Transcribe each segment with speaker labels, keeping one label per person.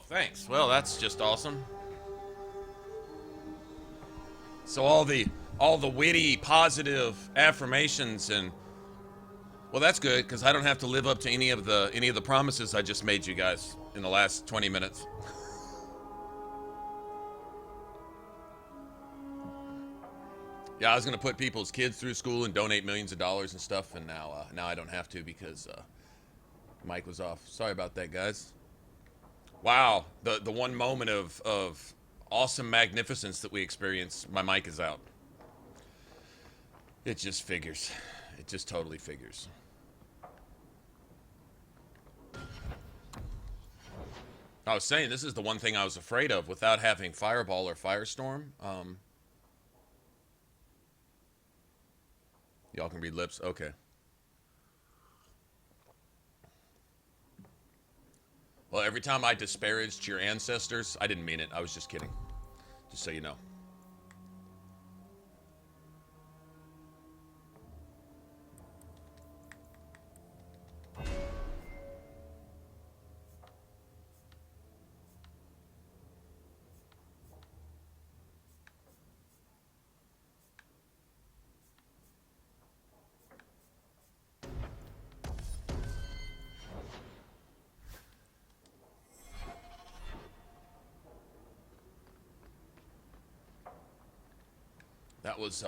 Speaker 1: Thanks. Well, that's just awesome. So all the witty, positive affirmations and well, that's good because I don't have to live up to any of the promises I just made you guys in the last 20 minutes. Yeah, I was gonna put people's kids through school and donate millions of dollars and stuff, and now I don't have to because mic was off. Sorry about that, guys. Wow, the one moment of awesome magnificence that we experience, my mic is out. It just figures. It just totally figures. I was saying, this is the one thing I was afraid of without having Fireball or Firestorm. Y'all can read lips? Okay. Well, every time I disparaged your ancestors, I didn't mean it. I was just kidding. Just so you know. That was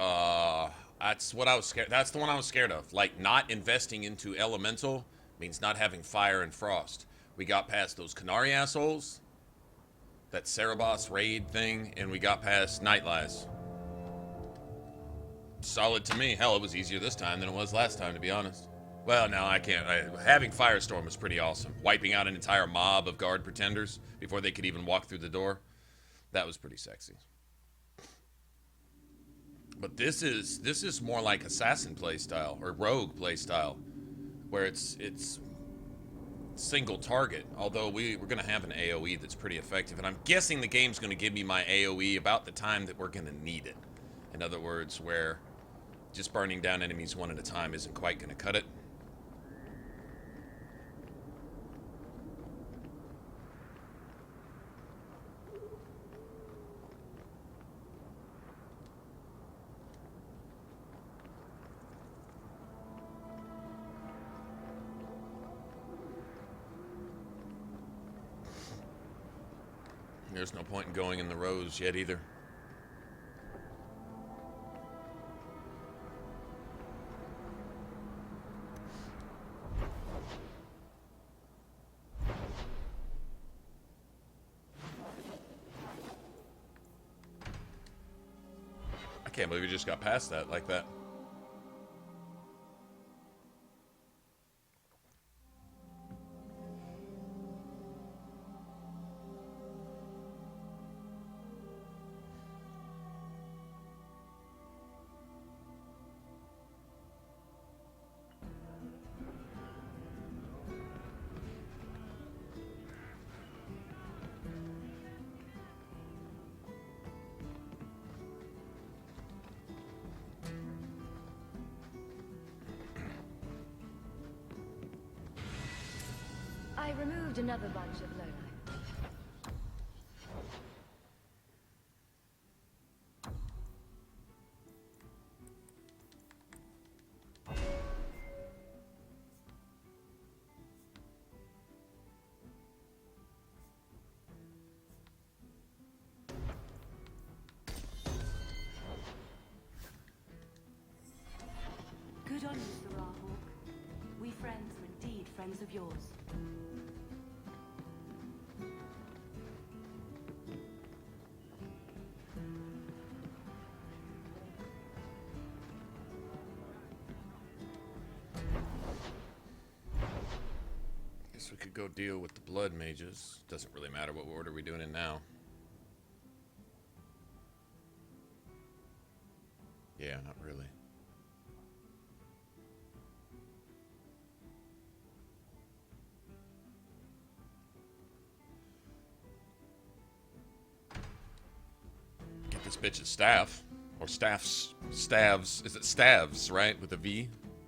Speaker 1: that's what I was scared. That's the one I was scared of. Like not investing into elemental means not having fire and frost. We got past those Canary assholes, that Cerebos raid thing, and we got past Nightlies. Solid to me. Hell, it was easier this time than it was last time, to be honest. Well, no, I can't. Having Firestorm was pretty awesome. Wiping out an entire mob of guard pretenders before they could even walk through the door. That was pretty sexy. But this is more like assassin playstyle or rogue playstyle, where it's single target. Although we're gonna have an AOE that's pretty effective, and I'm guessing the game's gonna give me my AOE about the time that we're gonna need it. In other words, where just burning down enemies one at a time isn't quite gonna cut it. There's no point in going in the rows yet either. I can't believe we just got past that like that.
Speaker 2: I removed another bunch of lowlife.
Speaker 3: Good on you, Sir Hawke. We friends are indeed friends of yours.
Speaker 1: Guess we could go deal with the blood mages. Doesn't really matter what order we're doing it now. Yeah, not really. Get this bitch's staff. Or staffs. Stavs. Is it stavs, right? With a V?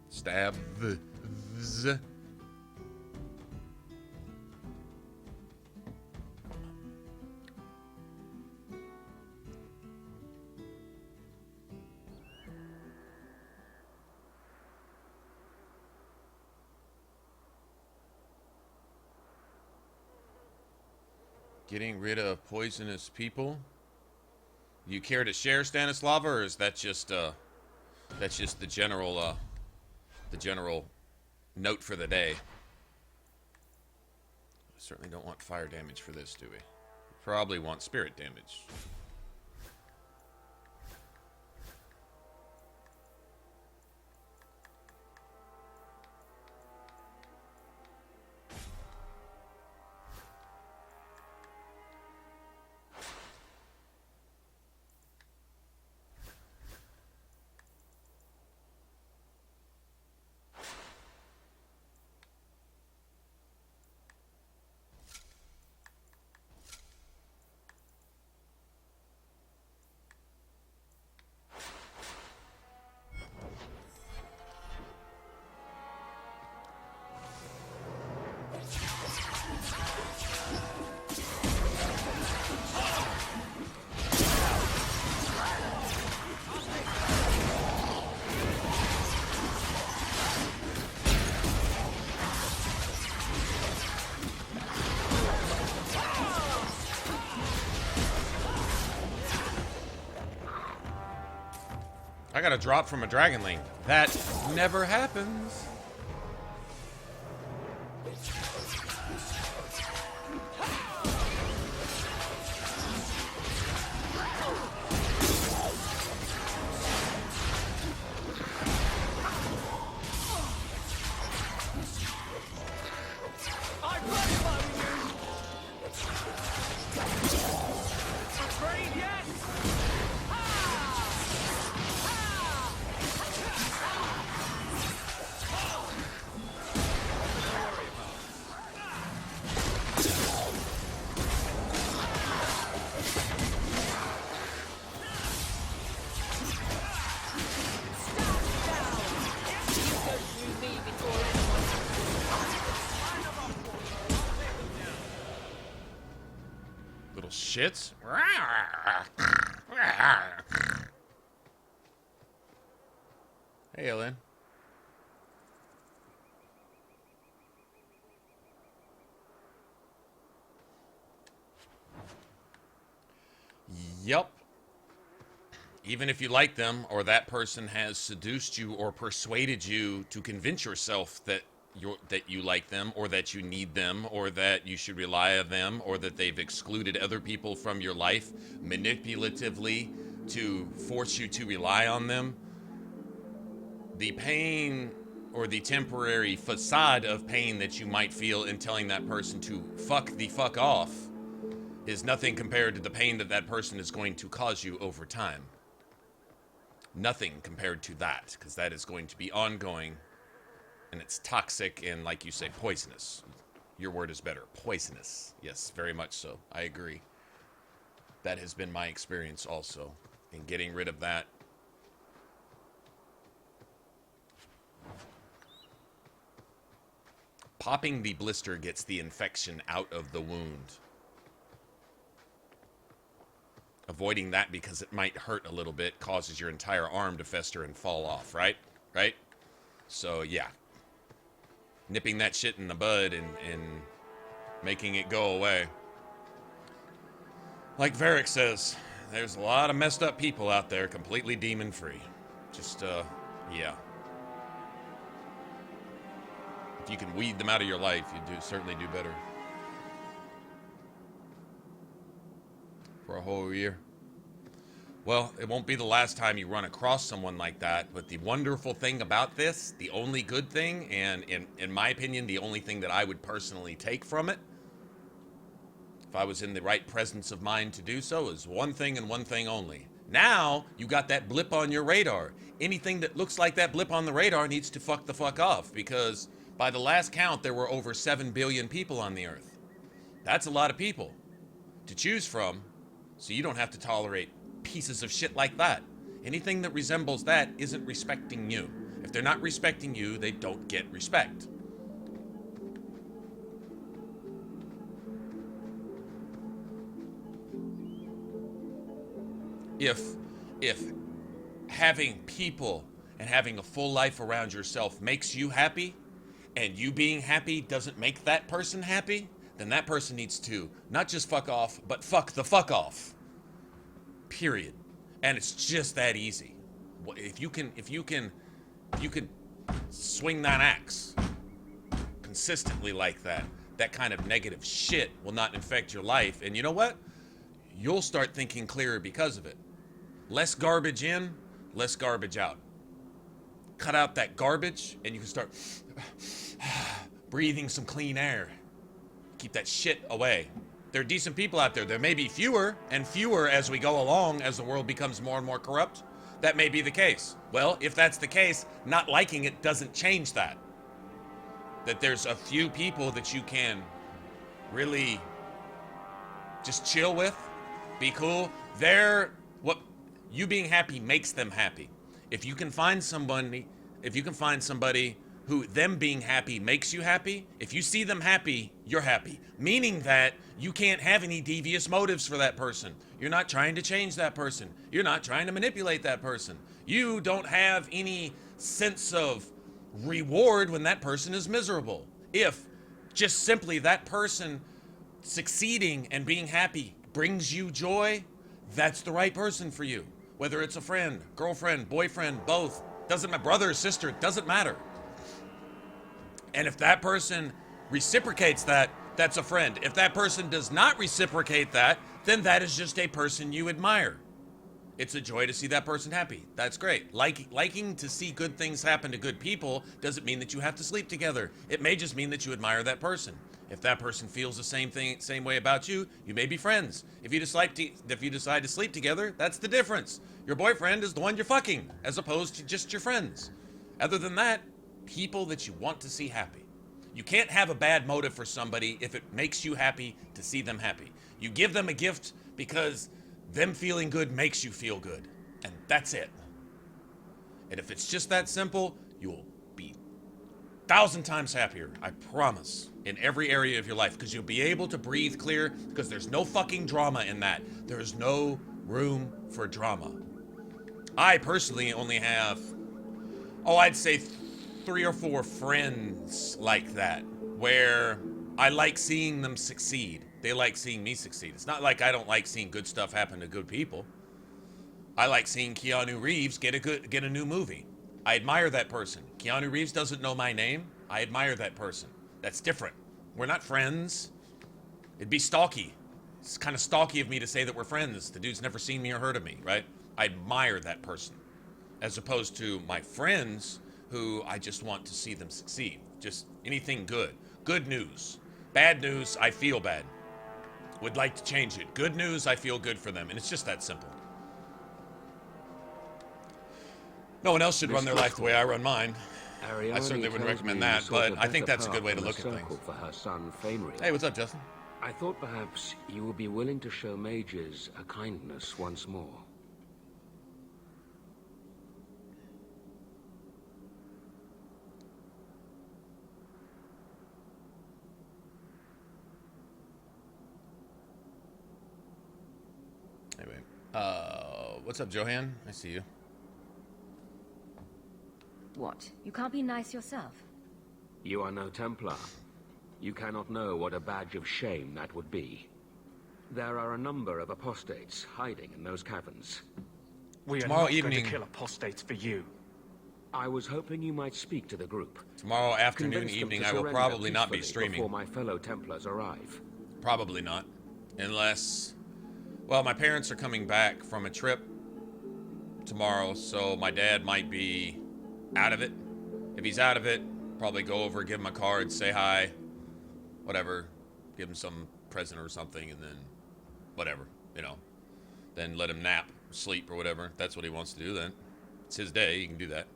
Speaker 1: Stabs. Getting rid of poisonous people. You care to share, Stanislava, or is that just the general note for the day? Certainly don't want fire damage for this, do we? Probably want spirit damage. I got a drop from a dragonling. That never happens. Little shits. Hey, Ellen. Yup. Even if you like them, or that person has seduced you or persuaded you to convince yourself that you like them, or that you need them, or that you should rely on them, or that they've excluded other people from your life manipulatively to force you to rely on them, the pain or the temporary facade of pain that you might feel in telling that person to fuck the fuck off is nothing compared to the pain that that person is going to cause you over time. Nothing compared to that, because that is going to be ongoing, and it's toxic and, like you say, poisonous. Your word is better. Poisonous. Yes, very much so. I agree. That has been my experience also, in getting rid of that. Popping the blister gets the infection out of the wound. Avoiding that because it might hurt a little bit causes your entire arm to fester and fall off, right? Right? So, yeah. Nipping that shit in the bud and making it go away. Like Varric says, there's a lot of messed up people out there completely demon-free. Just, yeah. If you can weed them out of your life, you certainly do better. For a whole year. Well, it won't be the last time you run across someone like that, but the wonderful thing about this, the only good thing, and in my opinion, the only thing that I would personally take from it, if I was in the right presence of mind to do so, is one thing and one thing only. Now, you got that blip on your radar. Anything that looks like that blip on the radar needs to fuck the fuck off, because by the last count, there were over 7 billion people on the Earth. That's a lot of people to choose from, so you don't have to tolerate pieces of shit like that. Anything that resembles that isn't respecting you. If they're not respecting you, they don't get respect. If having people and having a full life around yourself makes you happy, and you being happy doesn't make that person happy, then that person needs to not just fuck off, but fuck the fuck off. Period. And it's just that easy. If you can swing that axe consistently like that, that kind of negative shit will not infect your life. And you know what? You'll start thinking clearer because of it. Less garbage in, less garbage out. Cut out that garbage, and you can start breathing some clean air. Keep that shit away. There are decent people out there. There may be fewer and fewer as we go along, as the world becomes more and more corrupt. That may be the case. Well, if that's the case, not liking it doesn't change that. That there's a few people that you can really just chill with, be cool. You being happy makes them happy. If you can find somebody who them being happy makes you happy, if you see them happy, you're happy. Meaning that you can't have any devious motives for that person. You're not trying to change that person. You're not trying to manipulate that person. You don't have any sense of reward when that person is miserable. If just simply that person succeeding and being happy brings you joy, that's the right person for you. Whether it's a friend, girlfriend, boyfriend, both. Doesn't matter. Brother or sister, doesn't matter. And if that person reciprocates that, that's a friend. If that person does not reciprocate that, then that is just a person you admire. It's a joy to see that person happy. That's great. Liking to see good things happen to good people doesn't mean that you have to sleep together. It may just mean that you admire that person. If that person feels the same way about you, you may be friends. If you decide to sleep together, that's the difference. Your boyfriend is the one you're fucking, as opposed to just your friends. Other than that, people that you want to see happy. You can't have a bad motive for somebody if it makes you happy to see them happy. You give them a gift because them feeling good makes you feel good. And that's it. And if it's just that simple, you'll be 1,000 times happier, I promise, in every area of your life, because you'll be able to breathe clear, because there's no fucking drama in that. There's no room for drama. I personally only have, I'd say 3 or 4 friends like that, where I like seeing them succeed. They like seeing me succeed. It's not like I don't like seeing good stuff happen to good people. I like seeing Keanu Reeves get a new movie. I admire that person. Keanu Reeves doesn't know my name. I admire that person. That's different. We're not friends. It'd be stalky. It's kind of stalky of me to say that we're friends. The dude's never seen me or heard of me, right? I admire that person. As opposed to my friends who I just want to see them succeed. Just anything good. Good news. Bad news, I feel bad. Would like to change it. Good news, I feel good for them. And it's just that simple. No one else should run their life the way I run mine. I certainly wouldn't recommend that, but I think that's a good way to look at things.
Speaker 4: For her son, Fainriel.
Speaker 1: Hey, what's up, Justin?
Speaker 4: I thought perhaps you would be willing to show Mages a kindness once more.
Speaker 1: Anyway, what's up, Johan? I see you.
Speaker 2: What? You can't be nice yourself?
Speaker 4: You are no Templar. You cannot know what a badge of shame that would be. There are a number of apostates hiding in those caverns.
Speaker 5: We are
Speaker 1: Tomorrow
Speaker 5: not
Speaker 1: evening,
Speaker 5: going to kill apostates for you.
Speaker 4: I was hoping you might speak to the group.
Speaker 1: Tomorrow afternoon,
Speaker 4: Convince them
Speaker 1: evening,
Speaker 4: to
Speaker 1: I will
Speaker 4: surrender
Speaker 1: probably not be
Speaker 4: peacefully
Speaker 1: streaming.
Speaker 4: before my fellow Templars arrive.
Speaker 1: Probably not. Unless, well, my parents are coming back from a trip tomorrow, so my dad might be out of it. If he's out of it, probably go over, give him a card, say hi, whatever, give him some present or something, and then whatever, you know. Then let him nap, sleep, or whatever. That's what he wants to do then. It's his day, he can do that.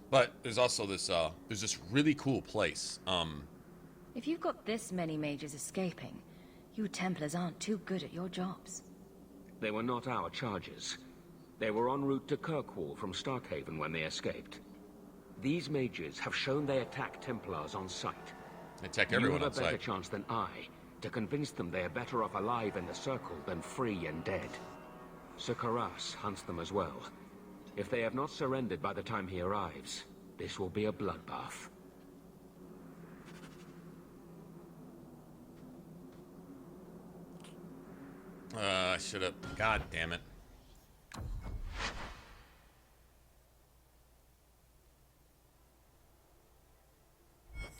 Speaker 1: But there's also this, there's this really cool place.
Speaker 2: If you've got this many mages escaping, you Templars aren't too good at your jobs.
Speaker 4: They were not our charges. They were en route to Kirkwall from Starkhaven when they escaped. These mages have shown they attack Templars on sight.
Speaker 1: They attack everyone
Speaker 4: you
Speaker 1: on
Speaker 4: have a better
Speaker 1: sight.
Speaker 4: chance than I to convince them they are better off alive in the Circle than free and dead. Sir Karas hunts them as well. If they have not surrendered by the time he arrives, this will be a bloodbath.
Speaker 1: I should have. God damn it.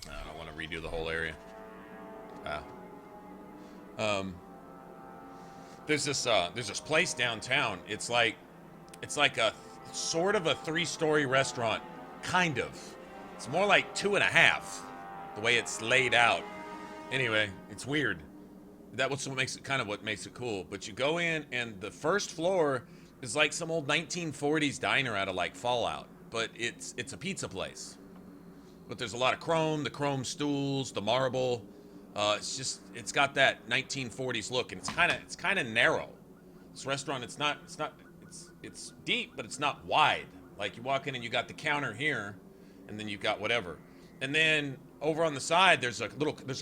Speaker 1: I don't want to redo the whole area. There's this place downtown. It's like a sort of a 3-story restaurant, kind of. It's more like 2.5, the way it's laid out. Anyway, it's weird. That's what makes it cool. But you go in, and the first floor is like some old 1940s diner out of like Fallout, but it's a pizza place. But there's a lot of chrome, the chrome stools, the marble. It's got that 1940s look, and it's kind of narrow. This restaurant, it's deep, but it's not wide. Like you walk in and you got the counter here, and then you've got whatever. And then over on the side, there's a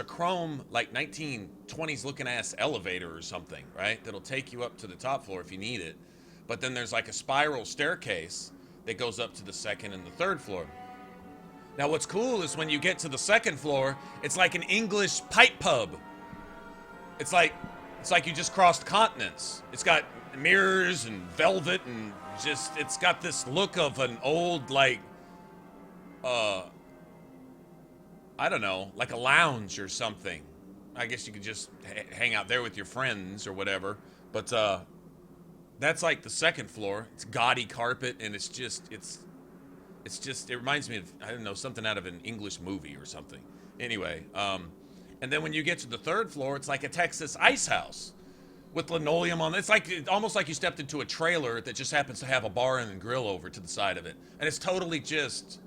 Speaker 1: chrome, like 1920s looking ass elevator or something, right? That'll take you up to the top floor if you need it. But then there's like a spiral staircase that goes up to the 2nd and the 3rd floor. Now what's cool is when you get to the 2nd floor, it's like an English pipe pub. It's like you just crossed continents. It's got mirrors and velvet and just, it's got this look of an old, like, I don't know, like a lounge or something. I guess you could just hang out there with your friends or whatever. But that's like the second floor. It's gaudy carpet, and it's just, it reminds me of, I don't know, something out of an English movie or something. Anyway, and then when you get to the third floor, it's like a Texas ice house with linoleum on it. It's like, almost like you stepped into a trailer that just happens to have a bar and a grill over to the side of it. And it's totally just,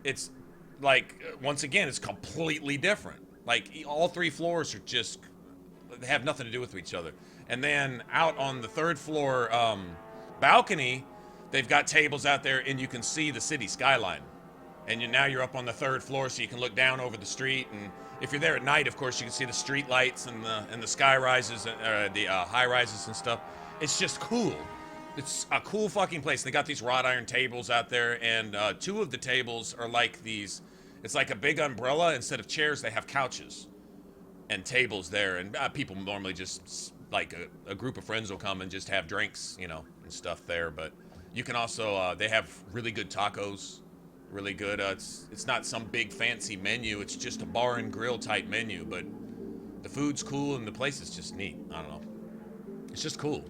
Speaker 1: it's like, once again, it's completely different. Like, all 3 floors are just, they have nothing to do with each other. And then out on the third floor balcony, they've got tables out there, and you can see the city skyline. And now you're up on the 3rd floor, so you can look down over the street. And if you're there at night, of course, you can see the street lights and the sky rises, the high rises and stuff. It's just cool. It's a cool fucking place. They got these wrought iron tables out there, and 2 of the tables are like these. It's like a big umbrella. Instead of chairs, they have couches and tables there. And people normally just, like, a group of friends will come and just have drinks, you know, and stuff there. But you can also, they have really good tacos. Really good. It's not some big fancy menu. It's just a bar and grill type menu. But the food's cool, and the place is just neat. I don't know. It's just cool.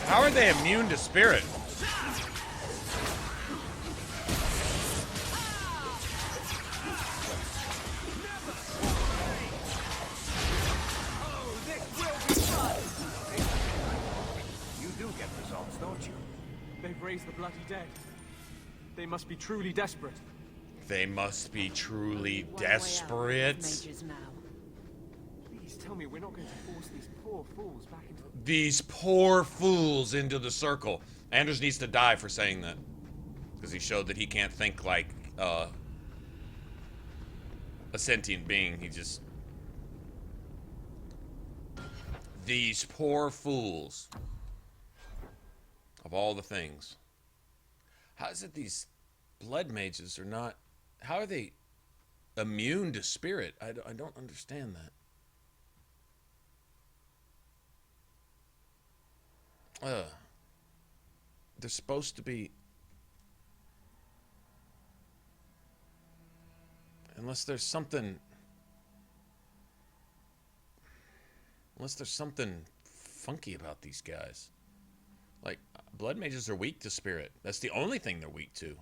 Speaker 1: How are they immune to spirit?
Speaker 6: You do get results, don't you? They've raised the bloody dead. They must be truly desperate.
Speaker 1: They must be truly desperate.
Speaker 3: Mage's now.
Speaker 6: Please tell me we're not going to force these poor fools back into the...
Speaker 1: These poor fools into the circle. Anders needs to die for saying that. Because he showed that he can't think like a sentient being. He just... These poor fools. Of all the things. How is it these blood mages are not... How are they immune to spirit? I don't understand that. They're supposed to be... Unless there's something funky about these guys. Like, blood mages are weak to spirit. That's the only thing they're weak to.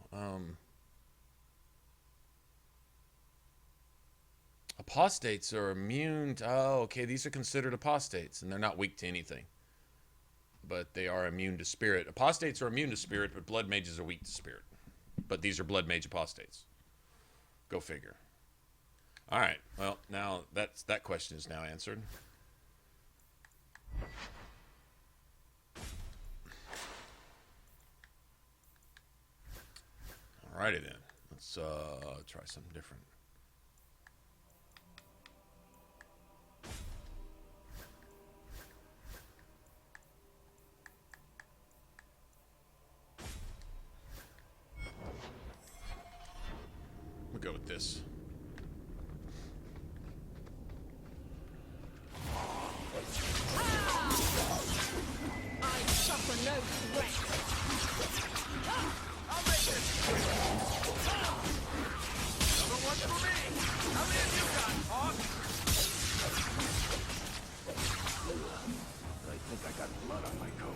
Speaker 1: Apostates are immune to... Oh, okay, these are considered apostates, and they're not weak to anything. But they are immune to spirit. Apostates are immune to spirit, but blood mages are weak to spirit. But these are blood mage apostates. Go figure. Alright, well, now that question is now answered. Alrighty then. Let's try something different. We'll go with this.
Speaker 3: I suffer no threat. I'll make it. Number one for me. How many have you got, Hawke?
Speaker 6: think I got blood on my coat.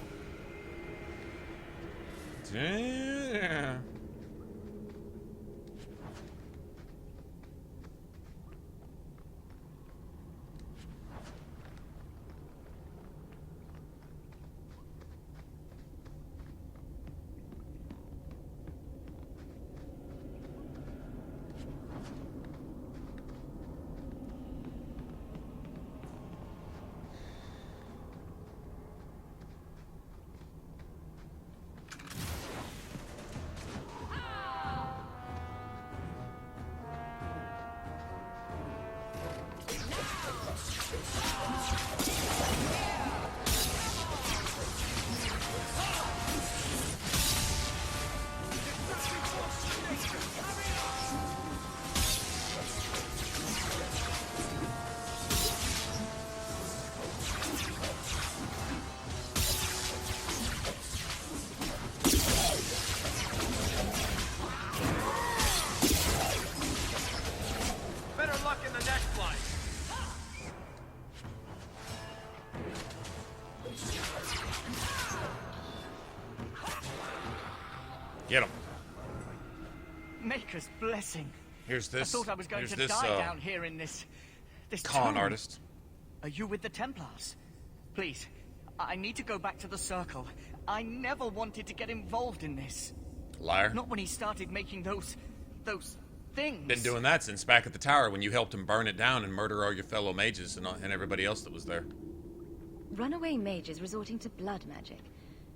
Speaker 1: Damn. Get him.
Speaker 5: Maker's blessing.
Speaker 1: Here's this.
Speaker 5: I thought I was going to die down here in this
Speaker 1: con
Speaker 5: tomb.
Speaker 1: artist.
Speaker 5: Are you with the Templars? Please, I need to go back to the Circle. I never wanted to get involved in this.
Speaker 1: Liar.
Speaker 5: Not when he started making those things.
Speaker 1: Been doing that since back at the tower when you helped him burn it down and murder all your fellow mages and everybody else that was there.
Speaker 2: Runaway mages resorting to blood magic.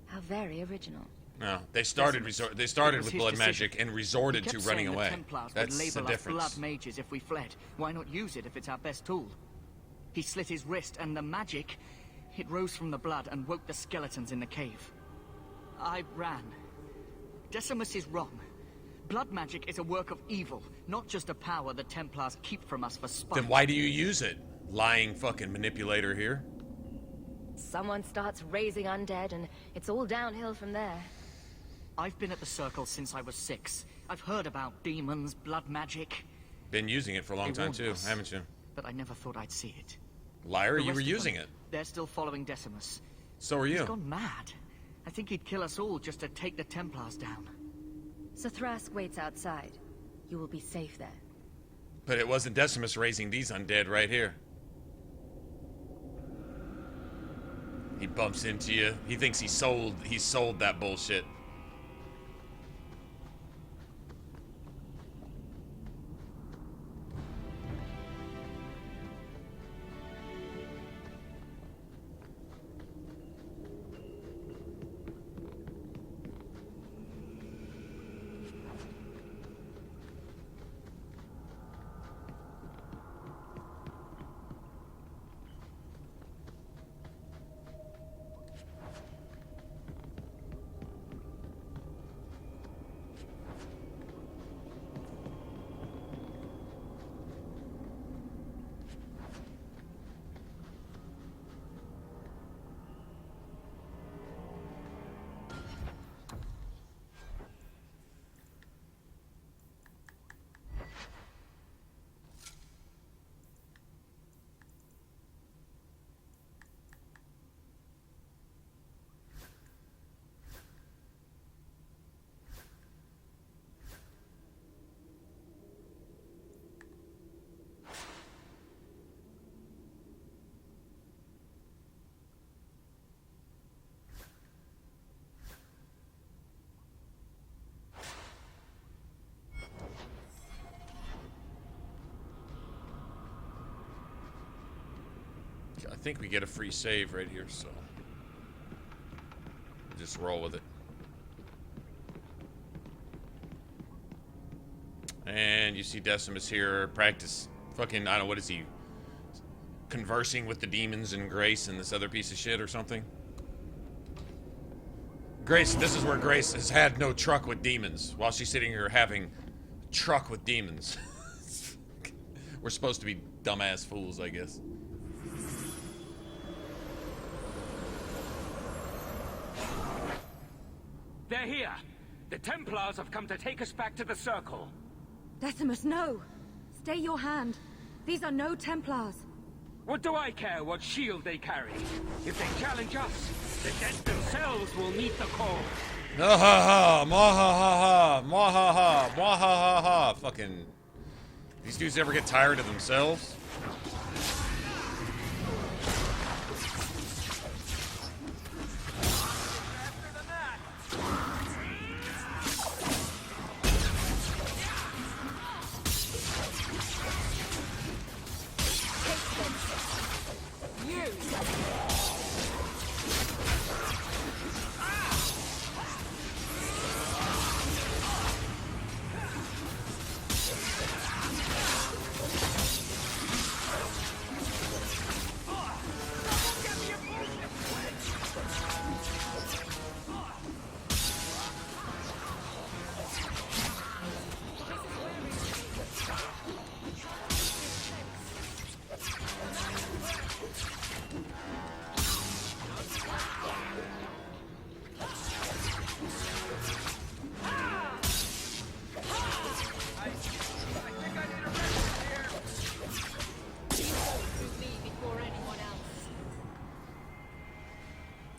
Speaker 2: How very original.
Speaker 1: No, they started with blood magic and resorted
Speaker 5: He
Speaker 1: to
Speaker 5: kept
Speaker 1: running
Speaker 5: saying
Speaker 1: away.
Speaker 5: The Templars
Speaker 1: That's
Speaker 5: would
Speaker 1: the
Speaker 5: label us
Speaker 1: difference.
Speaker 5: blood mages if we fled. Why not use it if it's our best tool? He slit his wrist, and the magic, it rose from the blood and woke the skeletons in the cave. I ran. Decimus is wrong. Blood magic is a work of evil, not just a power the Templars keep from us for spite.
Speaker 1: Then why do you use it? Lying fucking manipulator here.
Speaker 2: Someone starts raising undead, and it's all downhill from there.
Speaker 5: I've been at the Circle since I was 6. I've heard about demons, blood magic.
Speaker 1: Been using it for a long
Speaker 5: They
Speaker 1: time
Speaker 5: warned
Speaker 1: too,
Speaker 5: us,
Speaker 1: haven't you?
Speaker 5: But I never thought I'd see it.
Speaker 1: Liar,
Speaker 5: The
Speaker 1: you were
Speaker 5: rest of
Speaker 1: using
Speaker 5: them,
Speaker 1: it.
Speaker 5: They're still following Decimus.
Speaker 1: So are
Speaker 5: He's
Speaker 1: you.
Speaker 5: gone mad. I think he'd kill us all just to take the Templars down.
Speaker 2: Thrask waits outside. You will be safe there.
Speaker 1: But it wasn't Decimus raising these undead right here. He bumps into you. He thinks he sold that bullshit. I think we get a free save right here, so just roll with it. And you see Decimus here practice fucking, I don't know, what is he? Conversing with the demons and Grace and this other piece of shit or something? Grace, this is where Grace has had no truck with demons while she's sitting here having truck with demons. We're supposed to be dumbass fools, I guess.
Speaker 4: They're here! The Templars have come to take us back to the Circle.
Speaker 7: Decimus, no! Stay your hand. These are no Templars.
Speaker 4: What do I care what shield they carry? If they challenge us, the dead themselves will meet the call.
Speaker 1: Ha ha ha, ma ha ha ha, ma ha ha, ma ha ha ha. Fucking. These dudes ever get tired of themselves?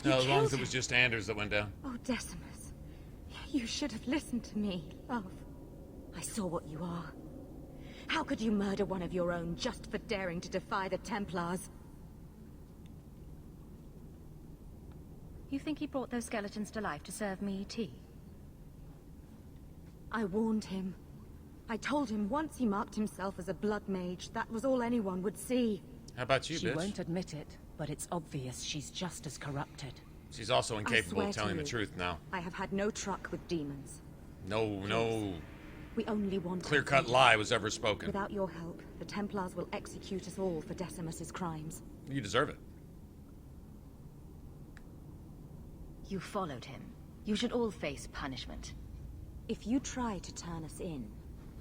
Speaker 1: No, as long as it was just Anders that went down.
Speaker 7: Oh, Decimus. You should have listened to me, love. I saw what you are. How could you murder one of your own just for daring to defy the Templars?
Speaker 2: You think he brought those skeletons to life to serve me tea?
Speaker 7: I warned him. I told him once he marked himself as a blood mage, that was all anyone would see.
Speaker 1: How about you,
Speaker 8: She
Speaker 1: bitch?
Speaker 8: won't admit it, but it's obvious she's just as corrupted.
Speaker 1: She's also incapable of telling the
Speaker 7: you,
Speaker 1: truth now.
Speaker 7: I have had no truck with demons.
Speaker 1: No
Speaker 7: We only want
Speaker 1: clear-cut lie was ever spoken.
Speaker 7: Without your help, the Templars will execute us all for Decimus's crimes.
Speaker 1: You deserve it.
Speaker 2: You followed him. You should all face punishment.
Speaker 7: If you try to turn us in,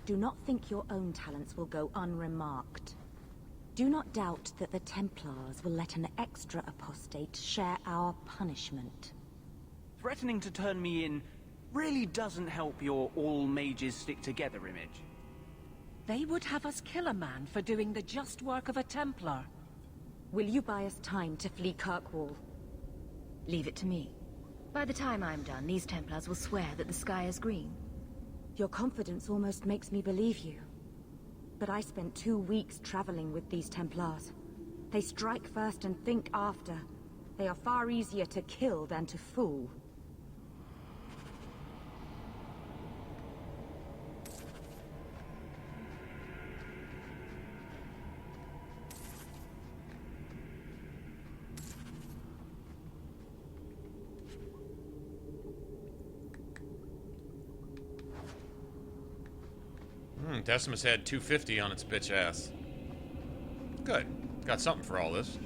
Speaker 7: do not think your own talents will go unremarked. Do not doubt that the Templars will let an extra apostate share our punishment.
Speaker 6: Threatening to turn me in really doesn't help your all mages stick together image.
Speaker 8: They would have us kill a man for doing the just work of a Templar.
Speaker 7: Will you buy us time to flee Kirkwall?
Speaker 2: Leave it to me. By the time I'm done, these Templars will swear that the sky is green.
Speaker 7: Your confidence almost makes me believe you. But I spent 2 weeks traveling with these Templars. They strike first and think after. They are far easier to kill than to fool.
Speaker 1: Decimus had 250 on its bitch ass. Good. Got something for all this.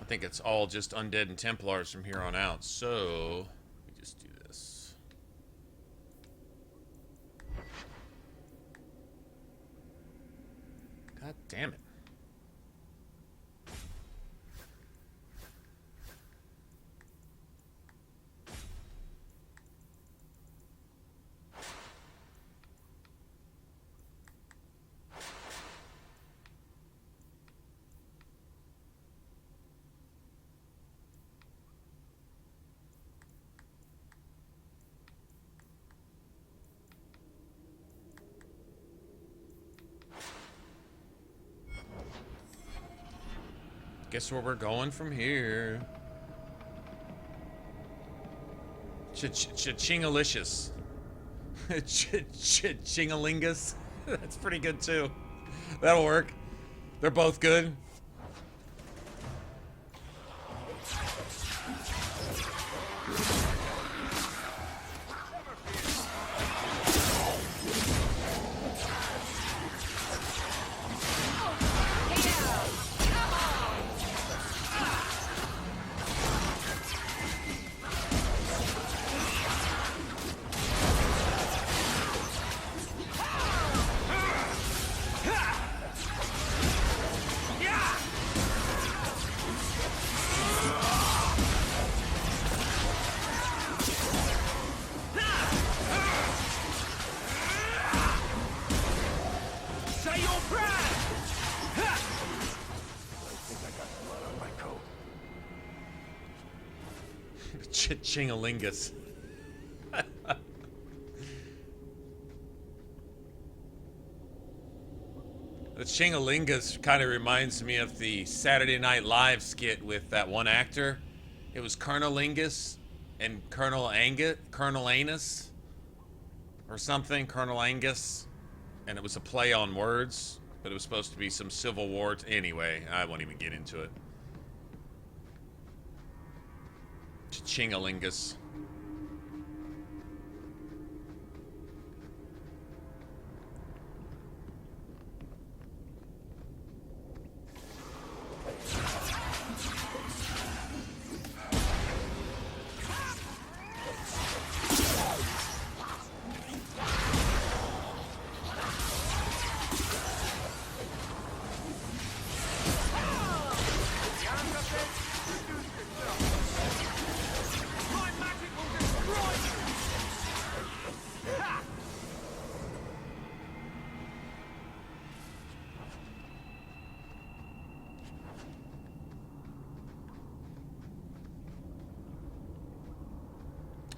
Speaker 1: I think it's all just undead and Templars from here on out, so we just do this. God damn it. Guess where we're going from here? Chingalicious. Chingalingus. That's pretty good too. That'll work. They're both good. Chingalingus. The Chingalingus kind of reminds me of the Saturday Night Live skit with that one actor. It was Colonel Lingus and Colonel Anus, or something, Colonel Angus, and it was a play on words, but it was supposed to be some Civil War. Anyway, I won't even get into it. Chingalingus.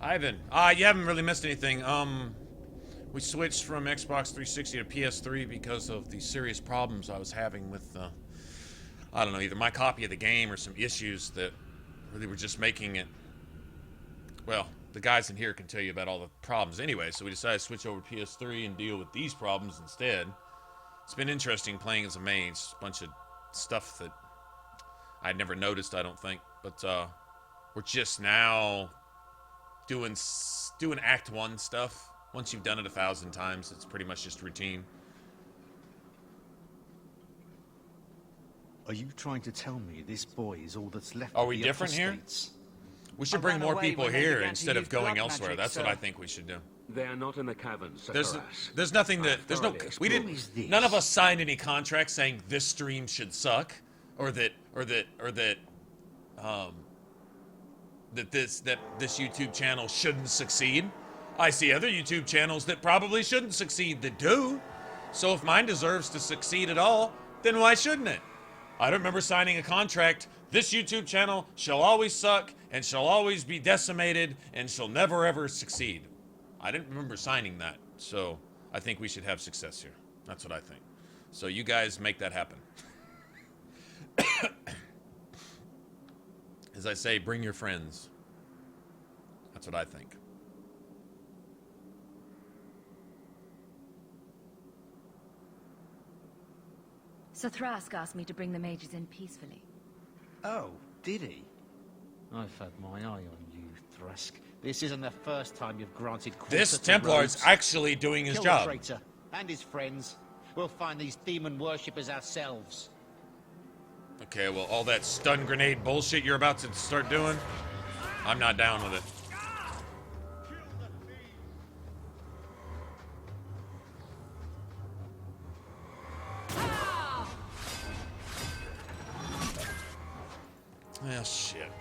Speaker 1: Ivan, you haven't really missed anything. We switched from Xbox 360 to PS3 because of the serious problems I was having with, I don't know, either my copy of the game or some issues that really were just making it, well, the guys in here can tell you about all the problems anyway, so we decided to switch over to PS3 and deal with these problems instead. It's been interesting playing as a mage, a bunch of stuff that I'd never noticed, I don't think, but we're just now doing Act 1 stuff. Once you've done it 1,000 times, it's pretty much just routine.
Speaker 9: Are you trying to tell me this boy is all that's left?
Speaker 1: Are we different here? We should bring more people here instead of going elsewhere. That's what I think we should do.
Speaker 4: They are not in the cavern,
Speaker 1: there's nothing that none of us signed any contracts saying this stream should suck or that this YouTube channel shouldn't succeed. I see other YouTube channels that probably shouldn't succeed that do. So if mine deserves to succeed at all, then why shouldn't it? I don't remember signing a contract. This YouTube channel shall always suck and shall always be decimated and shall never ever succeed. I didn't remember signing that. So I think we should have success here. That's what I think. So you guys make that happen. As I say, bring your friends. That's what I think.
Speaker 2: So Thrask asked me to bring the mages in peacefully.
Speaker 9: Oh, did he? I've had my eye on you, Thrask. This isn't the first time you've granted quarter
Speaker 1: This
Speaker 9: to
Speaker 1: Templar is
Speaker 9: rogues.
Speaker 1: actually doing his
Speaker 9: Kill
Speaker 1: job.
Speaker 9: the traitor and his friends. We'll find these demon worshippers ourselves.
Speaker 1: Okay, well, all that stun grenade bullshit you're about to start doing, I'm not down with it. Oh, shit.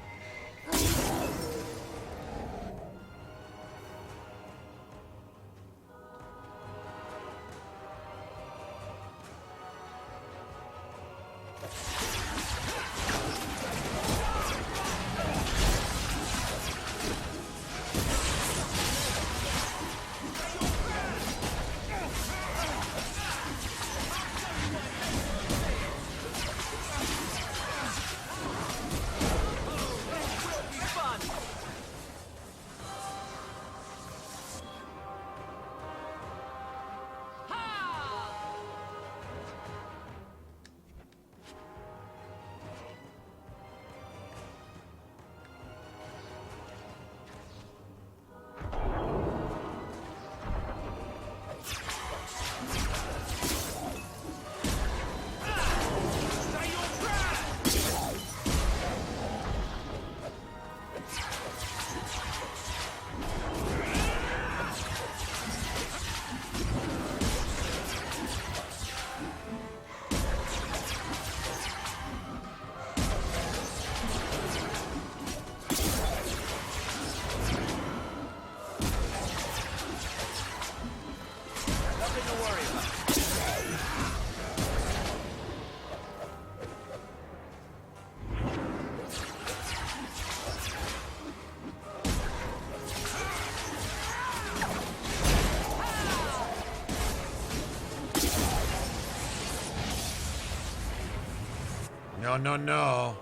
Speaker 1: No, no, no.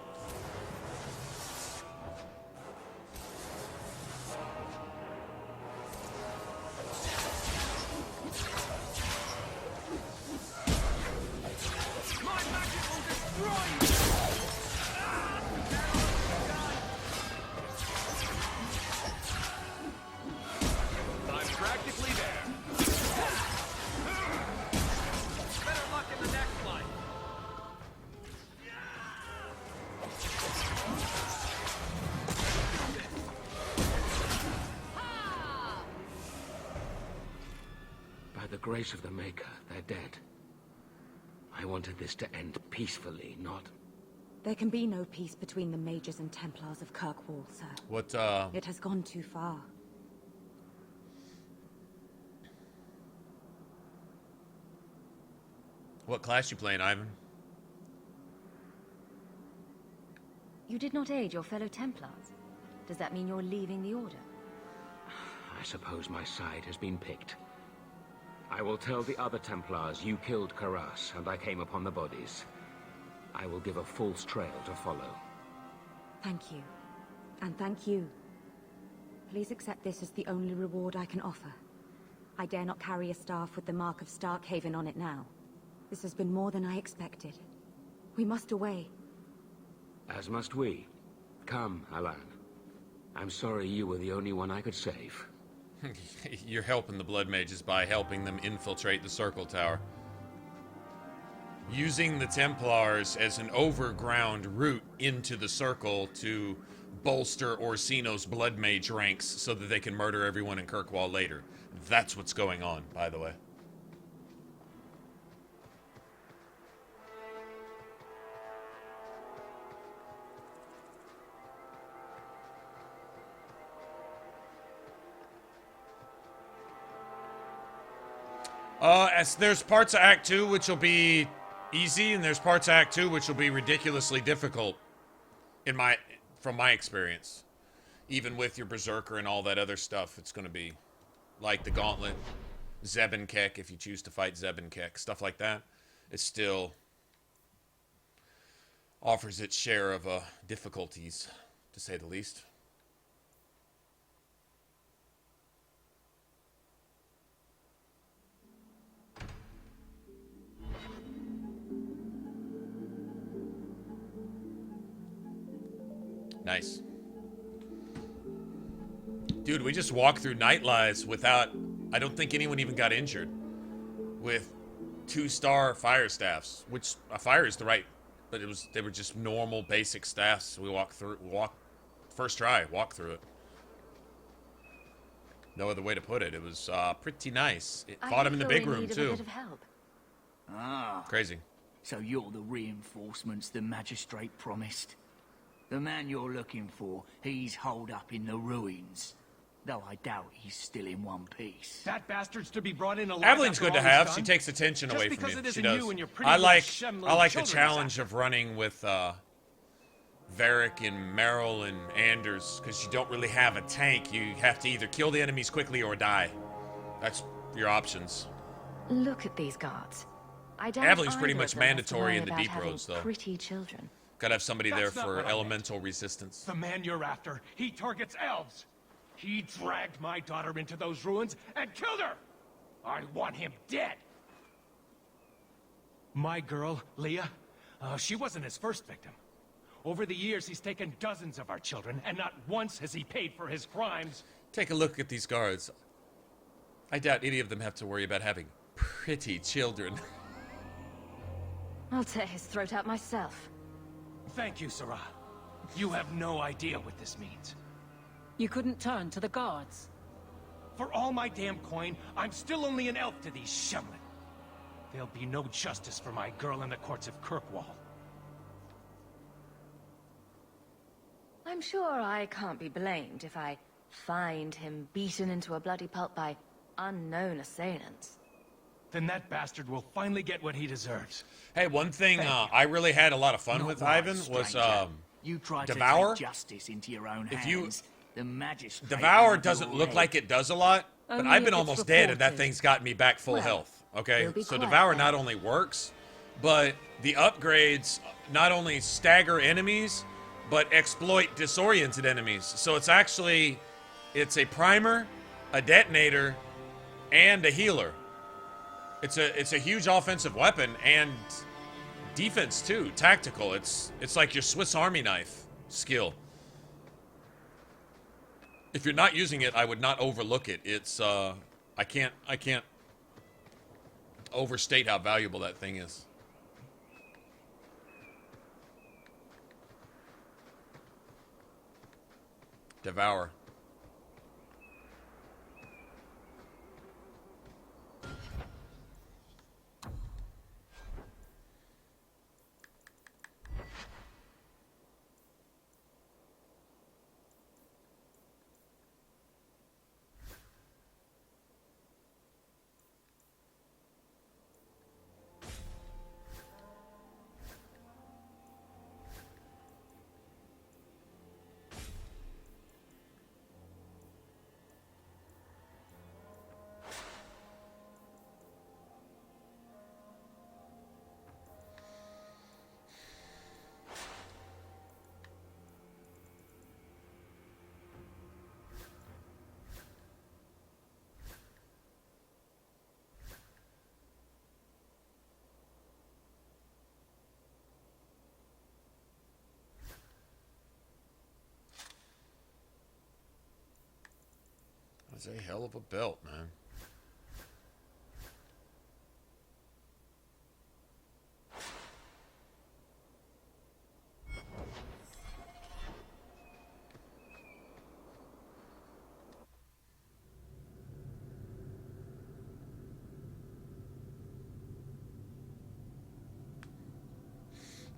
Speaker 4: Grace of the Maker, they're dead. I wanted this to end peacefully, not...
Speaker 7: There can be no peace between the Mages and Templars of Kirkwall, sir.
Speaker 1: What,
Speaker 7: It has gone too far.
Speaker 1: What class you playing, Ivan?
Speaker 2: You did not aid your fellow Templars. Does that mean you're leaving the Order?
Speaker 4: I suppose my side has been picked. I will tell the other Templars you killed Karas, and I came upon the bodies. I will give a false trail to follow.
Speaker 7: Thank you. And thank you. Please accept this as the only reward I can offer. I dare not carry a staff with the mark of Starkhaven on it now. This has been more than I expected. We must away.
Speaker 4: As must we. Come, Alan. I'm sorry you were the only one I could save.
Speaker 1: You're helping the Blood Mages by helping them infiltrate the Circle Tower. Using the Templars as an overground route into the Circle to bolster Orsino's Blood Mage ranks so that they can murder everyone in Kirkwall later. That's what's going on, by the way. As there's parts of Act 2 which will be easy, and there's parts of Act 2 which will be ridiculously difficult from my experience. Even with your Berserker and all that other stuff, it's going to be like the Gauntlet, Zebenkek, if you choose to fight Zebenkek, stuff like that. It still offers its share of difficulties, to say the least. Nice. Dude, we just walked through Nightlies without... I don't think anyone even got injured. With 2-star fire staffs. Which, a fire is the right... But they were just normal, basic staffs. We walked through... First try, walk through it. No other way to put it. It was pretty nice. It fought him in the big room, too.
Speaker 2: A bit of help.
Speaker 5: Ah.
Speaker 1: Crazy.
Speaker 5: So you're the reinforcements the Magistrate promised. The man you're looking for, he's holed up in the ruins. Though I doubt he's still in one piece.
Speaker 6: That bastard's to be brought in alive.
Speaker 1: Aveline's good to have. She takes attention away from you. She does. I like the challenge of running with Varric and Merrill and Anders, because you don't really have a tank. You have to either kill the enemies quickly or die. That's your options.
Speaker 2: Look at these guards. I doubt
Speaker 1: Aveline's pretty
Speaker 2: either
Speaker 1: much
Speaker 2: of them has to
Speaker 1: mandatory
Speaker 2: worry
Speaker 1: in the
Speaker 2: about
Speaker 1: deep
Speaker 2: having
Speaker 1: roads, though.
Speaker 2: Pretty children.
Speaker 1: Gotta have somebody there
Speaker 6: That's not
Speaker 1: for
Speaker 6: what I
Speaker 1: elemental resistance.
Speaker 6: The man you're after, he targets elves. He dragged my daughter into those ruins and killed her. I want him dead. My girl, Leah, she wasn't his first victim. Over the years, he's taken dozens of our children, and not once has he paid for his crimes.
Speaker 1: Take a look at these guards. I doubt any of them have to worry about having pretty children.
Speaker 2: I'll tear his throat out myself.
Speaker 6: Thank you, Sarah. You have no idea what this means.
Speaker 8: You couldn't turn to the guards.
Speaker 6: For all my damn coin, I'm still only an elf to these Shemlin. There'll be no justice for my girl in the courts of Kirkwall.
Speaker 2: I'm sure I can't be blamed if I find him beaten into a bloody pulp by unknown assailants.
Speaker 6: Then that bastard will finally get what he deserves.
Speaker 1: Hey, one thing I really had a lot of fun with Ivan was
Speaker 5: you tried
Speaker 1: Devour.
Speaker 5: to take justice into your own
Speaker 1: If
Speaker 5: hands. The Magistrate
Speaker 1: Devour
Speaker 5: won't
Speaker 1: doesn't look
Speaker 5: already.
Speaker 1: like it does a lot, but
Speaker 2: Only
Speaker 1: I've been
Speaker 2: if it's
Speaker 1: almost dead, and that
Speaker 2: reported.
Speaker 1: thing's gotten me back full
Speaker 2: Well,
Speaker 1: health. Okay,
Speaker 2: we'll be
Speaker 1: so
Speaker 2: quiet
Speaker 1: Devour
Speaker 2: then.
Speaker 1: not only works, but the upgrades not only stagger enemies, but exploit disoriented enemies. So it's actually, it's a primer, a detonator, and a healer. It's a huge offensive weapon and defense too, tactical. It's like your Swiss Army knife skill. If you're not using it, I would not overlook it. It's I can't overstate how valuable that thing is. Devour. That's a hell of a belt, man.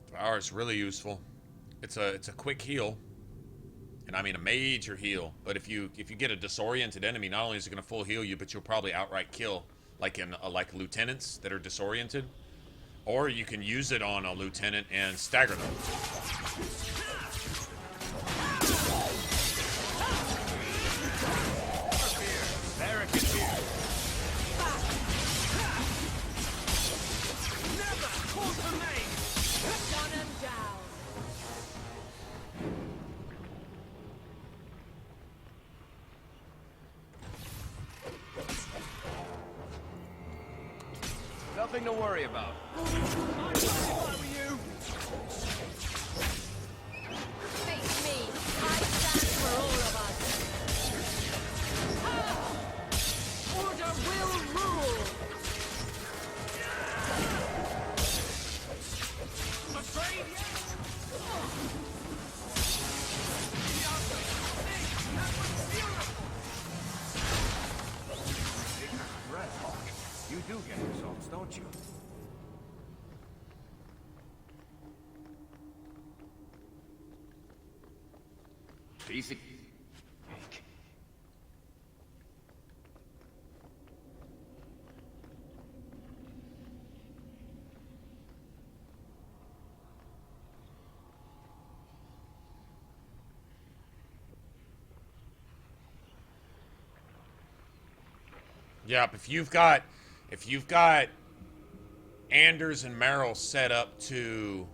Speaker 1: Devour is really useful. It's a quick heal. And I mean a major heal, but if you get a disoriented enemy, not only is it going to full heal you, but you'll probably outright kill, like in like lieutenants that are disoriented, or you can use it on a lieutenant and stagger them.
Speaker 10: Nothing to worry about.
Speaker 2: Face me. I stand for all of us. Order will rule.
Speaker 10: Afraid yet? Red Hawke, you do get results, don't you? Easy.
Speaker 1: Yep, if you've got Anders and Meryl set up to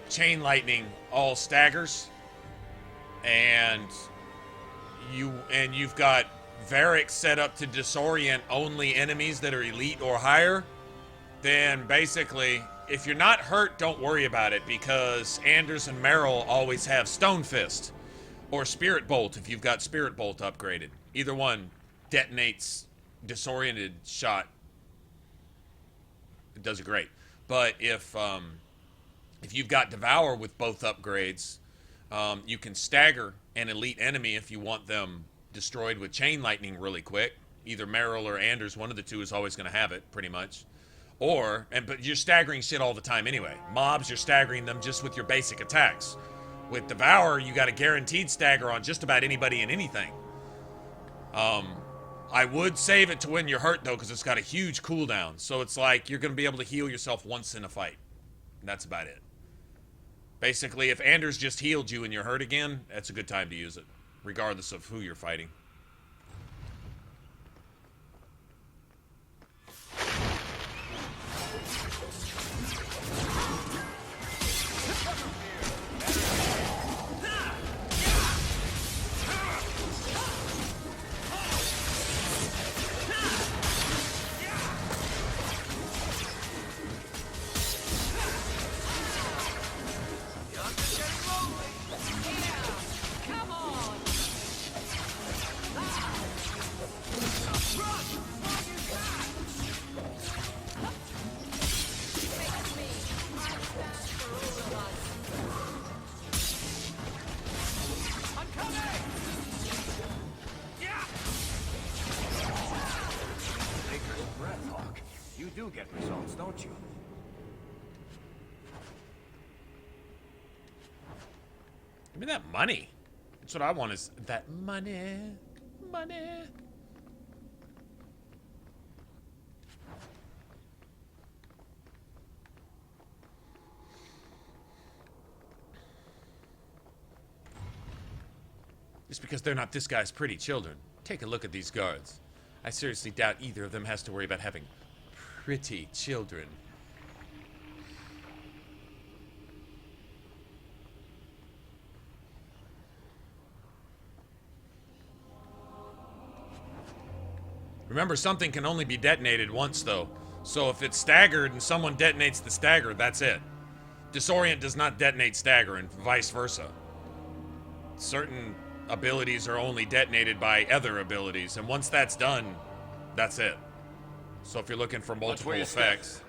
Speaker 1: chain lightning all staggers, and you've got Varric set up to disorient only enemies that are elite or higher, then basically if you're not hurt, don't worry about it, because Anders and Meryl always have Stone Fist or Spirit Bolt if you've got Spirit Bolt upgraded. Either one detonates disoriented shot. It does it great. But if you've got Devour with both upgrades, you can stagger an elite enemy if you want them destroyed with chain lightning really quick. Either Meryl or Anders, one of the two is always going to have it, pretty much. But you're staggering shit all the time anyway. Mobs, you're staggering them just with your basic attacks. With Devour, you got a guaranteed stagger on just about anybody and anything. I would save it to when you're hurt, though, because it's got a huge cooldown. So it's like you're going to be able to heal yourself once in a fight. And that's about it. Basically, if Anders just healed you and you're hurt again, that's a good time to use it, regardless of who you're fighting.
Speaker 10: don't you?
Speaker 1: Give me that money. That's what I want is that money. Money. Just because they're not this guy's pretty children. Take a look at these guards. I seriously doubt either of them has to worry about having pretty children. Remember, something can only be detonated once, though. So if it's staggered and someone detonates the stagger, that's it. Disorient does not detonate stagger, and vice versa. Certain abilities are only detonated by other abilities, and once that's done, that's it. So if you're looking for multiple effects...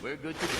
Speaker 10: We're good to go.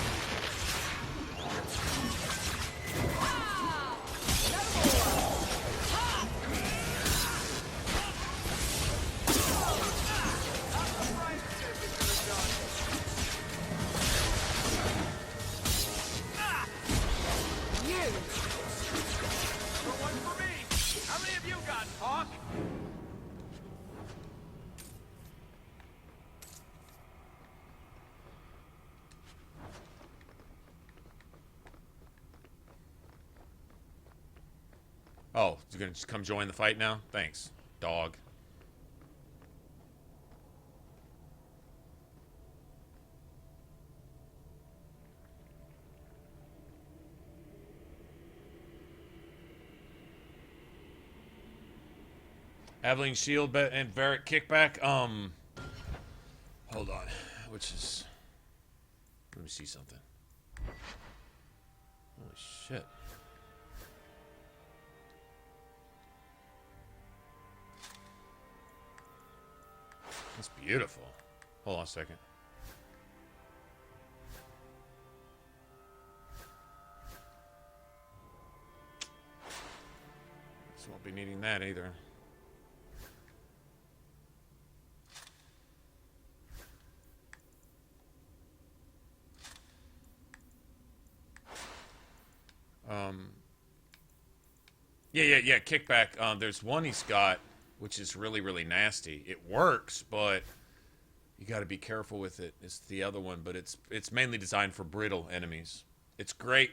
Speaker 1: Oh, you're gonna just come join the fight now? Thanks, dog. Aveling shield and Varric kickback. Hold on. Which is... Let me see something. Holy shit. That's beautiful. Hold on a second. Guess won't be needing that either. Yeah, kickback. There's one he's got, which is really, really nasty. It works, but you got to be careful with it. It's the other one, but it's mainly designed for brittle enemies. It's great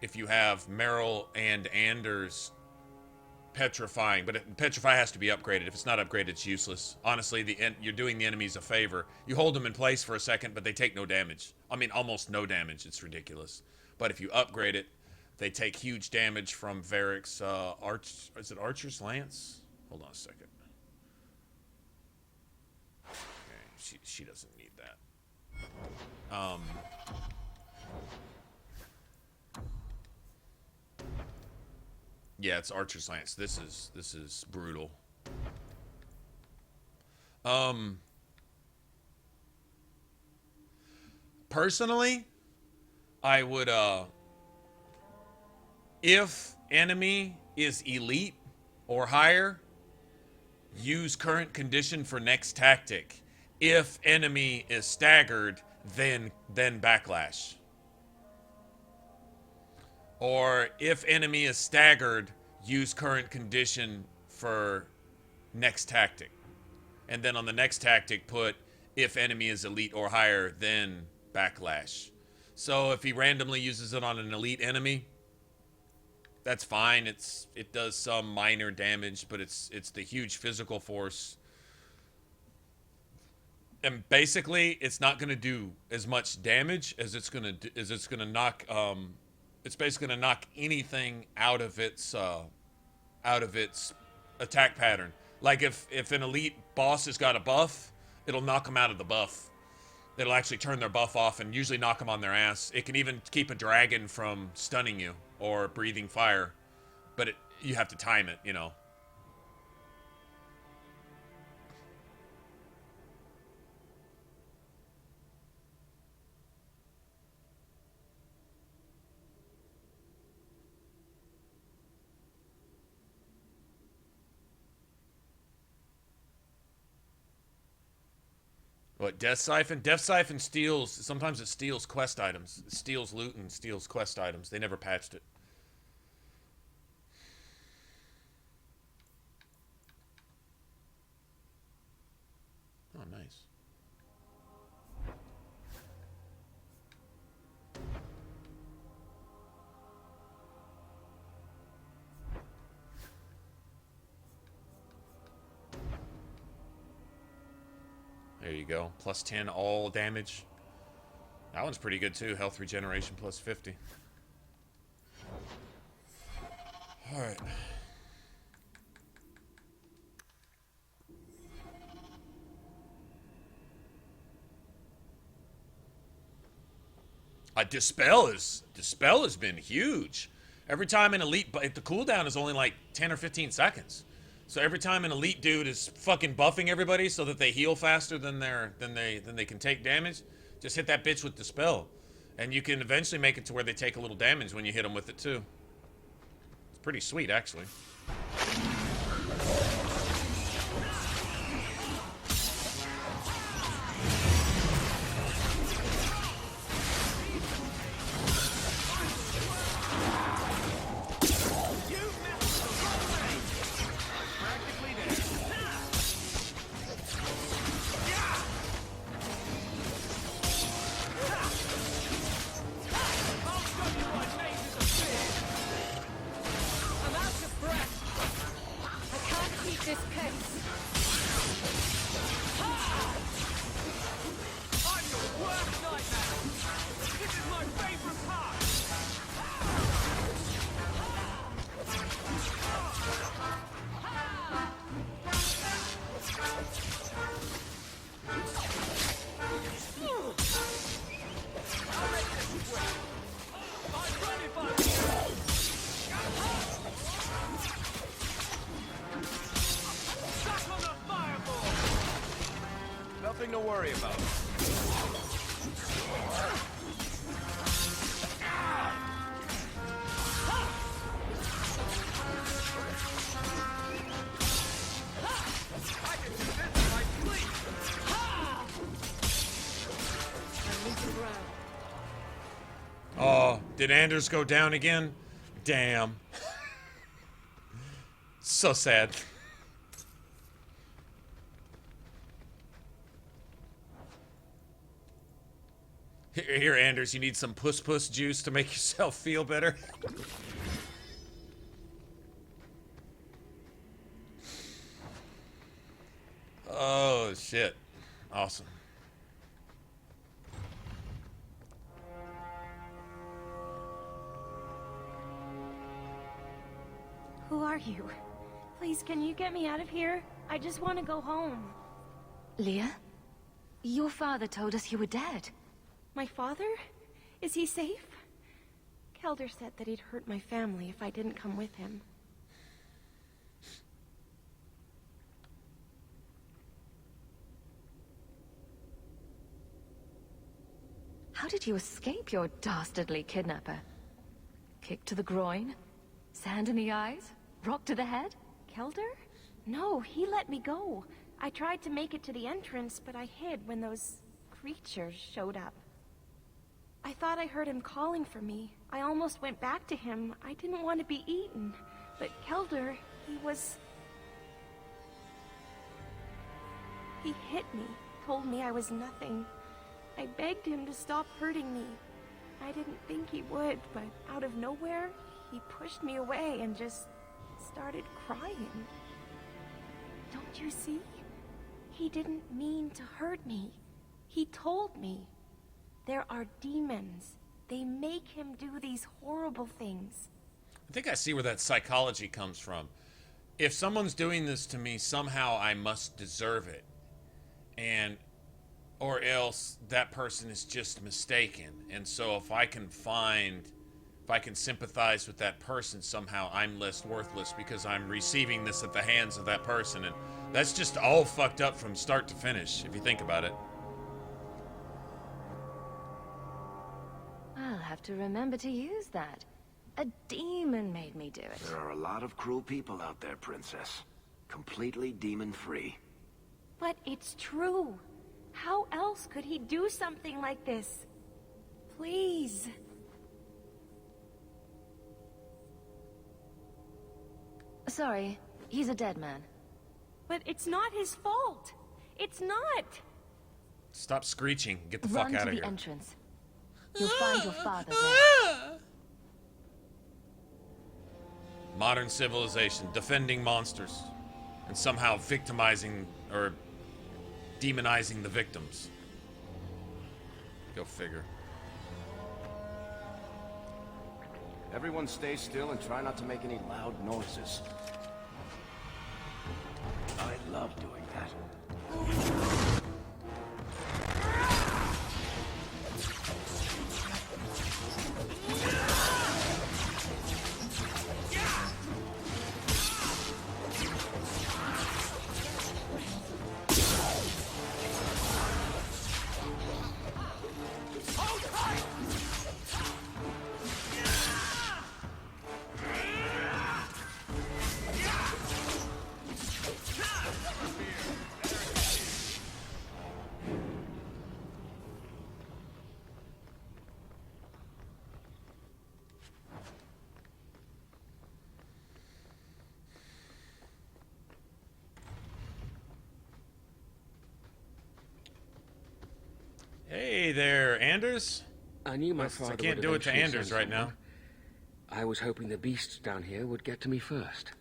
Speaker 1: if you have Meryl and Anders petrifying, but petrify has to be upgraded. If it's not upgraded, it's useless. Honestly, you're doing the enemies a favor. You hold them in place for a second, but they take no damage. I mean, almost no damage. It's ridiculous. But if you upgrade it, they take huge damage from Varric's is it Archer's Lance? Hold on a second. Okay, she doesn't need that. Yeah, it's Archer's Lance. This is brutal. Personally, I would if enemy is elite or higher, use current condition for next tactic. If enemy is staggered, then backlash. Or if enemy is staggered, use current condition for next tactic. And then on the next tactic put if enemy is elite or higher, then backlash. So if he randomly uses it on an elite enemy, that's fine. It does some minor damage, but it's the huge physical force. And basically, it's not going to do as much damage as it's going to knock. It's basically going to knock anything out of its attack pattern. Like if an elite boss has got a buff, it'll knock them out of the buff. It'll actually turn their buff off and usually knock them on their ass. It can even keep a dragon from stunning you or breathing fire, but you have to time it, you know. What, Death Siphon? Death Siphon steals, sometimes it steals quest items. It steals loot and steals quest items. They never patched it. Oh, nice. There you go. Plus 10 all damage. That one's pretty good too. Health regeneration plus 50. Alright. Dispel has been huge. Every time an elite, but the cooldown is only like 10 or 15 seconds. So every time an elite dude is fucking buffing everybody so that they heal faster than they can take damage, just hit that bitch with Dispel. And you can eventually make it to where they take a little damage when you hit them with it too. It's pretty sweet, actually.
Speaker 10: Nothing to worry about.
Speaker 1: Oh, did Anders go down again? Damn. So sad. Here, Anders, you need some puss juice to make yourself feel better. Oh, shit. Awesome.
Speaker 11: Who are you? Please, can you get me out of here? I just want to go home.
Speaker 2: Leah? Your father told us you were dead.
Speaker 11: My father? Is he safe? Kelder said that he'd hurt my family if I didn't come with him.
Speaker 2: How did you escape your dastardly kidnapper? Kick to the groin? Sand in the eyes? Rock to the head?
Speaker 11: Kelder? No, he let me go. I tried to make it to the entrance, but I hid when those creatures showed up. I thought I heard him calling for me. I almost went back to him. I didn't want to be eaten. But Kelder, He hit me, told me I was nothing. I begged him to stop hurting me. I didn't think he would, but out of nowhere, he pushed me away and just started crying. Don't you see? He didn't mean to hurt me. He told me. There are demons. They make him do these horrible things.
Speaker 1: I think I see where that psychology comes from. If someone's doing this to me, somehow I must deserve it. Or else that person is just mistaken. And so if I can sympathize with that person, somehow I'm less worthless because I'm receiving this at the hands of that person. And that's just all fucked up from start to finish, if you think about it.
Speaker 2: I'll have to remember to use that. A demon made me do it.
Speaker 12: There are a lot of cruel people out there, Princess. Completely demon-free.
Speaker 11: But it's true. How else could he do something like this? Please.
Speaker 2: Sorry, he's a dead man.
Speaker 11: But it's not his fault. It's not.
Speaker 1: Stop screeching. Get the fuck
Speaker 2: Run
Speaker 1: out
Speaker 2: to
Speaker 1: of
Speaker 2: the
Speaker 1: here.
Speaker 2: entrance. You'll find your father there.
Speaker 1: Modern civilization, defending monsters, and somehow victimizing or demonizing the victims. Go figure.
Speaker 10: Everyone stay still and try not to make any loud noises. I love doing that.
Speaker 1: Hey there, Anders.
Speaker 4: I knew my father
Speaker 1: I can't
Speaker 4: would
Speaker 1: do it to
Speaker 4: eventually
Speaker 1: Anders
Speaker 4: send
Speaker 1: right now.
Speaker 4: someone. I was hoping the beasts down here would get to me first.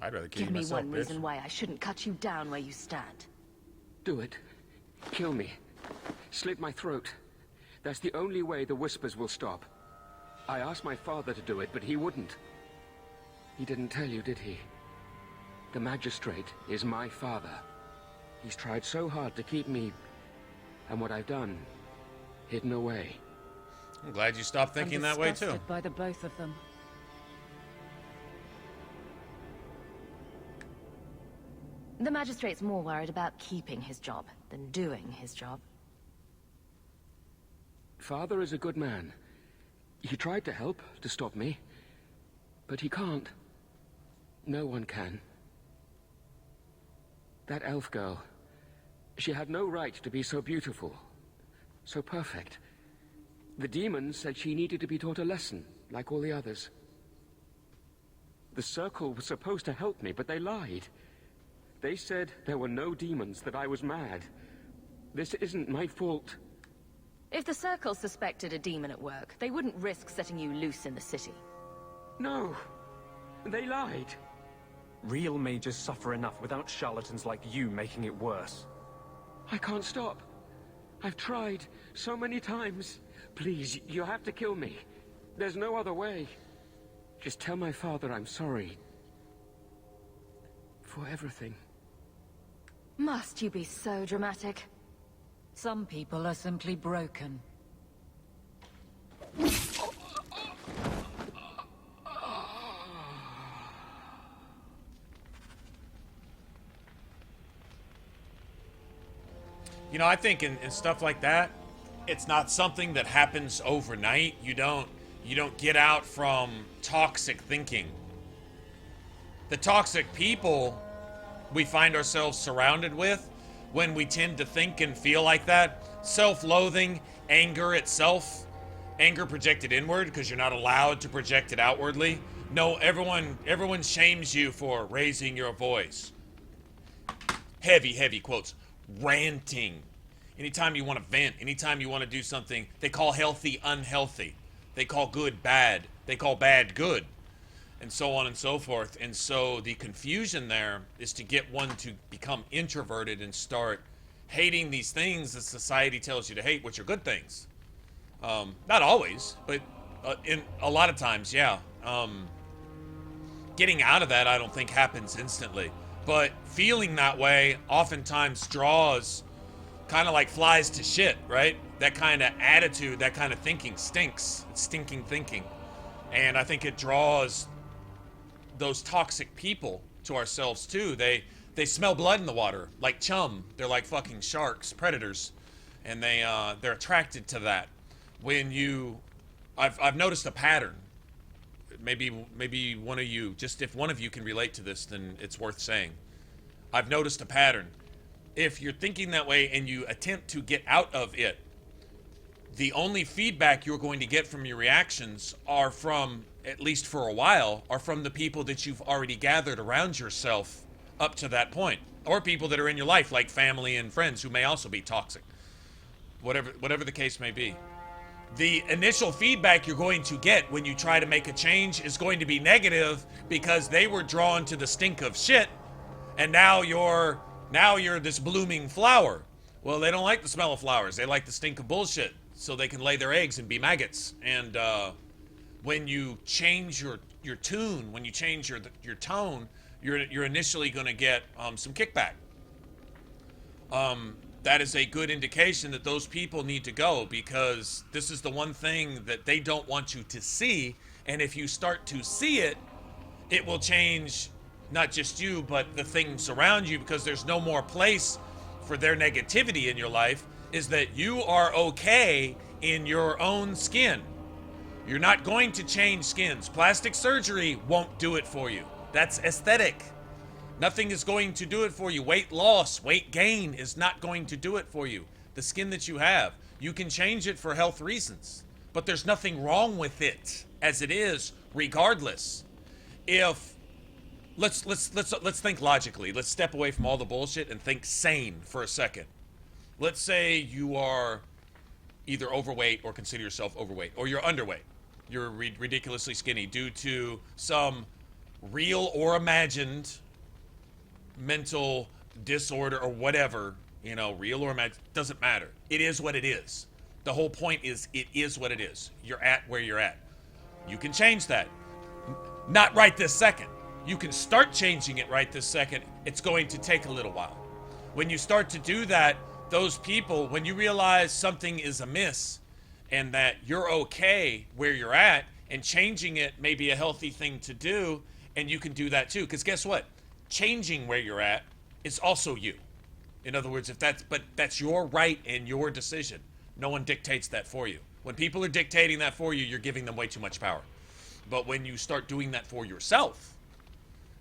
Speaker 1: I'd rather kill
Speaker 2: Give
Speaker 1: you
Speaker 2: me
Speaker 1: myself,
Speaker 2: one
Speaker 1: bitch.
Speaker 2: reason why I shouldn't cut you down where you stand.
Speaker 4: Do it. Kill me. Slit my throat. That's the only way the whispers will stop. I asked my father to do it, but he wouldn't. He didn't tell you, did he? The magistrate is my father. He's tried so hard to keep me, and what I've done, hidden away.
Speaker 1: I'm glad you stopped thinking that way too.
Speaker 8: Disgusted by the both of them.
Speaker 2: The magistrate's more worried about keeping his job than doing his job.
Speaker 4: Father is a good man. He tried to help, to stop me. But he can't. No one can. That elf girl, she had no right to be so beautiful, so perfect. The demons said she needed to be taught a lesson, like all the others. The Circle was supposed to help me, but they lied. They said there were no demons, that I was mad. This isn't my fault.
Speaker 2: If the Circle suspected a demon at work, they wouldn't risk setting you loose in the city.
Speaker 4: No. They lied.
Speaker 6: Real mages suffer enough without charlatans like you making it worse.
Speaker 4: I can't stop. I've tried so many times. Please, you have to kill me. There's no other way. Just tell my father I'm sorry. For everything.
Speaker 2: Must you be so dramatic?
Speaker 8: Some people are simply broken.
Speaker 1: You know, I think in stuff like that, it's not something that happens overnight. You don't get out from toxic thinking. The toxic people we find ourselves surrounded with when we tend to think and feel like that, self-loathing, anger itself, anger projected inward because you're not allowed to project it outwardly. No, everyone shames you for raising your voice. Heavy quotes. Ranting. Anytime you want to vent, anytime you want to do something, they call healthy unhealthy. They call good bad. They call bad good. And so on and so forth. And so the confusion there is to get one to become introverted and start hating these things that society tells you to hate, which are good things. Not always, but in a lot of times, yeah. Getting out of that, I don't think happens instantly. But feeling that way oftentimes draws kind of like flies to shit, right? That kind of attitude, that kind of thinking stinks. It's stinking thinking. And I think it draws those toxic people to ourselves too. They smell blood in the water, like chum. They're like fucking sharks, predators. And they're attracted to that. When I've noticed a pattern. Maybe one of you, just if one of you can relate to this, then it's worth saying. I've noticed a pattern. if you're thinking that way and you attempt to get out of it, the only feedback you're going to get from your reactions are from, at least for a while, are from the people that you've already gathered around yourself up to that point. Or people that are in your life, like family and friends who may also be toxic. Whatever the case may be. The initial feedback you're going to get when you try to make a change is going to be negative because they were drawn to the stink of shit, and now you're this blooming flower. Well, they don't like the smell of flowers. They like the stink of bullshit, so they can lay their eggs and be maggots. And when you change your tune, when you change your tone, you're initially going to get some kickback. That is a good indication that those people need to go, because this is the one thing that they don't want you to see. And if you start to see it, it will change not just you, but the things around you, because there's no more place for their negativity in your life. Is that you are okay in your own skin. You're not going to change skins. Plastic surgery won't do it for you. That's aesthetic. Nothing is going to do it for you. Weight loss, weight gain is not going to do it for you. The skin that you have, you can change it for health reasons, but there's nothing wrong with it as it is, regardless. If let's think logically. Let's step away from all the bullshit and think sane for a second. Let's say you are either overweight or consider yourself overweight, or you're underweight. You're ridiculously skinny due to some real or imagined mental disorder or whatever, real or imagined, doesn't matter. It is what it is. The whole point is it is what it is. You're at where you're at. You can change that. Not right this second. You can start changing it right this second. It's going to take a little while. When you start to do that, those people, when you realize something is amiss and that you're okay where you're at, and changing it may be a healthy thing to do, and you can do that too. Because guess what? Changing where you're at is also you. In other words, that's your right and your decision. No one dictates that for you. When people are dictating that for you, you're giving them way too much power. But when you start doing that for yourself,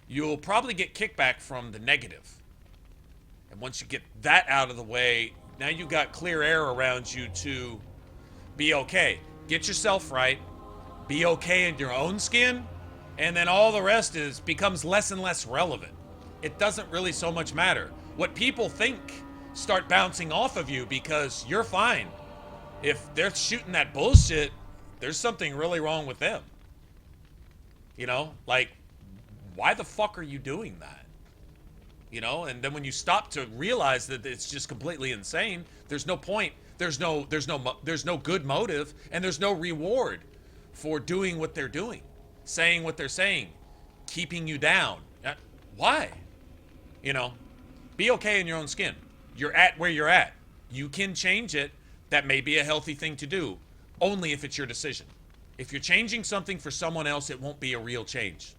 Speaker 1: you'll probably get kickback from the negative. And once you get that out of the way, now you've got clear air around you to be okay. Get yourself right. Be okay in your own skin. And then all the rest becomes less and less relevant. It doesn't really so much matter. What people think start bouncing off of you because you're fine. If they're shooting that bullshit, there's something really wrong with them. Like, why the fuck are you doing that? And then when you stop to realize that it's just completely insane, there's no point. There's no good motive, and there's no reward for doing what they're doing, saying what they're saying, keeping you down. Why? Be okay in your own skin. You're at where you're at. You can change it. That may be a healthy thing to do, only if it's your decision. If you're changing something for someone else, it won't be a real change.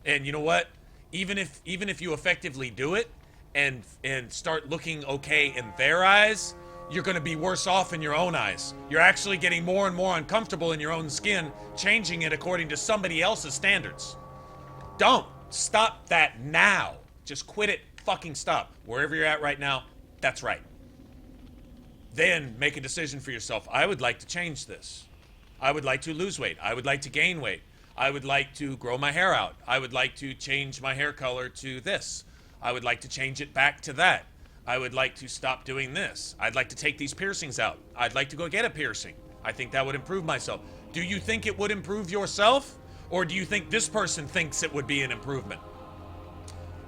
Speaker 1: And you know what? Even if you effectively do it and start looking okay in their eyes, you're going to be worse off in your own eyes. You're actually getting more and more uncomfortable in your own skin, changing it according to somebody else's standards. Don't. Stop that now. Just quit it. Fucking stop. Wherever you're at right now, that's right. Then make a decision for yourself. I would like to change this. I would like to lose weight. I would like to gain weight. I would like to grow my hair out. I would like to change my hair color to this. I would like to change it back to that. I would like to stop doing this. I'd like to take these piercings out. I'd like to go get a piercing. I think that would improve myself. Do you think it would improve yourself? Or do you think this person thinks it would be an improvement?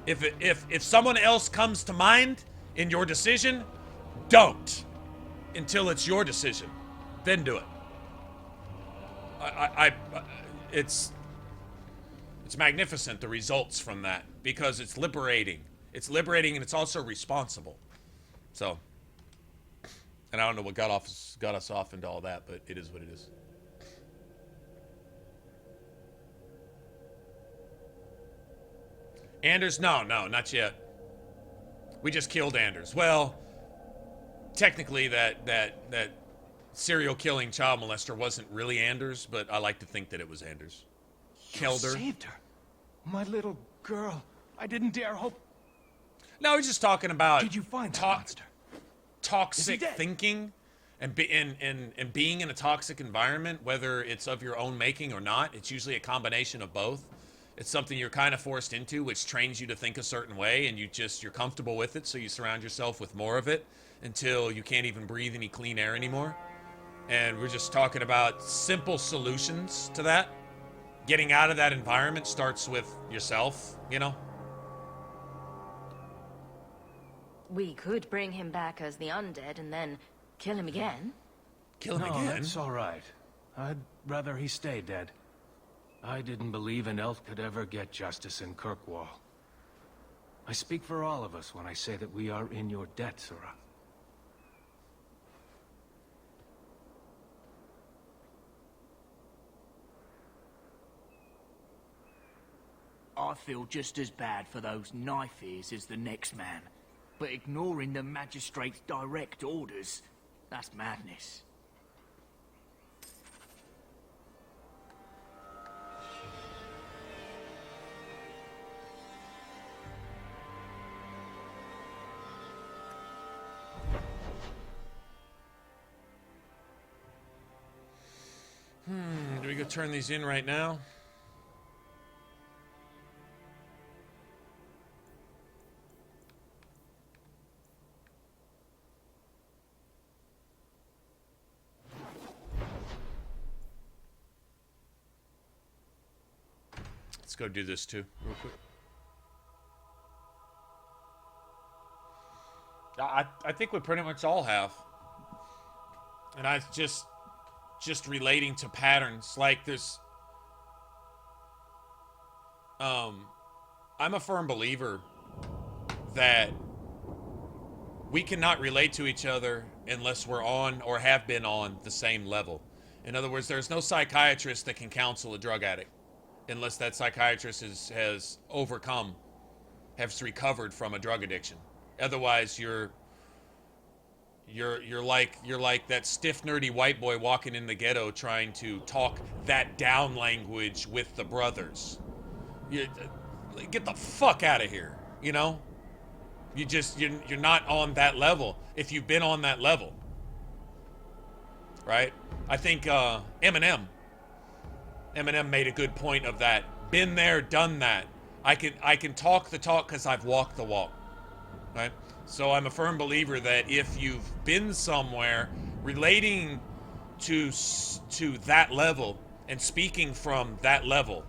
Speaker 1: If someone else comes to mind in your decision, don't. Until it's your decision. Then do it. It's magnificent, the results from that, because it's liberating. It's liberating, and it's also responsible. So, and I don't know what got us off into all that, but it is what it is. Anders? No, not yet. We just killed Anders. Well, technically that serial killing child molester wasn't really Anders, but I like to think that it was Anders.
Speaker 6: You saved her. My little girl. I didn't dare hope.
Speaker 1: No, we're just talking about
Speaker 6: Did you find that monster?
Speaker 1: Toxic thinking and being in a toxic environment, whether it's of your own making or not. It's usually a combination of both. It's something you're kind of forced into, which trains you to think a certain way, and you're comfortable with it, so you surround yourself with more of it until you can't even breathe any clean air anymore. And we're just talking about simple solutions to that. Getting out of that environment starts with yourself, you know?
Speaker 2: We could bring him back as the undead and then kill him again.
Speaker 6: No, that's all right. I'd rather he stay dead. I didn't believe an elf could ever get justice in Kirkwall. I speak for all of us when I say that we are in your debt, Sera.
Speaker 5: I feel just as bad for those knife ears as the next man. But ignoring the magistrate's direct orders, that's madness.
Speaker 1: Do we go turn these in right now? Let's go do this too, real quick. I think we pretty much all have. And I just relating to patterns, like there's I'm a firm believer that we cannot relate to each other unless we're on or have been on the same level. In other words, there's no psychiatrist that can counsel a drug addict unless that psychiatrist has recovered from a drug addiction. Otherwise, you're like that stiff, nerdy white boy walking in the ghetto trying to talk that down language with the brothers. Get the fuck out of here, you know? You're not on that level if you've been on that level, right? I think Eminem made a good point of that. Been there, done that. I can talk the talk because I've walked the walk, right? So I'm a firm believer that if you've been somewhere relating to that level and speaking from that level,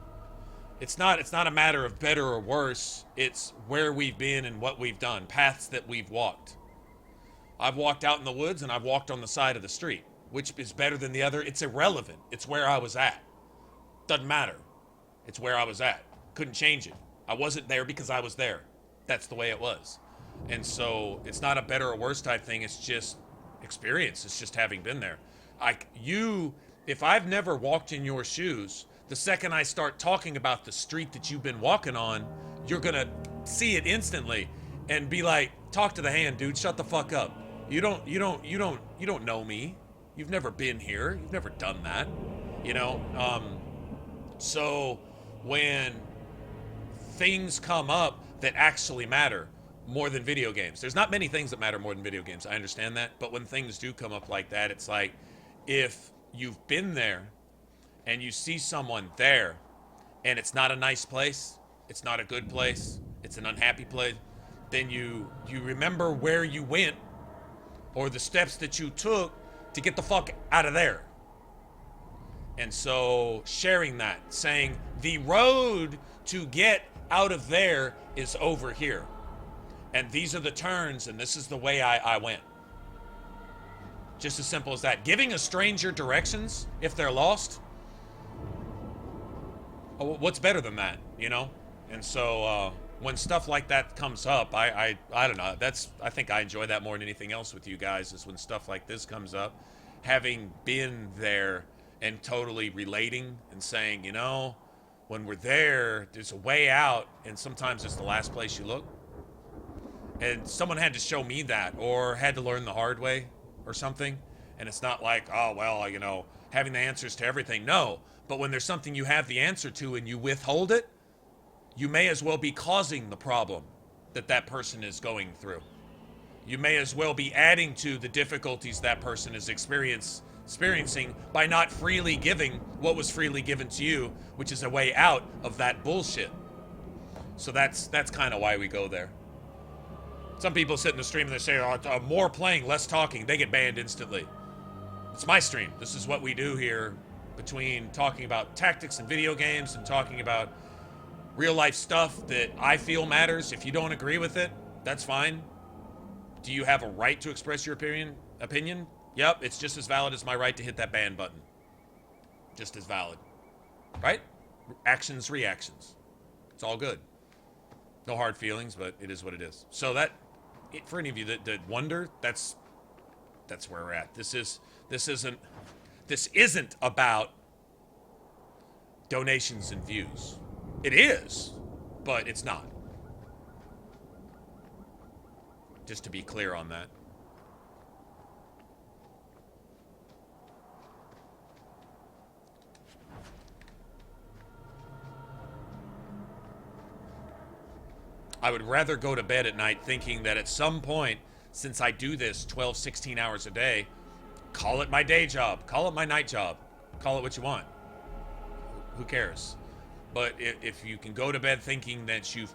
Speaker 1: it's not a matter of better or worse. It's where we've been and what we've done, paths that we've walked. I've walked out in the woods and I've walked on the side of the street. Which is better than the other? It's irrelevant. It's where I was at. Doesn't matter. It's where I was at. Couldn't change it. I wasn't there because I was there. That's the way it was. And so it's not a better or worse type thing. It's just experience. It's just having been there. If I've never walked in your shoes, the second I start talking about the street that you've been walking on, you're gonna see it instantly and be like, talk to the hand, dude. Shut the fuck up. You don't know me. You've never been here. You've never done that. You know? So when things come up that actually matter more than video games, there's not many things that matter more than video games. I understand that. But when things do come up like that, it's like, if you've been there and you see someone there and it's not a nice place, it's not a good place, it's an unhappy place, then you remember where you went or the steps that you took to get the fuck out of there. And so sharing that, saying the road to get out of there is over here. And these are the turns and this is the way I went. Just as simple as that. Giving a stranger directions if they're lost, what's better than that, you know? And so when stuff like that comes up, I don't know. I think I enjoy that more than anything else with you guys, is when stuff like this comes up, having been there and totally relating and saying, you know, when we're there, there's a way out, and sometimes it's the last place you look. And someone had to show me that, or had to learn the hard way or something. And it's not like, oh, well, you know, having the answers to everything. No. But when there's something you have the answer to and you withhold it, you may as well be causing the problem that person is going through. You may as well be adding to the difficulties that person is experiencing by not freely giving what was freely given to you, which is a way out of that bullshit. So that's kind of why we go there. Some people sit in the stream and they say, oh, more playing, less talking. They get banned instantly. It's my stream. This is what we do here between talking about tactics and video games and talking about real life stuff that I feel matters. If you don't agree with it, that's fine. Do you have a right to express your opinion? Yep, it's just as valid as my right to hit that ban button. Just as valid. Right? Actions, reactions. It's all good. No hard feelings, but it is what it is. So for any of you that wonder, that's where we're at. This isn't about donations and views. It is, but it's not. Just to be clear on that. I would rather go to bed at night thinking that at some point, since I do this 12, 16 hours a day, call it my day job, call it my night job, call it what you want. Who cares? But if you can go to bed thinking that you've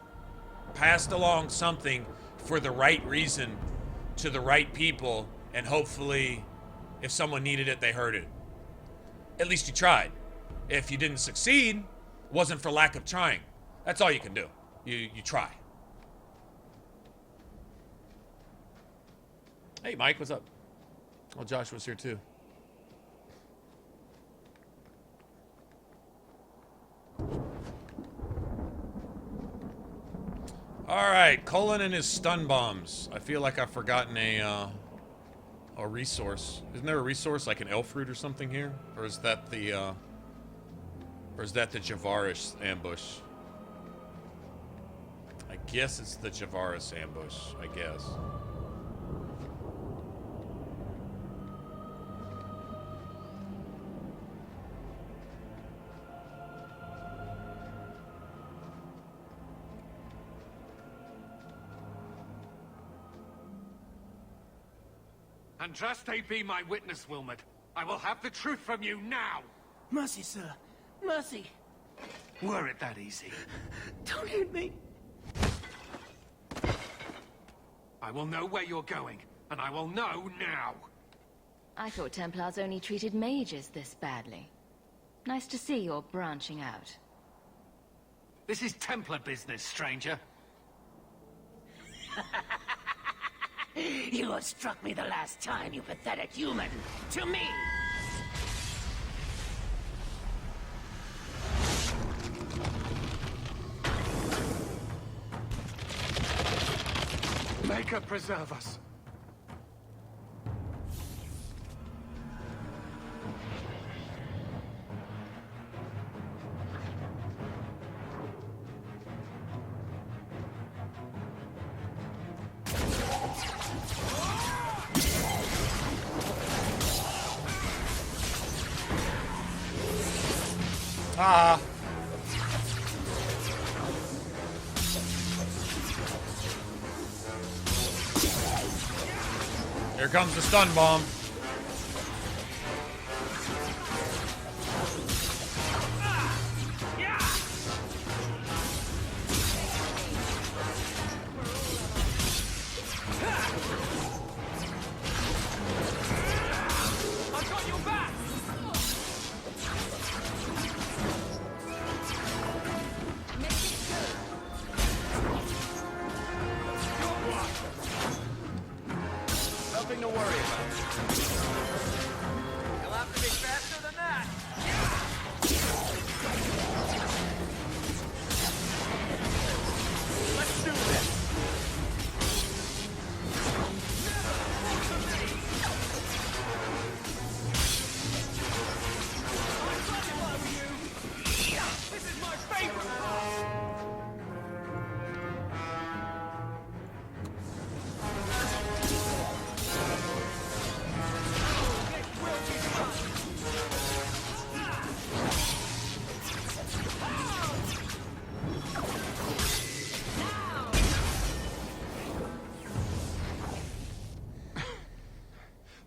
Speaker 1: passed along something for the right reason to the right people, and hopefully if someone needed it, they heard it. At least you tried. If you didn't succeed, it wasn't for lack of trying. That's all you can do. You try. Hey, Mike, what's up? Oh, Joshua's here too. All right, Cullen and his stun bombs. I feel like I've forgotten a resource. Isn't there a resource like an elf root or something here, or is that the Javarish ambush? I guess it's the Javarish ambush. I guess.
Speaker 6: Andraste be my witness, Wilmot. I will have the truth from you now.
Speaker 13: Mercy, sir. Mercy.
Speaker 6: Were it that easy?
Speaker 13: Don't hit me.
Speaker 6: I will know where you're going, and I will know now.
Speaker 2: I thought Templars only treated mages this badly. Nice to see you're branching out.
Speaker 6: This is Templar business, stranger.
Speaker 13: You have struck me the last time, you pathetic human. To me!
Speaker 6: Maker preserve us.
Speaker 1: Ah. Here comes the stun bomb.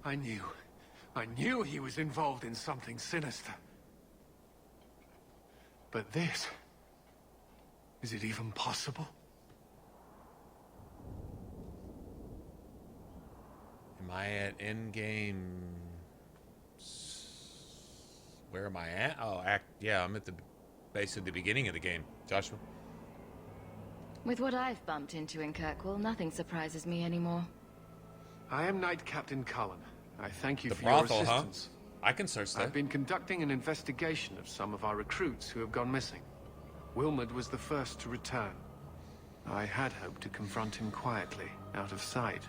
Speaker 6: I knew he was involved in something sinister. But this... is it even possible?
Speaker 1: Am I at endgame? Where am I at? Oh, yeah, I'm at the basically the beginning of the game. Joshua?
Speaker 2: With what I've bumped into in Kirkwall, nothing surprises me anymore.
Speaker 6: I am Knight Captain Cullen. I thank you
Speaker 1: The
Speaker 6: for
Speaker 1: brothel,
Speaker 6: your assistance.
Speaker 1: Huh? I can search that.
Speaker 6: I've been conducting an investigation of some of our recruits who have gone missing. Wilmot was the first to return. I had hoped to confront him quietly, out of sight.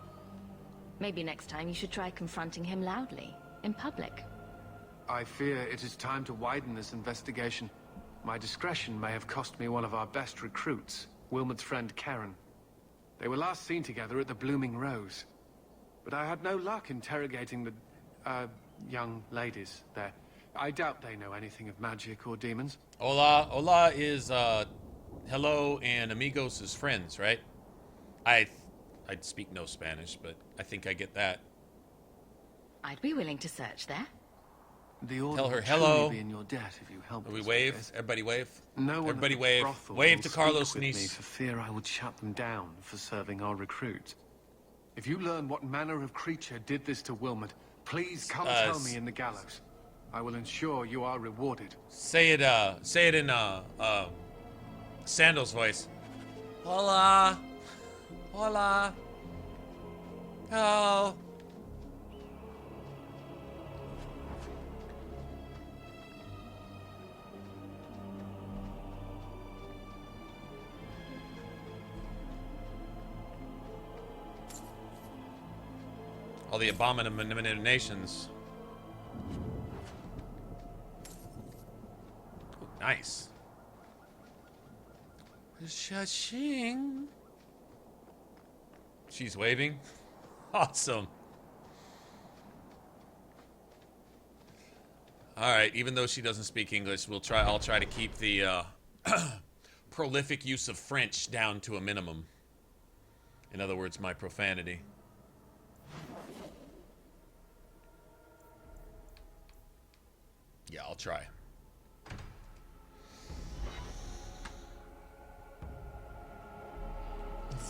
Speaker 2: Maybe next time you should try confronting him loudly, in public.
Speaker 6: I fear it is time to widen this investigation. My discretion may have cost me one of our best recruits, Wilmot's friend Karen. They were last seen together at the Blooming Rose. But I had no luck interrogating the, young ladies there. I doubt they know anything of magic or demons.
Speaker 1: Hola. Hola is, hello and amigos is friends, right? I'd speak no Spanish, but I think I get that.
Speaker 2: I'd be willing to search there.
Speaker 6: The order
Speaker 1: Tell her
Speaker 6: will
Speaker 1: hello.
Speaker 6: truly be in your debt if you help.
Speaker 1: We wave. Everybody wave.
Speaker 6: No one
Speaker 1: Everybody
Speaker 6: at the
Speaker 1: wave.
Speaker 6: brothel
Speaker 1: Wave
Speaker 6: will
Speaker 1: to
Speaker 6: speak
Speaker 1: Carlos
Speaker 6: with me
Speaker 1: Nice.
Speaker 6: for fear I would shut them down for serving our recruits. If you learn what manner of creature did this to Wilmot, please come tell me in the gallows. I will ensure you are rewarded.
Speaker 1: Say it in Sandal's voice. Hola. Hola. Hello. All the abominations. Ooh, nice. Cha-ching. She's waving. Awesome. All right, even though she doesn't speak English, I'll try to keep the prolific use of French down to a minimum. In other words, my profanity. Yeah, I'll try.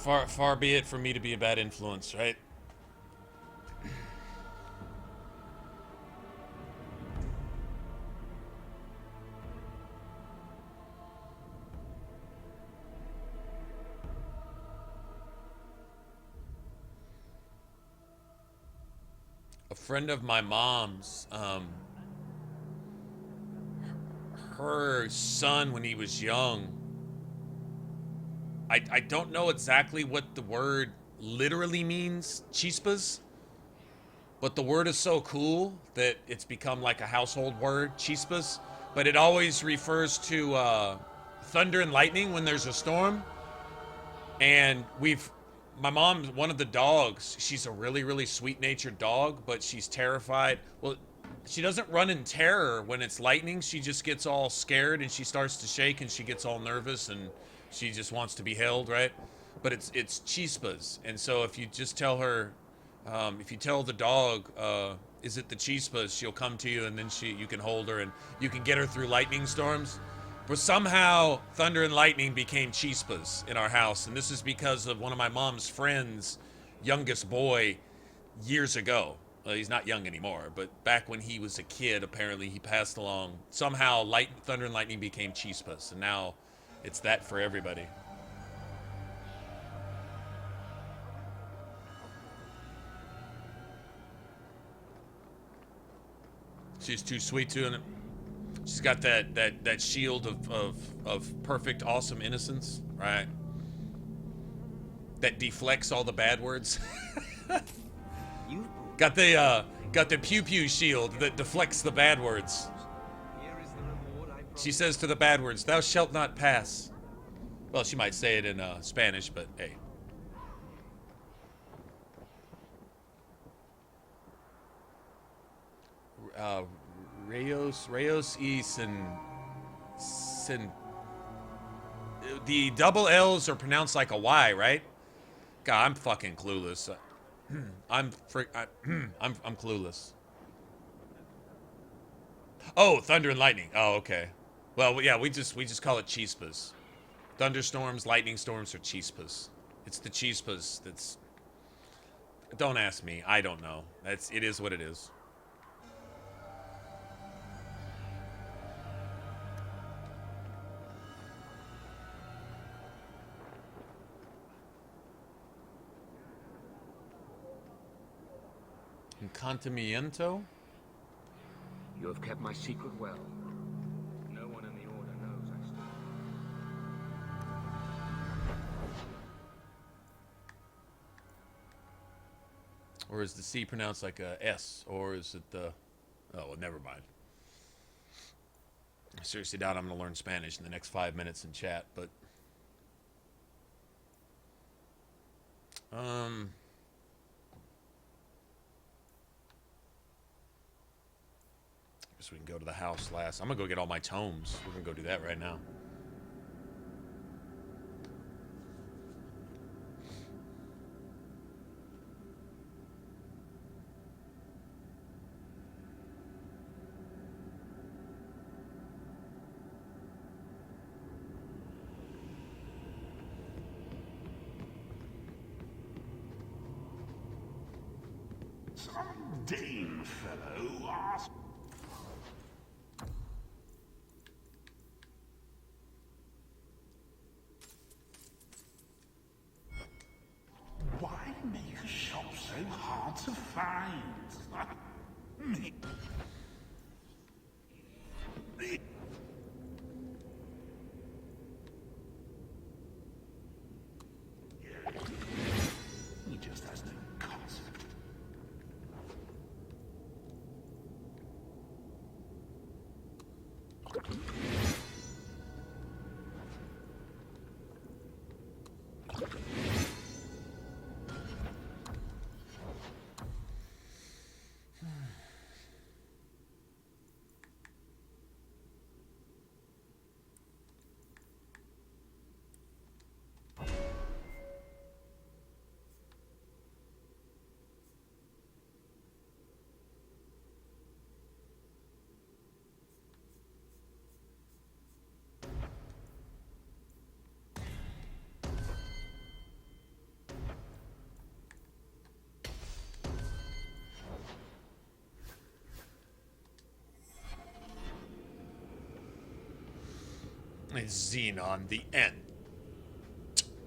Speaker 1: Far be it for me to be a bad influence, right? A friend of my mom's, her son when he was young, I don't know exactly what the word literally means, chispas, but the word is so cool that it's become like a household word, chispas, but it always refers to thunder and lightning when there's a storm. And my mom's one of the dogs, she's a really, really sweet-natured dog, but she's terrified. Well, she doesn't run in terror when it's lightning. She just gets all scared and she starts to shake and she gets all nervous and she just wants to be held, right? But it's chispas. And so if you just tell her, if you tell the dog, is it the chispas, she'll come to you and then you can hold her and you can get her through lightning storms. But somehow thunder and lightning became chispas in our house. And this is because of one of my mom's friends' youngest boy years ago. Well, he's not young anymore, but back when he was a kid, apparently he passed along. Somehow thunder and lightning became chispas, and now it's that for everybody. She's too sweet to it. She's got that shield of perfect, awesome innocence, right? That deflects all the bad words. Got the pew pew shield that deflects the bad words. She says to the bad words, "Thou shalt not pass." Well, she might say it in Spanish, but hey. Reyes y Sen. The double L's are pronounced like a Y, right? God, I'm fucking clueless. I'm clueless. Oh, thunder and lightning. Oh, okay. Well, yeah, we just call it chispas. Thunderstorms, lightning storms are chispas. It's the chispas that's... Don't ask me. I don't know. It is what it is. Incontamiento?
Speaker 4: You have kept my secret well. No one in the Order knows I still...
Speaker 1: Or is the C pronounced like a S? Or is it the... Oh, well, never mind. I seriously doubt I'm going to learn Spanish in the next 5 minutes in chat, but... Guess we can go to the house last. I'm gonna go get all my tomes. We're gonna go do that right now.
Speaker 14: Some Dane fellow asked... Why make a shop so hard to find? He just has no concept.
Speaker 1: Xenon the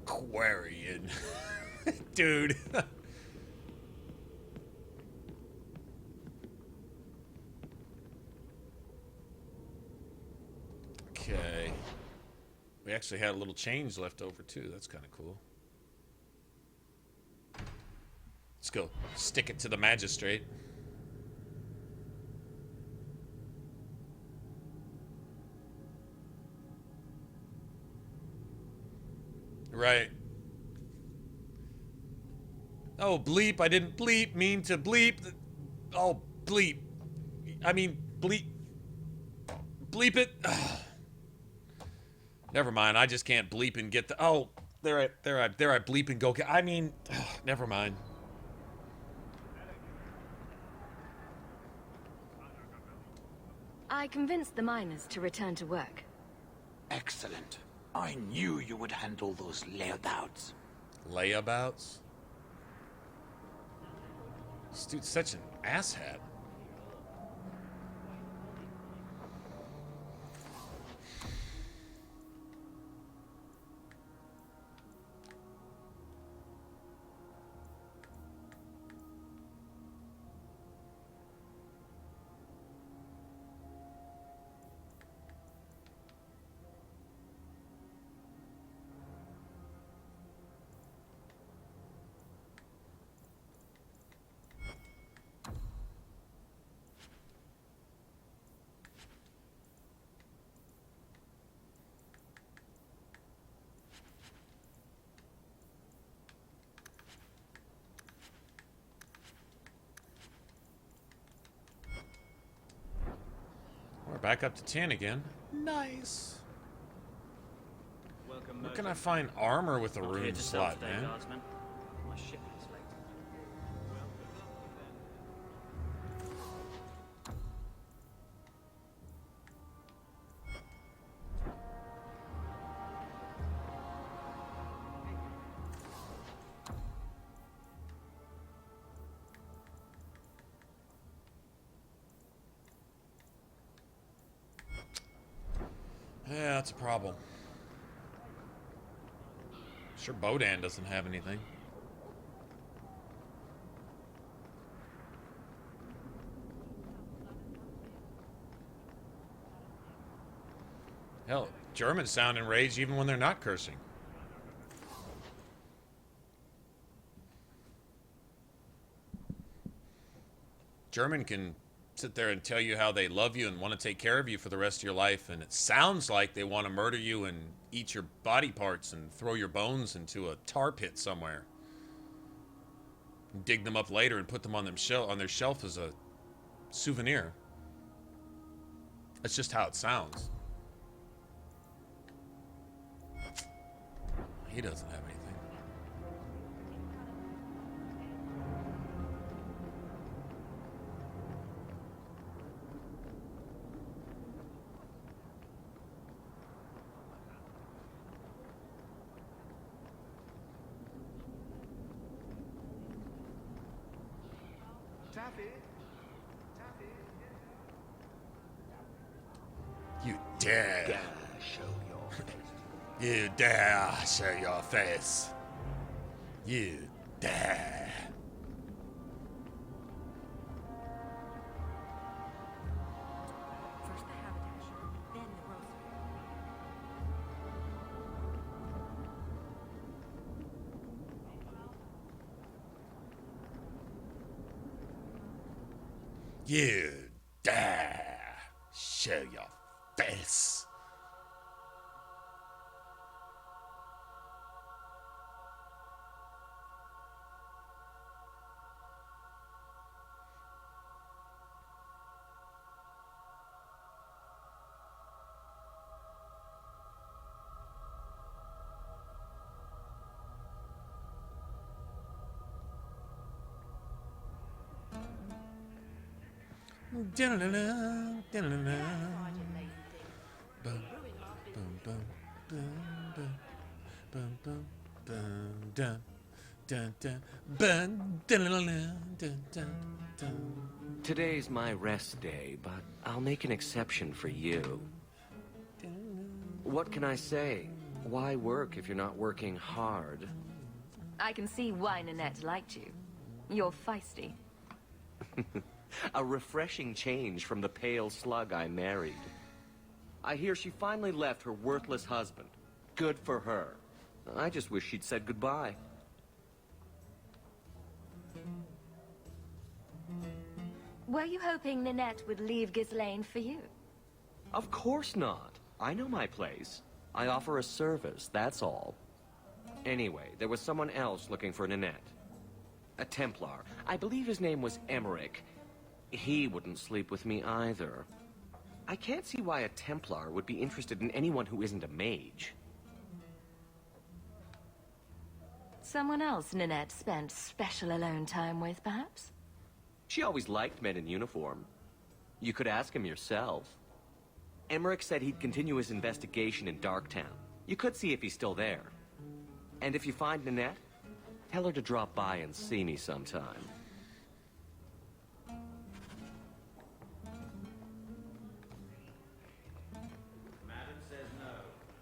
Speaker 1: Antiquarian. Dude. Okay. We actually had a little change left over too. That's kind of cool. Let's go stick it to the magistrate. Right. Oh, bleep. I didn't bleep. Mean to bleep. Oh, bleep. I mean, bleep. Bleep it. Never mind. I just can't bleep and get the... Oh, there I bleep and go get... I mean, never mind.
Speaker 2: I convinced the miners to return to work.
Speaker 12: Excellent. I knew you would handle those layabouts.
Speaker 1: Layabouts? This dude's such an asshat. We're back up to 10 again. Nice. Where can I find armor with a rune slot, man?
Speaker 15: My ship is late.
Speaker 1: that's a problem. Sure, Bodan doesn't have anything. Hell, Germans sound enraged even when they're not cursing. German can sit there and tell you how they love you and want to take care of you for the rest of your life, and it sounds like they want to murder you and eat your body parts and throw your bones into a tar pit somewhere. And dig them up later and put them on their shelf as a souvenir. That's just how it sounds. He doesn't have anything. You dare show your face. You dare show your face. You dare.
Speaker 3: First the haberdasher, then the grocer.
Speaker 1: You dare show your face.
Speaker 15: Today's my rest day, but I'll make an exception for you. What can I say? Why work if you're not working hard?
Speaker 2: I can see why Nanette liked you. You're feisty.
Speaker 15: A refreshing change from the pale slug I married. I hear she finally left her worthless husband. Good for her. I just wish she'd said goodbye.
Speaker 2: Were you hoping Nanette would leave Ghislaine for you?
Speaker 15: Of course not. I know my place. I offer a service, that's all. Anyway, there was someone else looking for Nanette. A Templar. I believe his name was Emmerich. He wouldn't sleep with me either. I can't see why a Templar would be interested in anyone who isn't a mage.
Speaker 2: Someone else Nanette spent special alone time with, perhaps?
Speaker 15: She always liked men in uniform. You could ask him yourself. Emmerich said he'd continue his investigation in Darktown. You could see if he's still there. And if you find Nanette, tell her to drop by and see me sometime.
Speaker 9: Madam says no,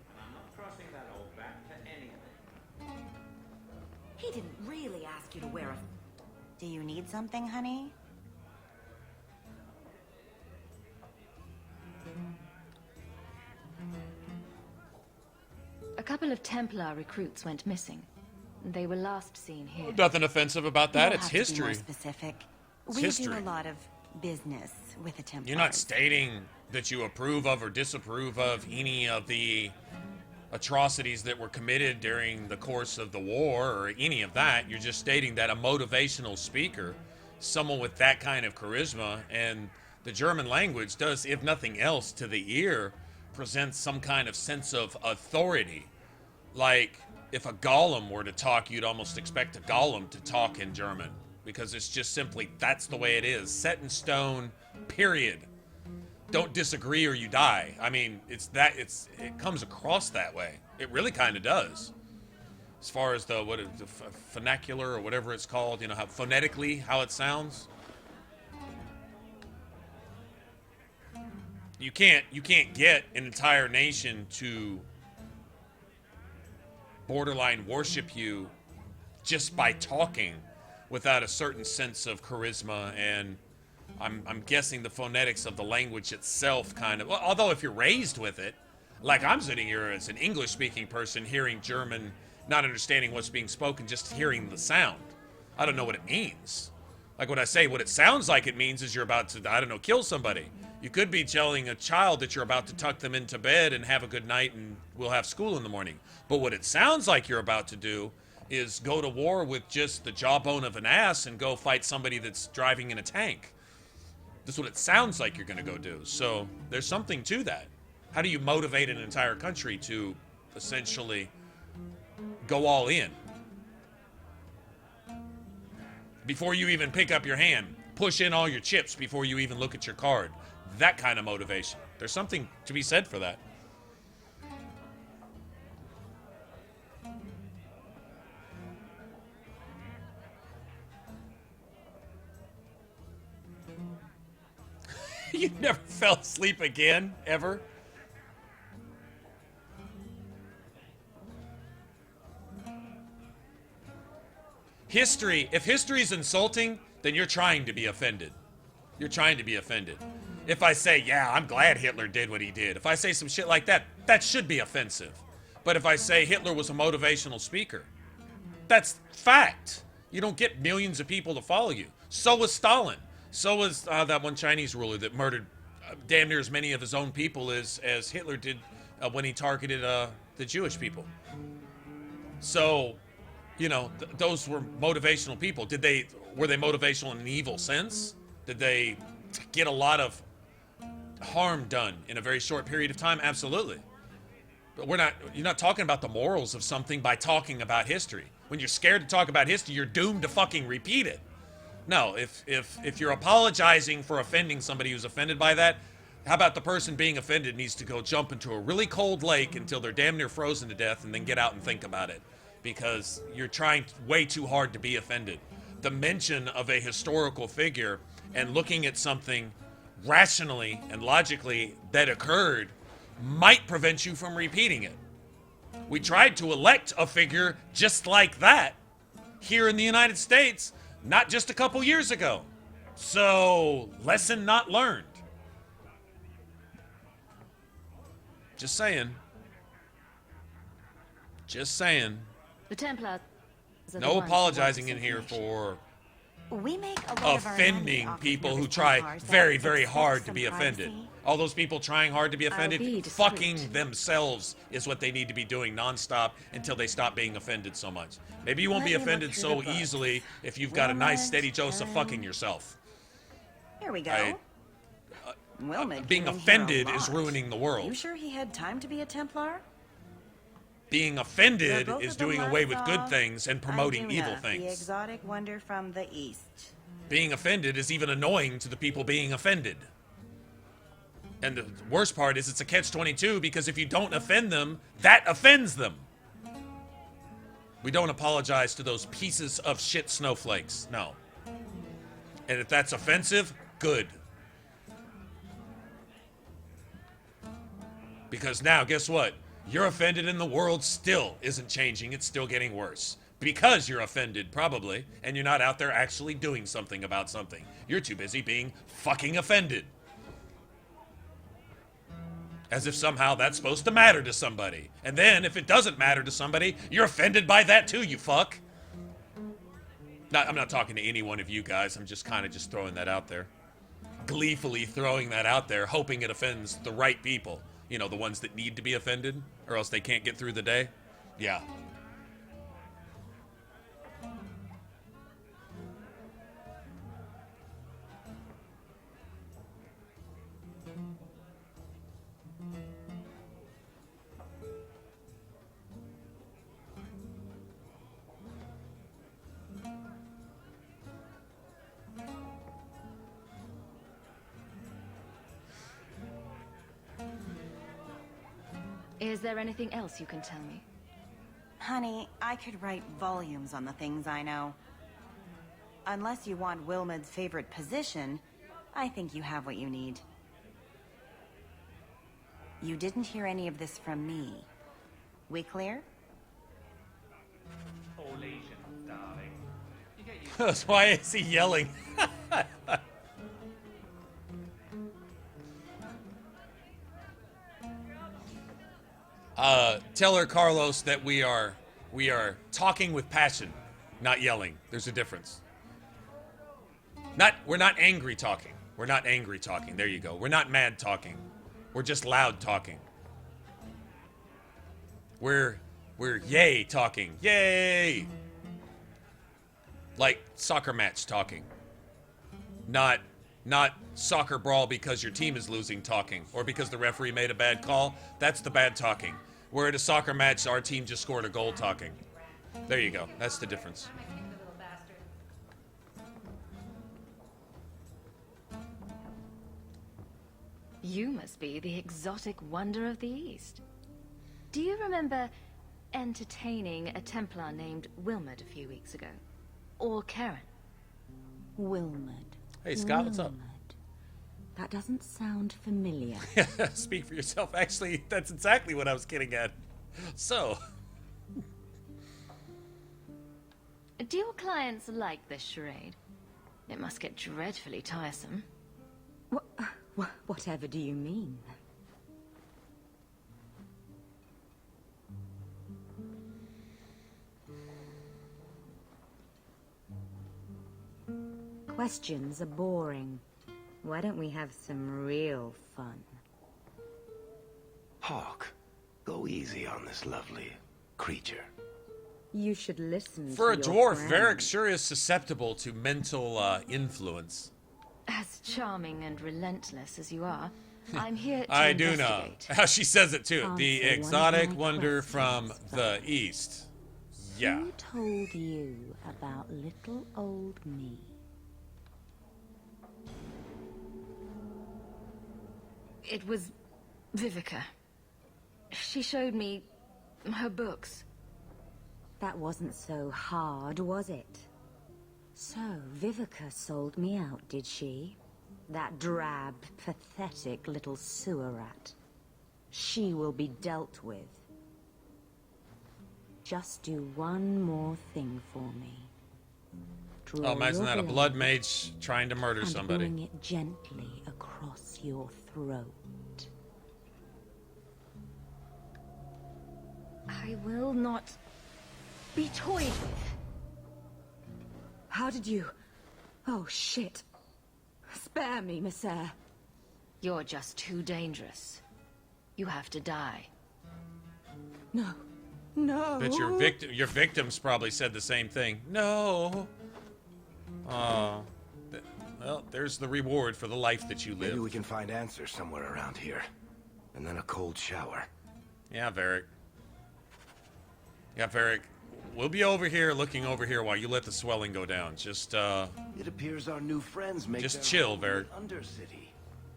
Speaker 9: and I'm not crossing that old back to anything.
Speaker 3: He didn't really ask you to wear a... Do you need something, honey?
Speaker 2: A couple of Templar recruits went missing. They were last seen here.
Speaker 1: Nothing offensive about that.
Speaker 3: You'll
Speaker 1: It's
Speaker 3: have to be
Speaker 1: history.
Speaker 3: more specific.
Speaker 1: It's
Speaker 3: We
Speaker 1: history.
Speaker 3: do a lot of business with the Templars.
Speaker 1: You're not stating that you approve of or disapprove of any of the atrocities that were committed during the course of the war or any of that. You're just stating that a motivational speaker, someone with that kind of charisma, and the German language does, if nothing else, to the ear, presents some kind of sense of authority. Like, if a golem were to talk, you'd almost expect a golem to talk in German, because it's just simply, that's the way it is. Set in stone, period. Don't disagree or you die. I mean, it comes across that way. It really kind of does. As far as the vernacular or whatever it's called, you know, how phonetically, how it sounds. You can't get an entire nation to borderline worship you just by talking without a certain sense of charisma, and I'm guessing the phonetics of the language itself kind of, well, although if you're raised with it, like I'm sitting here as an English-speaking person hearing German, not understanding what's being spoken, just hearing the sound. I don't know what it means. Like when I say what it sounds like it means is you're about to, I don't know, kill somebody. You could be telling a child that you're about to tuck them into bed and have a good night and we'll have school in the morning. But what it sounds like you're about to do is go to war with just the jawbone of an ass and go fight somebody that's driving in a tank. That's what it sounds like you're going to go do. So there's something to that. How do you motivate an entire country to essentially go all in? Before you even pick up your hand, push in all your chips before you even look at your card. That kind of motivation. There's something to be said for that. You never fell asleep again, ever? History, if history is insulting, then you're trying to be offended. You're trying to be offended. If I say, yeah, I'm glad Hitler did what he did. If I say some shit like that, that should be offensive. But if I say Hitler was a motivational speaker, that's fact. You don't get millions of people to follow you. So was Stalin. So was that one Chinese ruler that murdered damn near as many of his own people as Hitler did when he targeted the Jewish people. So, you know, those were motivational people. Were they motivational in an evil sense? Did they get a lot of harm done in a very short period of time? Absolutely. But you're not talking about the morals of something by talking about history. When you're scared to talk about history, you're doomed to fucking repeat it. No, if you're apologizing for offending somebody who's offended by that, how about the person being offended needs to go jump into a really cold lake until they're damn near frozen to death and then get out and think about it. Because you're trying way too hard to be offended. The mention of a historical figure and looking at something rationally and logically that occurred might prevent you from repeating it. We tried to elect a figure just like that here in the United States not just a couple years ago. So, lesson not learned. Just saying. Just saying.
Speaker 2: The Templar.
Speaker 1: No apologizing in here for
Speaker 3: we make a lot
Speaker 1: offending people who try very, very hard to be offended. All those people trying hard to be offended, fucking themselves is what they need to be doing nonstop until they stop being offended so much. Maybe you won't be offended so easily if you've got a nice steady dose of fucking yourself.
Speaker 3: Here we go.
Speaker 1: Being offended is ruining the world.
Speaker 3: You sure he had time to be a Templar?
Speaker 1: Being offended is doing away with good things and promoting evil things.
Speaker 3: The exotic wonder from the east.
Speaker 1: Being offended is even annoying to the people being offended. And the worst part is it's a catch-22 because if you don't offend them, that offends them. We don't apologize to those pieces of shit snowflakes. No. And if that's offensive, good. Because now, guess what? You're offended and the world still isn't changing. It's still getting worse. Because you're offended, probably, and you're not out there actually doing something about something. You're too busy being fucking offended. As if somehow that's supposed to matter to somebody. And then, if it doesn't matter to somebody, you're offended by that too, you fuck. I'm not talking to any one of you guys. I'm just kind of just throwing that out there. Gleefully throwing that out there, hoping it offends the right people. You know, the ones that need to be offended, or else they can't get through the day. Yeah.
Speaker 2: Is there anything else you can tell me?
Speaker 3: Honey, I could write volumes on the things I know. Unless you want Wilmed's favorite position, I think you have what you need. You didn't hear any of this from me. We clear?
Speaker 1: Why is he yelling? Tell her, Carlos, that we are talking with passion, not yelling. There's a difference. We're not angry talking. We're not angry talking. There you go. We're not mad talking. We're just loud talking. We're yay talking. Yay! Like soccer match talking. Not soccer brawl because your team is losing talking or because the referee made a bad call. That's the bad talking. We're at a soccer match, our team just scored a goal talking. There you go. That's the difference.
Speaker 2: You must be the exotic wonder of the East. Do you remember entertaining a Templar named Wilmot a few weeks ago? Or Karen?
Speaker 7: Wilmot.
Speaker 1: Hey, Scott, what's up?
Speaker 7: That doesn't sound familiar.
Speaker 1: Speak for yourself. Actually, that's exactly what I was getting at. So.
Speaker 2: Do your clients like this charade? It must get dreadfully tiresome.
Speaker 7: Whatever do you mean? Questions are boring. Why don't we have some real fun?
Speaker 16: Hawke, go easy on this lovely creature.
Speaker 7: You should listen
Speaker 1: For a
Speaker 7: to
Speaker 1: dwarf,
Speaker 7: your friend.
Speaker 1: Varric sure is susceptible to mental influence.
Speaker 2: As charming and relentless as you are, I'm here to
Speaker 1: I do know.
Speaker 2: investigate.
Speaker 1: How she says it too. The
Speaker 7: Answer one of
Speaker 1: exotic
Speaker 7: my
Speaker 1: wonder
Speaker 7: questions,
Speaker 1: from the east. Yeah.
Speaker 7: Who told you about little old me?
Speaker 2: It was Vivica. She showed me her books.
Speaker 7: That wasn't so hard, was it? So, Vivica sold me out, did she? That drab, pathetic little sewer rat. She will be dealt with. Just do one more thing for me. Draw
Speaker 1: Oh, imagine
Speaker 7: your
Speaker 1: that. A
Speaker 7: blood
Speaker 1: blood mage trying to murder
Speaker 7: and
Speaker 1: somebody.
Speaker 7: bring it gently across your throat.
Speaker 2: I will not be toyed with.
Speaker 7: How did you... Oh, shit. Spare me, Messer.
Speaker 2: You're just too dangerous. You have to die.
Speaker 7: No. No.
Speaker 1: Bet your victims probably said the same thing. No. Well, there's the reward for the life that you live.
Speaker 16: Maybe we can find answers somewhere around here. And then a cold shower.
Speaker 1: Yeah, Varric. Yeah, Varric. We'll be over here, looking over here while you let the swelling go down. Just,
Speaker 16: It appears our new friends make
Speaker 1: just
Speaker 16: their
Speaker 1: chill,
Speaker 16: home in
Speaker 1: Varric.
Speaker 16: the Undercity.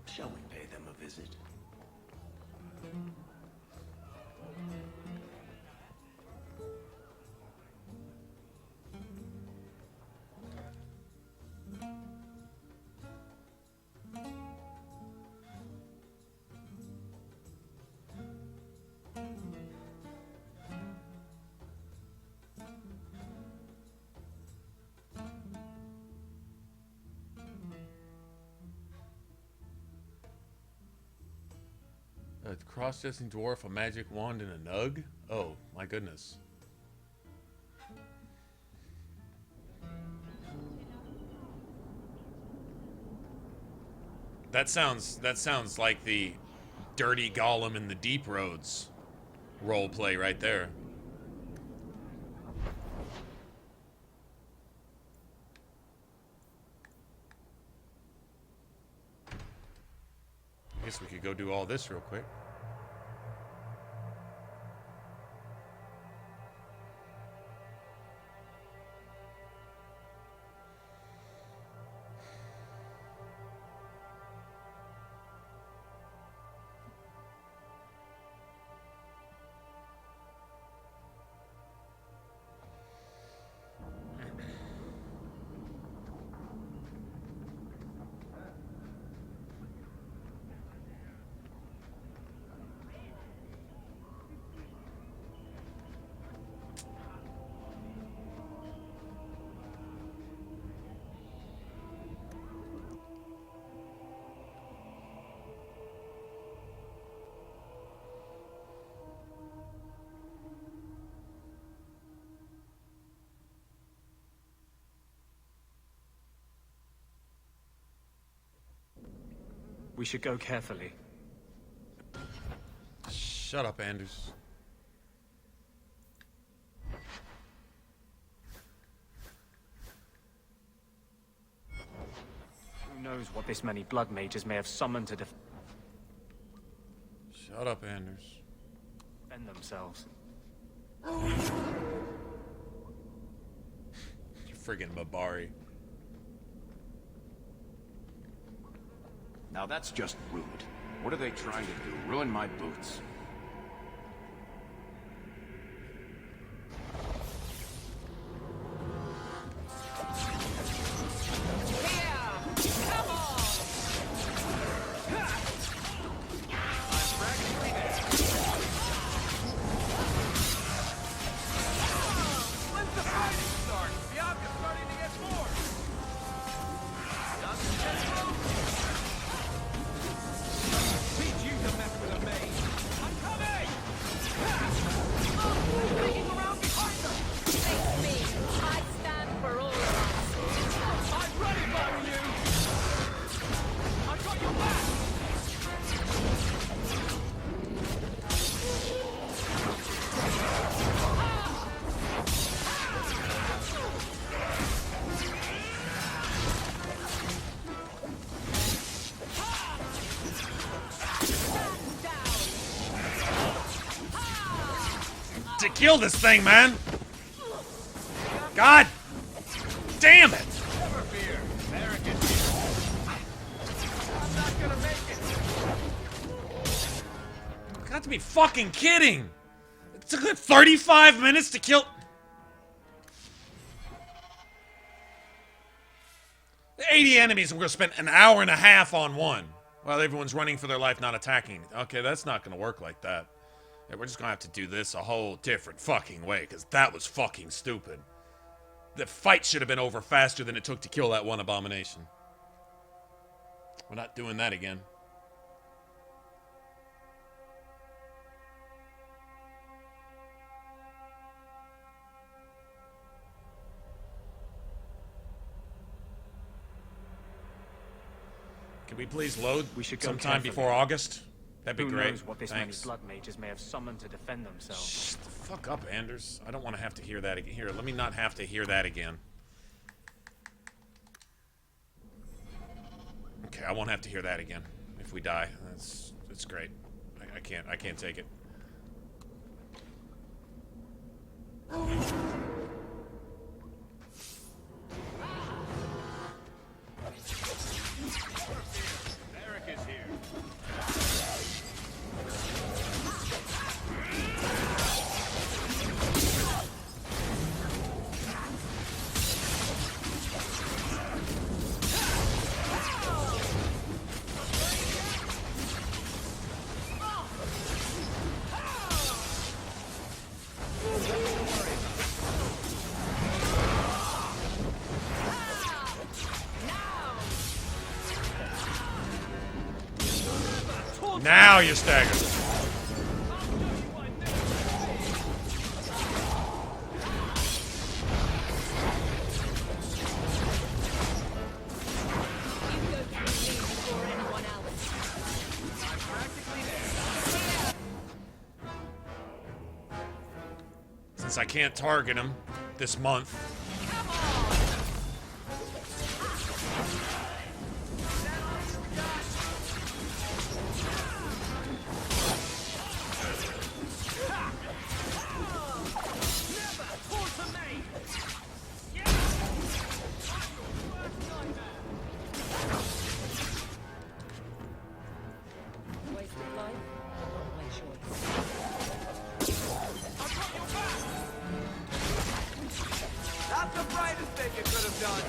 Speaker 16: Shall we pay them a visit?
Speaker 1: A cross-dressing dwarf, a magic wand, and a nug? Oh, my goodness. That sounds like the dirty golem in the Deep Roads role play right there. I guess we could go do all this real quick.
Speaker 6: We should go carefully.
Speaker 1: Shut up, Anders.
Speaker 6: Who knows what this many blood mages may have summoned to
Speaker 1: Shut up, Anders.
Speaker 6: defend themselves.
Speaker 1: You friggin' Mabari.
Speaker 10: Now that's just rude. What are they trying to do? Ruin my boots?
Speaker 1: To kill this thing, man! God damn it!
Speaker 17: Never fear. Eric is here. I'm not gonna make it.
Speaker 1: Got to be fucking kidding! It took like 35 minutes to kill. 80 enemies, and we're gonna spend an hour and a half on one while everyone's running for their life, not attacking. Okay, that's not gonna work like that. Yeah, we're just gonna have to do this a whole different fucking way, because that was fucking stupid. The fight should have been over faster than it took to kill that one abomination. We're not doing that again. Can we please load sometime before August? That'd be great.
Speaker 6: Who knows what this many
Speaker 1: Thanks.
Speaker 6: blood mages may have summoned to defend themselves.
Speaker 1: Shut the fuck up, Anders. I don't want to have to hear that again. Here, let me not have to hear that again. Okay, I won't have to hear that again. If we die, that's great. I can't take it.
Speaker 17: Eric is here.
Speaker 1: Now you're staggered. Since I can't target him this month.
Speaker 17: Not the brightest thing you could have done.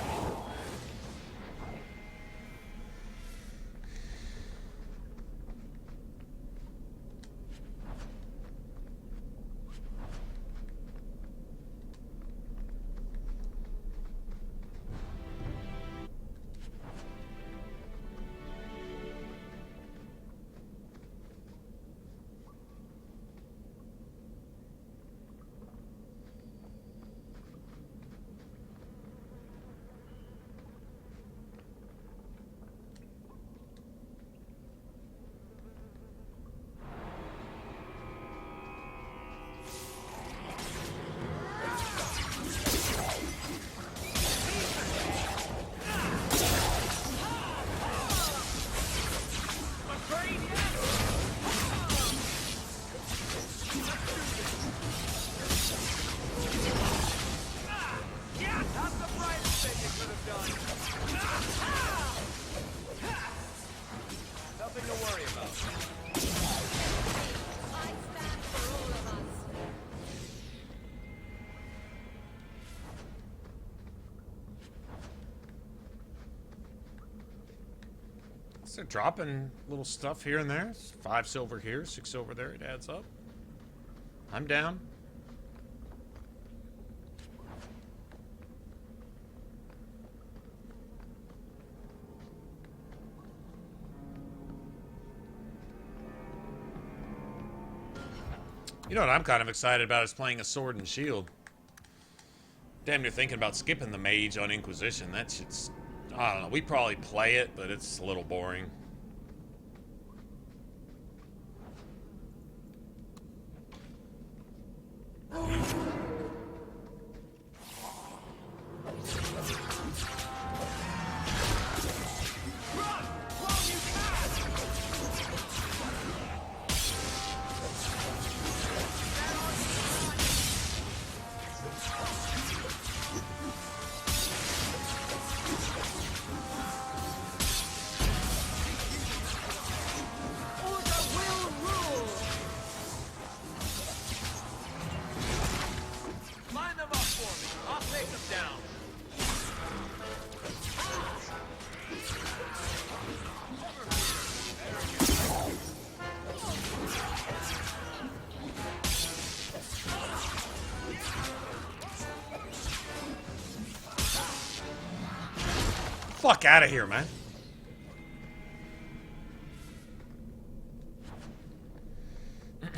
Speaker 18: So they're dropping little stuff here and there. It's 5 silver here, 6 silver there. It adds up. I'm down. You know what I'm kind of excited about is playing a sword and shield. Damn near thinking about skipping the mage on Inquisition. That shit's... I don't know. We probably play it, but it's a little boring. Fuck out of here, man.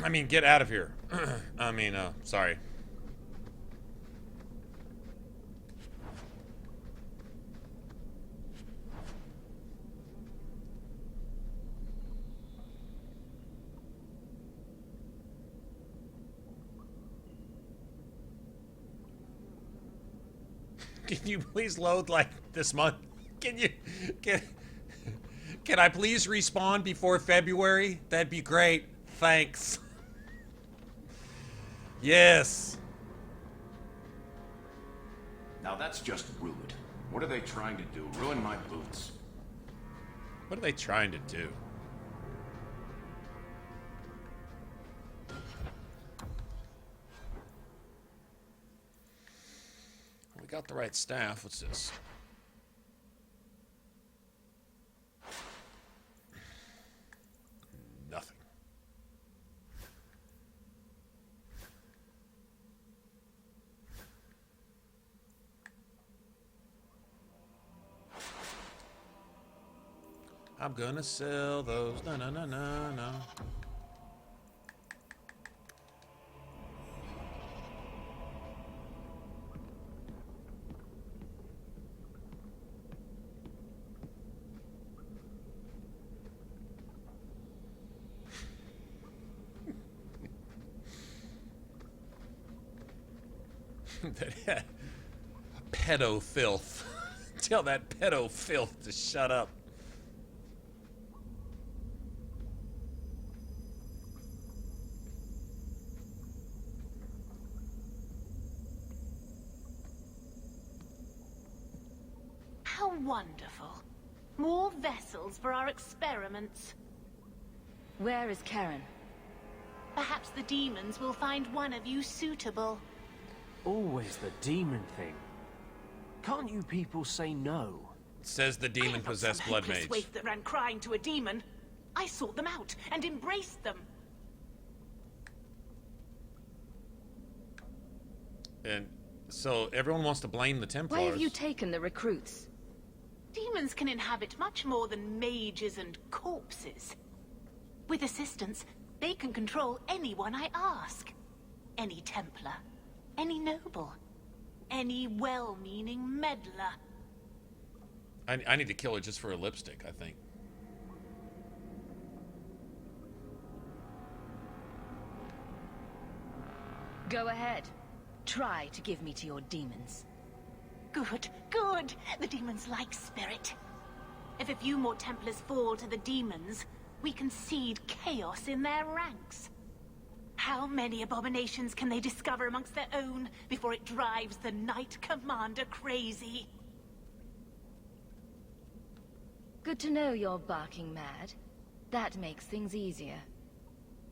Speaker 18: I mean, get out of here. I mean, sorry. Can you please load like this month? Can I please respawn before February? That'd be great. Thanks. Yes.
Speaker 10: Now that's just rude. What are they trying to do? Ruin my boots.
Speaker 18: What are they trying to do? We got the right staff. What's this? Nothing. I'm gonna sell those. No, no, no, no, no. That pedo filth. Tell that pedo filth to shut up.
Speaker 8: How wonderful. More vessels for our experiments.
Speaker 2: Where is Karen?
Speaker 8: Perhaps the demons will find one of you suitable.
Speaker 19: Always the demon thing. Can't you people say no?
Speaker 18: Says the demon-possessed blood mage.
Speaker 8: Waif that ran crying to a demon. I sought them out and embraced them.
Speaker 18: And so everyone wants to blame the Templars.
Speaker 2: Why have you taken the recruits?
Speaker 8: Demons can inhabit much more than mages and corpses. With assistance, they can control anyone I ask. Any Templar. Any noble. Any well-meaning meddler.
Speaker 18: I need to kill her just for a lipstick, I think.
Speaker 2: Go ahead. Try to give me to your demons.
Speaker 8: Good, good. The demons like spirit. If a few more Templars fall to the demons, we can seed chaos in their ranks. How many abominations can they discover amongst their own before it drives the Knight Commander crazy?
Speaker 2: Good to know you're barking mad. That makes things easier.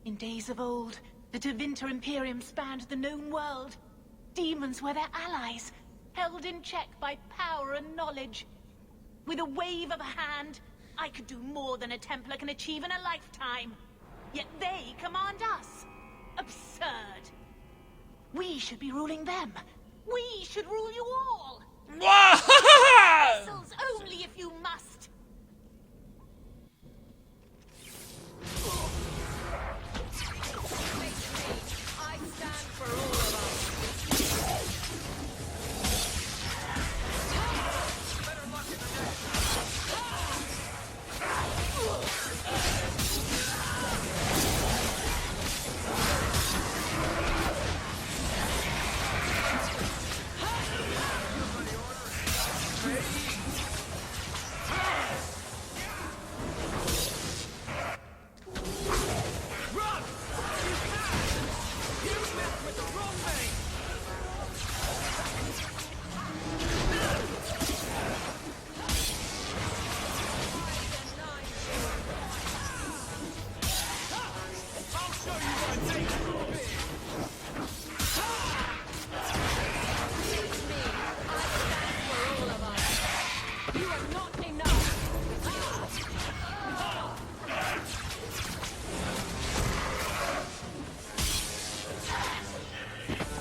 Speaker 8: In days of old, the Tevinter Imperium spanned the known world. Demons were their allies, held in check by power and knowledge. With a wave of a hand, I could do more than a Templar can achieve in a lifetime. Yet they command us. Absurd. We should be ruling them. We should rule you all. Vessels only if you must.
Speaker 13: I stand for all of us. Better luck in the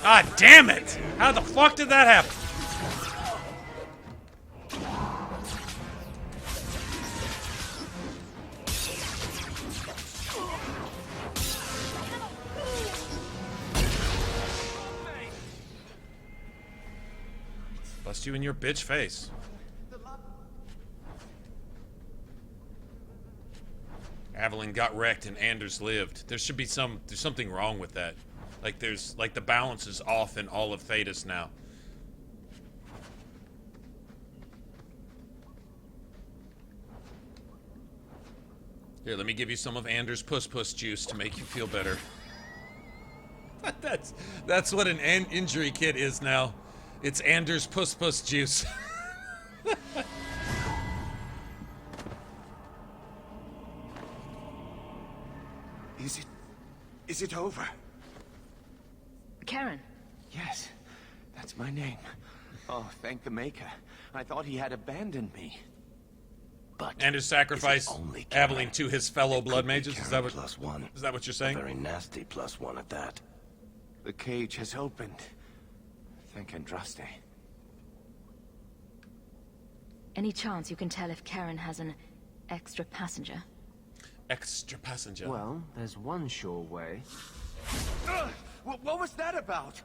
Speaker 18: God damn it! How the fuck did that happen? Bust you in your bitch face. Evelyn got wrecked and Anders lived. There's something wrong with that. Like the balance is off in all of Thedas now. Here, let me give you some of Anders' puss juice to make you feel better. That's what an injury kit is now. It's Anders' puss juice.
Speaker 16: Is it over?
Speaker 2: Karen.
Speaker 16: Yes, that's my name. Oh, thank the Maker. I thought he had abandoned me. But
Speaker 18: Anders sacrificed Aveline to his fellow blood mages. Is that what?
Speaker 16: +1.
Speaker 18: Is that what you're saying?
Speaker 16: A very nasty +1 at that. The cage has opened. Thank Andraste.
Speaker 2: Any chance you can tell if Karen has an extra passenger?
Speaker 18: Extra passenger.
Speaker 19: Well, there's one sure way.
Speaker 16: What was that about?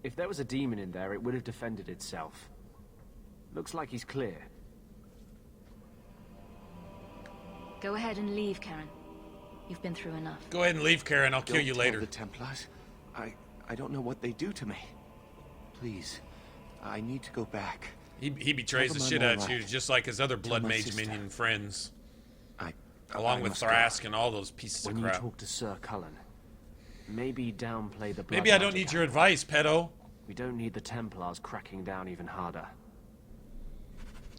Speaker 19: If there was a demon in there, it would have defended itself. Looks like he's clear.
Speaker 2: Go ahead and leave, Karen. You've been through enough.
Speaker 18: Go ahead and leave, Karen. I'll kill you
Speaker 16: Don't
Speaker 18: later.
Speaker 16: tell the Templars. I don't know what they do to me. Please, I need to go back.
Speaker 18: He betrays the shit out of you, just like his other blood mage minion friends. Along with Thrask and all those pieces of crap.
Speaker 19: When you talk to Sir Cullen, maybe downplay the blood.
Speaker 18: Maybe I don't need your advice, pedo.
Speaker 19: We don't need the Templars cracking down even harder.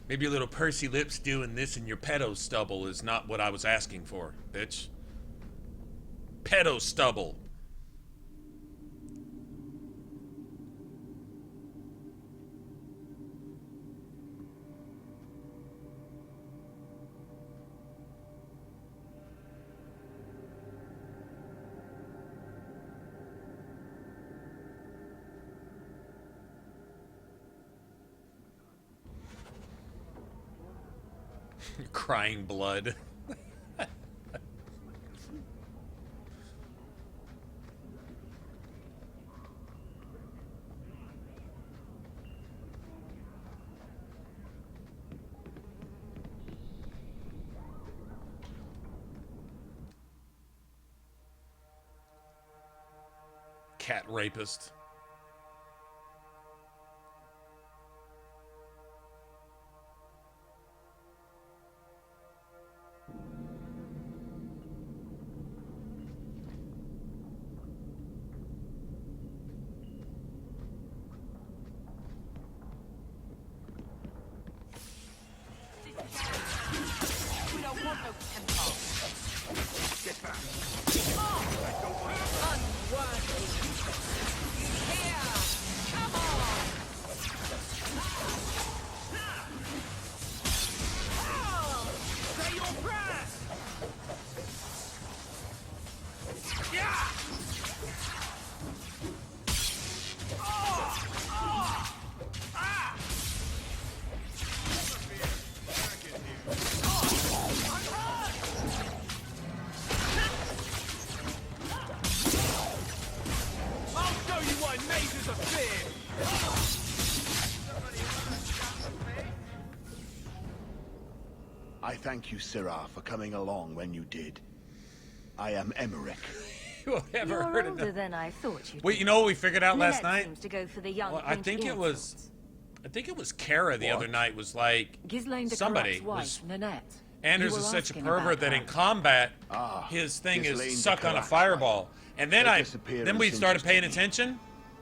Speaker 18: Maybe your little pursy lips doing this in your pedo stubble is not what I was asking for, bitch. Pedo stubble. Crying blood. Cat rapist.
Speaker 14: I thank you, Syrah, for coming along when you did. I am Emmerich.
Speaker 18: You ever
Speaker 2: You're
Speaker 18: heard of
Speaker 2: older
Speaker 18: that?
Speaker 2: than I thought you'd
Speaker 18: Wait,
Speaker 2: be.
Speaker 18: you know what we figured out last
Speaker 2: Lynette
Speaker 18: night?
Speaker 2: seems to go for the young
Speaker 18: Well, I
Speaker 2: Prince
Speaker 18: think it
Speaker 2: Innocent.
Speaker 18: was Kara the other night was like
Speaker 2: Ghislaine de
Speaker 18: somebody
Speaker 2: Carrat's
Speaker 18: was.
Speaker 2: wife, Nanette.
Speaker 18: Anders
Speaker 2: You
Speaker 18: is
Speaker 2: were
Speaker 18: such a
Speaker 2: asking
Speaker 18: pervert
Speaker 2: about
Speaker 18: that
Speaker 2: her.
Speaker 18: in combat, his thing
Speaker 14: Ghislaine
Speaker 18: is
Speaker 14: de
Speaker 18: suck on a
Speaker 14: Carrat's
Speaker 18: fireball. And then
Speaker 14: Her
Speaker 18: then
Speaker 14: disappearance
Speaker 18: we started paying
Speaker 14: interested me.
Speaker 18: attention.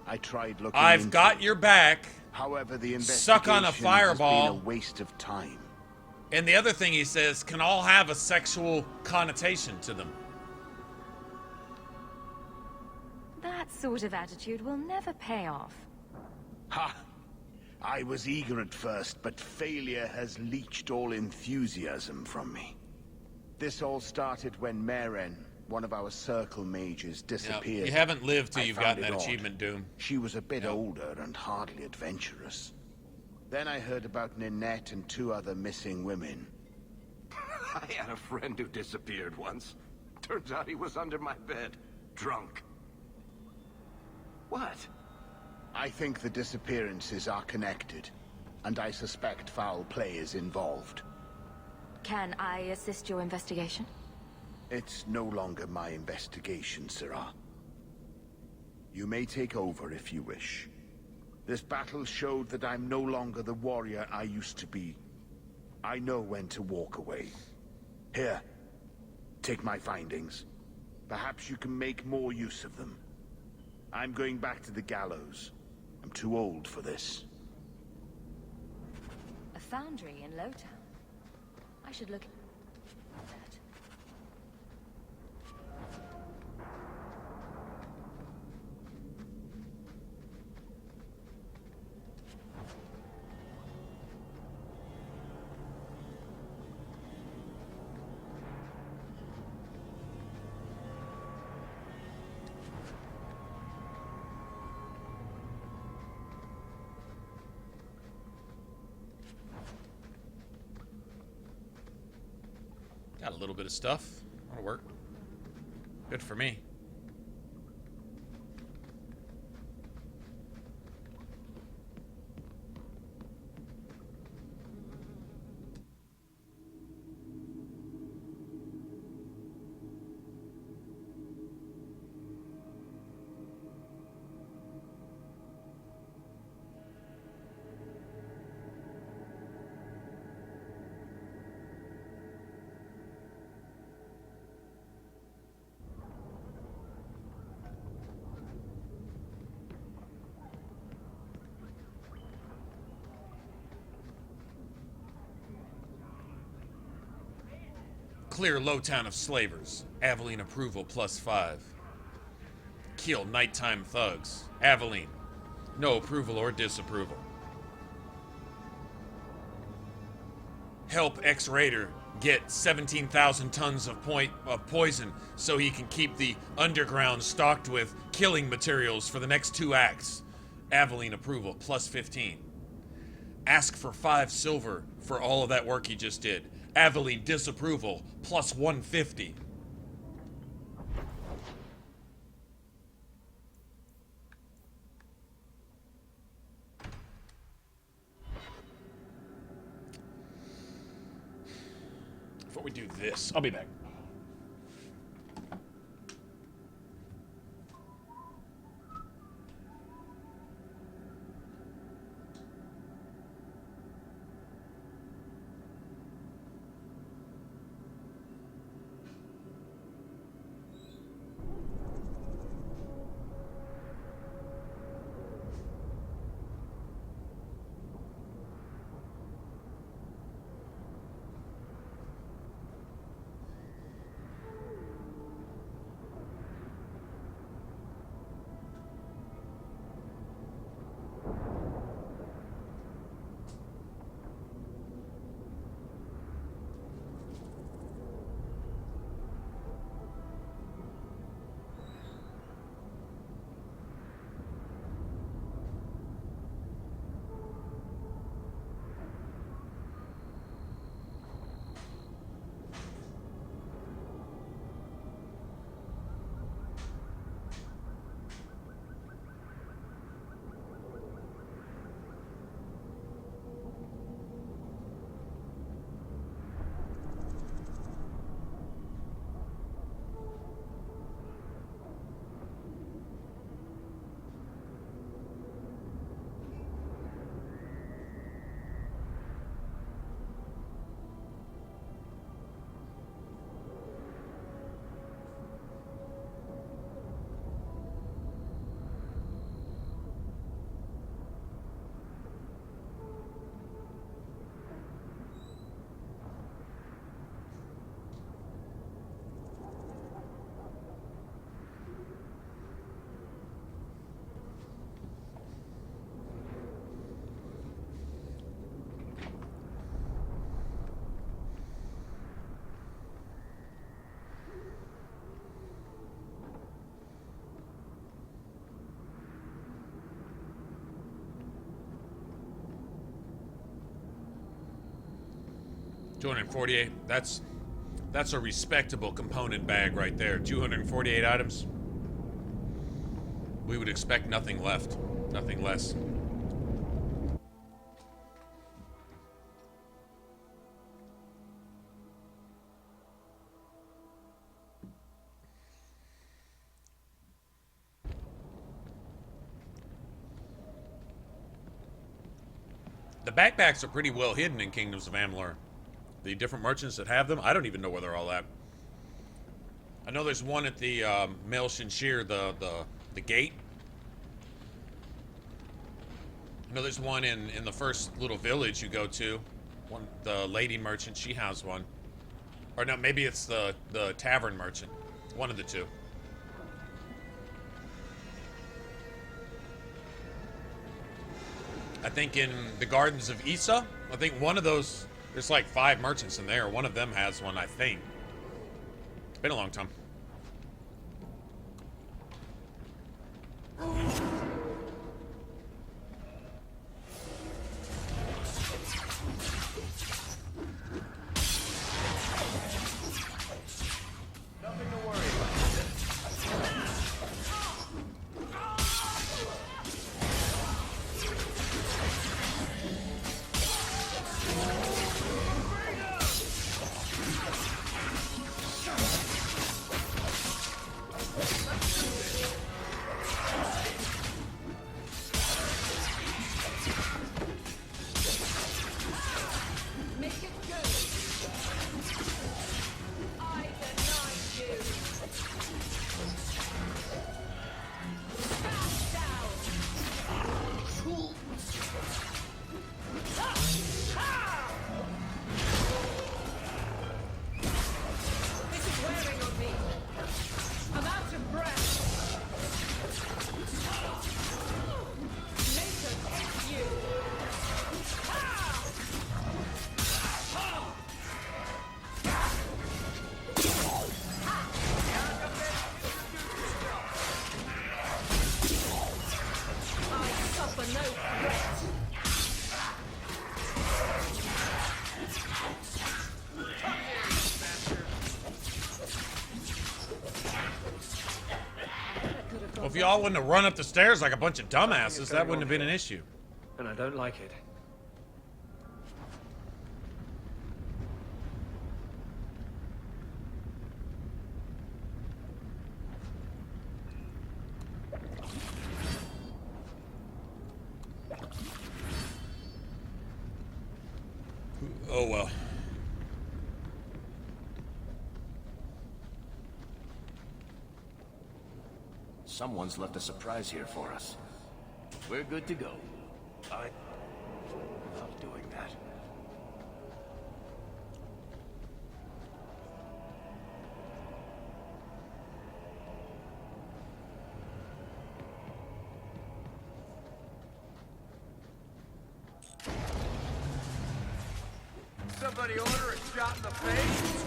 Speaker 14: I tried looking
Speaker 18: I've
Speaker 14: into
Speaker 18: got
Speaker 14: it.
Speaker 18: your back.
Speaker 14: However, the
Speaker 18: Suck on a
Speaker 14: investigation
Speaker 18: fireball.
Speaker 14: has been a waste of time.
Speaker 18: And the other thing he says can all have a sexual connotation to them.
Speaker 2: That sort of attitude will never pay off.
Speaker 14: Ha! I was eager at first, but failure has leached all enthusiasm from me. This all started when Maren, one of our circle mages, disappeared.
Speaker 18: You haven't lived till
Speaker 14: I
Speaker 18: you've
Speaker 14: found
Speaker 18: gotten
Speaker 14: it
Speaker 18: that
Speaker 14: odd.
Speaker 18: achievement, Doom.
Speaker 14: She was a bit older and hardly adventurous. Then I heard about Ninette and 2 other missing women.
Speaker 16: I had a friend who disappeared once. Turns out he was under my bed, drunk. What?
Speaker 14: I think the disappearances are connected, and I suspect foul play is involved.
Speaker 2: Can I assist your investigation?
Speaker 14: It's no longer my investigation, Syrah. You may take over if you wish. This battle showed that I'm no longer the warrior I used to be. I know when to walk away. Here, take my findings. Perhaps you can make more use of them. I'm going back to the gallows. I'm too old for this.
Speaker 2: A foundry in Lowtown. I should look at that.
Speaker 18: Got a little bit of stuff. That'll work. Good for me. Clear Lowtown of slavers. Aveline approval +5. Kill nighttime thugs. Aveline. No approval or disapproval. Help ex-raider get 17,000 tons of poison so he can keep the underground stocked with killing materials for the next 2 acts. Aveline approval +15. Ask for 5 silver for all of that work he just did. Aveline disapproval +150. Before we do this, I'll be back. 248. That's a respectable component bag right there. 248 items. We would expect nothing left, nothing less. The backpacks are pretty well hidden in Kingdoms of Amalur. The different merchants that have them, I don't even know where they're all at. I know there's one at the Mel Shinshir, the gate. I know there's one in the first little village you go to. One, the lady merchant, she has one. Or no, maybe it's the tavern merchant. One of the two. I think in the Gardens of Issa, I think one of those, there's like 5 merchants in there. One of them has one, I think. It's been a long time.
Speaker 17: Nothing to worry about.
Speaker 18: Well, if y'all wouldn't have run up the stairs like a bunch of dumbasses, that wouldn't have been an issue.
Speaker 6: And I don't like it.
Speaker 18: Oh well.
Speaker 10: Someone's left a surprise here for us. We're good to go.
Speaker 6: I love doing that.
Speaker 17: Somebody order a shot in the face?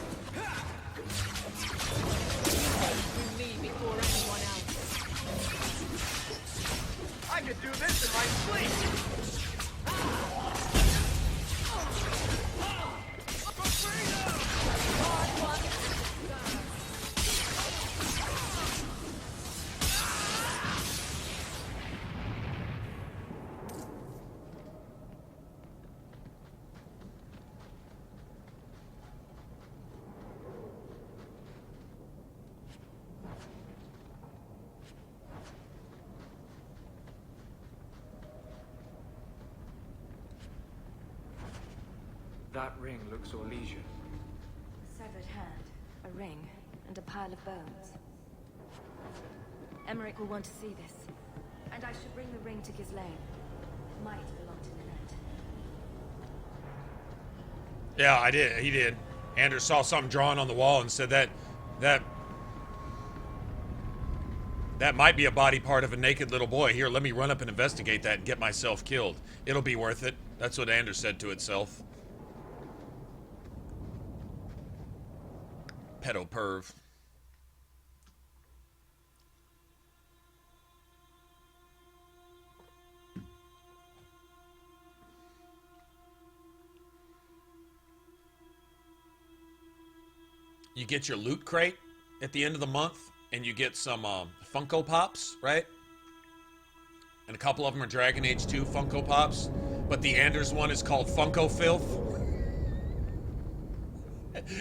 Speaker 20: You me before anyone else.
Speaker 17: I could do this in my sleep!
Speaker 6: That ring looks Orlesian.
Speaker 2: A severed hand, a ring, and a pile of bones. Emmerich will want to see this. And I should bring the ring to Ghislaine. It might belong to Nanette.
Speaker 18: Yeah, I did. He did. Anders saw something drawn on the wall and said that might be a body part of a naked little boy. Here, let me run up and investigate that and get myself killed. It'll be worth it. That's what Anders said to itself. Pedo perv. you get your loot crate at the end of the month, and you get some Funko Pops, right? And a couple of them are Dragon Age 2 Funko Pops, but the Anders one is called Funko Filth.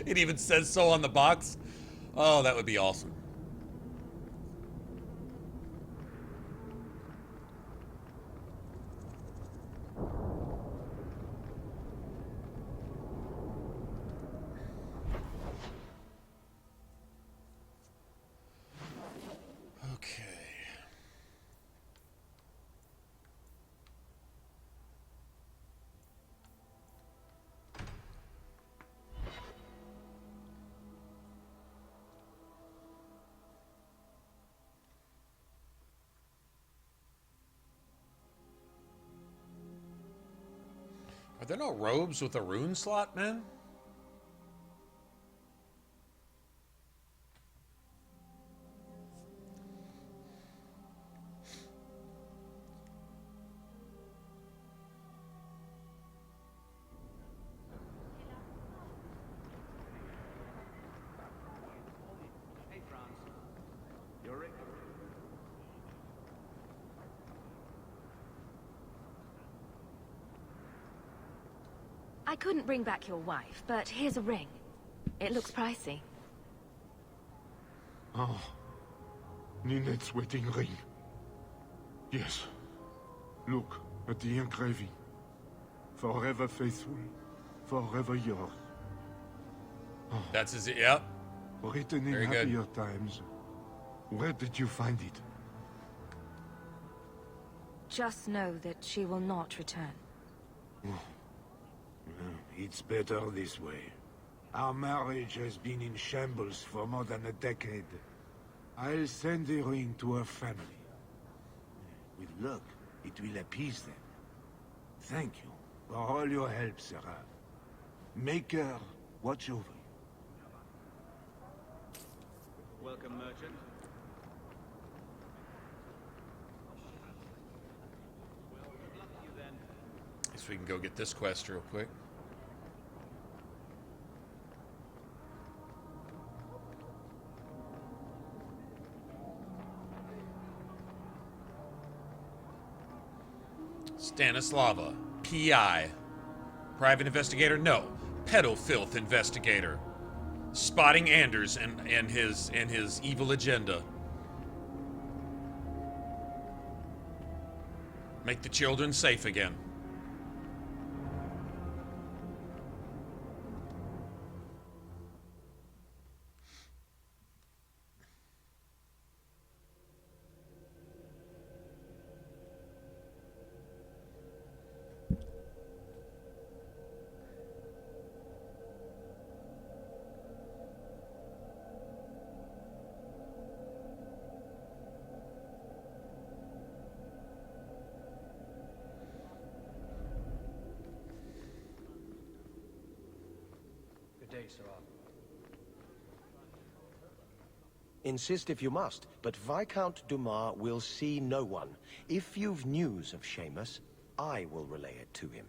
Speaker 18: It even says so on the box. Oh, that would be awesome. Okay. Are there no robes with a rune slot, man?
Speaker 2: I couldn't bring back your wife, but here's a ring. It looks pricey.
Speaker 14: Oh, Ninette's wedding ring. Yes. Look at the engraving. Forever faithful, forever yours. Oh.
Speaker 18: That's his, yep.
Speaker 14: Written in
Speaker 18: Very good.
Speaker 14: happier times. Where did you find it?
Speaker 2: Just know that she will not return.
Speaker 14: It's better this way. Our marriage has been in shambles for more than a decade. I'll send the ring to her family. With luck, it will appease them. Thank you for all your help, Sarah. Make her watch over you.
Speaker 17: Welcome, merchant.
Speaker 18: Guess we can go get this quest real quick. Stanislava, PI. Private investigator? No. Pedofilth investigator. Spotting Anders and his evil agenda. Make the children safe again.
Speaker 21: Insist if you must, but Viscount Dumas will see no one. If you've news of Seamus, I will relay it to him.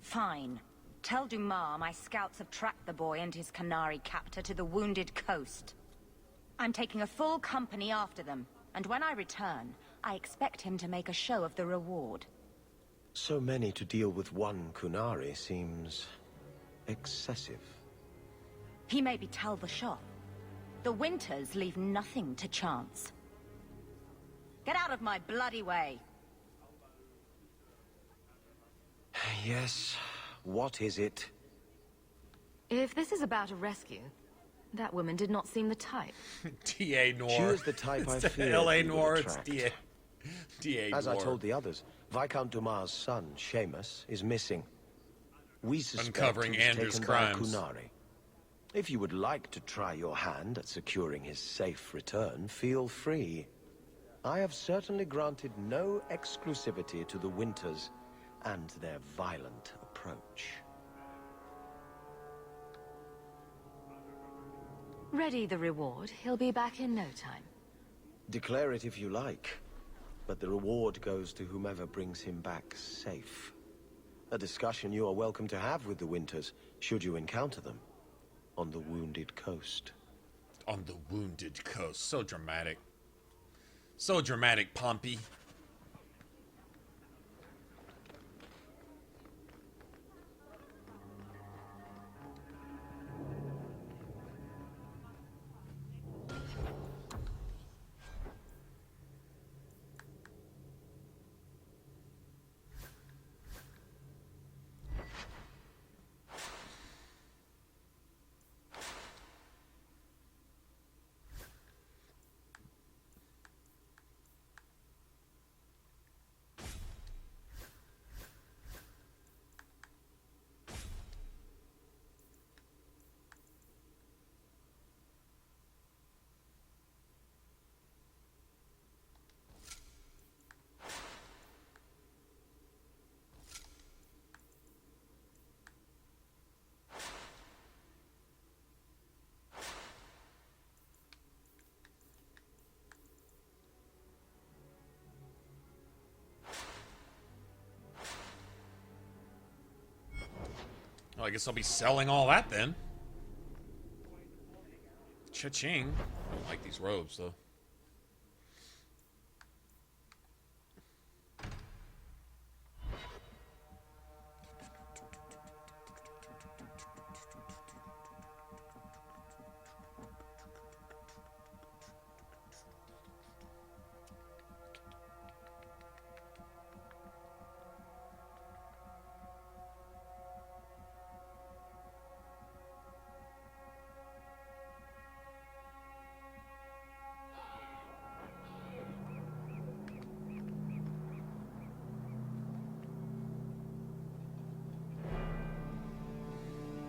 Speaker 7: Fine. Tell Dumas my scouts have tracked the boy and his Canary captor to the wounded coast. I'm taking a full company after them, and when I return, I expect him to make a show of the reward.
Speaker 21: So many to deal with one Kunari seems excessive.
Speaker 7: He may be Tal the Shop. The Winters leave nothing to chance. Get out of my bloody way!
Speaker 21: Yes, what is it?
Speaker 2: If this is about a rescue, that woman did not seem the type.
Speaker 18: D.A. Noir.
Speaker 21: She is the type I feared
Speaker 18: L.A.
Speaker 21: we would
Speaker 18: Noir, it's
Speaker 21: attract.
Speaker 18: D.A.
Speaker 21: As I
Speaker 18: Noir.
Speaker 21: told the others, Viscount Dumas' son, Seamus, is missing. We suspect
Speaker 18: Uncovering
Speaker 21: he was
Speaker 18: Anders'
Speaker 21: taken
Speaker 18: crimes.
Speaker 21: by Kunari. If you would like to try your hand at securing his safe return, feel free. I have certainly granted no exclusivity to the Winters and their violent approach.
Speaker 2: Ready the reward. He'll be back in no time.
Speaker 21: Declare it if you like, but the reward goes to whomever brings him back safe. A discussion you are welcome to have with the Winters, should you encounter them. on the wounded coast.
Speaker 18: On the wounded coast. So dramatic. So dramatic, Pompey. Well, I guess I'll be selling all that then. Cha-ching. I don't like these robes, though.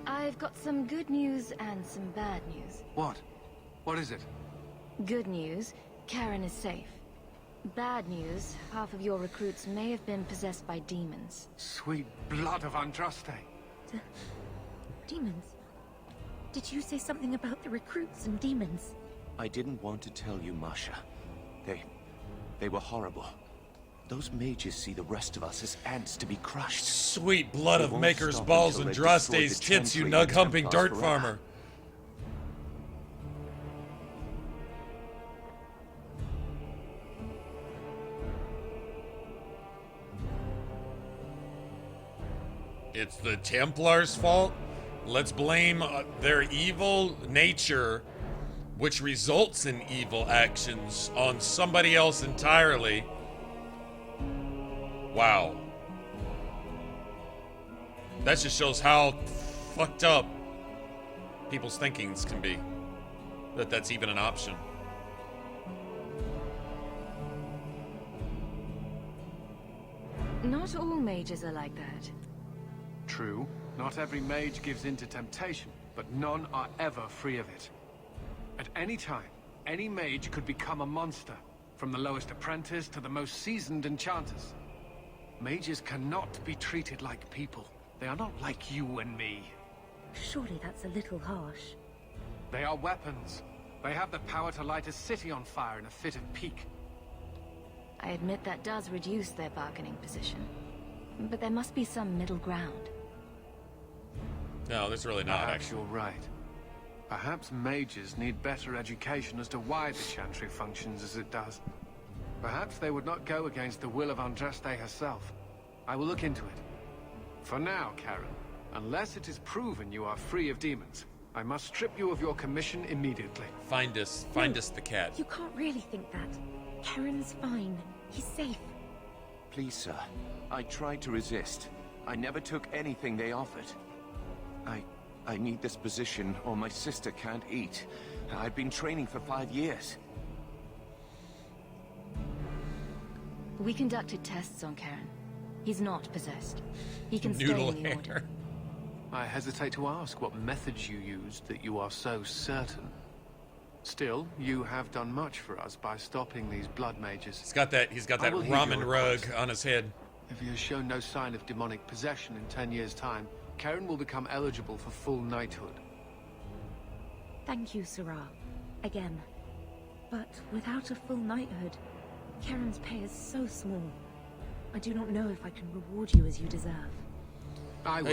Speaker 2: I've got some good news and some bad news.
Speaker 6: What? What is it?
Speaker 2: Good news, Karen is safe. Bad news, half of your recruits may have been possessed by demons.
Speaker 6: Sweet blood of Andraste.
Speaker 7: Demons? Did you say something about the recruits and demons?
Speaker 16: I didn't want to tell you, Masha. They were horrible. Those mages see the rest of us as ants to be crushed.
Speaker 18: Sweet blood of Maker's balls and Andraste's tits, you nug-humping dirt farmer. It's the Templars' fault? Let's blame their evil nature, which results in evil actions, on somebody else entirely. Wow. That just shows how fucked up people's thinkings can be. That's even an option.
Speaker 2: Not all mages are like that.
Speaker 6: True. Not every mage gives in to temptation, but none are ever free of it. At any time, any mage could become a monster, from the lowest apprentice to the most seasoned enchanters. Mages cannot be treated like people. They are not like you and me.
Speaker 7: Surely that's a little harsh.
Speaker 6: They are weapons. They have the power to light a city on fire in a fit of pique.
Speaker 2: I admit that does reduce their bargaining position. But there must be some middle ground.
Speaker 18: No, there's really not.
Speaker 6: Perhaps you're right. Perhaps mages need better education as to why the Chantry functions as it does. Perhaps they would not go against the will of Andraste herself. I will look into it. For now, Karen, unless it is proven you are free of demons, I must strip you of your commission immediately.
Speaker 18: Find us the cat.
Speaker 7: You can't really think that. Karen's fine. He's safe.
Speaker 16: Please, sir. I tried to resist. I never took anything they offered. I need this position, or my sister can't eat. I've been training for 5 years.
Speaker 2: We conducted tests on Karen. He's not possessed. He can stay in the Order.
Speaker 6: I hesitate to ask what methods you used that you are so certain. Still, you have done much for us by stopping these blood mages.
Speaker 18: He's got that ramen rug on his head.
Speaker 6: If he has shown no sign of demonic possession in 10 years' time, Karen will become eligible for full knighthood.
Speaker 7: Thank you, Sarah. Again. But without a full knighthood, Karen's pay is so small. I do not know if I can reward you as you deserve.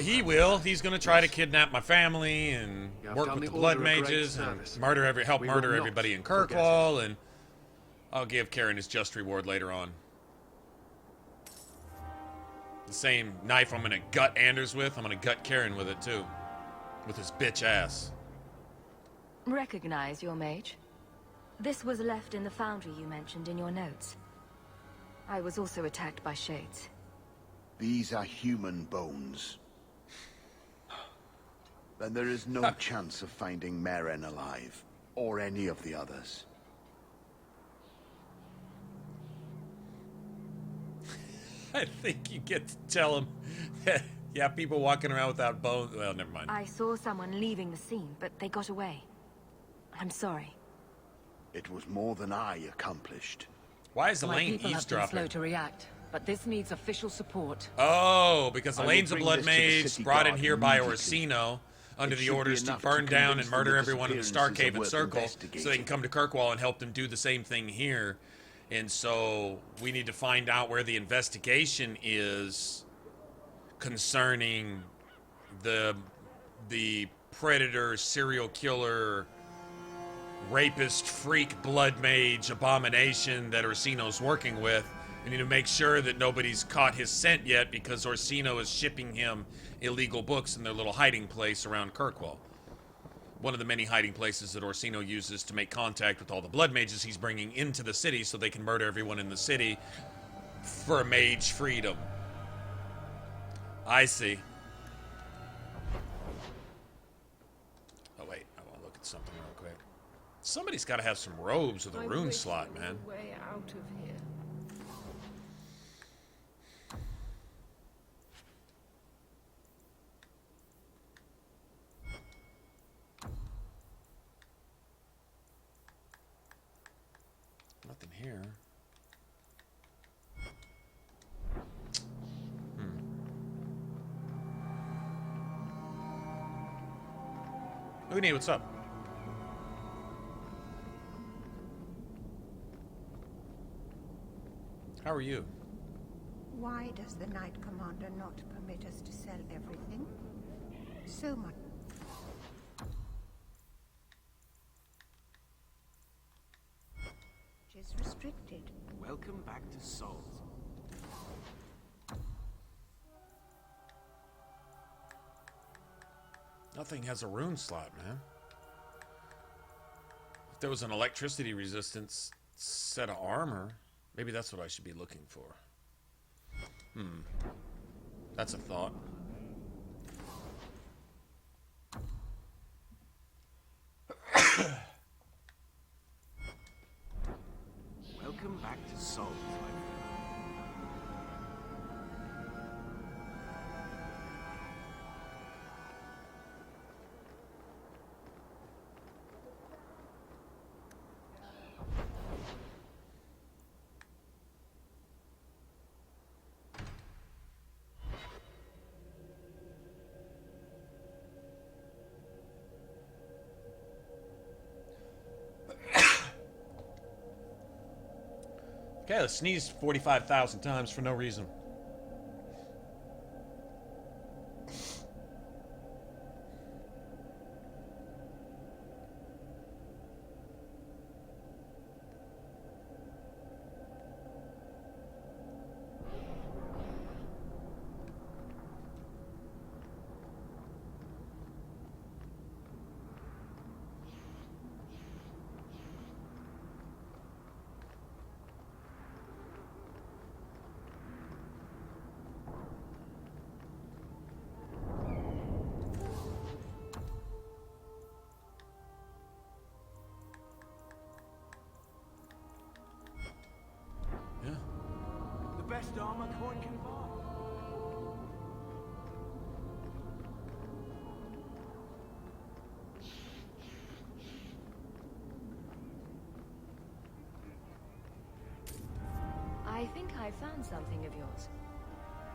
Speaker 18: He will. He's going to try to kidnap my family and work with the blood mages and help murder everybody in Kirkwall, and I'll give Karen his just reward later on. The same knife I'm going to gut Anders with, I'm going to gut Karen with it too. With his bitch ass.
Speaker 2: Recognize your mage? This was left in the foundry you mentioned in your notes. I was also attacked by shades.
Speaker 14: These are human bones. Then there is no chance of finding Meren alive, or any of the others.
Speaker 18: I think you get to tell him that, yeah, people walking around without bones. Well, never mind.
Speaker 2: I saw someone leaving the scene, but they got away. I'm sorry.
Speaker 14: It was more than I accomplished.
Speaker 18: Why is
Speaker 11: My
Speaker 18: Elaine
Speaker 11: people have been
Speaker 18: eavesdropping?
Speaker 11: slow to react, but this needs official support.
Speaker 18: Oh, because
Speaker 14: I will
Speaker 18: Elaine's a
Speaker 14: bring
Speaker 18: blood
Speaker 14: this to the
Speaker 18: mage
Speaker 14: city
Speaker 18: brought in
Speaker 14: guard
Speaker 18: here by
Speaker 14: immediately.
Speaker 18: Orsino under
Speaker 14: It
Speaker 18: the
Speaker 14: should be
Speaker 18: orders to
Speaker 14: enough
Speaker 18: burn
Speaker 14: to
Speaker 18: down
Speaker 14: convince
Speaker 18: and
Speaker 14: them
Speaker 18: murder
Speaker 14: the
Speaker 18: everyone in the
Speaker 14: disappearances are
Speaker 18: Starhaven
Speaker 14: worth
Speaker 18: Circle so
Speaker 14: investigating.
Speaker 18: they can come to Kirkwall and help them do the same thing here. And so we need to find out where the investigation is concerning the predator, serial killer, rapist, freak, blood mage abomination that Orsino's working with. We need to make sure that nobody's caught his scent yet because Orsino is shipping him illegal books in their little hiding place around Kirkwall. One of the many hiding places that Orsino uses to make contact with all the blood mages he's bringing into the city so they can murder everyone in the city for mage freedom. I see. Oh wait, I want to look at something real quick. Somebody's got to have some robes with a rune slot, man.
Speaker 20: Way out of here.
Speaker 18: Nothing here. Uni, what's up? How are you?
Speaker 22: Why does the Knight Commander not permit us to sell everything? So much. Is restricted.
Speaker 19: Welcome back to Souls.
Speaker 18: Nothing has a rune slot, man. If there was an electricity resistance set of armor, maybe that's what I should be looking for. That's a thought.
Speaker 19: Welcome back to Souls, my friend.
Speaker 18: Okay, let's sneeze 45,000 times for no reason.
Speaker 19: Best armor coin can buy.
Speaker 2: I think I found something of yours.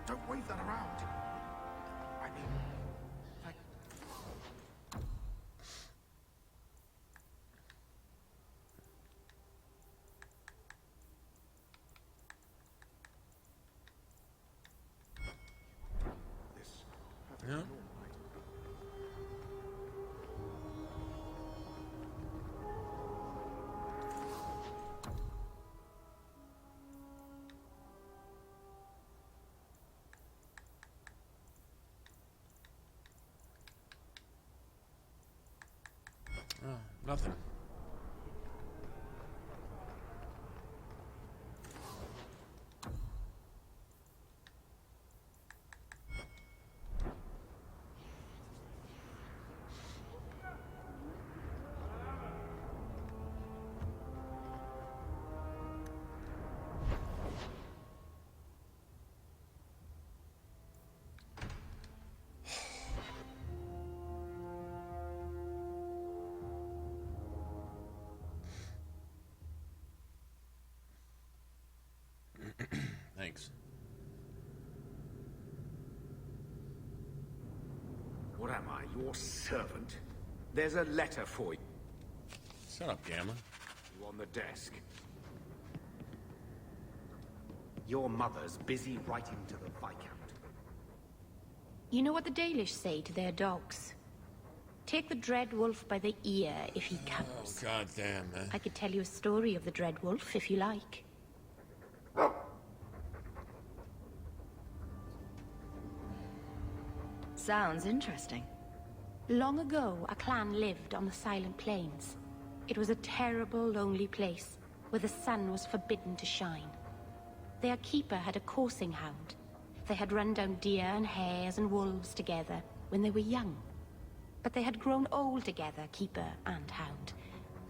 Speaker 14: Don't wave that around. I mean,
Speaker 18: Yeah. Oh, nothing. Thanks.
Speaker 12: What am I, your servant? There's a letter for you.
Speaker 18: Shut up, Gamma.
Speaker 12: You on the desk. Your mother's busy writing to the Viscount.
Speaker 8: You know what the Dalish say to their dogs? Take the Dread Wolf by the ear if he comes.
Speaker 18: Oh, goddamn, man.
Speaker 8: I could tell you a story of the Dread Wolf if you like.
Speaker 2: Sounds interesting.
Speaker 8: Long ago, a clan lived on the Silent Plains. It was a terrible, lonely place, where the sun was forbidden to shine. Their keeper had a coursing hound. They had run down deer and hares and wolves together when they were young. But they had grown old together, keeper and hound,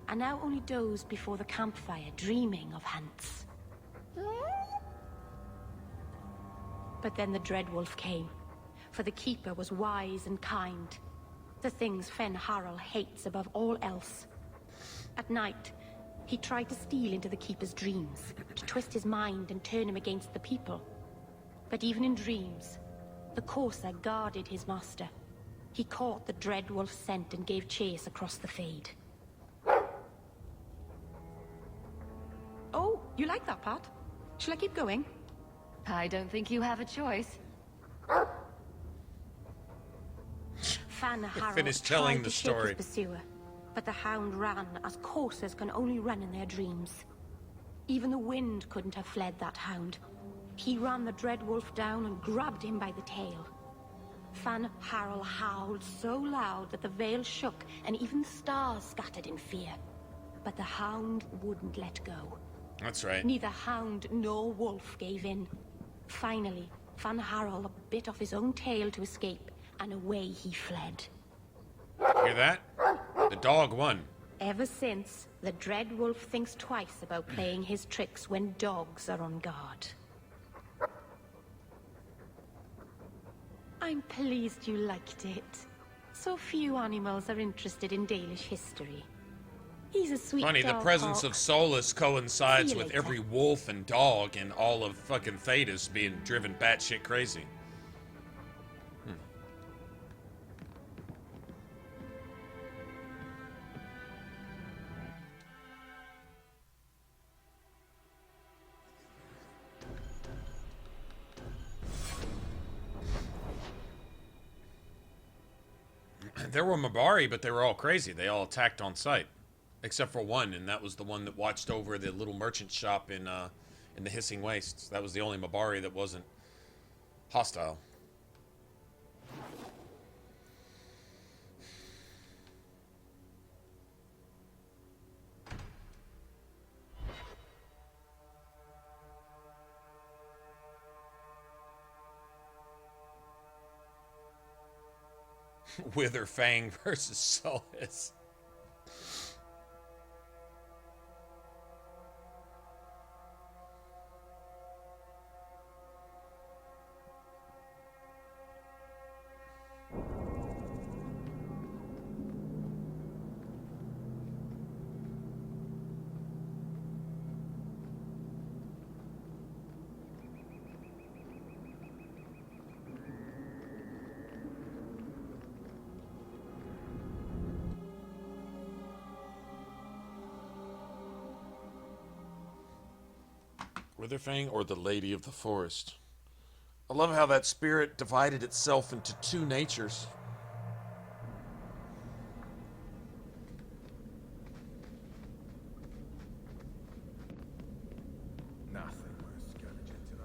Speaker 8: and now only dozed before the campfire, dreaming of hunts. But then the Dread Wolf came, for the keeper was wise and kind. The things Fen Harel hates above all else. At night, he tried to steal into the keeper's dreams, to twist his mind and turn him against the people. But even in dreams, the courser guarded his master. He caught the Dread Wolf's scent and gave chase across the Fade. Oh, you like that part? Shall I keep going?
Speaker 2: I don't think you have a choice.
Speaker 8: Fan Harel
Speaker 18: Finish telling
Speaker 8: tried
Speaker 18: the
Speaker 8: to shake
Speaker 18: story.
Speaker 8: his pursuer, but the hound ran as coursers can only run in their dreams. Even the wind couldn't have fled that hound. He ran the Dread Wolf down and grabbed him by the tail. Fan Harel howled so loud that the veil shook and even stars scattered in fear. But the hound wouldn't let go.
Speaker 18: That's right.
Speaker 8: Neither hound nor wolf gave in. Finally, Fan Harel bit off his own tail to escape, and away he fled.
Speaker 18: Hear that? The dog won.
Speaker 8: Ever since, the Dread Wolf thinks twice about playing his tricks when dogs are on guard. I'm pleased you liked it. So few animals are interested in Dalish history. He's a sweet
Speaker 18: Funny, the
Speaker 8: dog,
Speaker 18: presence
Speaker 8: Hawke.
Speaker 18: of Solus coincides
Speaker 8: See you
Speaker 18: with
Speaker 8: later.
Speaker 18: every wolf and dog and all of fucking Thedas being driven batshit crazy. There were Mabari, but they were all crazy. They all attacked on sight. Except for one, and that was the one that watched over the little merchant shop in the Hissing Wastes. That was the only Mabari that wasn't hostile. Witherfang versus Solus. Witherfang or the Lady of the Forest? I love how that spirit divided itself into two natures.
Speaker 6: Nothing worth scavenging today.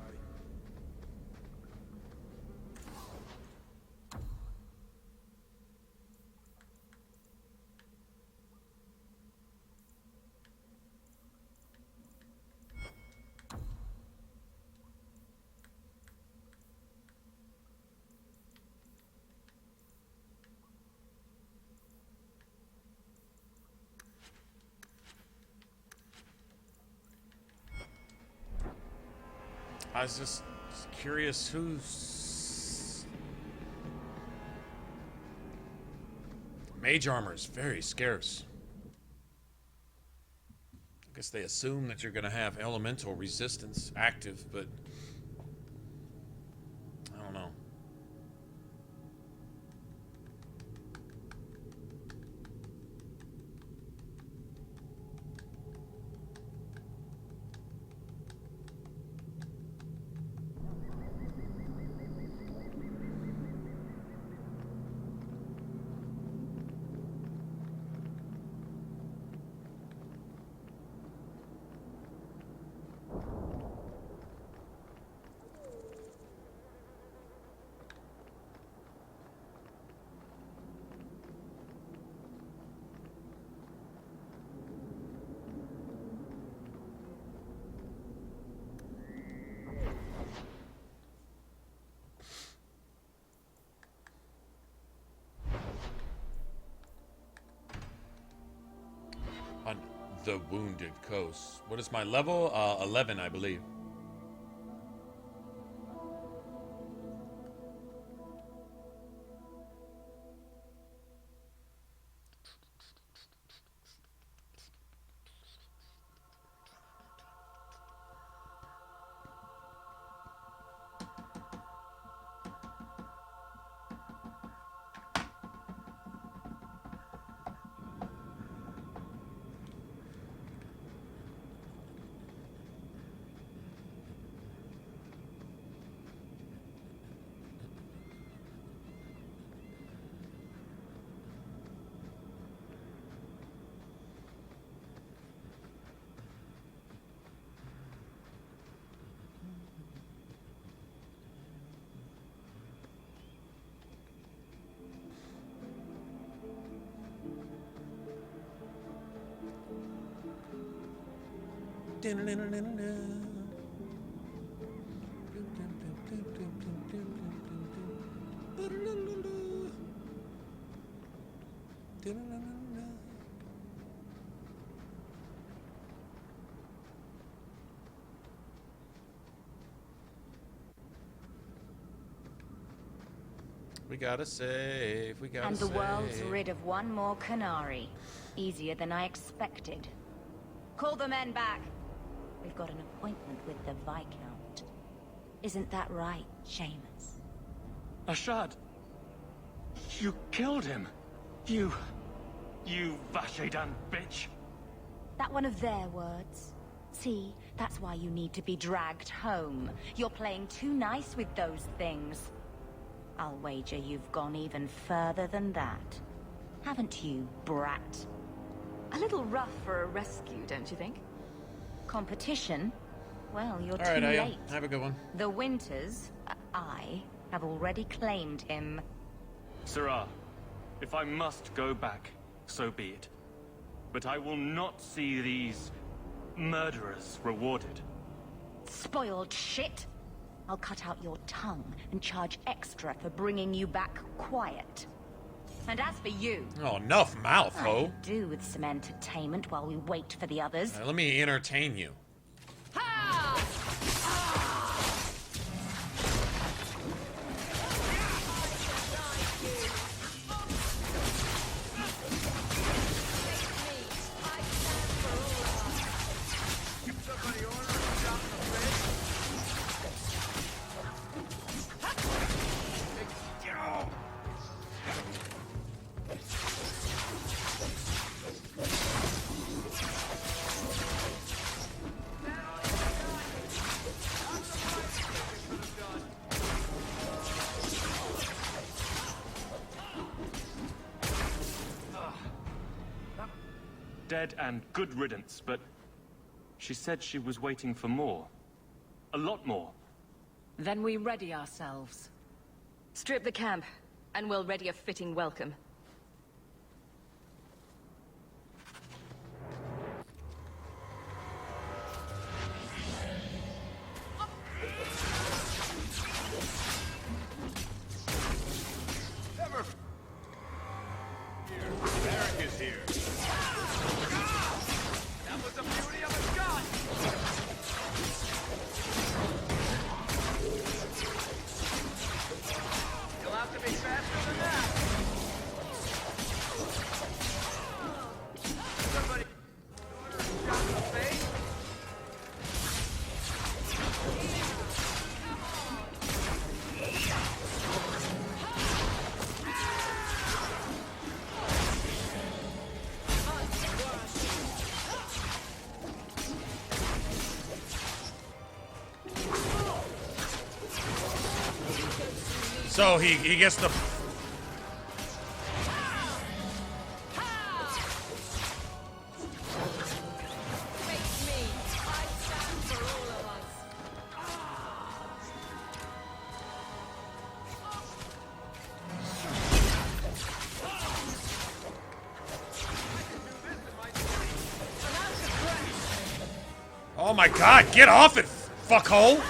Speaker 18: I was just curious who's... Mage armor is very scarce. I guess they assume that you're going to have elemental resistance active, but I don't know. On the Wounded Coast. What is my level? 11, I believe. We gotta save, we gotta save.
Speaker 7: And the world's rid of one more Canary. Easier than I expected. Call the men back. We've got an appointment with the Viscount. Isn't that right, Seamus?
Speaker 6: Ashad! You killed him! You Vashedan bitch!
Speaker 7: That one of their words? See, that's why you need to be dragged home. You're playing too nice with those things. I'll wager you've gone even further than that. Haven't you, brat?
Speaker 2: A little rough for a rescue, don't you think?
Speaker 7: Competition? Well, you're too
Speaker 18: Alright,
Speaker 7: late.
Speaker 18: have a good one.
Speaker 7: The Winters, I, have already claimed him.
Speaker 6: Sirrah, if I must go back, so be it. But I will not see these murderers rewarded.
Speaker 7: Spoiled shit! I'll cut out your tongue and charge extra for bringing you back quiet. And as for you...
Speaker 18: Oh, enough mouth,
Speaker 7: I
Speaker 18: ho.
Speaker 7: could do with some entertainment while we wait for the others.
Speaker 18: Let me entertain you.
Speaker 6: dead and good riddance, but she said she was waiting for more. A lot more.
Speaker 11: Then we ready ourselves.
Speaker 2: Strip the camp, and we'll ready a fitting welcome.
Speaker 17: Barrack is here. That was the beauty of a shot. You'll have to be faster than that. Somebody shot in the face.
Speaker 18: So he gets the... Oh my god, get off it, fuckhole!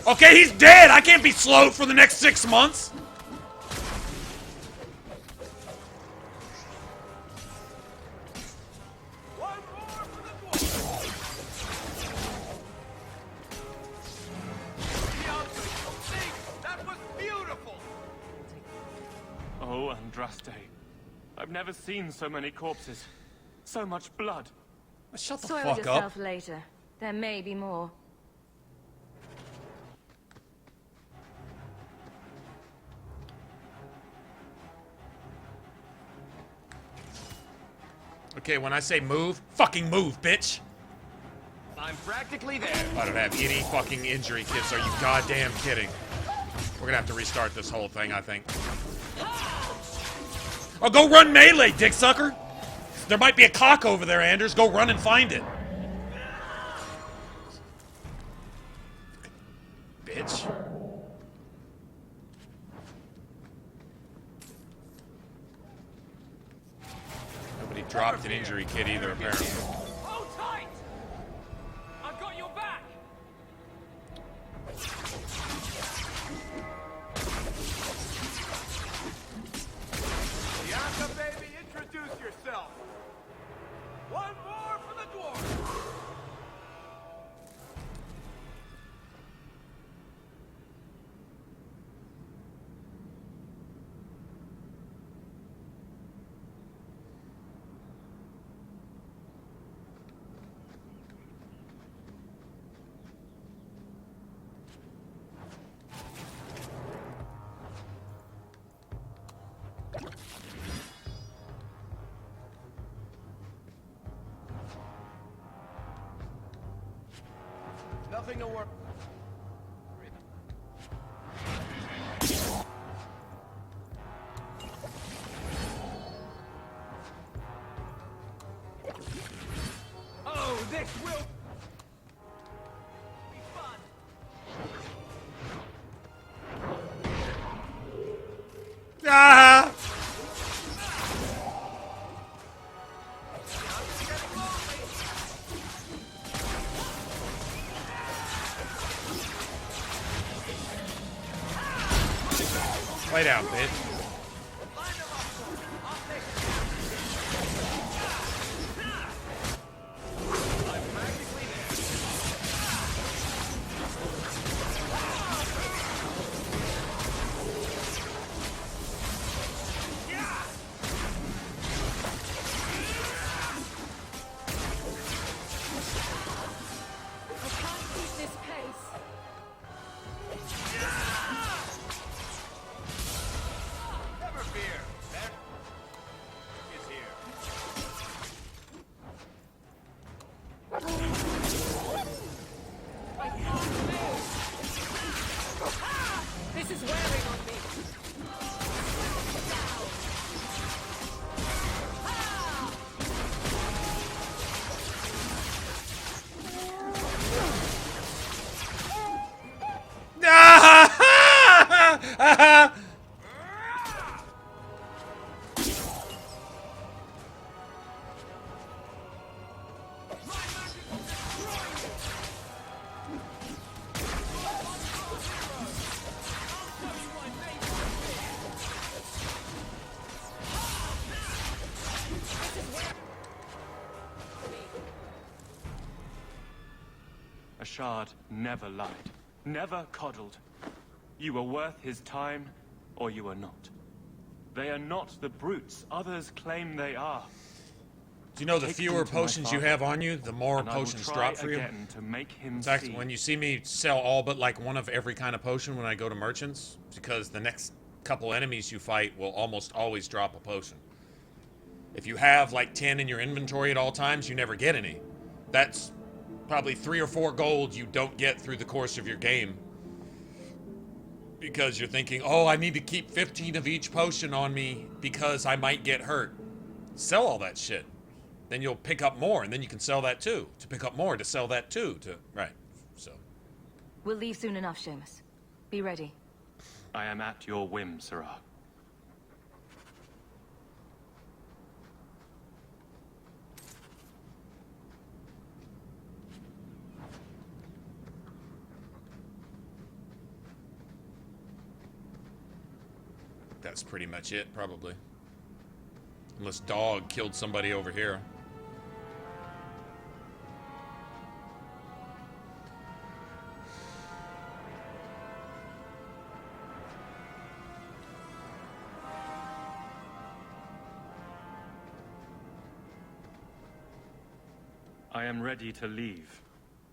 Speaker 18: Okay, he's dead! I can't be slowed for the next 6 months!
Speaker 17: That was beautiful.
Speaker 6: Oh, Andraste. I've never seen so many corpses. So much blood.
Speaker 18: Shut the
Speaker 2: Soil
Speaker 18: fuck
Speaker 2: yourself
Speaker 18: up.
Speaker 2: later. There may be more.
Speaker 18: Okay, when I say move, fucking move, bitch!
Speaker 17: I'm practically there.
Speaker 18: I don't have any fucking injury kits. Are you goddamn kidding? We're gonna have to restart this whole thing, I think. Oh, go run melee, dick sucker! There might be a cock over there, Anders. Go run and find it. Bitch. Nobody dropped an injury kit either, apparently.
Speaker 17: Hold tight. I've got your back. Bianca, baby, introduce yourself. One more for the dwarf. Nothing to worry. Oh, this will be fun.
Speaker 18: Ah! Lay down, bitch.
Speaker 4: Ashara never lied, never coddled. You were worth his time, or you are not. They are not the brutes others claim they are.
Speaker 18: Do you know the
Speaker 4: Take
Speaker 18: fewer
Speaker 4: them to my
Speaker 18: potions you
Speaker 4: father,
Speaker 18: have on you, the more
Speaker 4: and I will
Speaker 18: potions
Speaker 4: try
Speaker 18: drop for you?
Speaker 4: again to make him
Speaker 18: In fact,
Speaker 4: see.
Speaker 18: when you see me sell all but like one of every kind of potion when I go to merchants, because the next couple enemies you fight will almost always drop a potion. If you have like 10 in your inventory at all times, you never get any. That's probably 3 or 4 gold you don't get through the course of your game. Because you're thinking, oh, I need to keep 15 of each potion on me because I might get hurt. Sell all that shit. Then you'll pick up more, and then you can sell that too. To pick up more, to sell that too. Right, so.
Speaker 2: We'll leave soon enough, Seamus. Be ready.
Speaker 4: I am at your whim, Sirrah.
Speaker 18: That's pretty much it, probably. Unless Dog killed somebody over here.
Speaker 4: I am ready to leave.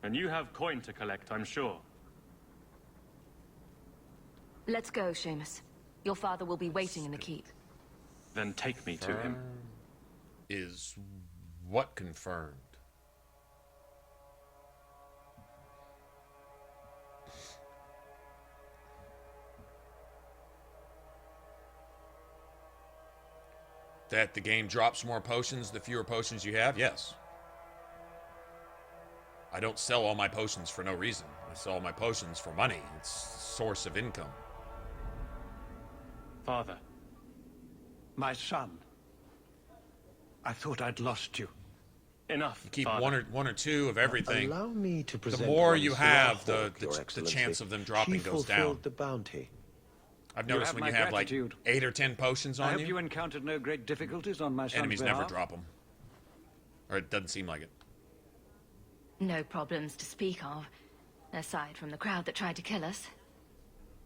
Speaker 4: And you have coin to collect, I'm sure.
Speaker 2: Let's go, Seamus. Your father will be waiting in the keep.
Speaker 4: Then take me to him.
Speaker 18: Is what confirmed? That the game drops more potions the fewer potions you have? Yes. I don't sell all my potions for no reason. I sell all my potions for money. It's a source of income.
Speaker 4: Father.
Speaker 12: My son. I thought I'd lost you.
Speaker 4: Enough,
Speaker 18: You keep
Speaker 4: Father.
Speaker 18: one or two of everything.
Speaker 21: Allow me to present
Speaker 18: the more
Speaker 21: one
Speaker 18: you
Speaker 21: Sirrah
Speaker 18: have,
Speaker 21: Hawke, Your
Speaker 18: the
Speaker 21: Excellency.
Speaker 18: chance of them dropping
Speaker 21: She
Speaker 18: goes
Speaker 21: fulfilled
Speaker 18: down.
Speaker 21: the bounty.
Speaker 18: I've
Speaker 12: You
Speaker 18: noticed
Speaker 12: have
Speaker 18: when you
Speaker 12: my
Speaker 18: have
Speaker 12: gratitude.
Speaker 18: like 8 or 10 potions
Speaker 12: I
Speaker 18: on
Speaker 12: hope
Speaker 18: you,
Speaker 12: you encountered no great difficulties on my son's
Speaker 18: enemies
Speaker 12: behalf.
Speaker 18: never drop them. Or it doesn't seem like it.
Speaker 2: No problems to speak of, aside from the crowd that tried to kill us.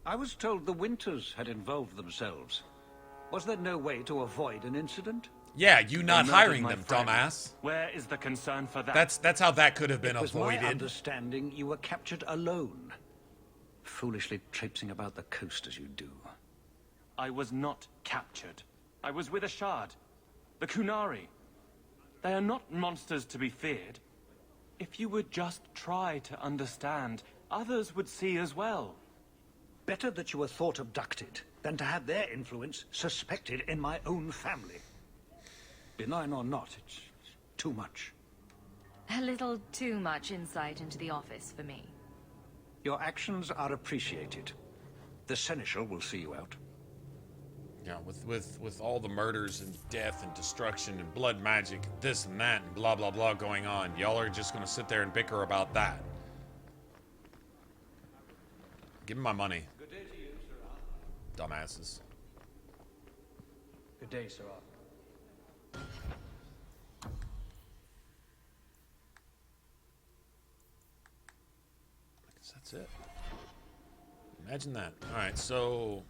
Speaker 12: I was told the Winters had involved themselves. Was there no way to avoid an incident?
Speaker 18: Yeah, you not
Speaker 4: They
Speaker 18: hiring
Speaker 4: murdered
Speaker 18: them,
Speaker 4: my friend.
Speaker 18: dumbass.
Speaker 4: Where is the concern for that?
Speaker 18: That's how that could have been
Speaker 12: It was my
Speaker 18: avoided.
Speaker 12: understanding you were captured alone. Foolishly traipsing about the coast as you do.
Speaker 4: I was not captured. I was with Ashara. The Kunari. They are not monsters to be feared. If you would just try to understand, others would see as well.
Speaker 12: Better that you were thought abducted than to have their influence suspected in my own family. Benign or not, it's too much.
Speaker 2: A little too much insight into the office for me.
Speaker 12: Your actions are appreciated. The Seneschal will see you out.
Speaker 18: Yeah, with all the murders and death and destruction and blood magic and this and that and blah blah blah going on, y'all are just gonna sit there and bicker about that. Give me my money.
Speaker 12: Good day to you, Sirrah.
Speaker 18: Dumbasses.
Speaker 12: Good day, Sirrah.
Speaker 18: I guess that's it. Imagine that. Alright, so...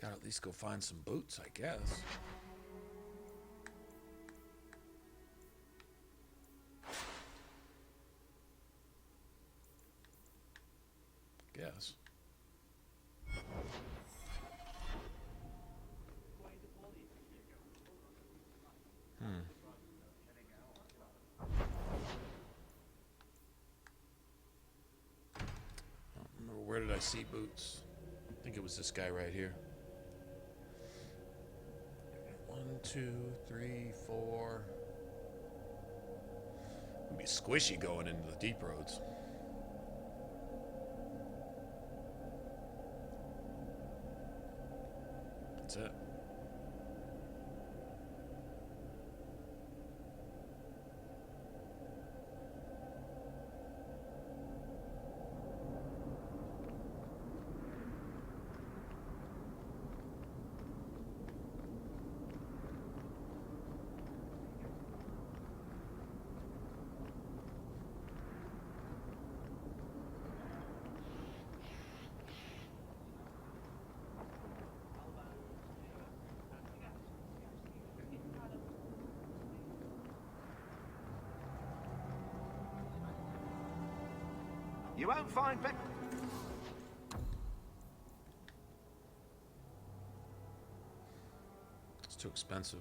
Speaker 18: Gotta at least go find some boots, I guess. Guess. I don't remember, where did I see boots? I think it was this guy right here. 1, 2, 3, 4. It'd be squishy going into the deep roads. That's it.
Speaker 17: You won't find better.
Speaker 18: It's too expensive.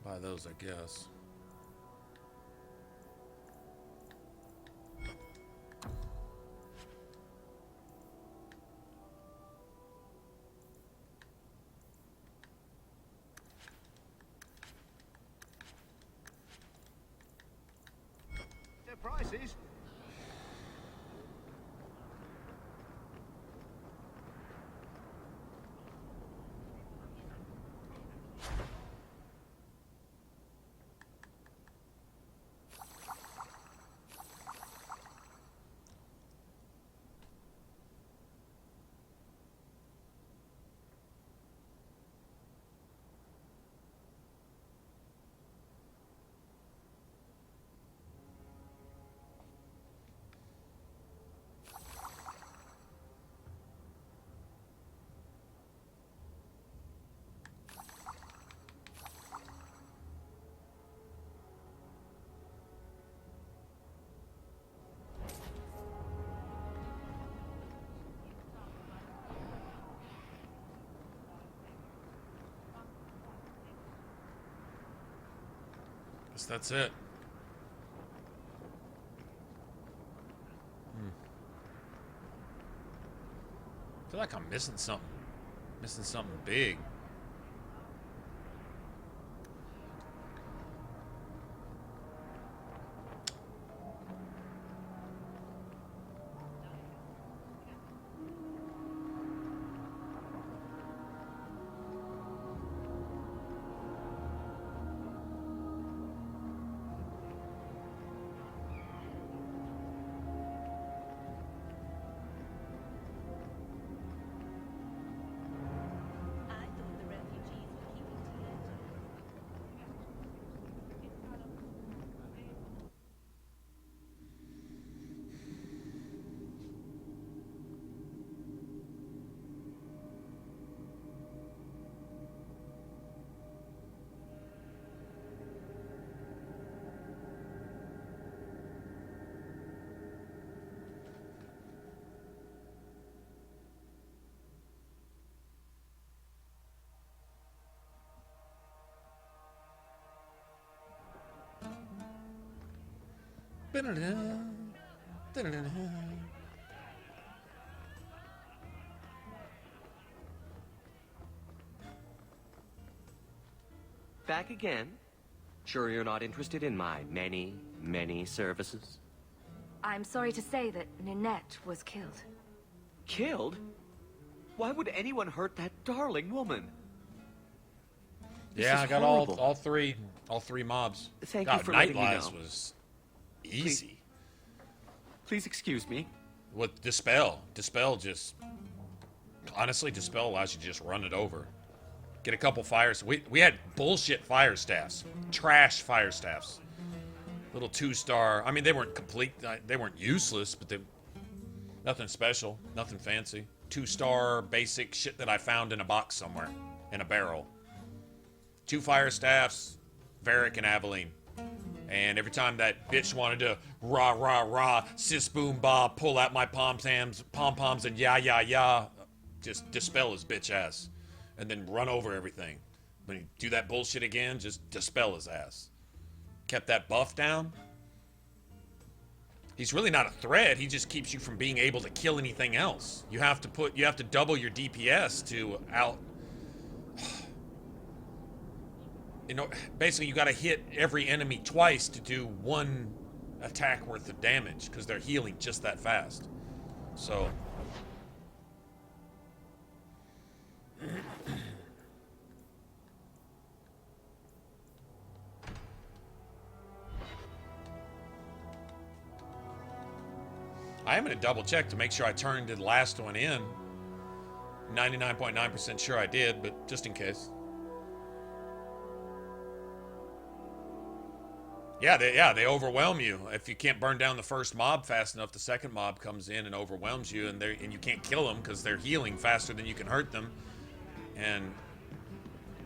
Speaker 18: Buy those, I guess.
Speaker 17: Their prices.
Speaker 18: Guess that's it. I feel like I'm missing something. Missing something big.
Speaker 5: Back again? Sure you're not interested in my many, many services?
Speaker 2: I'm sorry to say that Ninette was killed.
Speaker 5: Killed? Why would anyone hurt that darling woman?
Speaker 18: Yeah, I got all three mobs.
Speaker 5: Thank
Speaker 18: God,
Speaker 5: you for
Speaker 18: Night
Speaker 5: letting me
Speaker 18: Lies
Speaker 5: know.
Speaker 18: was easy.
Speaker 5: Please excuse me.
Speaker 18: With Dispel. Dispel just... Honestly, Dispel allows you to just run it over. Get a couple fires. We had bullshit fire staffs. Trash fire staffs. Little 2-star. I mean, they weren't complete. They weren't useless, but they... Nothing special. Nothing fancy. 2-star basic shit that I found in a box somewhere. In a barrel. 2 fire staffs. Varric and Aveline. And every time that bitch wanted to rah, rah, rah, sis, boom, ba, pull out my pom-poms and yeah, just dispel his bitch ass. And then run over everything. When you do that bullshit again, just dispel his ass. Kept that buff down. He's really not a threat. He just keeps you from being able to kill anything else. You have to double your DPS to out... You know, basically you gotta hit every enemy twice to do 1 attack worth of damage, because they're healing just that fast. So... I am going to double check to make sure I turned the last one in. 99.9% sure I did, but just in case. Yeah, they overwhelm you. If you can't burn down the first mob fast enough, the second mob comes in and overwhelms you, and you can't kill them because they're healing faster than you can hurt them. And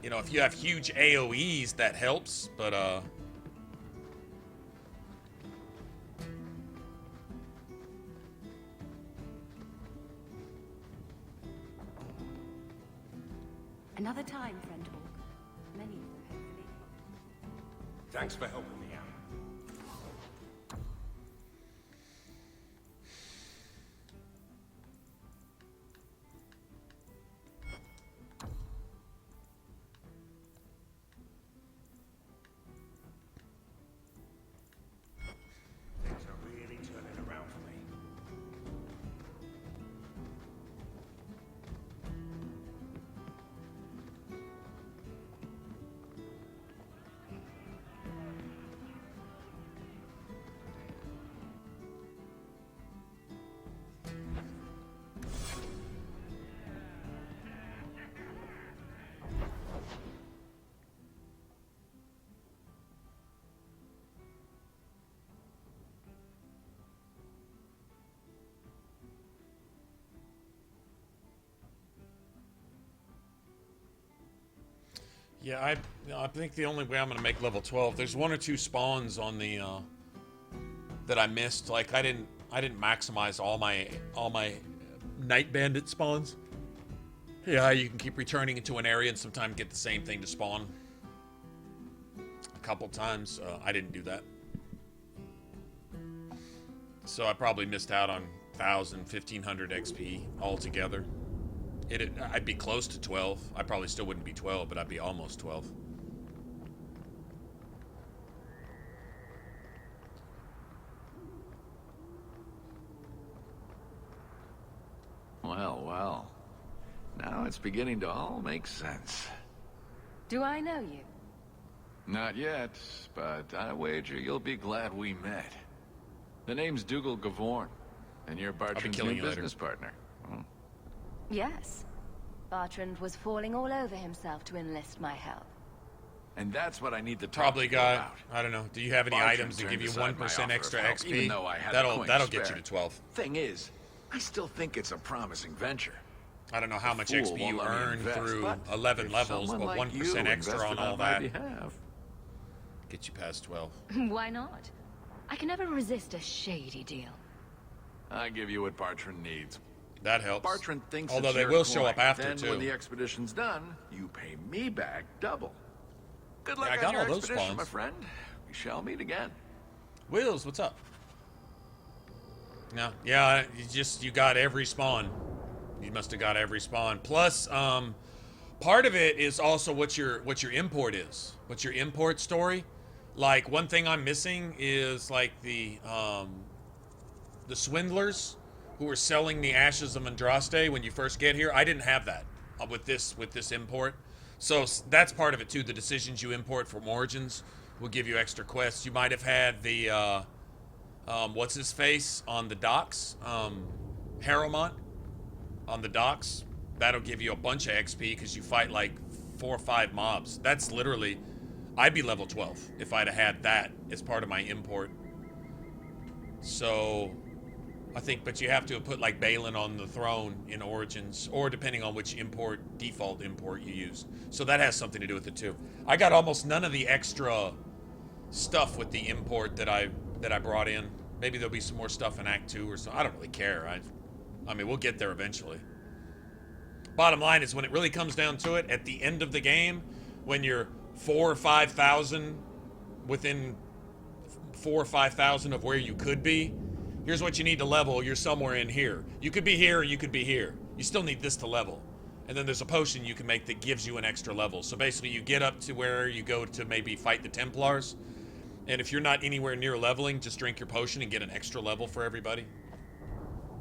Speaker 18: you know, if you have huge AoEs, that helps, but
Speaker 9: Another time, friend Hawke. Many of them, hopefully.
Speaker 15: Thanks for helping me out. Things are really turning around for me.
Speaker 18: Yeah, I think the only way I'm gonna make level 12. There's one or two spawns on the that I missed. Like I didn't maximize all my Night Bandit spawns. Yeah, you can keep returning into an area and sometimes get the same thing to spawn a couple times. I didn't do that, so I probably missed out on 1,000, 1,500 XP altogether. I'd be close to 12. I probably still wouldn't be 12, but I'd be almost 12.
Speaker 23: Well, well. Now it's beginning to all make sense.
Speaker 2: Do I know you?
Speaker 23: Not yet, but I wager you'll be glad we met. The name's Dougal Gavorn, and you're Bartram's new business partner. Hmm.
Speaker 2: Yes. Bertrand was falling all over himself to enlist my help.
Speaker 23: And that's what I need to talk
Speaker 18: Probably
Speaker 23: to you
Speaker 18: got,
Speaker 23: about.
Speaker 18: I don't know, do you have any
Speaker 23: Bartrand
Speaker 18: items that
Speaker 23: turned
Speaker 18: give you
Speaker 23: aside my
Speaker 18: 1%
Speaker 23: offer
Speaker 18: extra
Speaker 23: of help,
Speaker 18: XP?
Speaker 23: even though I had
Speaker 18: That'll
Speaker 23: the
Speaker 18: get
Speaker 23: spare.
Speaker 18: you to 12.
Speaker 23: Thing is, I still think it's a promising venture.
Speaker 18: I don't know how much XP you earn through 11
Speaker 23: if
Speaker 18: levels, but
Speaker 23: someone like
Speaker 18: 1%
Speaker 23: you
Speaker 18: extra on
Speaker 23: invested
Speaker 18: all
Speaker 23: on my
Speaker 18: that
Speaker 23: behalf.
Speaker 18: get you past 12.
Speaker 2: Why not? I can never resist a shady deal.
Speaker 23: I give you what Bartrand needs.
Speaker 18: That helps.
Speaker 23: Bartrand thinks
Speaker 18: Although
Speaker 23: it's
Speaker 18: they
Speaker 23: your
Speaker 18: will show
Speaker 23: coin.
Speaker 18: up after,
Speaker 23: then
Speaker 18: too.
Speaker 23: when the expedition's done, you pay me back double. Good luck
Speaker 18: Yeah, I got
Speaker 23: on your
Speaker 18: all those
Speaker 23: expedition,
Speaker 18: spawns.
Speaker 23: my friend. We shall meet again.
Speaker 18: Wills, what's up? No, yeah, you got every spawn. You must have got every spawn. Plus, part of it is also what your import is. What's your import story? Like, one thing I'm missing is like the swindlers who are selling the ashes of Andraste when you first get here. I didn't have that with this import. So that's part of it too. The decisions you import from Origins will give you extra quests. You might have had the what's his face on the docks, Harrowmont on the docks. That'll give you a bunch of XP because you fight like 4 or 5 mobs. That's literally, I'd be level 12 if I'd have had that as part of my import. So I think, but you have to have put like Balin on the throne in Origins, or depending on which default import you use. So that has something to do with it too. I got almost none of the extra stuff with the import that I brought in. Maybe there'll be some more stuff in Act 2 or something. I don't really care. I mean, we'll get there eventually. Bottom line is, when it really comes down to it, at the end of the game, when you're 4,000 or 5,000 within 4,000 or 5,000 of where you could be, here's what you need to level. You're somewhere in here. You could be here or you could be here. You still need this to level. And then there's a potion you can make that gives you an extra level. So basically you get up to where you go to maybe fight the Templars. And if you're not anywhere near leveling, just drink your potion and get an extra level for everybody.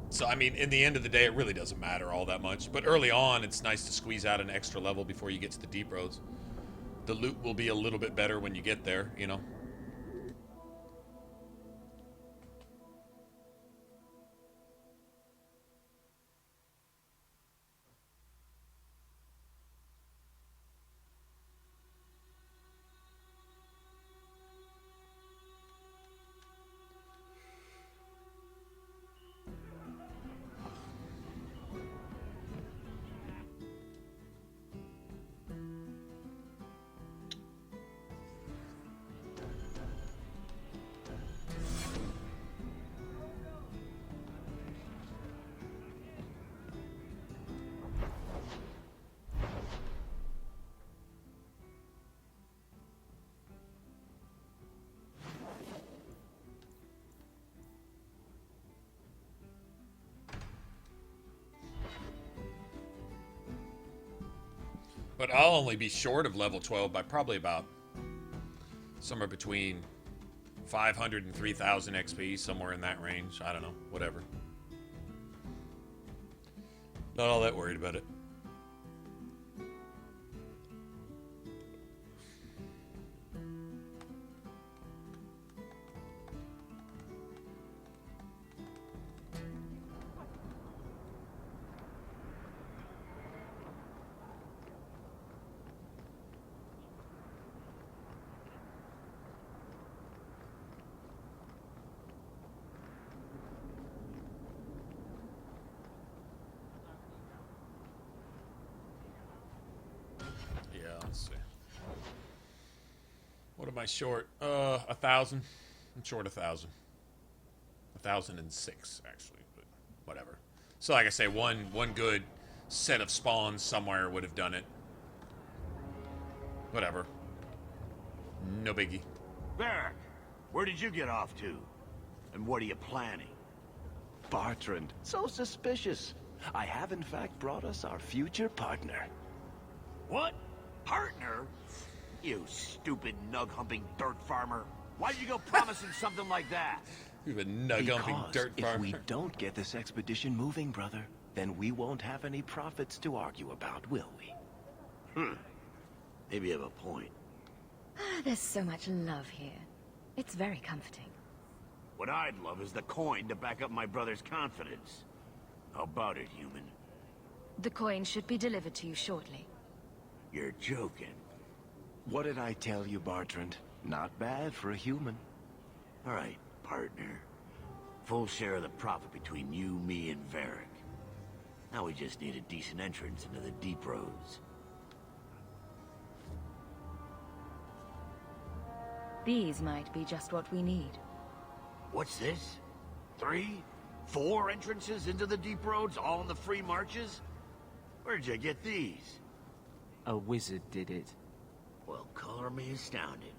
Speaker 18: So, I mean, in the end of the day, it really doesn't matter all that much. But early on, it's nice to squeeze out an extra level before you get to the deep roads. The loot will be a little bit better when you get there, you know. But I'll only be short of level 12 by probably about somewhere between 500 and 3,000 XP, somewhere in that range. I don't know, whatever. Not all that worried about it. What am I short? 1,000. I'm short 1,000. 1,006, actually, but whatever. So, like I say, one good set of spawns somewhere would have done it. Whatever. No biggie.
Speaker 17: Varric, where did you get off to? And what are you planning?
Speaker 21: Bartrand, so suspicious. I have in fact brought us our future partner.
Speaker 17: What? Partner? You stupid nug-humping dirt farmer. Why'd you go promising something like that?
Speaker 18: You've been nug-humping dirt farmer.
Speaker 21: If we don't get this expedition moving, brother, then we won't have any profits to argue about, will we?
Speaker 17: Maybe you have a point.
Speaker 2: There's so much love here. It's very comforting.
Speaker 17: What I'd love is the coin to back up my brother's confidence. How about it, human?
Speaker 2: The coin should be delivered to you shortly.
Speaker 17: You're joking.
Speaker 21: What did I tell you, Bartrand? Not bad for a human.
Speaker 17: All right, partner. Full share of the profit between you, me, and Varric. Now we just need a decent entrance into the deep roads.
Speaker 2: These might be just what we need.
Speaker 17: What's this? 3? 4 entrances into the deep roads, all in the free marches? Where'd you get these?
Speaker 19: A wizard did it.
Speaker 17: Well, color me astounded.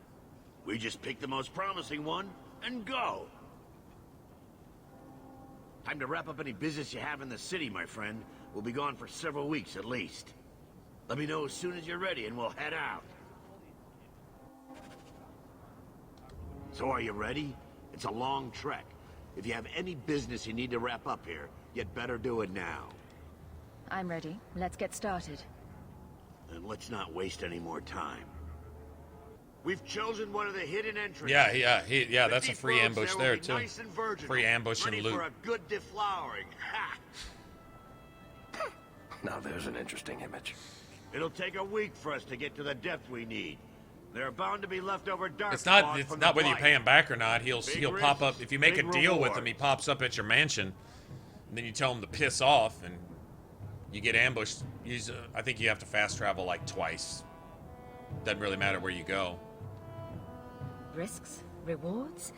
Speaker 17: We just pick the most promising one and go. Time to wrap up any business you have in the city, my friend. We'll be gone for several weeks at least. Let me know as soon as you're ready and we'll head out. So are you ready? It's a long trek. If you have any business you need to wrap up here, you'd better do it now.
Speaker 2: I'm ready. Let's get started.
Speaker 17: And let's not waste any more time. We've chosen one of the hidden entrances.
Speaker 18: Yeah, that's a free ambush there, too.
Speaker 17: Nice and virginal,
Speaker 18: free ambush and loot.
Speaker 17: For a good deflowering. Ha!
Speaker 21: Now there's an interesting image.
Speaker 17: It'll take a week for us to get to the depth we need. There are bound to be leftover dark.
Speaker 18: It's not whether you pay him back or not. He'll pop up if you make a deal with him. He pops up at your mansion, and then you tell him to piss off, and you get ambushed. I think you have to fast travel like twice. Doesn't really matter where you go.
Speaker 2: Risks, rewards,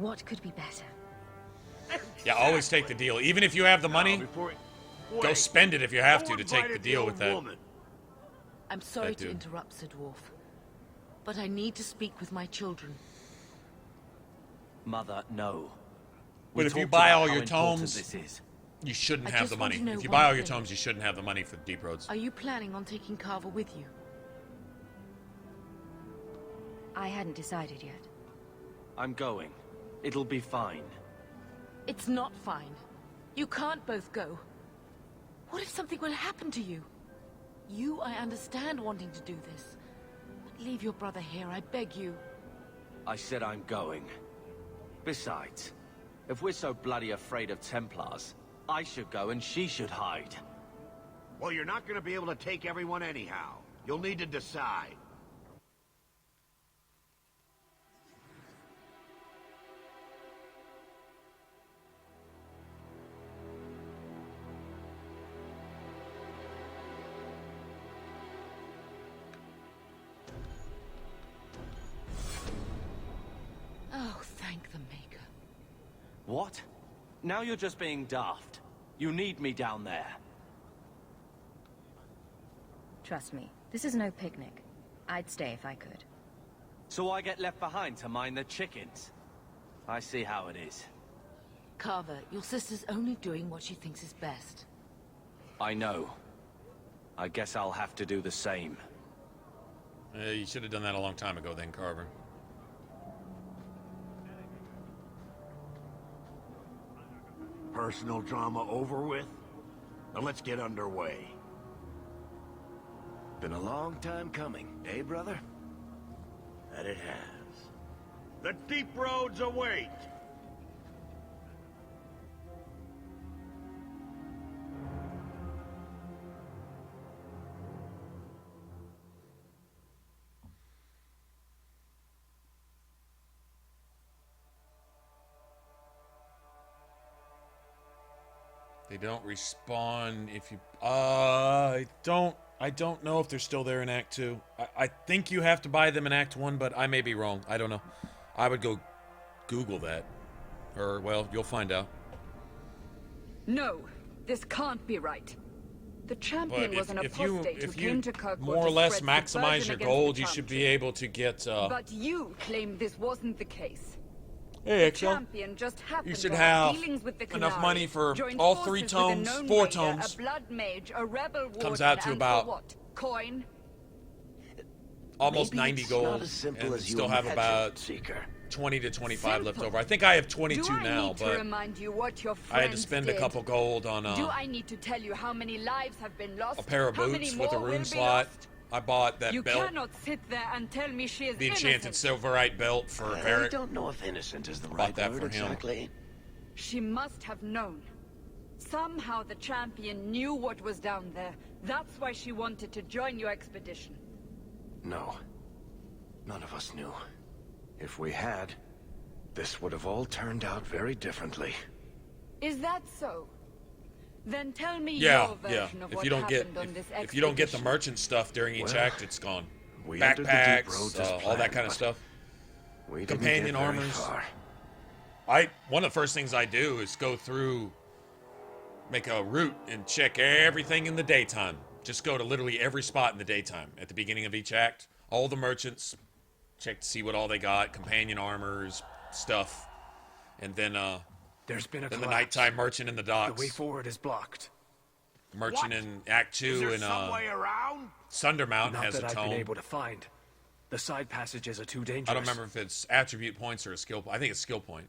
Speaker 2: what could be better?
Speaker 18: Yeah, always take the deal. Even if you have the money, go spend it if you have to take the deal with that.
Speaker 1: I'm sorry to interrupt, Sir Dwarf, but I need to speak with my children.
Speaker 19: Mother, no.
Speaker 18: But if you buy all your tomes, you shouldn't have the money. If you buy all your tomes, you shouldn't have the money for the deep roads.
Speaker 1: Are you planning on taking Carver with you?
Speaker 2: I hadn't decided yet.
Speaker 19: I'm going. It'll be fine.
Speaker 1: It's not fine. You can't both go. What if something will happen to you? I understand wanting to do this. But leave your brother here, I beg you.
Speaker 19: I said I'm going. Besides, if we're so bloody afraid of Templars, I should go and she should hide.
Speaker 17: Well, you're not going to be able to take everyone anyhow. You'll need to decide.
Speaker 1: Oh, thank the Maker.
Speaker 19: What? Now you're just being daft. You need me down there.
Speaker 2: Trust me, this is no picnic. I'd stay if I could.
Speaker 19: So I get left behind to mind the chickens? I see how it is.
Speaker 1: Carver, your sister's only doing what she thinks is best.
Speaker 19: I know. I guess I'll have to do the same.
Speaker 18: You should have done that a long time ago then, Carver.
Speaker 17: Personal drama over with? Now let's get underway. Been a long time coming, eh, brother? That it has. The deep roads await!
Speaker 18: They don't respawn if you... I don't know if they're still there in Act 2. I think you have to buy them in Act 1, but I may be wrong. I don't know. I would go Google that. Or, well, you'll find out.
Speaker 3: No, this can't be right. The champion was an apostate who came to Kirkwall
Speaker 18: more or less maximize your gold, you should be able to get...
Speaker 3: But you claim this wasn't the case.
Speaker 18: Hey,
Speaker 3: the champion just happened
Speaker 18: you should
Speaker 3: to
Speaker 18: have
Speaker 3: dealings with the
Speaker 18: enough
Speaker 3: Qunari,
Speaker 18: money for
Speaker 3: joined
Speaker 18: all
Speaker 3: forces
Speaker 18: 3
Speaker 3: with a
Speaker 18: tomes,
Speaker 3: known
Speaker 18: 4
Speaker 3: raider,
Speaker 18: tomes.
Speaker 3: A blood mage, a rebel warden,
Speaker 18: Comes out to
Speaker 3: and
Speaker 18: about
Speaker 3: for what? Coin?
Speaker 18: Almost
Speaker 17: Maybe
Speaker 18: 90
Speaker 17: it's
Speaker 18: gold,
Speaker 17: not as simple
Speaker 18: and
Speaker 17: as you
Speaker 18: still have
Speaker 17: imagine,
Speaker 18: about
Speaker 17: Seeker.
Speaker 18: 20 to 25 left
Speaker 3: Simple.
Speaker 18: over. I think I have 22
Speaker 3: Do I
Speaker 18: now,
Speaker 3: need to
Speaker 18: but
Speaker 3: remind you what your
Speaker 18: I had to
Speaker 3: friends
Speaker 18: spend
Speaker 3: did?
Speaker 18: a couple gold on
Speaker 3: Do I need to tell you how many lives have been lost?
Speaker 18: a pair of
Speaker 3: How many
Speaker 18: boots with a
Speaker 3: more will
Speaker 18: rune
Speaker 3: be
Speaker 18: slot.
Speaker 3: lost?
Speaker 18: I bought that
Speaker 3: You
Speaker 18: belt,
Speaker 3: cannot sit there and tell me she is
Speaker 18: the enchanted
Speaker 3: innocent.
Speaker 18: silverite belt for
Speaker 17: I
Speaker 18: Varric.
Speaker 17: don't know if innocent is the
Speaker 18: Bought
Speaker 17: right
Speaker 18: that
Speaker 17: word
Speaker 18: for him.
Speaker 17: exactly.
Speaker 3: She must have known. Somehow the champion knew what was down there. That's why she wanted to join your expedition.
Speaker 21: No. None of us knew. If we had, this would have all turned out very differently.
Speaker 3: Is that so? Then tell me
Speaker 18: Yeah,
Speaker 3: your
Speaker 18: yeah.
Speaker 3: version of
Speaker 18: If
Speaker 3: what
Speaker 18: you don't get
Speaker 3: happened on this
Speaker 18: if you don't get the
Speaker 3: expedition.
Speaker 18: merchant stuff during each
Speaker 21: Well,
Speaker 18: act, it's gone.
Speaker 21: we entered the deep
Speaker 18: Backpacks,
Speaker 21: roads as
Speaker 18: all that
Speaker 21: planned,
Speaker 18: kind of
Speaker 21: but
Speaker 18: stuff.
Speaker 21: We didn't
Speaker 18: Companion
Speaker 21: get very
Speaker 18: armors.
Speaker 21: far.
Speaker 18: One of the first things I do is go through, make a route and check everything in the daytime. Just go to literally every spot in the daytime at the beginning of each act. All the merchants, check to see what all they got, companion armors, stuff, and then
Speaker 6: There's been a
Speaker 18: then the
Speaker 6: collapse.
Speaker 18: nighttime merchant in the docks.
Speaker 6: The way forward is blocked.
Speaker 18: Merchant in Act 2 and Sunder Mountain
Speaker 6: Not
Speaker 18: has
Speaker 6: that
Speaker 18: a
Speaker 6: I've
Speaker 18: tome.
Speaker 6: been able to find. The side passages are too dangerous.
Speaker 18: I don't remember if it's attribute points or a skill. I think it's skill point.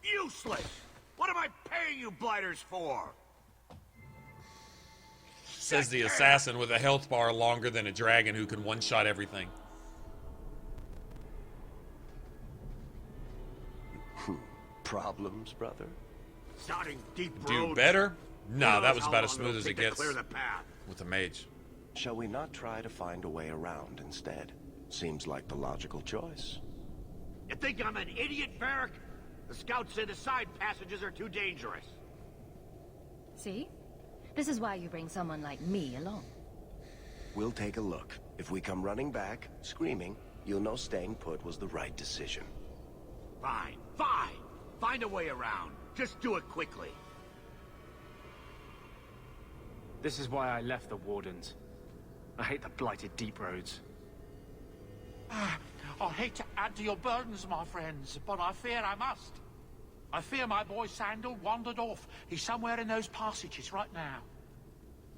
Speaker 17: Useless! What am I paying you blighters for?
Speaker 18: Says the assassin with a health bar longer than a dragon who can one-shot everything.
Speaker 21: Problems, brother?
Speaker 17: Starting deep
Speaker 18: Do
Speaker 17: roads.
Speaker 18: better?
Speaker 17: Who
Speaker 18: No, that
Speaker 17: knows
Speaker 18: was
Speaker 17: how
Speaker 18: about as
Speaker 17: long
Speaker 18: smooth
Speaker 17: it'll
Speaker 18: as it
Speaker 17: take to
Speaker 18: gets
Speaker 17: clear the path.
Speaker 18: with the mage.
Speaker 21: Shall we not try to find a way around instead? Seems like the logical choice.
Speaker 17: You think I'm an idiot, Varric? The scouts say the side passages are too dangerous.
Speaker 2: See? This is why you bring someone like me along.
Speaker 21: We'll take a look. If we come running back, screaming, you'll know staying put was the right decision.
Speaker 17: Fine, fine. Find a way around. Just do it quickly.
Speaker 6: This is why I left the Wardens. I hate the blighted deep roads.
Speaker 10: I hate to add to your burdens, my friends, but I fear I must. I fear my boy Sandal wandered off. He's somewhere in those passages right now.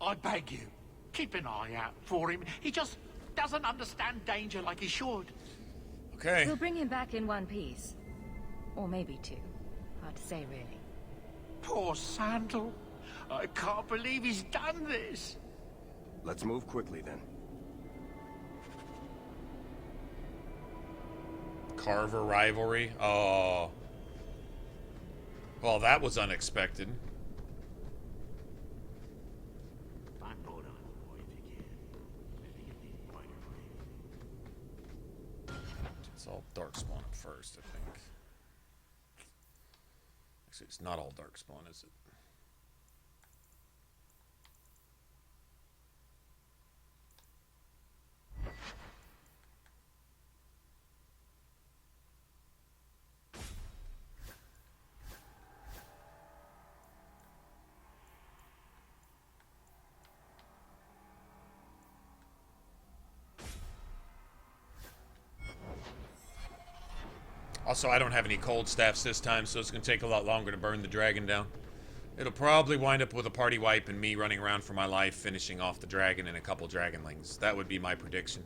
Speaker 10: I beg you, keep an eye out for him. He just doesn't understand danger like he should.
Speaker 18: Okay.
Speaker 2: We'll bring him back in one piece. Or maybe two. Hard to say, really.
Speaker 10: Poor Sandal. I can't believe he's done this.
Speaker 21: Let's move quickly then.
Speaker 18: Carver rivalry. Oh. Well, that was unexpected. It's all darkspawn first, I think. Actually, it's not all darkspawn, is it? Also, I don't have any cold staffs this time, so it's going to take a lot longer to burn the dragon down. It'll probably wind up with a party wipe and me running around for my life, finishing off the dragon and a couple dragonlings. That would be my prediction.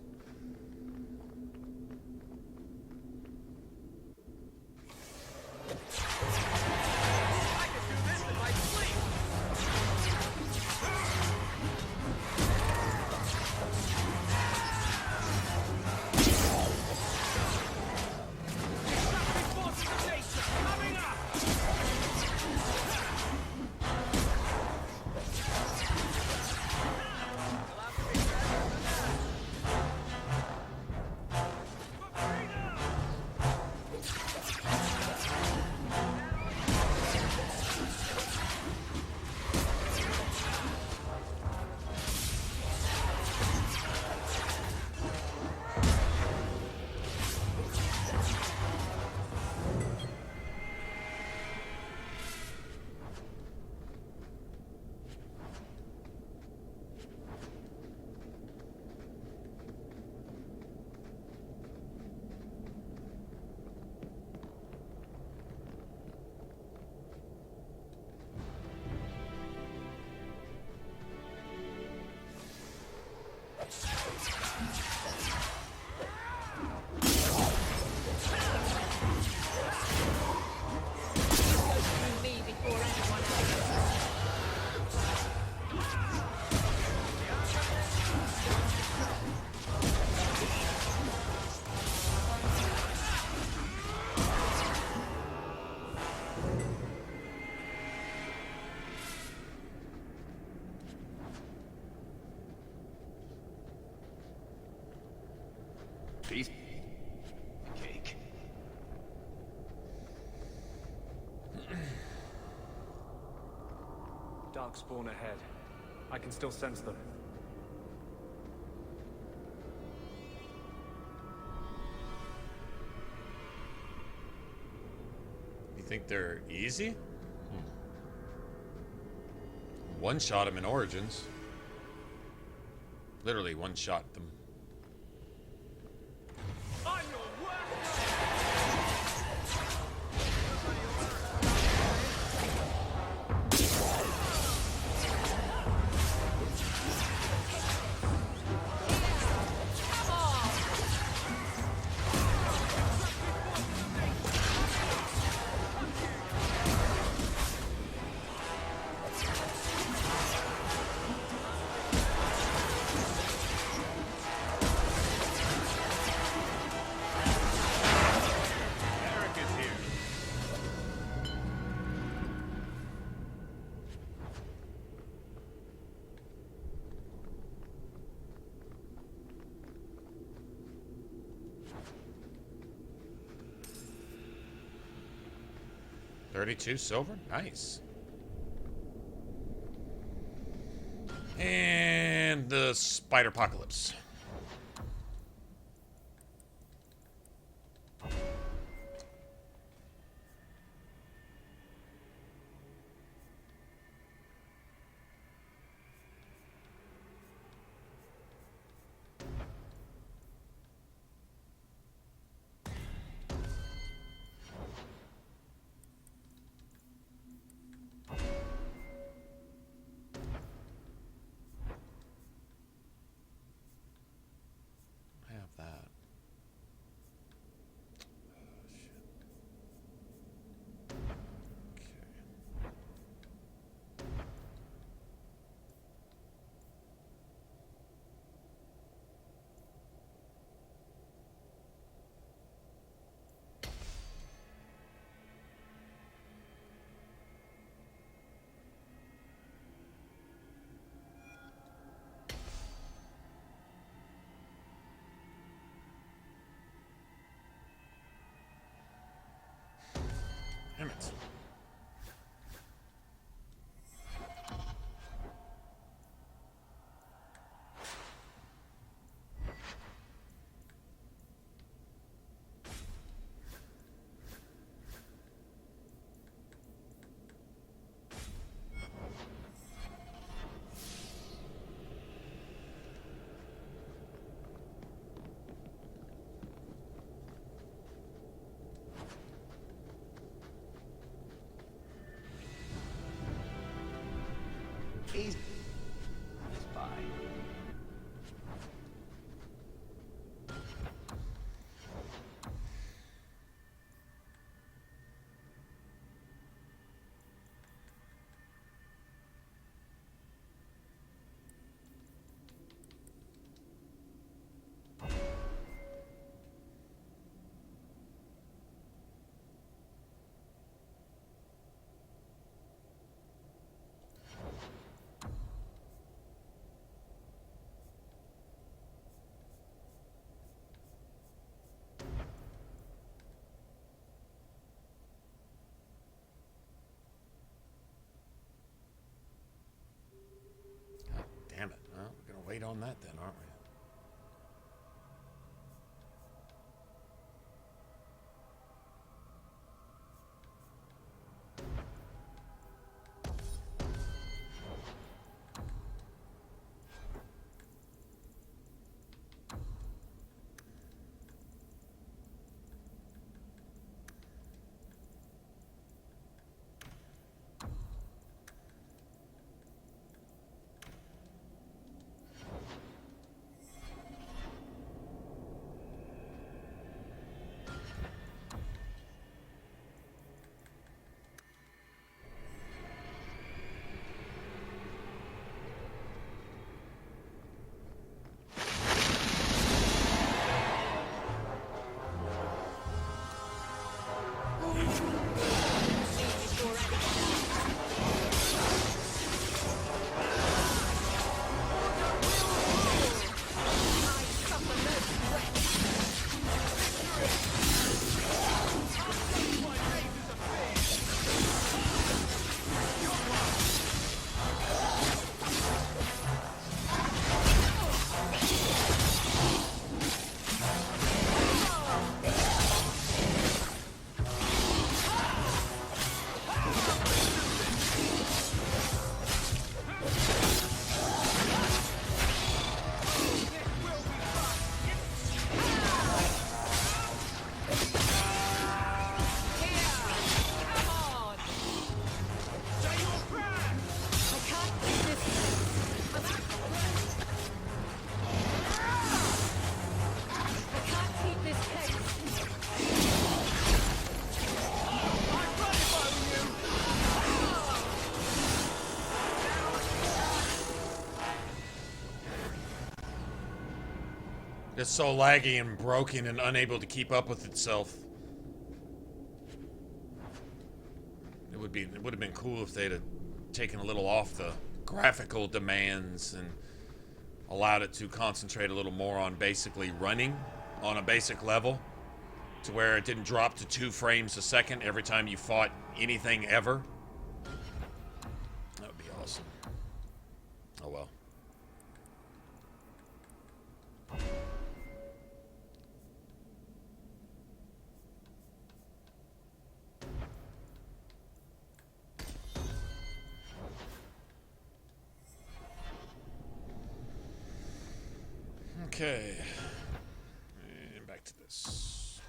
Speaker 13: Piece cake.
Speaker 16: Dark spawn ahead. I can still sense them.
Speaker 18: You think they're easy? One-shot them in Origins. Literally one-shot them. $32 silver? Nice. And the Spider Apocalypse. on that then, aren't we? It's so laggy and broken and unable to keep up with itself. It would have been cool if they'd have taken a little off the graphical demands and allowed it to concentrate a little more on basically running on a basic level, to where it didn't drop to 2 frames a second every time you fought anything ever. That would be awesome. Oh well. Okay, and back to this.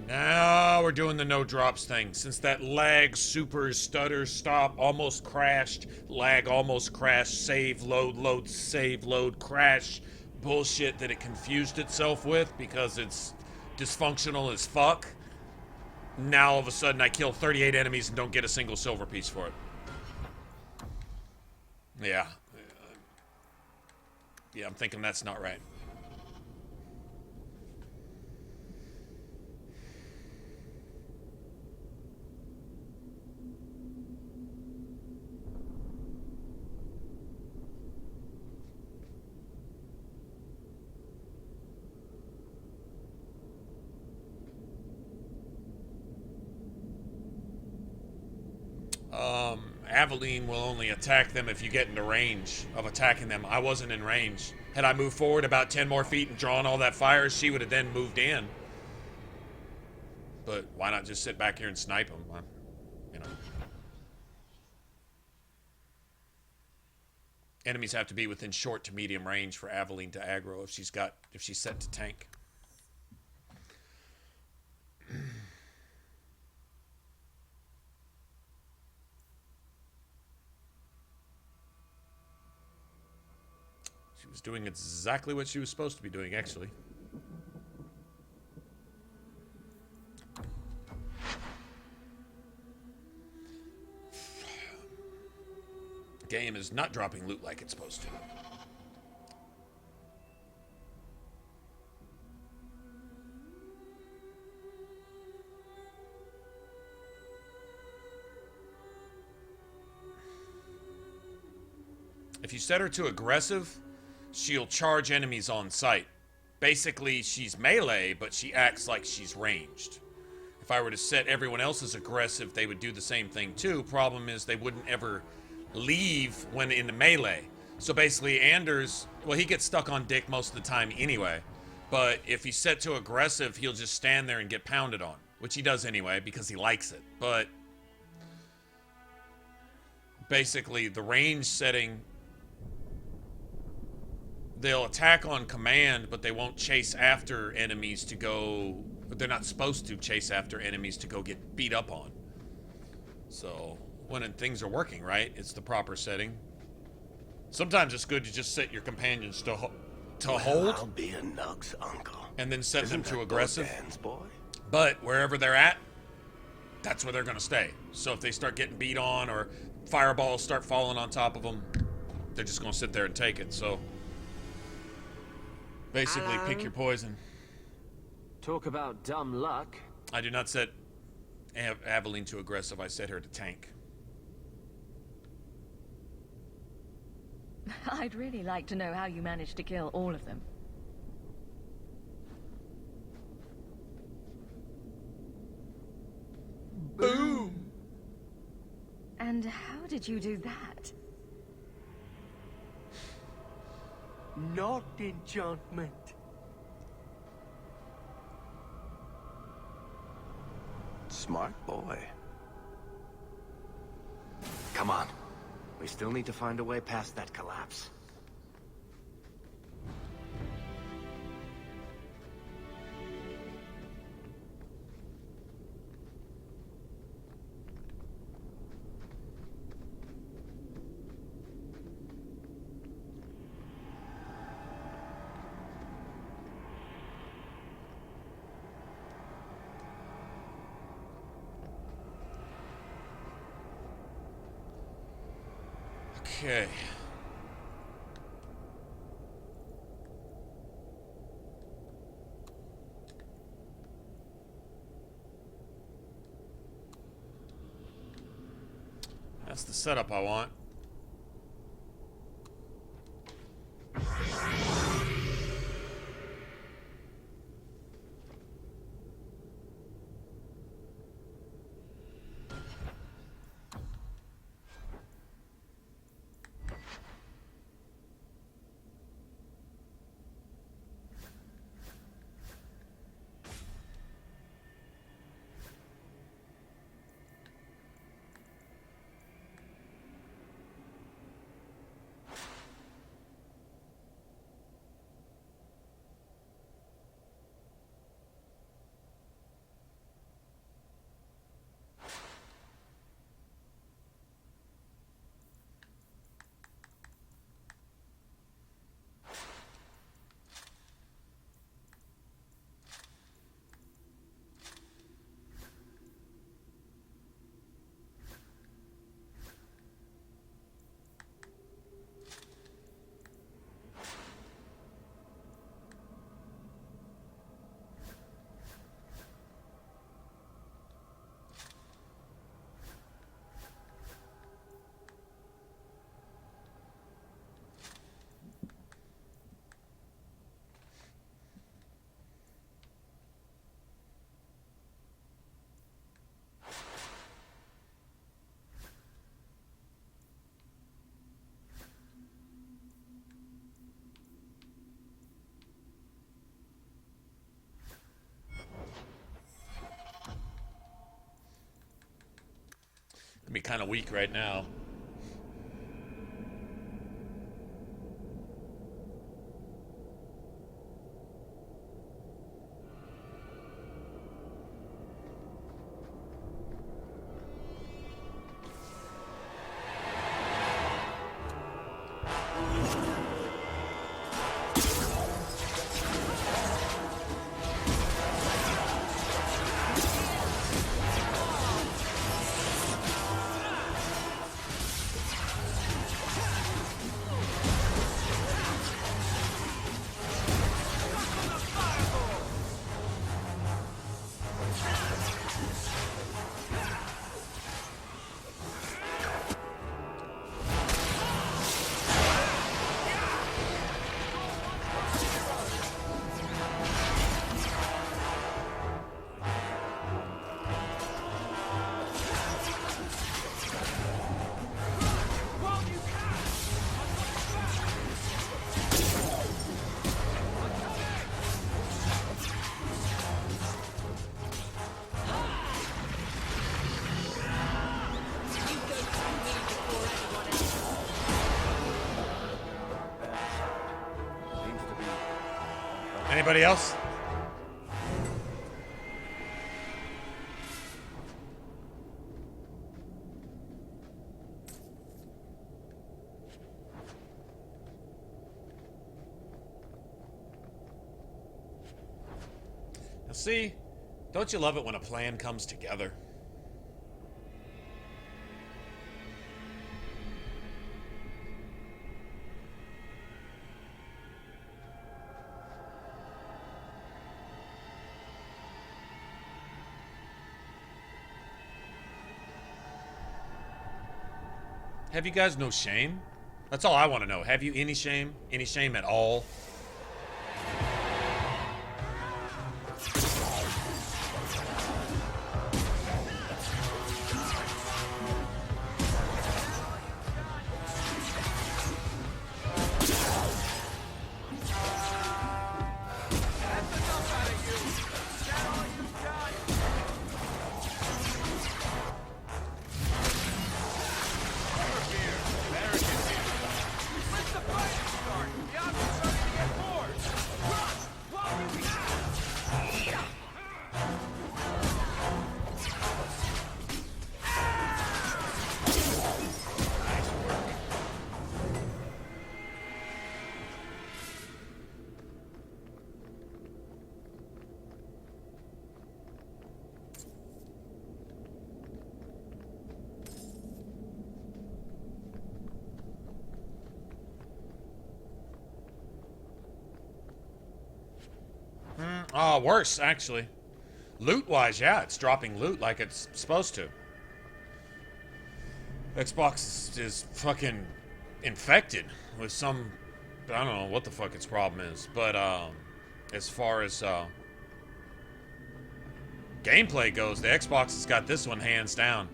Speaker 18: Now we're doing the no drops thing. Since that lag, super, stutter, stop, almost crashed, lag, almost crashed, save, load, save, load, crash bullshit that it confused itself with because it's dysfunctional as fuck. Now all of a sudden I kill 38 enemies and don't get a single silver piece for it. Yeah. Yeah, I'm thinking that's not right. Aveline will only attack them if you get into range of attacking them. I wasn't in range. Had I moved forward about 10 more feet and drawn all that fire, she would have then moved in. But why not just sit back here and snipe them? You know. Enemies have to be within short to medium range for Aveline to aggro if she's set to tank. She was doing exactly what she was supposed to be doing, actually. Game is not dropping loot like it's supposed to. If you set her to aggressive, she'll charge enemies on sight. Basically, she's melee, but she acts like she's ranged. If I were to set everyone else as aggressive, they would do the same thing too. Problem is they wouldn't ever leave when in the melee. So basically Anders, well, he gets stuck on Dick most of the time anyway. But if he's set to aggressive, he'll just stand there and get pounded on. Which he does anyway because he likes it. But basically the range setting, they'll attack on command, but they won't chase after enemies to go... They're not supposed to chase after enemies to go get beat up on. So, when things are working right, it's the proper setting. Sometimes it's good to just set your companions to hold.
Speaker 21: I'll be a Nug's uncle.
Speaker 18: And then set
Speaker 21: Isn't
Speaker 18: them to
Speaker 21: that
Speaker 18: aggressive.
Speaker 21: Dan's boy?
Speaker 18: But wherever they're at, that's where they're going to stay. So if they start getting beat on or fireballs start falling on top of them, they're just going to sit there and take it. So... basically, pick your poison.
Speaker 14: Talk about dumb luck.
Speaker 18: I do not set Aveline to aggressive. I set her to tank.
Speaker 2: I'd really like to know how you managed to kill all of them.
Speaker 21: Boom!
Speaker 2: And how did you do that?
Speaker 21: Not enchantment. Smart boy.
Speaker 14: Come on. We still need to find a way past that collapse.
Speaker 18: Okay. That's the setup I want. Be kind of weak right now. Anybody else? Now see, don't you love it when a plan comes together? Have you guys no shame? That's all I want to know. Have you any shame? Any shame at all? Oh, worse, actually. Loot-wise, yeah, it's dropping loot like it's supposed to. Xbox is fucking infected with some... I don't know what the fuck its problem is, but as far as gameplay goes, the Xbox has got this one hands down.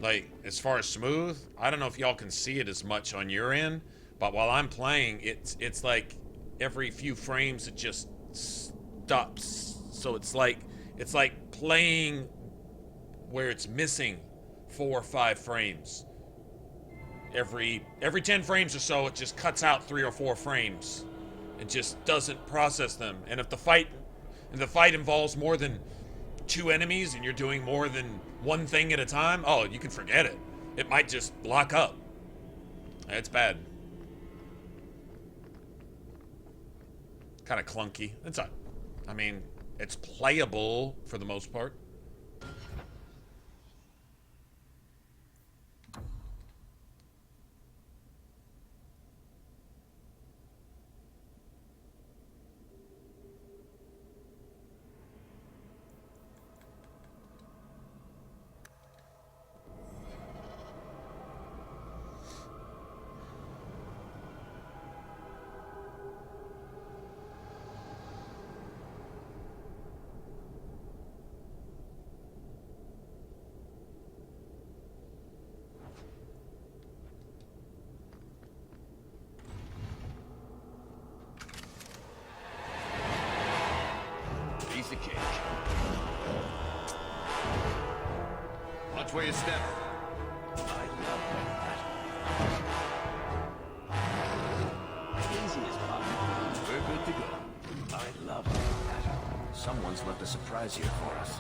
Speaker 18: Like, as far as smooth, I don't know if y'all can see it as much on your end, but while I'm playing, it's like every few frames it just stops. So it's like playing where it's missing 4 or 5 frames. Every 10 frames or so, it just cuts out 3 or 4 frames. It just doesn't process them. And if the fight involves more than 2 enemies and you're doing more than one thing at a time, oh, you can forget it. It might just lock up. It's bad. Kind of clunky. I mean, it's playable for the most part.
Speaker 23: Watch where you step.
Speaker 21: I love that. Easy as pie. We're good to go. I love that. Someone's left a surprise here for us.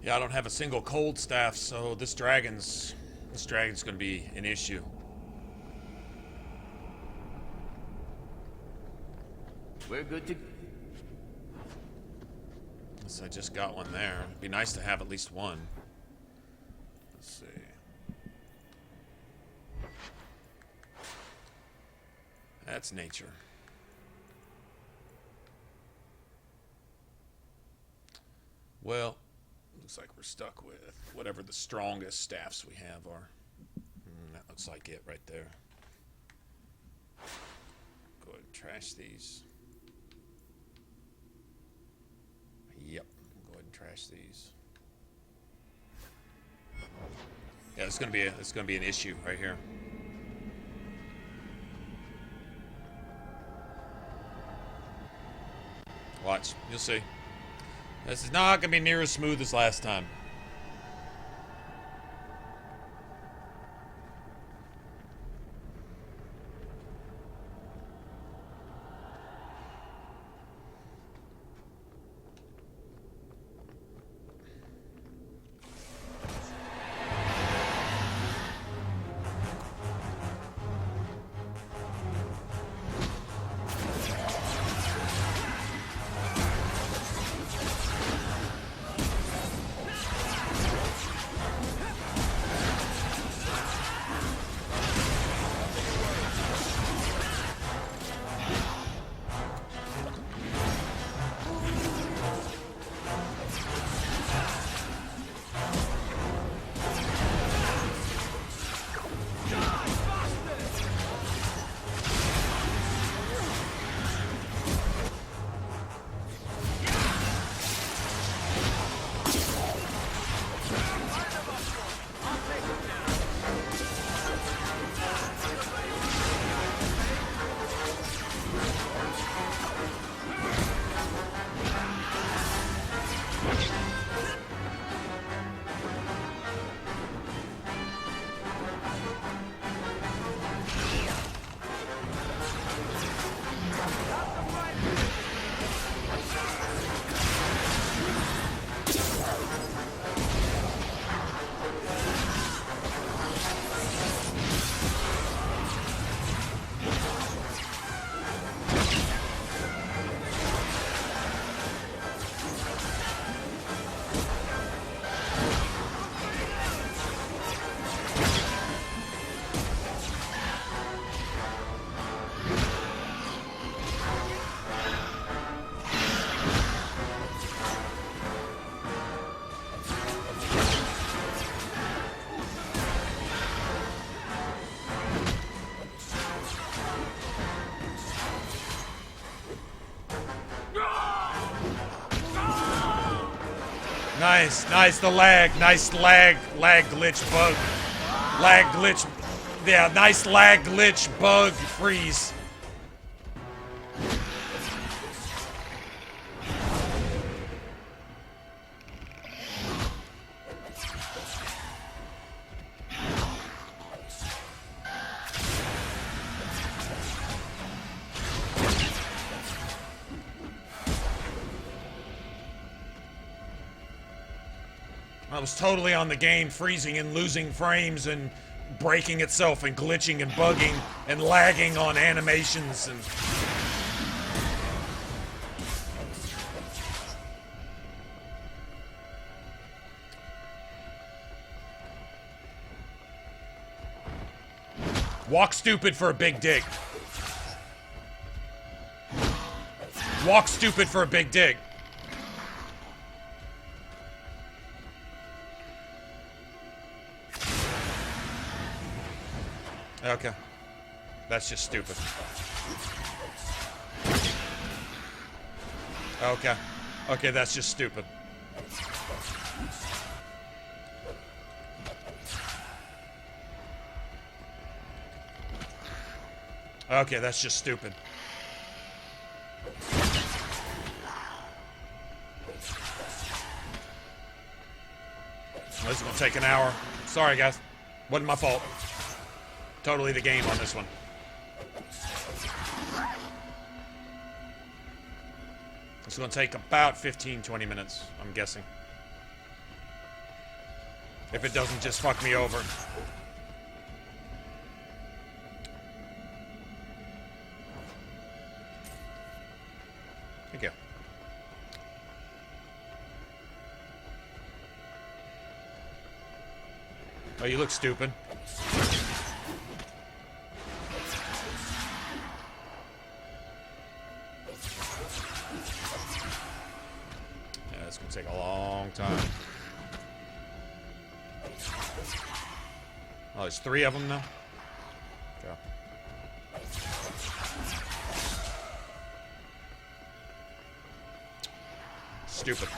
Speaker 18: Yeah, I don't have a single cold staff, so this dragon's gonna be an issue.
Speaker 17: We're good to...
Speaker 18: Unless I just got one there. It'd be nice to have at least one. Let's see. That's nature. Well, looks like we're stuck with whatever the strongest staffs we have are. That looks like it right there. Go ahead and trash these. Yep, go ahead and trash these. Yeah, it's gonna be an issue right here. Watch, you'll see. This is not gonna be near as smooth as last time. Nice, the lag. Nice lag glitch bug. Lag glitch. Yeah, nice lag glitch bug freeze. I was totally on the game, freezing and losing frames and breaking itself and glitching and bugging and lagging on animations and... Walk stupid for a big dick. Walk stupid for a big dig. Okay. That's just stupid. Okay. Okay, that's just stupid. Okay, that's just stupid. This is gonna take an hour. Sorry, guys. Wasn't my fault. Totally the game on this one. It's gonna take about 15-20 minutes, I'm guessing. If it doesn't just fuck me over. Thank you. Oh, you look stupid. Yeah, it's gonna take a long time. Oh, there's 3 of them now? Okay. Stupid.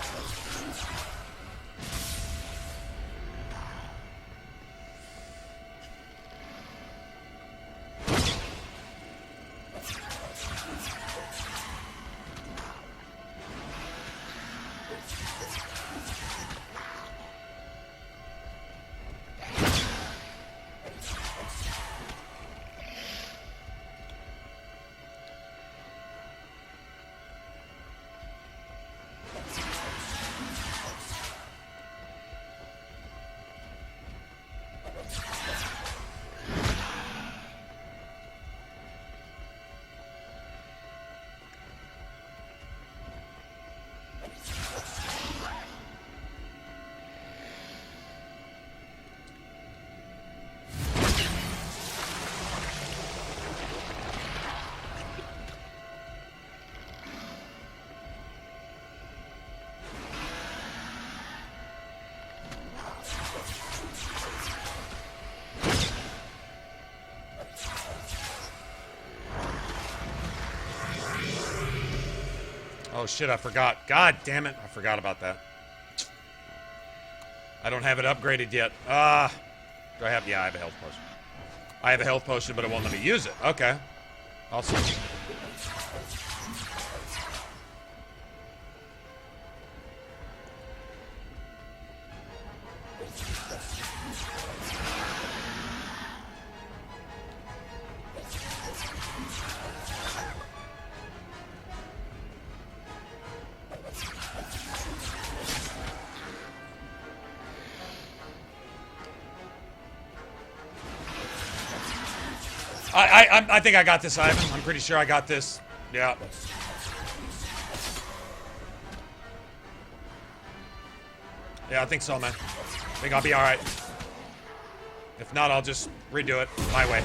Speaker 18: Oh shit, I forgot. God damn it, I forgot about that. I don't have it upgraded yet. Do I have... Yeah, I have a health potion. I have a health potion, but it won't let me use it. Okay. I'll see. I think I got this, Ivan. I'm pretty sure I got this. Yeah. Yeah, I think so, man. I think I'll be alright. If not, I'll just redo it my way.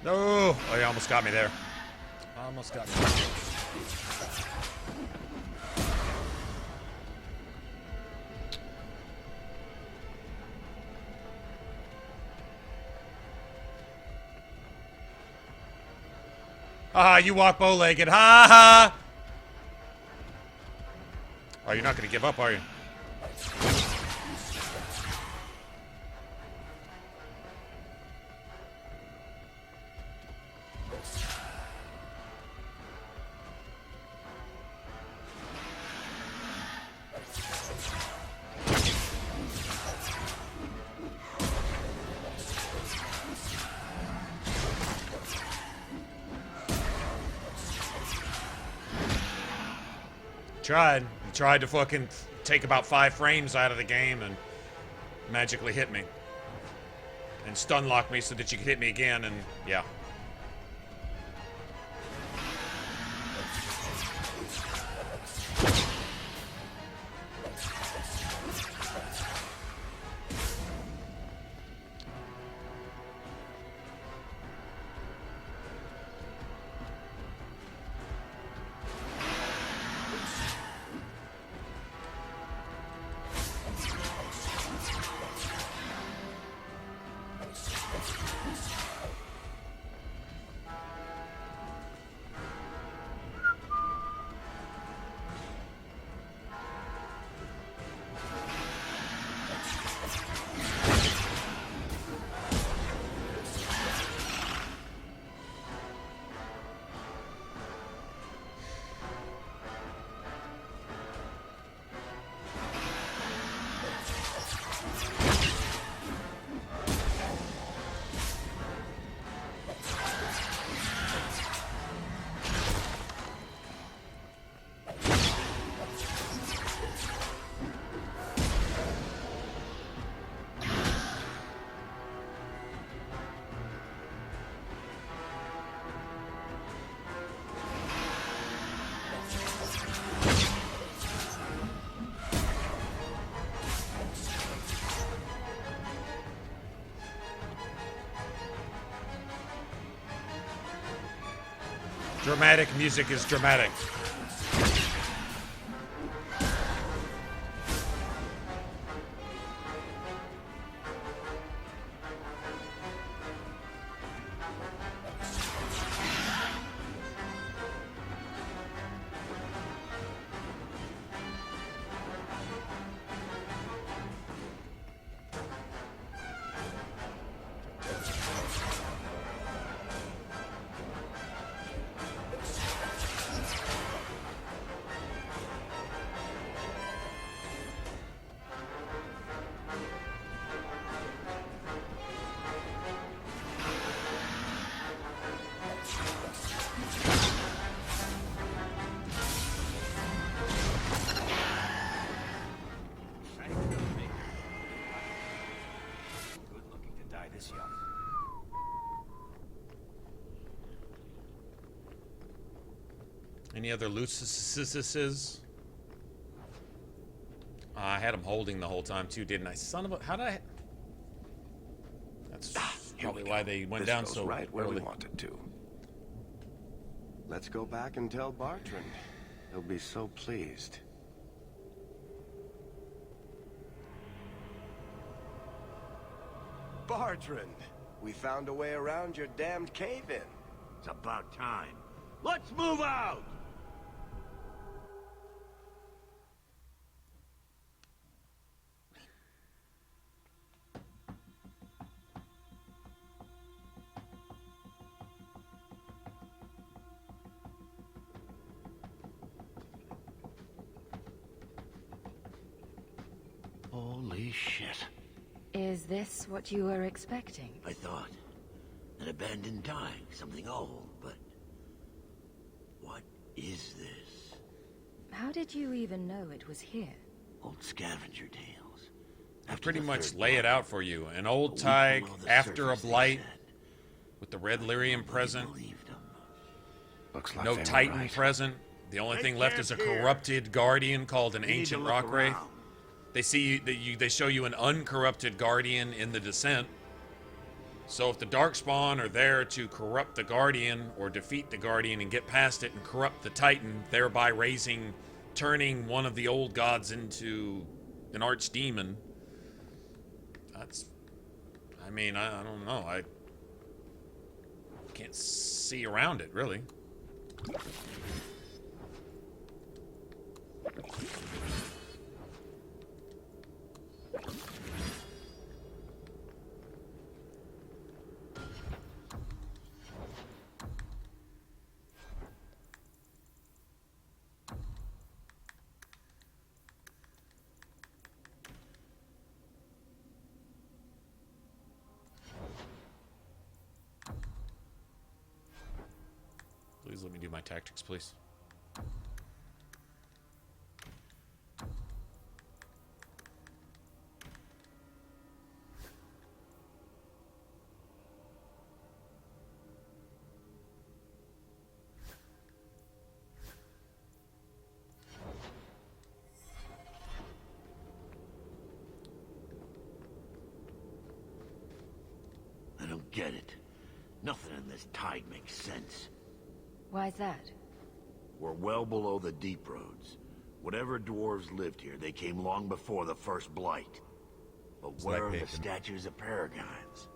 Speaker 18: No! Oh, he almost got me there. Almost got me. Ah, you walk bow-legged. Ha ha! Oh, you're not going to give up, are you? He tried to fucking take about 5 frames out of the game and magically hit me. And stun lock me so that you could hit me again, and yeah. Dramatic music is dramatic. Any other looses? I had him holding the whole time too, didn't I? Son of a... How did I... That's probably why they went down so
Speaker 21: right where
Speaker 18: early.
Speaker 21: we wanted to. Let's go back and tell Bertrand. He'll be so pleased. Bertrand, we found a way around your damned cave-in.
Speaker 17: It's about time. Let's move out! Holy shit.
Speaker 2: Is this what you were expecting?
Speaker 17: I thought. An abandoned dyke, something old, but... what is this?
Speaker 2: How did you even know it was here?
Speaker 17: Old scavenger tales.
Speaker 18: I pretty much lay it out for you. An old tyke, after a blight, with the red lyrium present.
Speaker 21: Looks like
Speaker 18: no titan present. The only thing left is a corrupted guardian called an ancient rock wraith. They see you, they show you an uncorrupted guardian in the descent. So if the Darkspawn are there to corrupt the Guardian or defeat the Guardian and get past it and corrupt the Titan, thereby turning one of the old gods into an archdemon, that's... I mean, I don't know. I can't see around it, really. Please let me do my tactics, please.
Speaker 17: I don't get it. Nothing in this tide makes sense.
Speaker 2: Why's that?
Speaker 17: We're well below the deep roads. Whatever dwarves lived here, they came long before the first blight. But where are the statues of paragons?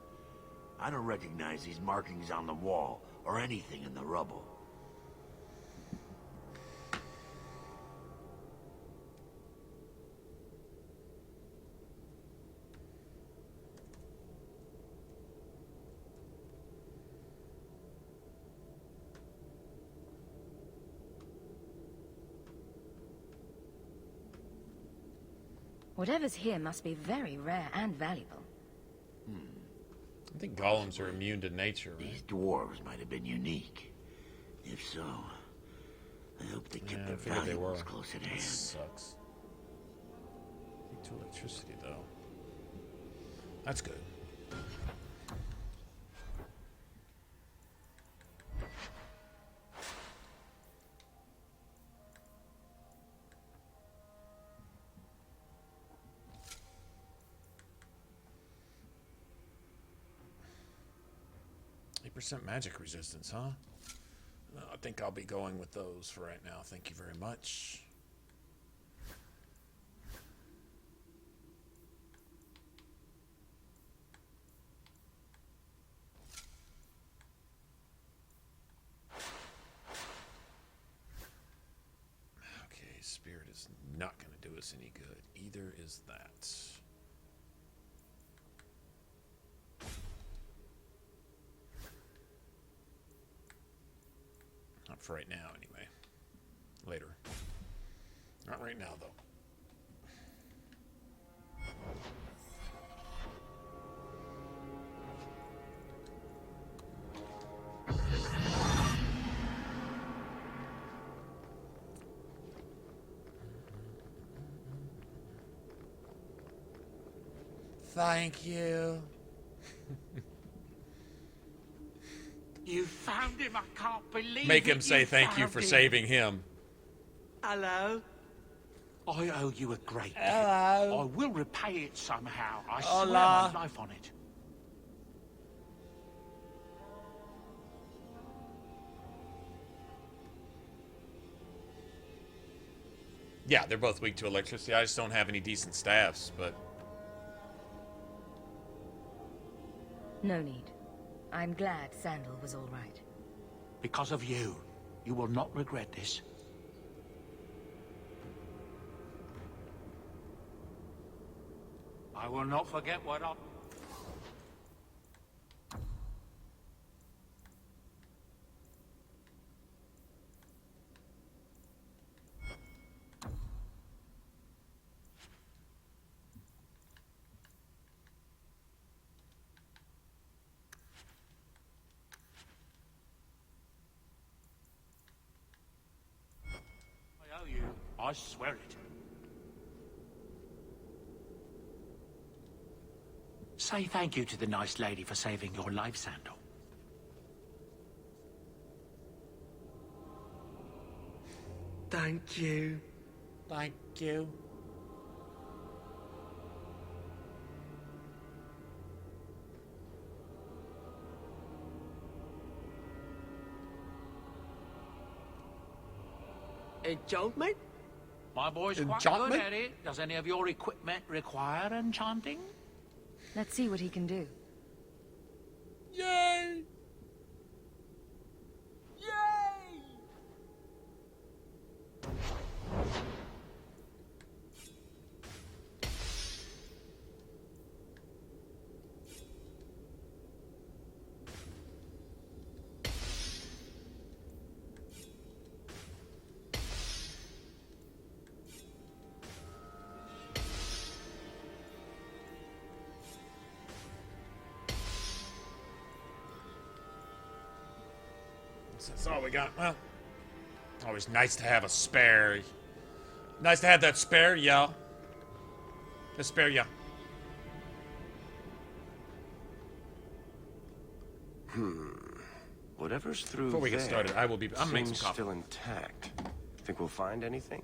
Speaker 17: I don't recognize these markings on the wall, or anything in the rubble.
Speaker 2: Whatever's here must be very rare and valuable.
Speaker 18: I think golems are immune to nature, right?
Speaker 17: These dwarves might have been unique. If so, I hope they kept their valuables close at hand.
Speaker 18: That sucks. Weak to electricity, though. That's good. 8% magic resistance, huh? I think I'll be going with those for right now. Thank you very much. Okay, Spirit is not going to do us any good. Either is that. Not for right now, anyway. Later. Not right now, though. Thank you.
Speaker 10: You found him, I can't believe it.
Speaker 18: Make him say thank you for saving him.
Speaker 10: Hello? I owe you a great debt.
Speaker 18: Hello.
Speaker 10: I will repay it somehow. I
Speaker 18: Hola.
Speaker 10: swear my life on it.
Speaker 18: Yeah, they're both weak to electricity. I just don't have any decent staffs, but...
Speaker 2: No need. I'm glad Sandal was all right.
Speaker 10: Because of you. You will not regret this. I will not forget what I... I swear it. Say thank you to the nice lady for saving your life, Sandal.
Speaker 8: Thank you.
Speaker 18: Thank you.
Speaker 8: Enchantment?
Speaker 10: My boy's quite
Speaker 18: Enchantment?
Speaker 10: good at it. Does any of your equipment require enchanting?
Speaker 2: Let's see what he can do.
Speaker 18: Yay! That's all we got. Well, always nice to have a spare. Nice to have that spare, yeah. The spare, yeah.
Speaker 21: Whatever's through
Speaker 18: Before we get
Speaker 21: there
Speaker 18: started, I'm making some
Speaker 21: seems
Speaker 18: coffee.
Speaker 21: still intact. Think we'll find anything?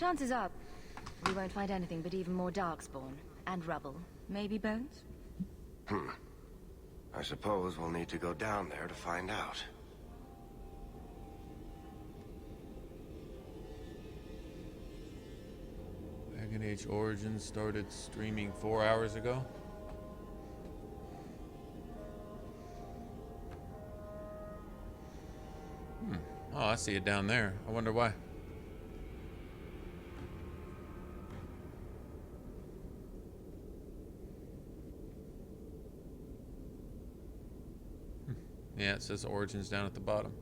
Speaker 2: Chances are, we won't find anything but even more darkspawn. And rubble. Maybe bones?
Speaker 21: I suppose we'll need to go down there to find out.
Speaker 18: Dragon Age Origins started streaming 4 hours ago. I see it down there. I wonder why. Yeah, it says Origins down at the bottom.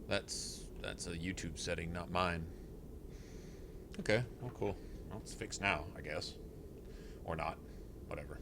Speaker 18: That's a YouTube setting, not mine. Okay, well, cool. Well, it's fixed now, I guess. Or not. Whatever.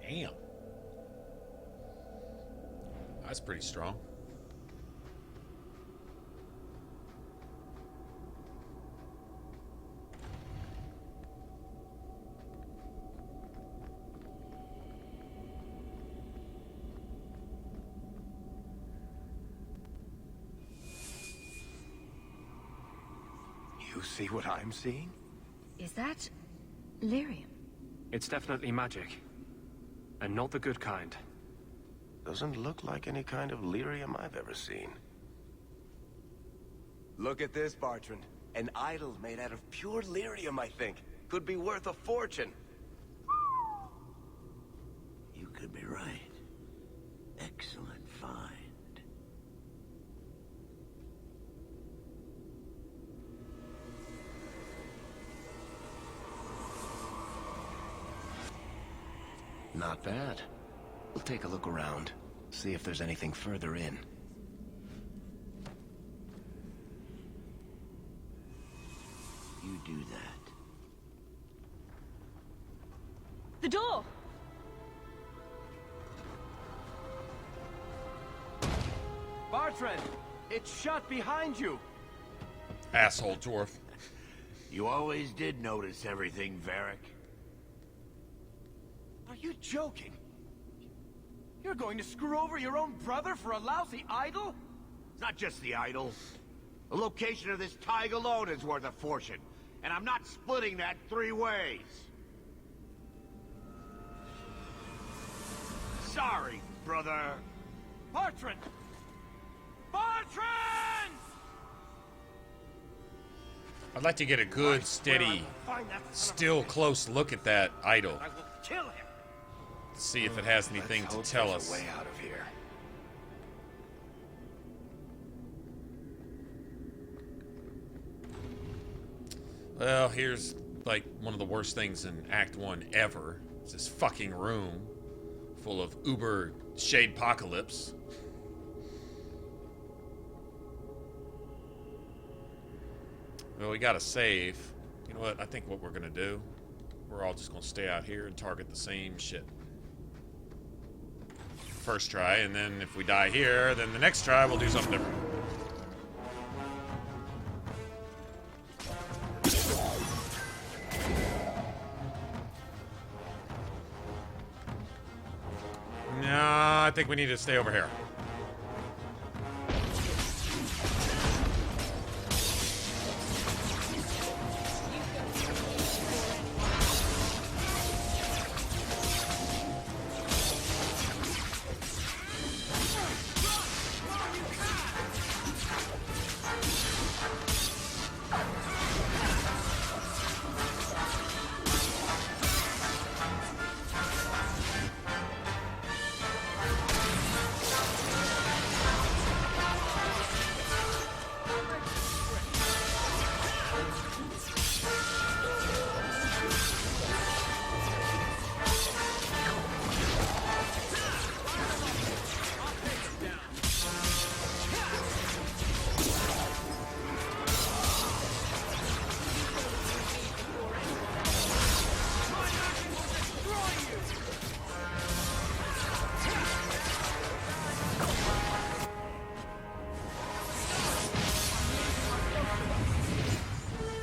Speaker 18: Damn. That's pretty strong.
Speaker 21: You see what I'm seeing?
Speaker 2: Is that lyrium?
Speaker 13: It's definitely magic. And not the good kind.
Speaker 21: Doesn't look like any kind of lyrium I've ever seen. Look at this, Bartrand. An idol made out of pure lyrium, I think. Could be worth a fortune.
Speaker 17: You could be right. Excellent find.
Speaker 21: Not bad. We'll take a look around. See if there's anything further in.
Speaker 17: You do that.
Speaker 1: The door!
Speaker 19: Bartrand! It's shut behind you!
Speaker 18: Asshole dwarf.
Speaker 17: You always did notice everything, Varric.
Speaker 19: Are you joking? You're going to screw over your own brother for a lousy idol?
Speaker 17: It's not just the idol. The location of this tag alone is worth a fortune. And I'm not splitting that 3 ways. sorry, brother.
Speaker 4: Bartran! Bartran!
Speaker 18: I'd like to get a good, steady, still close look at that idol.
Speaker 17: I will kill him.
Speaker 18: See if it has anything to tell us.
Speaker 17: Way out of here.
Speaker 18: Well, here's like one of the worst things in Act 1 ever. It's this fucking room full of uber shade apocalypse. Well, we gotta save. You know what? I think what we're gonna do, we're all just gonna stay out here and target the same shit. First try, and then if we die here, then the next try we'll do something different. No, I think we need to stay over here.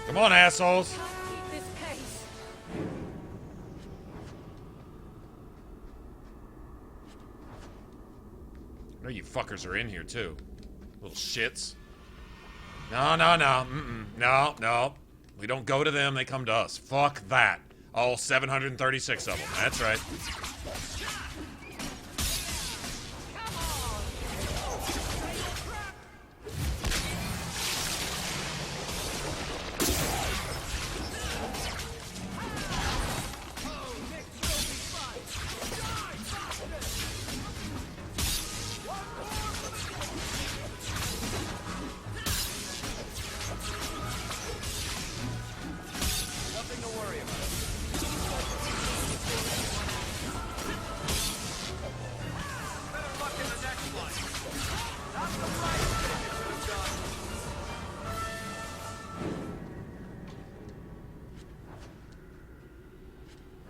Speaker 18: Come on, assholes.
Speaker 1: Keep this pace.
Speaker 18: I know you fuckers are in here too. Little shits. No, no, no. No, no. We don't go to them, they come to us. Fuck that. All 736 of them. That's right.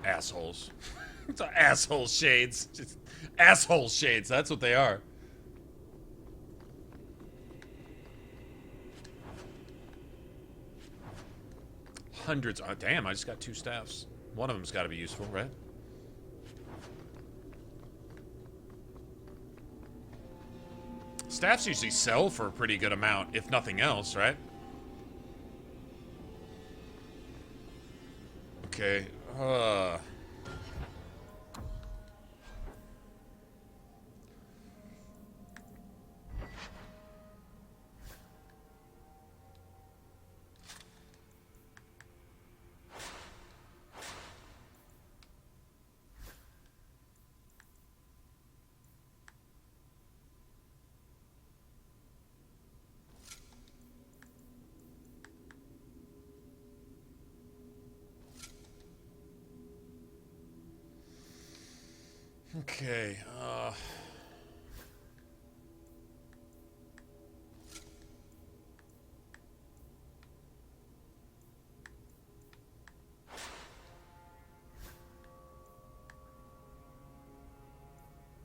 Speaker 18: Assholes. It's asshole shades. Just asshole shades. That's what they are. Hundreds. Oh, damn, I just got 2 staffs. One of them's got to be useful, right? Staffs usually sell for a pretty good amount, if nothing else, right? Okay. Okay,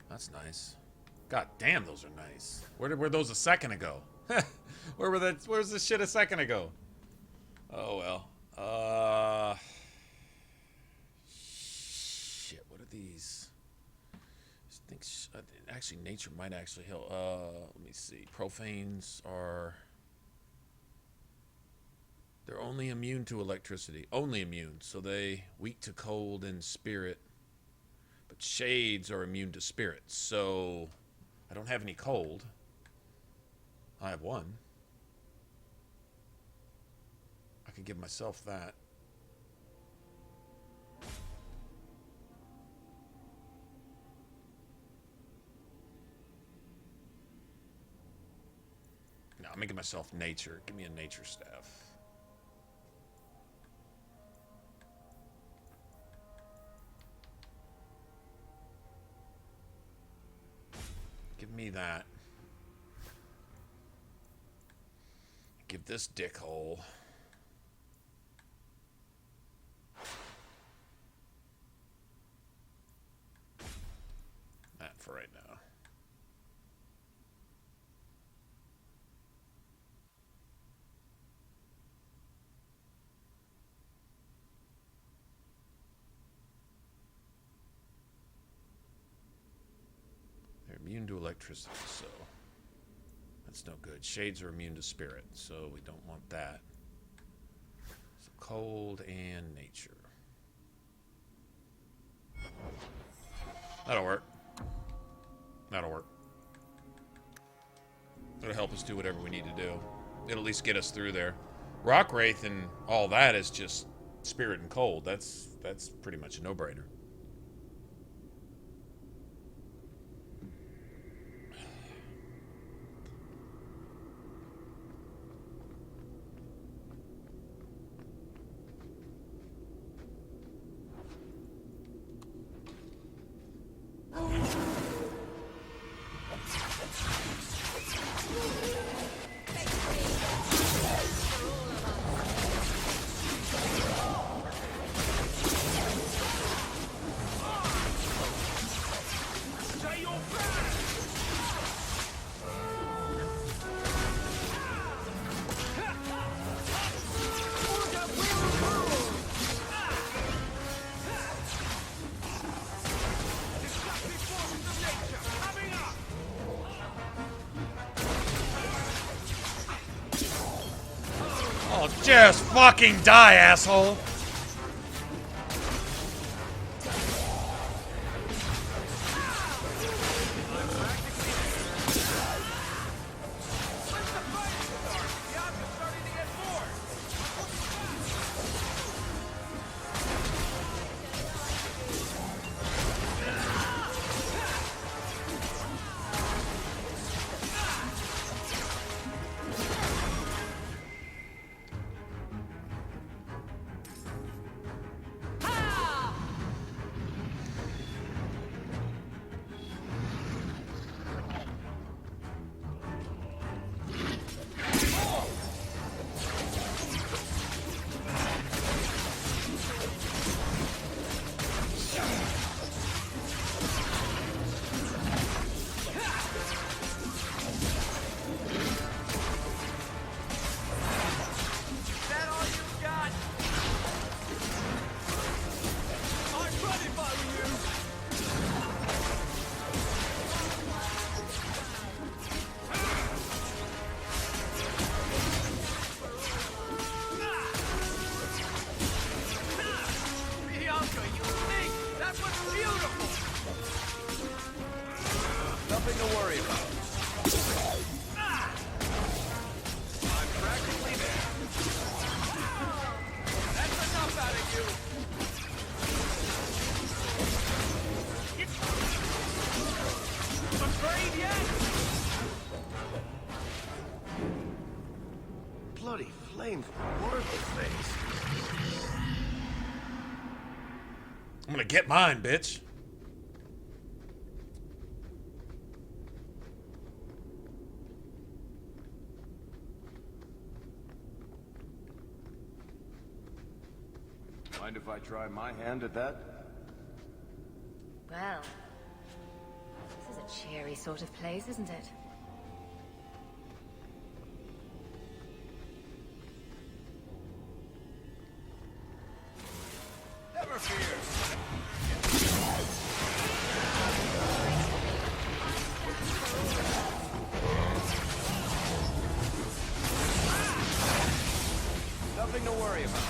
Speaker 18: that's nice. God damn, those are nice. Where were those a second ago? Where's this shit a second ago? Oh well. Shit, what are these? Actually, nature might actually help. Let me see. Profanes are... They're only immune to electricity. Only immune. So they weak to cold and spirit. But shades are immune to spirits, so I don't have any cold. I have one. I can give myself that. No, I'm making myself nature. Give me a nature staff. Give me that. Give this dickhole. That for right now. They're immune to electricity, so that's no good. Shades are immune to spirit, so we don't want that. So cold and nature. That'll work. That'll work. It'll help us do whatever we need to do. It'll at least get us through there. Rock Wraith and all that is just spirit and cold. That's pretty much a no-brainer. Just fucking die, asshole!
Speaker 21: Bloody flames all over the place.
Speaker 18: I'm gonna get mine, bitch.
Speaker 21: Mind if I try my hand at that?
Speaker 2: Well, this is a cheery sort of place, isn't it?
Speaker 21: Never fear. Nothing to worry about.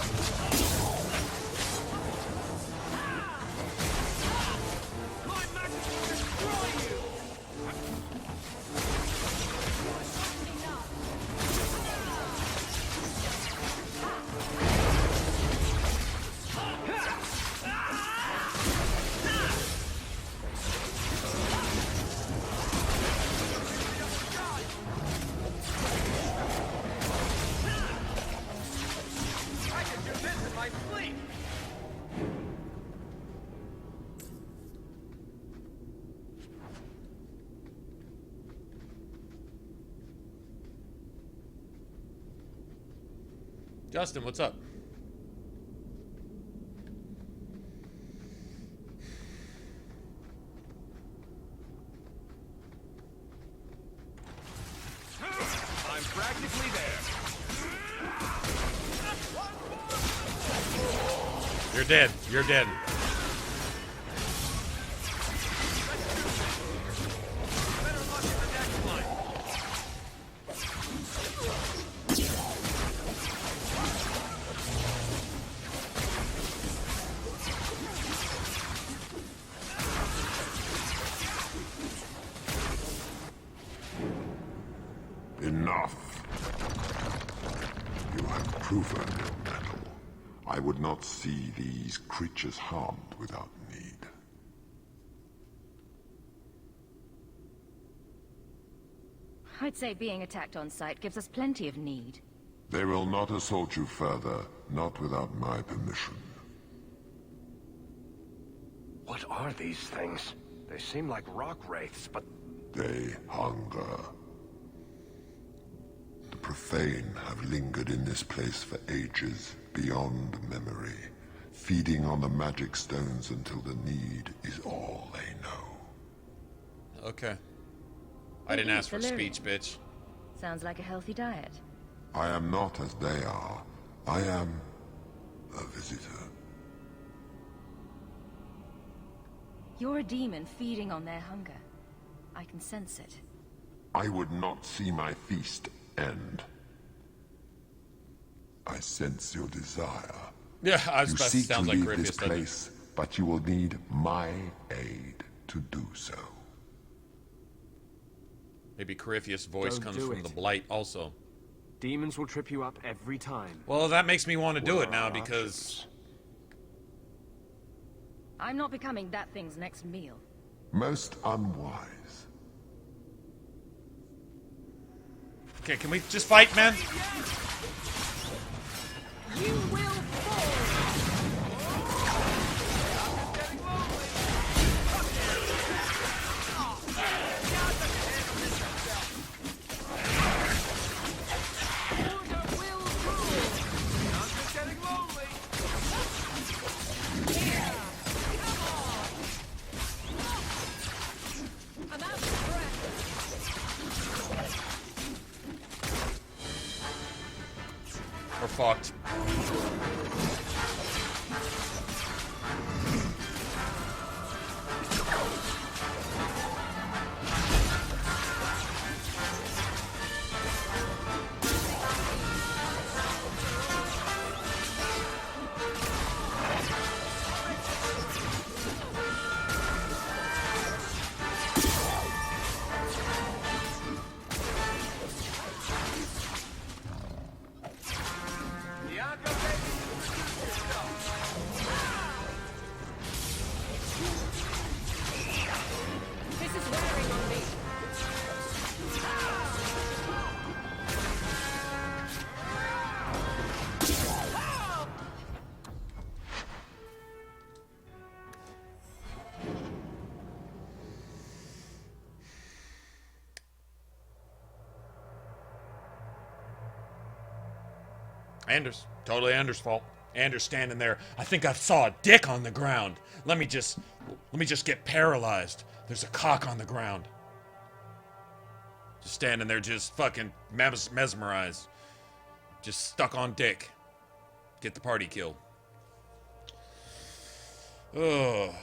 Speaker 18: Justin, what's up?
Speaker 14: I'm practically there.
Speaker 18: You're dead. You're dead.
Speaker 7: Enough. You have proven your mettle. I would not see these creatures harmed without need.
Speaker 2: I'd say being attacked on sight gives us plenty of need.
Speaker 7: They will not assault you further, not without my permission.
Speaker 21: What are these things? They seem like rock wraiths, but...
Speaker 7: They hunger. The profane have lingered in this place for ages, beyond memory, feeding on the magic stones until the need is all they know.
Speaker 18: Okay. I didn't ask for speech, bitch.
Speaker 2: Sounds like a healthy diet.
Speaker 7: I am not as they are. I am a visitor.
Speaker 2: You're a demon feeding on their hunger. I can sense it.
Speaker 7: I would not see my feast end. I sense your desire.
Speaker 18: Yeah, I was
Speaker 7: you
Speaker 18: about to
Speaker 7: seek
Speaker 18: sound
Speaker 7: to
Speaker 18: like
Speaker 7: leave
Speaker 18: Grievous,
Speaker 7: this place, but you will need my aid to do so.
Speaker 18: Maybe Corypheus' voice
Speaker 16: Don't
Speaker 18: comes
Speaker 16: do
Speaker 18: from
Speaker 16: it.
Speaker 18: the Blight also.
Speaker 16: Demons will trip you up every time.
Speaker 18: Well, that makes me want to do it now because...
Speaker 2: I'm not becoming that thing's next meal.
Speaker 7: Most unwise.
Speaker 18: Okay, can we just fight, man?
Speaker 1: You will
Speaker 18: We're fucked. Anders. Totally Anders' fault. Anders standing there. I think I saw a dick on the ground. Let me just get paralyzed. There's a cock on the ground. Just standing there, just fucking mesmerized. Just stuck on dick. Get the party kill. Ugh.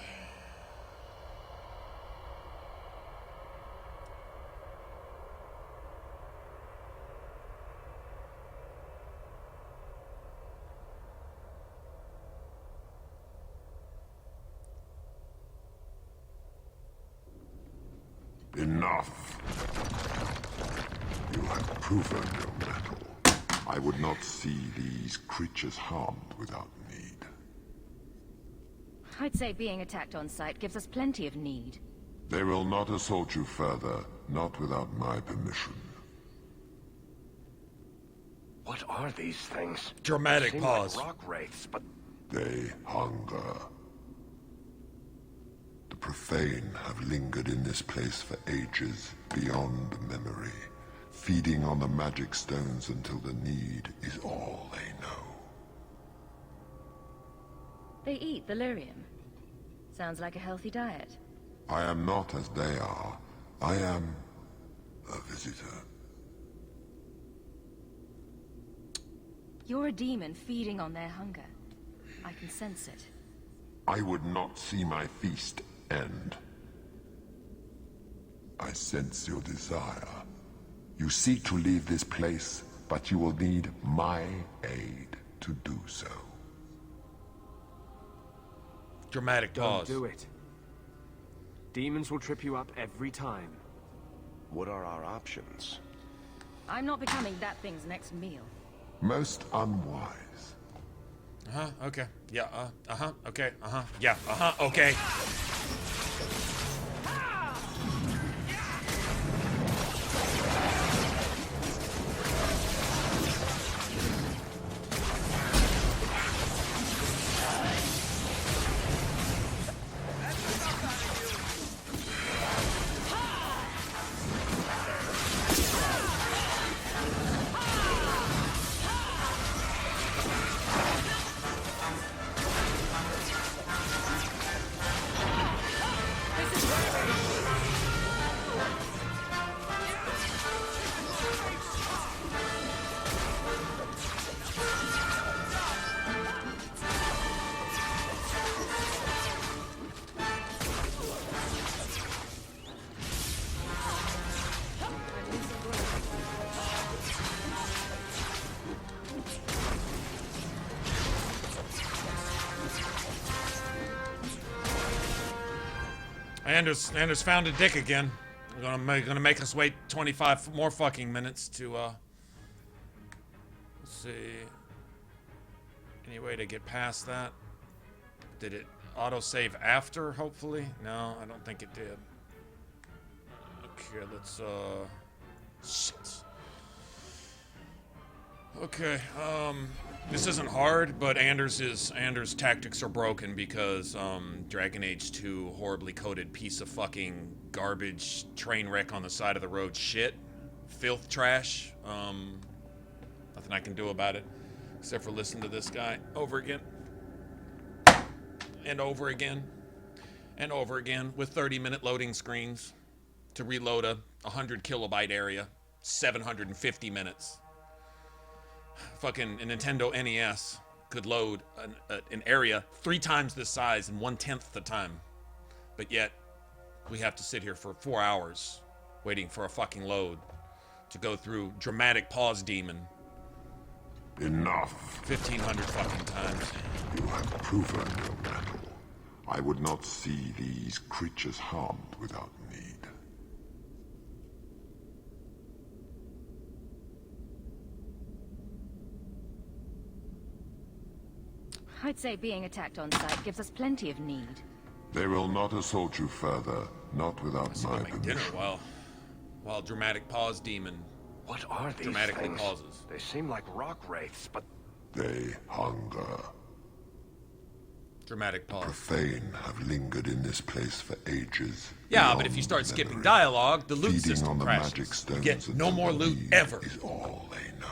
Speaker 7: Enough. You have proven your mettle. I would not see these creatures harmed without need.
Speaker 2: I'd say being attacked on sight gives us plenty of need.
Speaker 7: They will not assault you further, not without my permission.
Speaker 21: What are these things?
Speaker 18: Dramatic pause.
Speaker 21: Like rock wraiths, but
Speaker 7: They hunger. The profane have lingered in this place for ages, beyond memory, feeding on the magic stones until the need is all they know.
Speaker 2: They eat Valyrium. Sounds like a healthy diet.
Speaker 7: I am not as they are. I am a visitor.
Speaker 2: You're a demon feeding on their hunger. I can sense it.
Speaker 7: I would not see my feast end. I sense your desire. You seek to leave this place, but you will need my aid to do so.
Speaker 18: Dramatic pause.
Speaker 16: Don't do it. Demons will trip you up every time.
Speaker 21: What are our options?
Speaker 2: I'm not becoming that thing's next meal.
Speaker 7: Most unwise.
Speaker 18: Uh-huh, okay. Yeah, okay, yeah, okay. Anders found a dick again. We're gonna make us wait 25 more fucking minutes to let's see. Any way to get past that? Did it autosave after, hopefully? No, I don't think it did. Okay, let's shit. Okay, this isn't hard, but Anders' tactics are broken because Dragon Age 2 horribly coded piece of fucking garbage train wreck on the side of the road shit. Filth trash. Nothing I can do about it except for listen to this guy over again. And over again. And over again with 30-minute loading screens to reload a 100 kilobyte area. 750 minutes. Fucking a Nintendo NES could load an area 3 times this size in 1/10 the time. But yet, we have to sit here for 4 hours waiting for a fucking load to go through dramatic pause demon.
Speaker 7: Enough.
Speaker 18: 1,500 fucking times.
Speaker 7: You have proven your mettle. I would not see these creatures harmed without need.
Speaker 2: I'd say being attacked on sight gives us plenty of need.
Speaker 7: They will not assault you further, not without my
Speaker 18: Make dinner while dramatic pause demon.
Speaker 21: What are these
Speaker 18: dramatically
Speaker 21: things?
Speaker 18: pauses.
Speaker 21: They seem like rock wraiths, but
Speaker 7: They hunger.
Speaker 18: Dramatic pause.
Speaker 7: Profane have lingered in this place for ages.
Speaker 18: Yeah, but if you start skipping dialogue, the loot system
Speaker 7: on the
Speaker 18: crashes.
Speaker 7: magic stones
Speaker 18: You get no
Speaker 7: until
Speaker 18: more
Speaker 7: the
Speaker 18: loot
Speaker 7: need
Speaker 18: ever.
Speaker 7: Is all they know.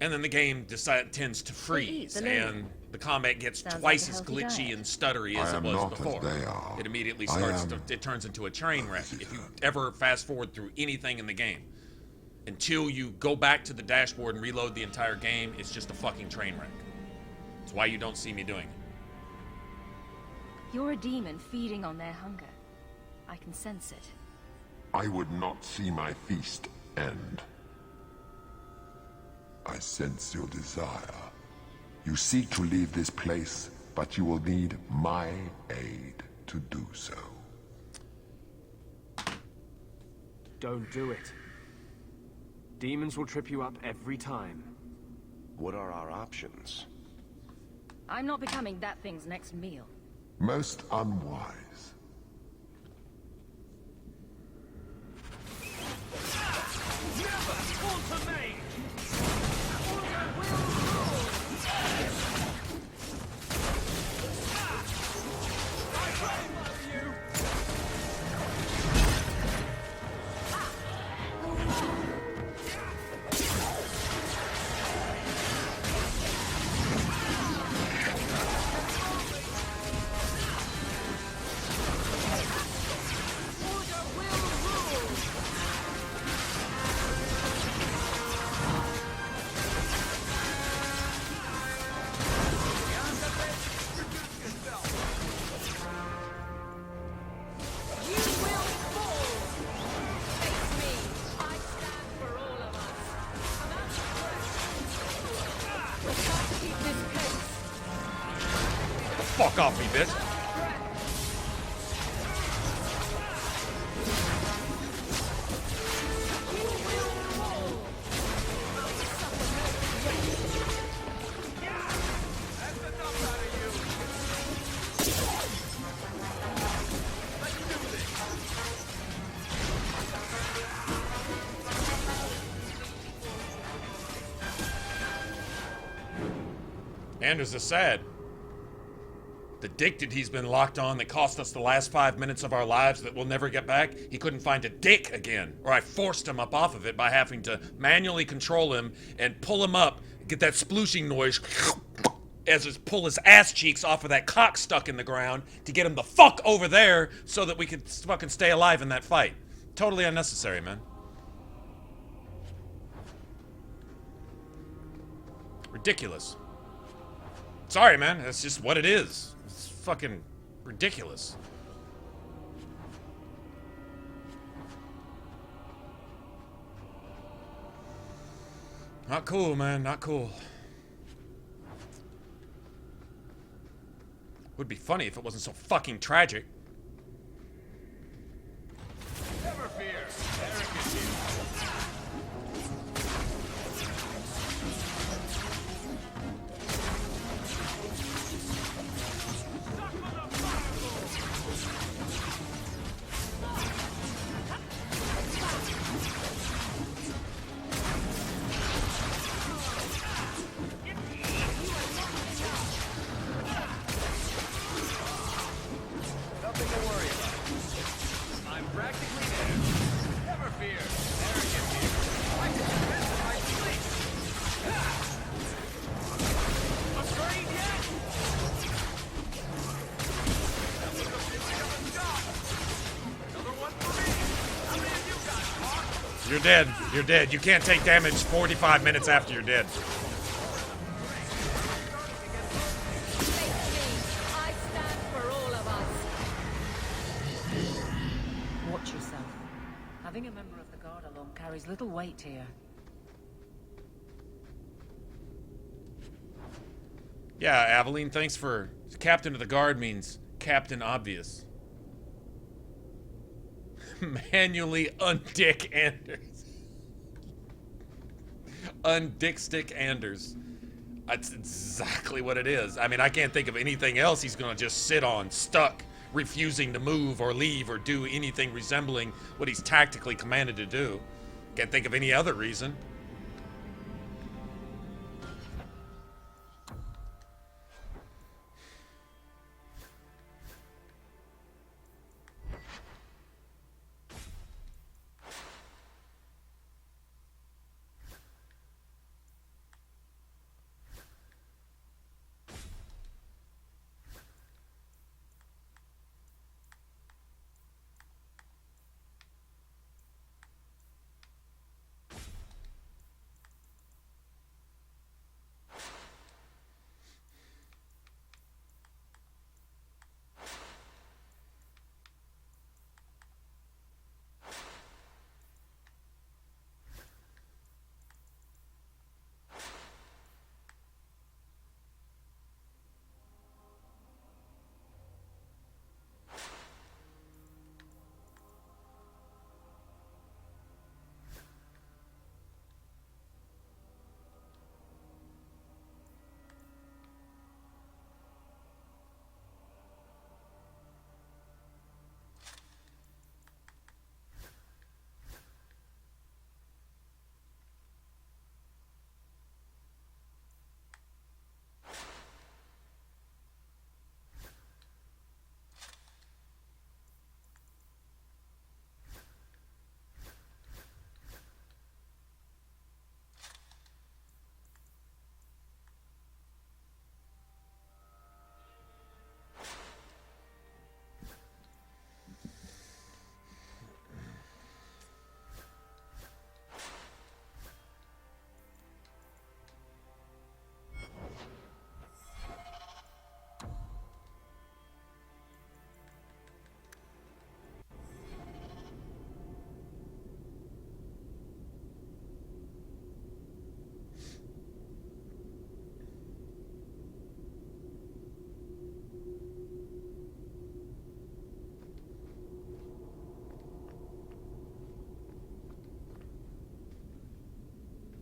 Speaker 18: And then the game tends to freeze, and the combat gets
Speaker 2: Sounds
Speaker 18: twice
Speaker 2: like
Speaker 18: as
Speaker 2: a healthy
Speaker 18: glitchy
Speaker 2: diet.
Speaker 18: and stuttery as
Speaker 7: I
Speaker 18: it
Speaker 7: am
Speaker 18: was
Speaker 7: not as
Speaker 18: before.
Speaker 7: they are.
Speaker 18: It immediately
Speaker 7: I
Speaker 18: starts
Speaker 7: am
Speaker 18: it turns into a train wreck. If you ever fast forward through anything in the game, until you go back to the dashboard and reload the entire game, it's just a fucking train wreck. It's why you don't see me doing it.
Speaker 2: You're a demon feeding on their hunger. I can sense it.
Speaker 7: I would not see my feast end. I sense your desire. You seek to leave this place, but you will need my aid to do so.
Speaker 16: Don't do it. Demons will trip you up every time.
Speaker 21: what are our options?
Speaker 2: I'm not becoming that thing's next meal.
Speaker 7: Most unwise.
Speaker 18: fuck off me, bitch. Anders is sad. The dick that he's been locked on that cost us the last 5 minutes of our lives that we'll never get back, he couldn't find a dick again. Or I forced him up off of it by having to manually control him and pull him up, get that splooshing noise as it pull his ass cheeks off of that cock stuck in the ground to get him the fuck over there so that we could fucking stay alive in that fight. Totally unnecessary, man. Ridiculous. Sorry, man. That's just what it is. It's fucking ridiculous. Not cool, man. Not cool. Would be funny if it wasn't so fucking tragic.
Speaker 15: Never fear. Eric is here.
Speaker 18: You're dead. You're dead. You can't take damage 45 minutes after you're dead.
Speaker 1: I stand for all of us. Watch yourself. Having a member of the guard along carries little weight here.
Speaker 18: Yeah, Aveline, thanks for... Captain of the Guard means Captain Obvious. Manually undick Anders. Undick stick Anders. That's exactly what it is. I mean, I can't think of anything else he's gonna just sit on, stuck, refusing to move or leave or do anything resembling what he's tactically commanded to do. Can't think of any other reason.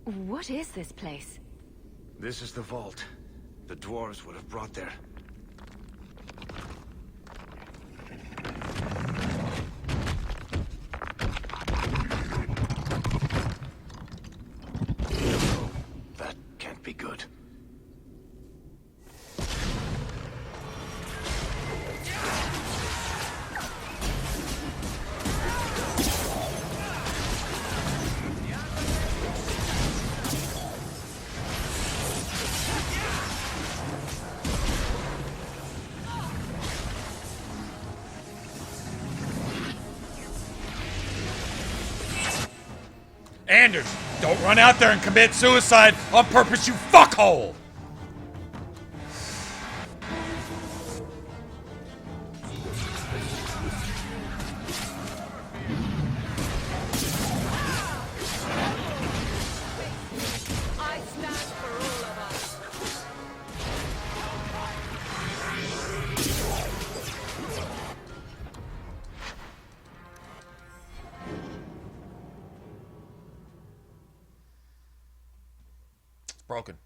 Speaker 2: What is this place?
Speaker 14: This is the vault. The dwarves would have brought their... That can't be good.
Speaker 18: Anders, don't run out there and commit suicide on purpose, you fuckhole!
Speaker 3: I stand for all of us.
Speaker 18: Broken.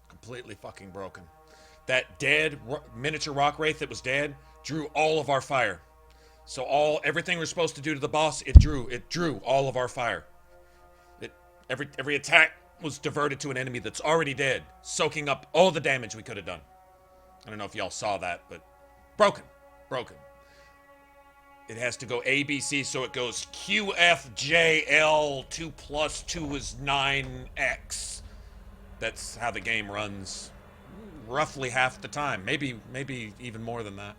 Speaker 18: Completely fucking broken. That dead miniature rock wraith that was dead drew all of our fire. So everything we're supposed to do to the boss, it drew all of our fire. Every attack was diverted to an enemy that's already dead, soaking up all the damage we could have done. I don't know if y'all saw that, but broken. It has to go A, B, C, so it goes Q, F, J, L, 2 plus 2 is 9X. That's how the game runs roughly half the time. Maybe even more than that.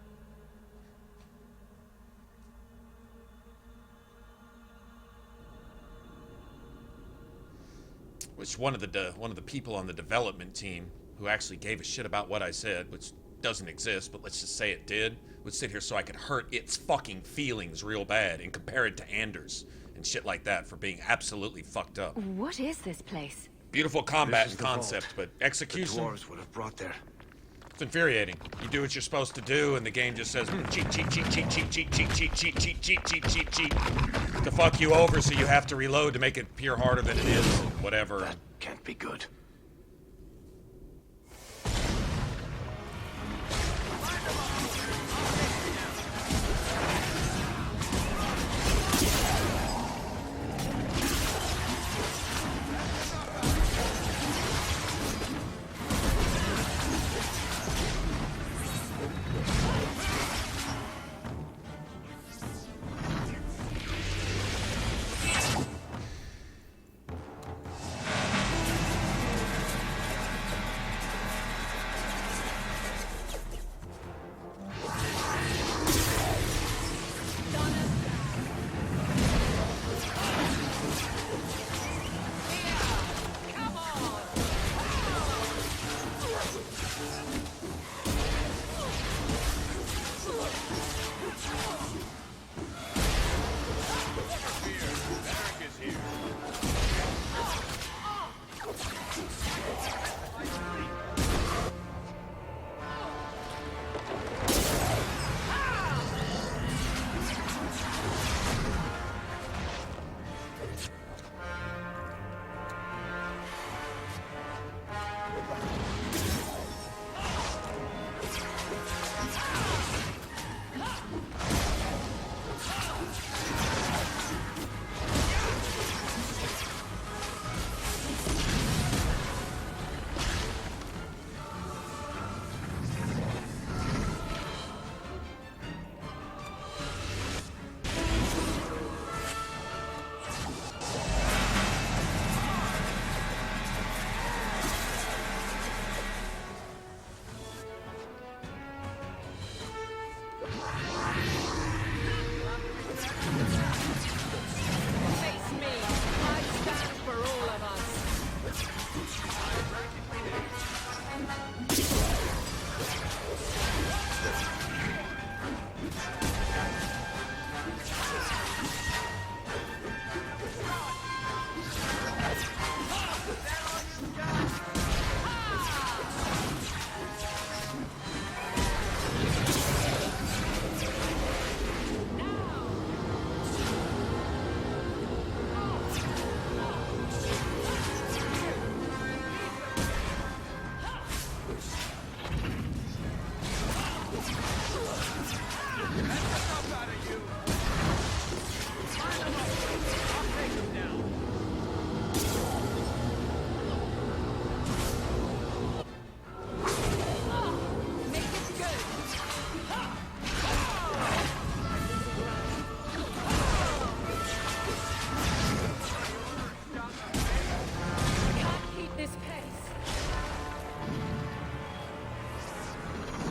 Speaker 18: Which one of the people on the development team who actually gave a shit about what I said, which doesn't exist, but let's just say it did, would sit here so I could hurt its fucking feelings real bad and compare it to Anders and shit like that for being absolutely fucked up.
Speaker 2: What is this place?
Speaker 18: Beautiful combat and concept, but execution...
Speaker 14: The dwarves would have brought their...
Speaker 18: It's infuriating. You do what you're supposed to do, and the game just says, cheat, to fuck you over, so you have to reload to make it appear harder than it is, whatever.
Speaker 14: That can't be good.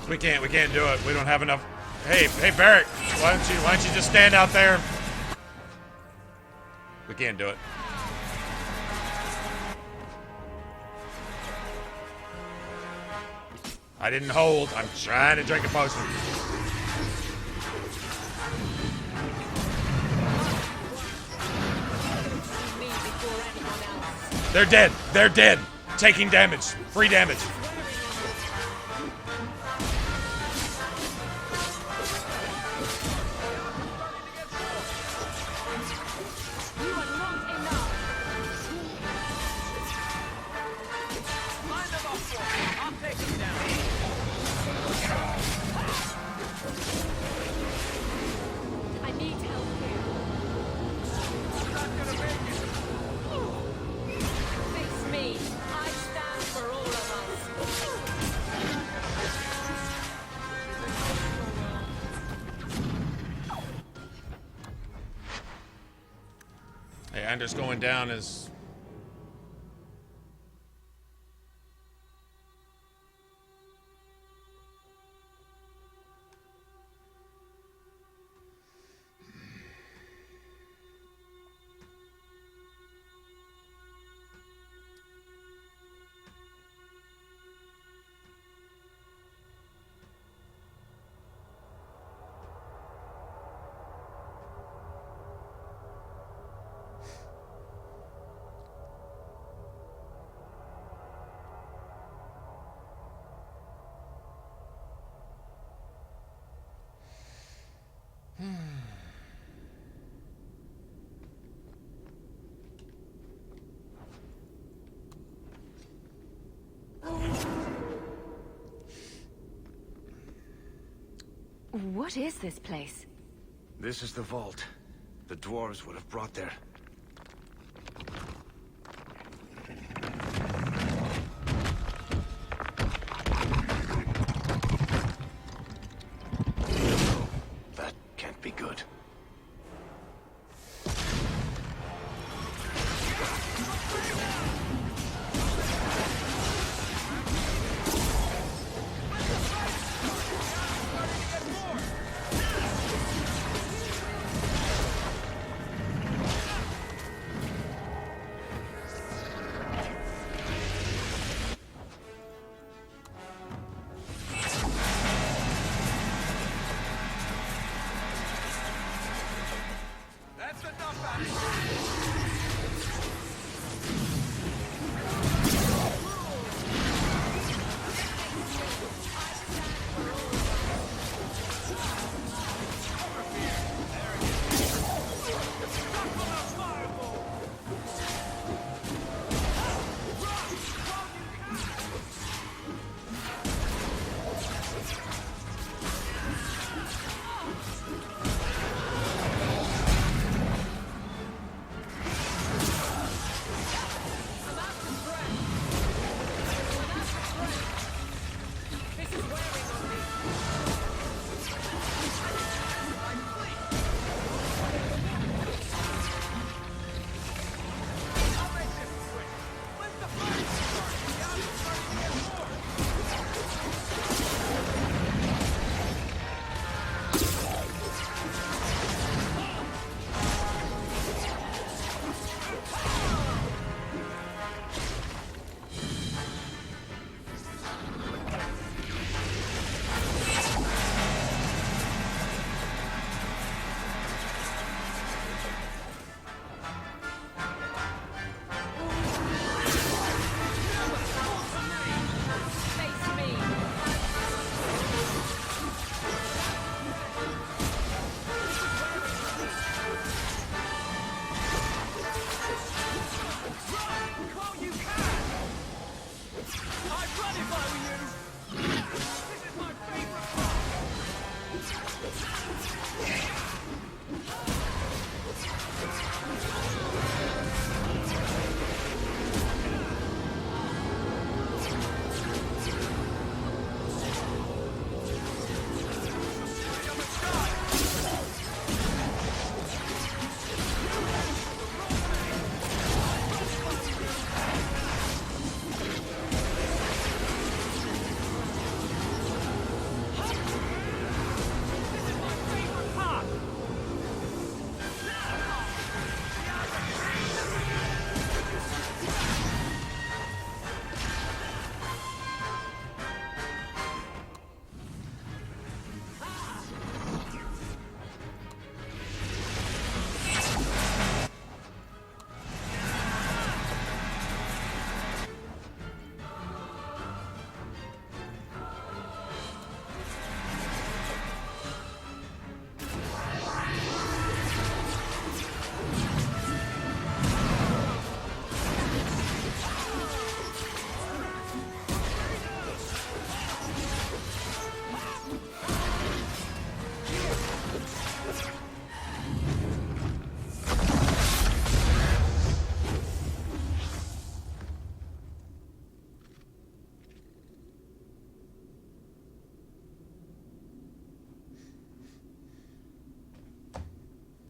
Speaker 18: We can't do it. We don't have enough. Hey, Barrick, why don't you just stand out there? We can't do it. I didn't hold. I'm trying to drink a potion. They're dead. They're dead. Taking damage. Free damage. Anders going down is...
Speaker 2: What is this place?
Speaker 21: This is the vault. The dwarves would have brought there. That can't be good.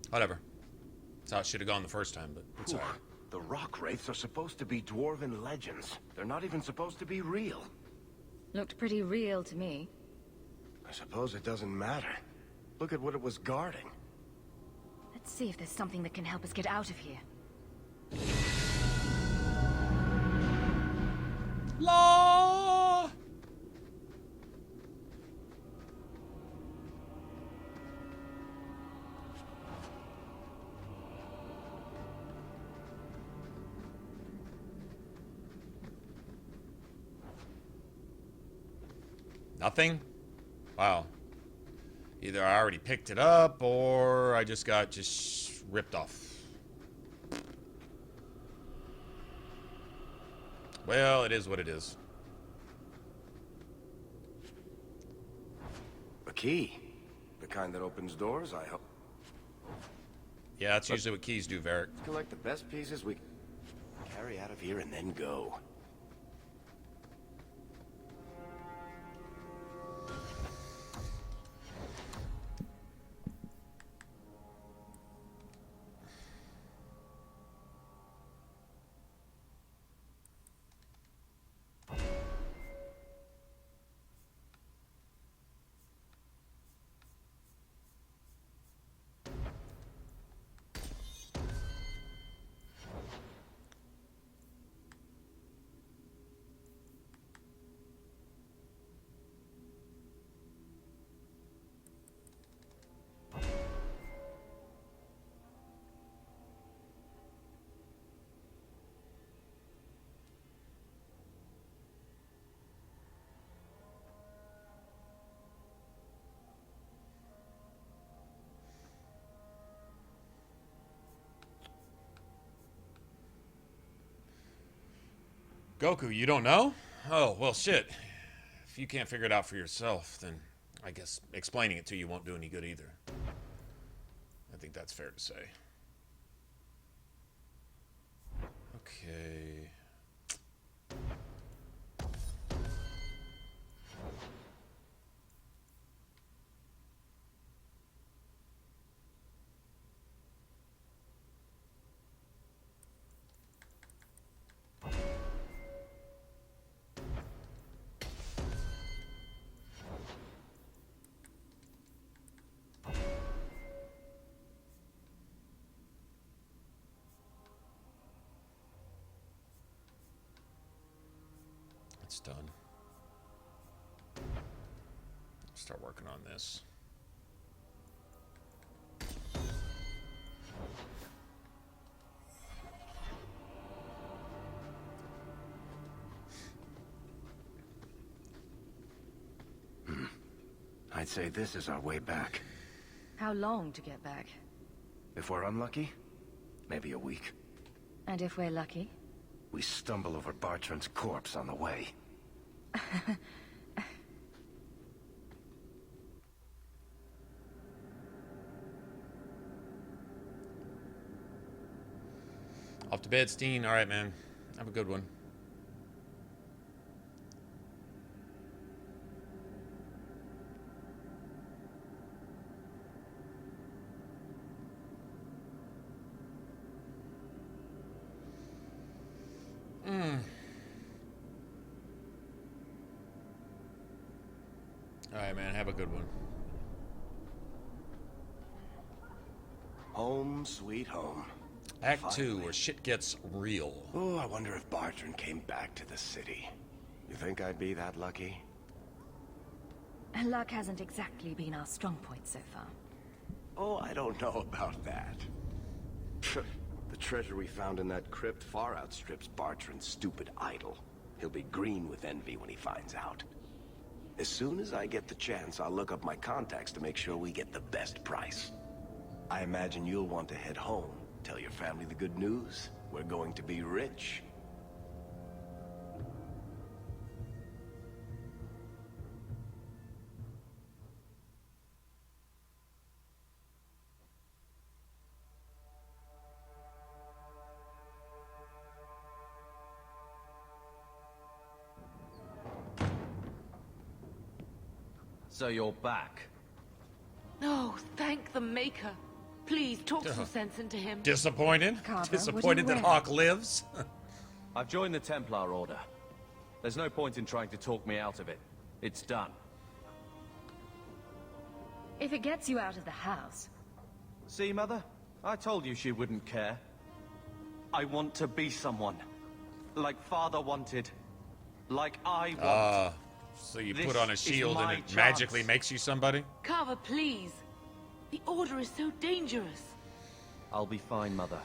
Speaker 18: Whatever. That's how it should have gone the first time, but it's alright.
Speaker 14: The rock wraiths are supposed to be dwarven legends. They're not even supposed to be real.
Speaker 2: Looked pretty real to me.
Speaker 14: I suppose it doesn't matter. Look at what it was guarding.
Speaker 2: Let's see if there's something that can help us get out of here.
Speaker 18: La! Nothing? Wow. Either I already picked it up, or I just got ripped off. Well, it is what it is.
Speaker 14: A key. The kind that opens doors, I hope.
Speaker 18: Yeah, that's usually what keys do, Varric.
Speaker 14: Collect the best pieces we carry out of here and then go.
Speaker 18: Goku, you don't know? Oh, well, shit. If you can't figure it out for yourself, then I guess explaining it to you won't do any good either. I think that's fair to say. Okay. It's done. Start working on this.
Speaker 14: I'd say this is our way back.
Speaker 2: How long to get back?
Speaker 14: If we're unlucky, maybe a week.
Speaker 2: And if we're lucky?
Speaker 14: We stumble over Bartrand's corpse on the way.
Speaker 18: Off to bed, Steen. All right, man. Have a good one. Alright, man, have a good one.
Speaker 14: Home, sweet home.
Speaker 18: Act 2, where shit gets real.
Speaker 14: Oh, I wonder if Bartrand came back to the city. You think I'd be that lucky?
Speaker 2: Luck hasn't exactly been our strong point so far.
Speaker 14: Oh, I don't know about that. The treasure we found in that crypt far outstrips Bartrand's stupid idol. He'll be green with envy when he finds out. As soon as I get the chance, I'll look up my contacts to make sure we get the best price. I imagine you'll want to head home. Tell your family the good news. We're going to be rich.
Speaker 19: So you're back.
Speaker 1: No, thank the Maker. please, talk some sense into him.
Speaker 18: Disappointed?
Speaker 2: Carver,
Speaker 18: Disappointed that Hawke lives?
Speaker 19: I've joined the Templar Order. There's no point in trying to talk me out of it. It's done.
Speaker 2: If it gets you out of the house...
Speaker 19: See, Mother? I told you she wouldn't care. I want to be someone. Like Father wanted. Like I want.
Speaker 18: So you put on a shield and it magically makes you somebody?
Speaker 1: Carver, please. The Order is so dangerous.
Speaker 19: I'll be fine, Mother.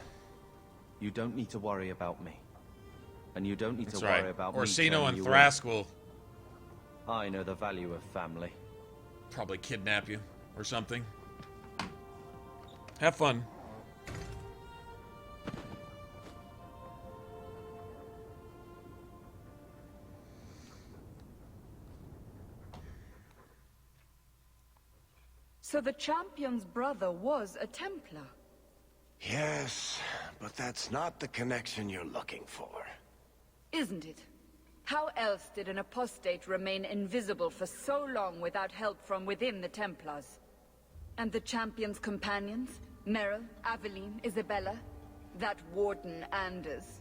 Speaker 19: You don't need to worry about me. And you don't need
Speaker 18: That's
Speaker 19: to
Speaker 18: right.
Speaker 19: worry about
Speaker 18: Orsino
Speaker 19: me.
Speaker 18: and Thrask will
Speaker 19: I know the value of family.
Speaker 18: probably kidnap you or something. Have fun.
Speaker 3: So the champion's brother was a Templar?
Speaker 14: Yes, but that's not the connection you're looking for.
Speaker 3: Isn't it? How else did an apostate remain invisible for so long without help from within the Templars? And the champion's companions? Merrill, Aveline, Isabella? That warden Anders?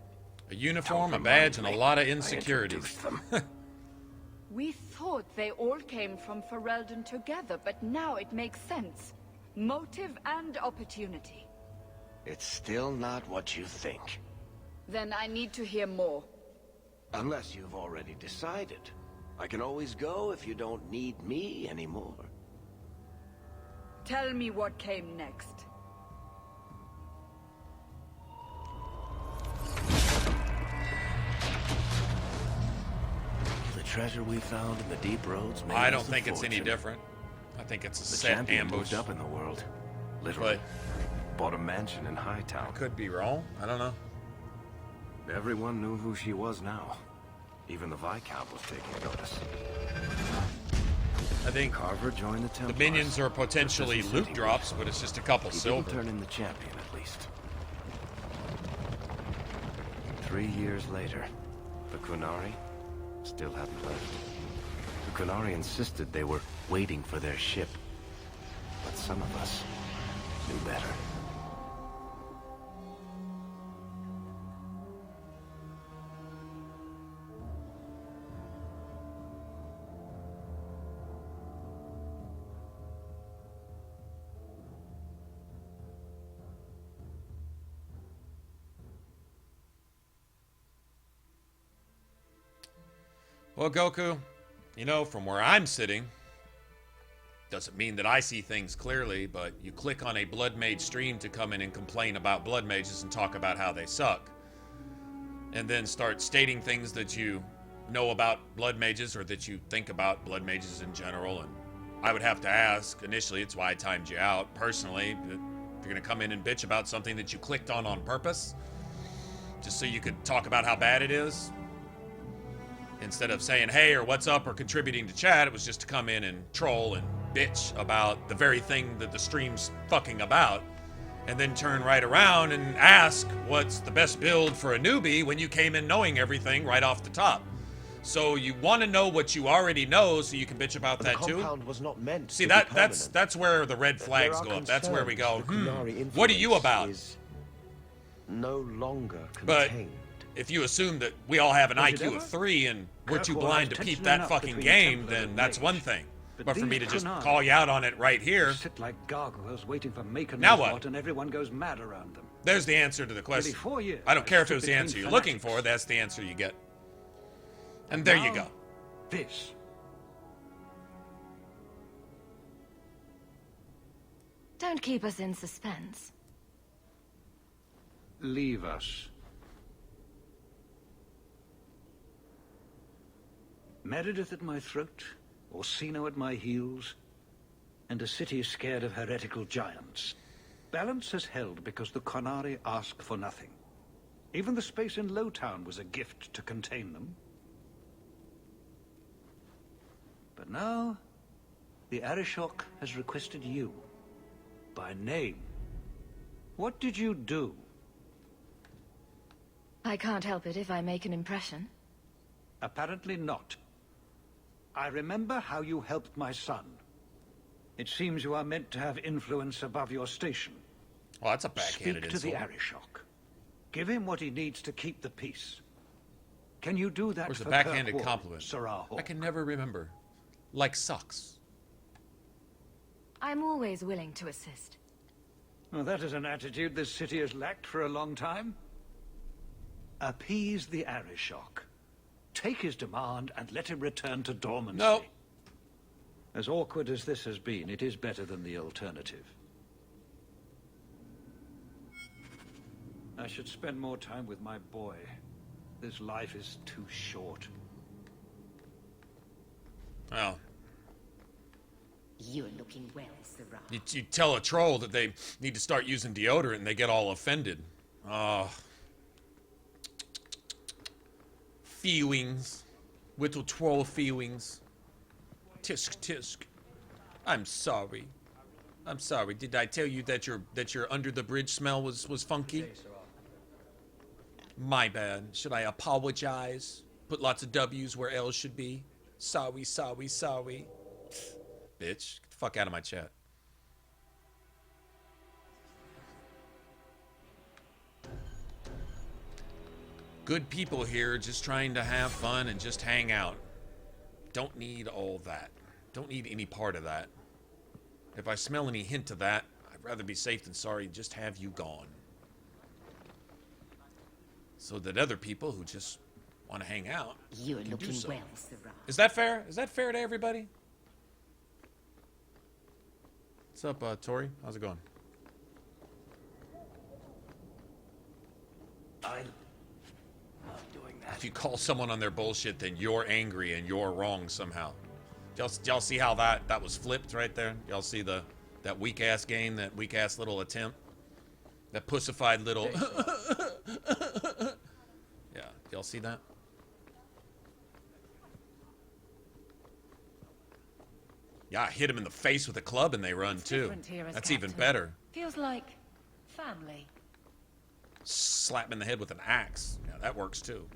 Speaker 18: A uniform, a badge, and a lot of insecurities.
Speaker 3: We thought they all came from Ferelden together, but now it makes sense. Motive and opportunity.
Speaker 14: It's still not what you think.
Speaker 3: Then I need to hear more.
Speaker 14: Unless you've already decided. I can always go if you don't need me anymore.
Speaker 3: Tell me what came next.
Speaker 14: The treasure we found in the deep roads made
Speaker 18: I don't
Speaker 14: us a
Speaker 18: think it's any
Speaker 14: fortune.
Speaker 18: different. I think it's a
Speaker 14: The
Speaker 18: set
Speaker 14: champion
Speaker 18: ambush.
Speaker 14: moved up in the world. Literally. Bought a mansion in Hightown.
Speaker 18: I could be wrong. I don't know.
Speaker 14: Everyone knew who she was now. Even the Viscount was taking notice.
Speaker 18: I think
Speaker 14: Carver joined the Templars.
Speaker 18: the minions are potentially loot drops, but it's just a couple
Speaker 14: He
Speaker 18: silver.
Speaker 14: didn't turn in the champion, at least. 3 years later, the Qunari still hadn't left. The Qunari insisted they were waiting for their ship. But some of us knew better.
Speaker 18: Well, Goku, you know, from where I'm sitting, doesn't mean that I see things clearly, but you click on a Blood Mage stream to come in and complain about Blood Mages and talk about how they suck. And then start stating things that you know about Blood Mages or that you think about Blood Mages in general. And I would have to ask, initially, it's why I timed you out, personally, if you're going to come in and bitch about something that you clicked on purpose, just so you could talk about how bad it is. Instead of saying, hey, or what's up, or contributing to chat, it was just to come in and troll and bitch about the very thing that the stream's fucking about, and then turn right around and ask what's the best build for a newbie when you came in knowing everything right off the top. So you want to know what you already know so you can bitch about that too?
Speaker 21: The compound was not meant
Speaker 18: See,
Speaker 21: to be
Speaker 18: that's where the red flags go up. That's where we go, what are you about?
Speaker 21: Is no longer
Speaker 18: But
Speaker 21: contained.
Speaker 18: if you assume that we all have an
Speaker 21: Was it
Speaker 18: IQ
Speaker 21: ever?
Speaker 18: of 3 and we're too
Speaker 12: Kirkwall
Speaker 18: blind
Speaker 12: has
Speaker 18: to peep
Speaker 12: tension
Speaker 18: that
Speaker 12: enough
Speaker 18: fucking
Speaker 12: between
Speaker 18: game,
Speaker 12: Templar
Speaker 18: then
Speaker 12: and
Speaker 18: that's
Speaker 12: Mage.
Speaker 18: one thing. But for me to
Speaker 12: these
Speaker 18: just
Speaker 12: Qunari
Speaker 18: call you out on it right here,
Speaker 12: sit like gargoyles waiting for Maker
Speaker 18: Now
Speaker 12: knows
Speaker 18: what?
Speaker 12: and everyone goes mad around them.
Speaker 18: there's the answer to the question.
Speaker 12: Nearly 4 years
Speaker 18: I don't
Speaker 12: I
Speaker 18: care if it
Speaker 12: stood
Speaker 18: was the
Speaker 12: between
Speaker 18: answer you're looking
Speaker 12: fanatics.
Speaker 18: for, that's the answer you get. And there you
Speaker 12: Now,
Speaker 18: go.
Speaker 12: This.
Speaker 2: Don't keep us in suspense.
Speaker 12: Leave us. Meredith at my throat, Orsino at my heels, and a city scared of heretical giants. Balance has held because the Qunari ask for nothing. Even the space in Lowtown was a gift to contain them. But now, the Arishok has requested you, by name. What did you do?
Speaker 2: I can't help it if I make an impression.
Speaker 12: Apparently not. I remember how you helped my son. It seems you are meant to have influence above your station.
Speaker 18: Oh, that's a backhanded
Speaker 12: Speak to the
Speaker 18: insult.
Speaker 12: Arishok. Give him what he needs to keep the peace. Can you do that
Speaker 18: Where's the
Speaker 12: for
Speaker 18: backhanded
Speaker 12: Kirkwall,
Speaker 18: compliment?
Speaker 12: Sirrah Hawke?
Speaker 18: I can never remember. Like socks.
Speaker 2: I'm always willing to assist.
Speaker 12: Well, that is an attitude this city has lacked for a long time. Appease the Arishok. Take his demand and let him return to dormancy.
Speaker 18: No.
Speaker 12: As awkward as this has been, it is better than the alternative. I should spend more time with my boy. This life is too short.
Speaker 18: Well,
Speaker 11: You're looking well, Sirrah.
Speaker 18: you tell a troll that they need to start using deodorant and they get all offended. Feelings. Little troll feelings. Tisk tisk. I'm sorry. I'm sorry. Did I tell you that your under the bridge smell was funky? My bad. Should I apologize? Put lots of W's where L's should be? Sorry, sorry, sorry. Bitch, get the fuck out of my chat. Good people here just trying to have fun and just hang out. Don't need all that. Don't need any part of that. If I smell any hint of that, I'd rather be safe than sorry and just have you gone. So that other people who just want to hang out
Speaker 11: You're
Speaker 18: can
Speaker 11: looking
Speaker 18: do so.
Speaker 11: well, Sirrah.
Speaker 18: Is that fair? Is that fair to everybody? What's up, Tori? How's it going?
Speaker 21: I love doing that.
Speaker 18: If you call someone on their bullshit, then you're angry and you're wrong somehow. Y'all see how that was flipped right there? Y'all see that weak ass game, that weak ass little attempt, that pussified little. Yeah, y'all see that? Yeah, I hit him in the face with a club and they run too.
Speaker 1: Different here as
Speaker 18: That's even
Speaker 1: captain.
Speaker 18: better.
Speaker 1: Feels like family.
Speaker 18: Slap him in the head with an axe. Yeah, that works too.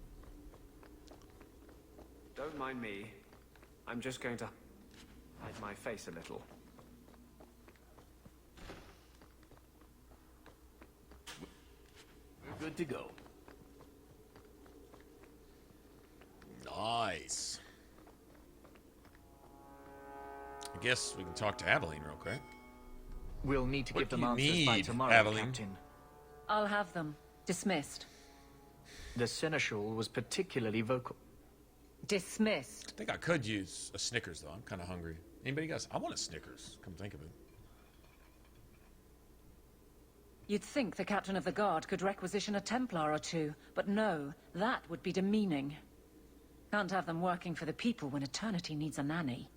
Speaker 16: Don't mind me. I'm just going to hide my face a little.
Speaker 21: We're good to go.
Speaker 18: Nice. I guess we can talk to Aveline real quick.
Speaker 20: We'll need to
Speaker 18: What
Speaker 20: give
Speaker 18: do
Speaker 20: them
Speaker 18: you
Speaker 20: answers by
Speaker 18: need,
Speaker 20: tomorrow,
Speaker 18: Aveline?
Speaker 20: Captain.
Speaker 1: I'll have them. Dismissed.
Speaker 20: The Seneschal was particularly vocal.
Speaker 1: Dismissed.
Speaker 18: I think I could use a Snickers though. I'm kind of hungry. Anybody else? I want a Snickers. Come think of it.
Speaker 1: You'd think the captain of the guard could requisition a Templar or two, but no, that would be demeaning. Can't have them working for the people when eternity needs a nanny.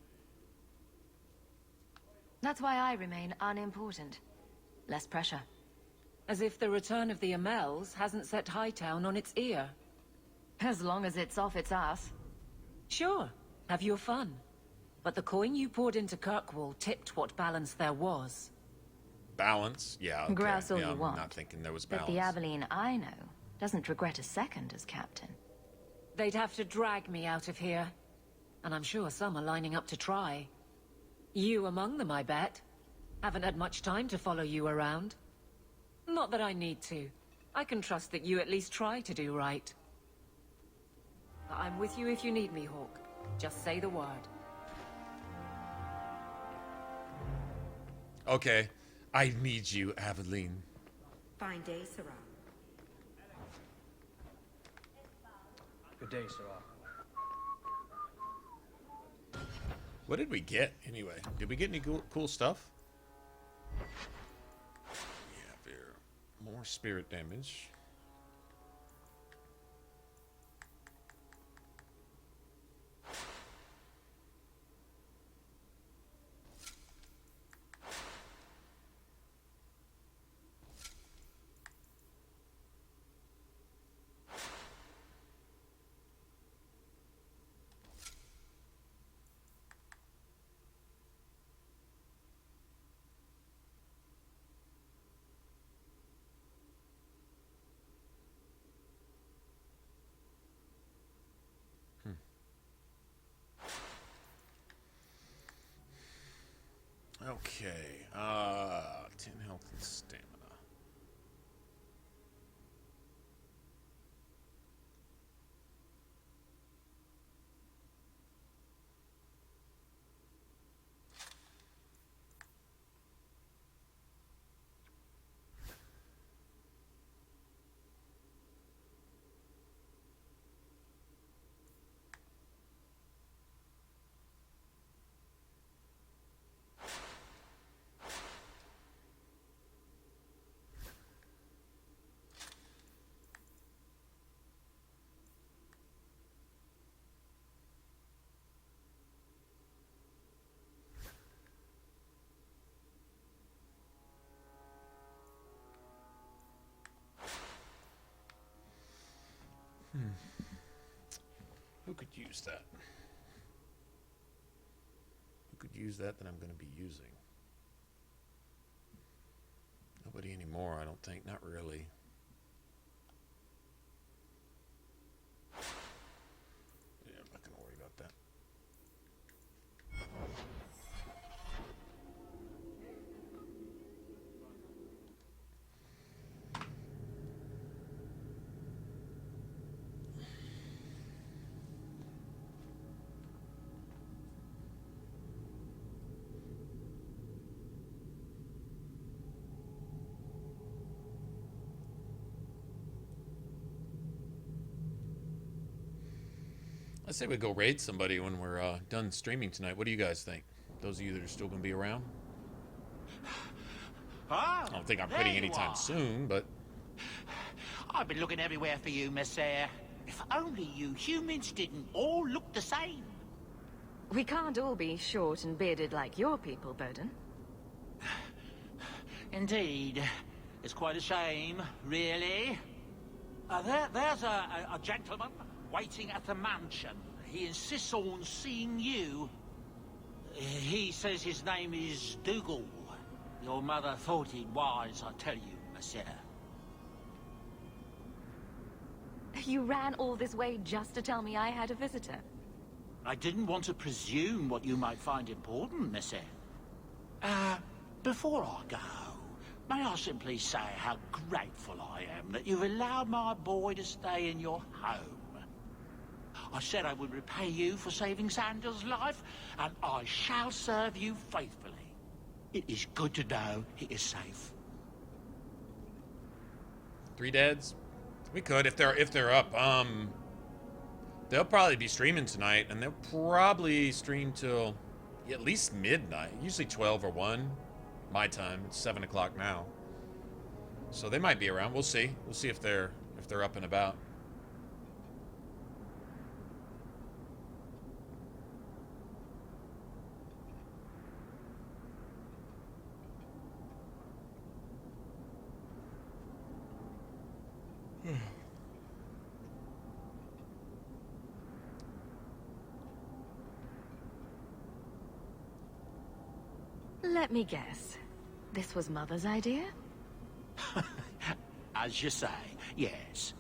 Speaker 2: That's why I remain unimportant. Less pressure.
Speaker 1: As if the return of the Amels hasn't set Hightown on its ear.
Speaker 2: As long as it's off its ass.
Speaker 1: Sure, have your fun. But the coin you poured into Kirkwall tipped what balance there was.
Speaker 18: Balance? Yeah, okay.
Speaker 2: Grouse all
Speaker 18: Yeah,
Speaker 2: you
Speaker 18: I'm
Speaker 2: want.
Speaker 18: not thinking there was
Speaker 2: But
Speaker 18: balance.
Speaker 2: the Aveline I know doesn't regret a second as captain.
Speaker 1: They'd have to drag me out of here. And I'm sure some are lining up to try. You among them, I bet. Haven't had much time to follow you around. Not that I need to. I can trust that you at least try to do right. I'm with you if you need me, Hawke. Just say the word.
Speaker 18: Okay, I need you, Aveline.
Speaker 11: Fine day, Sirrah.
Speaker 20: Good day, Sirrah.
Speaker 18: What did we get anyway? Did we get any cool stuff? Yeah, here. More spirit damage. Okay, 10 health and stamina. Who could use that? Who could use that I'm going to be using? Nobody anymore, I don't think. Not really. Yeah, I'm not going to worry about that. I say we go raid somebody when we're done streaming tonight. What do you guys think? Those of you that are still going to be around? I don't think I'm quitting anytime soon, but...
Speaker 10: I've been looking everywhere for you, Messiah. If only you humans didn't all look the same.
Speaker 2: We can't all be short and bearded like your people, Bowden.
Speaker 10: Indeed. It's quite a shame, really. There's a gentleman waiting at the mansion. He insists on seeing you. He says his name is Dougal. Your mother thought it wise, I tell you, Monsieur.
Speaker 2: You ran all this way just to tell me I had a visitor.
Speaker 10: I didn't want to presume what you might find important, Monsieur. Before I go, may I simply say how grateful I am that you've allowed my boy to stay in your home. I said I would repay you for saving Sandal's life, and I shall serve you faithfully. It is good to know he is safe.
Speaker 18: 3 deads? We could if they're up. They'll probably be streaming tonight, and they'll probably stream till at least midnight. Usually 12 or 1, my time. It's 7 o'clock now, so they might be around. We'll see. We'll see if they're up and about.
Speaker 2: Let me guess. This was Mother's idea?
Speaker 10: As you say, yes.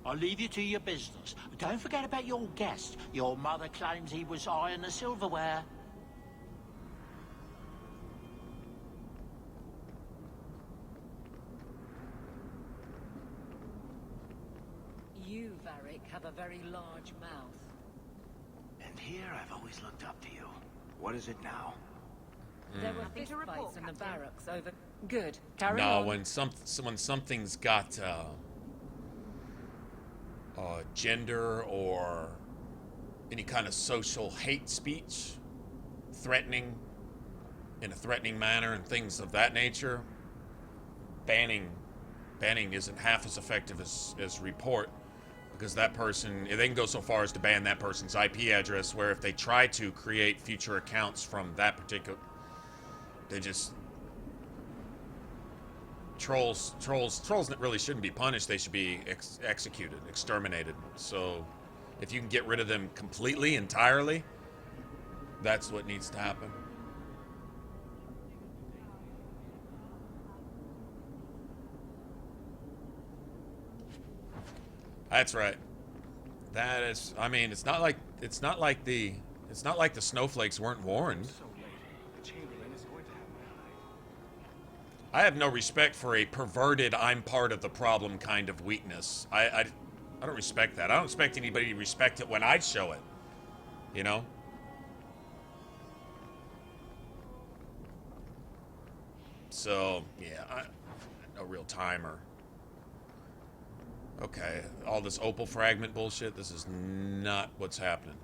Speaker 10: I'll leave you to your business. Don't forget about your guest. Your mother claims he was eyeing the silverware.
Speaker 1: You, Varric, have a very large mouth.
Speaker 14: And here I've always looked up to you. What is it now?
Speaker 1: There were fist fights in the barracks over... Good. Carry on.
Speaker 18: No, when something's got gender or any kind of social hate speech, threatening in a threatening manner and things of that nature, banning isn't half as effective as report, because that person, they can go so far as to ban that person's IP address, where if they try to create future accounts from that particular, they just... Trolls really shouldn't be punished. They should be executed, exterminated. So if you can get rid of them completely, entirely, that's what needs to happen. That's right. That is, I mean, it's not like the snowflakes weren't warned. I have no respect for a perverted, I'm part of the problem kind of weakness. I don't respect that. I don't expect anybody to respect it when I show it. You know? So, yeah, no real timer. Okay, all this opal fragment bullshit, this is not what's happening.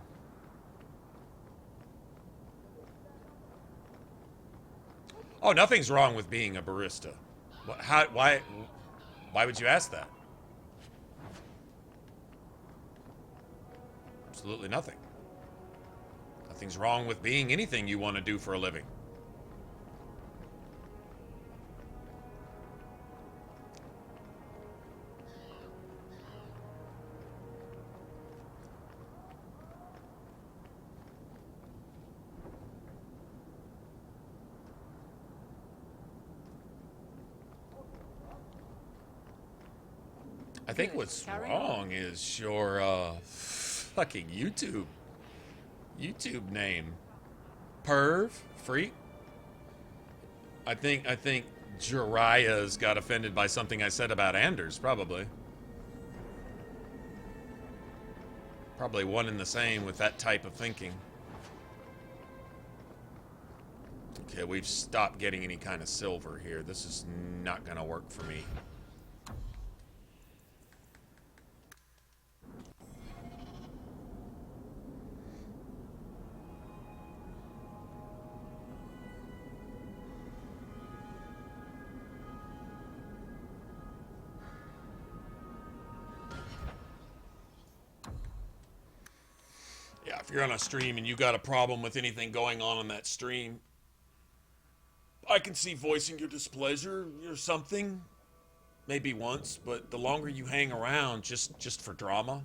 Speaker 18: Oh, nothing's wrong with being a barista. Why would you ask that? Absolutely nothing. Nothing's wrong with being anything you want to do for a living. I think what's wrong is your fucking YouTube name. Perv? Freak? I think Jiraiya's got offended by something I said about Anders, probably. Probably one and the same with that type of thinking. Okay, we've stopped getting any kind of silver here. This is not gonna work for me. Yeah, if you're on a stream and you got a problem with anything going on that stream, I can see voicing your displeasure or something, maybe once, but the longer you hang around just for drama,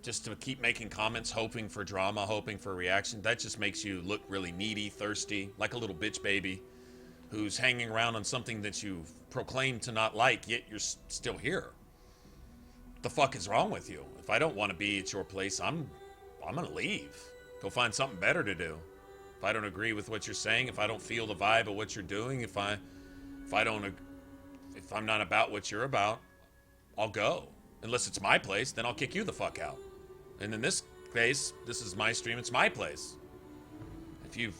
Speaker 18: just to keep making comments, hoping for drama, hoping for a reaction, that just makes you look really needy, thirsty, like a little bitch baby who's hanging around on something that you've proclaimed to not like, yet you're still here. What the fuck is wrong with you? If I don't want to be at your place, I'm gonna leave. Go find something better to do. If I don't agree with what you're saying, if I don't feel the vibe of what you're doing, if I'm not about what you're about, I'll go. Unless it's my place, then I'll kick you the fuck out. And in this case, this is my stream, it's my place. If you've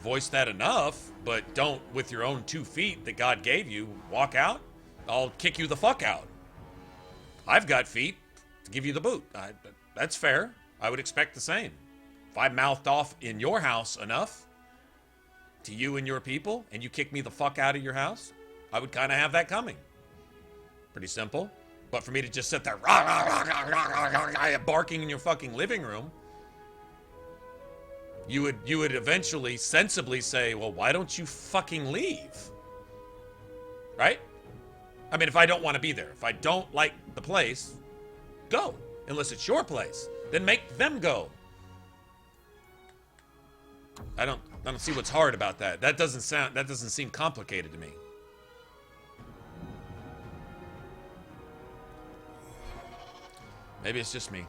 Speaker 18: voiced that enough, but don't with your own 2 feet that God gave you, walk out, I'll kick you the fuck out. I've got feet to give you the boot. That's fair. I would expect the same. If I mouthed off in your house enough to you and your people, and you kick me the fuck out of your house, I would kind of have that coming. Pretty simple. But for me to just sit there barking in your fucking living room, you would eventually sensibly say, well, why don't you fucking leave? Right? I mean, if I don't want to be there, if I don't like the place, go. Unless it's your place, then make them go. I don't see what's hard about that. That doesn't seem complicated to me. Maybe it's just me.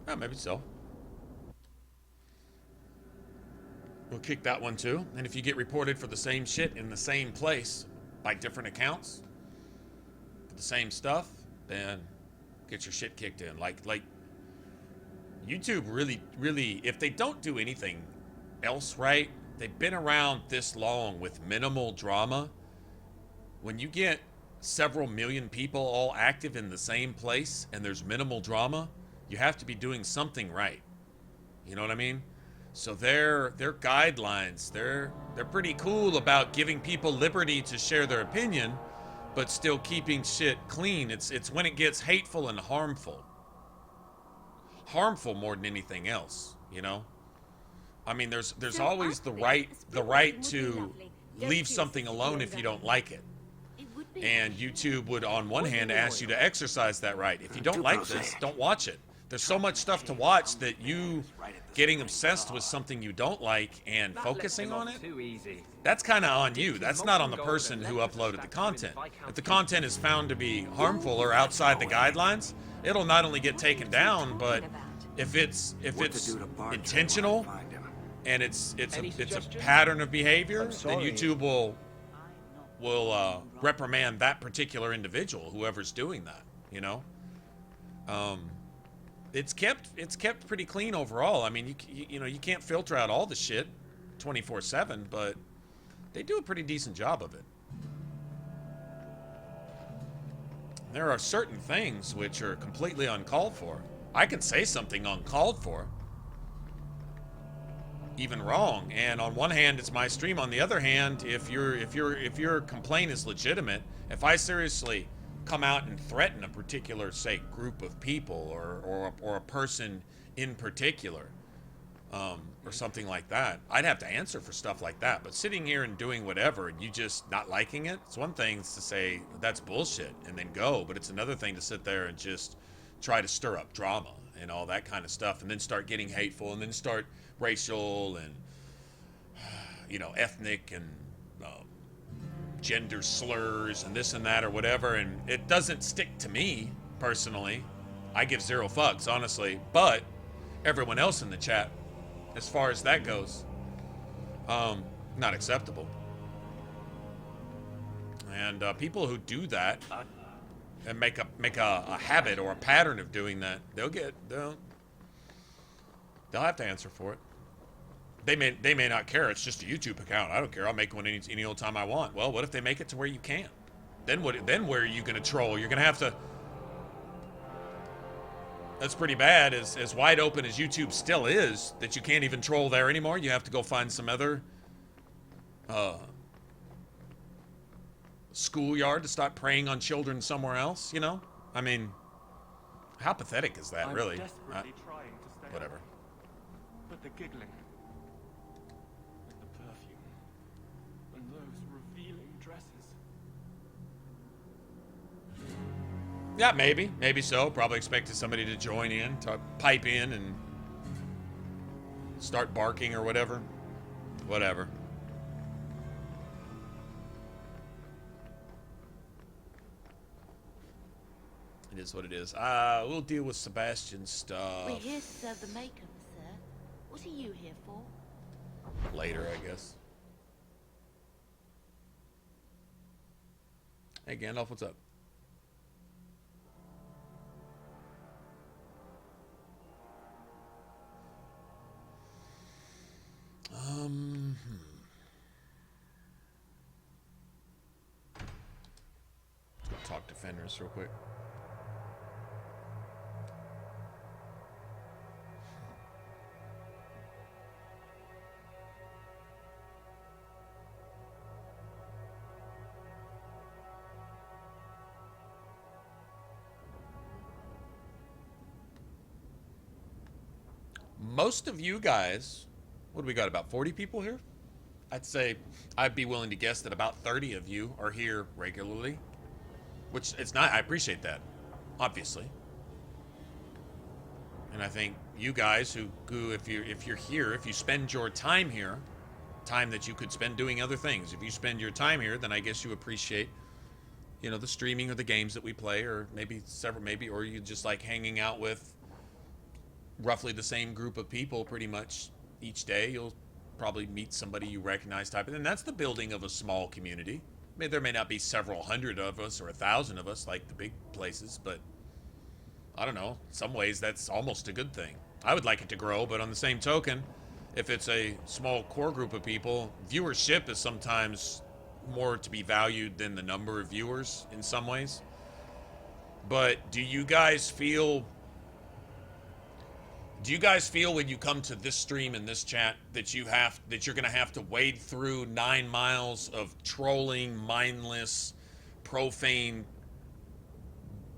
Speaker 18: Oh, maybe so. We'll kick that one too. And if you get reported for the same shit in the same place by different accounts for the same stuff, then get your shit kicked in. Like YouTube really, if they don't do anything else right, they've been around this long with minimal drama. When you get several million people all active in the same place and there's minimal drama, you have to be doing something right. You know what I mean? So their guidelines, they're pretty cool about giving people liberty to share their opinion, but still keeping shit clean. It's when it gets hateful and harmful. Harmful more than anything else, you know? I mean, there's always the right to leave something alone if you don't like it. And YouTube would, on one hand, ask you to exercise that right. If you don't like this, don't watch it. There's so much stuff to watch that you getting obsessed with something you don't like and focusing on it, that's kind of on you. That's not on the person who uploaded the content. If the content is found to be harmful or outside the guidelines, it'll not only get taken down, but if it's intentional and it's a pattern of behavior, then YouTube will reprimand that particular individual, whoever's doing that, you know? It's kept pretty clean overall. I mean, you can't filter out all the shit 24/7, but they do a pretty decent job of it. There are certain things which are completely uncalled for. I can say something uncalled for, even wrong, and on one hand it's my stream. On the other hand, if your complaint is legitimate, if I seriously come out and threaten a particular, say, group of people or a person in particular, or something like that, I'd have to answer for stuff like that. But sitting here and doing whatever and you just not liking it, it's one thing to say that's bullshit and then go, but it's another thing to sit there and just try to stir up drama and all that kind of stuff, and then start getting hateful, and then start racial and, you know, ethnic and gender slurs and this and that or whatever. And it doesn't stick to me personally. I give zero fucks, honestly, but everyone else in the chat, as far as that goes, not acceptable. And people who do that and make a habit or a pattern of doing that, they'll have to answer for it. They may not care. It's just a YouTube account. I don't care. I'll make one any old time I want. Well, what if they make it to where you can't? Then what? Then where are you going to troll? You're going to have to. That's pretty bad. As wide open as YouTube still is, that you can't even troll there anymore. You have to go find some other schoolyard to start preying on children somewhere else. You know, I mean, how pathetic is that, really?
Speaker 4: Desperately trying to stay
Speaker 18: whatever.
Speaker 4: away. But the giggling, and the perfume, and those revealing dresses.
Speaker 18: Yeah, maybe so. Probably expected somebody to join in, to pipe in, and start barking or whatever. Whatever. It is what it is. We'll deal with Sebastian's stuff.
Speaker 1: We're here to serve the makeup, sir. What are you here for?
Speaker 18: Later, I guess. Hey, Gandalf, what's up? Let's go talk to Fenris real quick. Most of you guys, what do we got, about 40 people here? I'd say, I'd be willing to guess that about 30 of you are here regularly, which it's not, I appreciate that, obviously. And I think you guys who if you're here, if you spend your time here, time that you could spend doing other things, if you spend your time here, then I guess you appreciate, you know, the streaming or the games that we play, or maybe or you just like hanging out with roughly the same group of people pretty much each day. You'll probably meet somebody you recognize type of, and that's the building of a small community. I mean, there may not be several hundred of us or 1,000 of us like the big places, but I don't know, in some ways that's almost a good thing. I would like it to grow, but on the same token, if it's a small core group of people, viewership is sometimes more to be valued than the number of viewers in some ways. But do you guys feel when you come to this stream and this chat that you're going to have to wade through 9 miles of trolling, mindless, profane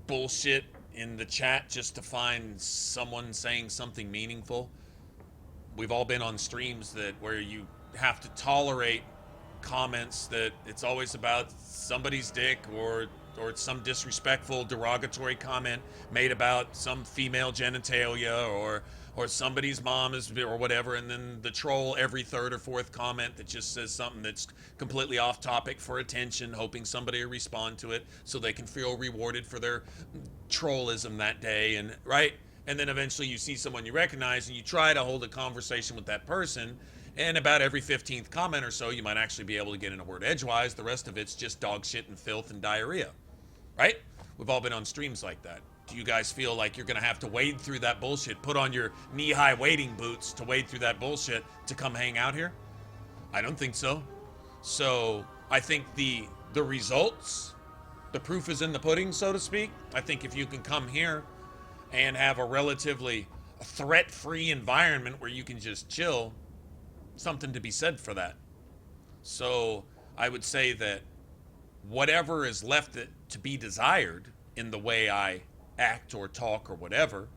Speaker 18: bullshit in the chat just to find someone saying something meaningful? We've all been on streams where you have to tolerate comments that it's always about somebody's dick or some disrespectful, derogatory comment made about some female genitalia or somebody's mom is or whatever, and then the troll every third or fourth comment that just says something that's completely off topic for attention, hoping somebody will respond to it so they can feel rewarded for their trollism that day, and right? And then eventually you see someone you recognize and you try to hold a conversation with that person, and about every 15th comment or so you might actually be able to get in a word edgewise. The rest of it's just dog shit and filth and diarrhea. Right? We've all been on streams like that. Do you guys feel like you're going to have to wade through that bullshit, put on your knee-high wading boots to wade through that bullshit to come hang out here? I don't think so. So I think the results the proof is in the pudding, so to speak. I think if you can come here and have a relatively threat-free environment where you can just chill, something to be said for that. So I would say that whatever is left to be desired in the way I act or talk or whatever,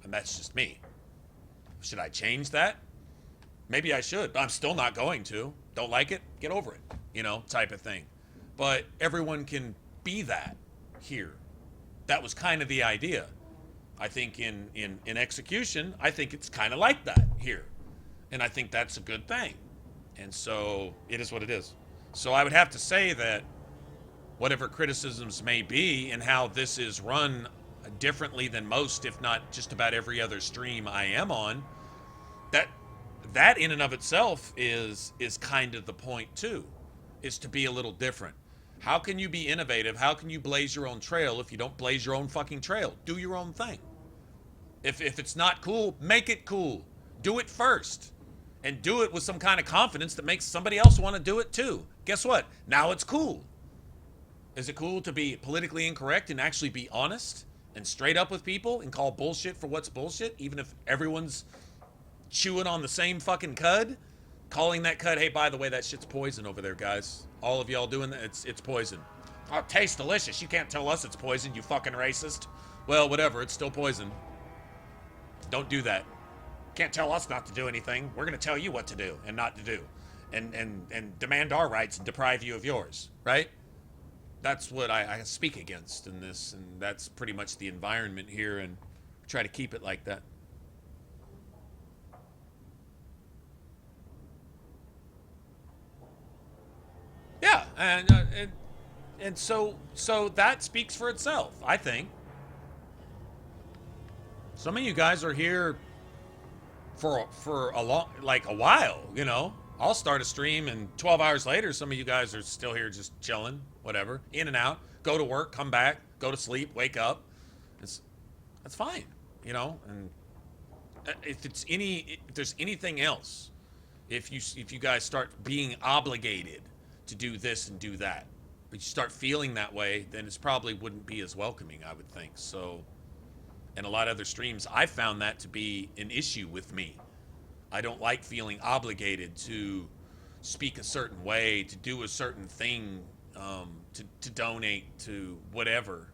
Speaker 18: and that's just me. Should I change that? Maybe I should. I'm still not going to. Don't like it? Get over it. You know, type of thing. But everyone can be that here. That was kind of the idea. I think in execution, I think it's kind of like that here. And I think that's a good thing. And so it is what it is. So I would have to say that whatever criticisms may be and how this is run differently than most, if not just about every other stream I am on, that in and of itself is kind of the point too, is to be a little different. How can you be innovative? How can you blaze your own trail if you don't blaze your own fucking trail? Do your own thing. If it's not cool, make it cool. Do it first. And do it with some kind of confidence that makes somebody else want to do it too. Guess what? Now it's cool. Is it cool to be politically incorrect and actually be honest and straight up with people and call bullshit for what's bullshit, even if everyone's chewing on the same fucking cud? Calling that cud, hey, by the way, that shit's poison over there, guys. All of y'all doing that, it's poison. Oh, it tastes delicious. You can't tell us it's poison, you fucking racist. Well, whatever, it's still poison. Don't do that. Can't tell us not to do anything. We're going to tell you what to do and not to do. And demand our rights and deprive you of yours, right? That's what I speak against in this, and that's pretty much the environment here, and try to keep it like that. Yeah, and so that speaks for itself, I think. Some of you guys are here for a while, you know. I'll start a stream and 12 hours later, some of you guys are still here just chilling, whatever, in and out, go to work, come back, go to sleep, wake up. That's fine, you know. And if there's anything else, if you guys start being obligated to do this and do that, but you start feeling that way, then it probably wouldn't be as welcoming, I would think. So, and a lot of other streams, I found that to be an issue with me. I don't like feeling obligated to speak a certain way, to do a certain thing, to donate to whatever,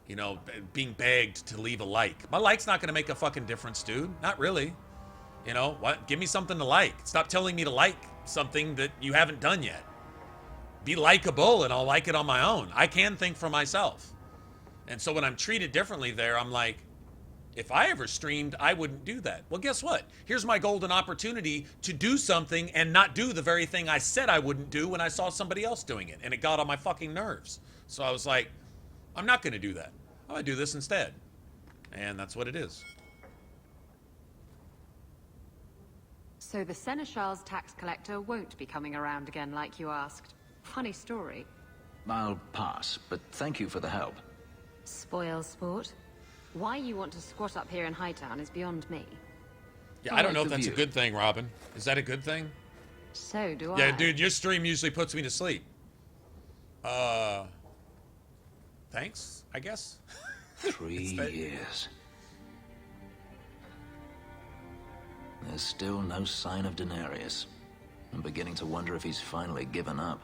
Speaker 18: you know, being begged to leave a like. My like's not going to make a fucking difference, dude. Not really. You know, what? Give me something to like. Stop telling me to like something that you haven't done yet. Be likable and I'll like it on my own. I can think for myself. And so when I'm treated differently there, I'm like, if I ever streamed, I wouldn't do that. Well, guess what? Here's my golden opportunity to do something and not do the very thing I said I wouldn't do when I saw somebody else doing it. And it got on my fucking nerves. So I was like, I'm not going to do that. I'm going to do this instead. And that's what it is.
Speaker 5: So the Seneschal's tax collector won't be coming around again like you asked. Funny story.
Speaker 20: I'll pass, but thank you for the help.
Speaker 5: Spoil sport. Why you want to squat up here in Hightown is beyond me.
Speaker 18: Yeah, I don't know if that's a good thing, Robin. Is that a good thing?
Speaker 5: So do I.
Speaker 18: Yeah, dude, your stream usually puts me to sleep. Thanks, I guess.
Speaker 20: 3 years. There's still no sign of Denarius. I'm beginning to wonder if he's finally given up.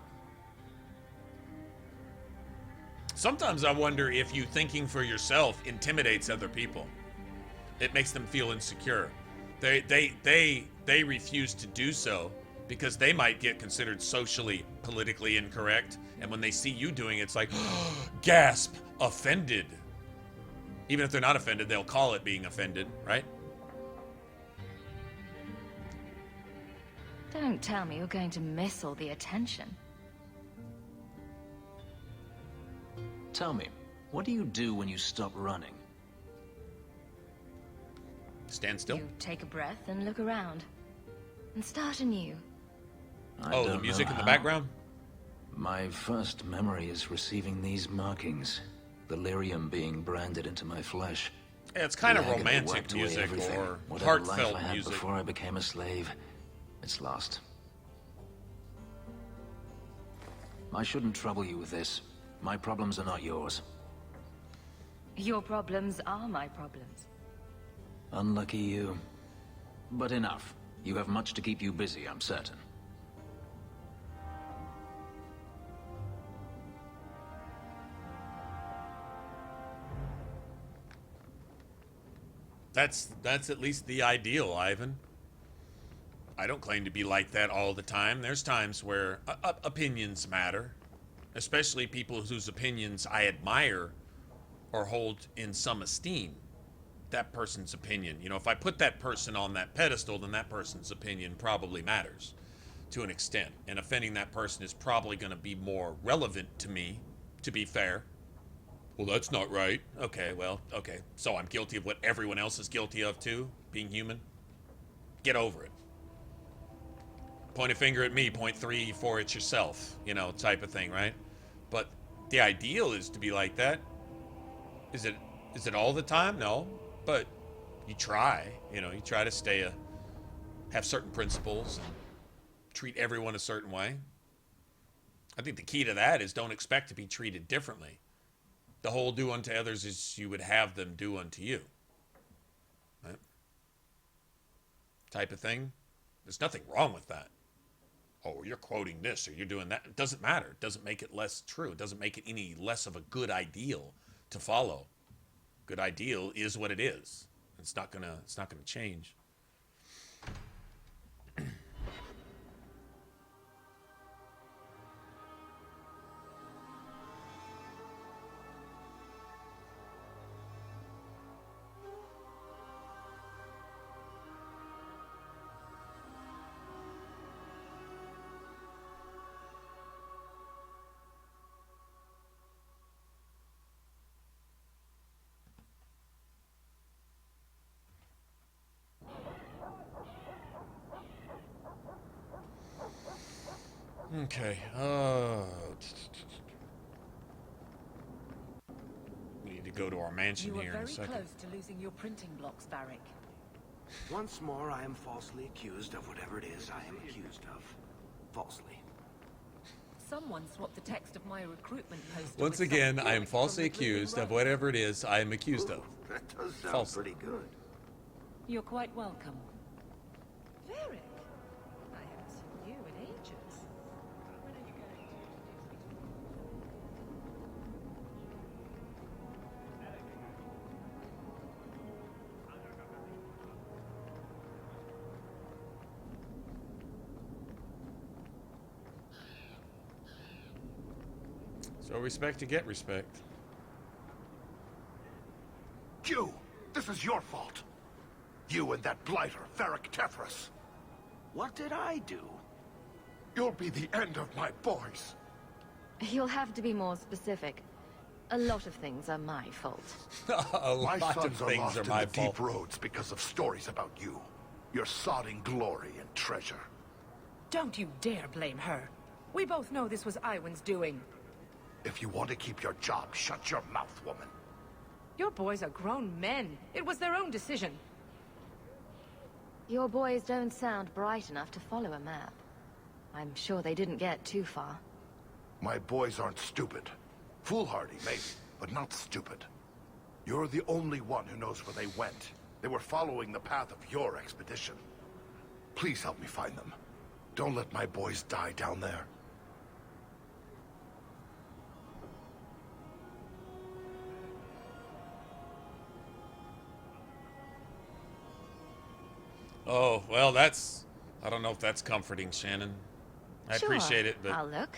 Speaker 18: Sometimes I wonder if you thinking for yourself intimidates other people. It makes them feel insecure. They refuse to do so because they might get considered socially, politically incorrect. And when they see you doing it, it's like, gasp, offended. Even if they're not offended, they'll call it being offended, right?
Speaker 2: Don't tell me you're going to miss all the attention.
Speaker 20: Tell me, what do you do when you stop running?
Speaker 18: Stand still.
Speaker 2: You take a breath and look around. And start anew.
Speaker 18: Oh, the music in the background?
Speaker 20: My first memory is receiving these markings. The lyrium being branded into my flesh.
Speaker 18: Yeah, it's kind of romantic music or heartfelt
Speaker 20: life I had
Speaker 18: music.
Speaker 20: Before I became a slave, it's lost. I shouldn't trouble you with this. My problems are not yours.
Speaker 2: Your problems are my problems.
Speaker 20: Unlucky you. But enough. You have much to keep you busy, I'm certain.
Speaker 18: That's at least the ideal, Ivan. I don't claim to be like that all the time. There's times where opinions matter, especially people whose opinions I admire or hold in some esteem. That person's opinion. You know, if I put that person on that pedestal, then that person's opinion probably matters to an extent. And offending that person is probably going to be more relevant to me, to be fair. Well, that's not right. Okay, well, okay. So I'm guilty of what everyone else is guilty of too, being human? Get over it. Point a finger at me, point 3, 4 at yourself, you know, type of thing, right? But the ideal is to be like that. Is it all the time? No. But you try, you know, you try to have certain principles and treat everyone a certain way. I think the key to that is don't expect to be treated differently. The whole do unto others as you would have them do unto you. Right? Type of thing. There's nothing wrong with that. Oh, you're quoting this or you're doing that. It doesn't matter. It doesn't make it less true. It doesn't make it any less of a good ideal to follow. Good ideal is what it is. It's not gonna change. Okay. We need to go to our mansion here in a second.
Speaker 1: You were very close to losing your printing blocks, Varric.
Speaker 14: Once more, I am falsely accused of whatever it is I am accused of. Falsely.
Speaker 1: Someone swapped the text of my recruitment poster.
Speaker 18: Once again, I am falsely accused of whatever it is I am accused of.
Speaker 14: That does sound
Speaker 18: Falsely.
Speaker 14: pretty good.
Speaker 1: You're quite welcome. Varric, I haven't seen you in ages. When are you going to
Speaker 18: So respect to get respect.
Speaker 10: You! This is your fault! You and that blighter, Varric Tethras.
Speaker 14: What did I do?
Speaker 10: You'll be the end of my boys.
Speaker 2: You'll have to be more specific. A lot of things are my fault.
Speaker 10: My sons are lost in the deep roads because of stories about you. Your sodding glory and treasure.
Speaker 1: Don't you dare blame her. We both know this was Iwan's doing.
Speaker 10: If you want to keep your job, shut your mouth, woman.
Speaker 1: Your boys are grown men. It was their own decision.
Speaker 2: Your boys don't sound bright enough to follow a map. I'm sure they didn't get too far.
Speaker 10: My boys aren't stupid. Foolhardy, maybe, but not stupid. You're the only one who knows where they went. They were following the path of your expedition. Please help me find them. Don't let my boys die down there.
Speaker 18: Oh, well, that's... I don't know if that's comforting, Shannon. I appreciate it, but...
Speaker 2: I'll look.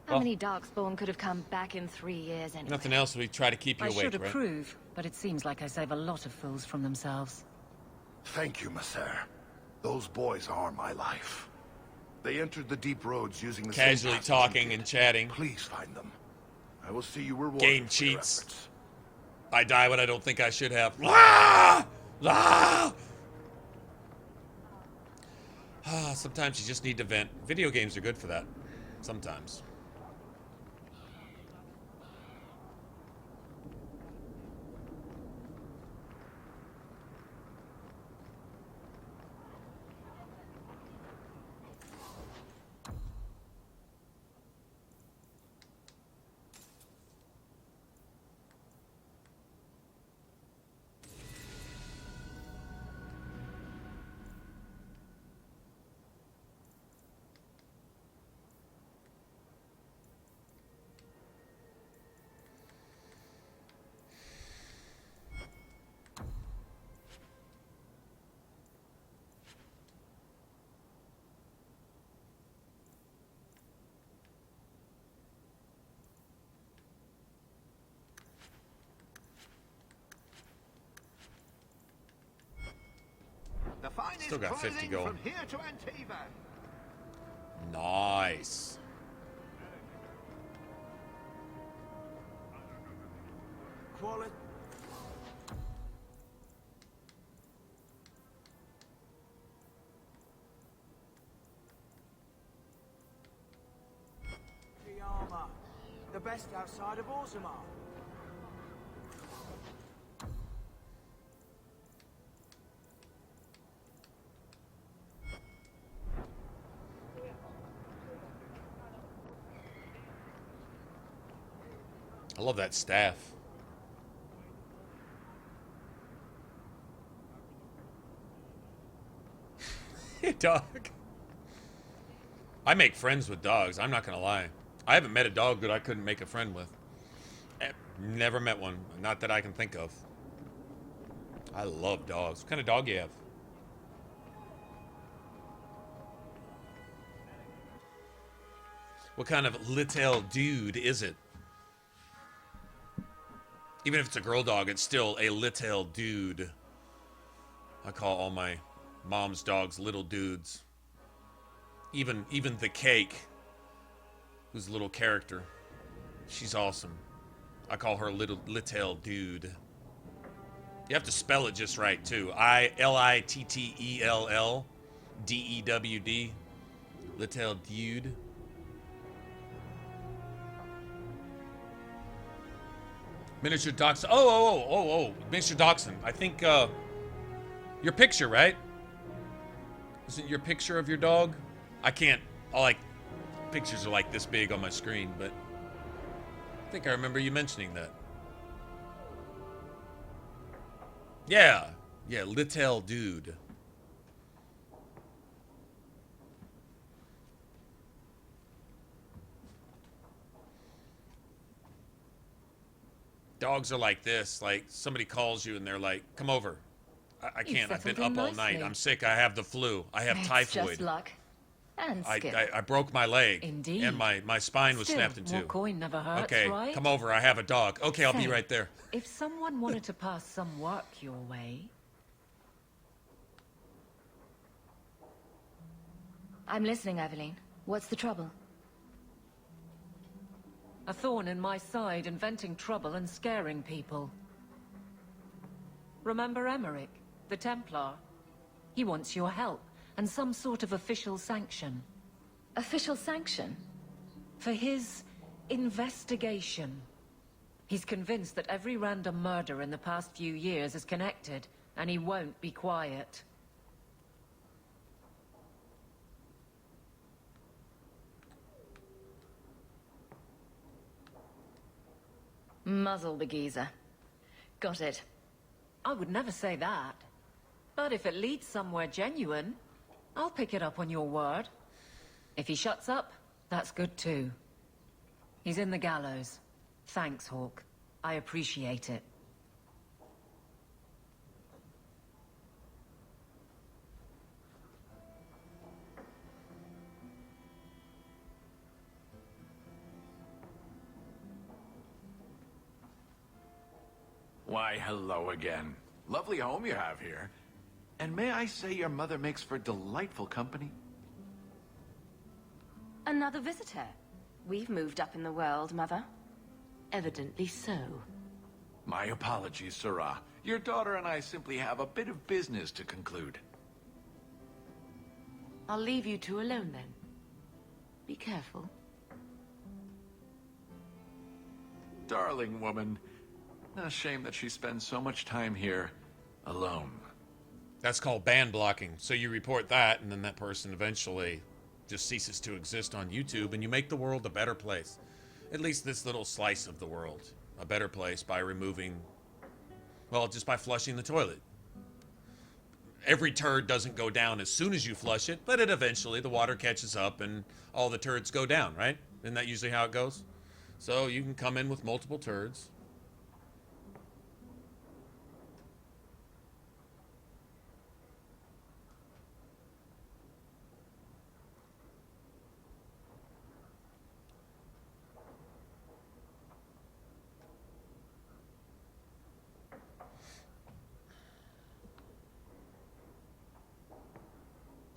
Speaker 2: How many Darkspawn could have come back in 3 years anyway?
Speaker 18: Nothing else, we try to keep you awake,
Speaker 1: I should
Speaker 18: right?
Speaker 1: approve, but it seems like I save a lot of fools from themselves.
Speaker 10: Thank you, Messer. Those boys are my life. They entered the deep roads using the
Speaker 18: Casually
Speaker 10: same
Speaker 18: talking and chatting.
Speaker 10: Please find them. I will see you rewarded
Speaker 18: Game
Speaker 10: for your
Speaker 18: cheats.
Speaker 10: efforts.
Speaker 18: I die when I don't think I should have. Ah! Ah! Ah, sometimes you just need to vent. Video games are good for that. Sometimes. Still got 50 going.
Speaker 17: From here to Antiva.
Speaker 18: Nice.
Speaker 17: Quality.
Speaker 6: Armor. The best outside of Orzammar.
Speaker 18: I love that staff. Hey, dog. I make friends with dogs, I'm not gonna lie. I haven't met a dog that I couldn't make a friend with. Never met one, not that I can think of. I love dogs. What kind of dog you have? What kind of little dude is it? Even if it's a girl dog, it's still a little dude. I call all my mom's dogs little dudes. Even the cake, who's a little character. She's awesome. I call her little dude. You have to spell it just right too. Littelldewd. Little dude. Miniature Dachshund. Oh. Miniature Dachshund. I think, your picture, right? Isn't your picture of your dog? I can't, pictures are like this big on my screen, but I think I remember you mentioning that. Yeah, little dude. Dogs are like this. Like, somebody calls you and they're like, come over. I can't. I've been up all night. I'm sick. I have the flu. I have typhoid.
Speaker 2: Just luck. And skill.
Speaker 18: I broke my leg.
Speaker 1: Indeed.
Speaker 18: And my spine was snapped in two.
Speaker 1: More coin never hurts,
Speaker 18: okay,
Speaker 1: right?
Speaker 18: come over. I have a dog. Okay, I'll be
Speaker 1: Say,
Speaker 18: right there.
Speaker 1: If someone wanted to pass some work your way...
Speaker 2: I'm listening, Aveline. What's the trouble?
Speaker 1: A thorn in my side, inventing trouble and scaring people. Remember Emmerich, the Templar? He wants your help, and some sort of official sanction.
Speaker 2: Official sanction?
Speaker 1: For his investigation. He's convinced that every random murder in the past few years is connected, and he won't be quiet.
Speaker 2: Muzzle the geezer. Got it.
Speaker 1: I would never say that. But if it leads somewhere genuine, I'll pick it up on your word. If he shuts up, that's good too. He's in the gallows. Thanks, Hawke. I appreciate it.
Speaker 17: Why, hello again. Lovely home you have here. And may I say your mother makes for delightful company?
Speaker 2: Another visitor. We've moved up in the world, Mother.
Speaker 1: Evidently so.
Speaker 17: My apologies, Sarah. Your daughter and I simply have a bit of business to conclude.
Speaker 1: I'll leave you two alone then. Be careful.
Speaker 17: Darling woman. A shame that she spends so much time here, alone.
Speaker 18: That's called ban blocking. So you report that, and then that person eventually just ceases to exist on YouTube, and you make the world a better place. At least this little slice of the world. A better place by removing... well, just by flushing the toilet. Every turd doesn't go down as soon as you flush it, but it eventually, the water catches up, and all the turds go down, right? Isn't that usually how it goes? So you can come in with multiple turds.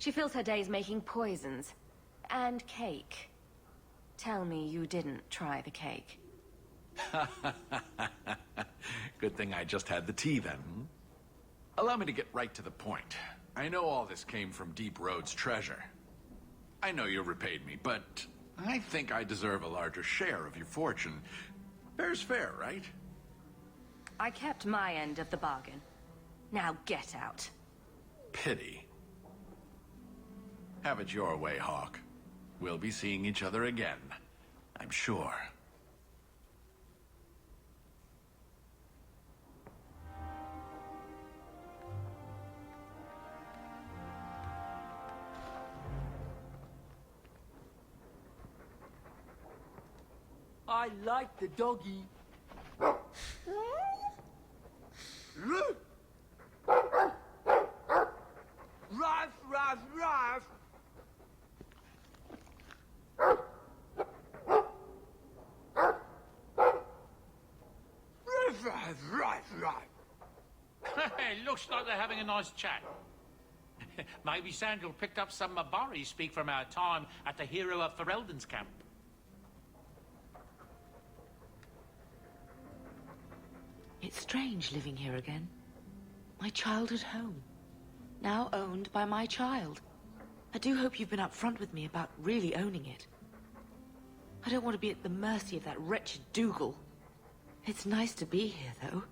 Speaker 2: She fills her days making poisons. And cake. Tell me you didn't try the cake.
Speaker 15: Good thing I just had the tea then. Allow me to get right to the point. I know all this came from Deep Road's treasure. I know you repaid me, but I think I deserve a larger share of your fortune. Fair's fair, right?
Speaker 2: I kept my end of the bargain. Now get out.
Speaker 15: Pity. Have it your way, Hawke. We'll be seeing each other again, I'm sure.
Speaker 6: I like the doggy. Ruff, ruff, ruff.
Speaker 10: Looks like they're having a nice chat. Maybe Sandal picked up some Mabari speak from our time at the hero of Ferelden's camp.
Speaker 1: It's strange living here again. My childhood home. Now owned by my child. I do hope you've been upfront with me about really owning it. I don't want to be at the mercy of that wretched Dougal. It's nice to be here, though.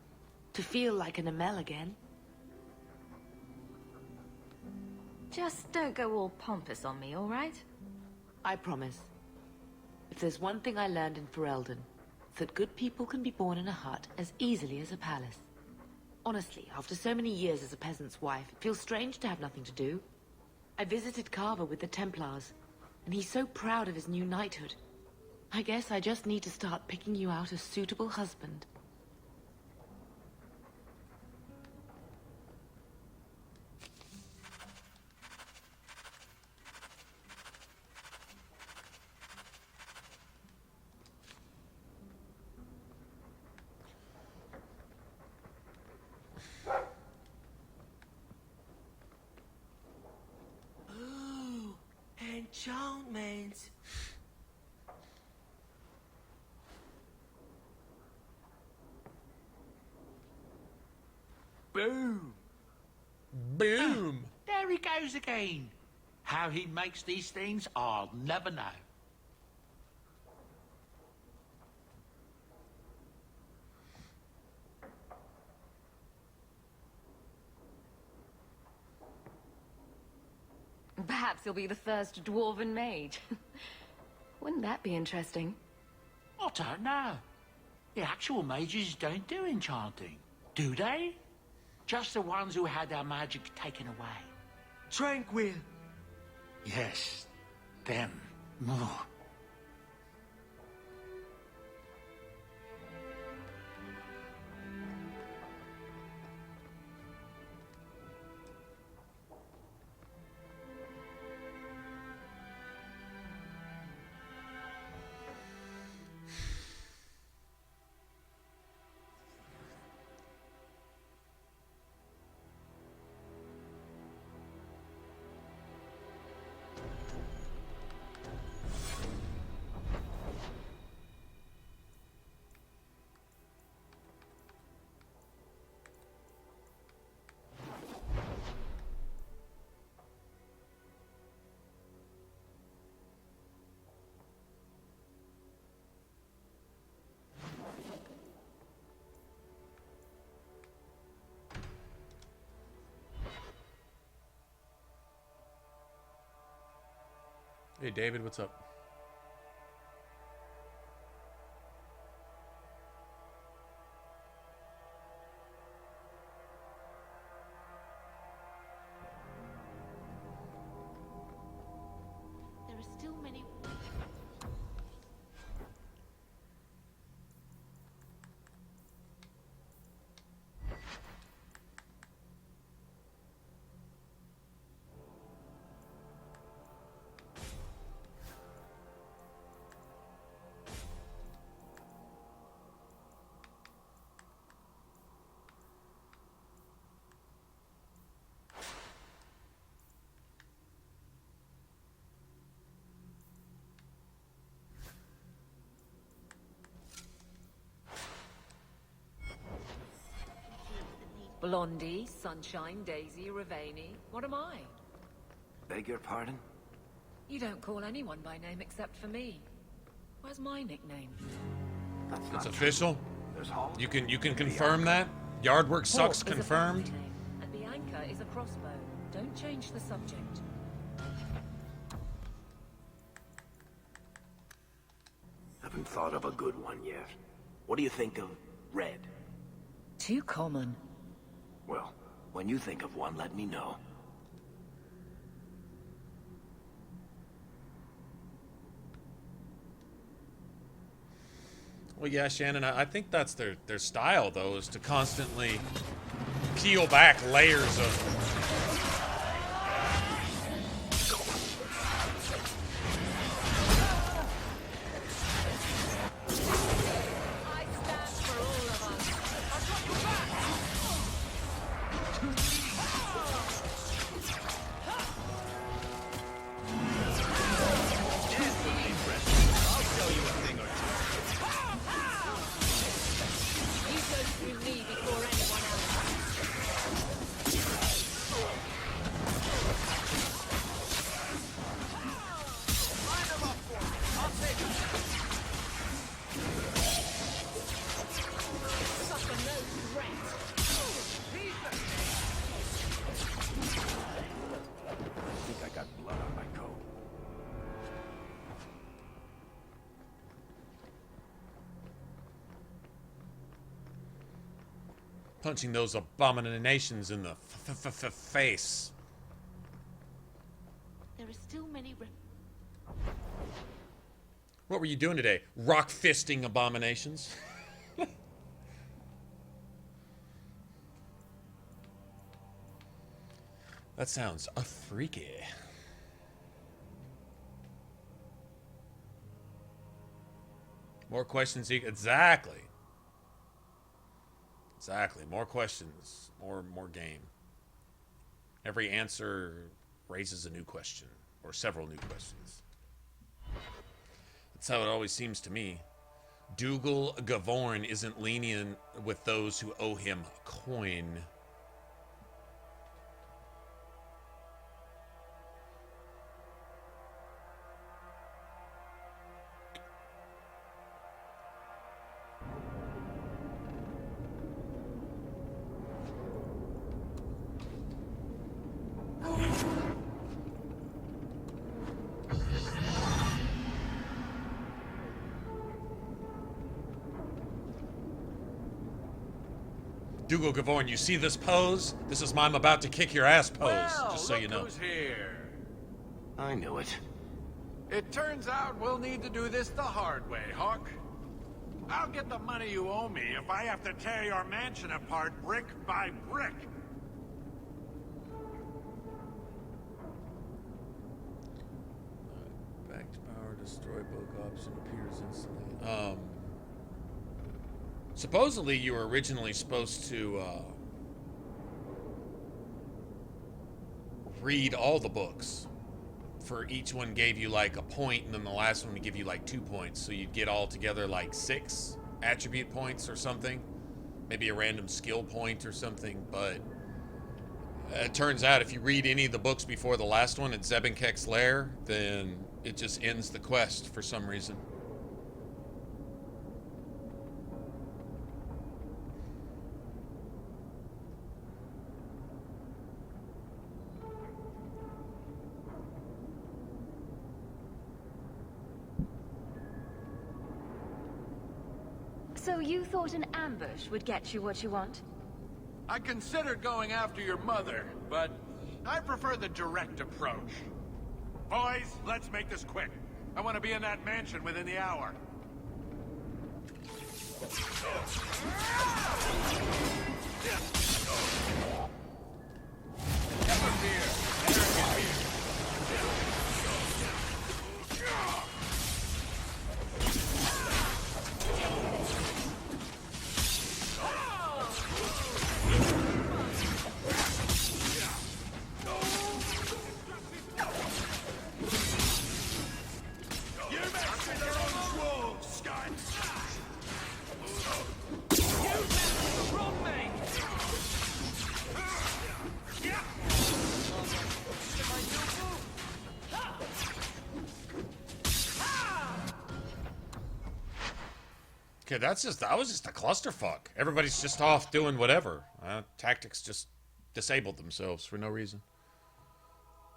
Speaker 1: To feel like an Amel again.
Speaker 2: Just don't go all pompous on me, all right?
Speaker 1: I promise. If there's one thing I learned in Ferelden, it's that good people can be born in a hut as easily as a palace. Honestly, after so many years as a peasant's wife, it feels strange to have nothing to do. I visited Carver with the Templars, and he's so proud of his new knighthood. I guess I just need to start picking you out a suitable husband.
Speaker 6: Ooh, enchantments.
Speaker 10: Boom.
Speaker 18: Boom.
Speaker 10: There he goes again. How he makes these things, I'll never know.
Speaker 2: Perhaps he'll be the first dwarven mage. Wouldn't that be interesting?
Speaker 10: I don't know. The actual mages don't do enchanting, do they? Just the ones who had their magic taken away.
Speaker 6: Tranquil.
Speaker 10: Yes, them. Ugh.
Speaker 18: Hey, David, what's up?
Speaker 1: There are still many...
Speaker 9: Blondie, Sunshine, Daisy, Ravani. What am I?
Speaker 20: Beg your pardon?
Speaker 9: You don't call anyone by name except for me. Where's my nickname?
Speaker 18: It's official. You can confirm that. Yardwork sucks.
Speaker 9: Hawke is a
Speaker 18: Confirmed.
Speaker 9: family name, and Bianca is a crossbow. Don't change the subject.
Speaker 17: Haven't thought of a good one yet. What do you think of red?
Speaker 9: Too common.
Speaker 17: Well, when you think of one, let me know.
Speaker 18: Well, yeah, Shannon, I think that's their style, though, is to constantly peel back layers of... Punching those abominations in the face.
Speaker 1: There are still many...
Speaker 18: What were you doing today? Rock fisting abominations? That sounds freaky. More questions. Exactly. Exactly. More questions. More game. Every answer raises a new question. Or several new questions. That's how it always seems to me. Dougal Gavorn isn't lenient with those who owe him coin. Dougal Gavorn, you see this pose? This is my I'm about to kick your ass pose,
Speaker 15: Well,
Speaker 18: just so you know.
Speaker 15: Who's here?
Speaker 17: I knew it.
Speaker 15: It turns out we'll need to do this the hard way, Hawke. I'll get the money you owe me if I have to tear your mansion apart brick by brick.
Speaker 18: Back to power, destroy both option appears instantly. Supposedly you were originally supposed to read all the books. For each one gave you like a point, and then the last one would give you like 2 points. So you'd get all together like 6 attribute points or something. Maybe a random skill point or something. But it turns out if you read any of the books before the last one at Zebenkek's Lair, then it just ends the quest for some reason.
Speaker 2: So you thought an ambush would get you what you want?
Speaker 15: I considered going after your mother, but I prefer the direct approach. Boys, let's make this quick. I want to be in that mansion within the hour. Never fear. Eric is here.
Speaker 18: Okay, that was just a clusterfuck. Everybody's just off doing whatever. Tactics just disabled themselves for no reason.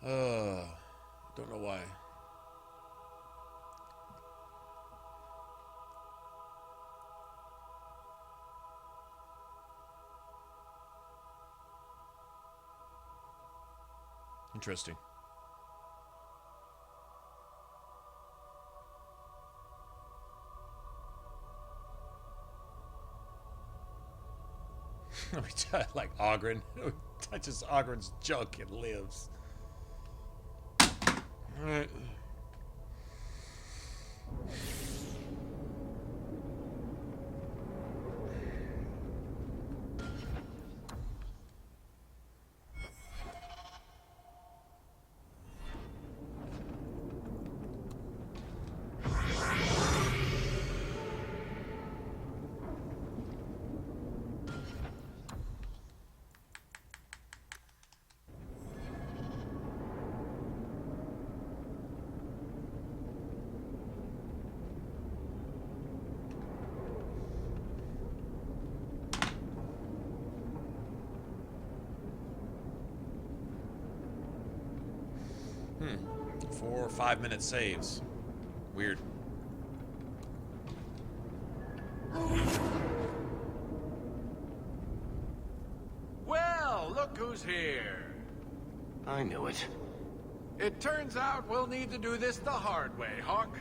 Speaker 18: Don't know why. Interesting. Like Ogren. Touches Ogren's junk and lives. Alright. Hmm. 4 or 5 minute saves. Weird.
Speaker 15: Well, look who's here.
Speaker 21: I knew it.
Speaker 15: It turns out we'll need to do this the hard way, Hawke.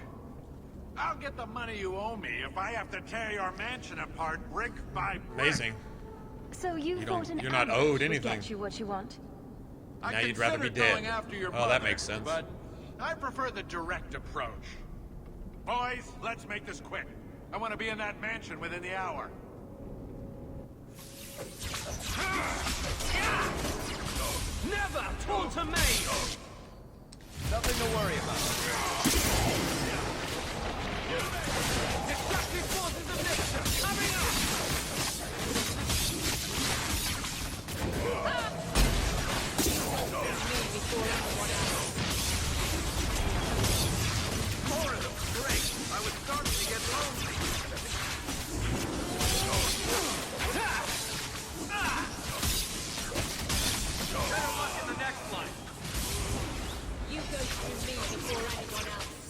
Speaker 15: I'll get the money you owe me if I have to tear your mansion apart brick by brick.
Speaker 18: Amazing.
Speaker 2: So you thought an
Speaker 18: you're not
Speaker 2: ambush
Speaker 18: owed
Speaker 2: would
Speaker 18: anything.
Speaker 2: get you what you want?
Speaker 18: Now you'd rather be dead.
Speaker 15: Going after your
Speaker 18: oh, that
Speaker 15: mother,
Speaker 18: makes sense.
Speaker 15: But I prefer the direct approach. Boys, let's make this quick. I want to be in that mansion within the hour.
Speaker 19: Never taunt a mage! Nothing to worry about. Destructive forces of nature, coming
Speaker 15: More of them, great. I was starting to get lonely.
Speaker 19: Better luck in the next line.
Speaker 9: You go through me before anyone else.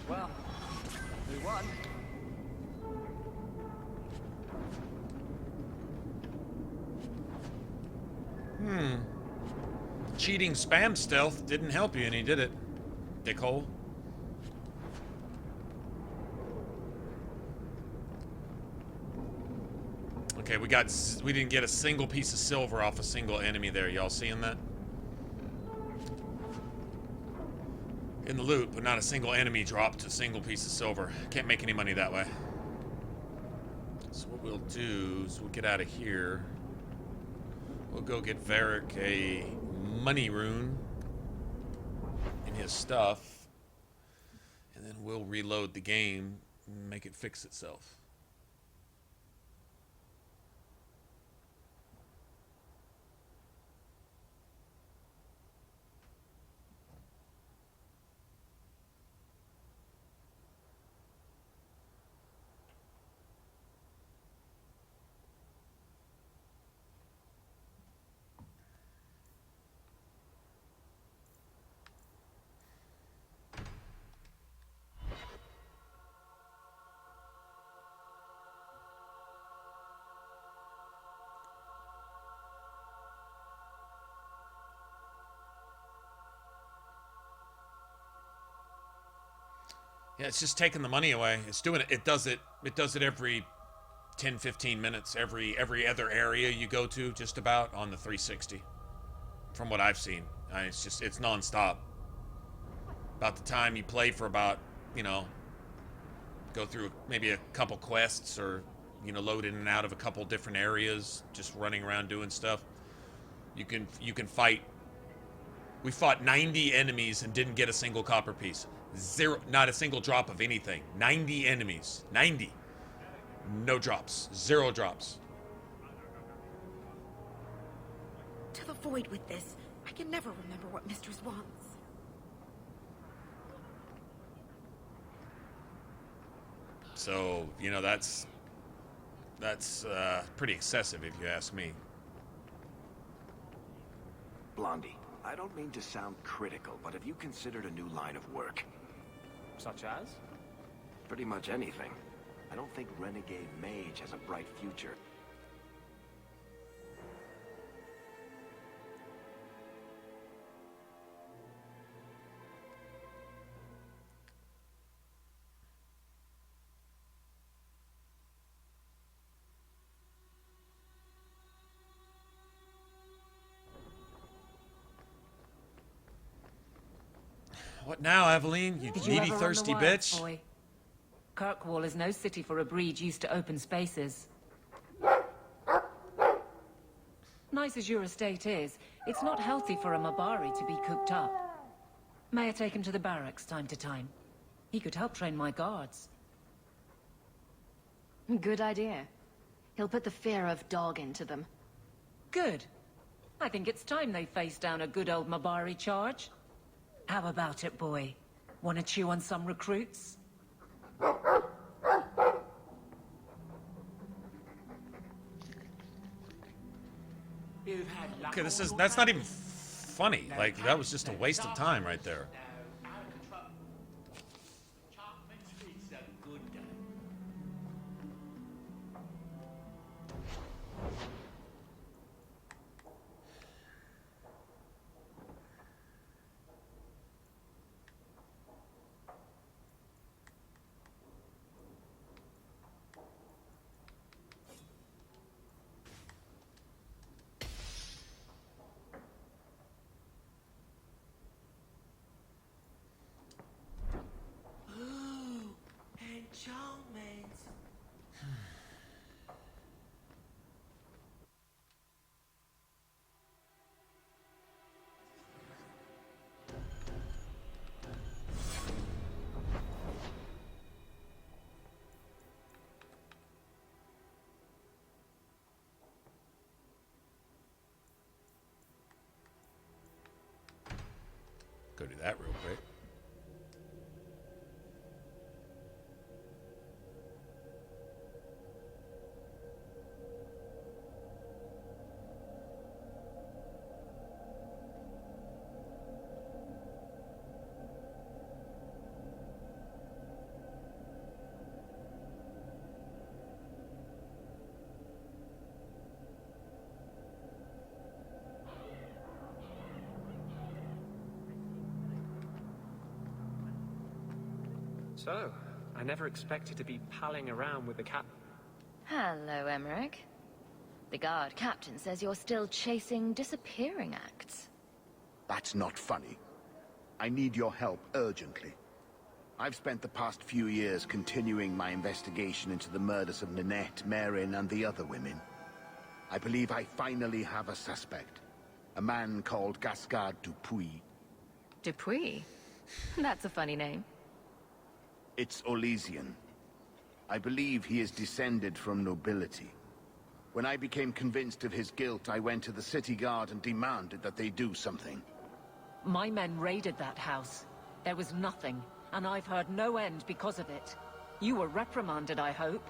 Speaker 19: Well, we won.
Speaker 18: Cheating spam stealth didn't help you any, did it? Dickhole. Okay, we didn't get a single piece of silver off a single enemy there. Y'all seeing that? In the loot, but not a single enemy dropped a single piece of silver. Can't make any money that way. So what we'll do is we'll get out of here. We'll go get Varric a money rune in his stuff. And then we'll reload the game and make it fix itself. Yeah, it's just taking the money away. It's doing it. It does it every 10, 15 minutes. Every other area you go to, just about on the 360. From what I've seen, it's nonstop. About the time you play for about, you know, go through maybe a couple quests or, you know, load in and out of a couple different areas, just running around doing stuff. You can fight. We fought 90 enemies and didn't get a single copper piece. Zero, not a single drop of anything. 90 enemies. 90. No drops. 0 drops.
Speaker 11: To the void with this. I can never remember what Mistress wants.
Speaker 18: So, you know, that's pretty excessive if you ask me.
Speaker 14: Blondie, I don't mean to sound critical, but have you considered a new line of work?
Speaker 16: Such as?
Speaker 14: Pretty much anything. I don't think Renegade Mage has a bright future.
Speaker 18: What now, Aveline? You
Speaker 9: Did
Speaker 18: needy,
Speaker 9: ever run the
Speaker 18: thirsty
Speaker 9: wilds,
Speaker 18: bitch?
Speaker 9: boy? Kirkwall is no city for a breed used to open spaces. Nice as your estate is, it's not healthy for a Mabari to be cooped up. May I take him to the barracks time to time? He could help train my guards.
Speaker 2: Good idea. He'll put the fear of dog into them.
Speaker 9: Good. I think it's time they face down a good old Mabari charge. How about it, boy? Want to chew on some recruits?
Speaker 18: Okay, that's not even funny. Like, that was just a waste of time right there. Go do that real quick.
Speaker 16: So, I never expected to be palling around with the cat.
Speaker 2: Hello, Emmerich. The guard captain says you're still chasing disappearing acts.
Speaker 17: That's not funny. I need your help urgently. I've spent the past few years continuing my investigation into the murders of Ninette, Marin, and the other women. I believe I finally have a suspect. A man called Gascard Dupuis.
Speaker 2: Dupuis? That's a funny name.
Speaker 17: It's Orlesian. I believe he is descended from nobility. When I became convinced of his guilt, I went to the city guard and demanded that they do something.
Speaker 9: My men raided that house. There was nothing, and I've heard no end because of it. You were reprimanded, I hope.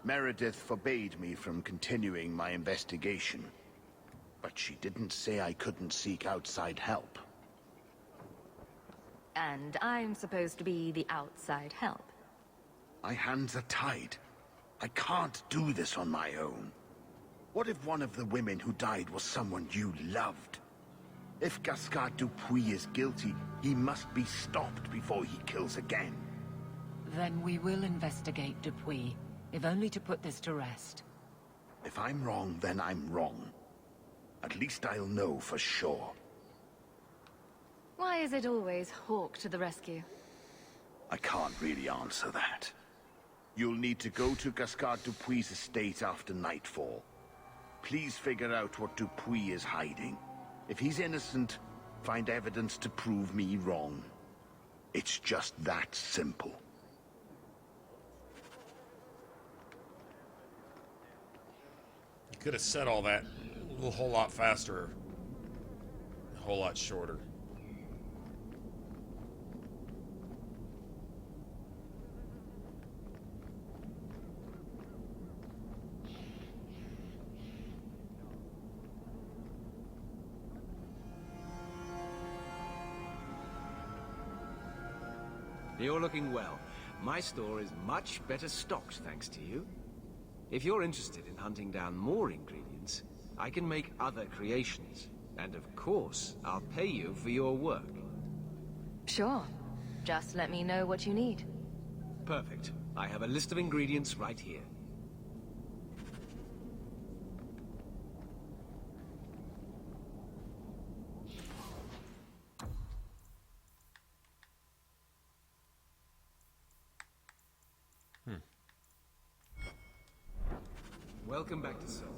Speaker 17: Meredith forbade me from continuing my investigation. But she didn't say I couldn't seek outside help.
Speaker 2: And I'm supposed to be the outside help.
Speaker 17: My hands are tied. I can't do this on my own. What if one of the women who died was someone you loved? If Gascard Dupuis is guilty, he must be stopped before he kills again.
Speaker 9: Then we will investigate Dupuis, if only to put this to rest.
Speaker 17: If I'm wrong, then I'm wrong. At least I'll know for sure.
Speaker 2: Why is it always Hawke to the rescue?
Speaker 17: I can't really answer that. You'll need to go to Cascade Dupuy's estate after nightfall. Please figure out what Dupuy is hiding. If he's innocent, find evidence to prove me wrong. It's just that simple.
Speaker 18: You could have said all that a whole lot faster, a whole lot shorter.
Speaker 8: You're looking well. My store is much better stocked, thanks to you. If you're interested in hunting down more ingredients, I can make other creations. And of course, I'll pay you for your work.
Speaker 2: Sure. Just let me know what you need.
Speaker 8: Perfect. I have a list of ingredients right here. Welcome back to Sever.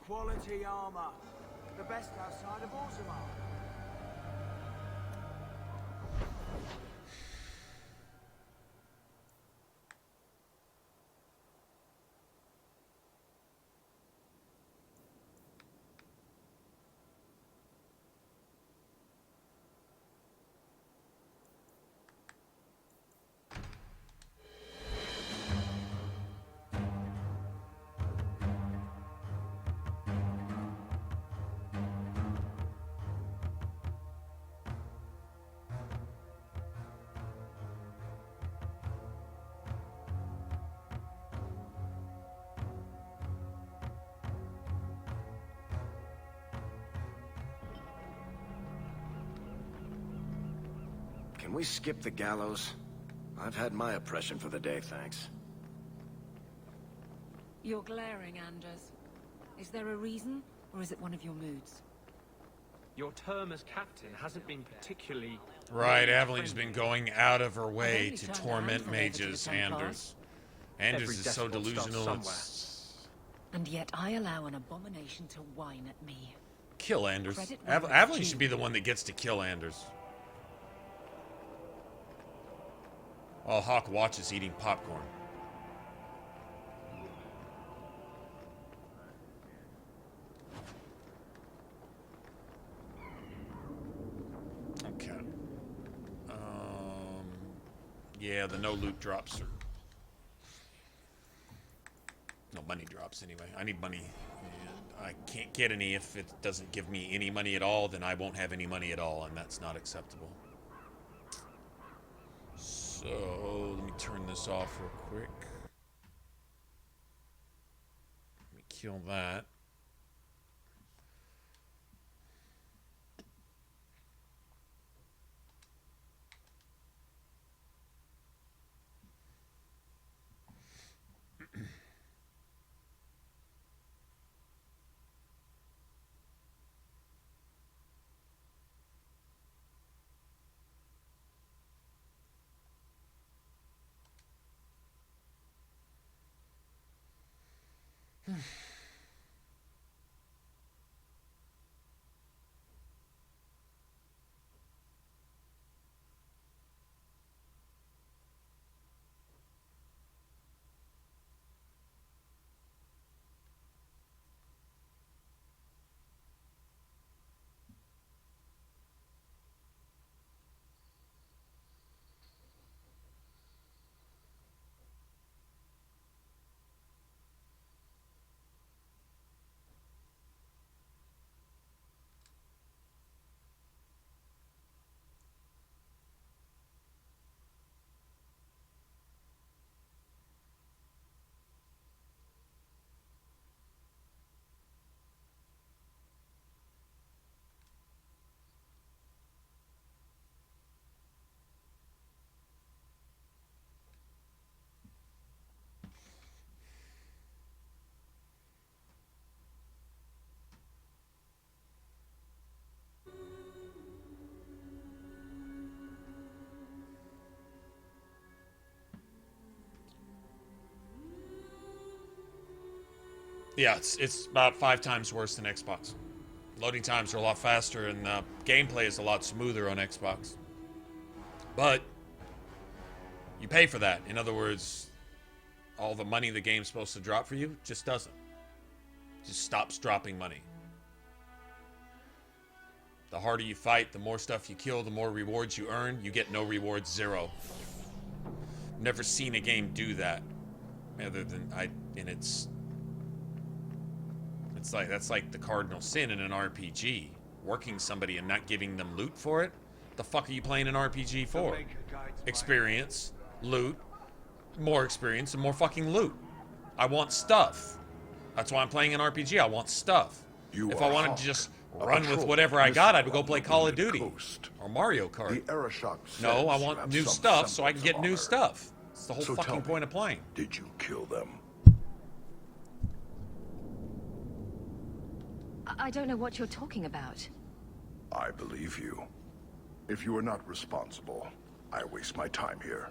Speaker 6: Quality armor. The best outside of Orzammar.
Speaker 14: Can we skip the gallows? I've had my oppression for the day, thanks.
Speaker 9: You're glaring, Anders. Is there a reason, or is it one of your moods?
Speaker 16: Your term as captain hasn't been particularly...
Speaker 18: Right, Aveline's been going out of her way to torment mages, Anders. Anders is so delusional, it's...
Speaker 9: And yet I allow an abomination to whine at me.
Speaker 18: Kill Anders. Aveline should be the one that gets to kill Anders. While Hawke watches eating popcorn. Okay. Yeah, the no loot drops are... No money drops anyway. I need money. And I can't get any if it doesn't give me any money at all, then I won't have any money at all, and that's not acceptable. So, let me turn this off real quick. Let me kill that. Yeah, it's about 5 times worse than Xbox. Loading times are a lot faster, and gameplay is a lot smoother on Xbox. But you pay for that. In other words, all the money the game's supposed to drop for you just doesn't. Just stops dropping money. The harder you fight, the more stuff you kill, the more rewards you earn. You get no rewards, 0. Never seen a game do that. Other than it's like that's like the cardinal sin in an RPG. Working somebody and not giving them loot for it. The fuck are you playing an RPG for? Experience, loot, more experience, and more fucking loot. I want stuff. That's why I'm playing an RPG. I want stuff. If I wanted to just run with whatever I got, I'd go play Call of Duty or Mario Kart. No, I want new stuff so I can get new stuff. It's the whole fucking point of playing.
Speaker 17: Did you kill them?
Speaker 2: I don't know what you're talking about.
Speaker 17: I believe you. If you are not responsible, I waste my time here.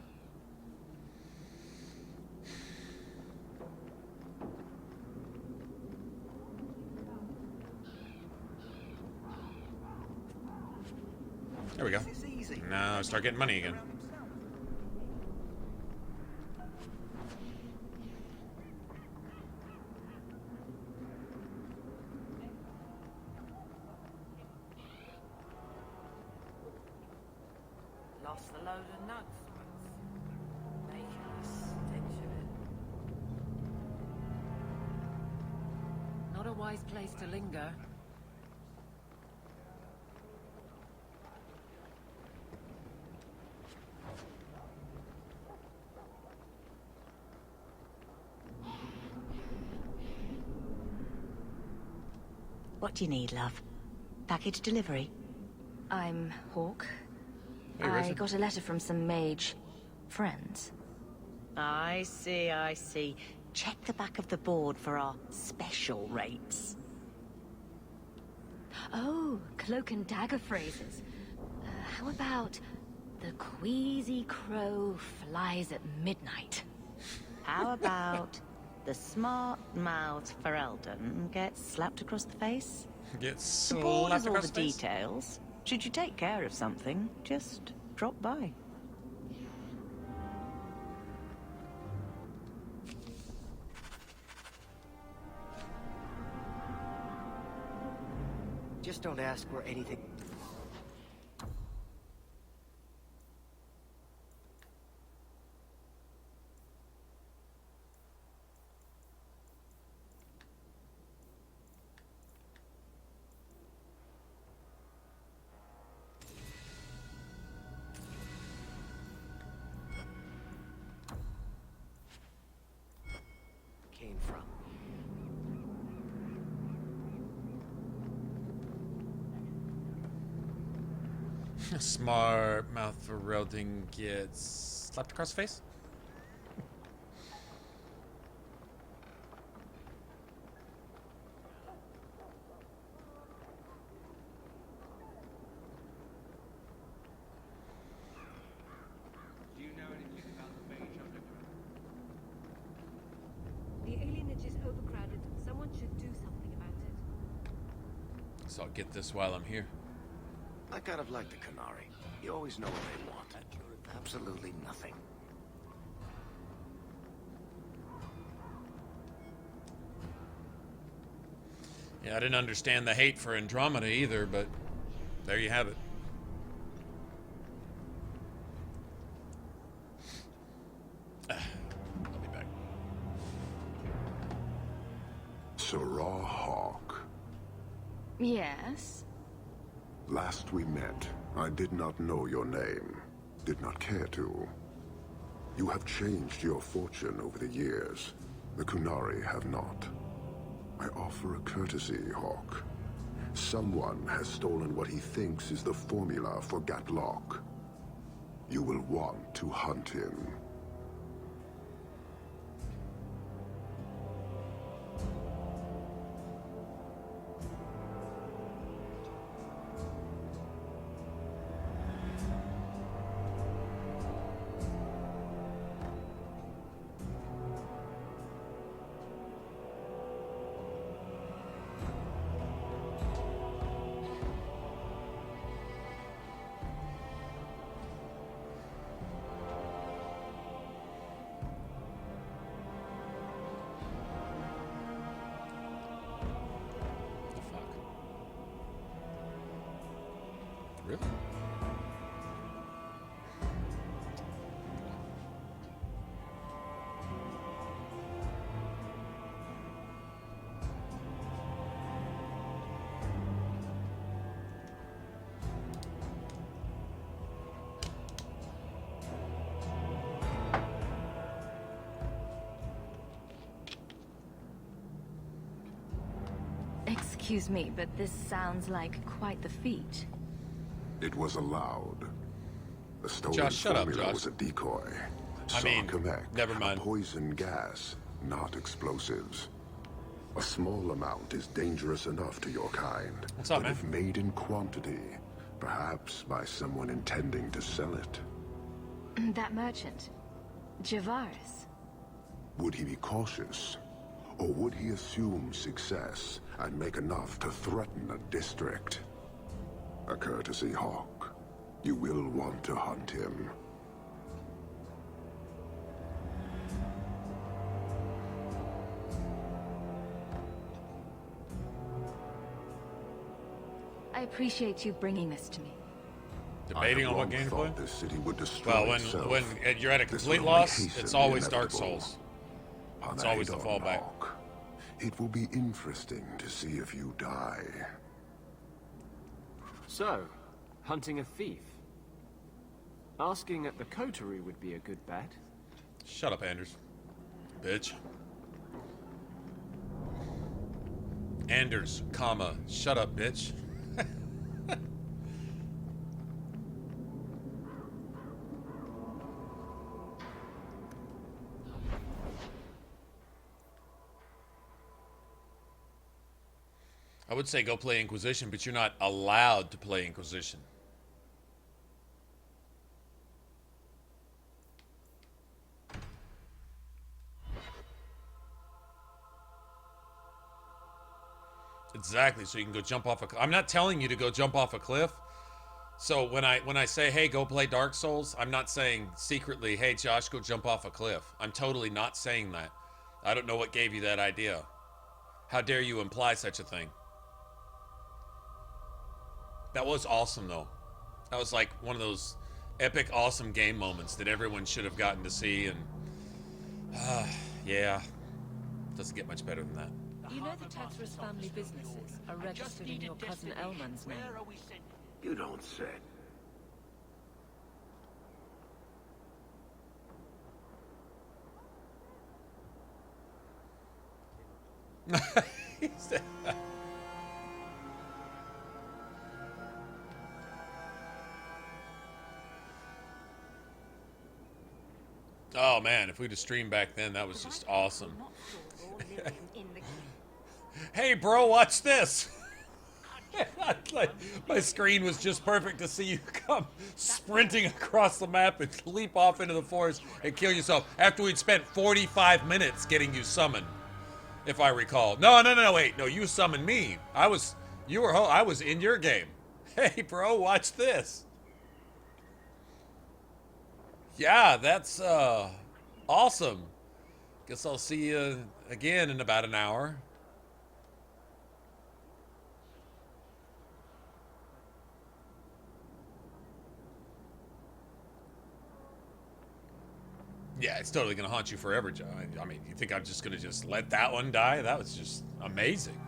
Speaker 18: There we go. Now I start getting money again.
Speaker 6: Lost a load of nuts. Making a stench of it.
Speaker 9: Not a wise place to linger.
Speaker 13: What do you need, love? Package delivery?
Speaker 2: I'm Hawke.
Speaker 13: Hey,
Speaker 2: I got a letter from some mage friends.
Speaker 13: I see. Check the back of the board for our special rates.
Speaker 2: Oh, cloak and dagger phrases. How about the queasy crow flies at midnight?
Speaker 13: How about the smart-mouthed Ferelden gets slapped across the face?
Speaker 18: Gets
Speaker 13: The board
Speaker 18: slapped
Speaker 13: has all
Speaker 18: across
Speaker 13: the
Speaker 18: the face?
Speaker 13: details. Should you take care of something, just drop by.
Speaker 6: Just don't ask where anything... came from.
Speaker 18: Smart mouth for Relding gets slapped across the face.
Speaker 6: Do you know anything about the Mage underground?
Speaker 22: The alienage is overcrowded. Someone should do something about it.
Speaker 18: So I'll get this while I'm here.
Speaker 17: I kind of like the Qunari. You always know what they want. Absolutely nothing.
Speaker 18: Yeah, I didn't understand the hate for Andromeda either, but there you have it. I'll be back.
Speaker 7: Sarah Hawke.
Speaker 2: Yes?
Speaker 7: Last we met, I did not know your name. Did not care to. You have changed your fortune over the years. The Qunari have not. I offer a courtesy, Hawke. Someone has stolen what he thinks is the formula for Gatlock. You will want to hunt him.
Speaker 18: Really?
Speaker 2: Excuse me, but this sounds like quite the feat.
Speaker 7: It was allowed. The stolen
Speaker 18: Josh, shut up,
Speaker 7: formula
Speaker 18: Josh.
Speaker 7: was a decoy.
Speaker 18: I mean, never
Speaker 7: a
Speaker 18: mind.
Speaker 7: poison gas, not explosives. A small amount is dangerous enough to your kind.
Speaker 18: What's up,
Speaker 7: but
Speaker 18: man?
Speaker 7: if made in quantity, perhaps by someone intending to sell it,
Speaker 2: That merchant, Javaris.
Speaker 7: would he be cautious? Or would he assume success and make enough to threaten a district? A courtesy, Hawke. You will want to hunt him.
Speaker 2: I appreciate you bringing this to me.
Speaker 18: Debating on what
Speaker 7: I have
Speaker 18: gameplay?
Speaker 7: long thought this city would destroy
Speaker 18: Well,
Speaker 7: itself.
Speaker 18: when you're at a
Speaker 7: This
Speaker 18: complete
Speaker 7: will only
Speaker 18: loss,
Speaker 7: hasten
Speaker 18: it's
Speaker 7: the
Speaker 18: always Dark
Speaker 7: inevitable.
Speaker 18: Souls. It's always the
Speaker 7: Panade on
Speaker 18: fallback.
Speaker 7: Hawke. It will be interesting to see if you die.
Speaker 16: So, hunting a thief. Asking at the coterie would be a good bet.
Speaker 18: Shut up, Anders. Bitch. Anders, comma, shut up, bitch. I would say go play Inquisition, but you're not allowed to play Inquisition. Exactly, so you can go jump off a cliff. I'm not telling you to go jump off a cliff. So when I say, hey, go play Dark Souls, I'm not saying secretly, hey, Josh, go jump off a cliff. I'm totally not saying that. I don't know what gave you that idea. How dare you imply such a thing? That was awesome, though. That was like one of those epic, awesome game moments that everyone should have gotten to see, and yeah, doesn't get much better than that.
Speaker 9: You know the Tatras family businesses are registered in your cousin Elman's name.
Speaker 17: You don't say.
Speaker 18: He said that. Oh man, if we'd have streamed back then, that was just awesome. Hey bro, watch this! Like, my screen was just perfect to see you come sprinting across the map and leap off into the forest and kill yourself after we'd spent 45 minutes getting you summoned, if I recall. No, wait, no, you summoned me. I was in your game. Hey bro, watch this. Yeah, that's awesome. Guess I'll see you again in about an hour. Yeah, it's totally gonna haunt you forever, Joe. I mean, you think I'm just gonna just let that one die? That was just amazing.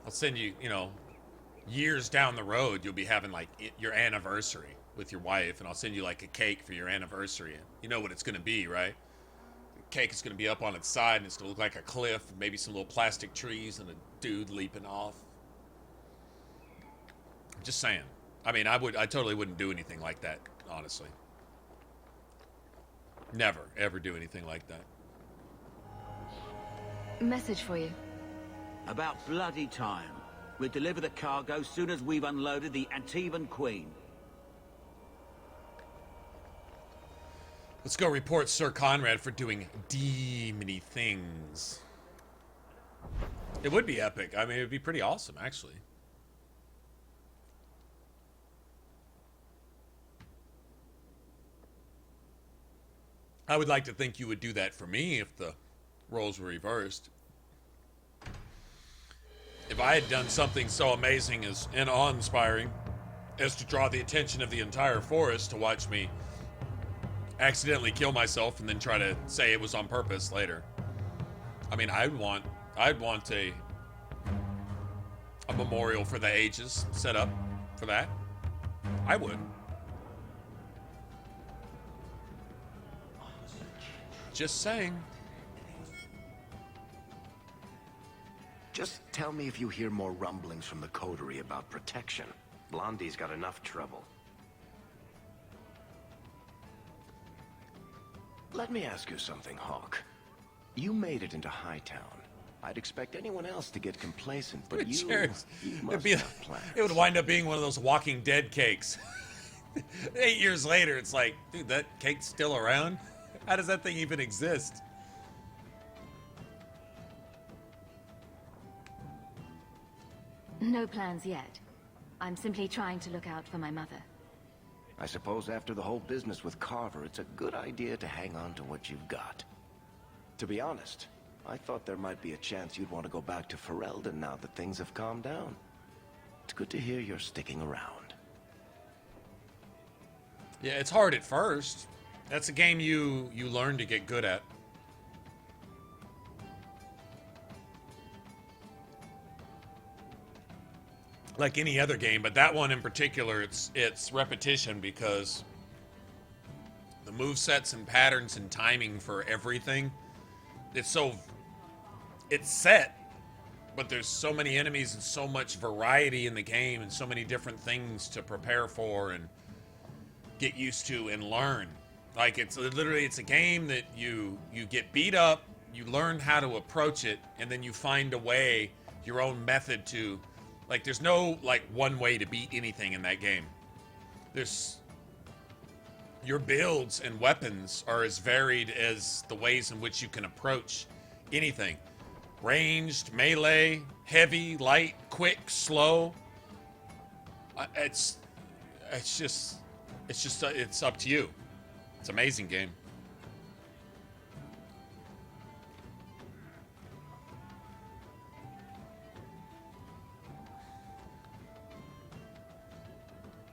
Speaker 18: I'll send you, years down the road, you'll be having like your anniversary with your wife, and I'll send you like a cake for your anniversary. You know what it's gonna be, right? Cake is going to be up on its side, and it's going to look like a cliff, maybe some little plastic trees, and a dude leaping off. I'm just saying. I mean, I totally wouldn't do anything like that, honestly. Never, ever do anything like that.
Speaker 2: Message for you.
Speaker 3: About bloody time. We'll deliver the cargo soon as we've unloaded the Antivan Queen.
Speaker 18: Let's go report Sir Conrad for doing demony things. It would be epic. I mean, it would be pretty awesome, actually. I would like to think you would do that for me if the roles were reversed. If I had done something so amazing as and awe-inspiring as to draw the attention of the entire forest to watch me accidentally kill myself and then try to say it was on purpose later. I mean, I'd want a memorial for the ages set up for that. I would. Just saying.
Speaker 14: Just tell me if you hear more rumblings from the coterie about protection. Blondie's got enough trouble. Let me ask you something, Hawke. You made it into Hightown. I'd expect anyone else to get complacent, but you must have plans.
Speaker 18: It would wind up being one of those Walking Dead cakes. 8 years later, it's like, dude, that cake's still around? How does that thing even exist?
Speaker 2: No plans yet. I'm simply trying to look out for my mother.
Speaker 14: I suppose after the whole business with Carver, it's a good idea to hang on to what you've got. To be honest, I thought there might be a chance you'd want to go back to Ferelden now that things have calmed down. It's good to hear you're sticking around.
Speaker 18: Yeah, it's hard at first. That's a game you learn to get good at. Like any other game, but that one in particular, it's repetition because the movesets and patterns and timing for everything, it's set, but there's so many enemies and so much variety in the game and so many different things to prepare for and get used to and learn. Like it's a game that you get beat up, you learn how to approach it, and then you find a way, your own method to. Like, there's no, like, one way to beat anything in that game. Your builds and weapons are as varied as the ways in which you can approach anything. Ranged, melee, heavy, light, quick, slow. It's up to you. It's an amazing game.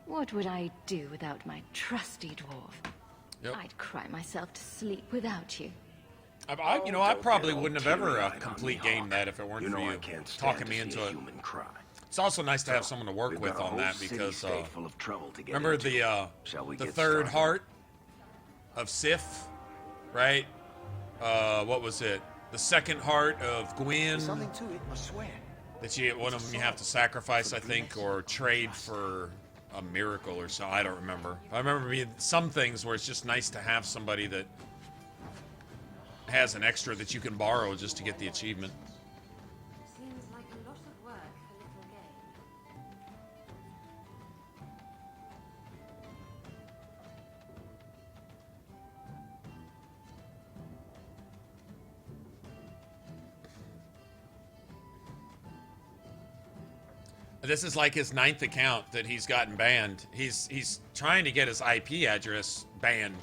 Speaker 2: What would I do without my trusty dwarf?
Speaker 18: Yep.
Speaker 2: I'd cry myself to sleep without you.
Speaker 18: I probably wouldn't have ever complete gamed that if it weren't for you talking me into it. It's also nice to have someone to work with on that because remember the third heart of Sif, right? What was it? The second heart of Gwyn.
Speaker 6: Something to it, I swear.
Speaker 18: That one of them you have to sacrifice, I think, or trade for a miracle or so. I don't remember. I remember being some things where it's just nice to have somebody that has an extra that you can borrow just to get the achievement.
Speaker 22: Seems like a lot of work for little gain.
Speaker 18: This is like his 9th account that he's gotten banned. He's trying to get his IP address banned.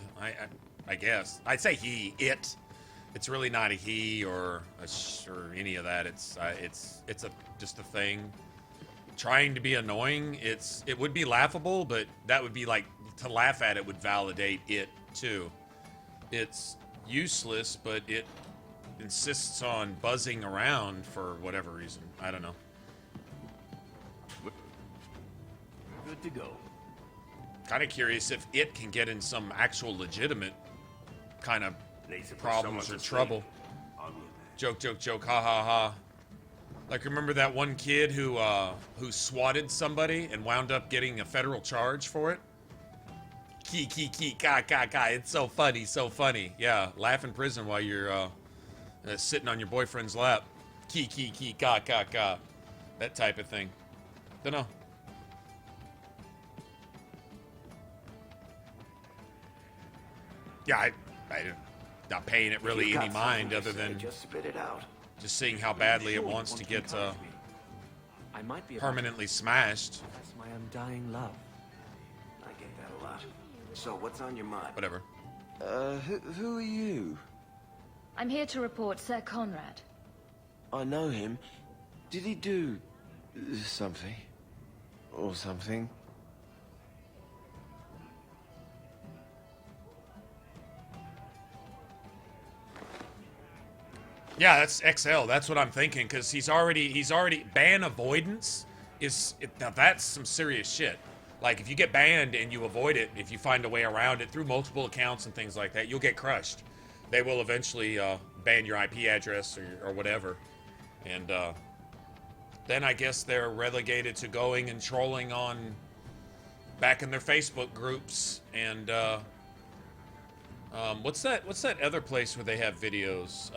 Speaker 18: I guess I'd say it. It's really not a he or any of that. It's just a thing. Trying to be annoying. It would be laughable, but that would be like to laugh at it would validate it too. It's useless, but it insists on buzzing around for whatever reason. I don't know.
Speaker 17: Good to go.
Speaker 18: Kind of curious if it can get in some actual legitimate kind of problems or trouble. Joke, ha ha ha. Like, remember that one kid who swatted somebody and wound up getting a federal charge for it? Key, ka. It's so funny. Yeah, laugh in prison while you're sitting on your boyfriend's lap. Key, ka. That type of thing. Dunno. Yeah, I'm not paying it really any mind other than
Speaker 14: just spit it out.
Speaker 18: Just seeing how badly it wants to get
Speaker 19: I might be
Speaker 18: permanently smashed.
Speaker 19: That's my undying love.
Speaker 14: I get that a lot. So what's on your mind?
Speaker 18: Whatever.
Speaker 21: Who are you?
Speaker 2: I'm here to report Sir Conrad.
Speaker 21: I know him. Did he do something? Or something?
Speaker 18: Yeah, that's XL. That's what I'm thinking, because he's already ban avoidance now that's some serious shit. Like, if you get banned and you avoid it, if you find a way around it through multiple accounts and things like that, you'll get crushed. They will eventually ban your IP address or whatever. And then I guess they're relegated to going and trolling back in their Facebook groups. And what's that other place where they have videos?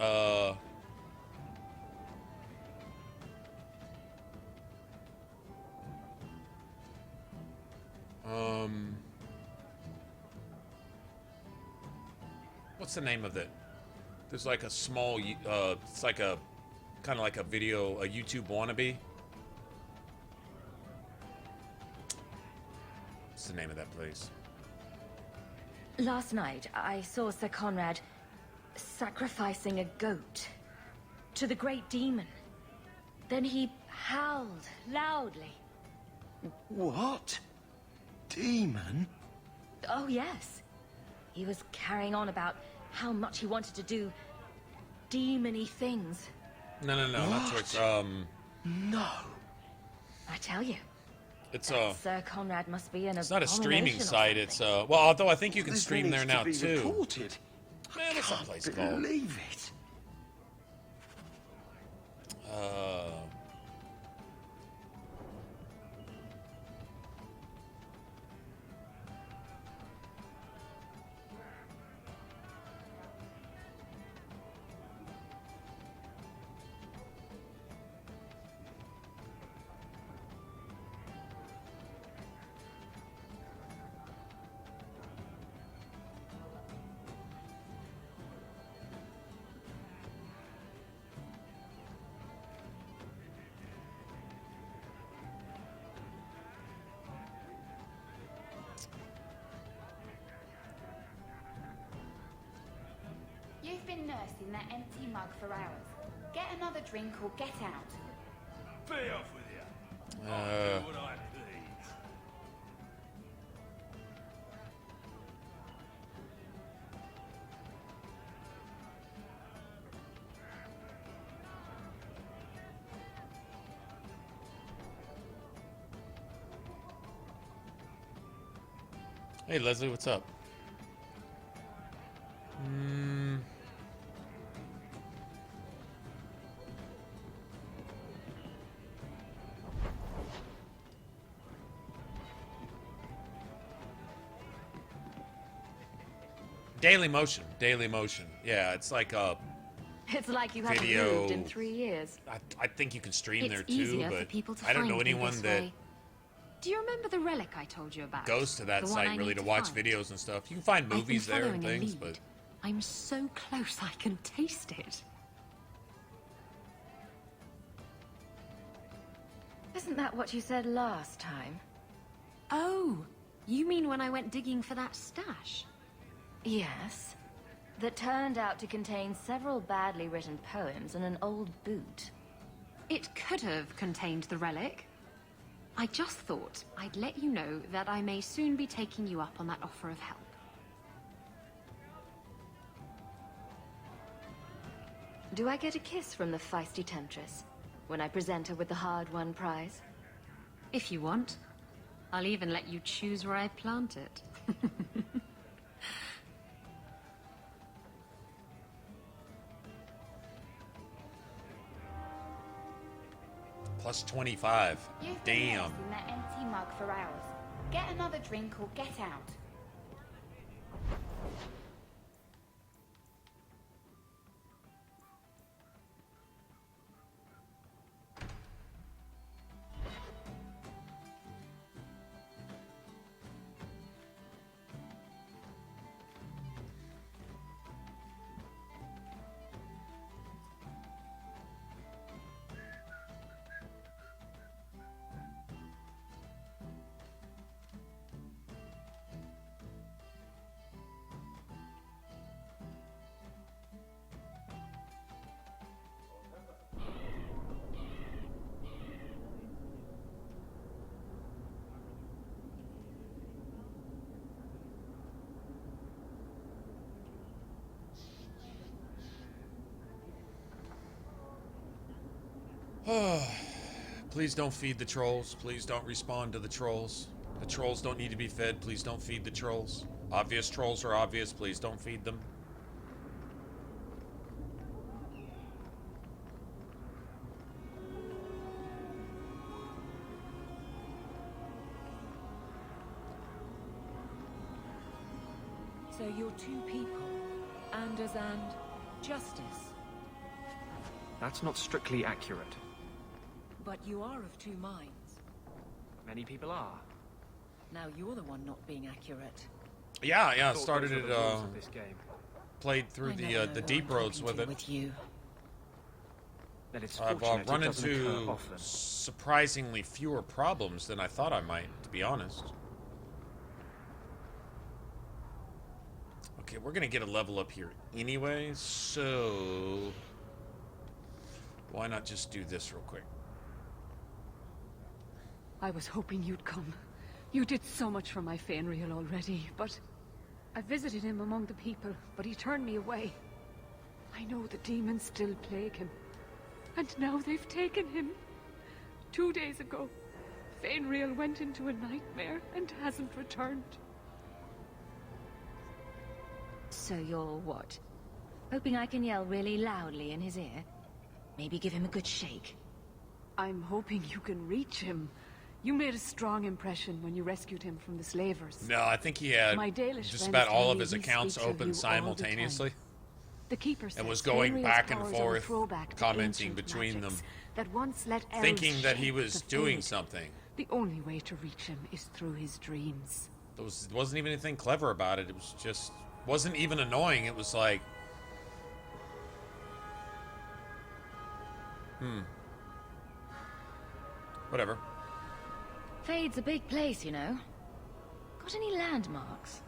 Speaker 18: What's the name of it? There's like a small, it's like a, kind of like a video, a YouTube wannabe. What's the name of that place?
Speaker 2: Last night, I saw Sir Conrad sacrificing a goat to the great demon. Then he howled loudly.
Speaker 21: What? Demon?
Speaker 2: Oh, yes. He was carrying on about how much he wanted to do demon-y things.
Speaker 18: No, not Twitch.
Speaker 21: No.
Speaker 2: I tell you.
Speaker 18: It's
Speaker 2: Sir Conrad must be an
Speaker 18: It's not a streaming site. It's well, although I think you can stream there now too.
Speaker 21: Reported.
Speaker 18: Man, what's that place called?
Speaker 21: Believe it.
Speaker 4: You've been nursing that empty mug for hours. Get another drink or get out.
Speaker 17: Be off with you. I'll do what I please.
Speaker 18: Hey Leslie, what's up? Daily Motion. Yeah, it's like a
Speaker 2: It's like you haven't
Speaker 18: video.
Speaker 2: moved in 3 years.
Speaker 18: I think you can stream
Speaker 5: It's
Speaker 18: there too,
Speaker 5: easier for
Speaker 18: but
Speaker 5: people to
Speaker 18: I don't
Speaker 5: find
Speaker 18: know
Speaker 5: me
Speaker 18: anyone
Speaker 5: this
Speaker 18: that
Speaker 5: way. Do you remember the relic I told you about?
Speaker 18: goes to that
Speaker 5: The one I
Speaker 18: site really
Speaker 5: need
Speaker 18: to watch
Speaker 5: find?
Speaker 18: videos and stuff. You can find
Speaker 5: I've been
Speaker 18: movies there and
Speaker 5: following a
Speaker 18: things,
Speaker 5: lead.
Speaker 18: but
Speaker 5: I'm so close I can taste it.
Speaker 2: Isn't that what you said last time?
Speaker 5: Oh, you mean when I went digging for that stash?
Speaker 2: Yes. That turned out to contain several badly written poems and an old boot.
Speaker 5: It could have contained the relic. I just thought I'd let you know that I may soon be taking you up on that offer of help.
Speaker 2: Do I get a kiss from the feisty temptress when I present her with the hard-won prize?
Speaker 5: If you want. I'll even let you choose where I plant it.
Speaker 18: plus 25.
Speaker 4: You've been
Speaker 18: Damn.
Speaker 4: nursing that empty mug for hours. Get another drink or get out.
Speaker 18: Please don't feed the trolls. Please don't respond to the trolls. The trolls don't need to be fed. Please don't feed the trolls. Obvious trolls are obvious. Please don't feed them.
Speaker 9: So you're two people, Anders and Justice.
Speaker 16: That's not strictly accurate.
Speaker 9: But you are of two minds.
Speaker 16: Many people are.
Speaker 9: Now you're the one not being accurate.
Speaker 18: Yeah,
Speaker 16: Thought
Speaker 18: started
Speaker 16: those
Speaker 18: it,
Speaker 16: were the rules of this game.
Speaker 18: played through the deep roads with it.
Speaker 9: With you.
Speaker 16: That it's
Speaker 18: I've
Speaker 16: fortunate
Speaker 18: run
Speaker 16: it doesn't occur
Speaker 18: into
Speaker 16: often.
Speaker 18: surprisingly fewer problems than I thought I might, to be honest. Okay, we're gonna get a level up here anyway, so why not just do this real quick?
Speaker 10: I was hoping you'd come. You did so much for my Fenrir already, but I visited him among the people, but he turned me away. I know the demons still plague him, and now they've taken him. 2 days ago, Fenrir went into a nightmare and hasn't returned.
Speaker 2: So you're what? Hoping I can yell really loudly in his ear? Maybe give him a good shake?
Speaker 10: I'm hoping you can reach him. You made a strong impression when you rescued him from the slavers.
Speaker 18: No, I think he had
Speaker 10: My Dalish
Speaker 18: just
Speaker 10: friends
Speaker 18: about all
Speaker 10: tell
Speaker 18: of
Speaker 10: me
Speaker 18: his
Speaker 10: he
Speaker 18: accounts
Speaker 10: speaks of you
Speaker 18: open
Speaker 10: all the
Speaker 18: simultaneously.
Speaker 10: time. The Keeper says
Speaker 18: And was going
Speaker 10: Fenrir's
Speaker 18: back and
Speaker 10: powers are a
Speaker 18: forth,
Speaker 10: throwback to
Speaker 18: commenting
Speaker 10: ancient
Speaker 18: between
Speaker 10: magics
Speaker 18: them,
Speaker 10: that once let elves
Speaker 18: thinking that he
Speaker 10: shape
Speaker 18: was
Speaker 10: the
Speaker 18: doing
Speaker 10: fade.
Speaker 18: something.
Speaker 10: The only way to reach him is through his dreams.
Speaker 18: There wasn't even anything clever about it. It was just, wasn't even annoying. It was like, whatever.
Speaker 2: Fade's a big place, you know. Got any landmarks?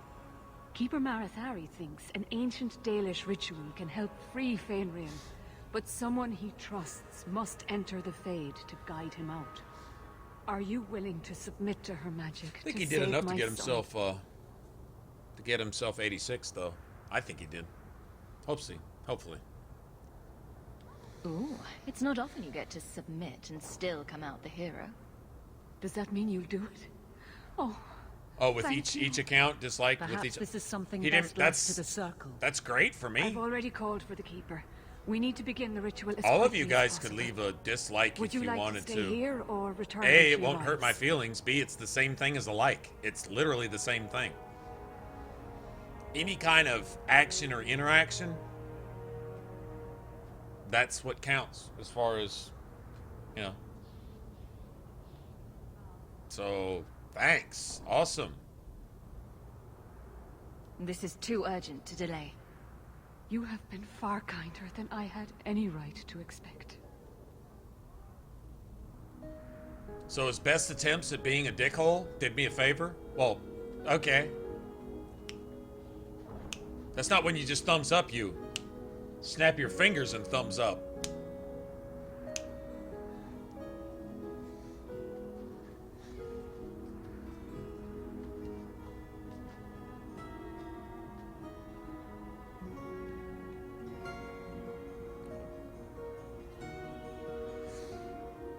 Speaker 10: Keeper Marathari thinks an ancient Dalish ritual can help free Fenrir, but someone he trusts must enter the Fade to guide him out. Are you willing to submit to her magic?
Speaker 18: I think he did enough to get himself 86, though. I think he did. Hopefully.
Speaker 2: Ooh, it's not often you get to submit and still come out the hero.
Speaker 10: Does that mean you'll do it?
Speaker 18: Oh, with
Speaker 10: thank
Speaker 18: each account, just like
Speaker 10: Perhaps
Speaker 18: with each.
Speaker 10: this is something
Speaker 18: He
Speaker 10: best
Speaker 18: didn't.
Speaker 10: left to the circle.
Speaker 18: That's great for me.
Speaker 10: I've already called for the Keeper. We need to begin the ritual as
Speaker 18: All of
Speaker 10: quickly
Speaker 18: you
Speaker 10: as
Speaker 18: guys could
Speaker 10: possible.
Speaker 18: leave a dislike
Speaker 10: Would
Speaker 18: if
Speaker 10: you
Speaker 18: you
Speaker 10: like
Speaker 18: wanted
Speaker 10: to stay here or return?
Speaker 18: A,
Speaker 10: when
Speaker 18: it
Speaker 10: she
Speaker 18: won't hurt my
Speaker 10: arrives?
Speaker 18: feelings. B, it's the same thing as a like. It's literally the same thing. Any kind of action or interaction, that's what counts as far as, you know. So, thanks. Awesome.
Speaker 2: This is too urgent to delay.
Speaker 10: You have been far kinder than I had any right to expect.
Speaker 18: So his best attempts at being a dickhole did me a favor? Well, okay. That's not when you just thumbs up, you snap your fingers and thumbs up.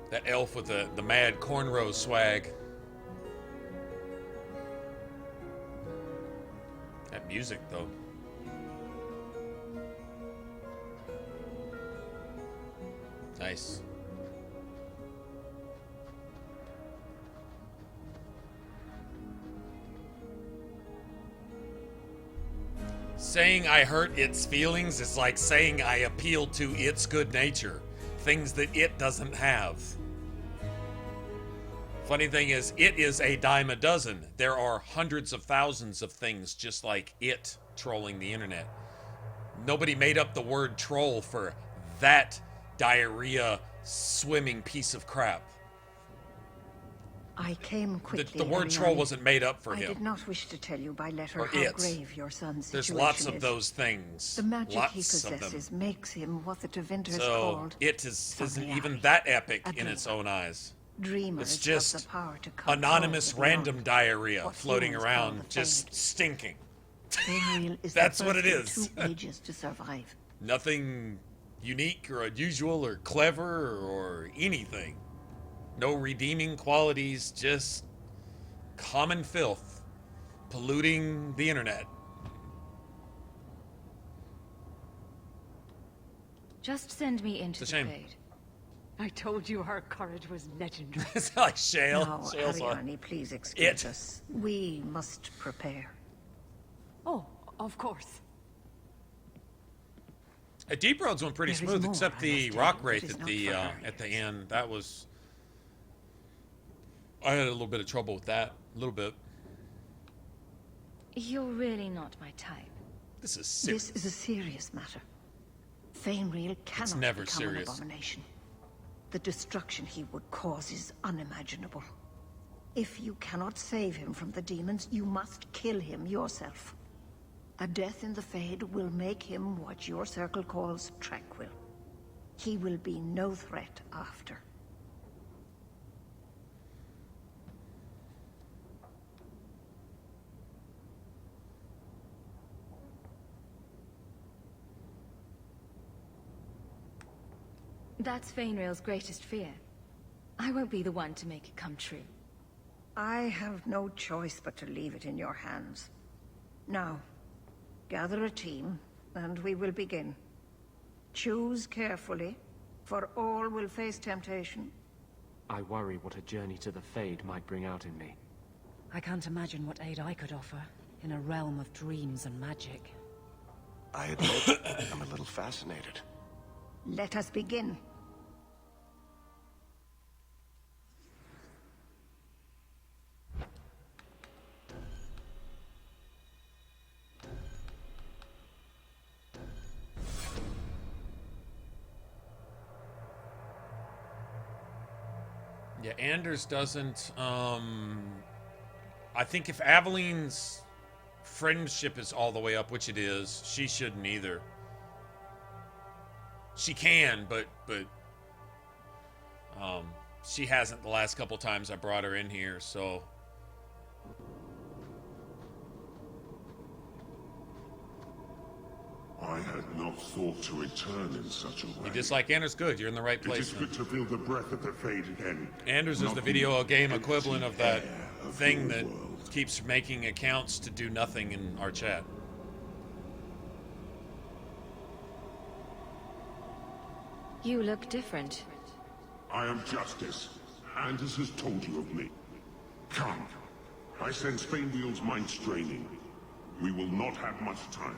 Speaker 18: That elf with the mad cornrow swag. That music, though. Nice. Saying I hurt its feelings is like saying I appeal to its good nature. Things that it doesn't have. Funny thing is, it is a dime a dozen. There are hundreds of thousands of things just like it trolling the internet. Nobody made up the word troll for that diarrhea swimming piece of crap.
Speaker 12: I came quickly.
Speaker 18: The word
Speaker 12: and
Speaker 18: troll wasn't made up for
Speaker 12: I
Speaker 18: him.
Speaker 12: did not wish to tell you by letter
Speaker 18: Or
Speaker 12: how
Speaker 18: it.
Speaker 12: grave your son's
Speaker 18: There's
Speaker 12: situation
Speaker 18: lots of
Speaker 12: is.
Speaker 18: those things.
Speaker 12: The magic he
Speaker 18: Lots of them.
Speaker 12: possesses makes him what the Devinters
Speaker 18: So
Speaker 12: called
Speaker 18: it isn't
Speaker 12: Somniac,
Speaker 18: even that epic
Speaker 12: a
Speaker 18: in
Speaker 12: dreamer.
Speaker 18: its own eyes.
Speaker 12: Dreamers
Speaker 18: It's just
Speaker 12: have the power to control
Speaker 18: anonymous
Speaker 12: the
Speaker 18: random
Speaker 12: beyond.
Speaker 18: diarrhea
Speaker 12: What
Speaker 18: floating
Speaker 12: humans
Speaker 18: around,
Speaker 12: call the
Speaker 18: just
Speaker 12: Fade.
Speaker 18: stinking.
Speaker 12: Fenrir is
Speaker 18: That's
Speaker 12: the
Speaker 18: what it
Speaker 12: first of
Speaker 18: is.
Speaker 12: 2 ages to survive.
Speaker 18: Nothing unique or unusual or clever or anything. No redeeming qualities, just common filth polluting the internet.
Speaker 2: Just send me into
Speaker 18: It's
Speaker 2: the
Speaker 18: a shame.
Speaker 2: fade.
Speaker 10: I told you her courage was legendary.
Speaker 18: It's like Shale.
Speaker 12: Now,
Speaker 18: Shale's on
Speaker 12: Ariane, please excuse us. We must prepare.
Speaker 10: Oh, of course.
Speaker 18: Deep Roads went pretty
Speaker 12: There is
Speaker 18: smooth,
Speaker 12: more,
Speaker 18: except
Speaker 12: I
Speaker 18: the
Speaker 12: must
Speaker 18: rock
Speaker 12: tell you.
Speaker 18: wraith
Speaker 12: It is
Speaker 18: at
Speaker 12: not
Speaker 18: the
Speaker 12: for our
Speaker 18: at the end. That was. I had a little bit of trouble with that. A little bit.
Speaker 2: You're really not my type.
Speaker 18: This is serious.
Speaker 12: This is a serious matter. Fainreal cannot
Speaker 18: never
Speaker 12: become
Speaker 18: serious.
Speaker 12: an abomination. The destruction he would cause is unimaginable. If you cannot save him from the demons, you must kill him yourself. A death in the Fade will make him what your circle calls tranquil. He will be no threat after.
Speaker 2: That's Fainreal's greatest fear. I won't be the one to make it come true.
Speaker 12: I have no choice but to leave it in your hands. Now, gather a team, and we will begin. Choose carefully, for all will face temptation.
Speaker 16: I worry what a journey to the Fade might bring out in me.
Speaker 9: I can't imagine what aid I could offer in a realm of dreams and magic.
Speaker 14: I admit, I'm a little fascinated.
Speaker 12: Let us begin.
Speaker 18: Yeah, Anders doesn't. I think if Aveline's friendship is all the way up, which it is, she shouldn't either. She can, but she hasn't the last couple times I brought her in here, so.
Speaker 7: I had not thought to return in such a way.
Speaker 18: You dislike Anders? Good, you're in the right
Speaker 7: It
Speaker 18: place
Speaker 7: is
Speaker 18: then.
Speaker 7: fit to feel the breath of the Fade again.
Speaker 18: Anders is
Speaker 7: Not
Speaker 18: the video game
Speaker 7: empty
Speaker 18: equivalent of that
Speaker 7: air of
Speaker 18: thing
Speaker 7: your
Speaker 18: that
Speaker 7: world.
Speaker 18: keeps making accounts to do nothing in our chat.
Speaker 2: You look different.
Speaker 7: I am justice. Anders has told you of me. Come. I sense Fainwheel's mind straining. We will not have much time.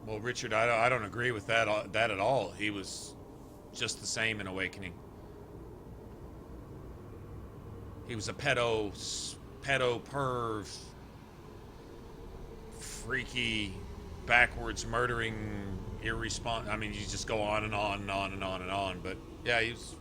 Speaker 18: Well, Richard, I don't agree with that at all. He was just the same in Awakening. He was a pedo perv, freaky, backwards murdering, irresponsible. I mean, you just go on and on and on and on and on. But yeah, he was.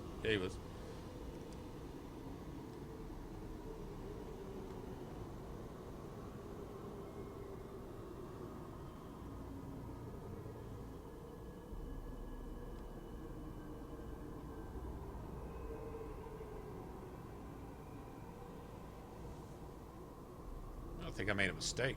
Speaker 18: I think I made a mistake.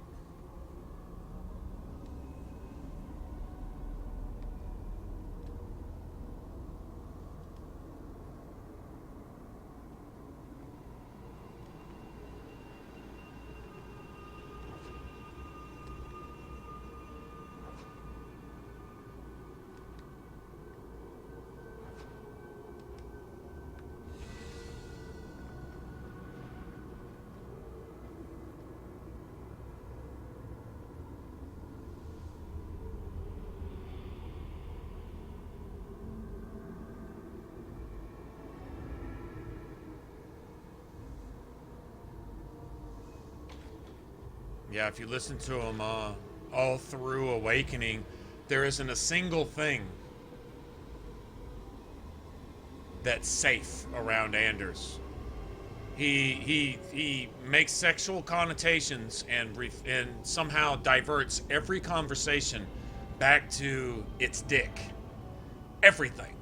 Speaker 18: Yeah, if you listen to him all through Awakening, there isn't a single thing that's safe around Anders. He makes sexual connotations and somehow diverts every conversation back to its dick. Everything.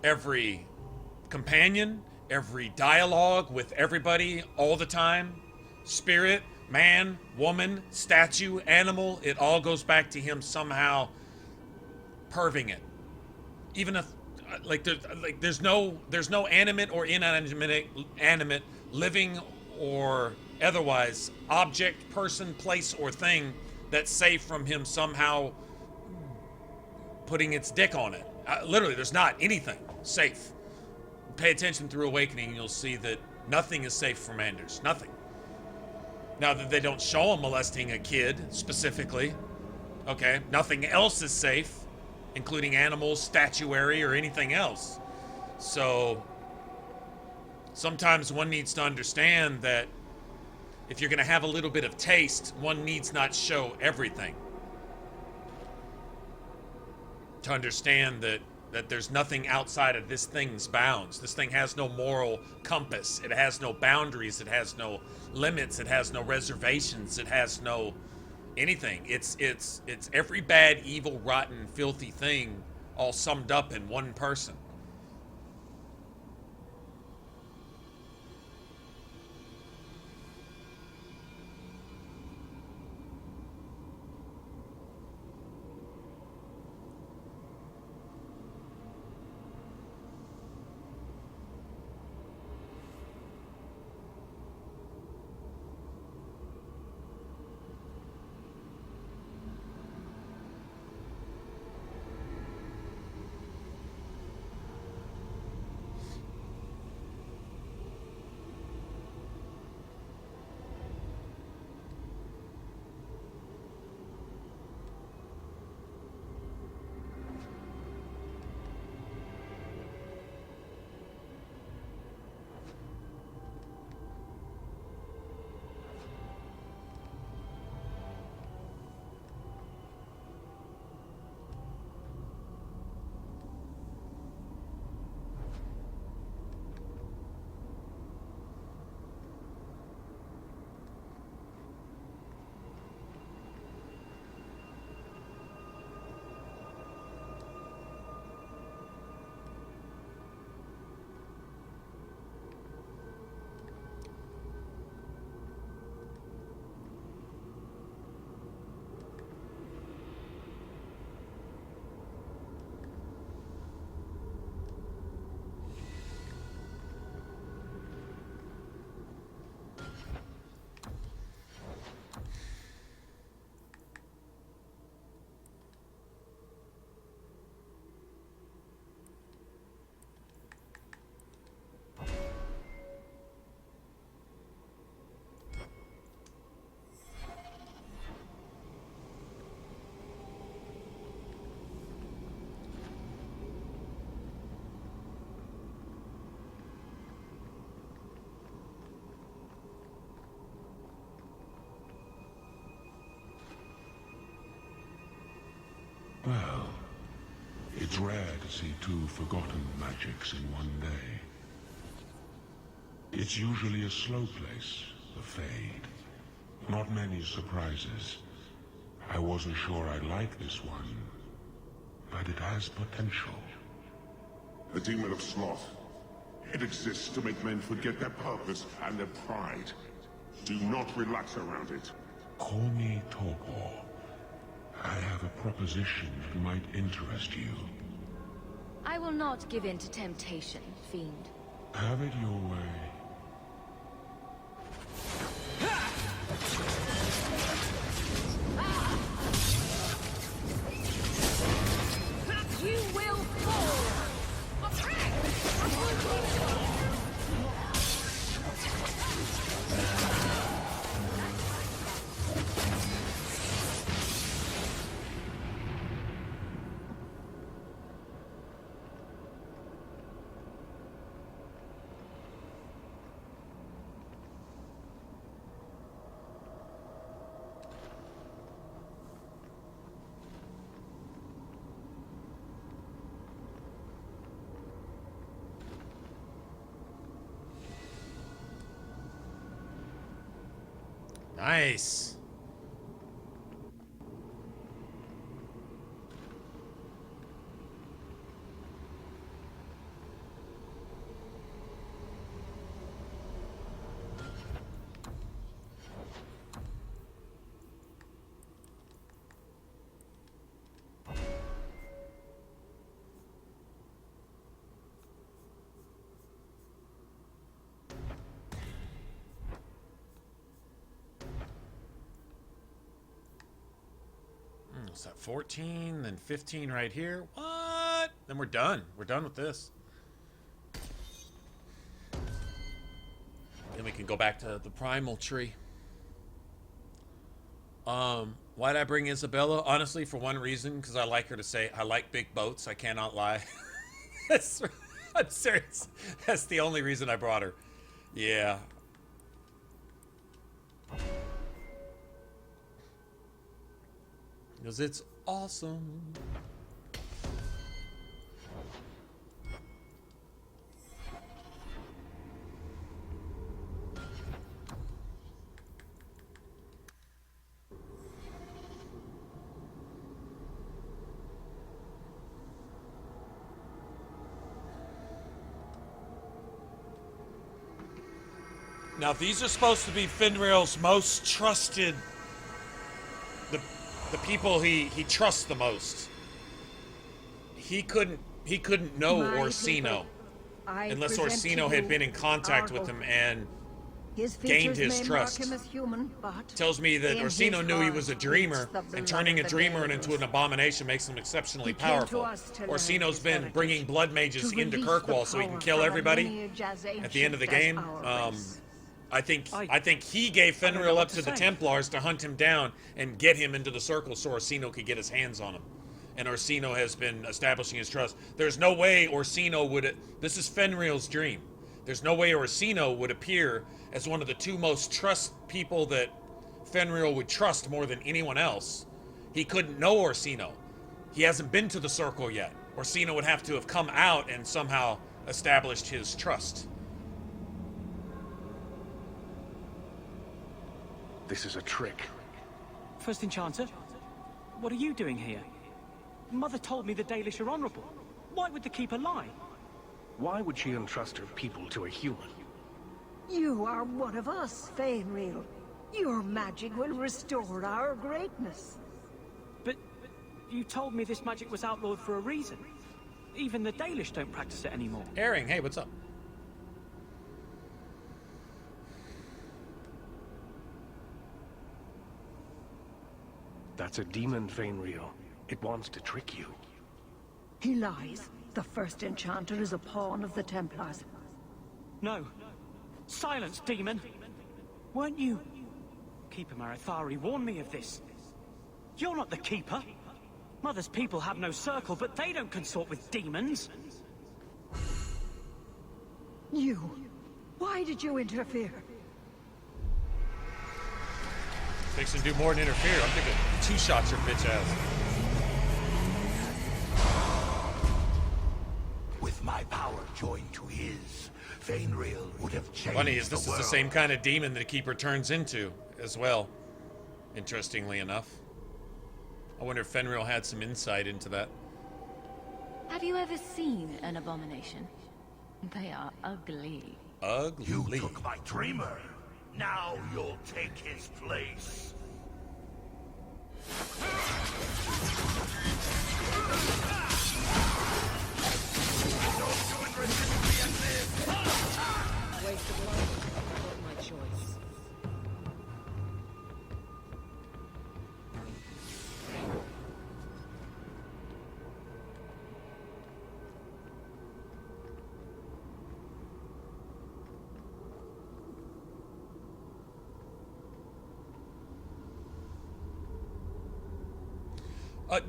Speaker 18: Every companion, every dialogue with everybody all the time, spirit, man, woman, statue, animal, it all goes back to him somehow perving it. Even if there's no animate or inanimate, living or otherwise object, person, place, or thing that's safe from him somehow putting its dick on it. Literally, there's not anything safe. Pay attention through Awakening, and you'll see that nothing is safe from Anders. Nothing. Now that they don't show him molesting a kid specifically, okay, nothing else is safe, including animals, statuary, or anything else. So sometimes one needs to understand that if you're going to have a little bit of taste, one needs not show everything. To understand that there's nothing outside of this thing's bounds. This thing has no moral compass. It has no boundaries. It has no limits. It has no reservations. It has no anything. It's every bad, evil, rotten, filthy thing all summed up in one person.
Speaker 7: Well, it's rare to see two forgotten magics in one day. It's usually a slow place, the Fade. Not many surprises. I wasn't sure I'd like this one, but it has potential.
Speaker 1: The demon of sloth. It exists to make men forget their purpose and their pride. Do not relax around it.
Speaker 7: Call me Torpor. I have a proposition that might interest you.
Speaker 2: I will not give in to temptation, fiend.
Speaker 7: Have it your way.
Speaker 22: You will fall!
Speaker 18: Nice. What's that? 14, then 15 right here. What? Then we're done. We're done with this. Then we can go back to the primal tree. Why'd I bring Isabella? Honestly, for one reason, because I like her to say, I like big boats. I cannot lie. I'm serious. That's the only reason I brought her. Yeah. Because it's awesome. Now, these are supposed to be Fenrir's most trusted, the people he trusts the most. He couldn't know Orsino unless Orsino had been in contact with him and gained his trust. Tells me that Orsino knew he was a dreamer, and turning a dreamer into an abomination makes him exceptionally powerful. Orsino's been bringing blood mages into Kirkwall so he can kill everybody at the end of the game. I think he gave Fenrir up to the Templars to hunt him down and get him into the circle so Orsino could get his hands on him. And Orsino has been establishing his trust. There's no way Orsino would... This is Fenrir's dream. There's no way Orsino would appear as one of the two most trust people that Fenrir would trust more than anyone else. He couldn't know Orsino. He hasn't been to the circle yet. Orsino would have to have come out and somehow established his trust.
Speaker 15: This is a trick.
Speaker 20: First Enchanter, what are you doing here? Mother told me the Dalish are honorable. Why would the Keeper lie?
Speaker 15: Why would she entrust her people to a human?
Speaker 12: You are one of us, Fenrir. Your magic will restore our greatness.
Speaker 20: But you told me this magic was outlawed for a reason. Even the Dalish don't practice it anymore.
Speaker 18: Herring, hey, what's up?
Speaker 15: That's a demon, Fenrir. It wants to trick you.
Speaker 12: He lies. The first Enchanter is a pawn of the Templars.
Speaker 20: No. Silence, demon! Weren't you... Keeper Marathari warned me of this. You're not the Keeper. Mother's people have no circle, but they don't consort with demons.
Speaker 12: You... Why did you interfere?
Speaker 18: Fix and do more than interfere. I'm thinking 2 shots your bitch ass.
Speaker 17: With my power joined to his, Fenrir would have changed.
Speaker 18: Funny is this is the same kind of demon that the Keeper turns into as well. Interestingly enough. I wonder if Fenrir had some insight into that.
Speaker 2: Have you ever seen an abomination? They are ugly.
Speaker 18: Ugly.
Speaker 17: You took my dreamer. Now you'll take his place.
Speaker 9: Waste of life, not my choice.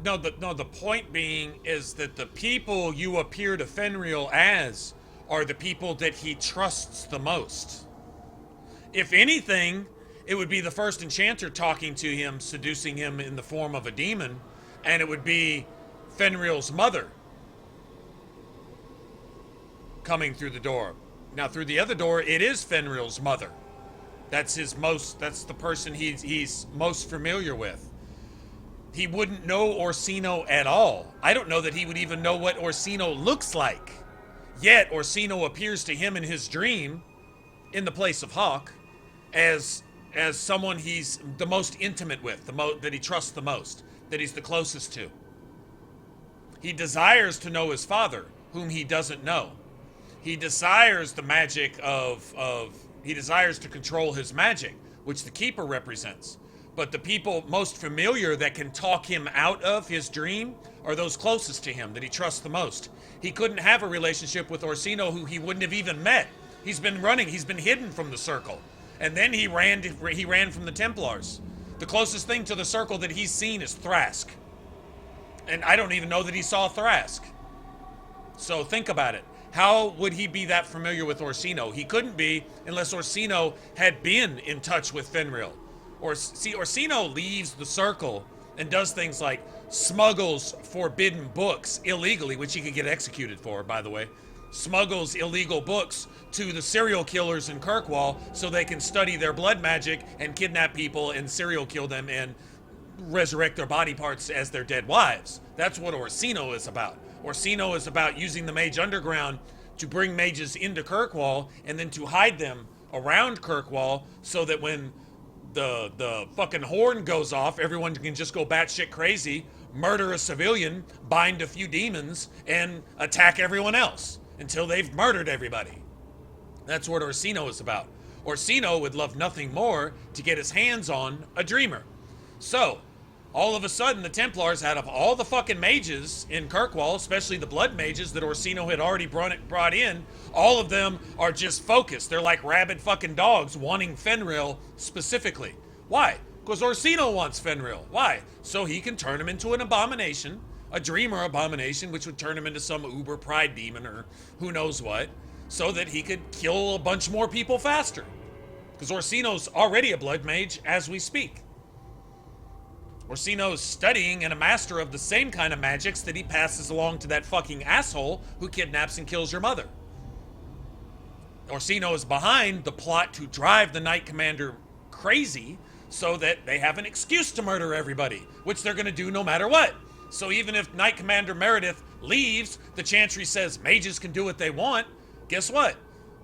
Speaker 18: No, the point being is that the people you appear to Fenrir as are the people that he trusts the most. If anything, it would be the first Enchanter talking to him, seducing him in the form of a demon, and it would be Fenrir's mother coming through the door. Now, through the other door, it is Fenrir's mother. That's the person he's most familiar with. He wouldn't know Orsino at all. I don't know that he would even know what Orsino looks like. Yet Orsino appears to him in his dream, in the place of Hawke, as someone he's the most intimate with, that he trusts the most, that he's the closest to. He desires to know his father, whom he doesn't know. He desires the magic he desires to control his magic, which the Keeper represents. But the people most familiar that can talk him out of his dream are those closest to him, that he trusts the most. He couldn't have a relationship with Orsino, who he wouldn't have even met. He's been running, he's been hidden from the Circle. And then he ran from the Templars. The closest thing to the Circle that he's seen is Thrask. And I don't even know that he saw Thrask. So think about it. How would he be that familiar with Orsino? He couldn't be unless Orsino had been in touch with Fenrir. Orsino leaves the Circle and does things like smuggles forbidden books illegally, which he could get executed for, by the way. Smuggles illegal books to the serial killers in Kirkwall so they can study their blood magic and kidnap people and serial kill them and resurrect their body parts as their dead wives. That's what Orsino is about. Orsino is about using the Mage Underground to bring mages into Kirkwall and then to hide them around Kirkwall so that when the fucking horn goes off, everyone can just go batshit crazy, murder a civilian, bind a few demons, and attack everyone else until they've murdered everybody. That's what Orsino is about. Orsino would love nothing more to get his hands on a dreamer. So, all of a sudden, the Templars, out of all the fucking mages in Kirkwall, especially the blood mages that Orsino had already brought in, all of them are just focused. They're like rabid fucking dogs wanting Fenrir specifically. Why? Because Orsino wants Fenrir. Why? So he can turn him into an abomination, a dreamer abomination, which would turn him into some uber pride demon or who knows what, so that he could kill a bunch more people faster. Because Orsino's already a blood mage as we speak. Orsino's studying and a master of the same kind of magics that he passes along to that fucking asshole who kidnaps and kills your mother. Orsino is behind the plot to drive the Knight Commander crazy so that they have an excuse to murder everybody, which they're going to do no matter what. So even if Knight Commander Meredith leaves, the Chantry says mages can do what they want. Guess what?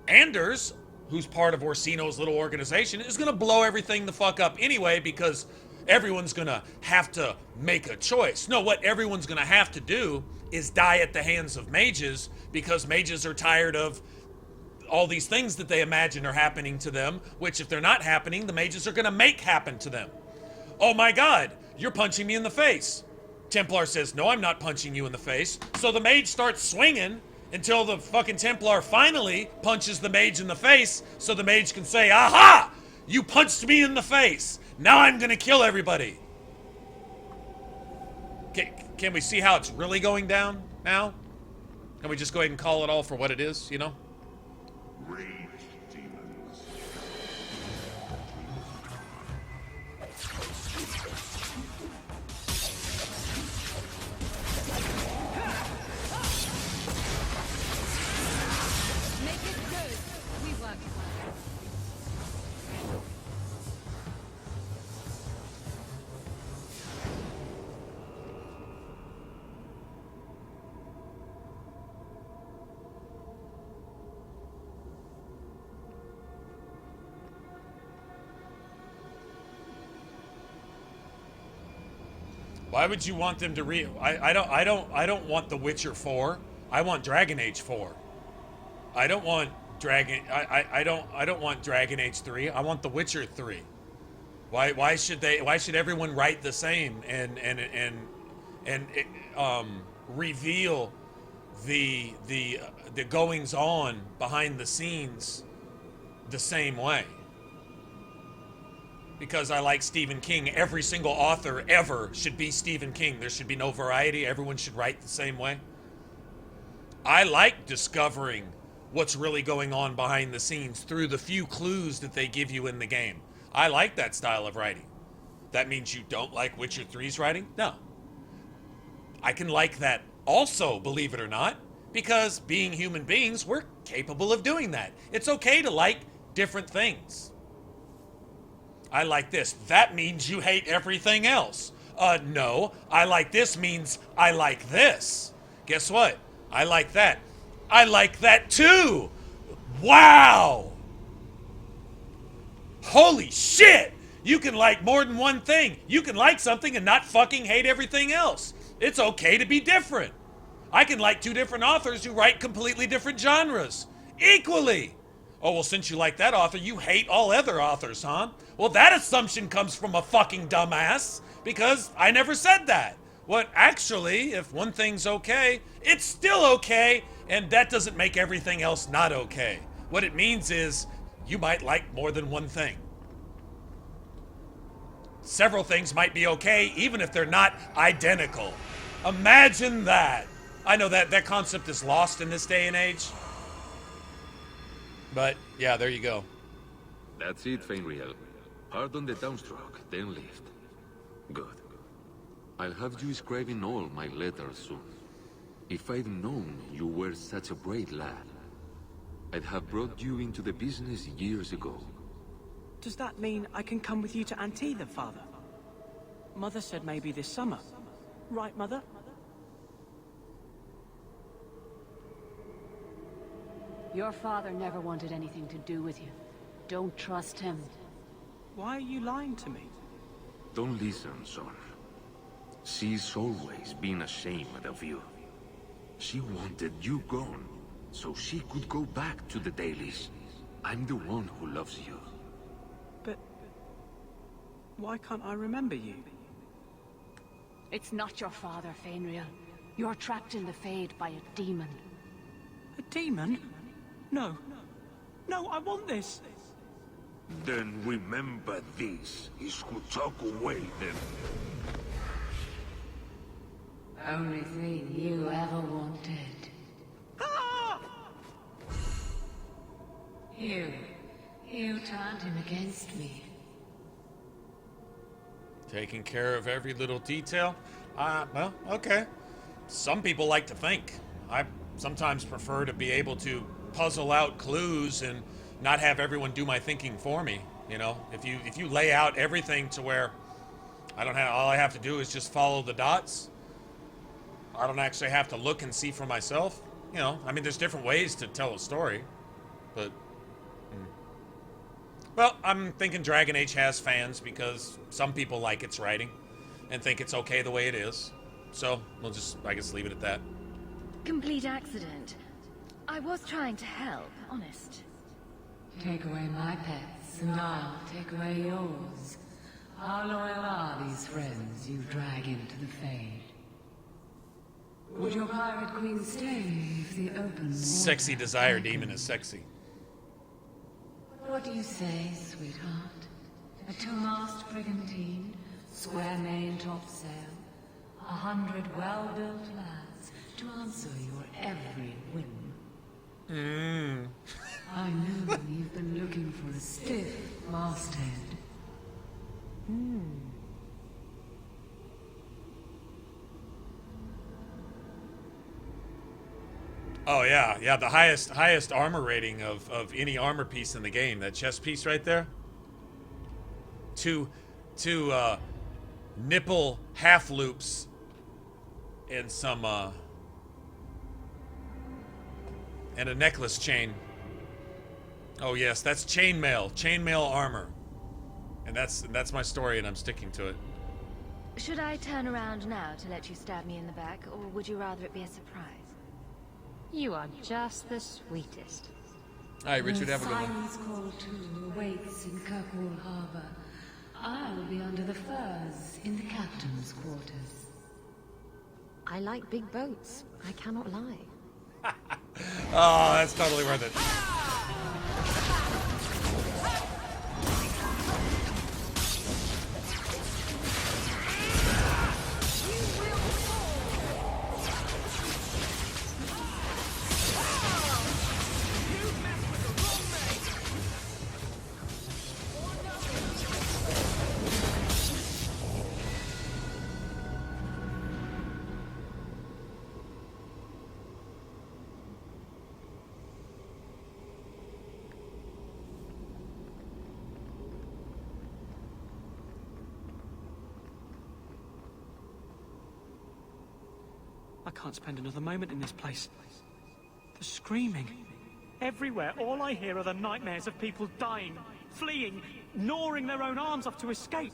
Speaker 18: Anders, who's part of Orsino's little organization, is going to blow everything the fuck up anyway because everyone's gonna have to make a choice. No, what everyone's gonna have to do is die at the hands of mages because mages are tired of all these things that they imagine are happening to them, which if they're not happening, the mages are gonna make happen to them. Oh my God, you're punching me in the face. Templar says, no, I'm not punching you in the face. So the mage starts swinging until the fucking Templar finally punches the mage in the face so the mage can say, aha, you punched me in the face. Now I'm gonna kill everybody. Can we see how it's really going down now? Can we just go ahead and call it all for what it is, you know?
Speaker 1: Rage demons.
Speaker 22: Make it good. We work hard.
Speaker 18: Why would you want them to I don't want The Witcher 4. I want Dragon Age 4. I don't want I don't want Dragon Age 3. I want The Witcher 3. Why should everyone write the same and reveal the goings on behind the scenes the same way? Because I like Stephen King. Every single author ever should be Stephen King. There should be no variety. Everyone should write the same way. I like discovering what's really going on behind the scenes through the few clues that they give you in the game. I like that style of writing. That means you don't like Witcher 3's writing? No. I can like that also, believe it or not, because being human beings, we're capable of doing that. It's okay to like different things. I like this. That means you hate everything else. No. I like this means I like this. Guess what? I like that. I like that too. Wow. Holy shit. You can like more than one thing. You can like something and not fucking hate everything else. It's okay to be different. I can like two different authors who write completely different genres. Equally. Oh, well, since you like that author, you hate all other authors, huh? Well, that assumption comes from a fucking dumbass, because I never said that. What actually, if one thing's okay, it's still okay, and that doesn't make everything else not okay. What it means is, you might like more than one thing. Several things might be okay, even if they're not identical. Imagine that. I know that concept is lost in this day and age. But, yeah, there you go.
Speaker 8: That's it, Fenriel. Pardon the downstroke, then lift. Good. I'll have you scribing all my letters soon. If I'd known you were such a brave lad, I'd have brought you into the business years ago.
Speaker 20: Does that mean I can come with you to Anthe, Father? Mother said maybe this summer. Right, Mother?
Speaker 10: Your father never wanted anything to do with you. Don't trust him.
Speaker 20: Why are you lying to me?
Speaker 8: Don't listen, son. She's always been ashamed of you. She wanted you gone, so she could go back to the dailies. I'm the one who loves you.
Speaker 20: But why can't I remember you?
Speaker 10: It's not your father, Fenriel. You're trapped in the Fade by a demon.
Speaker 20: A demon? No. No, I want this.
Speaker 8: Then remember this is who took away them.
Speaker 11: Only thing you ever wanted. You turned him against me.
Speaker 18: Taking care of every little detail? Well, okay. Some people like to think. I sometimes prefer to be able to puzzle out clues and not have everyone do my thinking for me. You know, if you lay out everything to where all I have to do is just follow the dots. I don't actually have to look and see for myself. You know, I mean, there's different ways to tell a story, but well, I'm thinking Dragon Age has fans because some people like its writing and think it's okay the way it is. So we'll just, I guess, leave it at that.
Speaker 2: Complete accident. I was trying to help, honest.
Speaker 11: Take away my pets, and I'll take away yours. How loyal are these friends you drag into the Fade? Would your pirate queen stay if the open...
Speaker 18: Sexy desire demon is sexy.
Speaker 11: What do you say, sweetheart? A two-mast brigantine, square main topsail, 100 well-built lads to answer your every whim. I know you've been looking for a stiff masthead.
Speaker 18: Oh yeah, the highest armor rating of any armor piece in the game. That chest piece right there. Two nipple half loops and some and a necklace chain. Oh yes, that's chainmail armor. And that's my story, and I'm sticking to it.
Speaker 2: Should I turn around now to let you stab me in the back, or would you rather it be a surprise?
Speaker 5: You are just the sweetest.
Speaker 18: All right, Richard, have a good one.
Speaker 11: Silence Call 2 awaits in Kirkwall Harbor. I'll be under the firs in the captain's quarters.
Speaker 5: I like big boats. I cannot lie.
Speaker 18: Oh, that's totally worth it.
Speaker 20: I can't spend another moment in this place. The screaming. Everywhere, all I hear are the nightmares of people dying, fleeing, gnawing their own arms off to escape.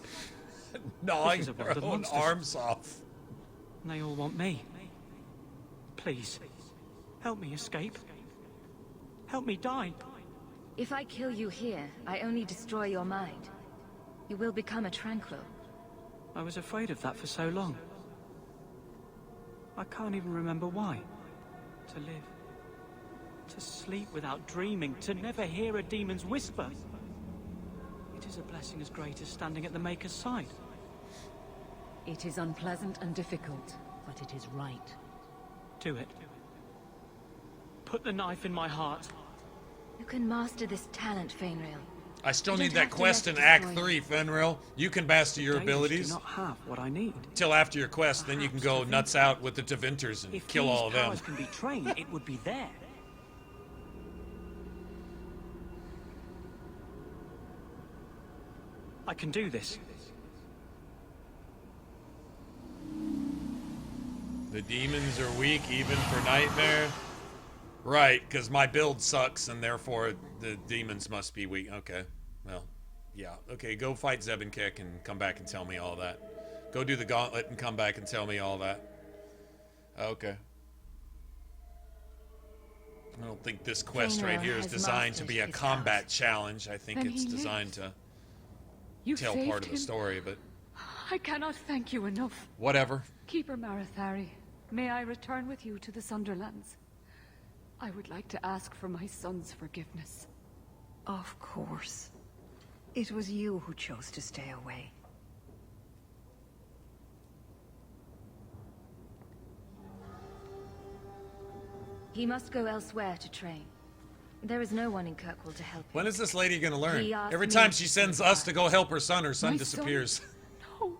Speaker 18: Gnawing their own arms off.
Speaker 20: And they all want me. Please, help me escape. Help me die.
Speaker 2: If I kill you here, I only destroy your mind. You will become a tranquil.
Speaker 20: I was afraid of that for so long. I can't even remember why. To live. To sleep without dreaming. To never hear a demon's whisper. It is a blessing as great as standing at the Maker's side.
Speaker 9: It is unpleasant and difficult, but it is right.
Speaker 20: Do it. Put the knife in my heart.
Speaker 2: You can master this talent, Fainrail.
Speaker 18: I still need that quest in Act 3, Fenrir. You can master your abilities.
Speaker 20: Do not have what I need.
Speaker 18: Till after your quest, then you can go nuts out with the Devinters and kill all of them.
Speaker 20: If these powers can be trained, it would be there. I can do this.
Speaker 18: The demons are weak even for Nightmare? Right, because my build sucks, and therefore the demons must be weak. Okay, well, yeah. Okay, go fight Zebenkek and come back and tell me all that. Go do the gauntlet and come back and tell me all that. Okay. I don't think this quest right here is designed to be a combat challenge. I think it's designed to tell part of the story, but...
Speaker 10: I cannot thank you enough.
Speaker 18: Whatever.
Speaker 10: Keeper Marathari, may I return with you to the Sunderlands? I would like to ask for my son's forgiveness.
Speaker 12: Of course. It was you who chose to stay away.
Speaker 2: He must go elsewhere to train. There is no one in Kirkwall to help him.
Speaker 18: When is this lady gonna learn?
Speaker 2: He asked
Speaker 18: Every
Speaker 2: me
Speaker 18: time
Speaker 2: to
Speaker 18: she sends
Speaker 2: stay
Speaker 18: us to go help her son
Speaker 10: My
Speaker 18: disappears.
Speaker 10: No.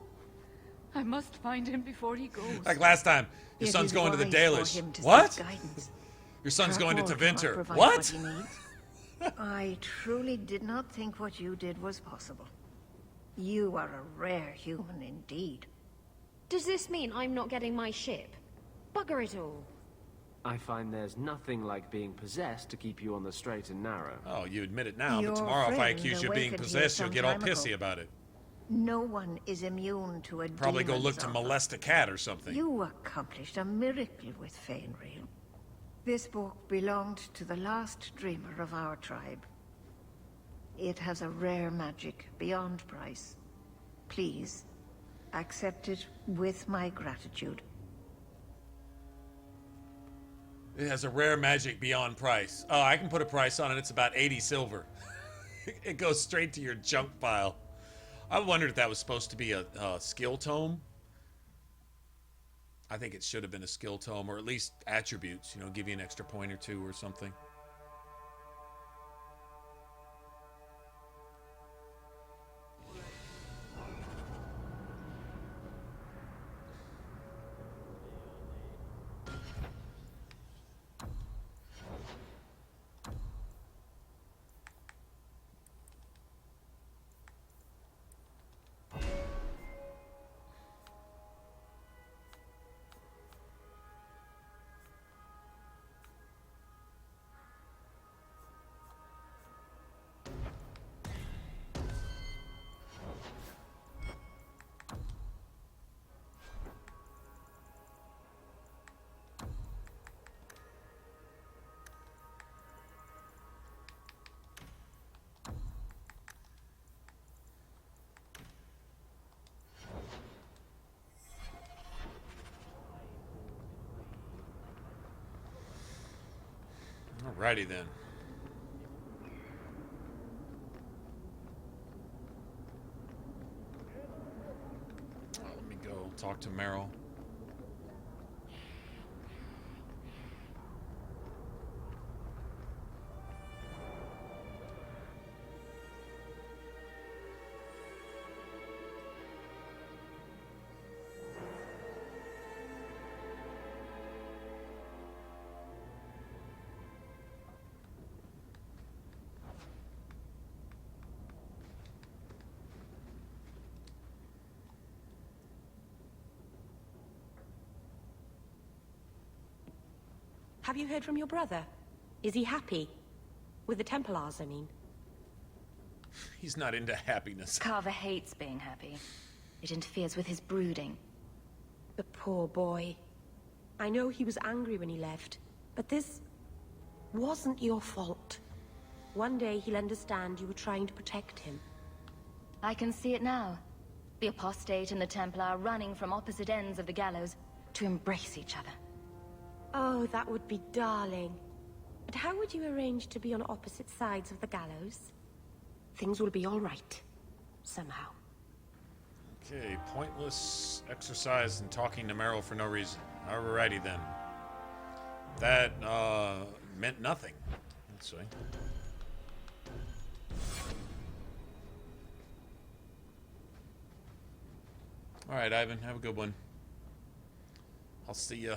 Speaker 10: I must find him before he goes.
Speaker 18: Like last time, your
Speaker 12: It
Speaker 18: son's
Speaker 12: is
Speaker 18: going to the
Speaker 12: wise
Speaker 18: Dalish.
Speaker 12: for him to
Speaker 18: What?
Speaker 12: seek guidance.
Speaker 18: Your son's going to
Speaker 12: Kirkwall cannot
Speaker 18: Tevinter.
Speaker 12: provide
Speaker 18: What?
Speaker 12: he needs. I truly did not think what you did was possible. You are a rare human indeed.
Speaker 22: Does this mean I'm not getting my ship? Bugger it all.
Speaker 16: I find there's nothing like being possessed to keep you on the straight and narrow.
Speaker 18: Oh, you admit it now,
Speaker 12: Your
Speaker 18: but tomorrow if I
Speaker 12: friend
Speaker 18: accuse you of being
Speaker 12: awakened
Speaker 18: possessed,
Speaker 12: here
Speaker 18: you'll get all
Speaker 12: some time
Speaker 18: pissy
Speaker 12: ago.
Speaker 18: about it.
Speaker 12: No one is immune to a
Speaker 18: Probably go
Speaker 12: demon's
Speaker 18: look to
Speaker 12: offer.
Speaker 18: molest a cat or something.
Speaker 12: You accomplished a miracle with Fainrail. This book belonged to the last dreamer of our tribe. It has a rare magic beyond price. Please, accept it with my gratitude.
Speaker 18: It has a rare magic beyond price. Oh, I can put a price on it. It's about 80 silver. It goes straight to your junk pile. I wondered if that was supposed to be a skill tome. I think it should have been a skill tome, or at least attributes, you know, give you an extra point or two or something. Alrighty then. Let me go talk to Meryl.
Speaker 3: Have you heard from your brother? Is he happy? With the Templars, I mean.
Speaker 18: He's not into happiness.
Speaker 2: Carver hates being happy. It interferes with his brooding.
Speaker 3: The poor boy. I know he was angry when he left, but this wasn't your fault. One day he'll understand you were trying to protect him.
Speaker 2: I can see it now. The apostate and the Templar running from opposite ends of the gallows to embrace each other.
Speaker 3: Oh, that would be darling. But how would you arrange to be on opposite sides of the gallows? Things will be all right. Somehow.
Speaker 18: Okay, pointless exercise and talking to Meryl for no reason. Alrighty then. That, meant nothing. Let's see. Alright, Ivan, have a good one. I'll see ya.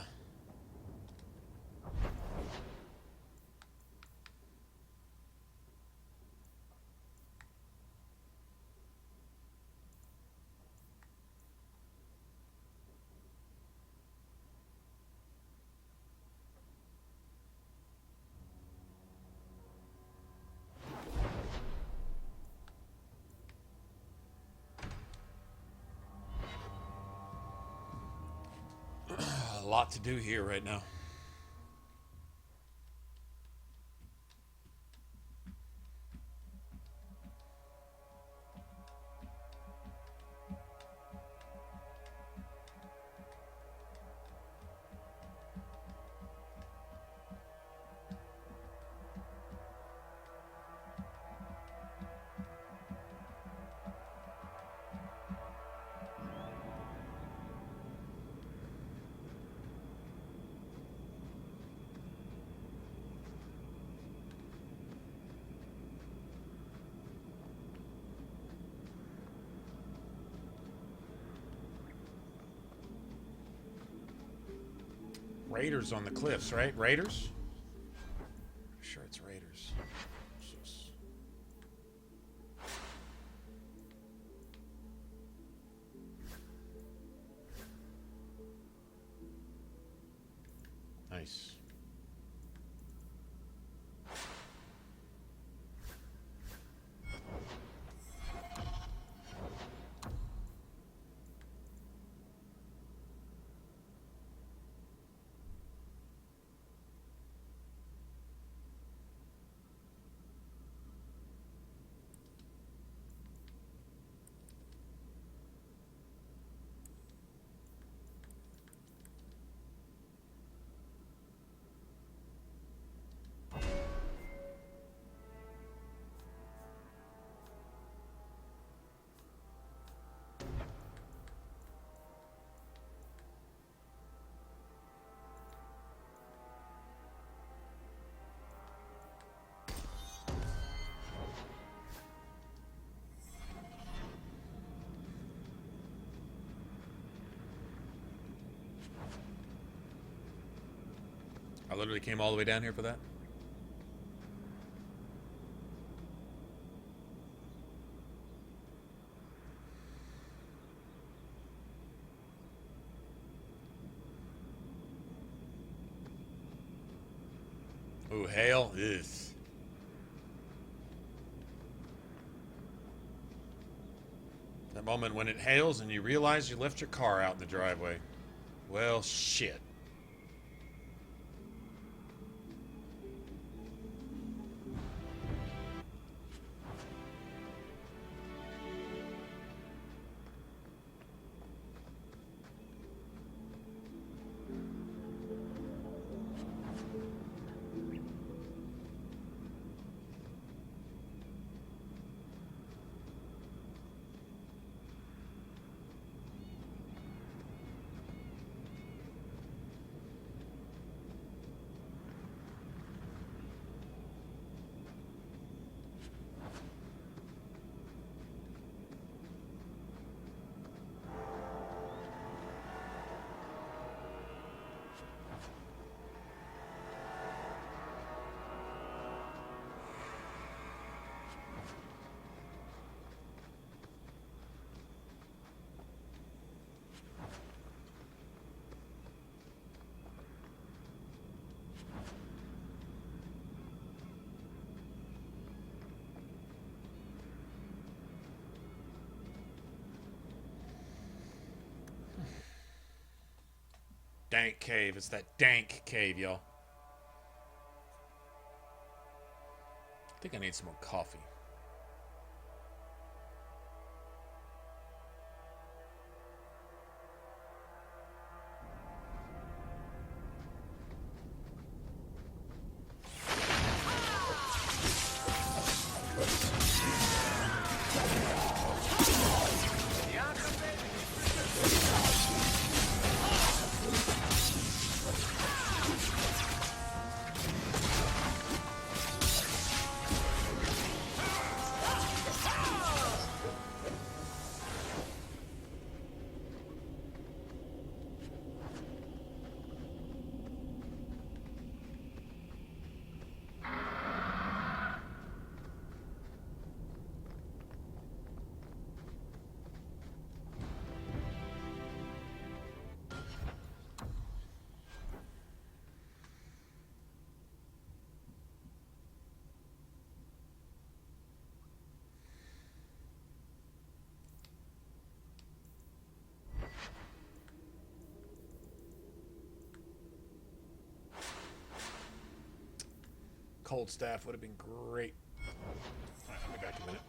Speaker 18: A lot to do here right now. Raiders on the cliffs, right? Raiders? Sure, it's Raiders. Jesus. Nice. I literally came all the way down here for that. Ooh, hail. Ugh. That moment when it hails and you realize you left your car out in the driveway. Well, shit. dank cave. It's that dank cave, y'all. I think I need some more coffee. Cold staff would have been great. All right, I'll be back in a minute.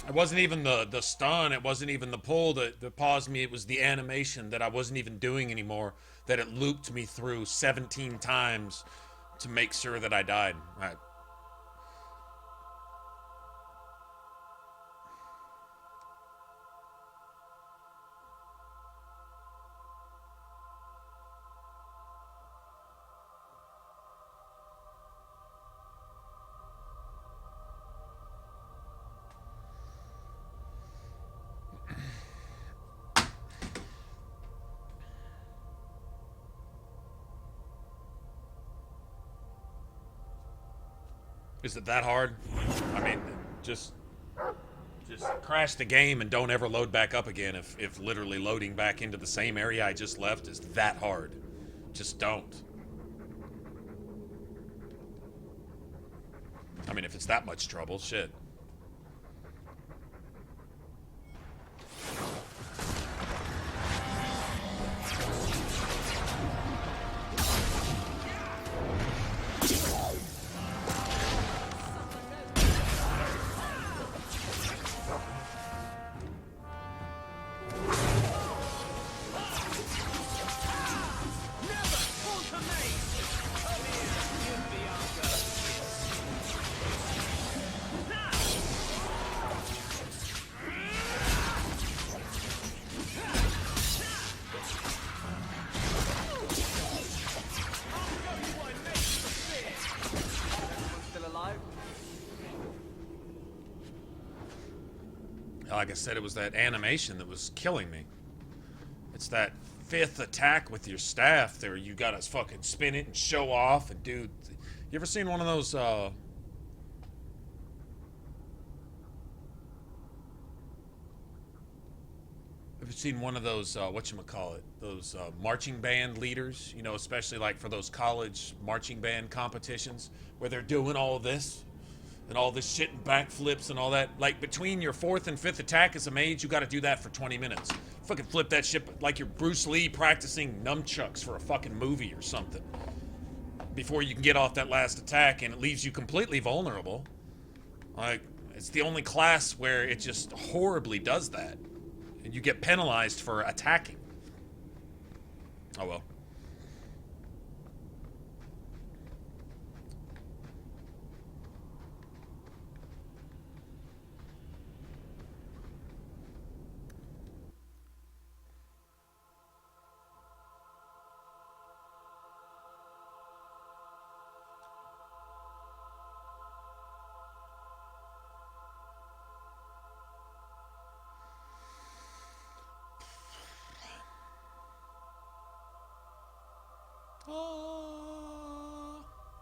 Speaker 18: It wasn't even the stun, it wasn't even the pull that paused me, it was the animation that I wasn't even doing anymore, that it looped me through 17 times to make sure that I died. Is it that hard? I mean, just crash the game and don't ever load back up again if literally loading back into the same area I just left is that hard. Just don't. I mean, if it's that much trouble, shit. Like I said, it was that animation that was killing me. It's that 5th attack with your staff there. You gotta fucking spin it and show off. And dude, you ever seen one of those, have you seen one of those, whatchamacallit, those marching band leaders, you know, especially like for those college marching band competitions where they're doing all this and all this shit and backflips and all that. Like between your 4th and 5th attack as a mage, you gotta do that for 20 minutes. Fucking flip that shit like you're Bruce Lee practicing nunchucks for a fucking movie or something. Before you can get off that last attack, and it leaves you completely vulnerable. Like, it's the only class where it just horribly does that. And you get penalized for attacking. Oh well.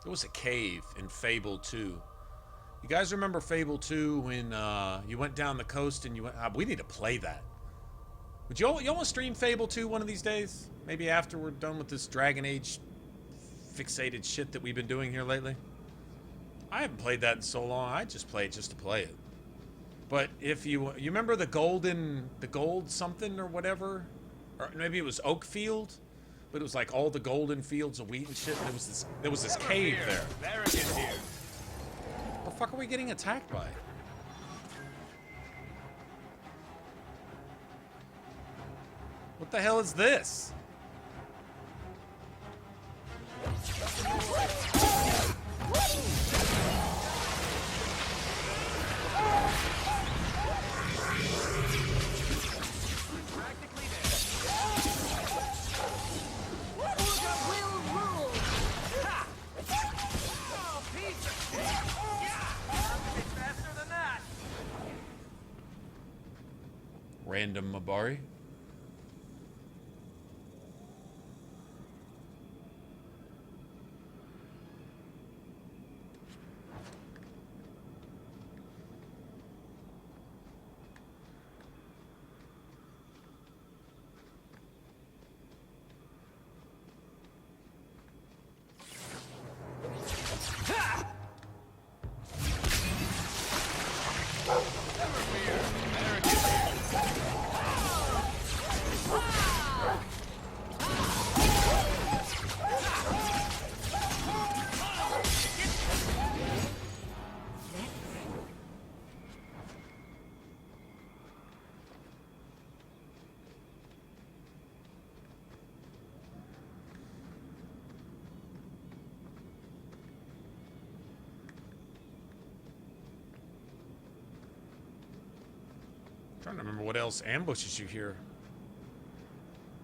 Speaker 18: There was a cave in Fable 2. You guys remember Fable 2 when you went down the coast and you went... we need to play that. Would y'all want to stream Fable 2 one of these days? Maybe after we're done with this Dragon Age fixated shit that we've been doing here lately? I haven't played that in so long. I just play it just to play it. But if you remember the gold something or whatever? Or maybe it was Oakfield? But it was like all the golden fields of wheat and shit. And there was this cave there. What the fuck are we getting attacked by? What the hell is this? Random Mabari. Trying to remember what else ambushes you here.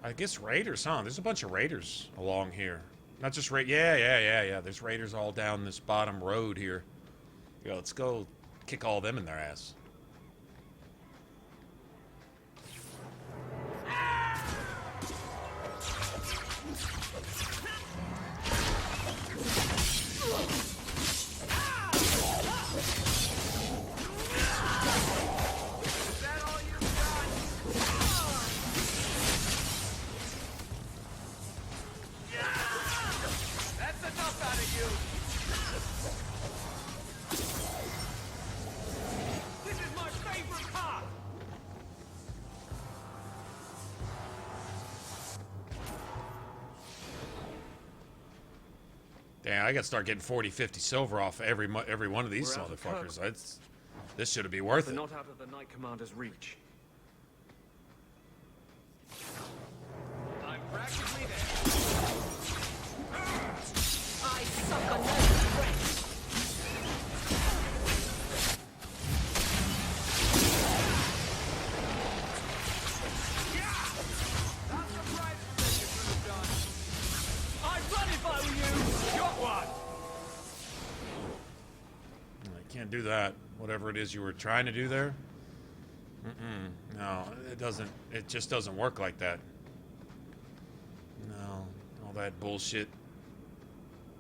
Speaker 18: I guess raiders, huh? There's a bunch of raiders along here. Not just yeah. There's raiders all down this bottom road here. Yeah, let's go kick all them in their ass. Damn, I gotta start getting 40, 50 silver off every one of these motherfuckers. This should be worth it.
Speaker 16: Not out of the Knight Commander's reach. I'm practically there.
Speaker 3: I suck on no breath.
Speaker 18: Can't do that. Whatever it is you were trying to do there. No, it doesn't. It just doesn't work like that. No, all that bullshit.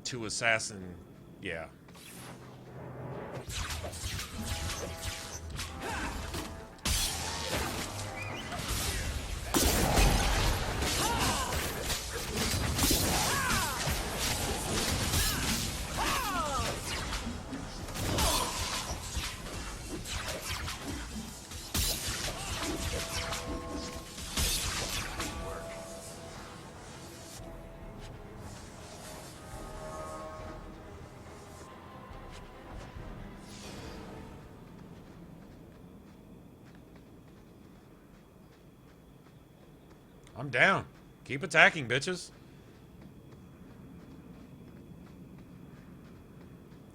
Speaker 18: Two assassin. Yeah. I'm down. Keep attacking, bitches.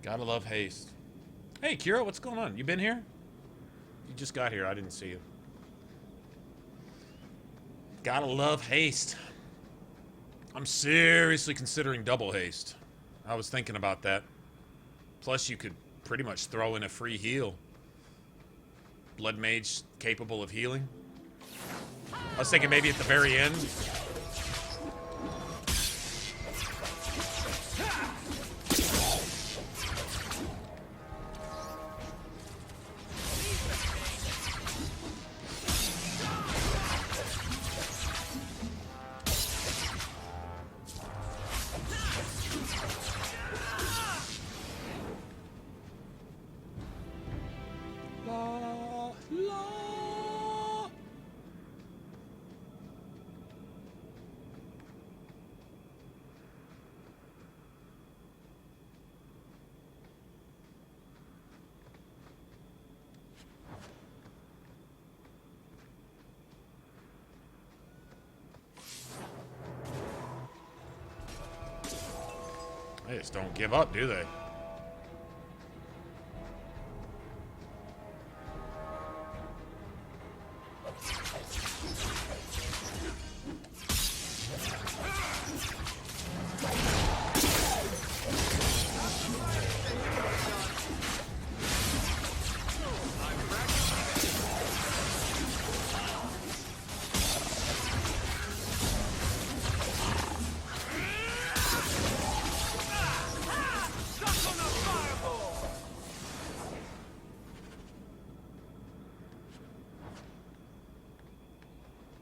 Speaker 18: Gotta love haste. Hey, Kira, what's going on? You been here? You just got here. I didn't see you. Gotta love haste. I'm seriously considering double haste. I was thinking about that. Plus, you could pretty much throw in a free heal. Blood Mage capable of healing. I was thinking maybe at the very end. They just don't give up, do they?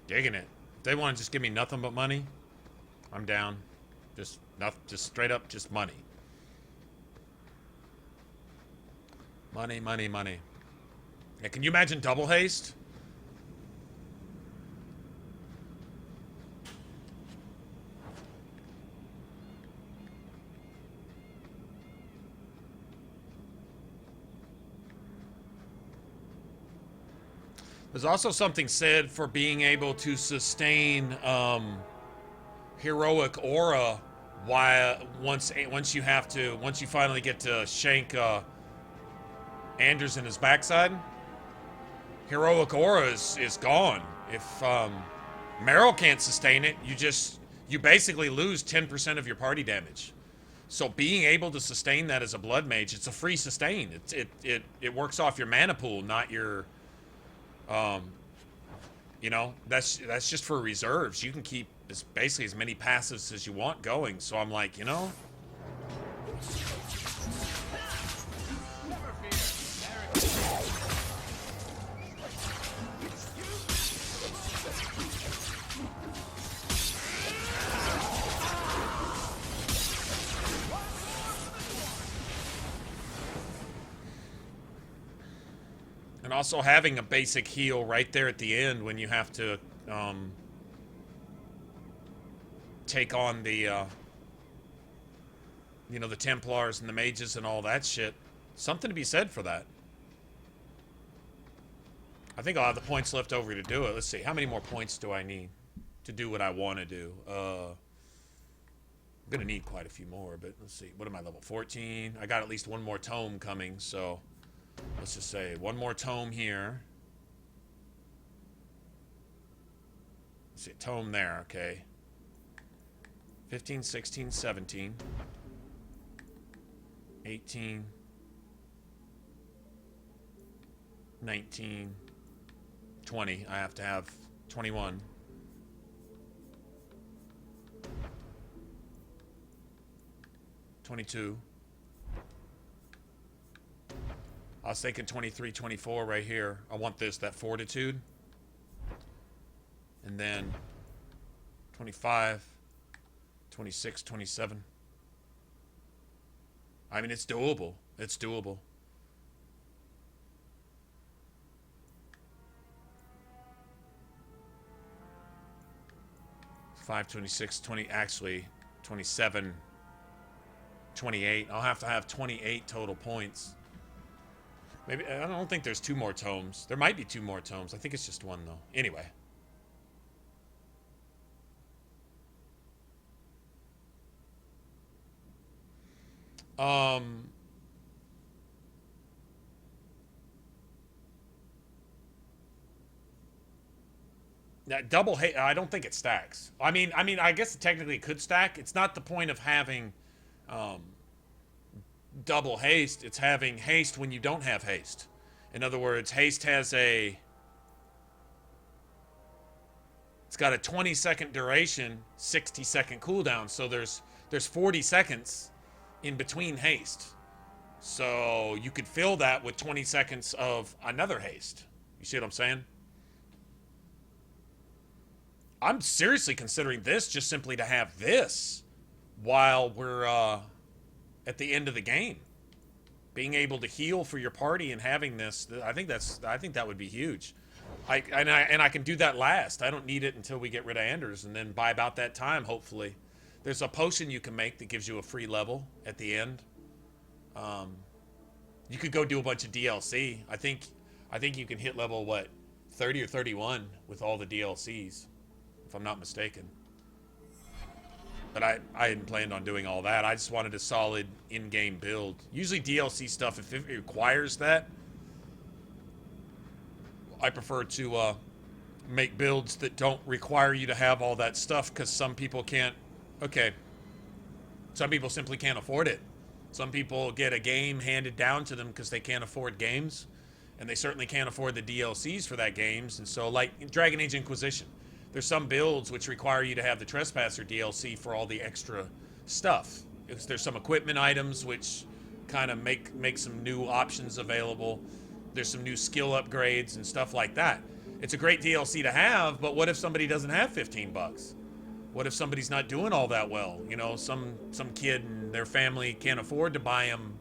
Speaker 18: Digging it. If they want to just give me nothing but money, I'm down. Just straight up, just money. Money, money, money. Yeah, can you imagine double haste? There's also something said for being able to sustain heroic aura while once you finally get to shank Anders in his backside. heroic aura is gone. If Meryl can't sustain it, you basically lose 10% of your party damage. So being able to sustain that as a blood mage, it's a free sustain. It works off your mana pool, not your you know, that's just for reserves. You can keep basically as many passives as you want going. So I'm like, you know, and also having a basic heal right there at the end when you have to take on the you know, the Templars and the Mages and all that shit. Something to be said for that. I think I'll have the points left over to do it. Let's see, how many more points do I need to do what I want to do? I'm gonna need quite a few more, but let's see, what am I, level 14? I got at least one more tome coming, so let's just say one more tome here. Let's see, a tome there, okay. 15, 16, 17. 18. 19. 20. I have to have 21. 22. I was thinking 23, 24 right here. I want this, that fortitude. And then 25, 26, 27. I mean, it's doable. It's doable. Five, 26, 20, actually 27, 28. I'll have to have 28 total points. Maybe, I don't think there's 2 more tomes. There might be 2 more tomes. I think it's just 1 though. Anyway. That double haste, I don't think it stacks. I mean, I guess it technically could stack. It's not the point of having double haste. It's having haste when you don't have haste. In other words, haste has it's got a 20-second duration, 60-second cooldown. So there's 40 seconds in between haste. So you could fill that with 20 seconds of another haste. You see what I'm saying? I'm seriously considering this just simply to have this while we're at the end of the game. Being able to heal for your party and having this, I think that would be huge. I can do that last. I don't need it until we get rid of Anders, and then by about that time, hopefully. There's a potion you can make that gives you a free level at the end. You could go do a bunch of DLC. I think you can hit level, what, 30 or 31 with all the DLCs, if I'm not mistaken. But I hadn't planned on doing all that. I just wanted a solid in-game build. Usually DLC stuff, if it requires that, I prefer to make builds that don't require you to have all that stuff, because some people can't. Okay. Some people simply can't afford it. Some people get a game handed down to them because they can't afford games, and they certainly can't afford the DLCs for that games. And so, like Dragon Age Inquisition, there's some builds which require you to have the Trespasser DLC for all the extra stuff. There's some equipment items which kind of make some new options available. There's some new skill upgrades and stuff like that. It's a great DLC to have, but what if somebody doesn't have 15 bucks? What if somebody's not doing all that well? You know, some kid and their family can't afford to buy them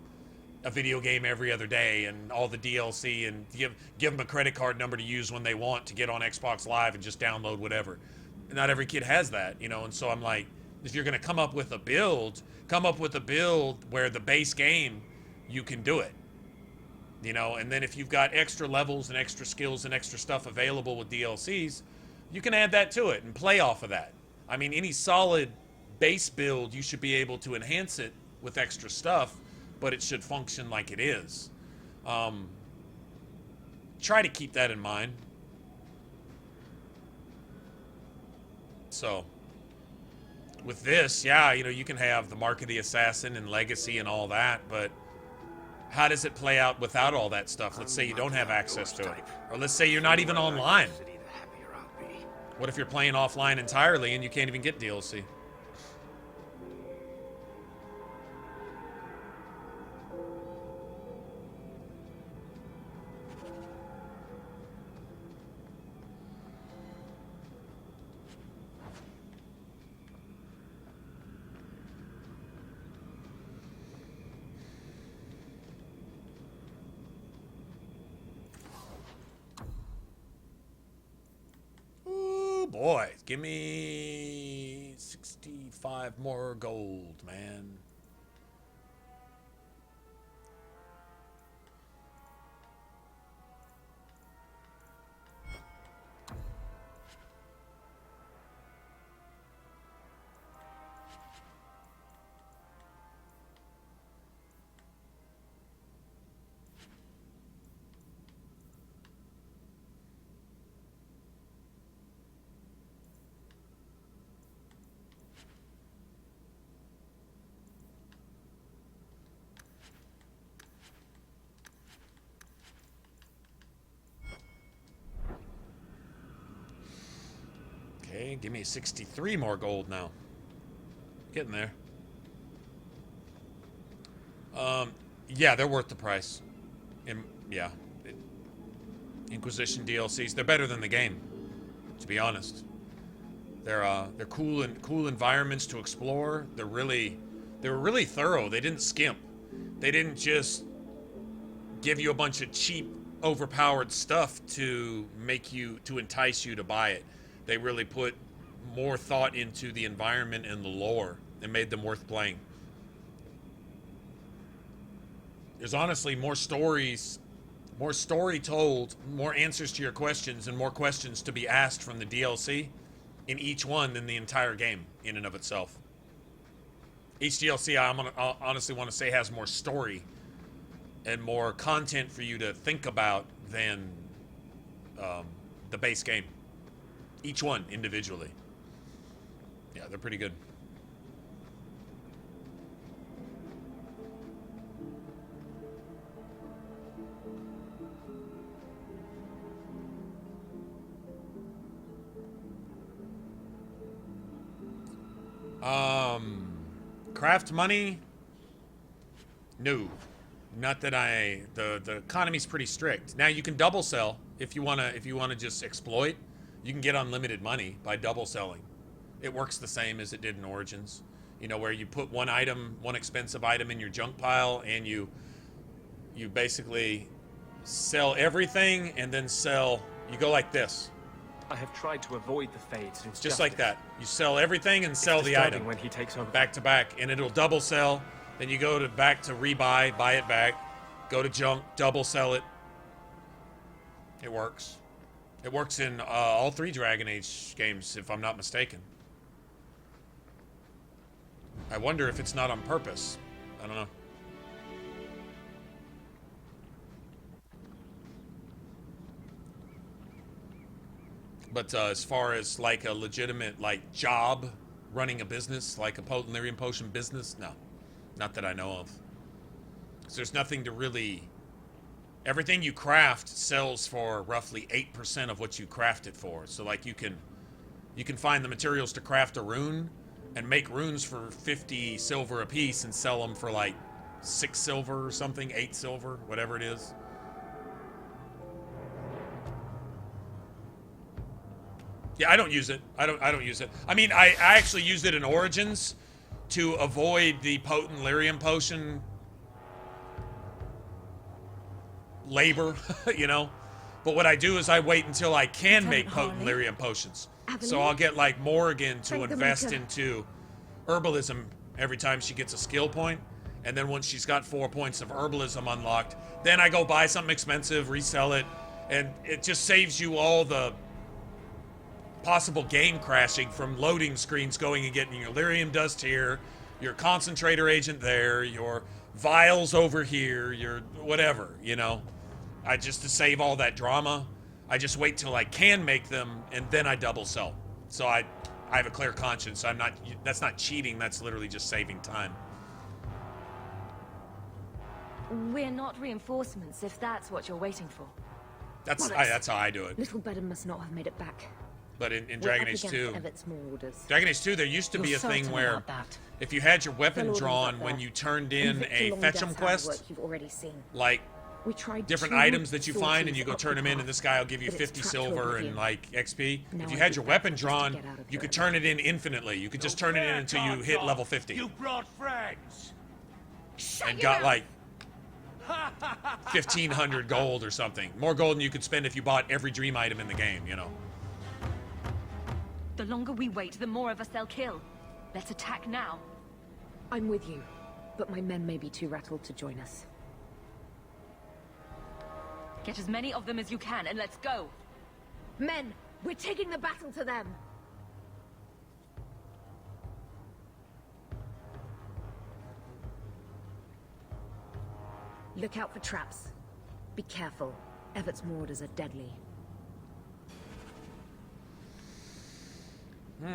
Speaker 18: a video game every other day and all the DLC and give them a credit card number to use when they want to get on Xbox Live and just download whatever. Not every kid has that, you know, and so I'm like, if you're going to come up with a build where the base game, you can do it. You know, and then if you've got extra levels and extra skills and extra stuff available with DLCs, you can add that to it and play off of that. I mean, any solid base build, you should be able to enhance it with extra stuff, but it should function like it is. try to keep that in mind. So, with this, yeah, you know, you can have the Mark of the Assassin and Legacy and all that, but how does it play out without all that stuff? Let's say you don't have access to it. Or let's say you're not even online. What if you're playing offline entirely and you can't even get DLC? Boy, give me 65 more gold, man. Okay, give me 63 more gold now. Getting there. Yeah, they're worth the price. Yeah. Inquisition DLCs, they're better than the game, to be honest. They're cool and cool environments to explore. They were really thorough. They didn't skimp. They didn't just give you a bunch of cheap, overpowered stuff to entice you to buy it. They really put more thought into the environment and the lore and made them worth playing. There's honestly more stories, more story told, more answers to your questions, and more questions to be asked from the DLC in each one than the entire game in and of itself. Each DLC, I honestly want to say, has more story and more content for you to think about than the base game. Each one individually. Yeah, they're pretty good. Craft money? No. Not that the economy's pretty strict. Now you can double sell if you wanna just exploit. You can get unlimited money by double selling. It works the same as it did in Origins. You know, where you put one expensive item in your junk pile, and you basically sell everything and then you go like this.
Speaker 16: I have tried to avoid the fade since
Speaker 18: just like that. You sell everything and sell the item
Speaker 16: when he takes over.
Speaker 18: Back to back, and it'll double sell. Then you go back to rebuy, buy it back, go to junk, double sell it. It works. It works in all 3 Dragon Age games, if I'm not mistaken. I wonder if it's not on purpose. I don't know. But as far as like a legitimate job, running a business, like a Lyrium Potion business, no. Not that I know of. So there's nothing to really... Everything you craft sells for roughly 8% of what you craft it for. So like you can find the materials to craft a rune and make runes for 50 silver a piece and sell them for like 6 silver or something, 8 silver, whatever it is. Yeah, I don't use it. I don't use it. I mean, I actually used it in Origins to avoid the potent Lyrium Potion labor, you know? But what I do is I wait until I can make potent Lyrium Potions. So I'll get like Morrigan to invest into herbalism every time she gets a skill point. And then once she's got 4 points of herbalism unlocked, then I go buy something expensive, resell it, and it just saves you all the possible game crashing from loading screens going and getting your Lyrium Dust here, your Concentrator Agent there, your Vials over here, your whatever, you know? I just to save all that drama, I just wait till I can make them, and then I double sell. So I have a clear conscience. I'm not. That's not cheating. That's literally just saving time.
Speaker 2: We're not reinforcements, if that's what you're waiting for.
Speaker 18: That's how I do it.
Speaker 22: Little Better must not have made it back.
Speaker 18: But in Dragon Age 2,
Speaker 22: orders.
Speaker 18: Dragon Age 2, there used to be a thing where if you had your weapon drawn when you turned in a fetch 'em quest, like different items that you find and you go turn them in, and this guy will give you 50 silver and like XP. If you had your weapon drawn, you could turn it in infinitely. You could just turn it in until you hit level 50.
Speaker 17: You brought frags.
Speaker 18: And got like 1,500 gold or something. More gold than you could spend if you bought every dream item in the game, you know.
Speaker 2: The longer we wait, the more of us they'll kill. Let's attack now.
Speaker 22: I'm with you, but my men may be too rattled to join us.
Speaker 2: Get as many of them as you can, and let's go.
Speaker 22: Men, we're taking the battle to them! Look out for traps. Be careful. Everett's orders are deadly.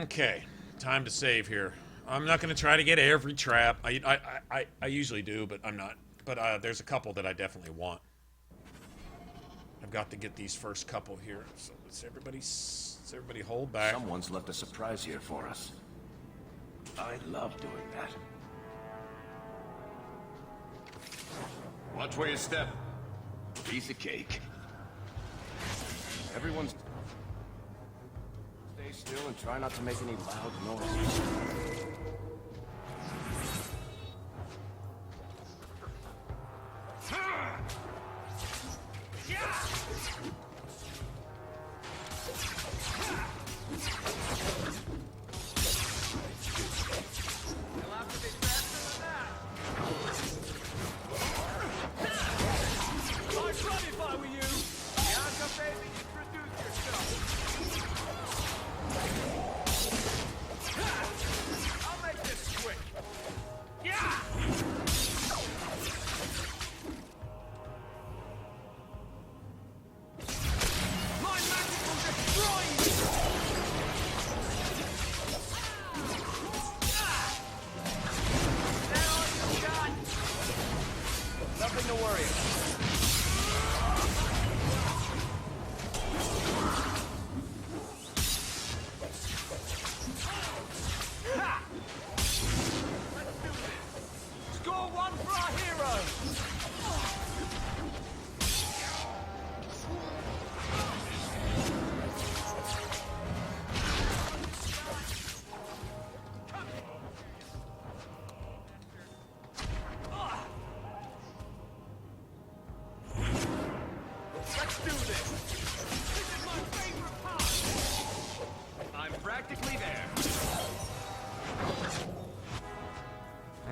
Speaker 18: Okay, time to save here. I'm not going to try to get every trap. I usually do, but I'm not. But there's a couple that I definitely want. I've got to get these first couple here. So let's everybody hold back.
Speaker 14: Someone's left a surprise here for us. I love doing that.
Speaker 6: Watch where you step.
Speaker 14: Piece of cake. Everyone's... Stay still and try not to make any loud noises.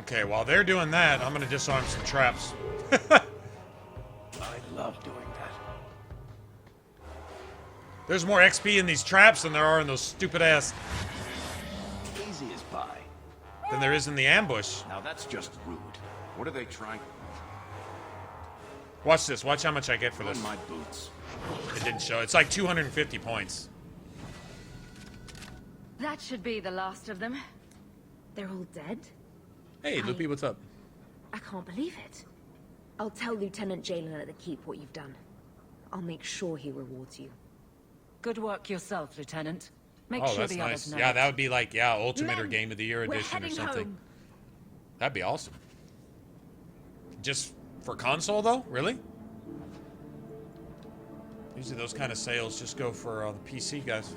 Speaker 18: Okay, while they're doing that, I'm gonna disarm some traps.
Speaker 14: I love doing that.
Speaker 18: There's more XP in these traps than there are in those stupid ass...
Speaker 14: Easy as pie.
Speaker 18: Than there is in the ambush.
Speaker 14: Now that's just rude. What are they trying?
Speaker 18: Watch this. Watch how much I get for this.
Speaker 14: My boots.
Speaker 18: It didn't show. It's like 250 points.
Speaker 2: That should be the last of them.
Speaker 22: They're all dead?
Speaker 18: Hey, Loopy, what's up?
Speaker 22: I can't believe it. I'll tell Lieutenant Jalen at the Keep what you've done. I'll make sure he rewards you.
Speaker 9: Good work yourself, Lieutenant. Make
Speaker 18: Oh,
Speaker 9: sure
Speaker 18: that's
Speaker 9: the
Speaker 18: nice.
Speaker 9: others know.
Speaker 18: Yeah, that would be like, yeah, Ultimate or
Speaker 22: Men,
Speaker 18: Game of the Year
Speaker 22: we're
Speaker 18: edition or
Speaker 22: heading
Speaker 18: something.
Speaker 22: home.
Speaker 18: That'd be awesome. Just for console, though? Really? Usually those kind of sales just go for the PC guys.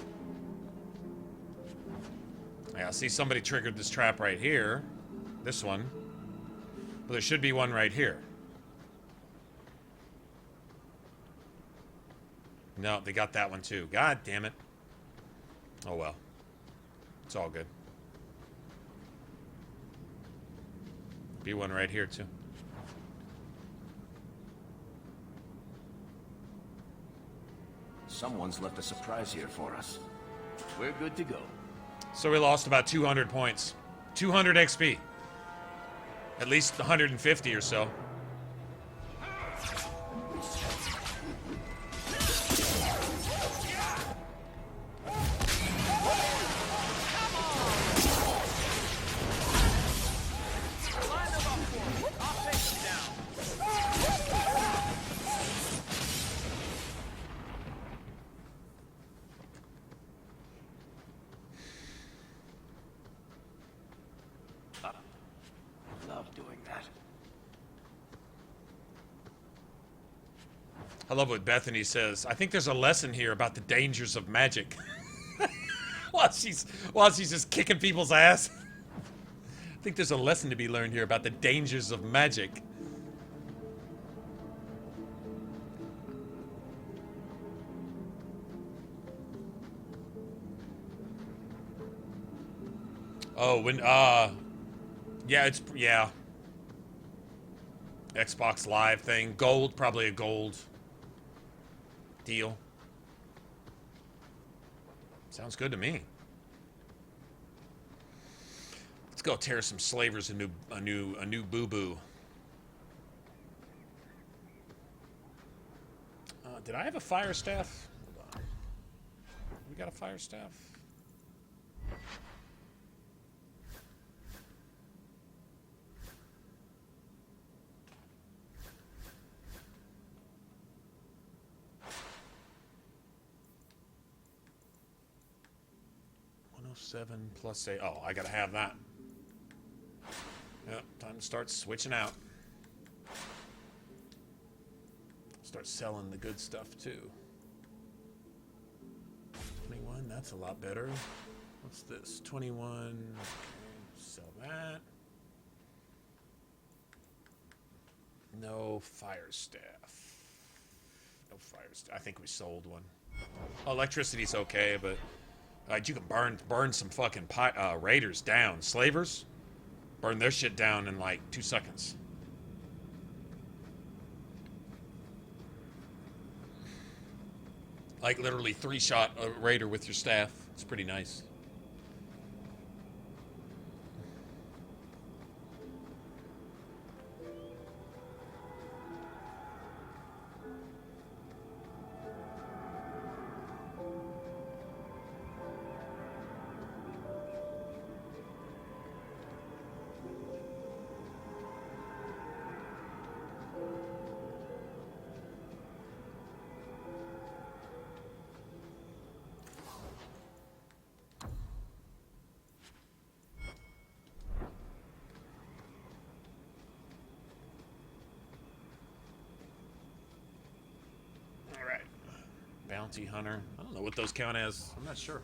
Speaker 18: Yeah, see, somebody triggered this trap right here. This one. But there should be one right here. No, they got that one too. God damn it. Oh well. It's all good. Be one right here too.
Speaker 14: Someone's left a surprise here for us. We're good to go.
Speaker 18: So we lost about 200 points. 200 XP. At least 150 or so. I love what Bethany says. I think there's a lesson here about the dangers of magic. while she's just kicking people's ass. I think there's a lesson to be learned here about the dangers of magic. Oh, yeah. Xbox Live thing. Gold, probably a gold deal. Sounds good to me. Let's go tear some slavers a new boo-boo. Did I have a fire staff? Hold on. We got a fire staff? Seven plus 8. Oh, I gotta have that. Yep, time to start switching out. Start selling the good stuff too. 21, that's a lot better. What's this? 21. Okay, sell that. No fire staff. No fire staff. I think we sold one. Electricity's okay, but you can burn some fucking raiders down. Slavers? Burn their shit down in like 2 seconds. Like literally 3-shot a raider with your staff. It's pretty nice. Bounty hunter. I don't know what those count as. I'm not sure.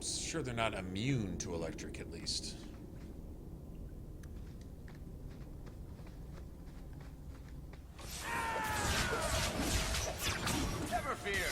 Speaker 18: Sure they're not immune to electric, at least.
Speaker 6: Never fear.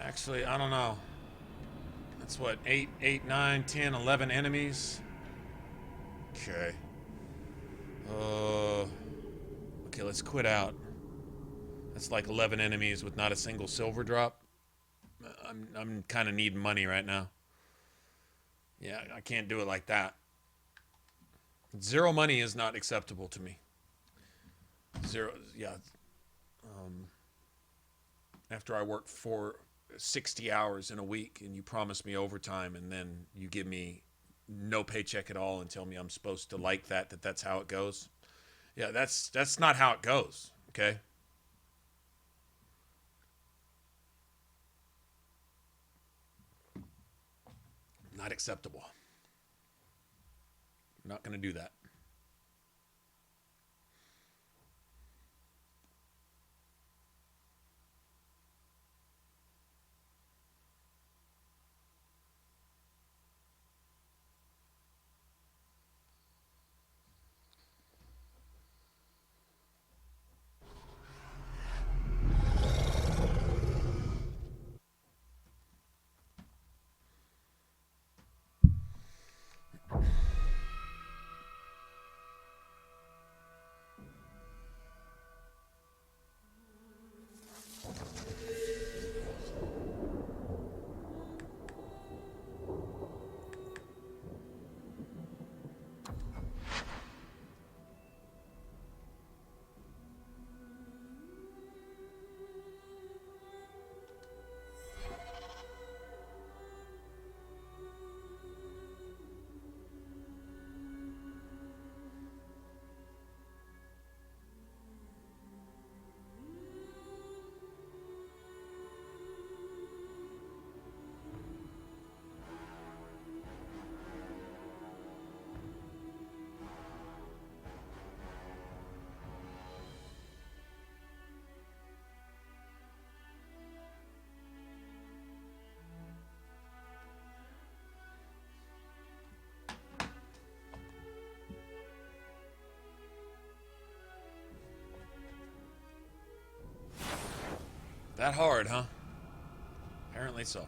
Speaker 6: Actually, I don't know.
Speaker 18: That's what, 8, 9, 10, 11 enemies? Okay. Okay, let's quit out. That's like 11 enemies with not a single silver drop. I'm kind of needing money right now. Yeah, I can't do it like that. 0 money is not acceptable to me. 0, yeah. After I work for 60 hours in a week and you promise me overtime and then you give me no paycheck at all and tell me I'm supposed to like that's how it goes. Yeah, that's not how it goes, okay? Not acceptable. I'm not going to do that. That hard, huh? Apparently so.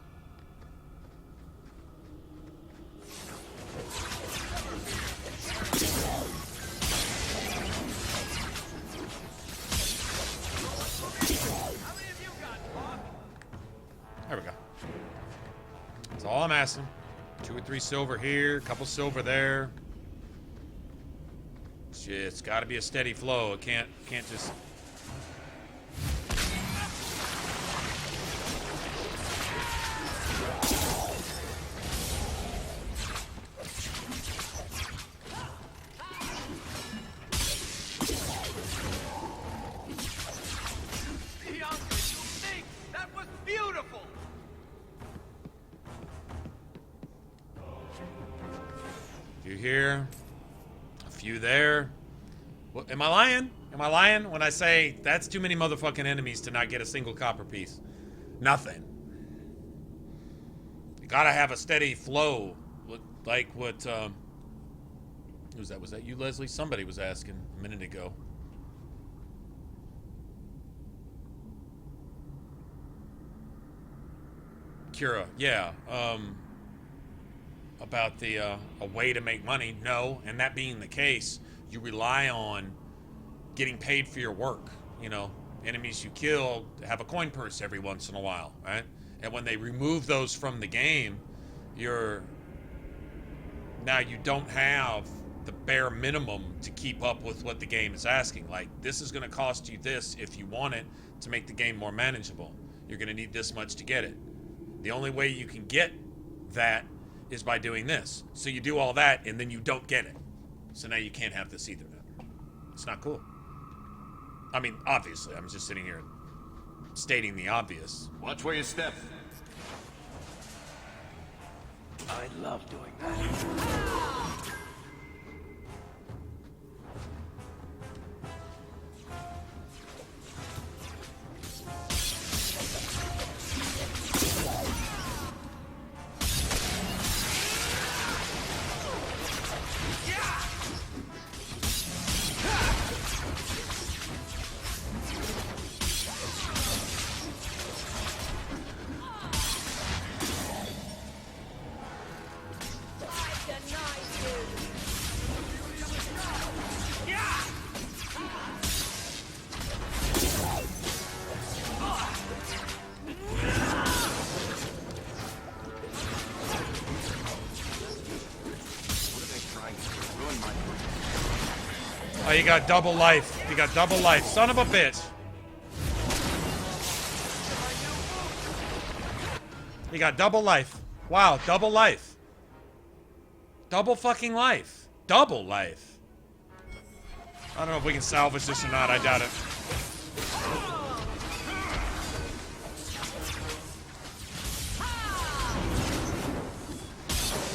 Speaker 18: There we go. That's all I'm asking. 2 or 3 silver here, a couple silver there. It's got to be a steady flow. It can't just... Here, a few there. Well, am I lying? Am I lying when I say that's too many motherfucking enemies to not get a single copper piece? Nothing. You gotta have a steady flow, like what? Who's that? Was that you, Leslie? Somebody was asking a minute ago. Kira, yeah. About the a way to make money. No, and that being the case, you rely on getting paid for your work. You know, enemies you kill have a coin purse every once in a while, right? And when they remove those from the game, now you don't have the bare minimum to keep up with what the game is asking. Like, this is going to cost you this if you want it to make the game more manageable. You're going to need this much to get it. The only way you can get that is by doing this. So you do all that, and then you don't get it. So now you can't have this either. It's not cool. I mean, obviously, I'm just sitting here stating the obvious.
Speaker 6: Watch where you step.
Speaker 21: I love doing that.
Speaker 18: Oh, you got double life. You got double life. Son of a bitch. You got double life. Wow, double life. Double fucking life. Double life. I don't know if we can salvage this or not. I doubt it.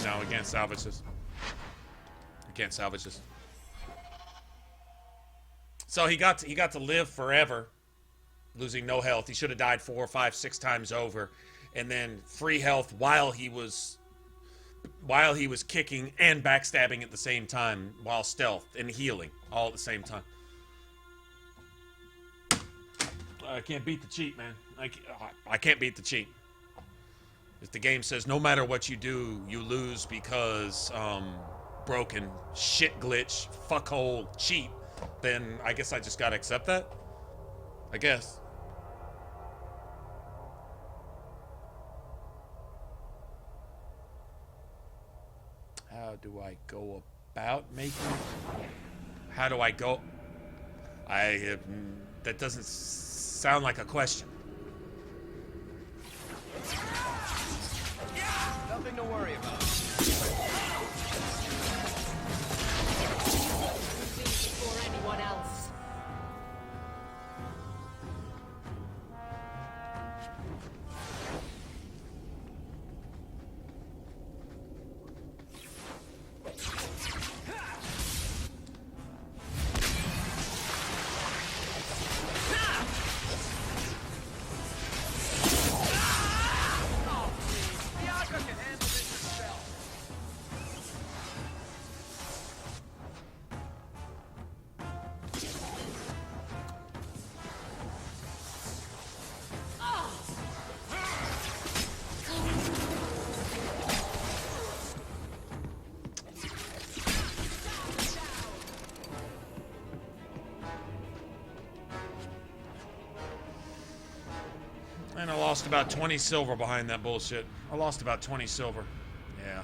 Speaker 18: No, we can't salvage this. We can't salvage this. So he got to live forever, losing no health. He should have died 4, 5, 6 times over, and then free health while he was kicking and backstabbing at the same time, while stealth and healing all at the same time. I can't beat the cheat, man. I can't beat the cheat. If the game says no matter what you do, you lose because broken, shit glitch, fuckhole, cheat, then I guess I just gotta accept that. I guess. How do I go about making? How do I go? That doesn't sound like a question.
Speaker 6: Nothing to worry about.
Speaker 9: Before anyone else.
Speaker 18: And I lost about 20 silver behind that bullshit. I lost about 20 silver. Yeah.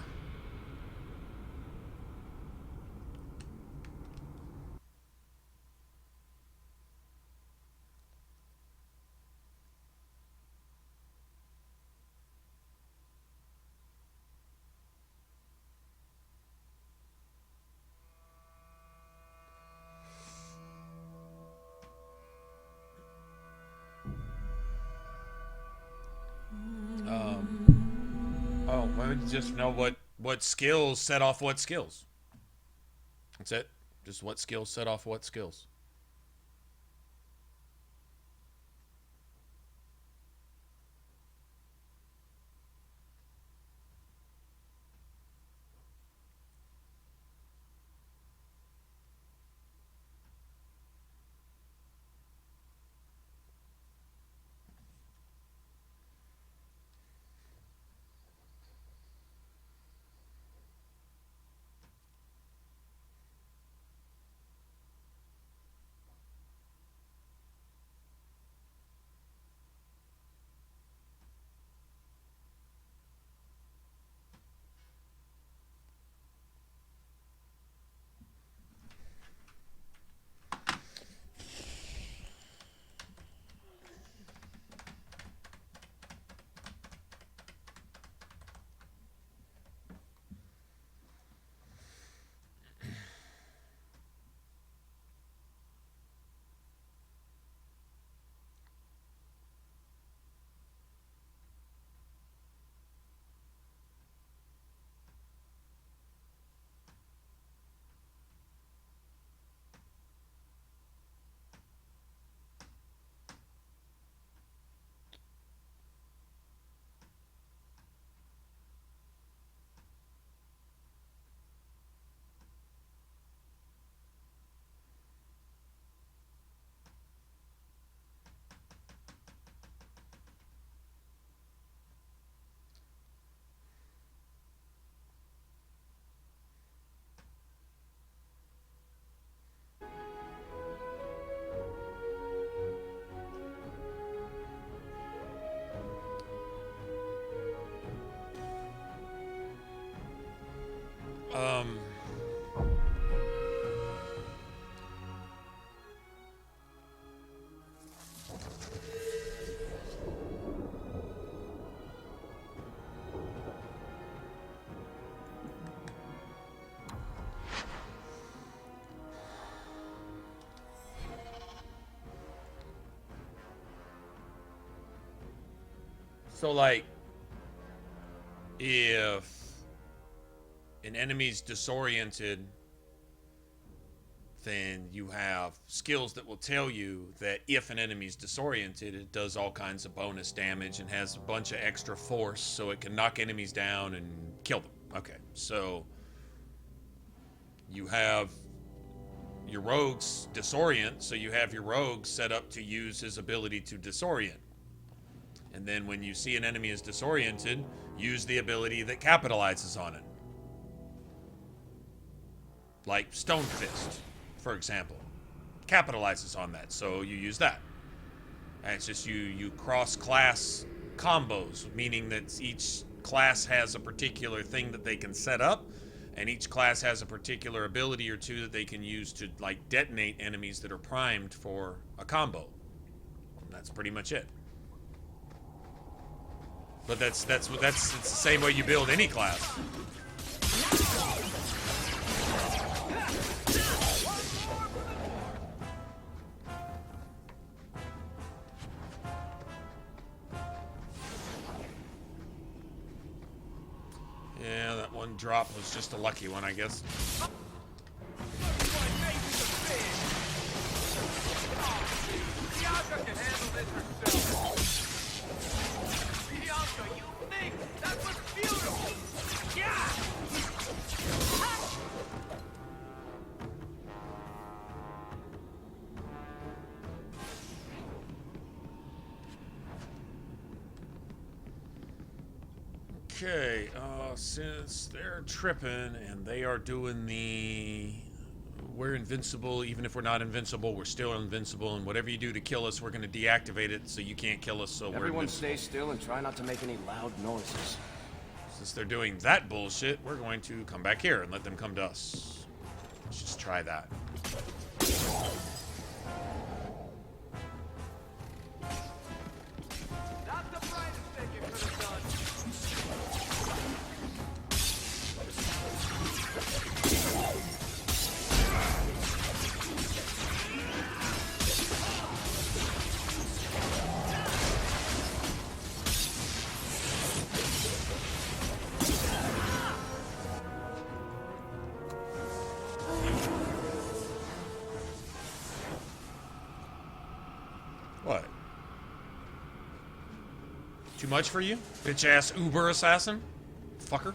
Speaker 18: Oh, well, just know what skills set off what skills. That's it. Just what skills set off what skills. So, like, if an enemy's disoriented, then you have skills that will tell you that if an enemy's disoriented, it does all kinds of bonus damage and has a bunch of extra force, so it can knock enemies down and kill them. Okay, so you have your rogues disorient, so you have your rogue set up to use his ability to disorient. And then when you see an enemy is disoriented, use the ability that capitalizes on it. Like Stone Fist, for example. Capitalizes on that, so you use that. And it's just you cross-class combos, meaning that each class has a particular thing that they can set up, and each class has a particular ability or two that they can use to, like, detonate enemies that are primed for a combo. And that's pretty much it. But it's the same way you build any class. Yeah, that one drop was just a lucky one, I guess.
Speaker 6: Bianca can handle this herself. Bianca, you think that was beautiful? Yeah!
Speaker 18: Okay, since they're tripping and they are doing the we're invincible, even if we're not invincible, we're still invincible, and whatever you do to kill us, we're going to deactivate it so you can't kill us, so
Speaker 14: Everyone stay still and try not to make any loud noises.
Speaker 18: Since they're doing that bullshit, we're going to come back here and let them come to us. Let's just try that.
Speaker 6: Not the brightest thing you could have done.
Speaker 18: What? Too much for you? Bitch ass Uber assassin? Fucker.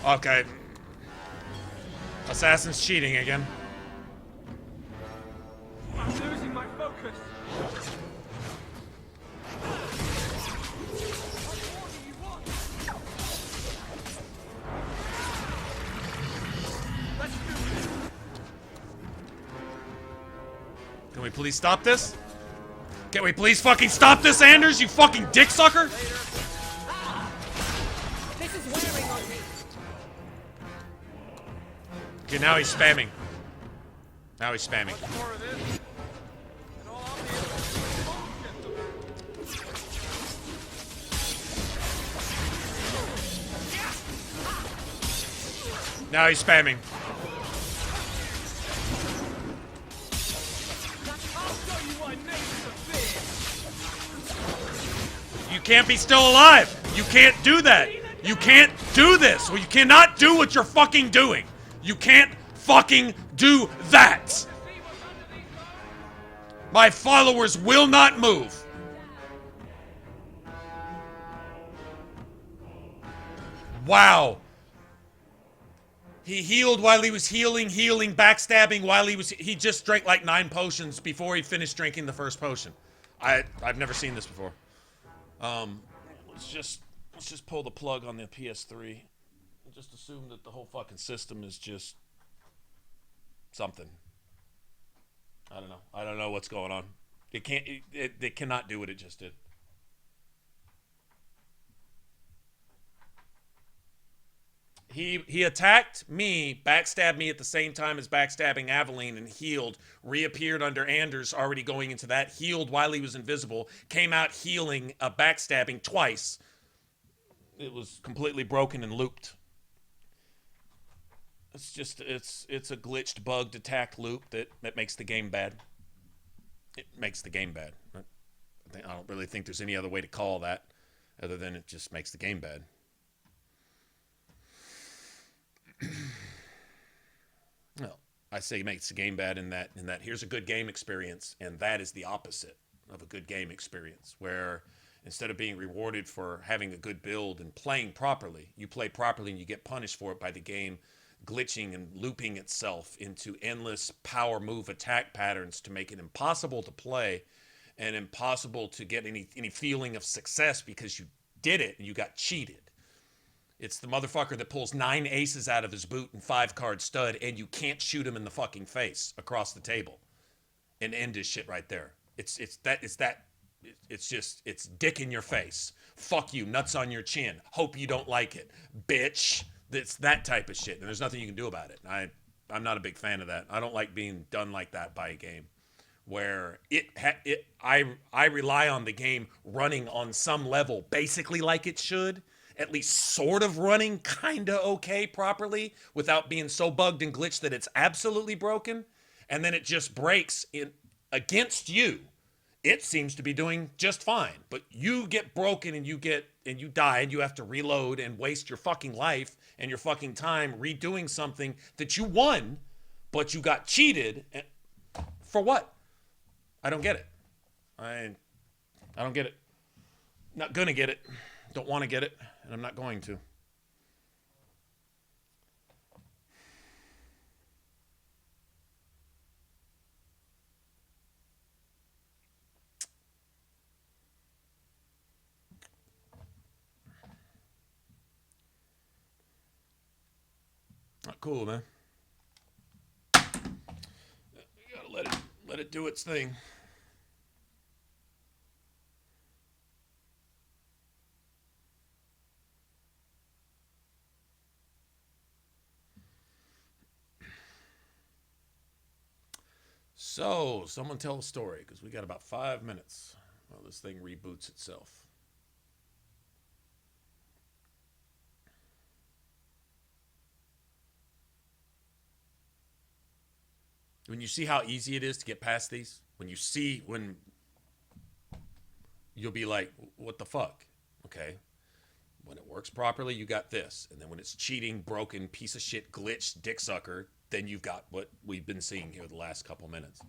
Speaker 18: Okay. Assassin's cheating again.
Speaker 6: I'm losing my focus.
Speaker 18: Can we please stop this? Can we please fucking stop this, Anders, you fucking dick sucker?
Speaker 6: This is wearing on me.
Speaker 18: Okay, now he's spamming. Now he's spamming. Now he's spamming. You can't be still alive. You can't do that. You can't do this. Well, you cannot do what you're fucking doing. You can't fucking do that. My followers will not move. Wow. He healed while he was healing, backstabbing while he just drank like 9 potions before he finished drinking the first potion. I've never seen this before. Let's just pull the plug on the PS3 and just assume that the whole fucking system is just something. I don't know. I don't know what's going on. It can't. It cannot do what it just did. He attacked me, backstabbed me at the same time as backstabbing Aveline, and healed. Reappeared under Anders, already going into that. Healed while he was invisible. Came out healing, backstabbing twice. It was completely broken and looped. It's just it's a glitched, bugged attack loop that makes the game bad. It makes the game bad. I don't really think there's any other way to call that, other than it just makes the game bad. No, I say makes the game bad in that here's a good game experience, and that is the opposite of a good game experience, where instead of being rewarded for having a good build and playing properly, you play properly and you get punished for it by the game glitching and looping itself into endless power move attack patterns to make it impossible to play and impossible to get any feeling of success because you did it and you got cheated. It's the motherfucker that pulls 9 aces out of his boot and 5-card stud, and you can't shoot him in the fucking face across the table and end his shit right there. It's dick in your face. Fuck you, nuts on your chin. Hope you don't like it, bitch. It's that type of shit, and there's nothing you can do about it. I'm not a big fan of that. I don't like being done like that by a game, where I rely on the game running on some level basically like it should. At least sort of running kind of okay properly without being so bugged and glitched that it's absolutely broken, and then it just breaks in against you. It seems to be doing just fine, but you get broken and you die and you have to reload and waste your fucking life and your fucking time redoing something that you won, but you got cheated. For what? I don't get it. I don't get it. Not gonna get it. Don't want to get it, and I'm not going to. Not cool, man. You gotta let it do its thing. So, someone tell a story, because we got about 5 minutes while this thing reboots itself. When you see how easy it is to get past these, when you'll be like, what the fuck? Okay. When it works properly, you got this. And then when it's cheating, broken, piece of shit, glitched, dick sucker, then you've got what we've been seeing here the last couple minutes.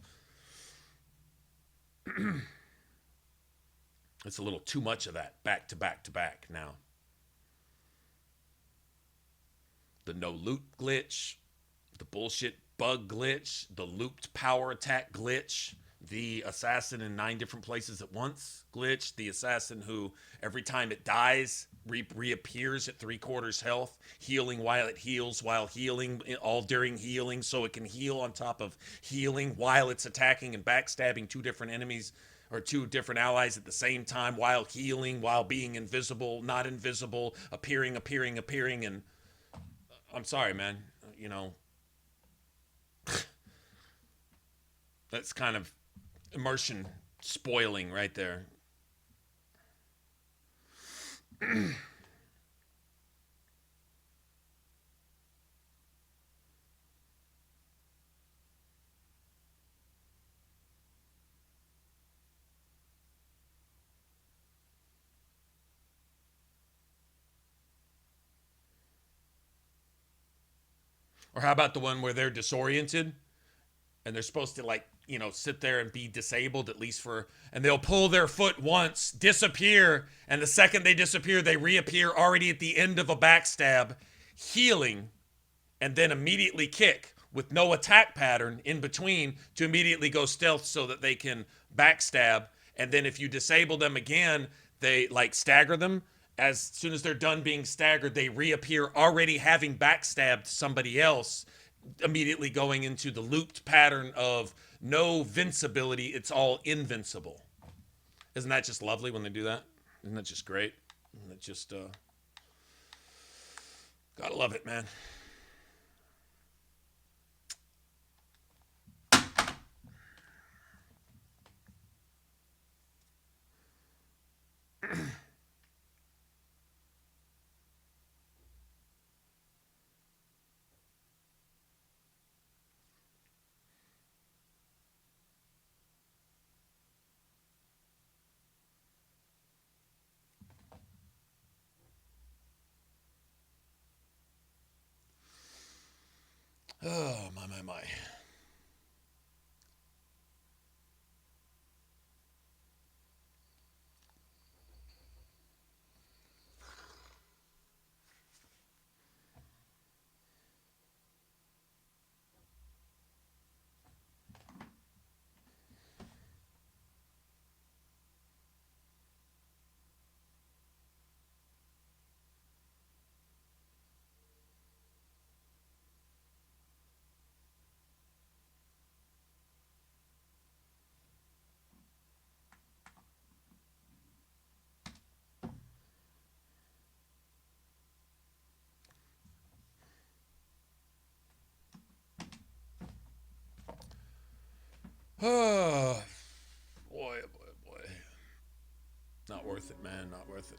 Speaker 18: It's a little too much of that, back to back to back now. The no loot glitch, the bullshit bug glitch, the looped power attack glitch, the assassin in 9 different places at once glitch, the assassin who every time it dies reappears at 3/4 health, healing while it heals, while healing, all during healing, so it can heal on top of healing while it's attacking and backstabbing 2 different enemies or 2 different allies at the same time, while healing, while being invisible, not invisible, appearing, and I'm sorry, man, you know, that's kind of immersion spoiling right there. Or how about the one where they're disoriented and they're supposed to, like, you know, sit there and be disabled at least for, and they'll pull their foot once, disappear, and the second they disappear, they reappear already at the end of a backstab, healing, and then immediately kick with no attack pattern in between to immediately go stealth so that they can backstab. And then if you disable them again, they, like, stagger them. As soon as they're done being staggered, they reappear already having backstabbed somebody else, immediately going into the looped pattern of no vincibility, it's all invincible. Isn't that just lovely when they do that? Isn't that just great? Isn't that just, gotta love it, man. Oh, my. Oh, boy. Not worth it, man. Not worth it.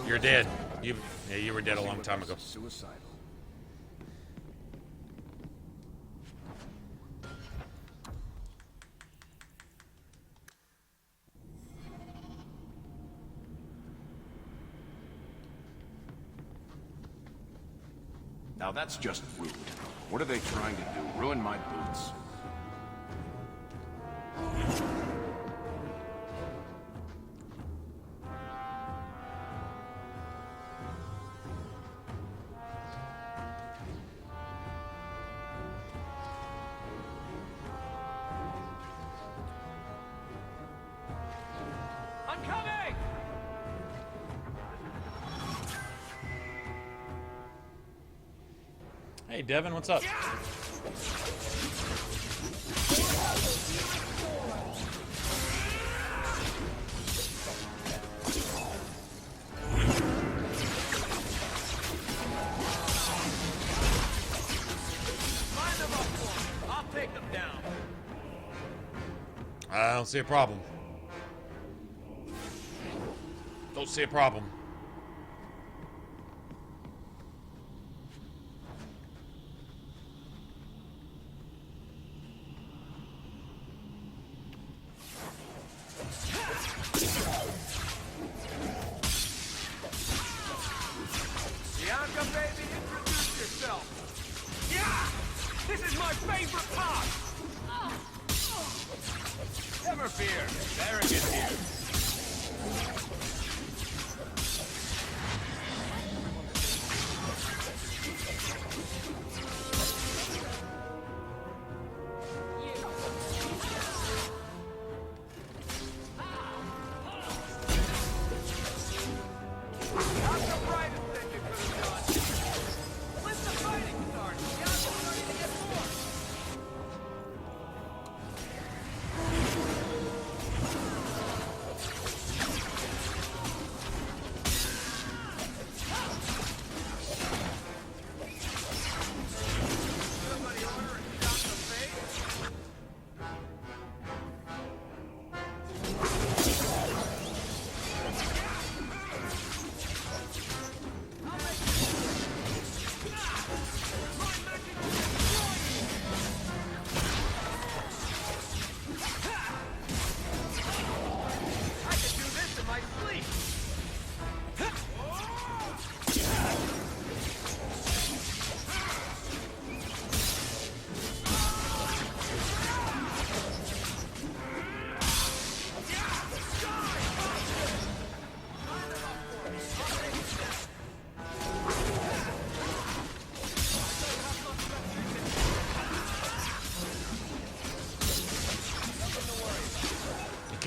Speaker 18: You're dead. You were dead a long time ago.
Speaker 16: Suicidal.
Speaker 13: Now that's just rude. What are they trying to do? Ruin my boots?
Speaker 6: I'm coming!
Speaker 18: Hey, Devin, what's up?
Speaker 6: I'll take them down.
Speaker 18: I don't see a problem. Don't see a problem.
Speaker 6: Bianca, baby, introduce yourself. Yeah! This is my favorite part! Never fear, Baron is here.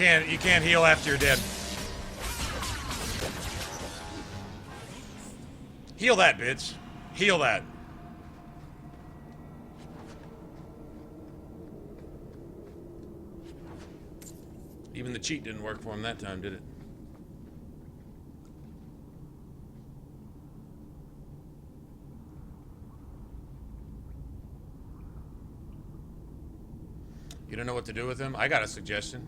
Speaker 18: can't heal after you're dead. Heal that, bitch. Heal that. Even the cheat didn't work for him that time, did it? You don't know what to do with him? I got a suggestion.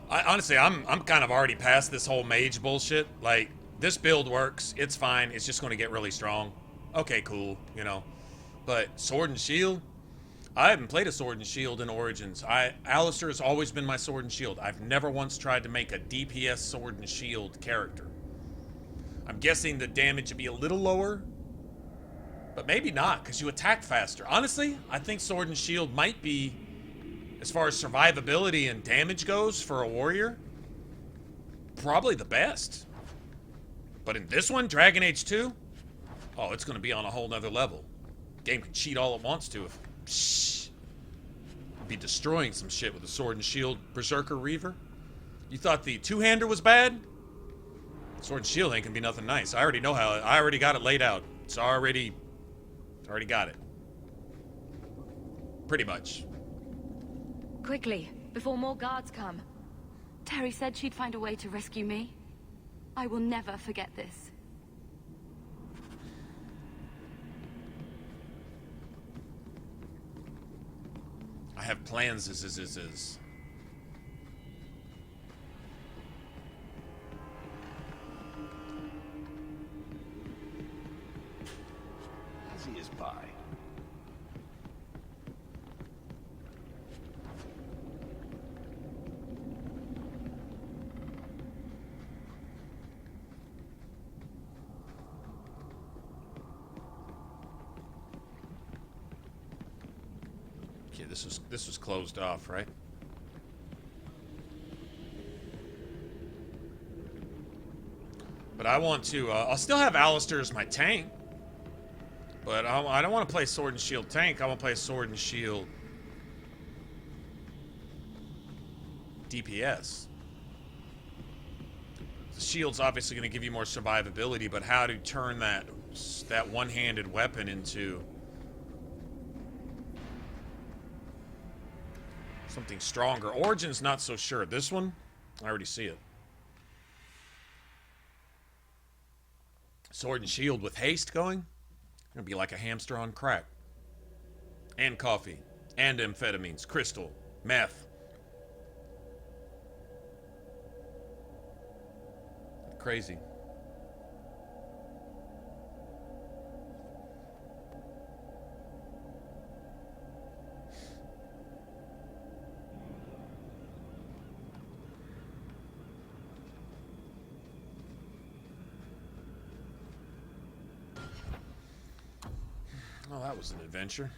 Speaker 18: Honestly, I'm kind of already past this whole mage bullshit. Like, this build works. It's fine. It's just going to get really strong. Okay, cool. You know. But sword and shield? I haven't played a sword and shield in Origins. Alistair has always been my sword and shield. I've never once tried to make a DPS sword and shield character. I'm guessing the damage would be a little lower. But maybe not, because you attack faster. Honestly, I think sword and shield might be, as far as survivability and damage goes for a warrior, probably the best. But in this one, Dragon Age 2, oh, it's going to be on a whole nother level. Game can cheat all it wants to. Be destroying some shit with a sword and shield Berserker Reaver. You thought the two-hander was bad? Sword and shield ain't gonna be nothing nice. I already know how. I already got it laid out. It's already got it. Pretty much.
Speaker 2: Quickly, before more guards come. Terry said she'd find a way to rescue me. I will never forget this.
Speaker 18: I have plans.
Speaker 14: Easy as pie.
Speaker 18: Okay, this was closed off, right? But I want to. I'll still have Alistair as my tank. But I don't want to play sword and shield tank. I want to play sword and shield DPS. The shield's obviously going to give you more survivability, but how to turn that one-handed weapon into something stronger. Origin's not so sure. This one, I already see it. Sword and shield with haste going. Gonna be like a hamster on crack. And coffee. And amphetamines. Crystal. Meth. Crazy. Well, that was an adventure.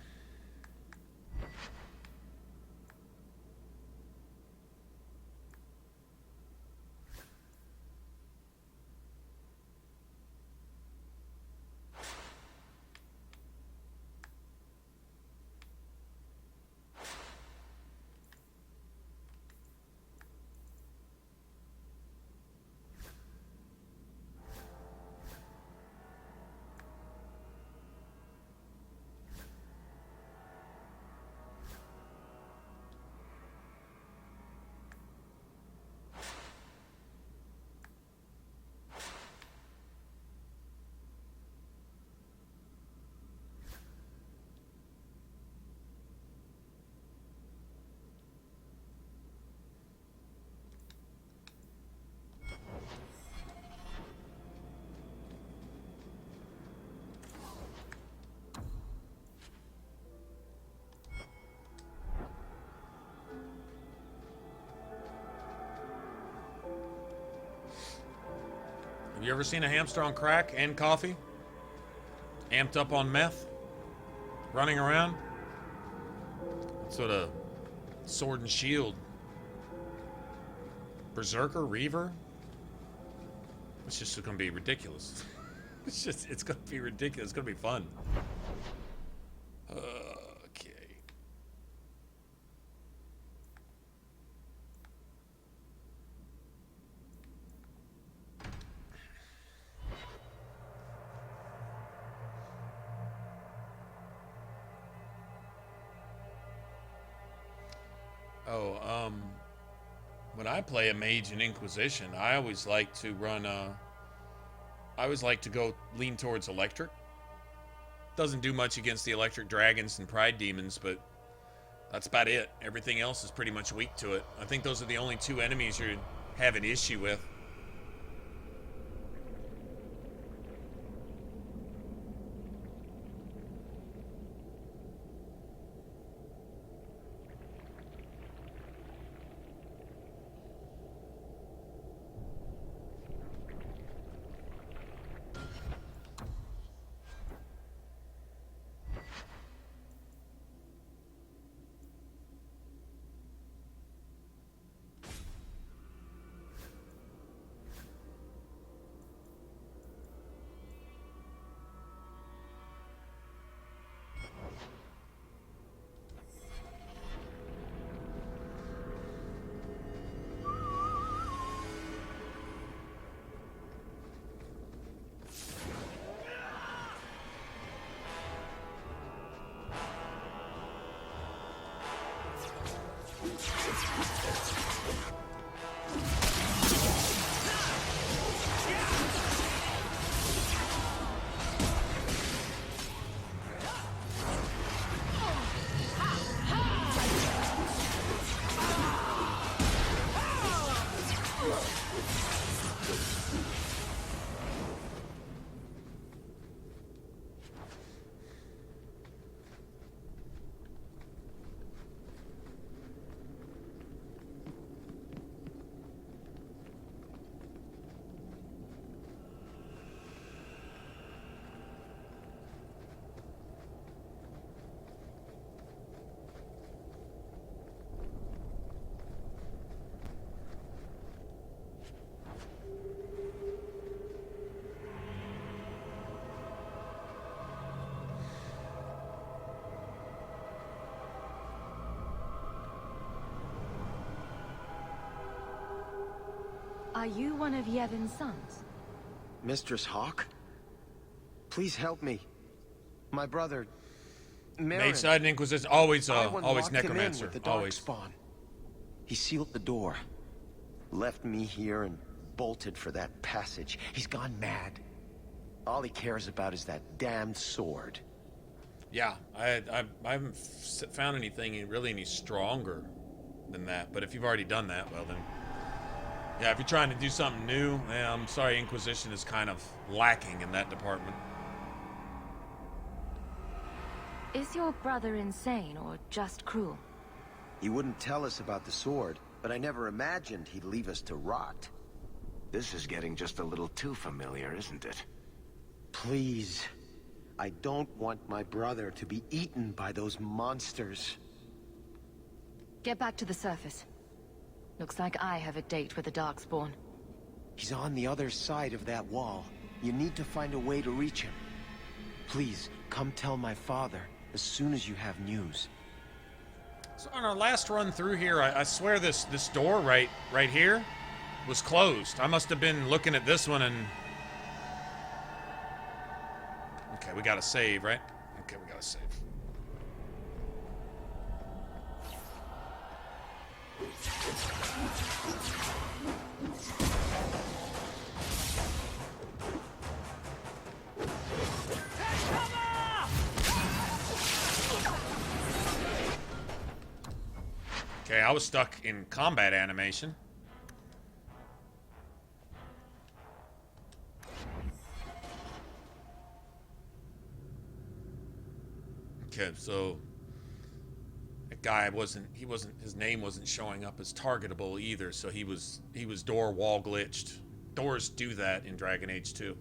Speaker 18: Have you ever seen a hamster on crack and coffee? Amped up on meth? Running around? Sort of sword and shield. Berserker? Reaver? It's just gonna be ridiculous. It's gonna be ridiculous. It's gonna be fun. Okay. So, when I play a mage in Inquisition, I always like to run I always like to go lean towards electric. Doesn't do much against the electric dragons and pride demons, but that's about it. Everything else is pretty much weak to it. I think those are the only two enemies you have an issue with.
Speaker 2: Are you one of Yevon's sons?
Speaker 21: Mistress Hawke? Please help me. My brother,
Speaker 18: Mage side and Inquisition, always necromancer,
Speaker 21: with the
Speaker 18: always.
Speaker 21: Spawn. He sealed the door, left me here, and bolted for that passage. He's gone mad. All he cares about is that damned sword.
Speaker 18: Yeah, I haven't found anything really any stronger than that. But if you've already done that, well then, yeah. If you're trying to do something new, yeah, I'm sorry, Inquisition is kind of lacking in that department.
Speaker 2: Is your brother insane or just cruel?
Speaker 21: He wouldn't tell us about the sword, but I never imagined he'd leave us to rot.
Speaker 14: This is getting just a little too familiar, isn't it?
Speaker 21: Please. I don't want my brother to be eaten by those monsters.
Speaker 2: Get back to the surface. Looks like I have a date with the Darkspawn.
Speaker 21: He's on the other side of that wall. You need to find a way to reach him. Please, come tell my father as soon as you have news.
Speaker 18: So on our last run through here, I swear this door right here was closed. I must have been looking at this one and... Okay, we gotta save, right? Okay, we gotta save. Okay, I was stuck in combat animation. Okay, so that guy his name wasn't showing up as targetable either, so he was door wall glitched. Doors do that in Dragon Age 2.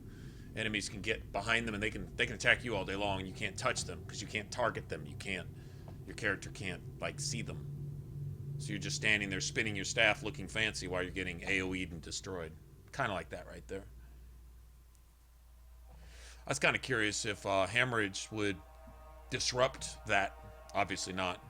Speaker 18: Enemies can get behind them and they can attack you all day long and you can't touch them because you can't target them. Your character can't like see them. So you're just standing there spinning your staff looking fancy while you're getting AoE'd and destroyed. Kind of like that right there. I was kind of curious if Hemorrhage would disrupt that. Obviously not.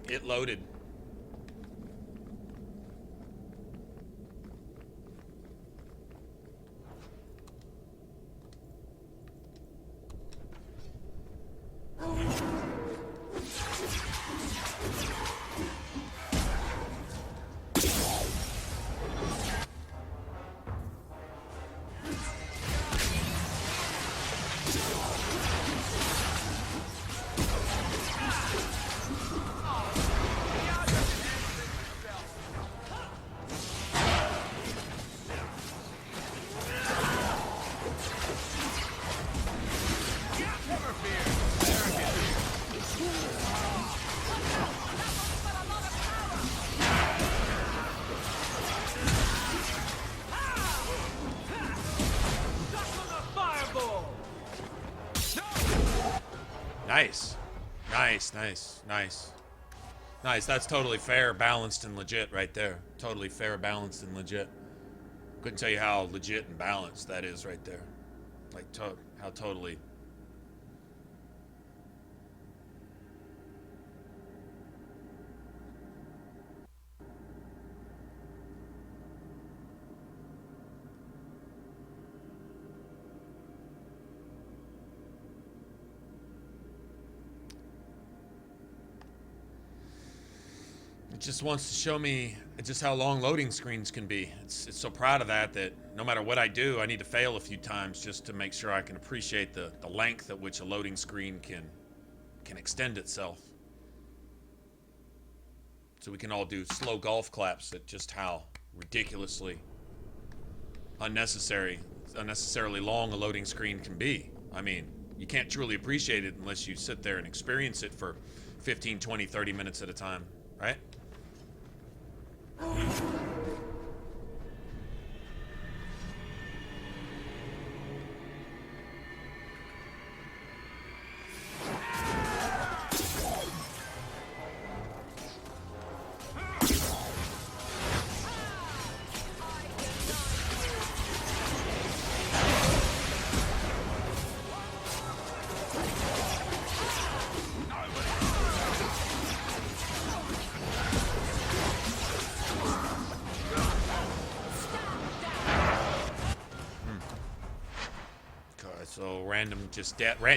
Speaker 18: It loaded. Nice. Nice, nice, nice. Nice, that's totally fair, balanced, and legit right there. Totally fair, balanced, and legit. Couldn't tell you how legit and balanced that is right there. Like, how totally... It just wants to show me just how long loading screens can be. It's so proud of that no matter what I do, I need to fail a few times just to make sure I can appreciate the length at which a loading screen can extend itself. So we can all do slow golf claps at just how ridiculously unnecessarily long a loading screen can be. I mean, you can't truly appreciate it unless you sit there and experience it for 15, 20, 30 minutes at a time, right?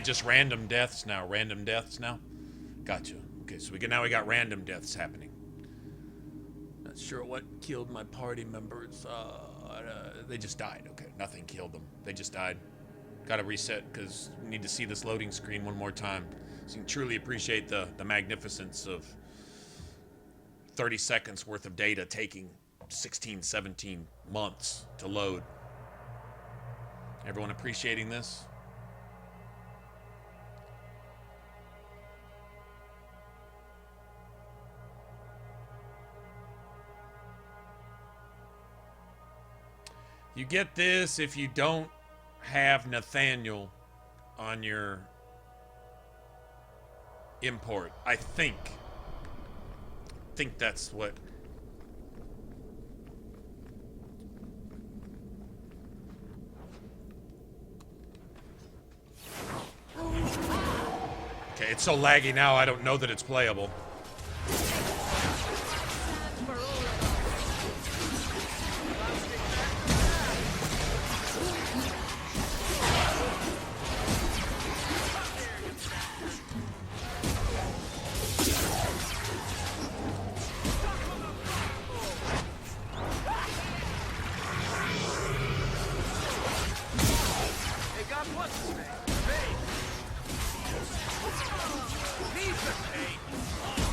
Speaker 18: Just random deaths now. Random deaths now. Gotcha. Okay, so now we got random deaths happening. Not sure what killed my party members. They just died. Okay, nothing killed them. They just died. Gotta reset because we need to see this loading screen one more time so you can truly appreciate the magnificence of 30 seconds worth of data taking 16, 17 months to load. Everyone appreciating this? You get this if you don't have Nathaniel on your import. I think that's what... Okay, it's so laggy now I don't know that it's playable.
Speaker 6: He's the pain.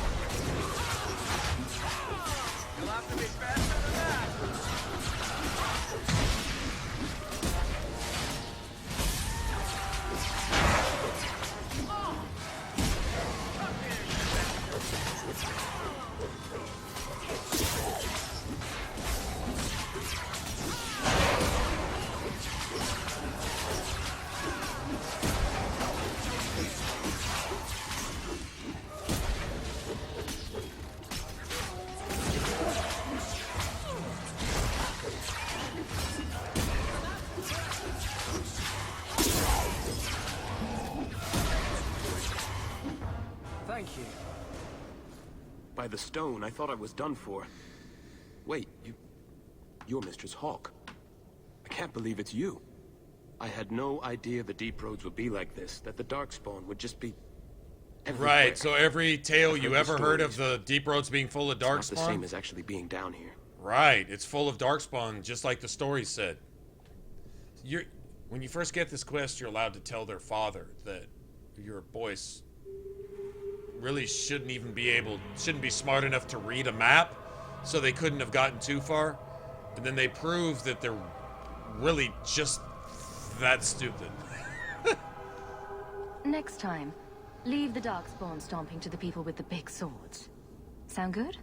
Speaker 16: by the stone, I thought I was done for. Wait, you're Mistress Hawke. I can't believe it's you. I had no idea the deep roads would be like this, that the Darkspawn would just be everywhere.
Speaker 18: Right, so every tale you ever heard of the deep roads being full of Darkspawn?
Speaker 16: It's not the same as actually being down here.
Speaker 18: Right, it's full of Darkspawn, just like the story said. When you first get this quest, you're allowed to tell their father that your boys really shouldn't be smart enough to read a map, so they couldn't have gotten too far. And then they prove that they're really just that stupid.
Speaker 2: Next time, leave the Darkspawn stomping to the people with the big swords. Sound good?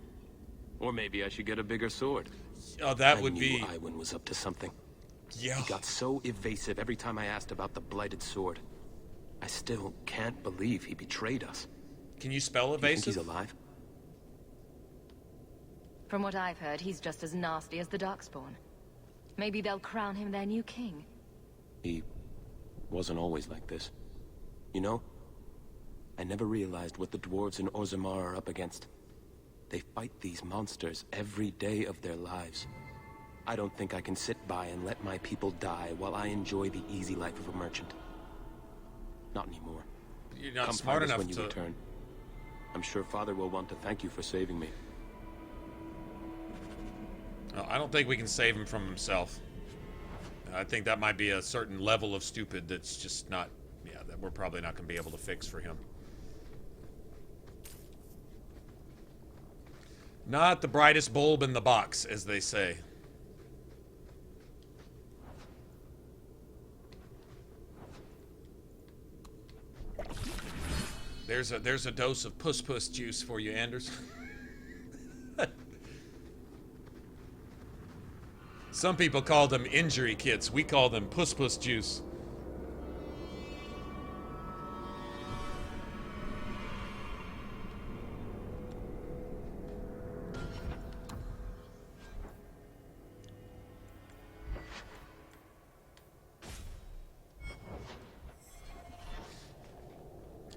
Speaker 16: Or maybe I should get a bigger sword.
Speaker 18: Oh, that would be...
Speaker 16: I knew Iwin was up to something.
Speaker 18: Yeah.
Speaker 16: He got so evasive every time I asked about the blighted sword. I still can't believe he betrayed us.
Speaker 18: Can you spell evasive?
Speaker 16: Do you think he's alive?
Speaker 2: From what I've heard, he's just as nasty as the Darkspawn. Maybe they'll crown him their new king.
Speaker 16: He wasn't always like this. You know, I never realized what the dwarves in Orzammar are up against. They fight these monsters every day of their lives. I don't think I can sit by and let my people die while I enjoy the easy life of a merchant. Not anymore.
Speaker 18: You're not
Speaker 16: Come
Speaker 18: smart
Speaker 16: find us
Speaker 18: enough
Speaker 16: when you
Speaker 18: to...
Speaker 16: return. I'm sure Father will want to thank you for saving me.
Speaker 18: No, I don't think we can save him from himself. I think that might be a certain level of stupid that's just not... Yeah, that we're probably not going to be able to fix for him. Not the brightest bulb in the box, as they say. There's a dose of puss juice for you, Anders. Some people call them injury kits. We call them puss juice.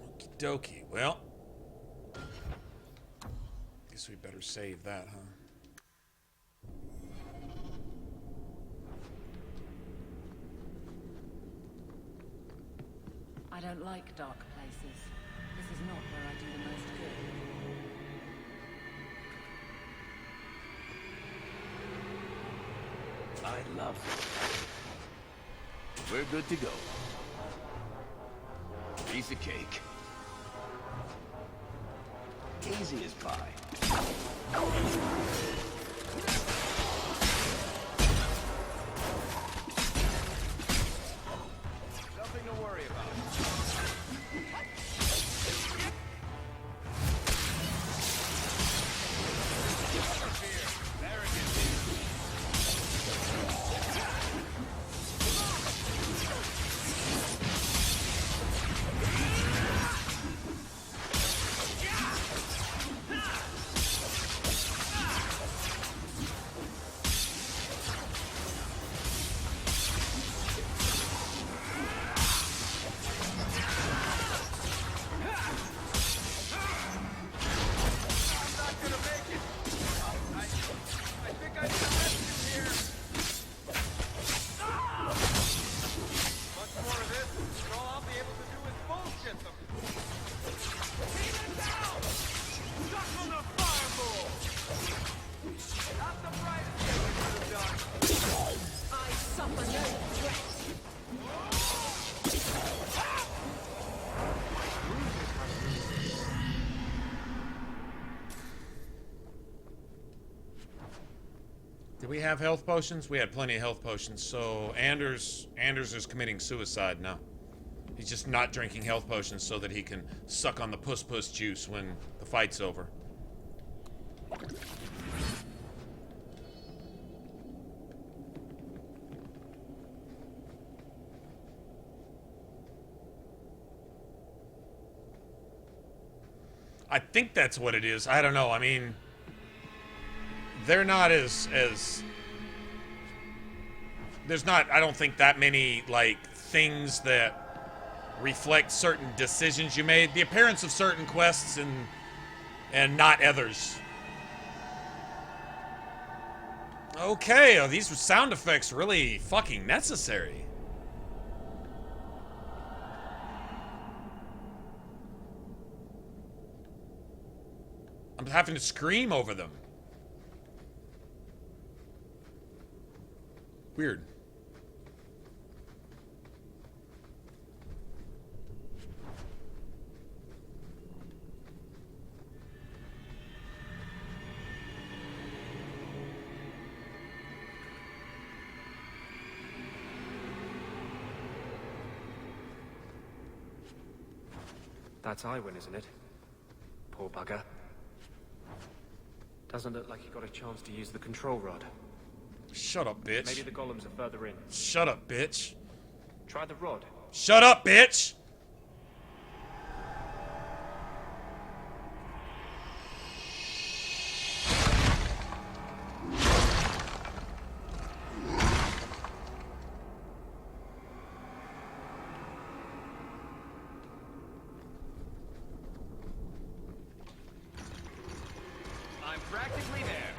Speaker 18: Okie dokie. Well, guess we better save that, huh?
Speaker 9: I don't like dark places. This is not where I do the most good.
Speaker 17: I love it. We're good to go. Piece of cake. Easy as pie.
Speaker 6: Nothing to worry about.
Speaker 18: Did we have health potions? We had plenty of health potions. So Anders is committing suicide now. He's just not drinking health potions so that he can suck on the puss juice when the fight's over. I think that's what it is. I don't know. I mean, they're not as there's not, I don't think, that many like things that reflect certain decisions you made. The appearance of certain quests And not others. Okay, are these sound effects really fucking necessary? I'm having to scream over them. Weird.
Speaker 4: That's Iwin, isn't it? Poor bugger. Doesn't look like he got a chance to use the control rod.
Speaker 18: Shut up, bitch.
Speaker 4: Maybe the golems are further in.
Speaker 18: Shut up, bitch.
Speaker 4: Try the rod.
Speaker 18: Shut up, bitch!
Speaker 6: I'm practically there.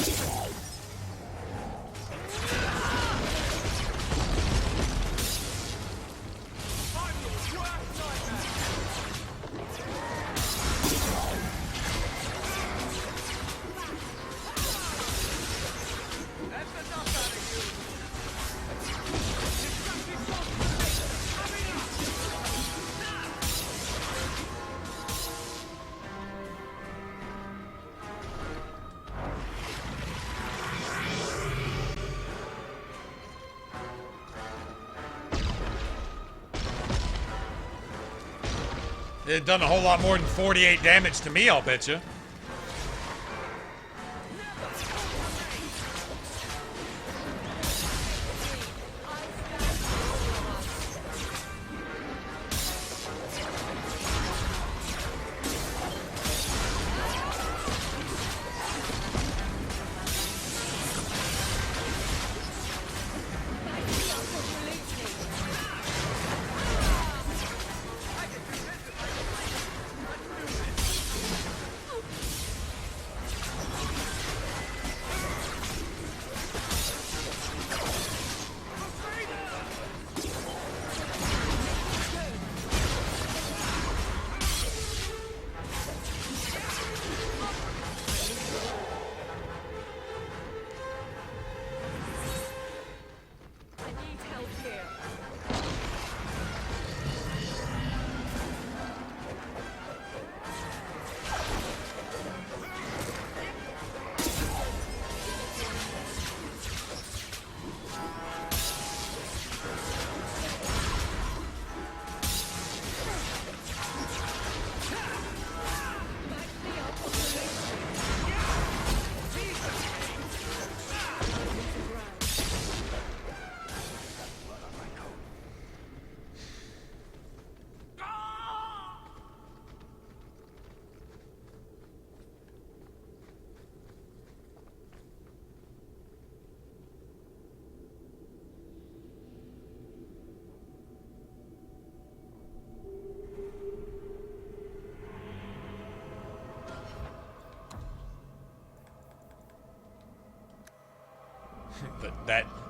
Speaker 18: It done a whole lot more than 48 damage to me, I'll bet you.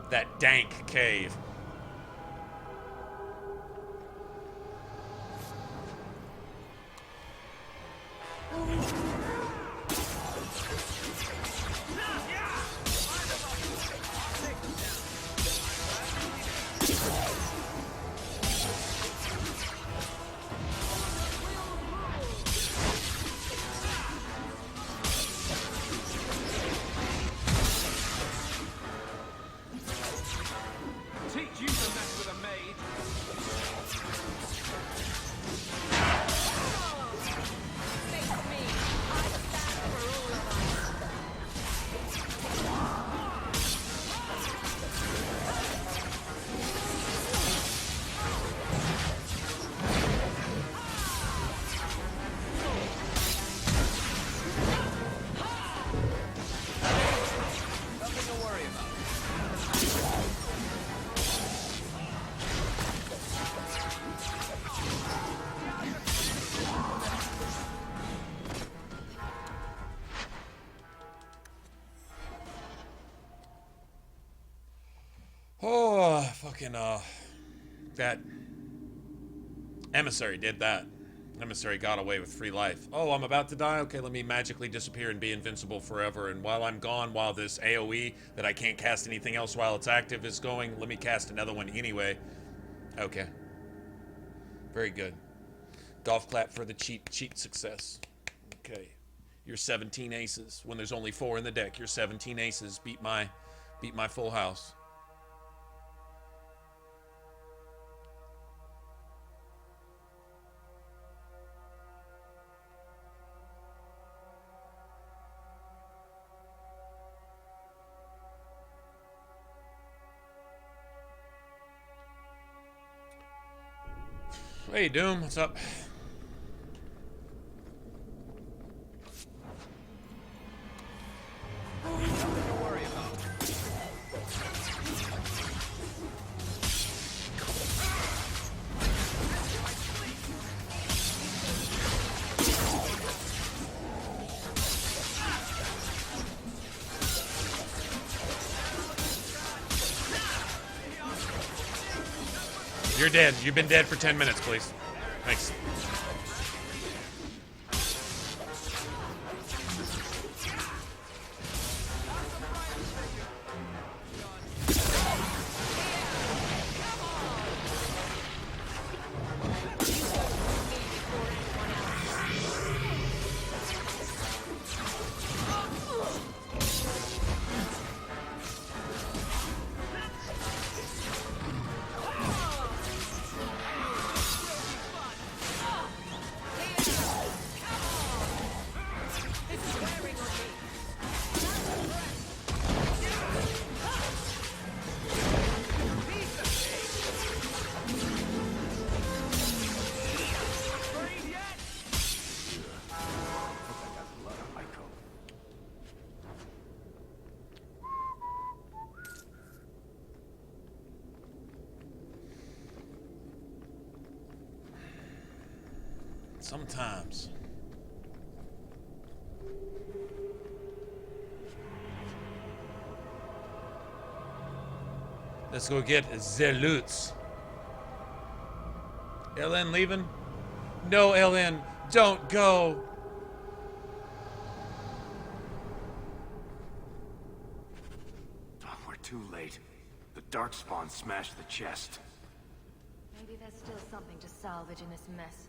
Speaker 18: that dank cave. fucking, that emissary did that. Emissary got away with free life. Oh, I'm about to die? Okay, let me magically disappear and be invincible forever. And while I'm gone, while this AoE that I can't cast anything else while it's active is going, let me cast another one anyway. Okay. Very good. Golf clap for the cheat success. Okay. Your 17 aces. When there's only 4 in the deck, your 17 aces beat my full house. Hey, Doom, what's up? You're dead. You've been dead for 10 minutes, please. Thanks. Sometimes. Let's go get the loots. LN leaving? No, LN, don't go.
Speaker 13: Oh, we're too late. The Darkspawn smashed the chest.
Speaker 2: Maybe there's still something to salvage in this mess.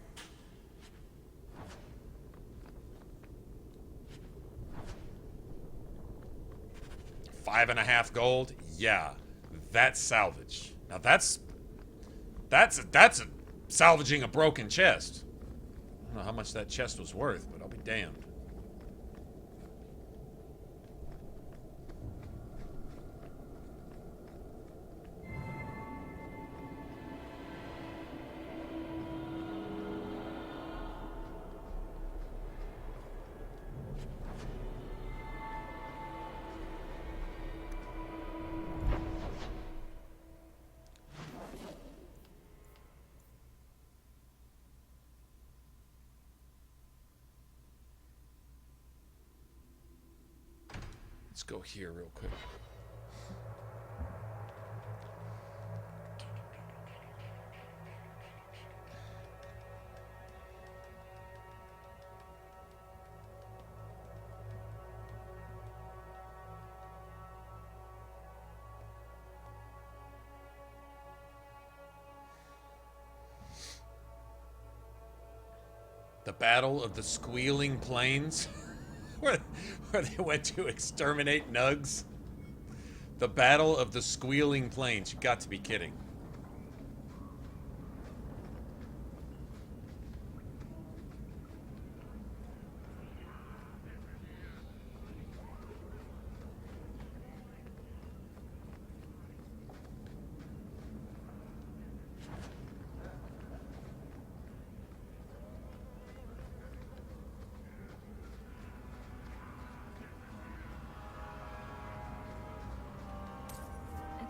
Speaker 18: $5.5 gold? Yeah, that's salvage. Now that's salvaging a broken chest. I don't know how much that chest was worth, but I'll be damned. Let's go here real quick. The Battle of the Squealing Plains? where they went to exterminate nugs? The Battle of the Squealing Plains. You got to be kidding.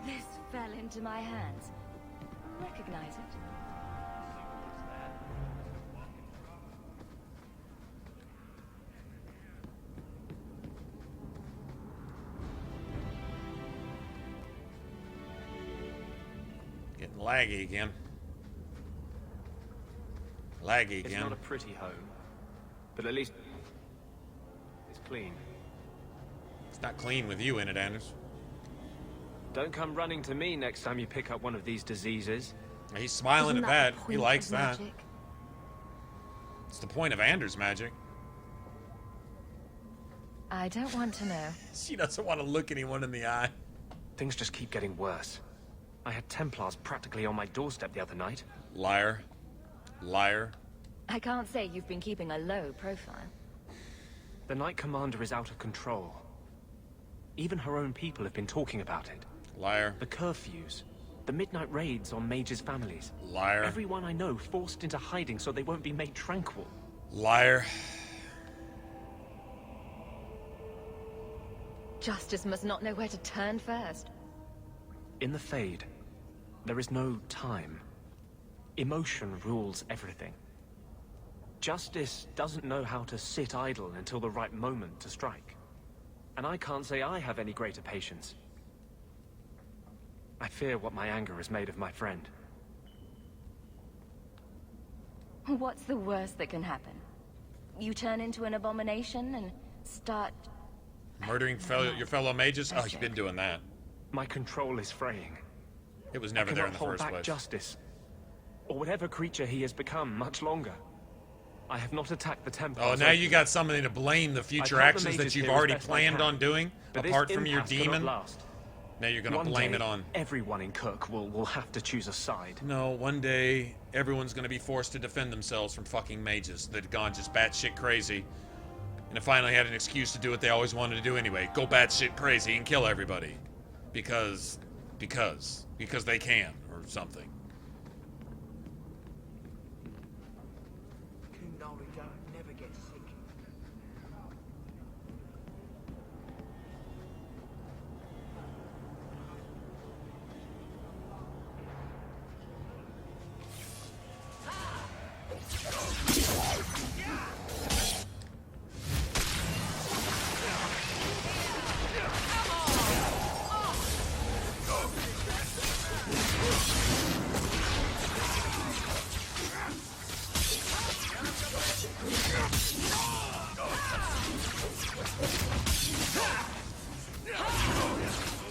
Speaker 2: This fell into my hands. Recognize it?
Speaker 18: Laggy again. Laggy
Speaker 4: It's
Speaker 18: again.
Speaker 4: not a pretty home, but at least it's clean.
Speaker 18: It's not clean with you in it, Anders.
Speaker 4: Don't come running to me next time you pick up one of these diseases.
Speaker 18: He's smiling
Speaker 22: Isn't
Speaker 18: at
Speaker 22: that
Speaker 18: that.
Speaker 22: the
Speaker 18: He
Speaker 22: point
Speaker 18: likes
Speaker 22: of
Speaker 18: that.
Speaker 22: magic?
Speaker 18: It's the point of Anders' magic.
Speaker 2: I don't want to know.
Speaker 18: She doesn't want to look anyone in the eye.
Speaker 4: Things just keep getting worse. I had Templars practically on my doorstep the other night.
Speaker 18: Liar. Liar.
Speaker 2: I can't say you've been keeping a low profile.
Speaker 4: The Knight Commander is out of control. Even her own people have been talking about it.
Speaker 18: Liar.
Speaker 4: The curfews. The midnight raids on Mage's families.
Speaker 18: Liar.
Speaker 4: Everyone I know forced into hiding so they won't be made tranquil.
Speaker 18: Liar.
Speaker 2: Justice must not know where to turn first.
Speaker 4: In the Fade, there is no time. Emotion rules everything. Justice doesn't know how to sit idle until the right moment to strike. And I can't say I have any greater patience. I fear what my anger has made of my friend.
Speaker 2: What's the worst that can happen? You turn into an abomination and start...
Speaker 18: Murdering your fellow mages? Oh, you've been doing that.
Speaker 4: My control is fraying.
Speaker 18: It was never there in the first
Speaker 4: place. I cannot hold back
Speaker 18: place.
Speaker 4: Justice, or whatever creature he has become, much longer. I have not attacked the Templars.
Speaker 18: Oh, now you got somebody to blame the future actions that you've already planned on doing, apart from your demon. Now you're going to blame it on...
Speaker 4: Everyone in Kirk will have to choose a side.
Speaker 18: No, one day, everyone's going to be forced to defend themselves from fucking mages that have gone just batshit crazy. And have finally had an excuse to do what they always wanted to do anyway. Go batshit crazy and kill everybody. Because they can, or something.
Speaker 6: Never get sick.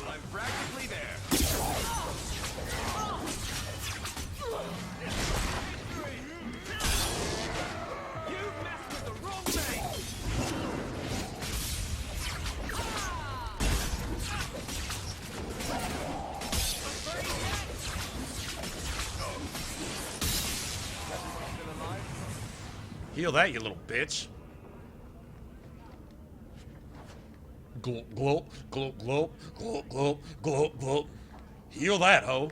Speaker 6: I'm practically there. You messed with the wrong thing.
Speaker 18: Heal that, you little bitch. Glop, glop, glop, glop, glop, glop, glop, glop. Heal that, ho.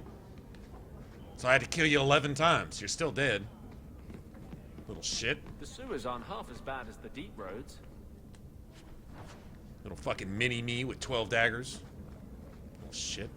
Speaker 18: So I had to kill you 11 times. You're still dead. Little shit.
Speaker 4: The sewers aren't half as bad as the deep roads.
Speaker 18: Little fucking mini-me with 12 daggers. Little shit.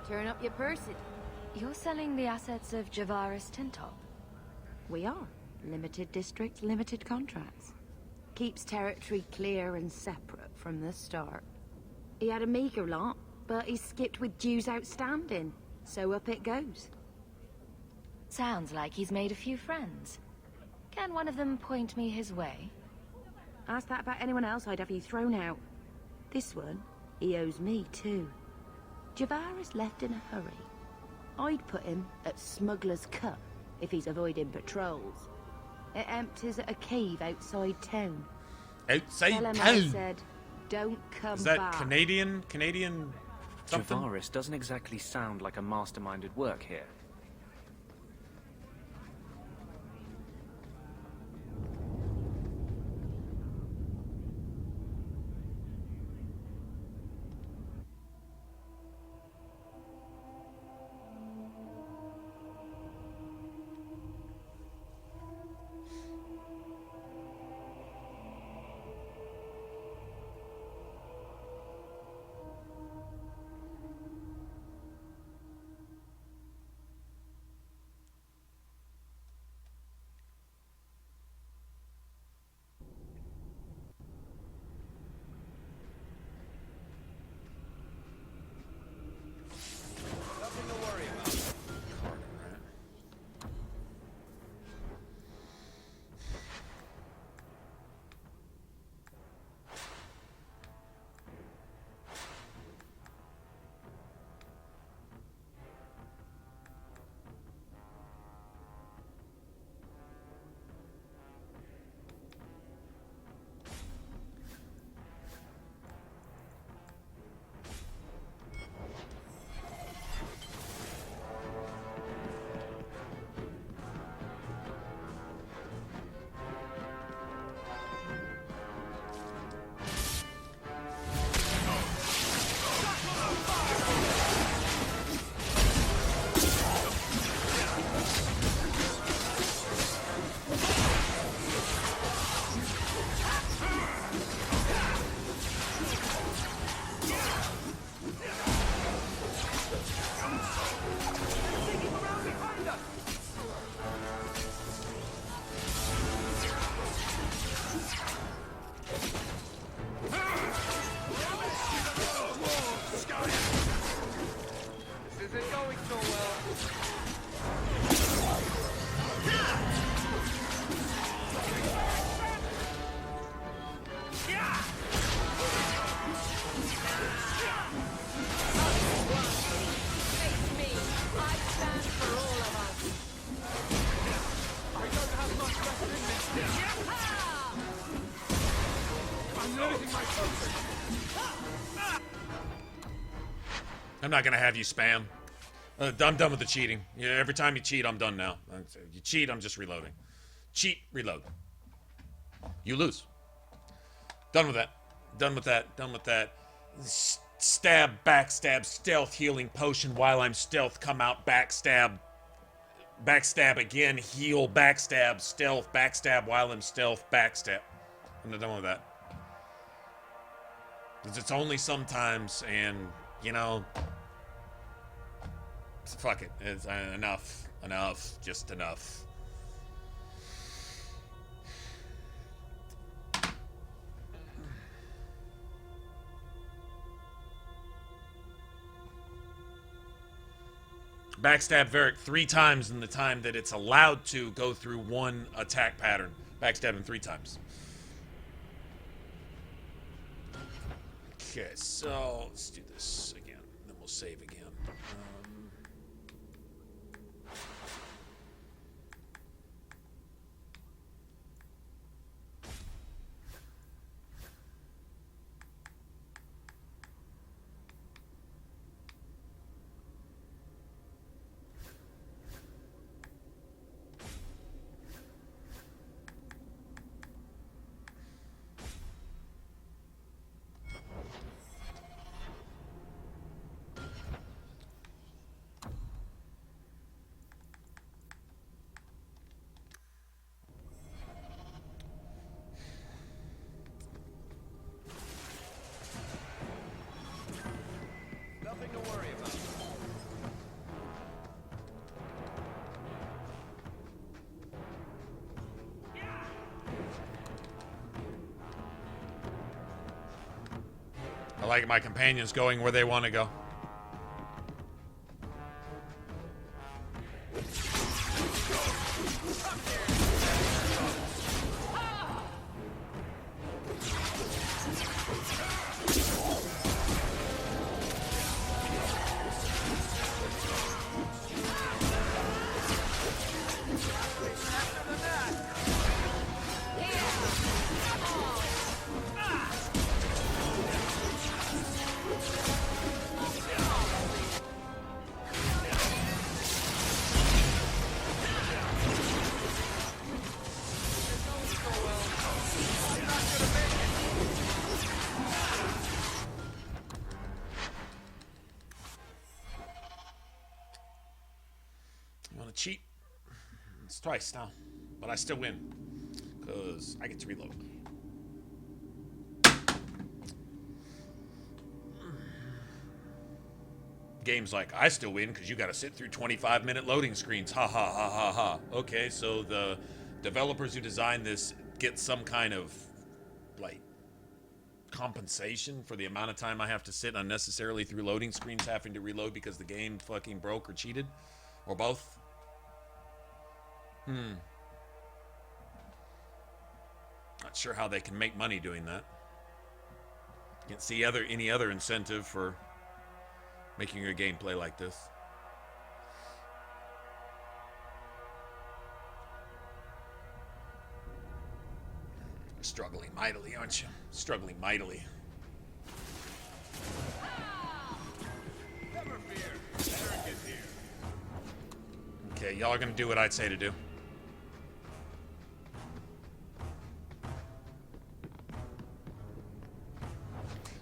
Speaker 2: Turn up your purse. You're selling the assets of Javaris Tintop.
Speaker 7: We are. Limited district, limited contracts. Keeps territory clear and separate from the start. He had a meager lot, but he skipped with dues outstanding. So up it goes.
Speaker 2: Sounds like he's made a few friends. Can one of them point me his way?
Speaker 7: Ask that about anyone else, I'd have you thrown out. This one, he owes me too. Javaris left in a hurry. I'd put him at Smuggler's Cut if he's avoiding patrols. It empties at a cave outside town.
Speaker 18: Outside
Speaker 7: Tell him I
Speaker 18: town?
Speaker 7: said, don't come
Speaker 18: Is that
Speaker 7: back.
Speaker 18: Canadian something?
Speaker 4: Javaris doesn't exactly sound like a masterminded work here.
Speaker 18: I'm not gonna have you spam. I'm done with the cheating. Yeah, every time you cheat, I'm done now. You cheat, I'm just reloading. Cheat, reload. You lose. Done with that. Done with that. Done with that. Stab, backstab, stealth, healing potion while I'm stealth. Come out, backstab. Backstab again, heal, backstab, stealth, backstab while I'm stealth, backstab. I'm not done with that. Because it's only sometimes, and, you know, fuck it. It's enough. Enough. Just enough. Backstab Varric 3 times in the time that it's allowed to go through one attack pattern. Backstab him 3 times. Okay, so let's do this again. Then we'll save again. I like my companions going where they want to go. Cheat. It's twice now, but I still win because I get to reload. Games like, I still win because you got to sit through 25-minute loading screens. Ha ha ha ha ha. Okay, so the developers who designed this get some kind of like compensation for the amount of time I have to sit unnecessarily through loading screens, having to reload because the game fucking broke or cheated, or both. Not sure how they can make money doing that. Can't see any other incentive for making your gameplay like this. Struggling mightily, aren't you? Struggling mightily. Okay, y'all are gonna do what I'd say to do.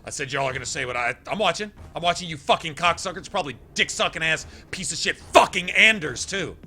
Speaker 18: I said y'all are gonna say what I'm watching. I'm watching you fucking cocksuckers. Probably dick-sucking ass piece of shit fucking Anders, too.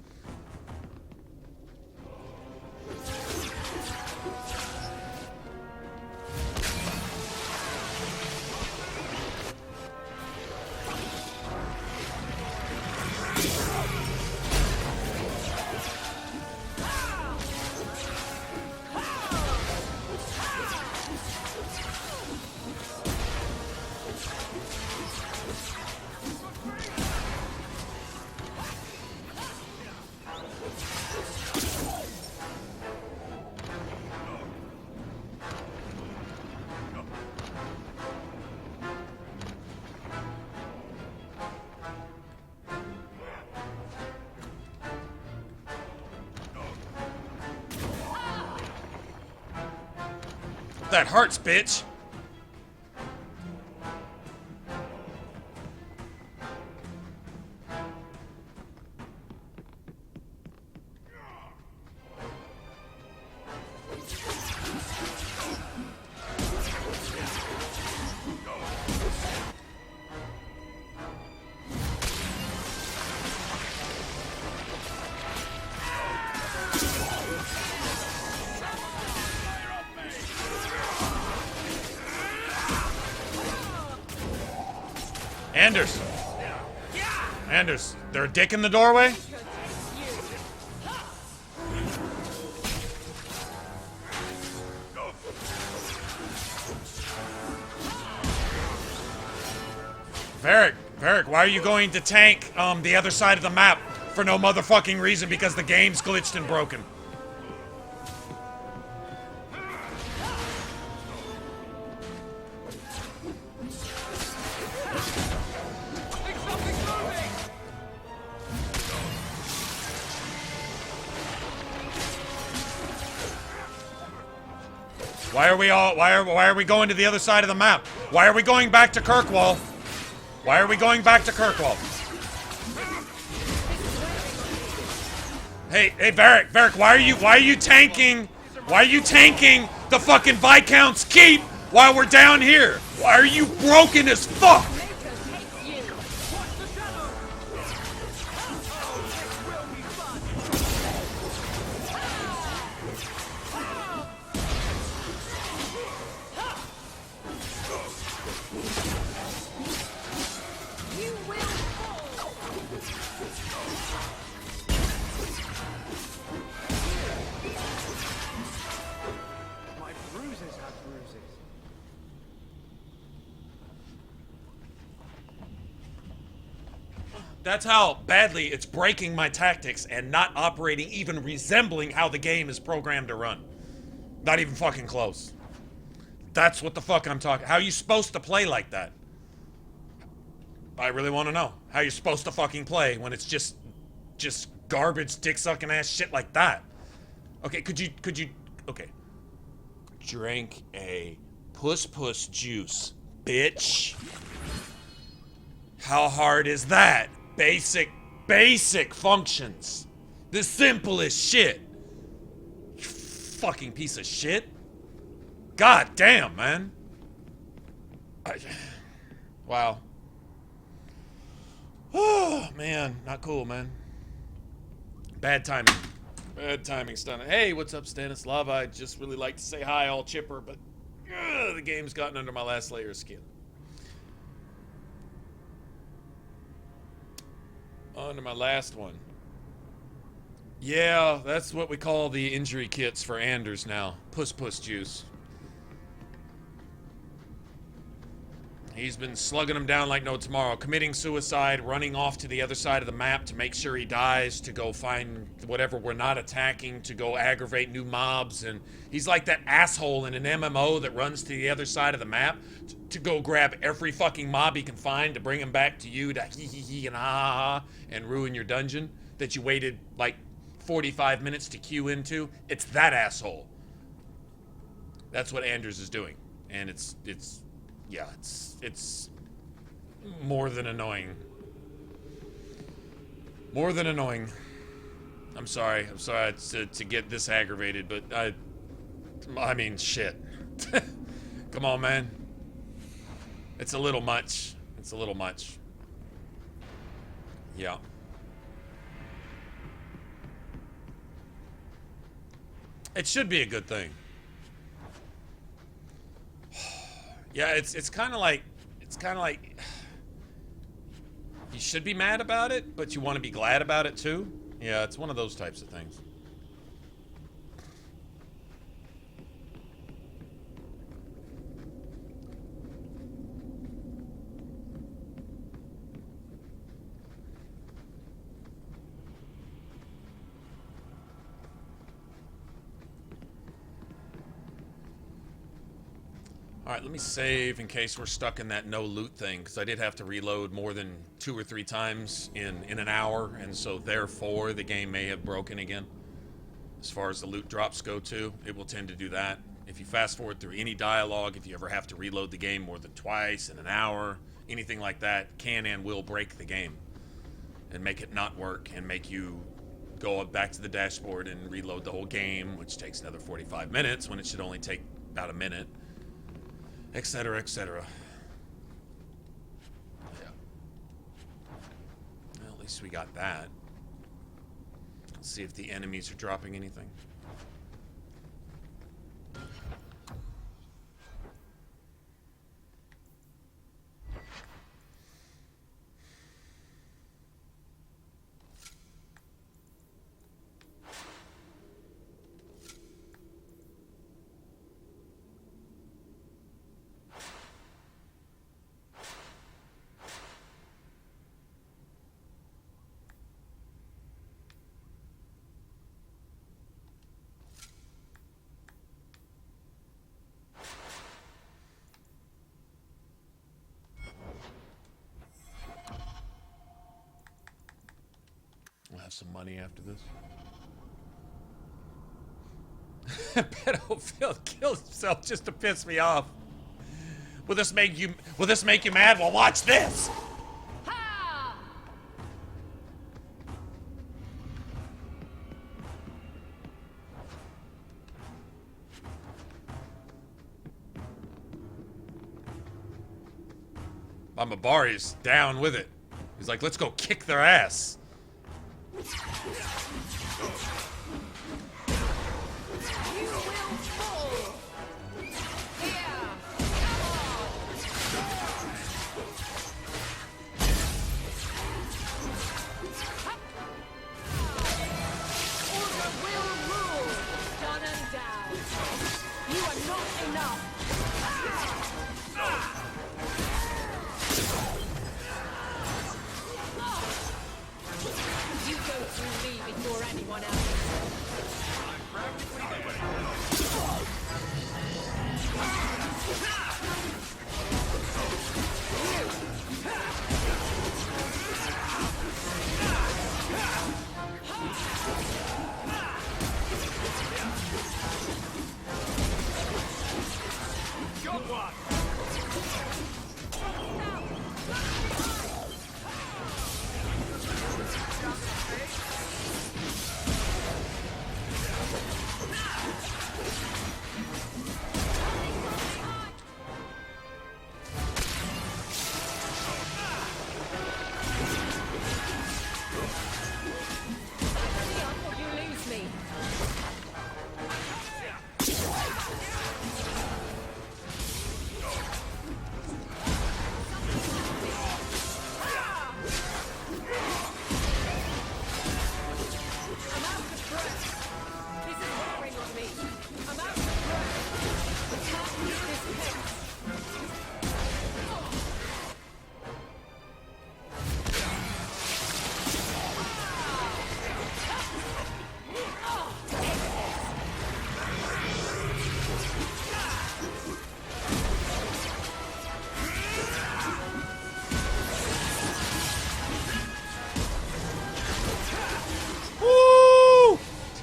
Speaker 18: That hurts, bitch. Anders! Anders, there a dick in the doorway? Varric, why are you going to tank the other side of the map for no motherfucking reason because the game's glitched and broken? Why are we going to the other side of the map? Why are we going back to Kirkwall? Why are we going back to Kirkwall? Hey, Varric, why are you tanking the fucking Viscount's Keep while we're down here? Why are you broken as fuck? That's how badly it's breaking my tactics and not operating even resembling how the game is programmed to run. Not even fucking close. That's what the fuck I'm talking. How are you supposed to play like that? I really want to know how you're supposed to fucking play when it's just garbage, dick-sucking ass shit like that. Okay, could you, okay. Drink a puss juice, bitch. How hard is that? Basic functions. The simplest shit. You fucking piece of shit. God damn, man. Wow. Oh, man. Not cool, man. Bad timing. Bad timing, Stunner. Hey, what's up, Stanislava? I'd just really like to say hi, all chipper, but the game's gotten under my last layer of skin. On to my last one. Yeah, that's what we call the injury kits for Anders now. Puss juice. He's been slugging him down like no tomorrow. Committing suicide, running off to the other side of the map to make sure he dies, to go find whatever we're not attacking, to go aggravate new mobs. And he's like that asshole in an MMO that runs to the other side of the map to go grab every fucking mob he can find to bring him back to you to hee and ha and ruin your dungeon that you waited like 45 minutes to queue into. It's that asshole. That's what Anders is doing. And it's more than annoying. More than annoying. I'm sorry to get this aggravated, but I mean, shit. Come on, man. It's a little much. It's a little much. Yeah. It should be a good thing. Yeah, it's kind of like you should be mad about it, but you want to be glad about it too. Yeah, it's one of those types of things. Alright, let me save in case we're stuck in that no loot thing, because I did have to reload more than 2 or 3 times in an hour, and so therefore the game may have broken again. As far as the loot drops go too, it will tend to do that. If you fast forward through any dialogue, if you ever have to reload the game more than twice in an hour, anything like that, can and will break the game. And make it not work, and make you go back to the dashboard and reload the whole game, which takes another 45 minutes when it should only take about a minute. Etc., etc. Yeah. Well, at least we got that. Let's see if the enemies are dropping anything. have some money after this. Pedophile killed himself just to piss me off. Will this make you mad? Well, watch this. Mabari's down with it. He's like, let's go kick their ass.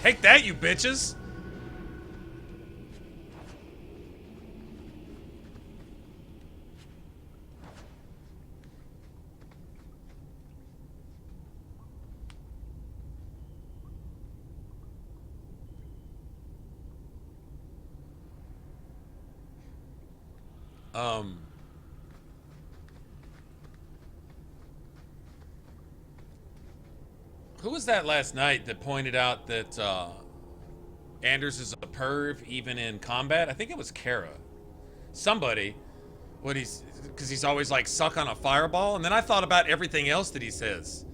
Speaker 18: Take that, you bitches! Who was that last night that pointed out that Anders is a perv even in combat? I think it was Kara. Somebody, because he's always like, suck on a fireball. And then I thought about everything else that he says.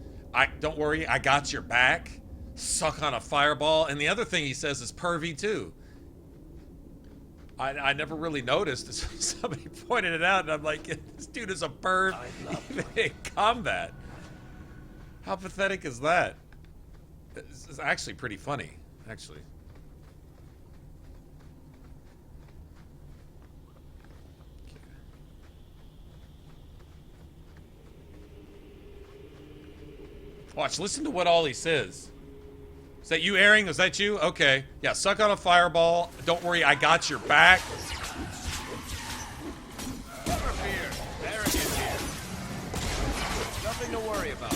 Speaker 18: Don't worry, I got your back. Suck on a fireball. And the other thing he says is pervy too. I never really noticed. Somebody pointed it out and I'm like, this dude is a perv even in combat. How pathetic is that? It's actually pretty funny, actually. Okay. Watch, listen to what all he says. Is that you, Airing? Is that you? Okay. Yeah, suck on a fireball. Don't worry, I got your back.
Speaker 6: Never fear. Arrogant here. Nothing to worry about.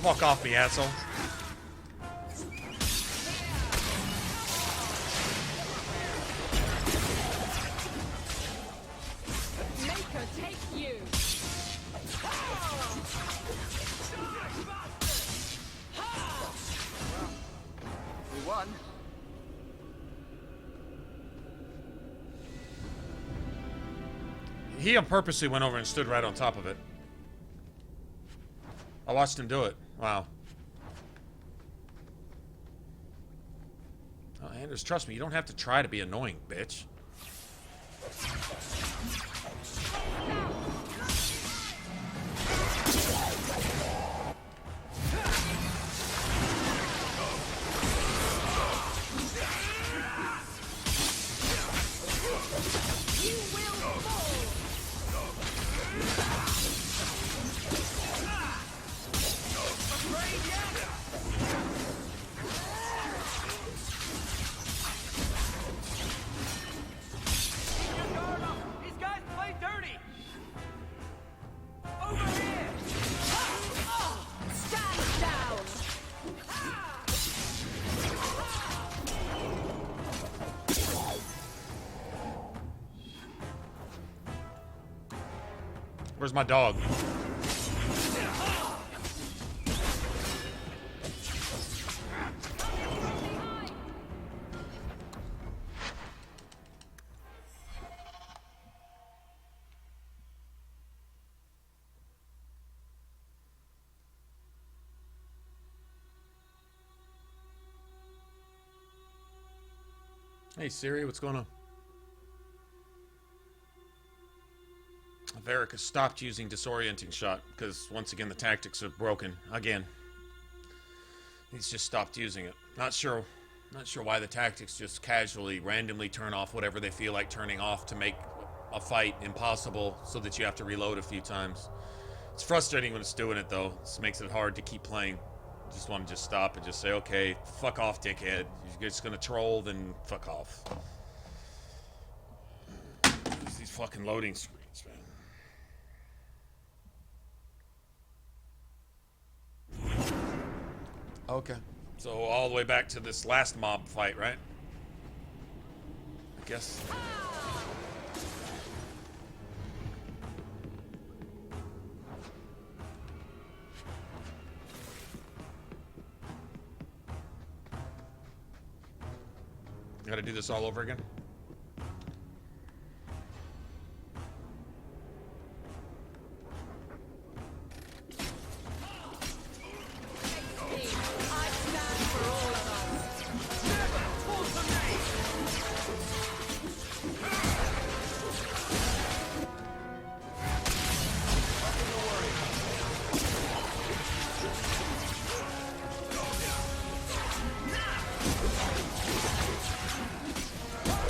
Speaker 18: Fuck off me, asshole.
Speaker 10: Maker, take you.
Speaker 6: We won.
Speaker 18: He purposely went over and stood right on top of it. I watched him do it. Wow. Oh, Anders, trust me, you don't have to try to be annoying, bitch. Where's my dog? Hey Siri, what's going on? Varric has stopped using disorienting shot because once again the tactics are broken again. He's just stopped using it. Not sure why the tactics just casually randomly turn off whatever they feel like turning off to make a fight impossible so that you have to reload a few times. It's frustrating when it's doing it though. This makes it hard to keep playing. I just want to just stop and just say, okay, fuck off, dickhead. You're just gonna troll, then fuck off. These fucking loading screens, man. Okay. So all the way back to this last mob fight, right? I guess. Gotta do this all over again?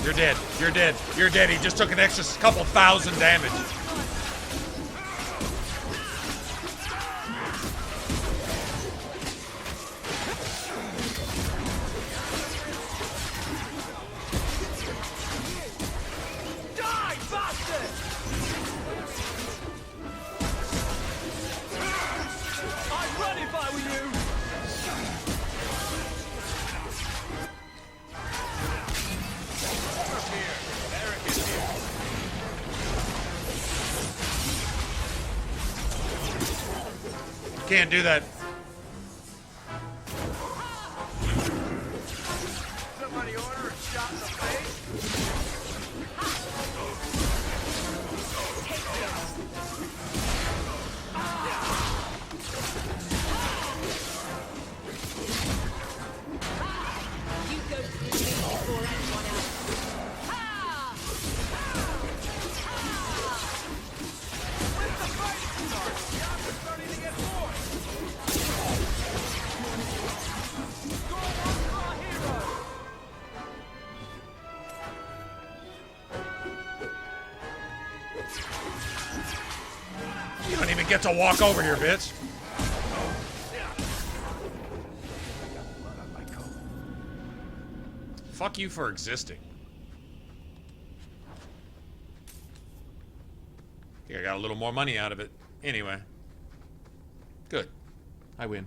Speaker 18: You're dead. You're dead. You're dead. He just took an extra couple thousand damage.
Speaker 6: Die, bastard! I'd run if I were you!
Speaker 18: Can't do that.
Speaker 6: Somebody order a shot in the face?
Speaker 3: You go through me before anyone else.
Speaker 6: When's the fighting start? The odds are starting to get bored. Go on, our hero!
Speaker 18: You don't even get to walk over here, bitch. Fuck you for existing. I think I got a little more money out of it. Anyway. Good. I win.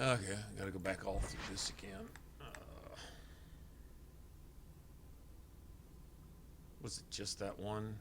Speaker 18: Okay, gotta go back all through this again. Was it just that one?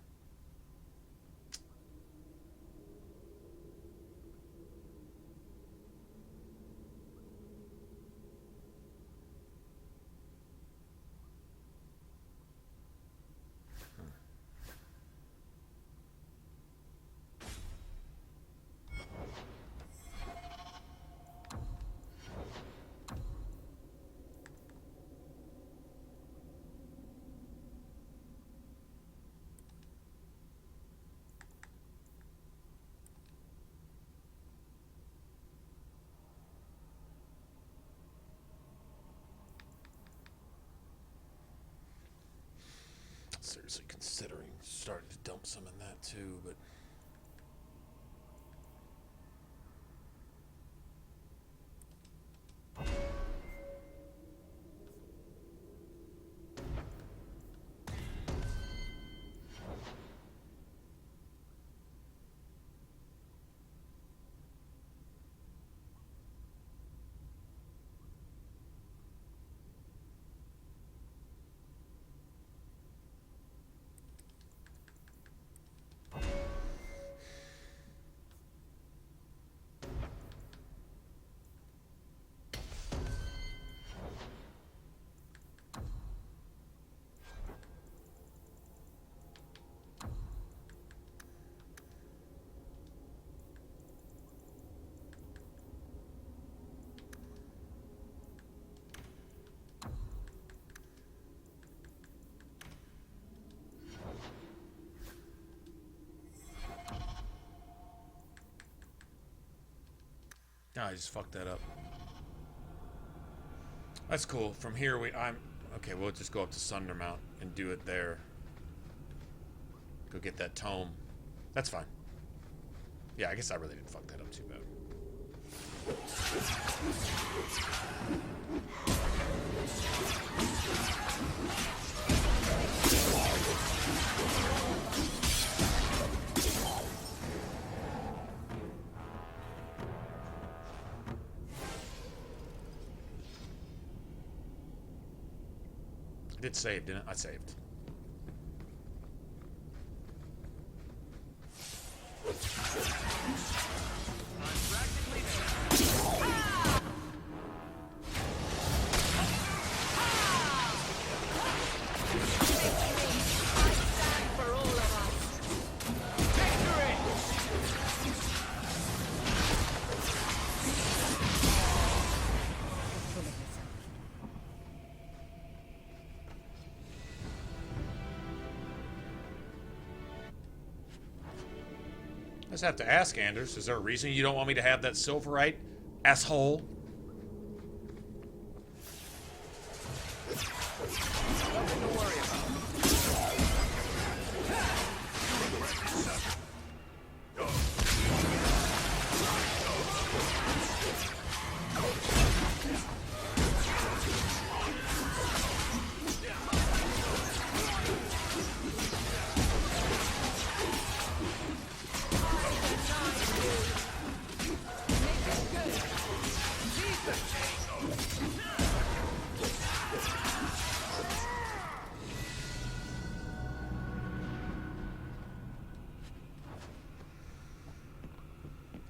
Speaker 18: Seriously considering starting to dump some in that too, but I just fucked that up. That's cool. From here okay, we'll just go up to Sundermount and do it there. Go get that tome. That's fine. Yeah, I guess I really didn't fuck that up too bad. I did save, didn't I? I saved. I just have to ask, Anders, is there a reason you don't want me to have that silverite, asshole?
Speaker 6: Nothing to worry about.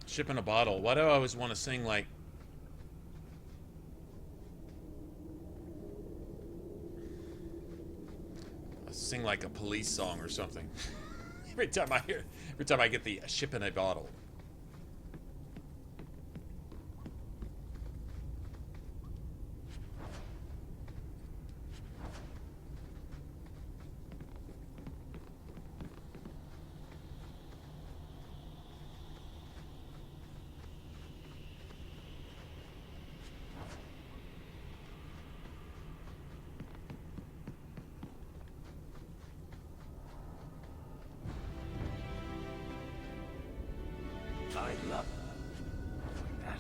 Speaker 18: Ship in a bottle. Why do I always want to sing like... sing like a police song or something. every time I get the ship in a bottle.
Speaker 21: I love that.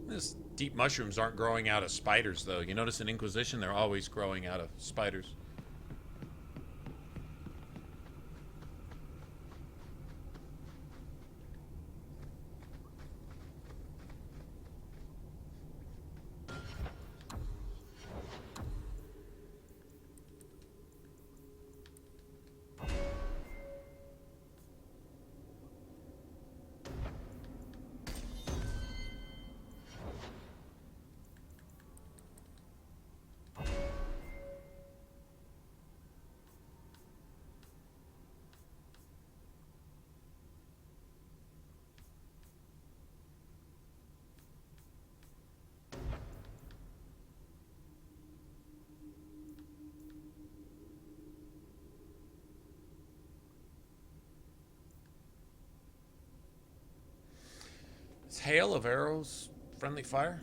Speaker 18: These deep mushrooms aren't growing out of spiders, though. You notice in Inquisition, they're always growing out of spiders. Hail of arrows, friendly fire?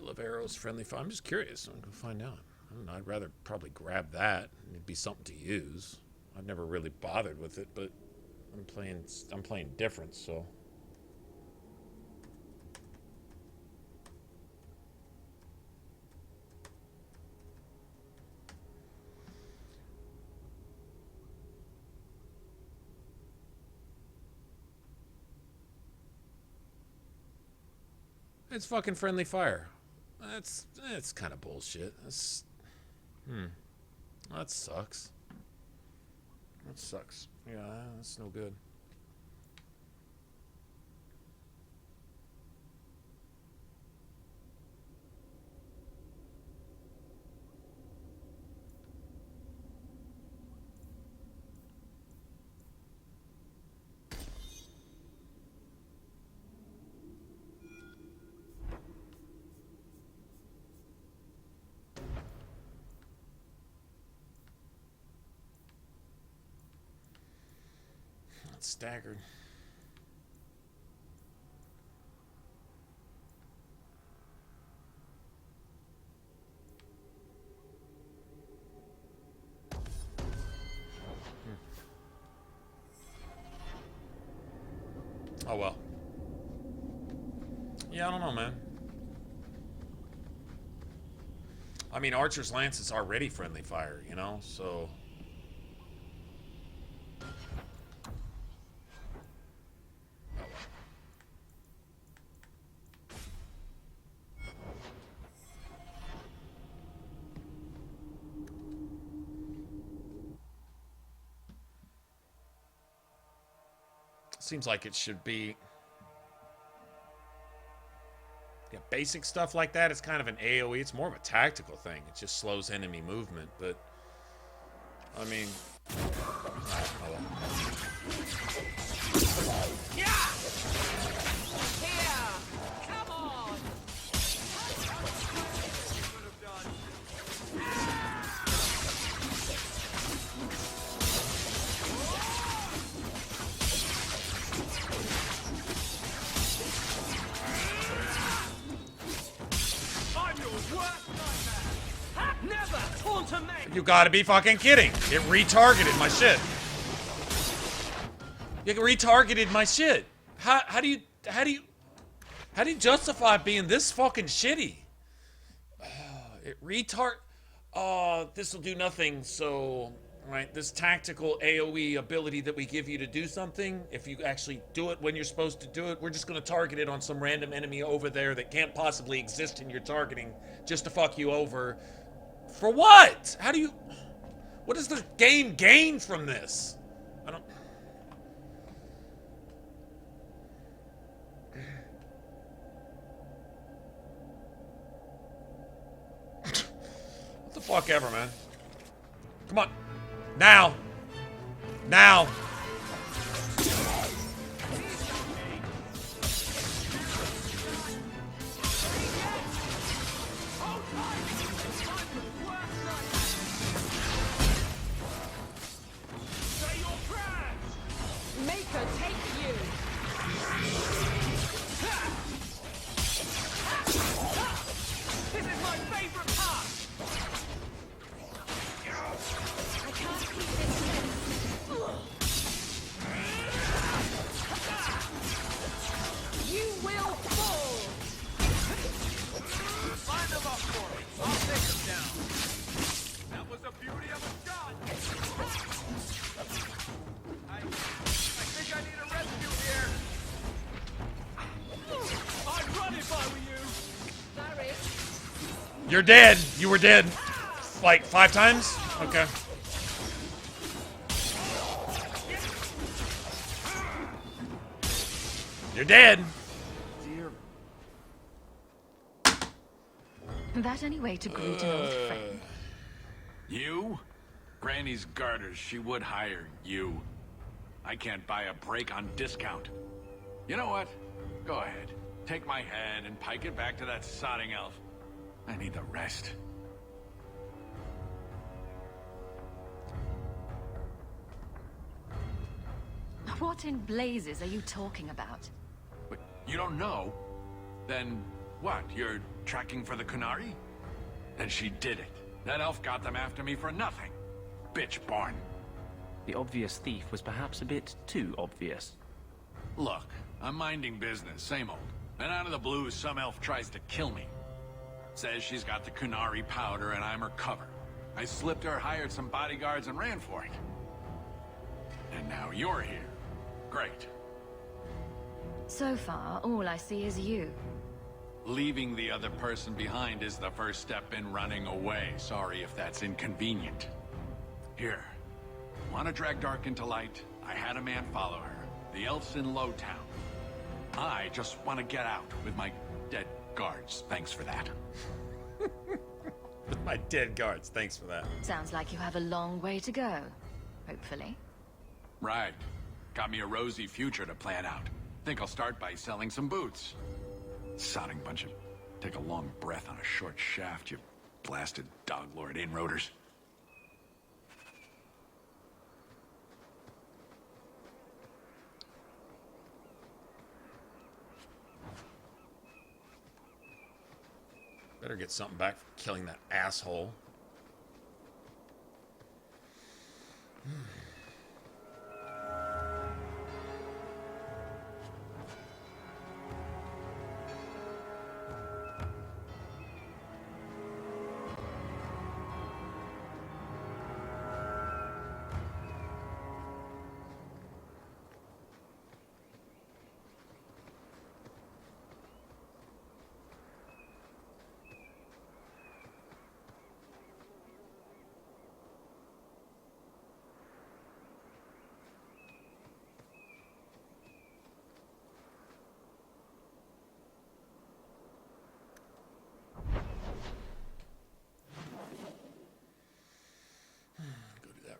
Speaker 18: Of arrows, friendly fire. I'm just curious. I'm gonna find out. I don't know, I'd rather probably grab that. It'd be something to use. I've never really bothered with it, but I'm playing different, so. It's fucking friendly fire. That's kind of bullshit. That sucks. That sucks. Yeah, that's no good. Staggered. Oh well. Yeah, I don't know, man. I mean, Archer's Lance is already friendly fire, you know, so. Seems like it should be. Yeah, basic stuff like that is kind of an AoE. It's more of a tactical thing. It just slows enemy movement, but I mean,
Speaker 6: Yeah! Here! Come on! I'm your worst nightmare! Never taunt a man!
Speaker 18: you gotta be fucking kidding. It retargeted my shit. It retargeted my shit. How do you justify being this fucking shitty? This will do nothing, so, right, this tactical AoE ability that we give you to do something, if you actually do it when you're supposed to do it, we're just gonna target it on some random enemy over there that can't possibly exist in your targeting just to fuck you over. For what? What does the game gain from this? I don't... What the fuck ever, man. Come on. Now. Now.
Speaker 6: Maker, take you! This is my favorite part! I can't keep this
Speaker 18: You're dead. You were dead. Like 5 times? Okay. You're dead.
Speaker 2: That any way to greet an old friend?
Speaker 13: You? Granny's garters, she would hire you. I can't buy a break on discount. You know what? Go ahead. Take my head and pike it back to that sodding elf. I need the rest.
Speaker 2: What in blazes are you talking about?
Speaker 13: But you don't know? Then what? You're tracking for the Kunari? Then she did it. That elf got them after me for nothing. Bitch born.
Speaker 4: The obvious thief was perhaps a bit too obvious.
Speaker 13: Look, I'm minding business, same old. And out of the blue, some elf tries to kill me. Says she's got the Kunari powder and I'm her cover. I slipped her, hired some bodyguards, and ran for it. And now you're here. Great.
Speaker 2: So far, all I see is you.
Speaker 13: Leaving the other person behind is the first step in running away. Sorry if that's inconvenient. Here. Want to drag Dark into Light? I had a man follow her. The elf's in Lowtown. I just want to get out with my dead guards. Thanks for that.
Speaker 18: With my dead guards. Thanks for that.
Speaker 2: Sounds like you have a long way to go. Hopefully.
Speaker 13: Right. Got me a rosy future to plan out. Think I'll start by selling some boots. Sodding bunch of... Take a long breath on a short shaft, you blasted dog-lord inroaders.
Speaker 18: Better get something back for killing that asshole.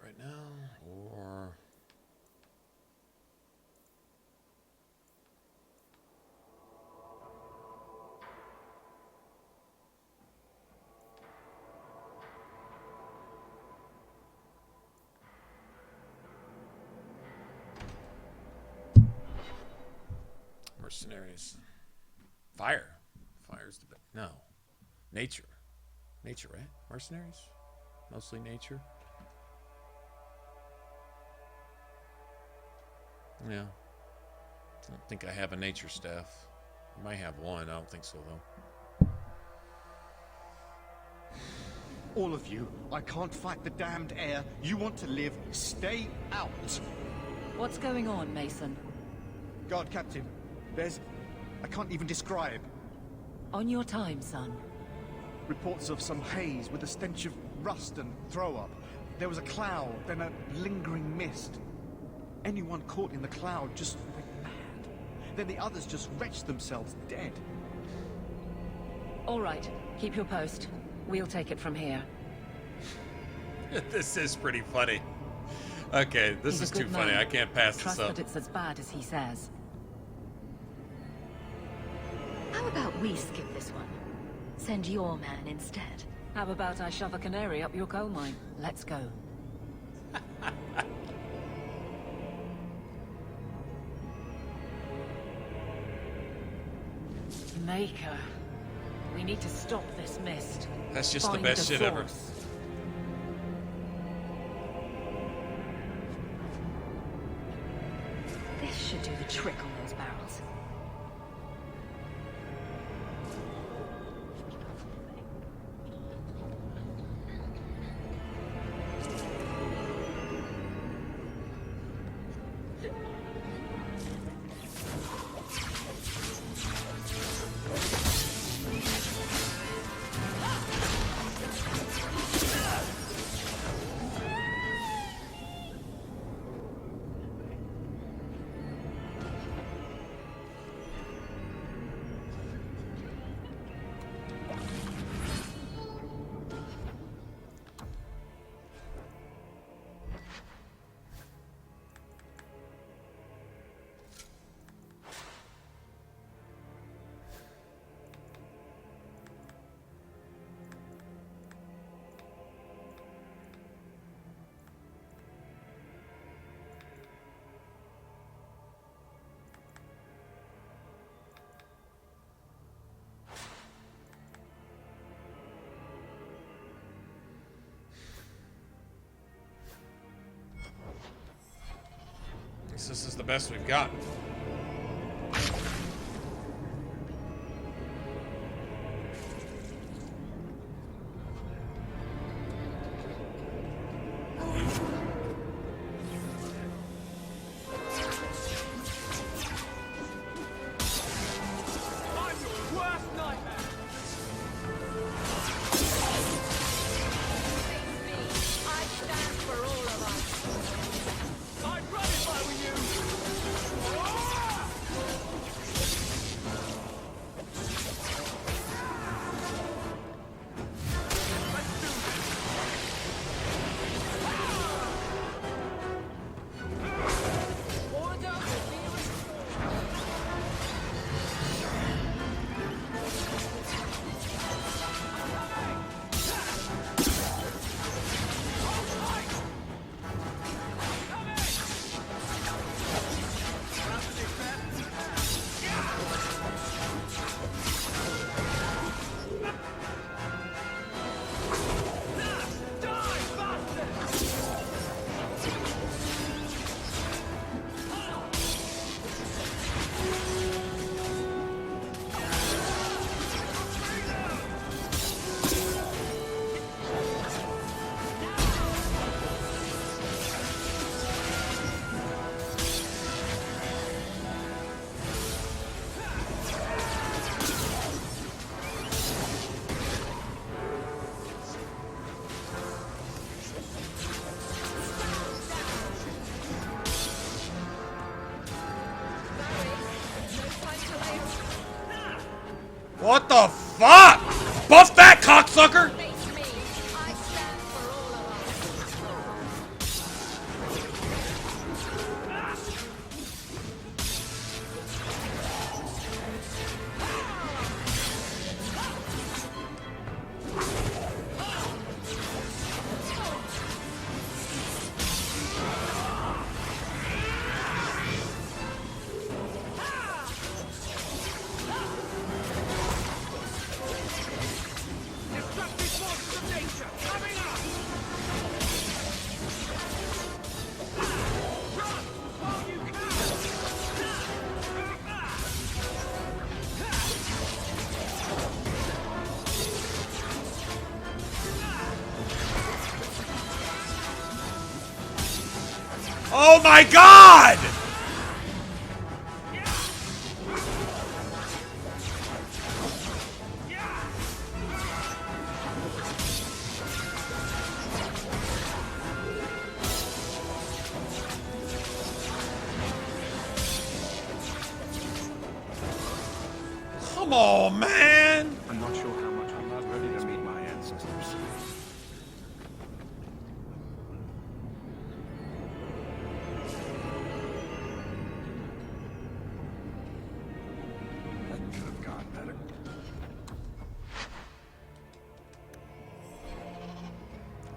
Speaker 18: Right now, or mercenaries. Fire. Fire's the no. Nature. Nature, right? Mercenaries? Mostly nature. Yeah. I don't think I have a nature staff. I might have one. I don't think so, though.
Speaker 15: All of you, I can't fight the damned air. You want to live, stay out.
Speaker 9: What's going on, Mason?
Speaker 15: Guard Captain, there's... I can't even describe.
Speaker 9: On your time, son.
Speaker 15: Reports of some haze with a stench of rust and throw-up. There was a cloud, then a lingering mist. Anyone caught in the cloud just went mad. Then the others just wretched themselves dead.
Speaker 9: All right, keep your post. We'll take it from here.
Speaker 18: This is pretty funny. Okay, this is too funny. I can't pass this up.
Speaker 9: Trust that it's as bad as he says.
Speaker 2: How about we skip this one? Send your man instead.
Speaker 9: How about I shove a canary up your coal mine? Let's go. Maker. We need to stop this mist.
Speaker 18: That's just the best shit ever.
Speaker 2: This should do the trick on those barrels.
Speaker 18: Guess this is the best we've got. What the fuck? Buff that, cocksucker! Oh my god! Come on, man!
Speaker 6: I'm not sure how much I'm not ready to meet my ancestors.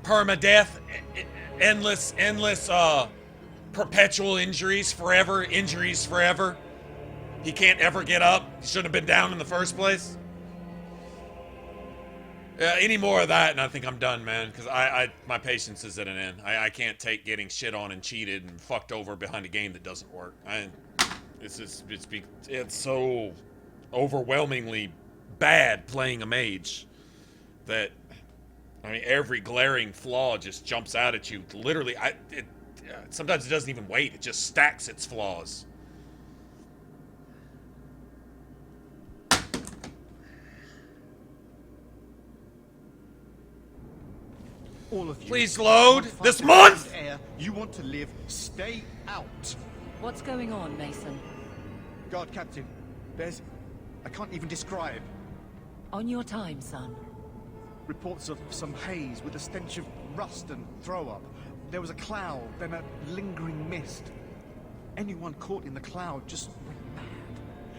Speaker 18: Permadeath, endless, perpetual injuries forever, He can't ever get up. He shouldn't have been down in the first place. Any more of that, and I think I'm done, man. Because my patience is at an end. I can't take getting shit on and cheated and fucked over behind a game that doesn't work. It's so overwhelmingly bad playing a mage that, I mean, every glaring flaw just jumps out at you. Literally, sometimes it doesn't even wait. It just stacks its flaws.
Speaker 15: All of you.
Speaker 18: Please load this month!
Speaker 15: Air. You want to live, stay out.
Speaker 9: What's going on, Mason?
Speaker 15: Guard Captain, I can't even describe.
Speaker 9: On your time, son.
Speaker 15: Reports of some haze with a stench of rust and throw-up. There was a cloud, then a lingering mist. Anyone caught in the cloud just went mad.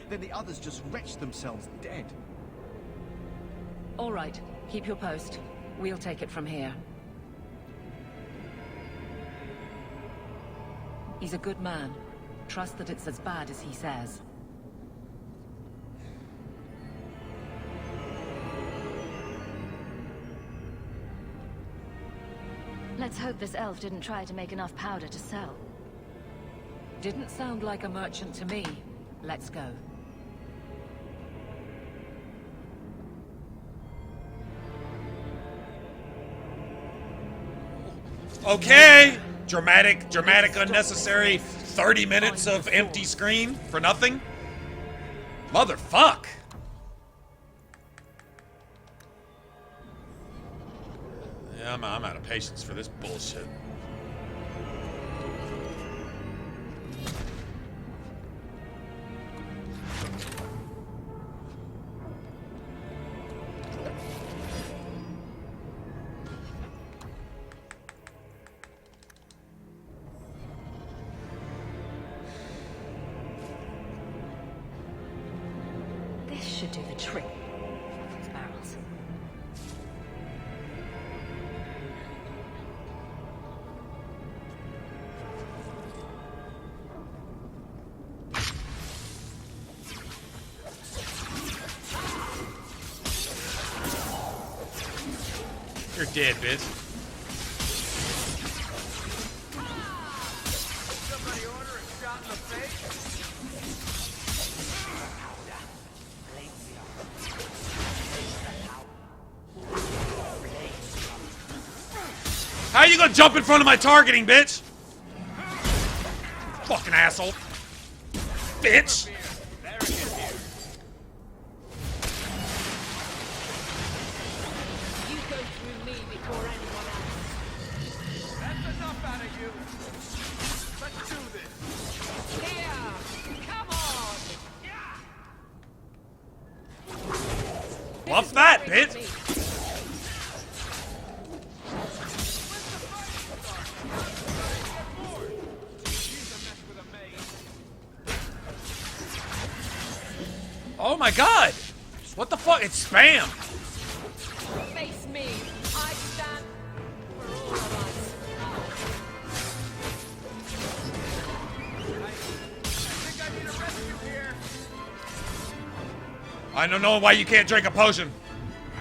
Speaker 15: Then the others just wretched themselves dead.
Speaker 9: All right, keep your post. We'll take it from here. He's a good man. Trust that it's as bad as he says.
Speaker 2: Let's hope this elf didn't try to make enough powder to sell.
Speaker 9: Didn't sound like a merchant to me. Let's go.
Speaker 18: Okay! Dramatic, unnecessary 30 minutes of empty screen for nothing? Motherfuck! Yeah, I'm out of patience for this bullshit.
Speaker 2: Should do the trick. Those barrels.
Speaker 18: You're dead, bitch.
Speaker 6: Somebody order a shot in the face?
Speaker 18: How you gonna jump in front of my targeting, bitch? Fucking asshole. Bitch.
Speaker 6: You go through me before anyone else. That's enough out of you. Let's do this. Here, come on.
Speaker 18: What's that, bitch? Oh my god! What the fuck? It's spam!
Speaker 6: Face me. I stand for all of us. I think I need a rescue here.
Speaker 18: I don't know why you can't drink a potion.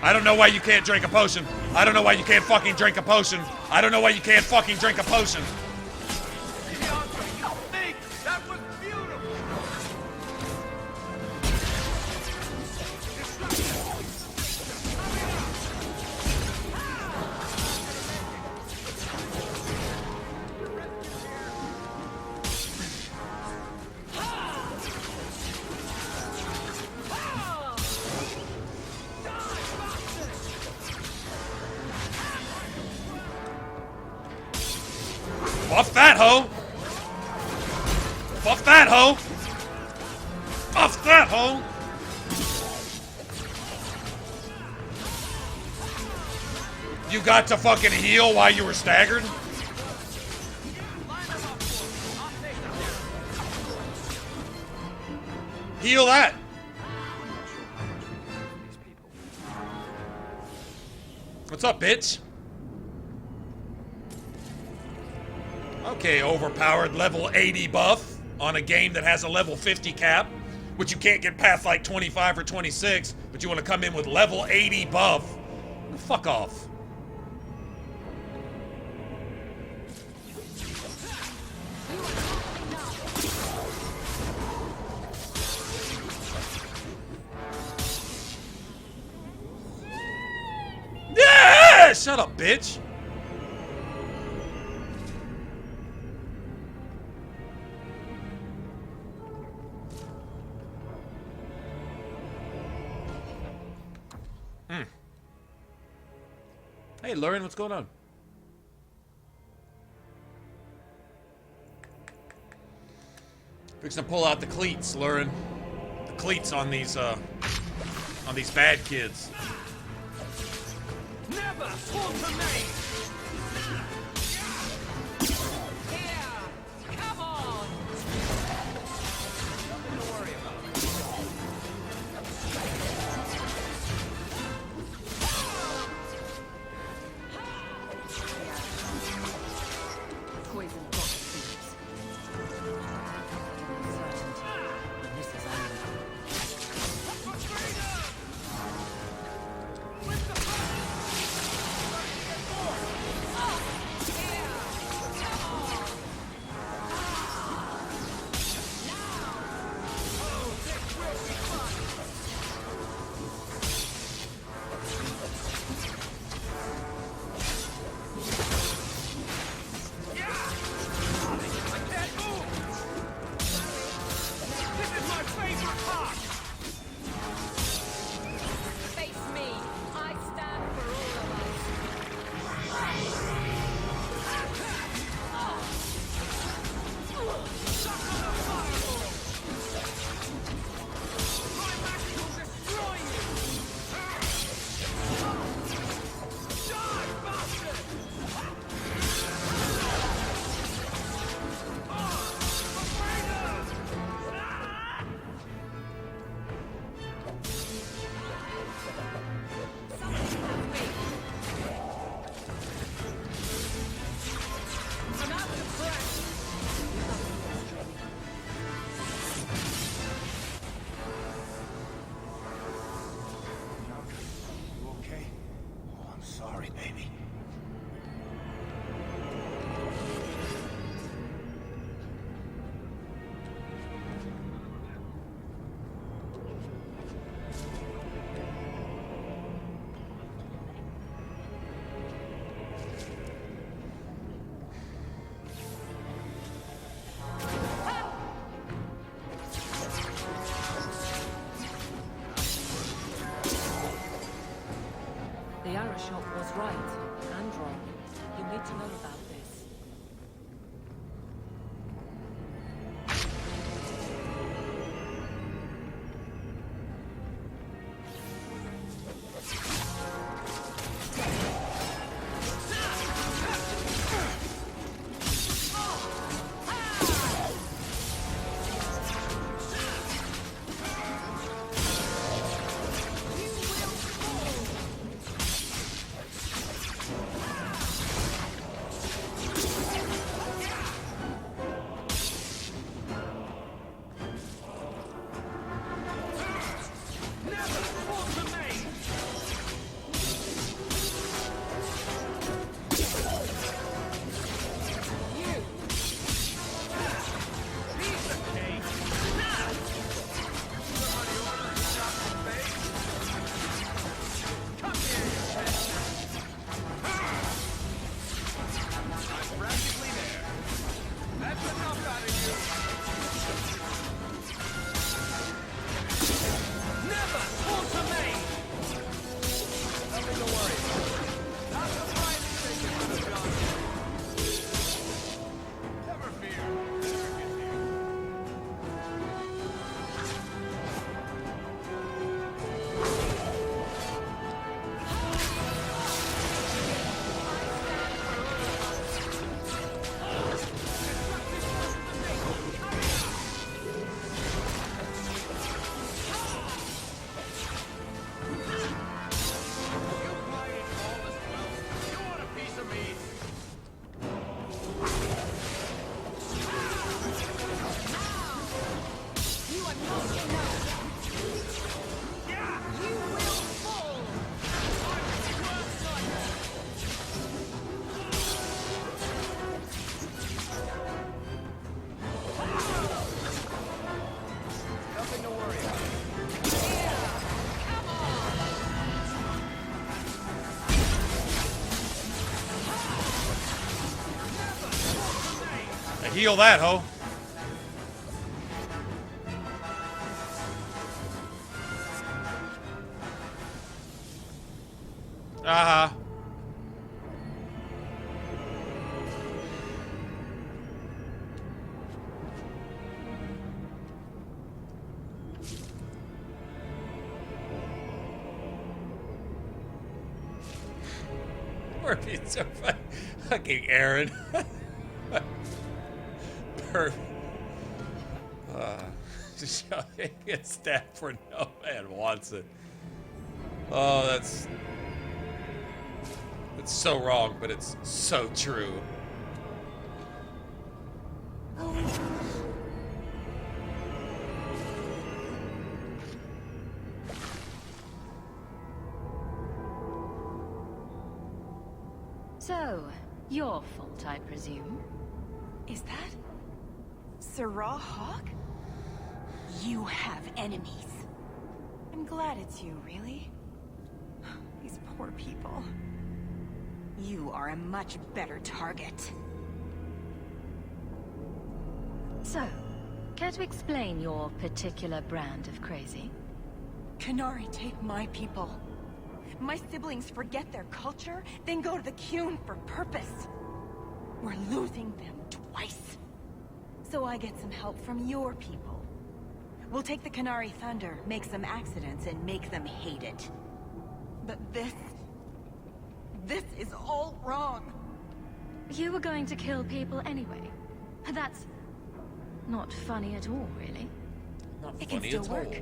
Speaker 18: I don't know why you can't drink a potion. I don't know why you can't fucking drink a potion. I don't know why you can't fucking drink a potion.
Speaker 6: That was beautiful.
Speaker 18: Buff that hoe! Buff that hoe! Buff that hoe! You got to fucking heal while you were staggered? Heal that! What's up, bitch? Okay, overpowered level 80 buff on a game that has a level 50 cap, which you can't get past like 25 or 26, but you want to come in with level 80 buff. Fuck off. Yeah! Shut up, bitch. Hey, Lauren, what's going on? Fixing to pull out the cleats, Lauren. The cleats on these bad kids.
Speaker 6: Never pull to me. Here, come on. Nothing to worry about.
Speaker 2: Poison box seeds. Certainty. This is
Speaker 9: Arashop was right, and wrong. You need to know about this.
Speaker 18: Heal that, ho. Uh-huh. We're being so funny. Fucking Aaron. Just get stabbed for no man wants it. Oh, that's so wrong, but it's so true.
Speaker 2: So, your fault, I presume?
Speaker 1: Is that Sirrah Hawke? You have enemies. I'm glad it's you, really. These poor people. You are a much better target.
Speaker 2: So, care to explain your particular brand of crazy?
Speaker 1: Qunari take my people. My siblings forget their culture, then go to the Qun for purpose. We're losing them twice. So I get some help from your people. We'll take the Qunari thunder, make some accidents, and make them hate it. But this is all wrong.
Speaker 2: You were going to kill people anyway. That's not funny at all, really.
Speaker 1: It can still work.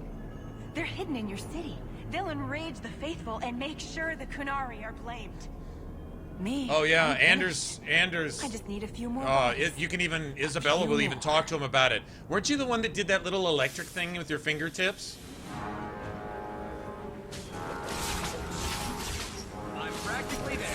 Speaker 1: They're hidden in your city. They'll enrage the faithful and make sure the Qunari are blamed. Me?
Speaker 18: Oh yeah, Anders.
Speaker 1: I just need a few more.
Speaker 18: You can even Isabella will even talk to him about it. Weren't you the one that did that little electric thing with your fingertips?
Speaker 6: I'm practically there.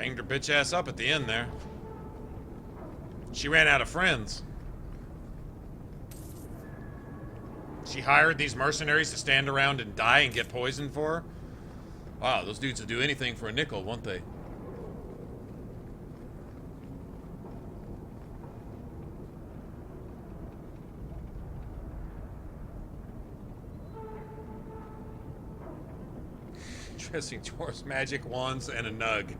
Speaker 18: Banged her bitch ass up at the end there. She ran out of friends. She hired these mercenaries to stand around and die and get poisoned for her? Wow, those dudes would do anything for a nickel, won't they? Dressing dwarves, magic wands, and a nug.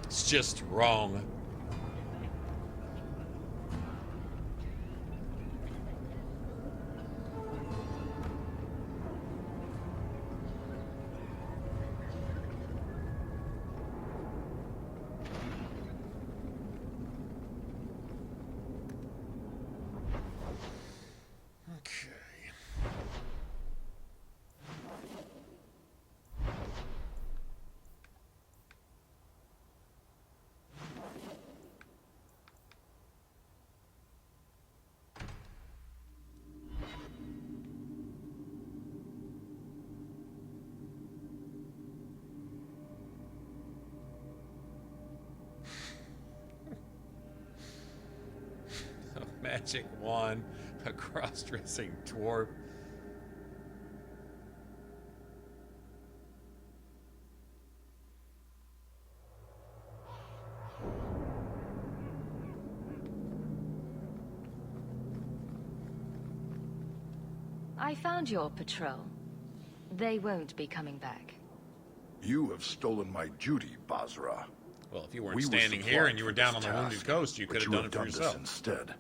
Speaker 18: It's just wrong. Magic wand, a cross-dressing dwarf.
Speaker 2: I found your patrol. They won't be coming back.
Speaker 8: You have stolen my duty, Basra.
Speaker 18: Well, if you weren't standing here and you were down on the Wounded Coast, you could have done it for yourself.
Speaker 8: This instead.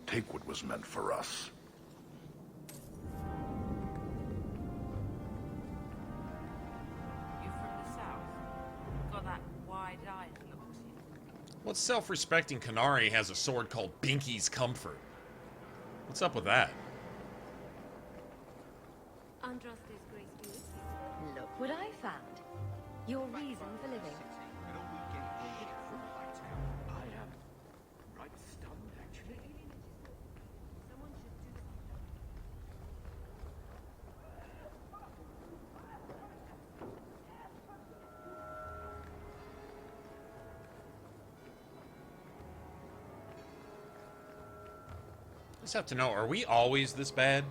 Speaker 8: Take what was meant for us.
Speaker 6: You from the south? Got that wide-eyed look to you.
Speaker 18: What self-respecting Canary has a sword called Binky's Comfort? What's up with that?
Speaker 2: Look what I found. Your reason for living.
Speaker 18: I just have to know, are we always this bad?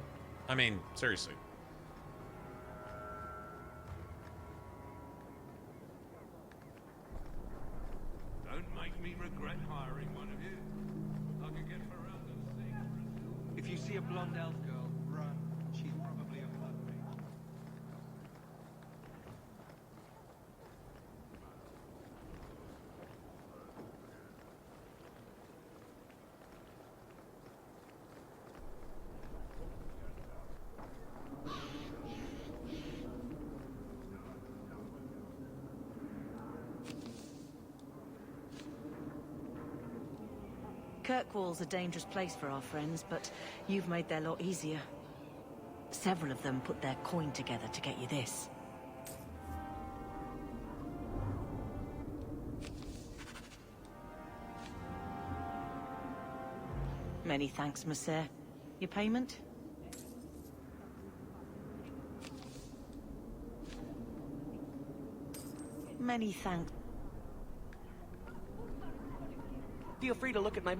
Speaker 18: I mean, seriously.
Speaker 19: Don't make me regret hiring one of you. I could get Ferrando's thing.
Speaker 23: If you see a blonde elf girl, run. She's probably a blood mage.
Speaker 7: Kirkwall's a dangerous place for our friends, but you've made their lot easier. Several of them put their coin together to get you this. Many thanks, monsieur. Your payment? Many thanks.
Speaker 24: Feel free to look at my...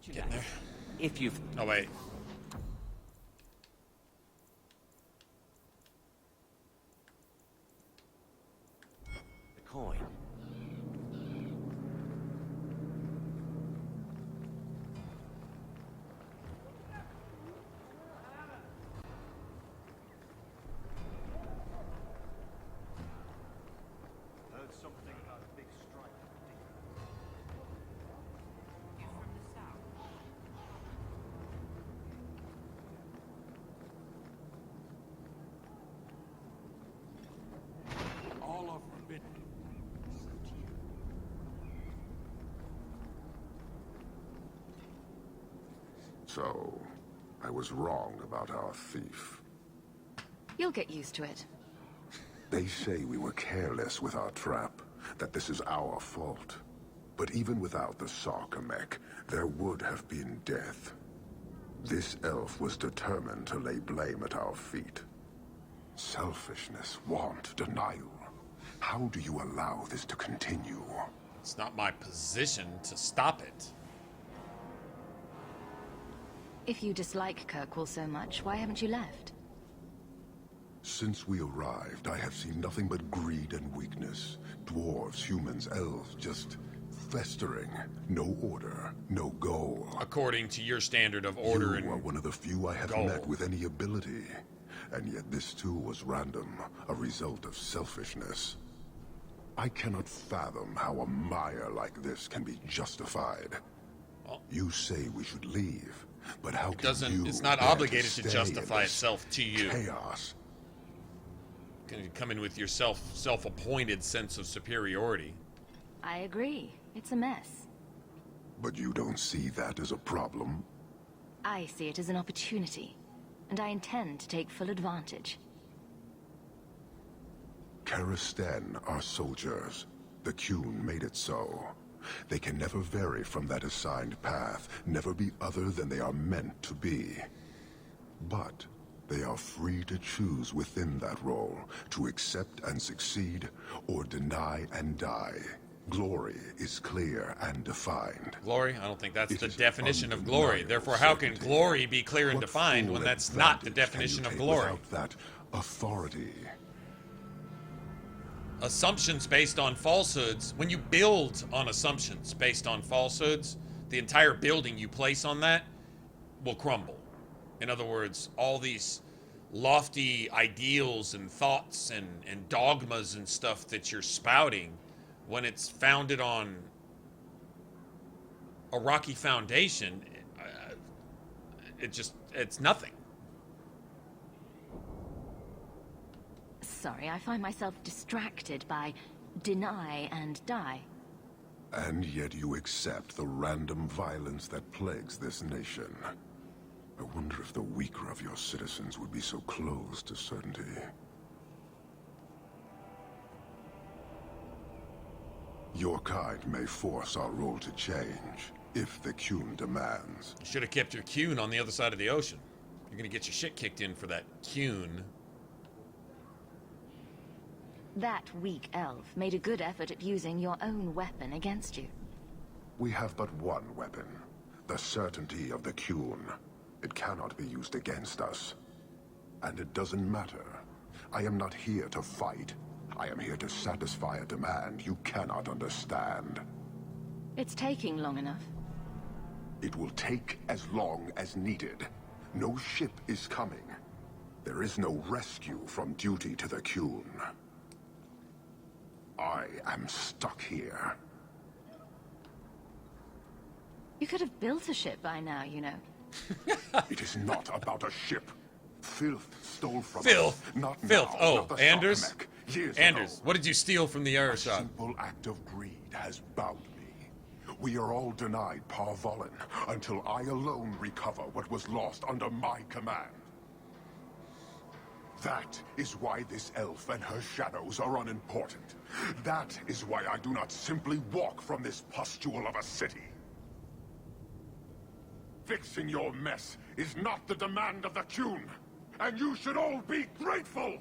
Speaker 18: Getting there.
Speaker 24: If you've...
Speaker 18: Oh, wait.
Speaker 24: The coin.
Speaker 8: So, I was wrong about our thief.
Speaker 2: You'll get used to it.
Speaker 8: They say we were careless with our trap, that this is our fault. But even without the Sarkamech, there would have been death. This elf was determined to lay blame at our feet. Selfishness, want, denial. How do you allow this to continue?
Speaker 18: It's not my position to stop it.
Speaker 2: If you dislike Kirkwall so much, why haven't you left?
Speaker 8: Since we arrived, I have seen nothing but greed and weakness. Dwarves, humans, elves, just festering. No order, no goal.
Speaker 18: According to your standard of order and
Speaker 8: you are one of the few I have
Speaker 18: goal.
Speaker 8: met with any ability. And yet this too was random, a result of selfishness. I cannot fathom how a mire like this can be justified. You say we should leave, but how can you
Speaker 18: it's not
Speaker 8: bear
Speaker 18: obligated to
Speaker 8: stay
Speaker 18: justify
Speaker 8: in this
Speaker 18: itself to you.
Speaker 8: Chaos.
Speaker 18: Can you come in with your self-appointed sense of superiority?
Speaker 2: I agree. It's a mess.
Speaker 8: But you don't see that as a problem?
Speaker 2: I see it as an opportunity, and I intend to take full advantage.
Speaker 8: Karisten are soldiers. The Qun made it so. They can never vary from that assigned path, never be other than they are meant to be. But they are free to choose within that role, to accept and succeed, or deny and die. Glory is clear and defined.
Speaker 18: Glory? I don't think that's the definition of glory. Therefore, how can glory be clear and defined when that's not the definition of glory?
Speaker 8: Without that authority.
Speaker 18: Assumptions based on falsehoods. When you build on assumptions based on falsehoods, the entire building you place on that will crumble. In other words, all these lofty ideals and thoughts and dogmas and stuff that you're spouting, when it's founded on a rocky foundation, it's nothing.
Speaker 2: Sorry, I find myself distracted by deny and die.
Speaker 8: And yet you accept the random violence that plagues this nation. I wonder if the weaker of your citizens would be so close to certainty. Your kind may force our role to change, if the Qun demands.
Speaker 18: You should have kept your Qun on the other side of the ocean. You're gonna get your shit kicked in for that Qun.
Speaker 2: That weak elf made a good effort at using your own weapon against you.
Speaker 8: We have but one weapon, the certainty of the Qun. It cannot be used against us. And it doesn't matter. I am not here to fight. I am here to satisfy a demand you cannot understand.
Speaker 2: It's taking long enough.
Speaker 8: It will take as long as needed. No ship is coming. There is no rescue from duty to the Qun. I am stuck here.
Speaker 2: You could have built a ship by now, you know.
Speaker 8: It is not about a ship. Filth stole from
Speaker 18: Filth.
Speaker 8: us. Not
Speaker 18: Filth.
Speaker 8: now,
Speaker 18: Oh,
Speaker 8: not the
Speaker 18: Anders?
Speaker 8: Sarkamech. Years
Speaker 18: Anders,
Speaker 8: ago.
Speaker 18: what did you steal from the
Speaker 8: A
Speaker 18: Arashad?
Speaker 8: simple act of greed has bound me. We are all denied Paarthurnax until I alone recover what was lost under my command. That is why this elf and her shadows are unimportant. That is why I do not simply walk from this pustule of a city. Fixing your mess is not the demand of the Qun, and you should all be grateful!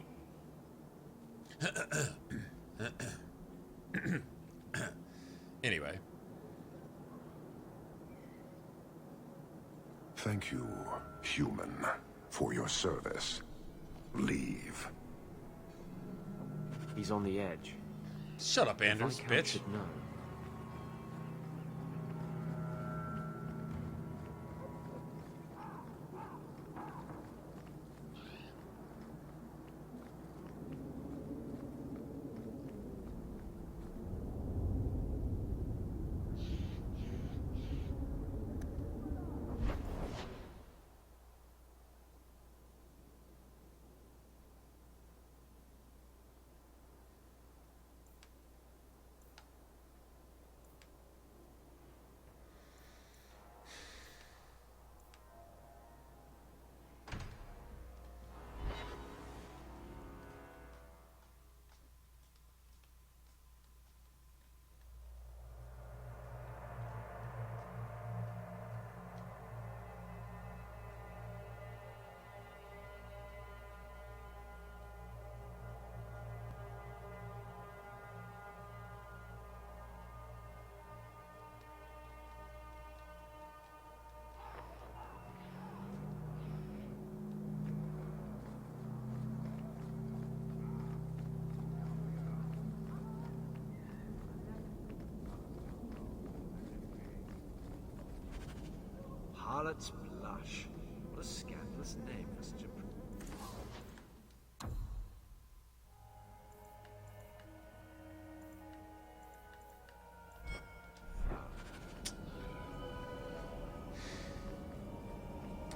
Speaker 18: Anyway.
Speaker 8: Thank you, human, for your service. Leave.
Speaker 24: He's on the edge.
Speaker 18: Shut up, Anders, bitch.
Speaker 24: Should know.
Speaker 5: Scarlet's Blush. What a scandalous name for such a...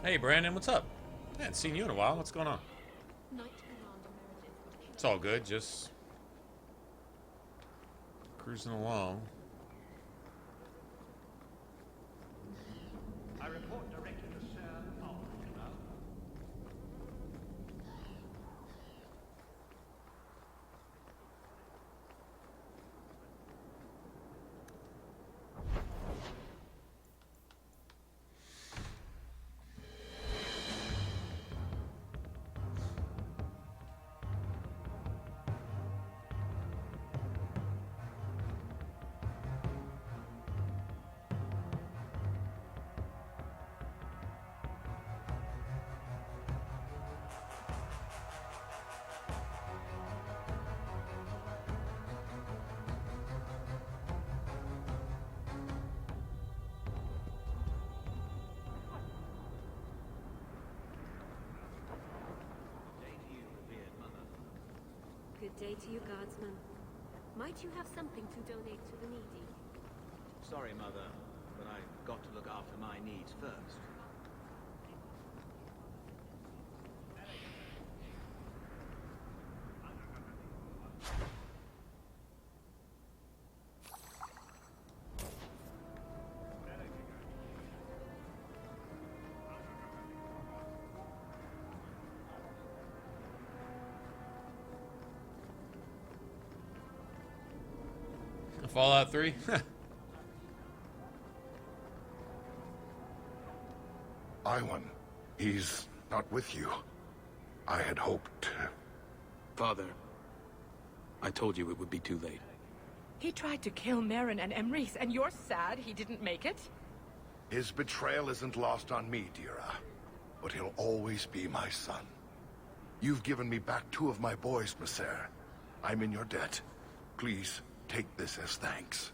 Speaker 18: Hey, Brandon, what's up? I hadn't seen you in a while. What's going on? It's all good, just cruising along.
Speaker 11: I report directly to Seraphim, you know.
Speaker 3: Good day to you, guardsman. Might you have something to donate to the needy?
Speaker 5: Sorry, Mother, but I've got to look after my needs first.
Speaker 18: Fallout 3?
Speaker 8: Iwan, he's not with you. I had hoped...
Speaker 16: Father, I told you it would be too late.
Speaker 12: He tried to kill Merrin and Emrys, and you're sad he didn't make it?
Speaker 8: His betrayal isn't lost on me, Dira. But he'll always be my son. You've given me back 2 of my boys, Maser. I'm in your debt. Please, take this as thanks.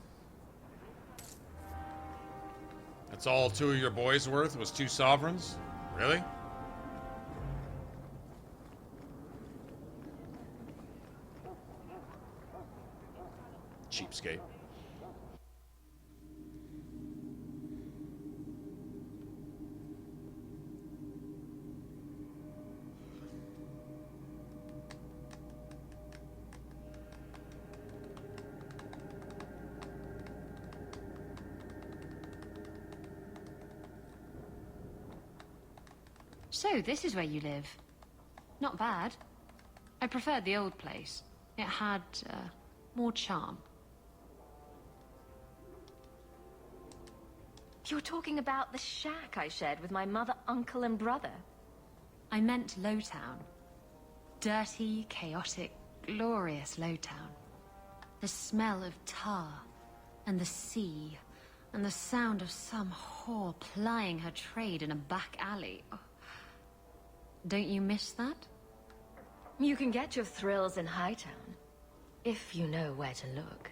Speaker 18: That's all 2 of your boys' worth was 2 sovereigns? Really? Cheapskate.
Speaker 2: So, this is where you live. Not bad. I preferred the old place. It had, more charm. You're talking about the shack I shared with my mother, uncle, and brother. I meant Lowtown. Dirty, chaotic, glorious Lowtown. The smell of tar, and the sea, and the sound of some whore plying her trade in a back alley. Oh. Don't you miss that? You can get your thrills in Hightown, if you know where to look.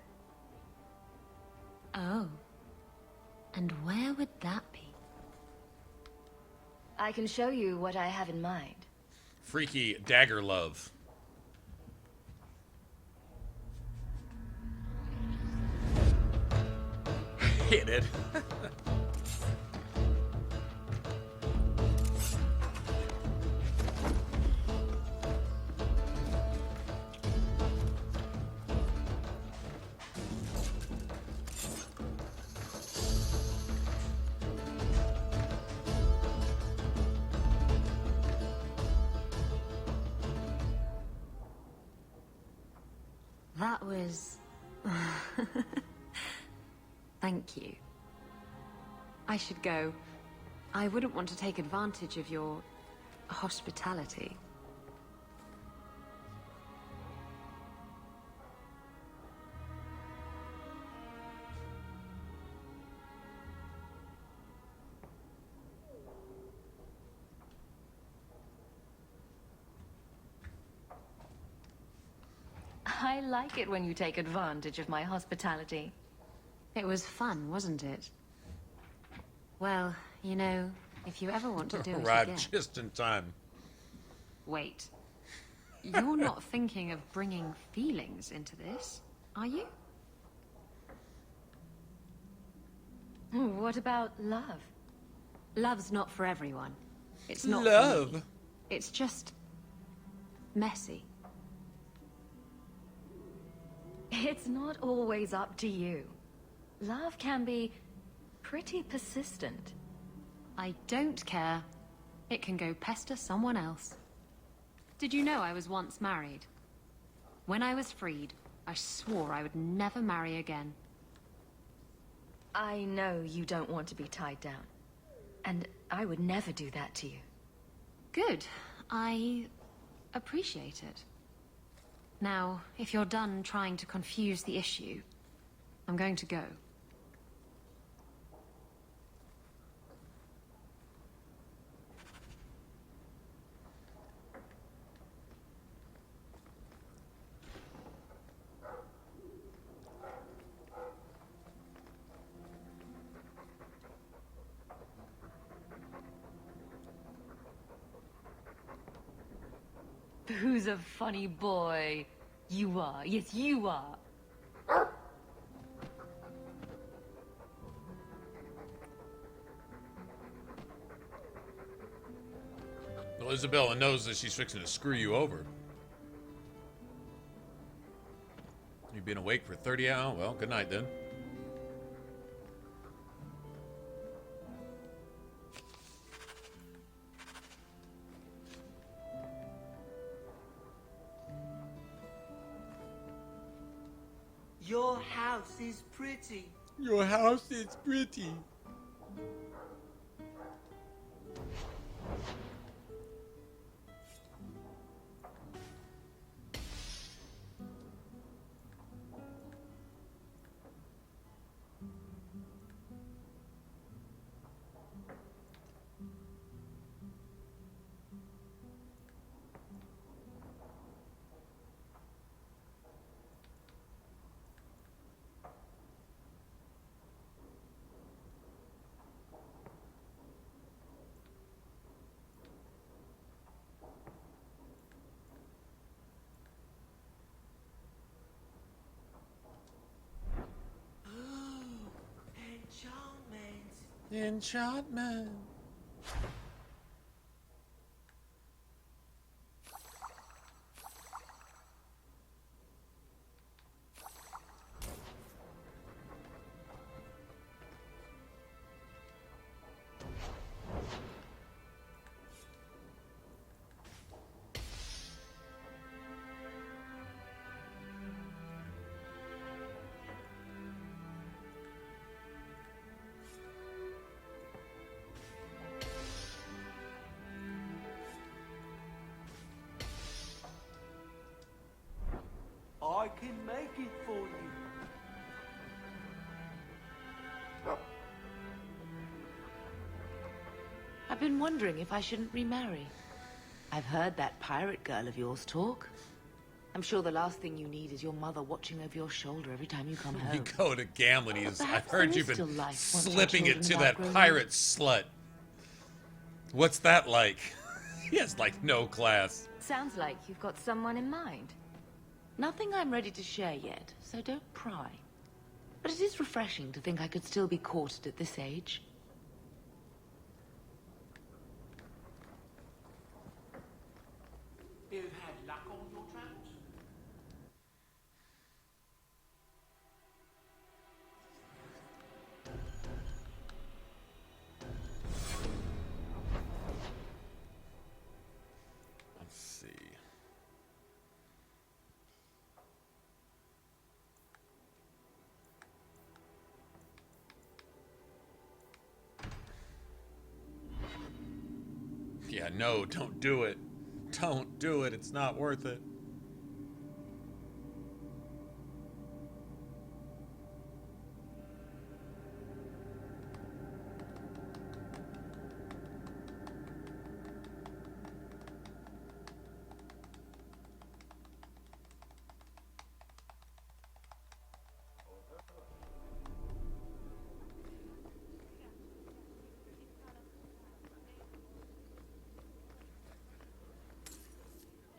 Speaker 2: Oh. And where would that be? I can show you what I have in mind.
Speaker 18: Freaky dagger love. Hit it.
Speaker 2: That was... Thank you. I should go. I wouldn't want to take advantage of your... hospitality. I like it when you take advantage of my hospitality. It was fun, wasn't it? Well, you know, If you ever want to do it
Speaker 18: Arrived
Speaker 2: again.
Speaker 18: just in time.
Speaker 2: Wait. You're not thinking of bringing feelings into this, are you? What about love? Love's not for everyone. It's not for me. It's just messy. It's not always up to you. Love can be pretty persistent. I don't care. It can go pester someone else. Did you know I was once married? When I was freed, I swore I would never marry again.
Speaker 1: I know you don't want to be tied down. And I would never do that to you.
Speaker 2: Good. I appreciate it. Now, if you're done trying to confuse the issue, I'm going to go.
Speaker 1: Who's a funny boy? You are. Yes, you are.
Speaker 18: Well, Isabella knows that she's fixing to screw you over. You've been awake for 30 hours? Well, good night then.
Speaker 6: Your house is pretty.
Speaker 18: Your house is pretty. Enchantment.
Speaker 6: I can make it for you.
Speaker 14: I've been wondering if I shouldn't remarry. I've heard that pirate girl of yours talk. I'm sure the last thing you need is your mother watching over your shoulder every time you come home.
Speaker 18: You go to gambling. I've heard you've been slipping it to that
Speaker 14: grown
Speaker 18: pirate slut. What's that like? He has like no class.
Speaker 1: Sounds like you've got someone in mind.
Speaker 14: Nothing I'm ready to share yet, so don't pry. But it is refreshing to think I could still be courted at this age.
Speaker 6: You've had luck on your traps?
Speaker 18: Let's see. Yeah, no, don't do it. Don't do it. It's not worth it.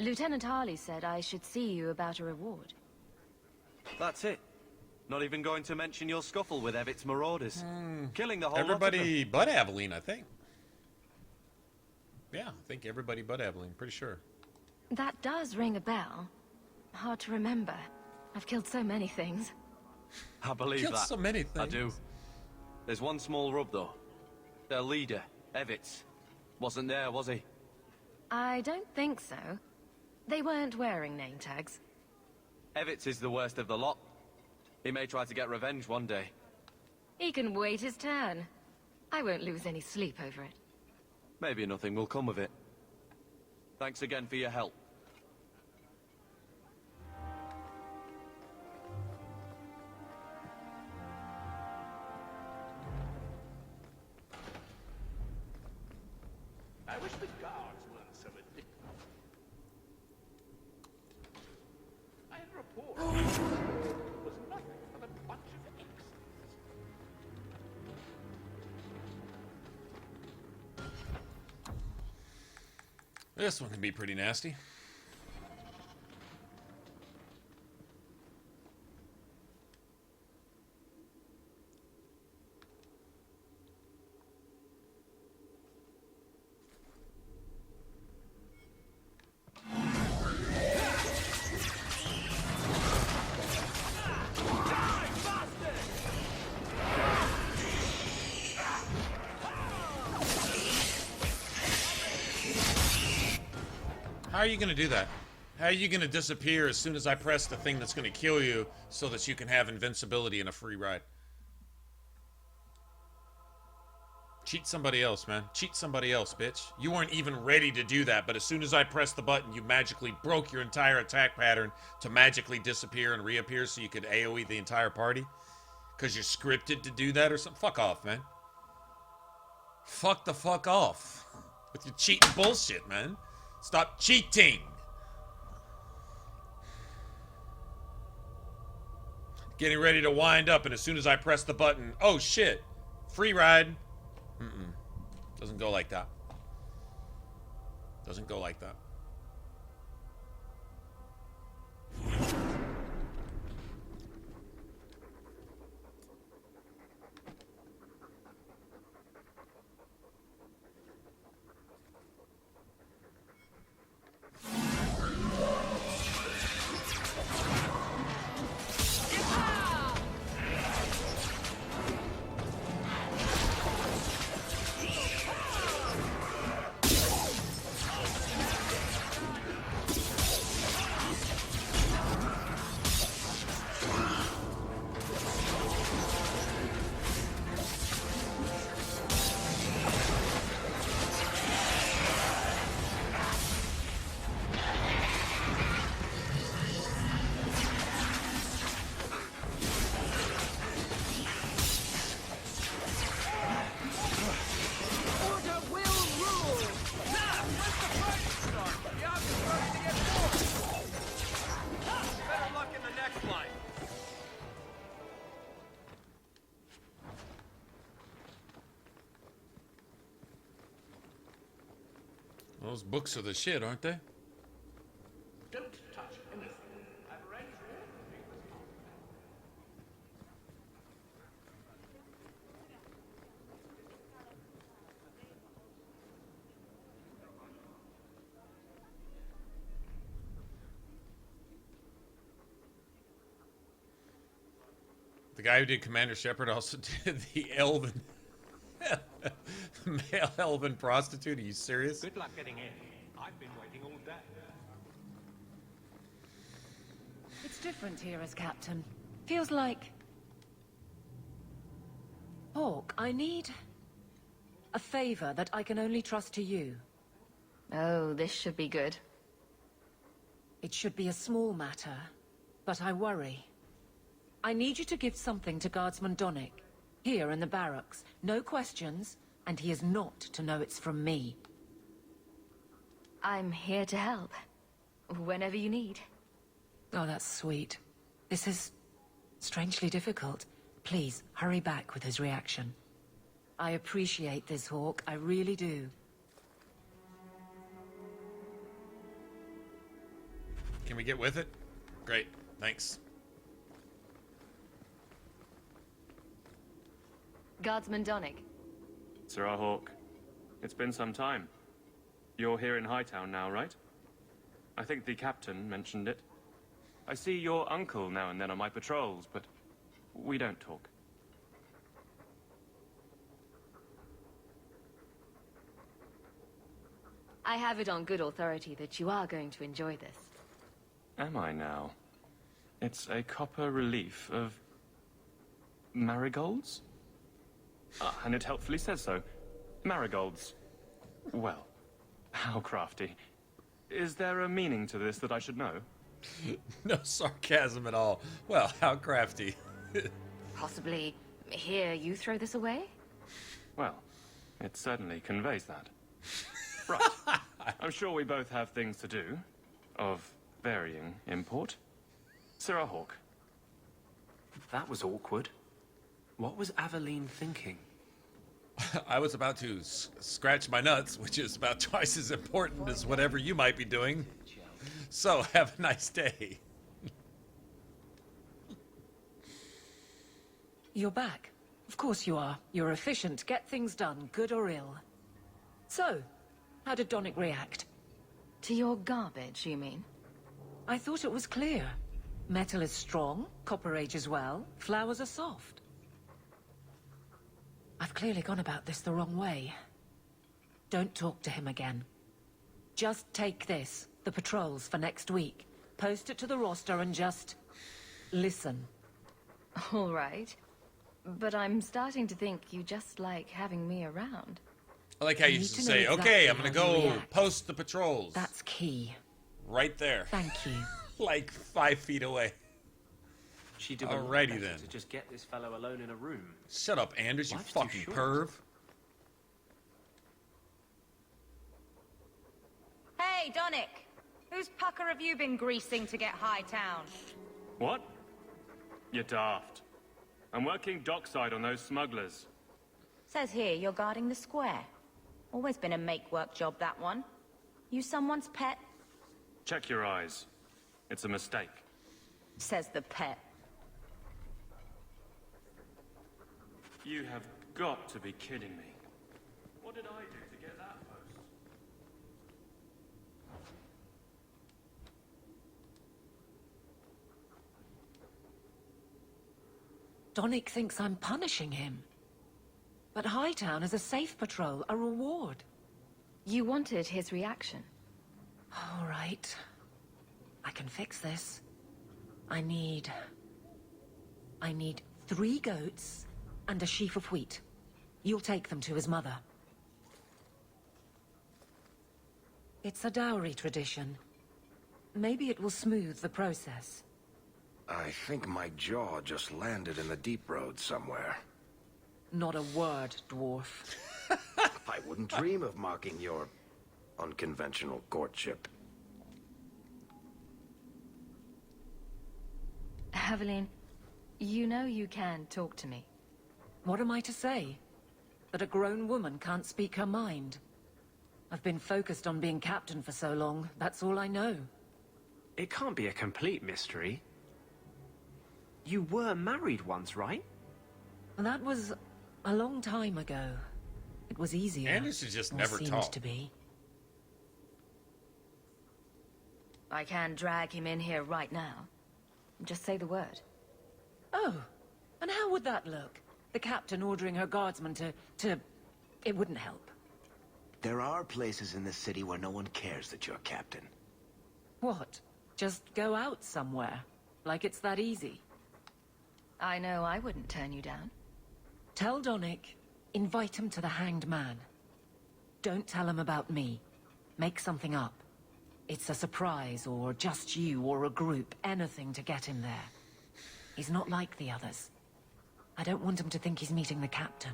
Speaker 2: Lieutenant Harley said I should see you about a reward.
Speaker 24: That's it. Not even going to mention your scuffle with Evit's marauders. Killing the whole
Speaker 18: Everybody but Aveline, I think. Yeah, I think everybody but Aveline, pretty sure.
Speaker 2: That does ring a bell. Hard to remember. I've killed so many things.
Speaker 24: I believe
Speaker 18: Killed
Speaker 24: that.
Speaker 18: so many things.
Speaker 24: I do. There's one small rub, though. Their leader, Evitz, wasn't there, was he?
Speaker 2: I don't think so. They weren't wearing name tags.
Speaker 24: Evitz is the worst of the lot. He may try to get revenge one day.
Speaker 2: He can wait his turn. I won't lose any sleep over it.
Speaker 24: Maybe nothing will come of it. Thanks again for your help.
Speaker 11: I wish the guards weren't so addicted. I had a report. It was nothing but a bunch of exes.
Speaker 18: This one can be pretty nasty. How are you going to do that? How are you going to disappear as soon as I press the thing that's going to kill you so that you can have invincibility and a free ride? Cheat somebody else, man. Cheat somebody else, bitch. You weren't even ready to do that, but as soon as I pressed the button, you magically broke your entire attack pattern to magically disappear and reappear so you could AoE the entire party? Because you're scripted to do that or something? Fuck off, man. Fuck the fuck off. With your cheating bullshit, man. Stop cheating! Getting ready to wind up, and as soon as I press the button, oh shit! Free ride! Doesn't go like that. Doesn't go like that. Those books are the shit, aren't they?
Speaker 11: Don't touch anything. I've read through everything that's on
Speaker 18: The guy who did Commander Shepard also did the Elven... male elven prostitute. Are you serious?
Speaker 11: Good luck getting in. I've been waiting all day.
Speaker 9: It's different here as captain. Feels like... Hawke, I need... a favor that I can only trust to you.
Speaker 2: Oh, this should be good.
Speaker 9: It should be a small matter, but I worry. I need you to give something to Guardsman Donick. Here in the barracks. No questions, and he is not to know it's from me.
Speaker 2: I'm here to help. Whenever you need.
Speaker 9: Oh, that's sweet. This is... strangely difficult. Please, hurry back with his reaction. I appreciate this, Hawke. I really do.
Speaker 18: Can we get with it? Great, thanks.
Speaker 2: Guardsman Donick.
Speaker 4: Sir Hawke, it's been some time. You're here in Hightown now, right? I think the captain mentioned it. I see your uncle now and then on my patrols, but we don't talk.
Speaker 2: I have it on good authority that you are going to enjoy this.
Speaker 4: Am I now? It's a copper relief of marigolds? And it helpfully says so. Marigolds. Well, how crafty. Is there a meaning to this that I should know?
Speaker 18: No sarcasm at all. Well, how crafty.
Speaker 2: Possibly, here, you throw this away?
Speaker 4: Well, it certainly conveys that. Right. I'm sure we both have things to do, of varying import. Sir Hawke.
Speaker 16: That was awkward. What was Aveline thinking?
Speaker 18: I was about to scratch my nuts, which is about twice as important as whatever you might be doing. So, have a nice day.
Speaker 9: You're back. Of course you are. You're efficient. Get things done, good or ill. So, how did Donick react?
Speaker 2: To your garbage, you mean?
Speaker 9: I thought it was clear. Metal is strong, copper ages well, flowers are soft. I've clearly gone about this the wrong way. Don't talk to him again. Just take this, the patrols for next week. Post it to the roster and just... listen.
Speaker 2: All right. But I'm starting to think you just like having me around.
Speaker 18: I like how you used to say, okay, I'm gonna go post the patrols.
Speaker 9: That's key.
Speaker 18: Right there.
Speaker 9: Thank you.
Speaker 18: Like 5 feet away.
Speaker 16: She did
Speaker 18: alrighty then.
Speaker 16: To just get this fellow alone in a room.
Speaker 18: Shut up, Anders, you
Speaker 16: Life's
Speaker 18: fucking
Speaker 16: too
Speaker 18: perv.
Speaker 16: short.
Speaker 10: Hey, Donick! Whose pucker have you been greasing to get Hightown?
Speaker 4: What? You're daft. I'm working dockside on those smugglers.
Speaker 10: Says here you're guarding the square. Always been a make-work job, that one. You someone's pet?
Speaker 4: Check your eyes. It's a mistake.
Speaker 10: Says the pet.
Speaker 4: You have got to be kidding me. What did I do to get that post?
Speaker 9: Donick thinks I'm punishing him. But Hightown is a safe patrol, a reward.
Speaker 2: You wanted his reaction.
Speaker 9: All right. I can fix this. I need 3 goats and a sheaf of wheat. You'll take them to his mother. It's a dowry tradition. Maybe it will smooth the process.
Speaker 17: I think my jaw just landed in the deep road somewhere.
Speaker 9: Not a word, dwarf.
Speaker 17: I wouldn't dream of mocking your unconventional courtship.
Speaker 2: Aveline, you know you can talk to me.
Speaker 9: What am I to say? That a grown woman can't speak her mind? I've been focused on being captain for so long, that's all I know.
Speaker 16: It can't be a complete mystery. You were married once, right?
Speaker 9: That was a long time ago. It was easier.
Speaker 18: Anders has just
Speaker 9: or
Speaker 18: never
Speaker 9: seemed
Speaker 18: talked.
Speaker 9: to be.
Speaker 2: I can drag him in here right now. Just say the word.
Speaker 9: Oh, and how would that look? The captain ordering her guardsmen to... It wouldn't help.
Speaker 21: There are places in this city where no one cares that you're captain.
Speaker 9: What? Just go out somewhere? Like it's that easy?
Speaker 2: I know I wouldn't turn you down.
Speaker 9: Tell Donick, invite him to the Hanged Man. Don't tell him about me. Make something up. It's a surprise, or just you, or a group, anything to get him there. He's not like the others. I don't want him to think he's meeting the captain.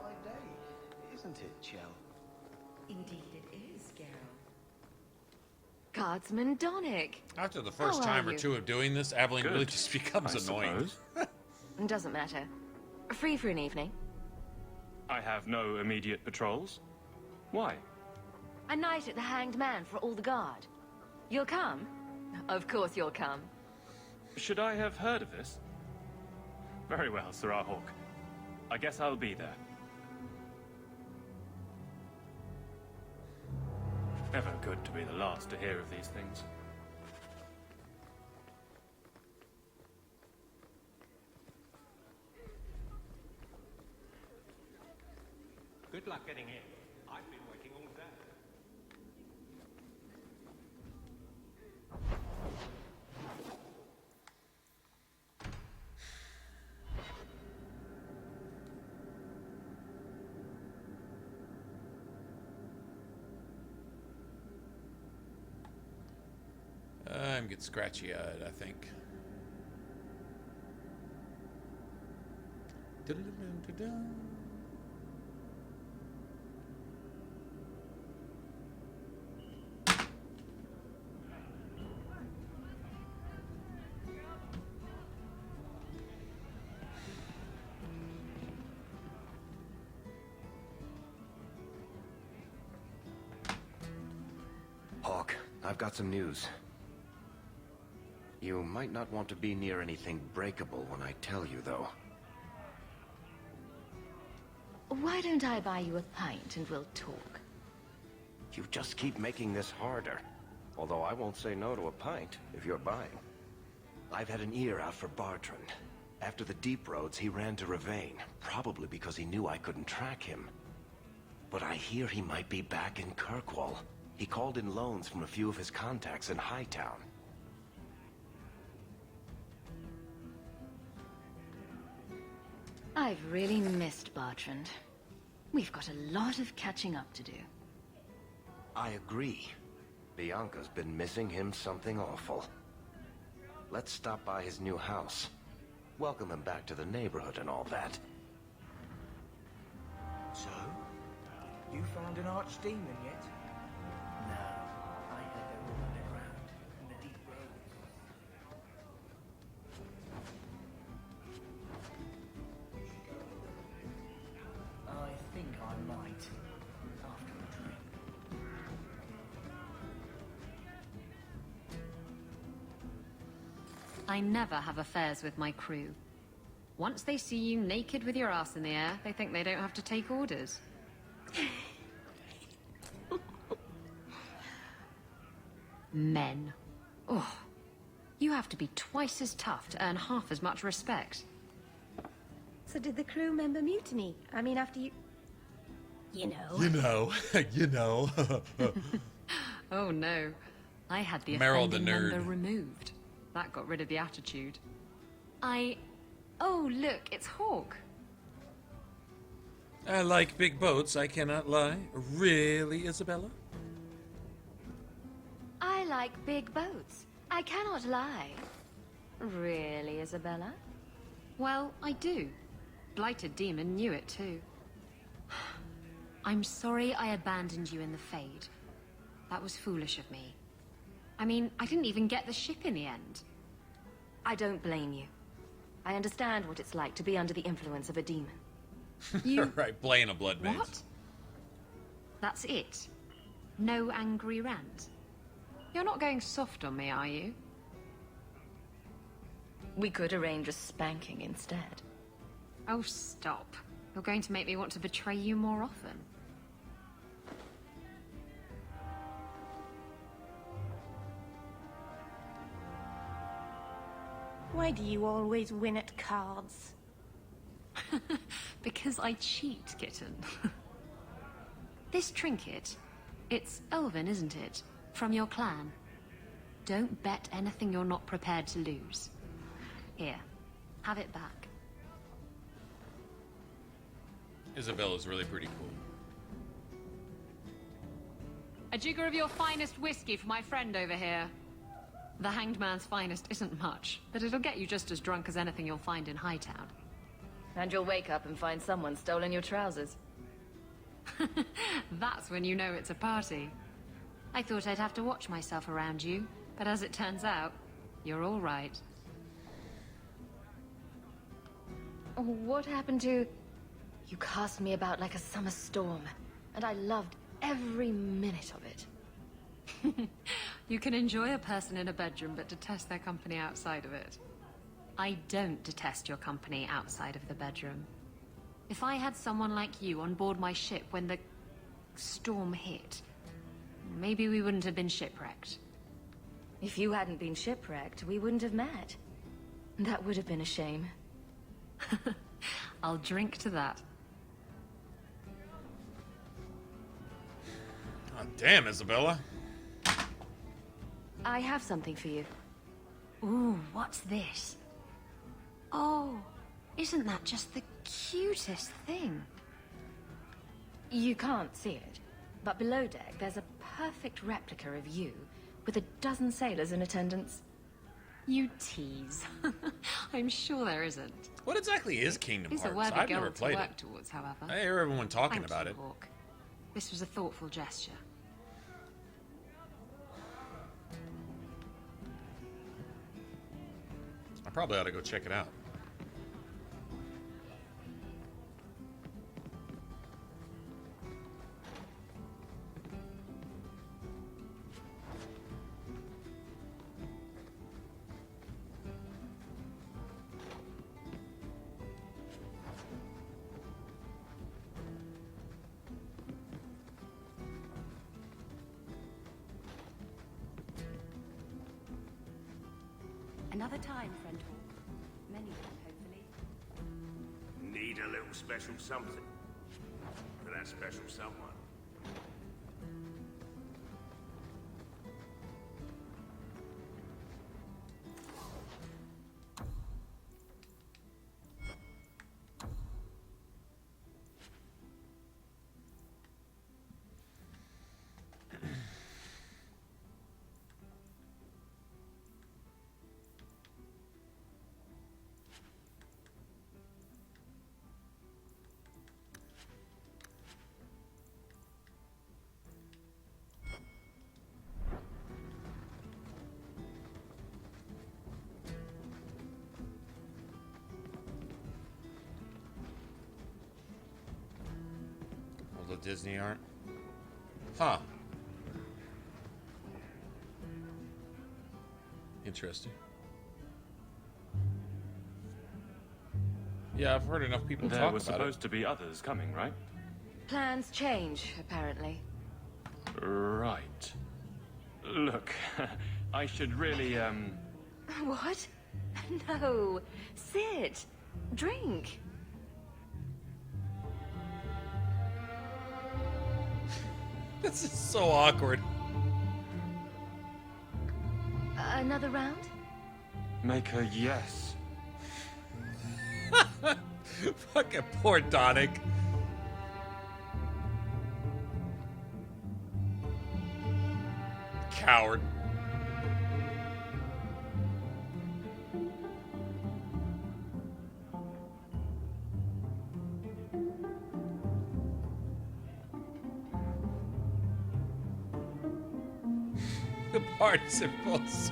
Speaker 21: Fine day, isn't it, Chell?
Speaker 2: Indeed it is, Geralt. Guardsman Donick.
Speaker 18: After the first
Speaker 2: How are
Speaker 18: time or
Speaker 2: you?
Speaker 18: two of doing this, Aveline
Speaker 4: Good,
Speaker 18: really just becomes
Speaker 4: I
Speaker 18: annoying.
Speaker 4: suppose.
Speaker 2: Doesn't matter. Free for an evening.
Speaker 4: I have no immediate patrols. Why?
Speaker 2: A night at the Hanged Man for all the guard. You'll come? Of course you'll come.
Speaker 4: Should I have heard of this? Very well, Sir Hawke. I guess I'll be there. Never good to be the last to hear of these things.
Speaker 11: Good luck getting in. I've been waiting all day.
Speaker 18: I'm getting scratchy-eyed, I think.
Speaker 21: Hawke, I've got some news. You might not want to be near anything breakable when I tell you, though.
Speaker 10: Why don't I buy you a pint and we'll talk?
Speaker 21: You just keep making this harder. Although I won't say no to a pint, if you're buying. I've had an ear out for Bartrand. After the Deep Roads, he ran to Ravane, probably because he knew I couldn't track him. But I hear he might be back in Kirkwall. He called in loans from a few of his contacts in Hightown.
Speaker 10: I've really missed Bartrand. We've got a lot of catching up to do.
Speaker 21: I agree. Bianca's been missing him something awful. Let's stop by his new house. Welcome him back to the neighborhood and all that.
Speaker 13: So? You found an archdemon yet? No. I had to run it around in the Deep Roads. I think I might. After a drink.
Speaker 2: I never have affairs with my crew. Once they see you naked with your ass in the air, they think they don't have to take orders. Men. Oh, you have to be twice as tough to earn half as much respect.
Speaker 3: So did the crew member mutiny? I mean, after you... You know.
Speaker 18: You know. You know.
Speaker 2: Oh no. I had the
Speaker 18: Meryl the
Speaker 2: offending
Speaker 18: nerd.
Speaker 2: member removed. That got rid of the attitude. Oh, look, it's Hawke.
Speaker 18: I like big boats, I cannot lie. Really, Isabella?
Speaker 10: I like big boats. I cannot lie. Really, Isabella?
Speaker 2: Well, I do. Blighted Demon knew it too. I'm sorry I abandoned you in the Fade. That was foolish of me. I mean, I didn't even get the ship in the end.
Speaker 10: I don't blame you. I understand what it's like to be under the influence of a demon.
Speaker 2: You...
Speaker 18: right, playing a blood mage.
Speaker 2: What? That's it? No angry rant? You're not going soft on me, are you?
Speaker 10: We could arrange a spanking instead.
Speaker 2: Oh, stop. You're going to make me want to betray you more often.
Speaker 3: Why do you always win at cards?
Speaker 2: Because I cheat, kitten. This trinket, it's elven, isn't it? From your clan. Don't bet anything you're not prepared to lose. Here, have it back.
Speaker 18: Isabella's really pretty cool.
Speaker 2: A jigger of your finest whiskey for my friend over here. The Hanged Man's finest isn't much, but it'll get you just as drunk as anything you'll find in Hightown.
Speaker 10: And you'll wake up and find someone stolen your trousers.
Speaker 2: That's when you know it's a party. I thought I'd have to watch myself around you, but as it turns out, you're all right.
Speaker 10: What happened to... You cast me about like a summer storm, and I loved
Speaker 2: every minute of it. You can enjoy a person in a bedroom, but detest their company outside of it. I don't detest your company outside of the bedroom. If I had someone like you on board my ship when the storm hit, maybe we wouldn't have been shipwrecked.
Speaker 10: If you hadn't been shipwrecked, we wouldn't have met. That would have been a shame.
Speaker 2: I'll drink to that.
Speaker 18: Oh, damn, Isabella.
Speaker 10: I have something for you.
Speaker 2: Ooh, what's this? Oh, isn't that just the cutest thing?
Speaker 10: You can't see it, but below deck there's a perfect replica of you with a dozen sailors in attendance.
Speaker 2: You tease. I'm sure there isn't.
Speaker 18: What exactly is Kingdom
Speaker 2: It's a
Speaker 18: Hearts?
Speaker 2: worthy
Speaker 18: I've
Speaker 2: goal
Speaker 18: never
Speaker 2: to
Speaker 18: played
Speaker 2: work
Speaker 18: it.
Speaker 2: towards, however.
Speaker 18: I hear everyone talking
Speaker 2: Thank
Speaker 18: about
Speaker 2: you,
Speaker 18: it.
Speaker 2: Hawke. This was a thoughtful gesture.
Speaker 18: I probably ought to go check it out.
Speaker 15: Another time, friend Hawke. Many of them, hopefully.
Speaker 19: Need a little special something for that special someone.
Speaker 18: The Disney art. Huh. Interesting. Yeah, I've heard enough people
Speaker 4: There
Speaker 18: talk
Speaker 4: were
Speaker 18: about
Speaker 4: supposed to be others coming, right?
Speaker 10: Plans change, apparently.
Speaker 4: Right. Look, I should really,
Speaker 10: What? No. Sit. Drink.
Speaker 18: This is so awkward.
Speaker 10: Another round?
Speaker 4: make a yes.
Speaker 18: Fucking poor Donic. Coward. The participles.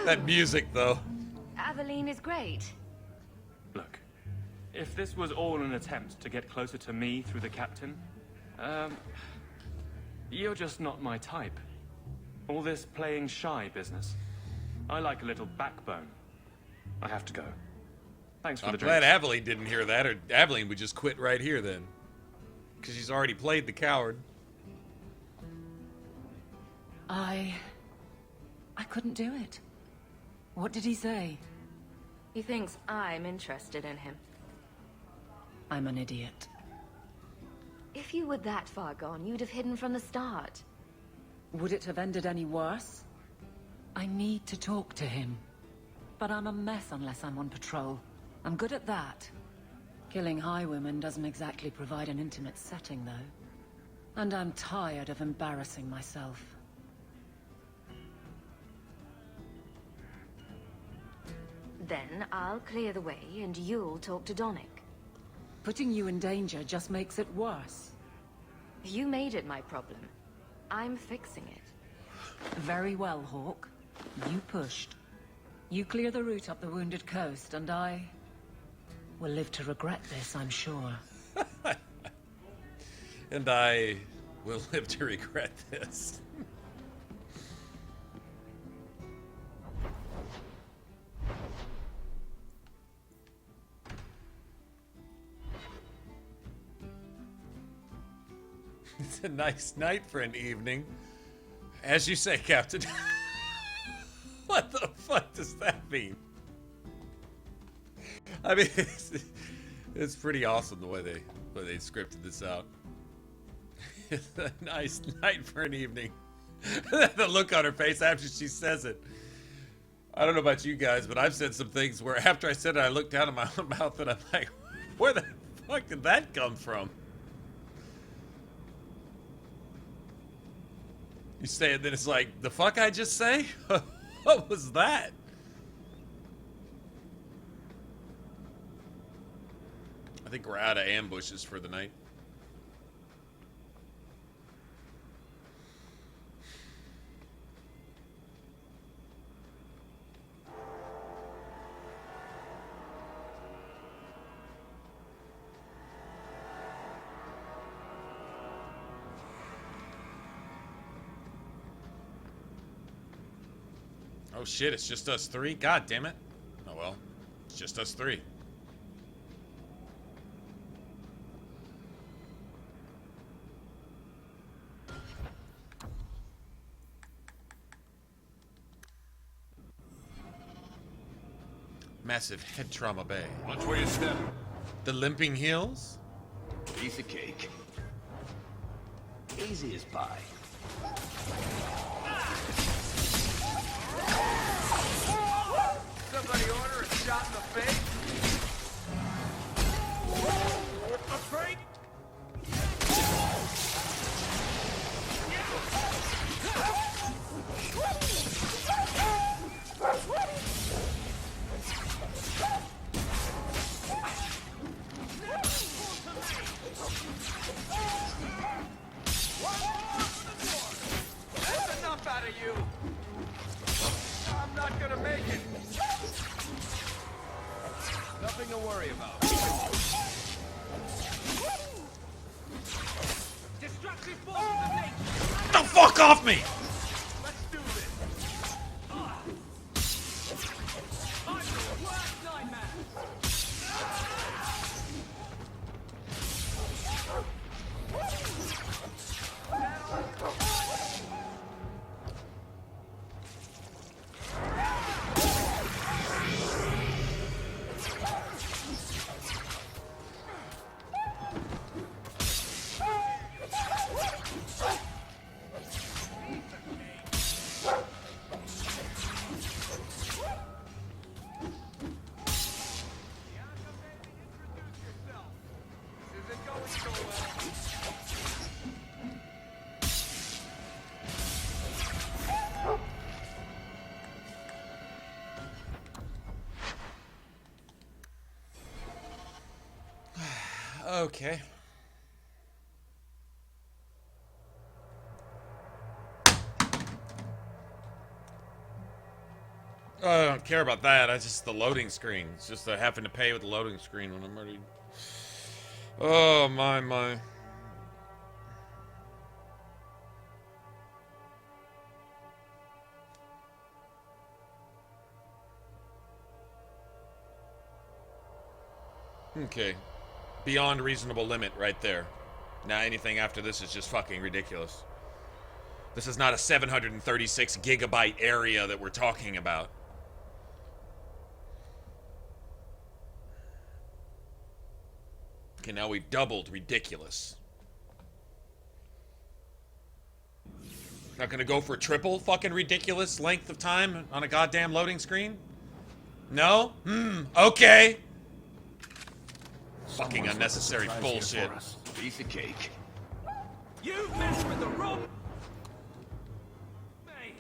Speaker 18: That music, though.
Speaker 10: Aveline is great.
Speaker 4: Look, if this was all an attempt to get closer to me through the captain, you're just not my type. All this playing shy business. I like a little backbone. I have to go. Thanks for the drink.
Speaker 18: I'm glad Aveline didn't hear that, or Aveline would just quit right here then. Because she's already played the coward.
Speaker 9: I couldn't do it. What did he say?
Speaker 10: He thinks I'm interested in him.
Speaker 9: I'm an idiot.
Speaker 10: If you were that far gone, you'd have hidden from the start.
Speaker 9: Would it have ended any worse? I need to talk to him. But I'm a mess unless I'm on patrol. I'm good at that. Killing highwaymen doesn't exactly provide an intimate setting, though. And I'm tired of embarrassing myself.
Speaker 10: Then I'll clear the way and you'll talk to Donic.
Speaker 9: Putting you in danger just makes it worse.
Speaker 10: You made it my problem. I'm fixing it.
Speaker 9: Very well, Hawke. You pushed. You clear the route up the Wounded Coast, and I will live to regret this, I'm sure.
Speaker 18: And I will live to regret this. It's a nice night for an evening. As you say, Captain. What the fuck does that mean? I mean, it's pretty awesome the way they scripted this out. It's a nice night for an evening. The look on her face after she says it. I don't know about you guys, but I've said some things where after I said it, I looked down at my own mouth and I'm like, where the fuck did that come from? You say it, then it's like, the fuck I just say? What was that? I think we're out of ambushes for the night. Oh shit, it's just us three? God damn it. Oh well, it's just us three. Massive head trauma bay.
Speaker 19: Watch where you step.
Speaker 18: The Limping Hills?
Speaker 19: Piece of cake. Easy as pie.
Speaker 6: Somebody order a shot in the face? Afraid? That's enough out of you! I'm not gonna make it! Nothing to worry about. Destructive forces of nature!
Speaker 18: The fuck off me!
Speaker 6: Let's do this! I'm your worst nightmare!
Speaker 18: Okay. I don't care about that. I just the loading screen. It's just I happen to pay with the loading screen when I'm ready. Oh my. Okay. Beyond reasonable limit right there. Now anything after this is just fucking ridiculous. This is not a 736 gigabyte area that we're talking about. Okay, now we've doubled ridiculous. Not gonna go for triple fucking ridiculous length of time on a goddamn loading screen? No? Okay. Fucking unnecessary bullshit.
Speaker 19: Piece of cake.
Speaker 6: You mess with the wrong Mage.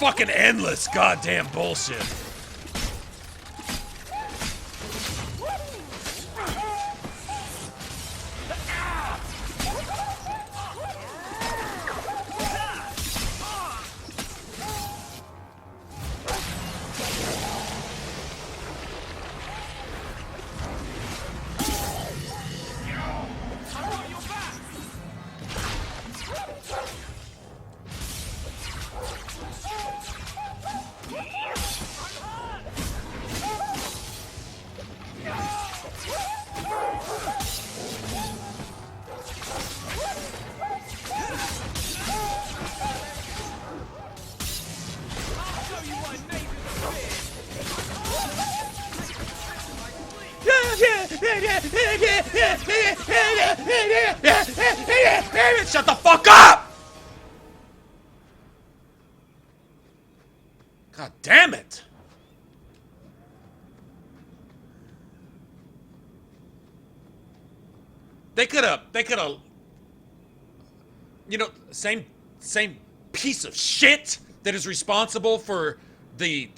Speaker 18: fucking endless goddamn bullshit. Shut the fuck up! God damn it! They could have, you know, same piece of shit that is responsible for the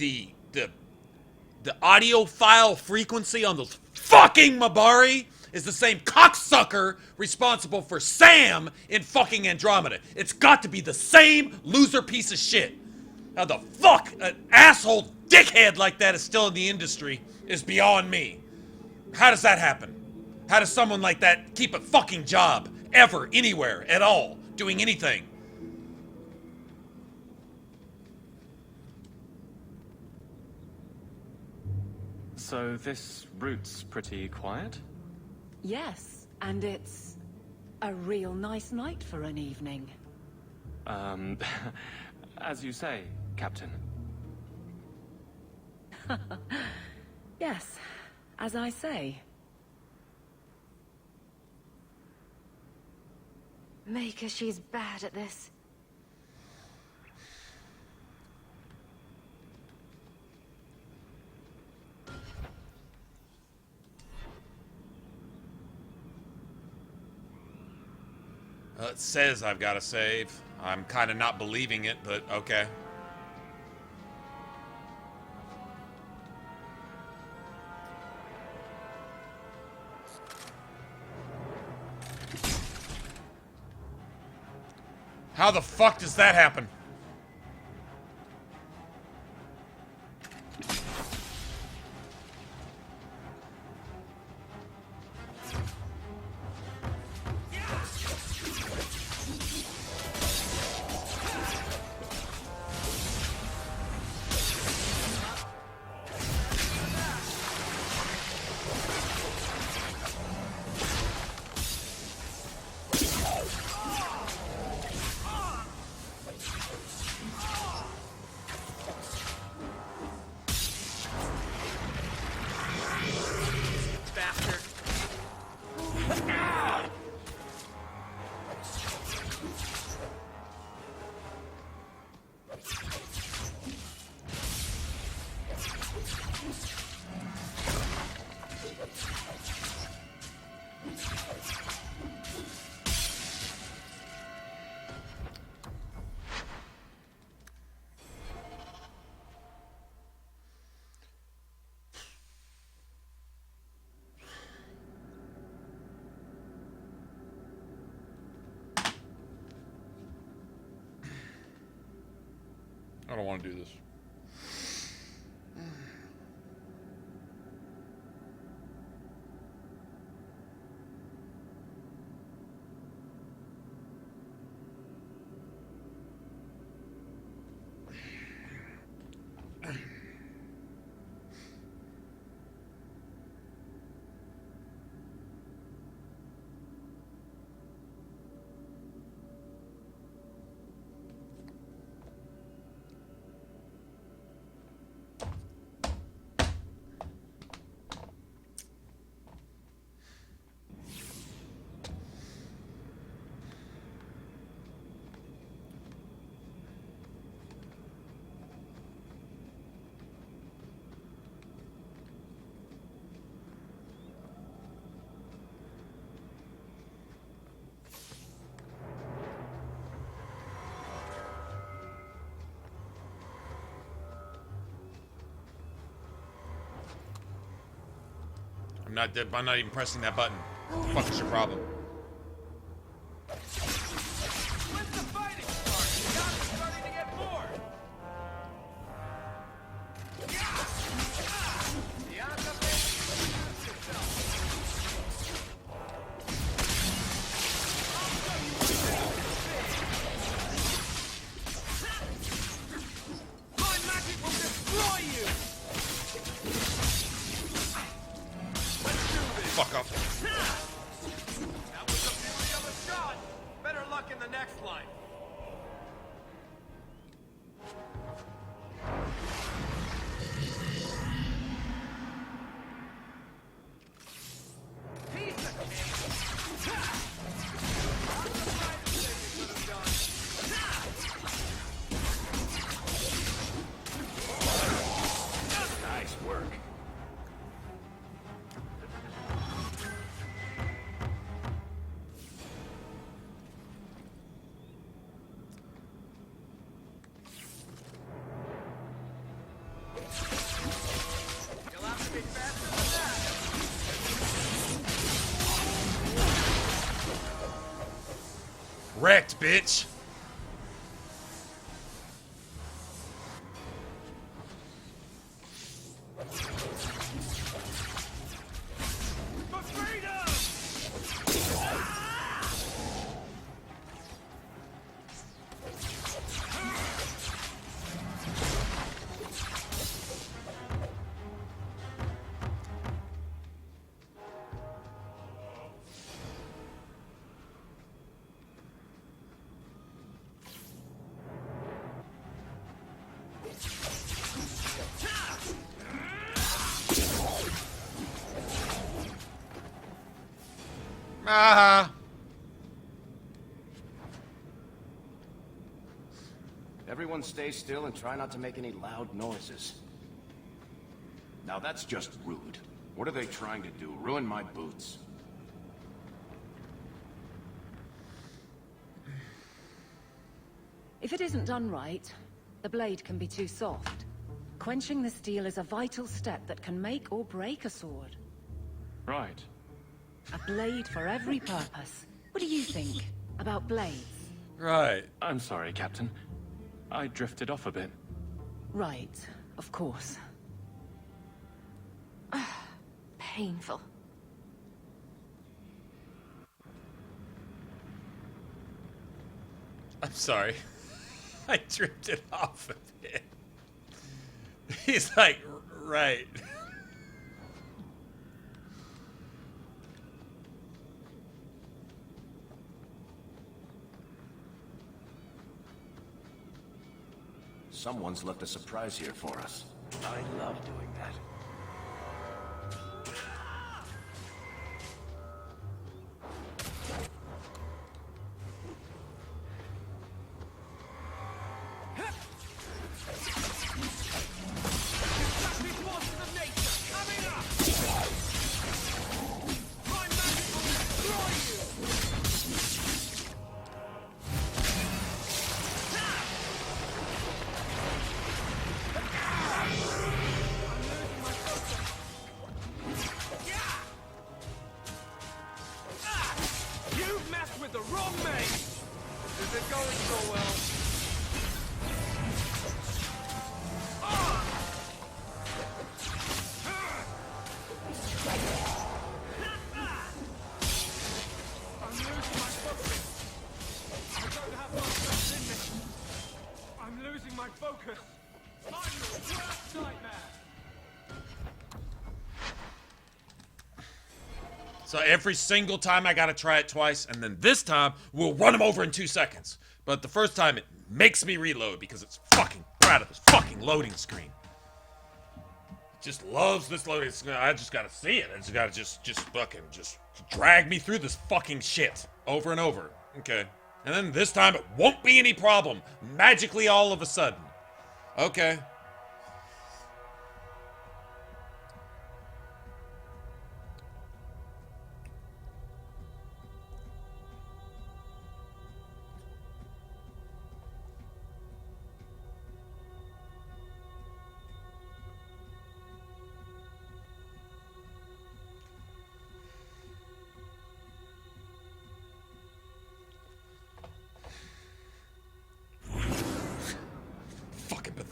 Speaker 18: audio file frequency on those fucking Mabari is the same cocksucker responsible for Sam in fucking Andromeda. It's got to be the same loser piece of shit. How the fuck an asshole dickhead like that is still in the industry is beyond me. How does that happen? How does someone like that keep a fucking job ever, anywhere, at all, doing anything?
Speaker 4: So this route's pretty quiet?
Speaker 9: Yes, and it's a real nice night for an evening.
Speaker 4: As you say, Captain.
Speaker 9: Yes, as I say.
Speaker 2: Make her, she's bad at this.
Speaker 18: It says I've got to save. I'm kind of not believing it, but okay. How the fuck does that happen? I don't want to do this. I'm not even pressing that button. What the fuck is your problem?
Speaker 6: When's the fighting start? God is starting to get bored. My magic will destroy you.
Speaker 18: Fuck off.
Speaker 6: That was the beauty of a shot. Better luck in the next life. Piece of
Speaker 19: Nice work.
Speaker 6: You'll have to be faster than that.
Speaker 18: Wrecked, bitch.
Speaker 6: For freedom!
Speaker 18: Ah.
Speaker 19: Everyone stay still and try not to make any loud noises. Now that's just rude. What are they trying to do? Ruin my boots?
Speaker 9: If it isn't done right, the blade can be too soft. Quenching the steel is a vital step that can make or break a sword.
Speaker 4: Right.
Speaker 9: A blade for every purpose. What do you think about blades?
Speaker 18: Right.
Speaker 4: I'm sorry, Captain. I drifted off a bit.
Speaker 9: Right, of course.
Speaker 3: Painful.
Speaker 18: I'm sorry. I drifted off a bit. He's like, right.
Speaker 19: Someone's left a surprise here for us.
Speaker 21: I love doing that.
Speaker 6: You've messed with the wrong mage! Is it going so well? I'm losing my focus. I don't have much left in me. I'm losing my focus. I'm your worst nightmare.
Speaker 18: So every single time I gotta try it twice, and then this time we'll run him over in 2 seconds. But the first time it makes me reload because it's fucking proud of this fucking loading screen. Just loves this loading screen. I just gotta see it. I just gotta just fucking just drag me through this fucking shit over and over. Okay. And then this time it won't be any problem. Magically all of a sudden. Okay.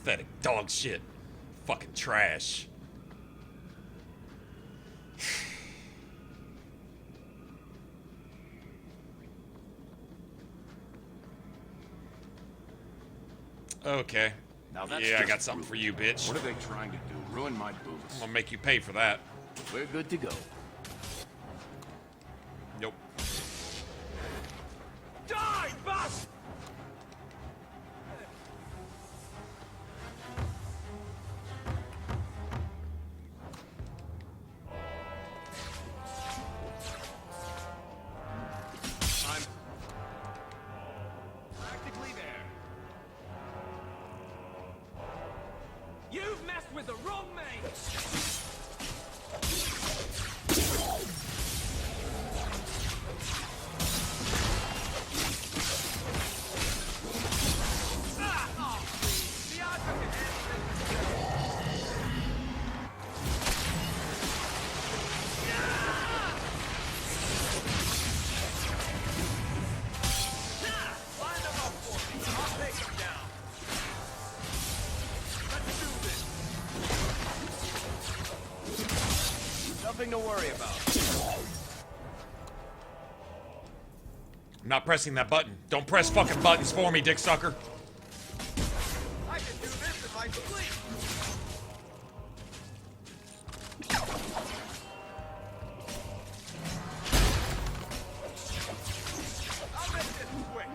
Speaker 18: Pathetic dog shit. Fucking trash. Okay.
Speaker 19: Now that's
Speaker 18: yeah, I
Speaker 19: just
Speaker 18: got something for you, bitch.
Speaker 19: What are they trying to do? Ruin my boots?
Speaker 18: I'm gonna make you pay for that.
Speaker 19: We're good to go.
Speaker 18: Nope.
Speaker 6: Die, boss!
Speaker 19: I'm practically there.
Speaker 6: You've messed with the wrong mage!
Speaker 19: Nothing to worry about.
Speaker 18: I'm not pressing that button. Don't press fucking buttons for me, dick sucker.
Speaker 6: I can do this if I sleep! I'll make this quick!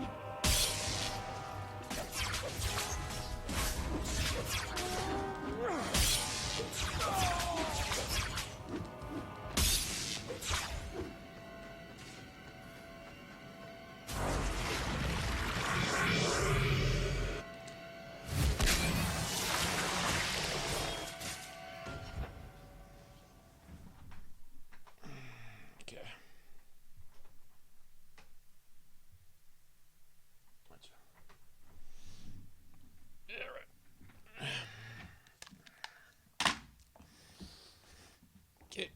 Speaker 18: Okay. Yeah, right. Okay.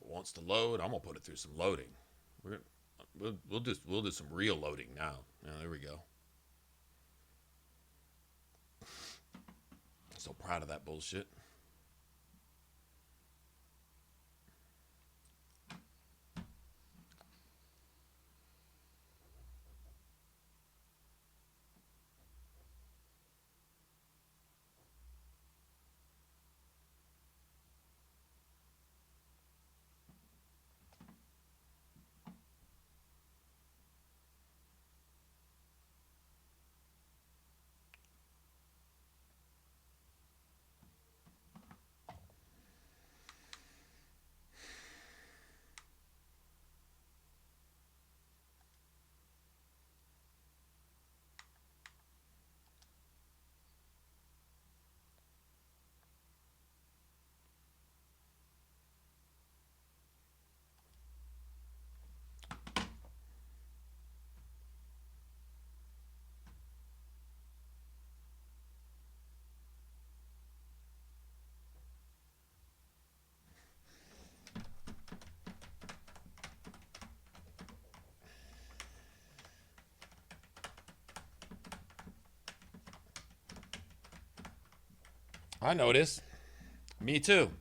Speaker 18: Wants to load, I'm gonna put it through some loading. We'll do some real loading now. Yeah, there we go. So proud of that bullshit. I noticed. Me too.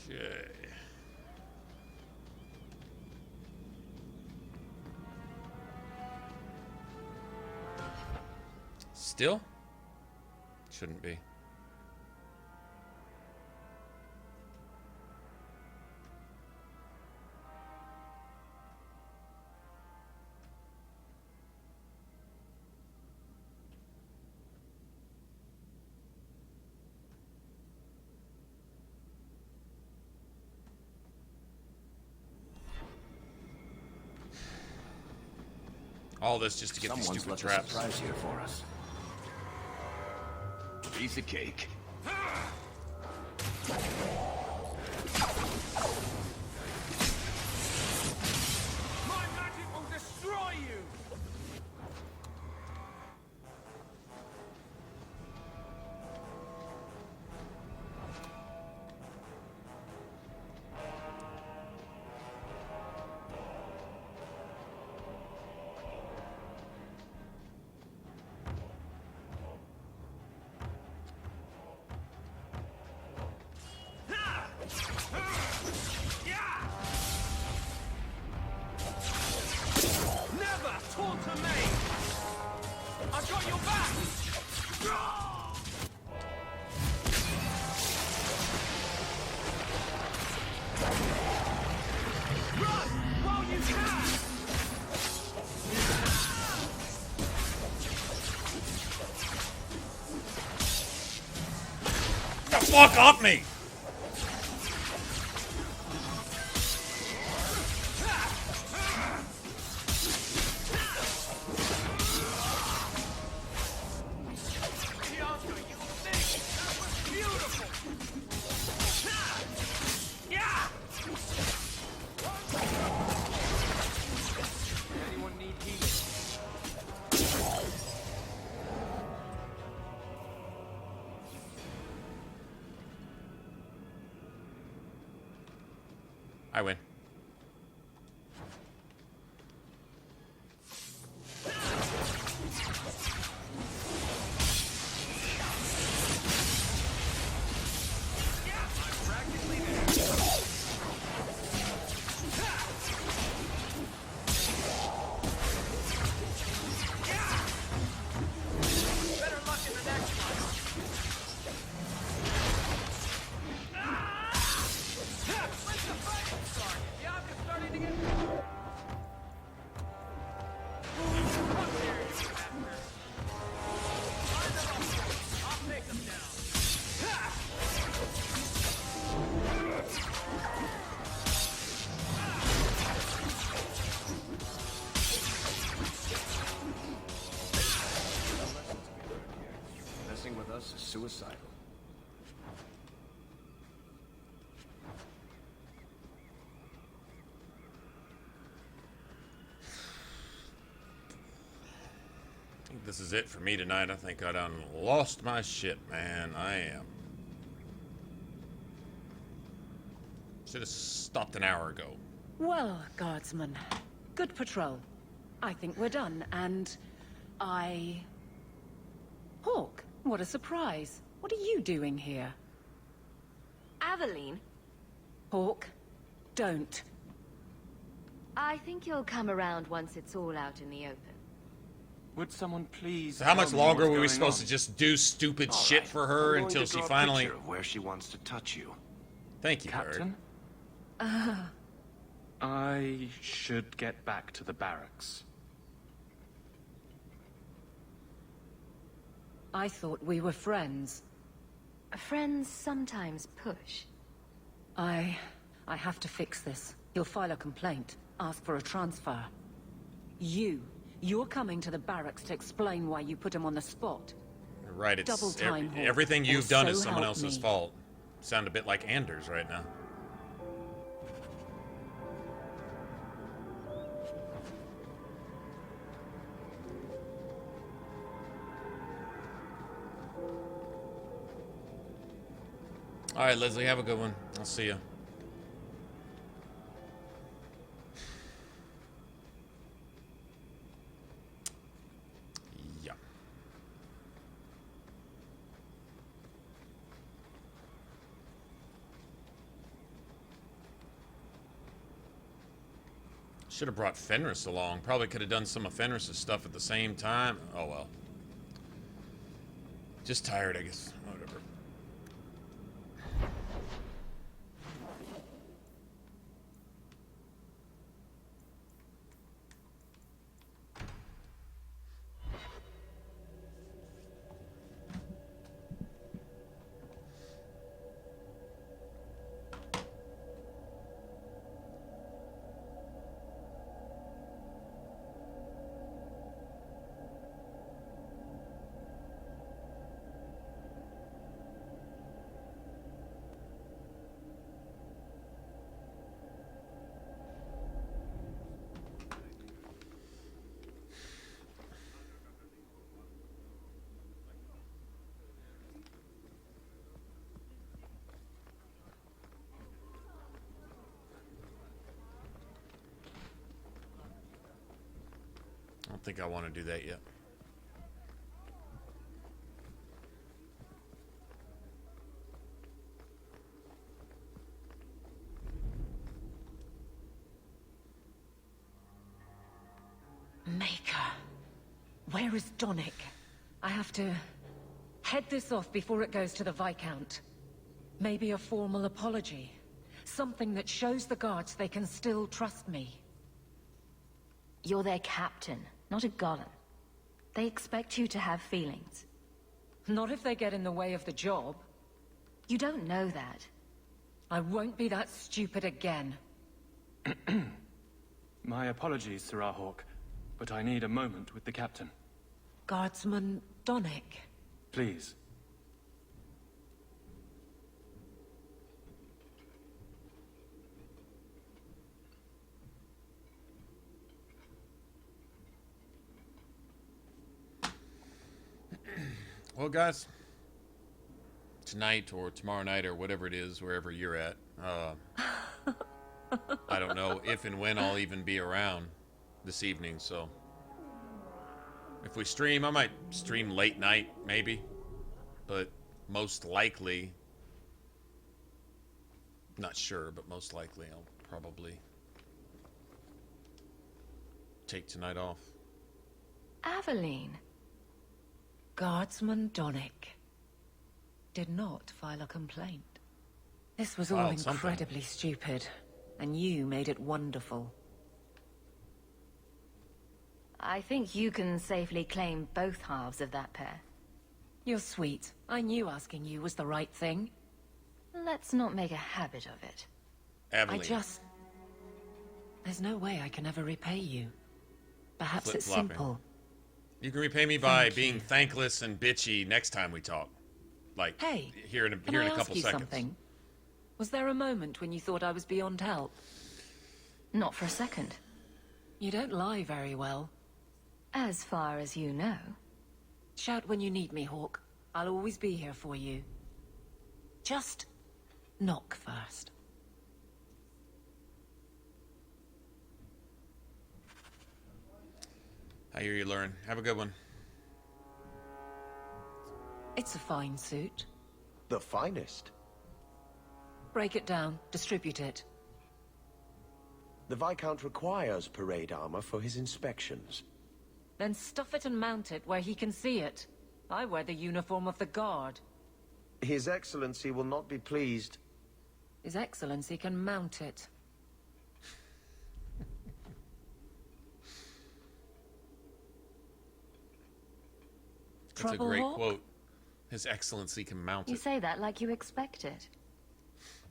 Speaker 18: Okay. Still? Shouldn't be. All this just to get these stupid traps.
Speaker 19: Someone's left a surprise here for us. Piece of cake.
Speaker 6: My magic will destroy you!
Speaker 18: Fuck off me!
Speaker 5: need healing.
Speaker 18: I win.
Speaker 19: Messing with us is suicidal.
Speaker 18: I think this is it for me tonight. I think I done lost my shit, man. I am. Should have stopped an hour ago.
Speaker 9: Well, guardsman, good patrol. I think we're done, and Hawke, what a surprise. What are you doing here?
Speaker 10: Aveline?
Speaker 9: Hawke, don't.
Speaker 10: I think you'll come around once it's all out in the open.
Speaker 16: Would someone please?
Speaker 18: So how much
Speaker 16: tell me
Speaker 18: longer
Speaker 16: what's
Speaker 18: were we
Speaker 16: going
Speaker 18: supposed
Speaker 16: on?
Speaker 18: to just do stupid
Speaker 16: All
Speaker 18: shit
Speaker 16: right,
Speaker 18: for her
Speaker 16: I'm going
Speaker 18: until
Speaker 16: to
Speaker 18: she
Speaker 16: draw a
Speaker 18: finally...
Speaker 16: picture of where she wants to touch you.
Speaker 18: Thank you,
Speaker 16: Captain?
Speaker 18: Bird.
Speaker 4: I should get back to the barracks.
Speaker 9: I thought we were friends.
Speaker 10: Friends sometimes push.
Speaker 9: I have to fix this. He'll file a complaint, ask for a transfer. You're coming to the barracks to explain why you put him on the spot.
Speaker 18: You're right, it's
Speaker 9: Double time, Hawke.
Speaker 18: everything you've
Speaker 9: Or
Speaker 18: done
Speaker 9: so
Speaker 18: is someone
Speaker 9: help
Speaker 18: else's
Speaker 9: me.
Speaker 18: fault. Sound a bit like Anders right now. All right, Leslie, have a good one. I'll see you. Yeah. Should have brought Fenris along. Probably could have done some of Fenris' stuff at the same time. Oh well. Just tired, I guess. Whatever. I don't think I want to do that yet.
Speaker 9: Maker. Where is Donic? I have to head this off before it goes to the Viscount. Maybe a formal apology. Something that shows the guards they can still trust me.
Speaker 10: You're their captain, not a golem. They expect you to have feelings.
Speaker 9: Not if they get in the way of the job.
Speaker 10: You don't know that.
Speaker 9: I won't be that stupid again.
Speaker 4: My apologies, Sir Hawke, but I need a moment with the captain.
Speaker 9: Guardsman Donic.
Speaker 4: Please.
Speaker 18: Well, guys, tonight or tomorrow night or whatever it is, wherever you're at, I don't know if and when I'll even be around this evening, so if we stream, I might stream late night, maybe, but most likely, not sure, but most likely I'll probably take tonight off.
Speaker 10: Aveline.
Speaker 9: Guardsman Donick did not file a complaint. This was all
Speaker 18: Filed something.
Speaker 9: incredibly stupid, and you made it wonderful.
Speaker 10: I think you can safely claim both halves of that pair.
Speaker 9: You're sweet. I knew asking you was the right thing.
Speaker 10: Let's not make a habit of it.
Speaker 18: Aveline.
Speaker 9: There's no way I can ever repay you. Perhaps it's
Speaker 18: Flip-flopping.
Speaker 9: simple.
Speaker 18: You can repay me by being thankless and bitchy next time we talk. Like,
Speaker 9: Hey,
Speaker 18: here in a
Speaker 9: can I
Speaker 18: couple
Speaker 9: ask you
Speaker 18: seconds.
Speaker 9: something? Was there a moment when you thought I was beyond help?
Speaker 10: Not for a second.
Speaker 9: You don't lie very well.
Speaker 10: As far as you know.
Speaker 9: Shout when you need me, Hawke. I'll always be here for you. Just knock first.
Speaker 18: I hear you, Lauren. Have a good one.
Speaker 9: It's a fine suit.
Speaker 21: The finest.
Speaker 9: Break it down, distribute it.
Speaker 21: The Viscount requires parade armor for his inspections.
Speaker 9: Then stuff it and mount it where he can see it. I wear the uniform of the Guard.
Speaker 21: His Excellency will not be pleased.
Speaker 9: His Excellency can mount it.
Speaker 18: That's a
Speaker 9: Trouble,
Speaker 18: great
Speaker 9: Hawke?
Speaker 18: quote. His Excellency can mount
Speaker 10: You
Speaker 18: it.
Speaker 10: say that like you expect it.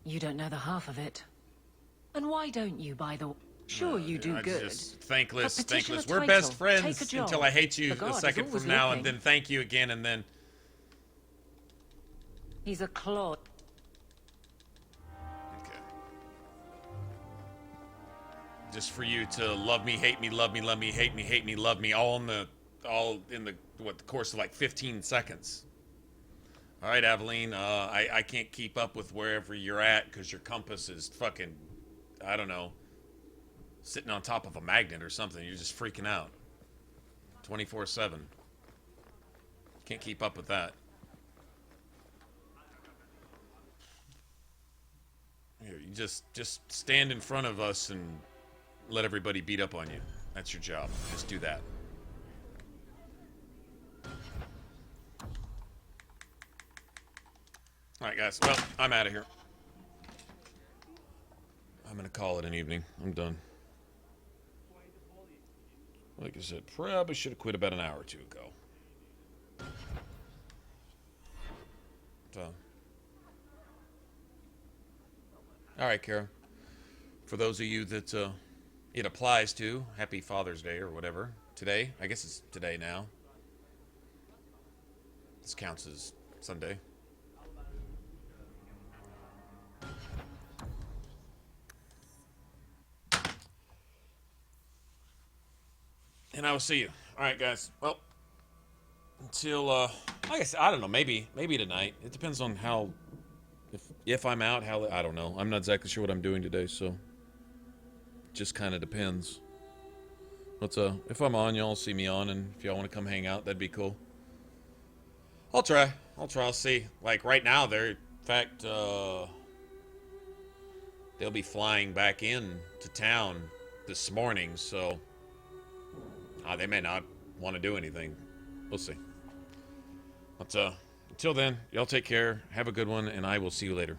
Speaker 9: You don't know the half of it. And why don't you, by the way? Sure, you do
Speaker 18: I'm
Speaker 9: good.
Speaker 18: just thankless,
Speaker 9: But petition
Speaker 18: thankless.
Speaker 9: a
Speaker 18: We're
Speaker 9: title,
Speaker 18: best
Speaker 9: take a
Speaker 18: friends
Speaker 9: job.
Speaker 18: until I hate you
Speaker 9: The Guard
Speaker 18: a
Speaker 9: is
Speaker 18: second
Speaker 9: always
Speaker 18: from now,
Speaker 9: looking.
Speaker 18: and then thank you again, and then...
Speaker 9: He's a clod.
Speaker 18: Just for you to love me, hate me, love me, love me, hate me, love me, all in the course of like 15 seconds. All right, Aveline, I can't keep up with wherever you're at because your compass is fucking, I don't know, sitting on top of a magnet or something. You're just freaking out 24/7. Can't keep up with that. Here, you just stand in front of us and let everybody beat up on you. That's your job. Just do that. Alright, guys. Well, I'm out of here. I'm gonna call it an evening. I'm done. Like I said, probably should have quit about an hour or two ago. So. Alright, Kara. For those of you that it applies to, happy Father's Day or whatever. Today. I guess it's today now. This counts as Sunday. And I will see you. Alright, guys. Well, until, like I said, I don't know, maybe tonight. It depends on how, if I'm out, how, I don't know. I'm not exactly sure what I'm doing today, so just kind of depends. But, if I'm on, y'all see me on, and if y'all want to come hang out, that'd be cool. I'll try. I'll see. Like, right now, in fact, they'll be flying back in to town this morning, so they may not want to do anything. We'll see. But until then, y'all take care, have a good one, and I will see you later.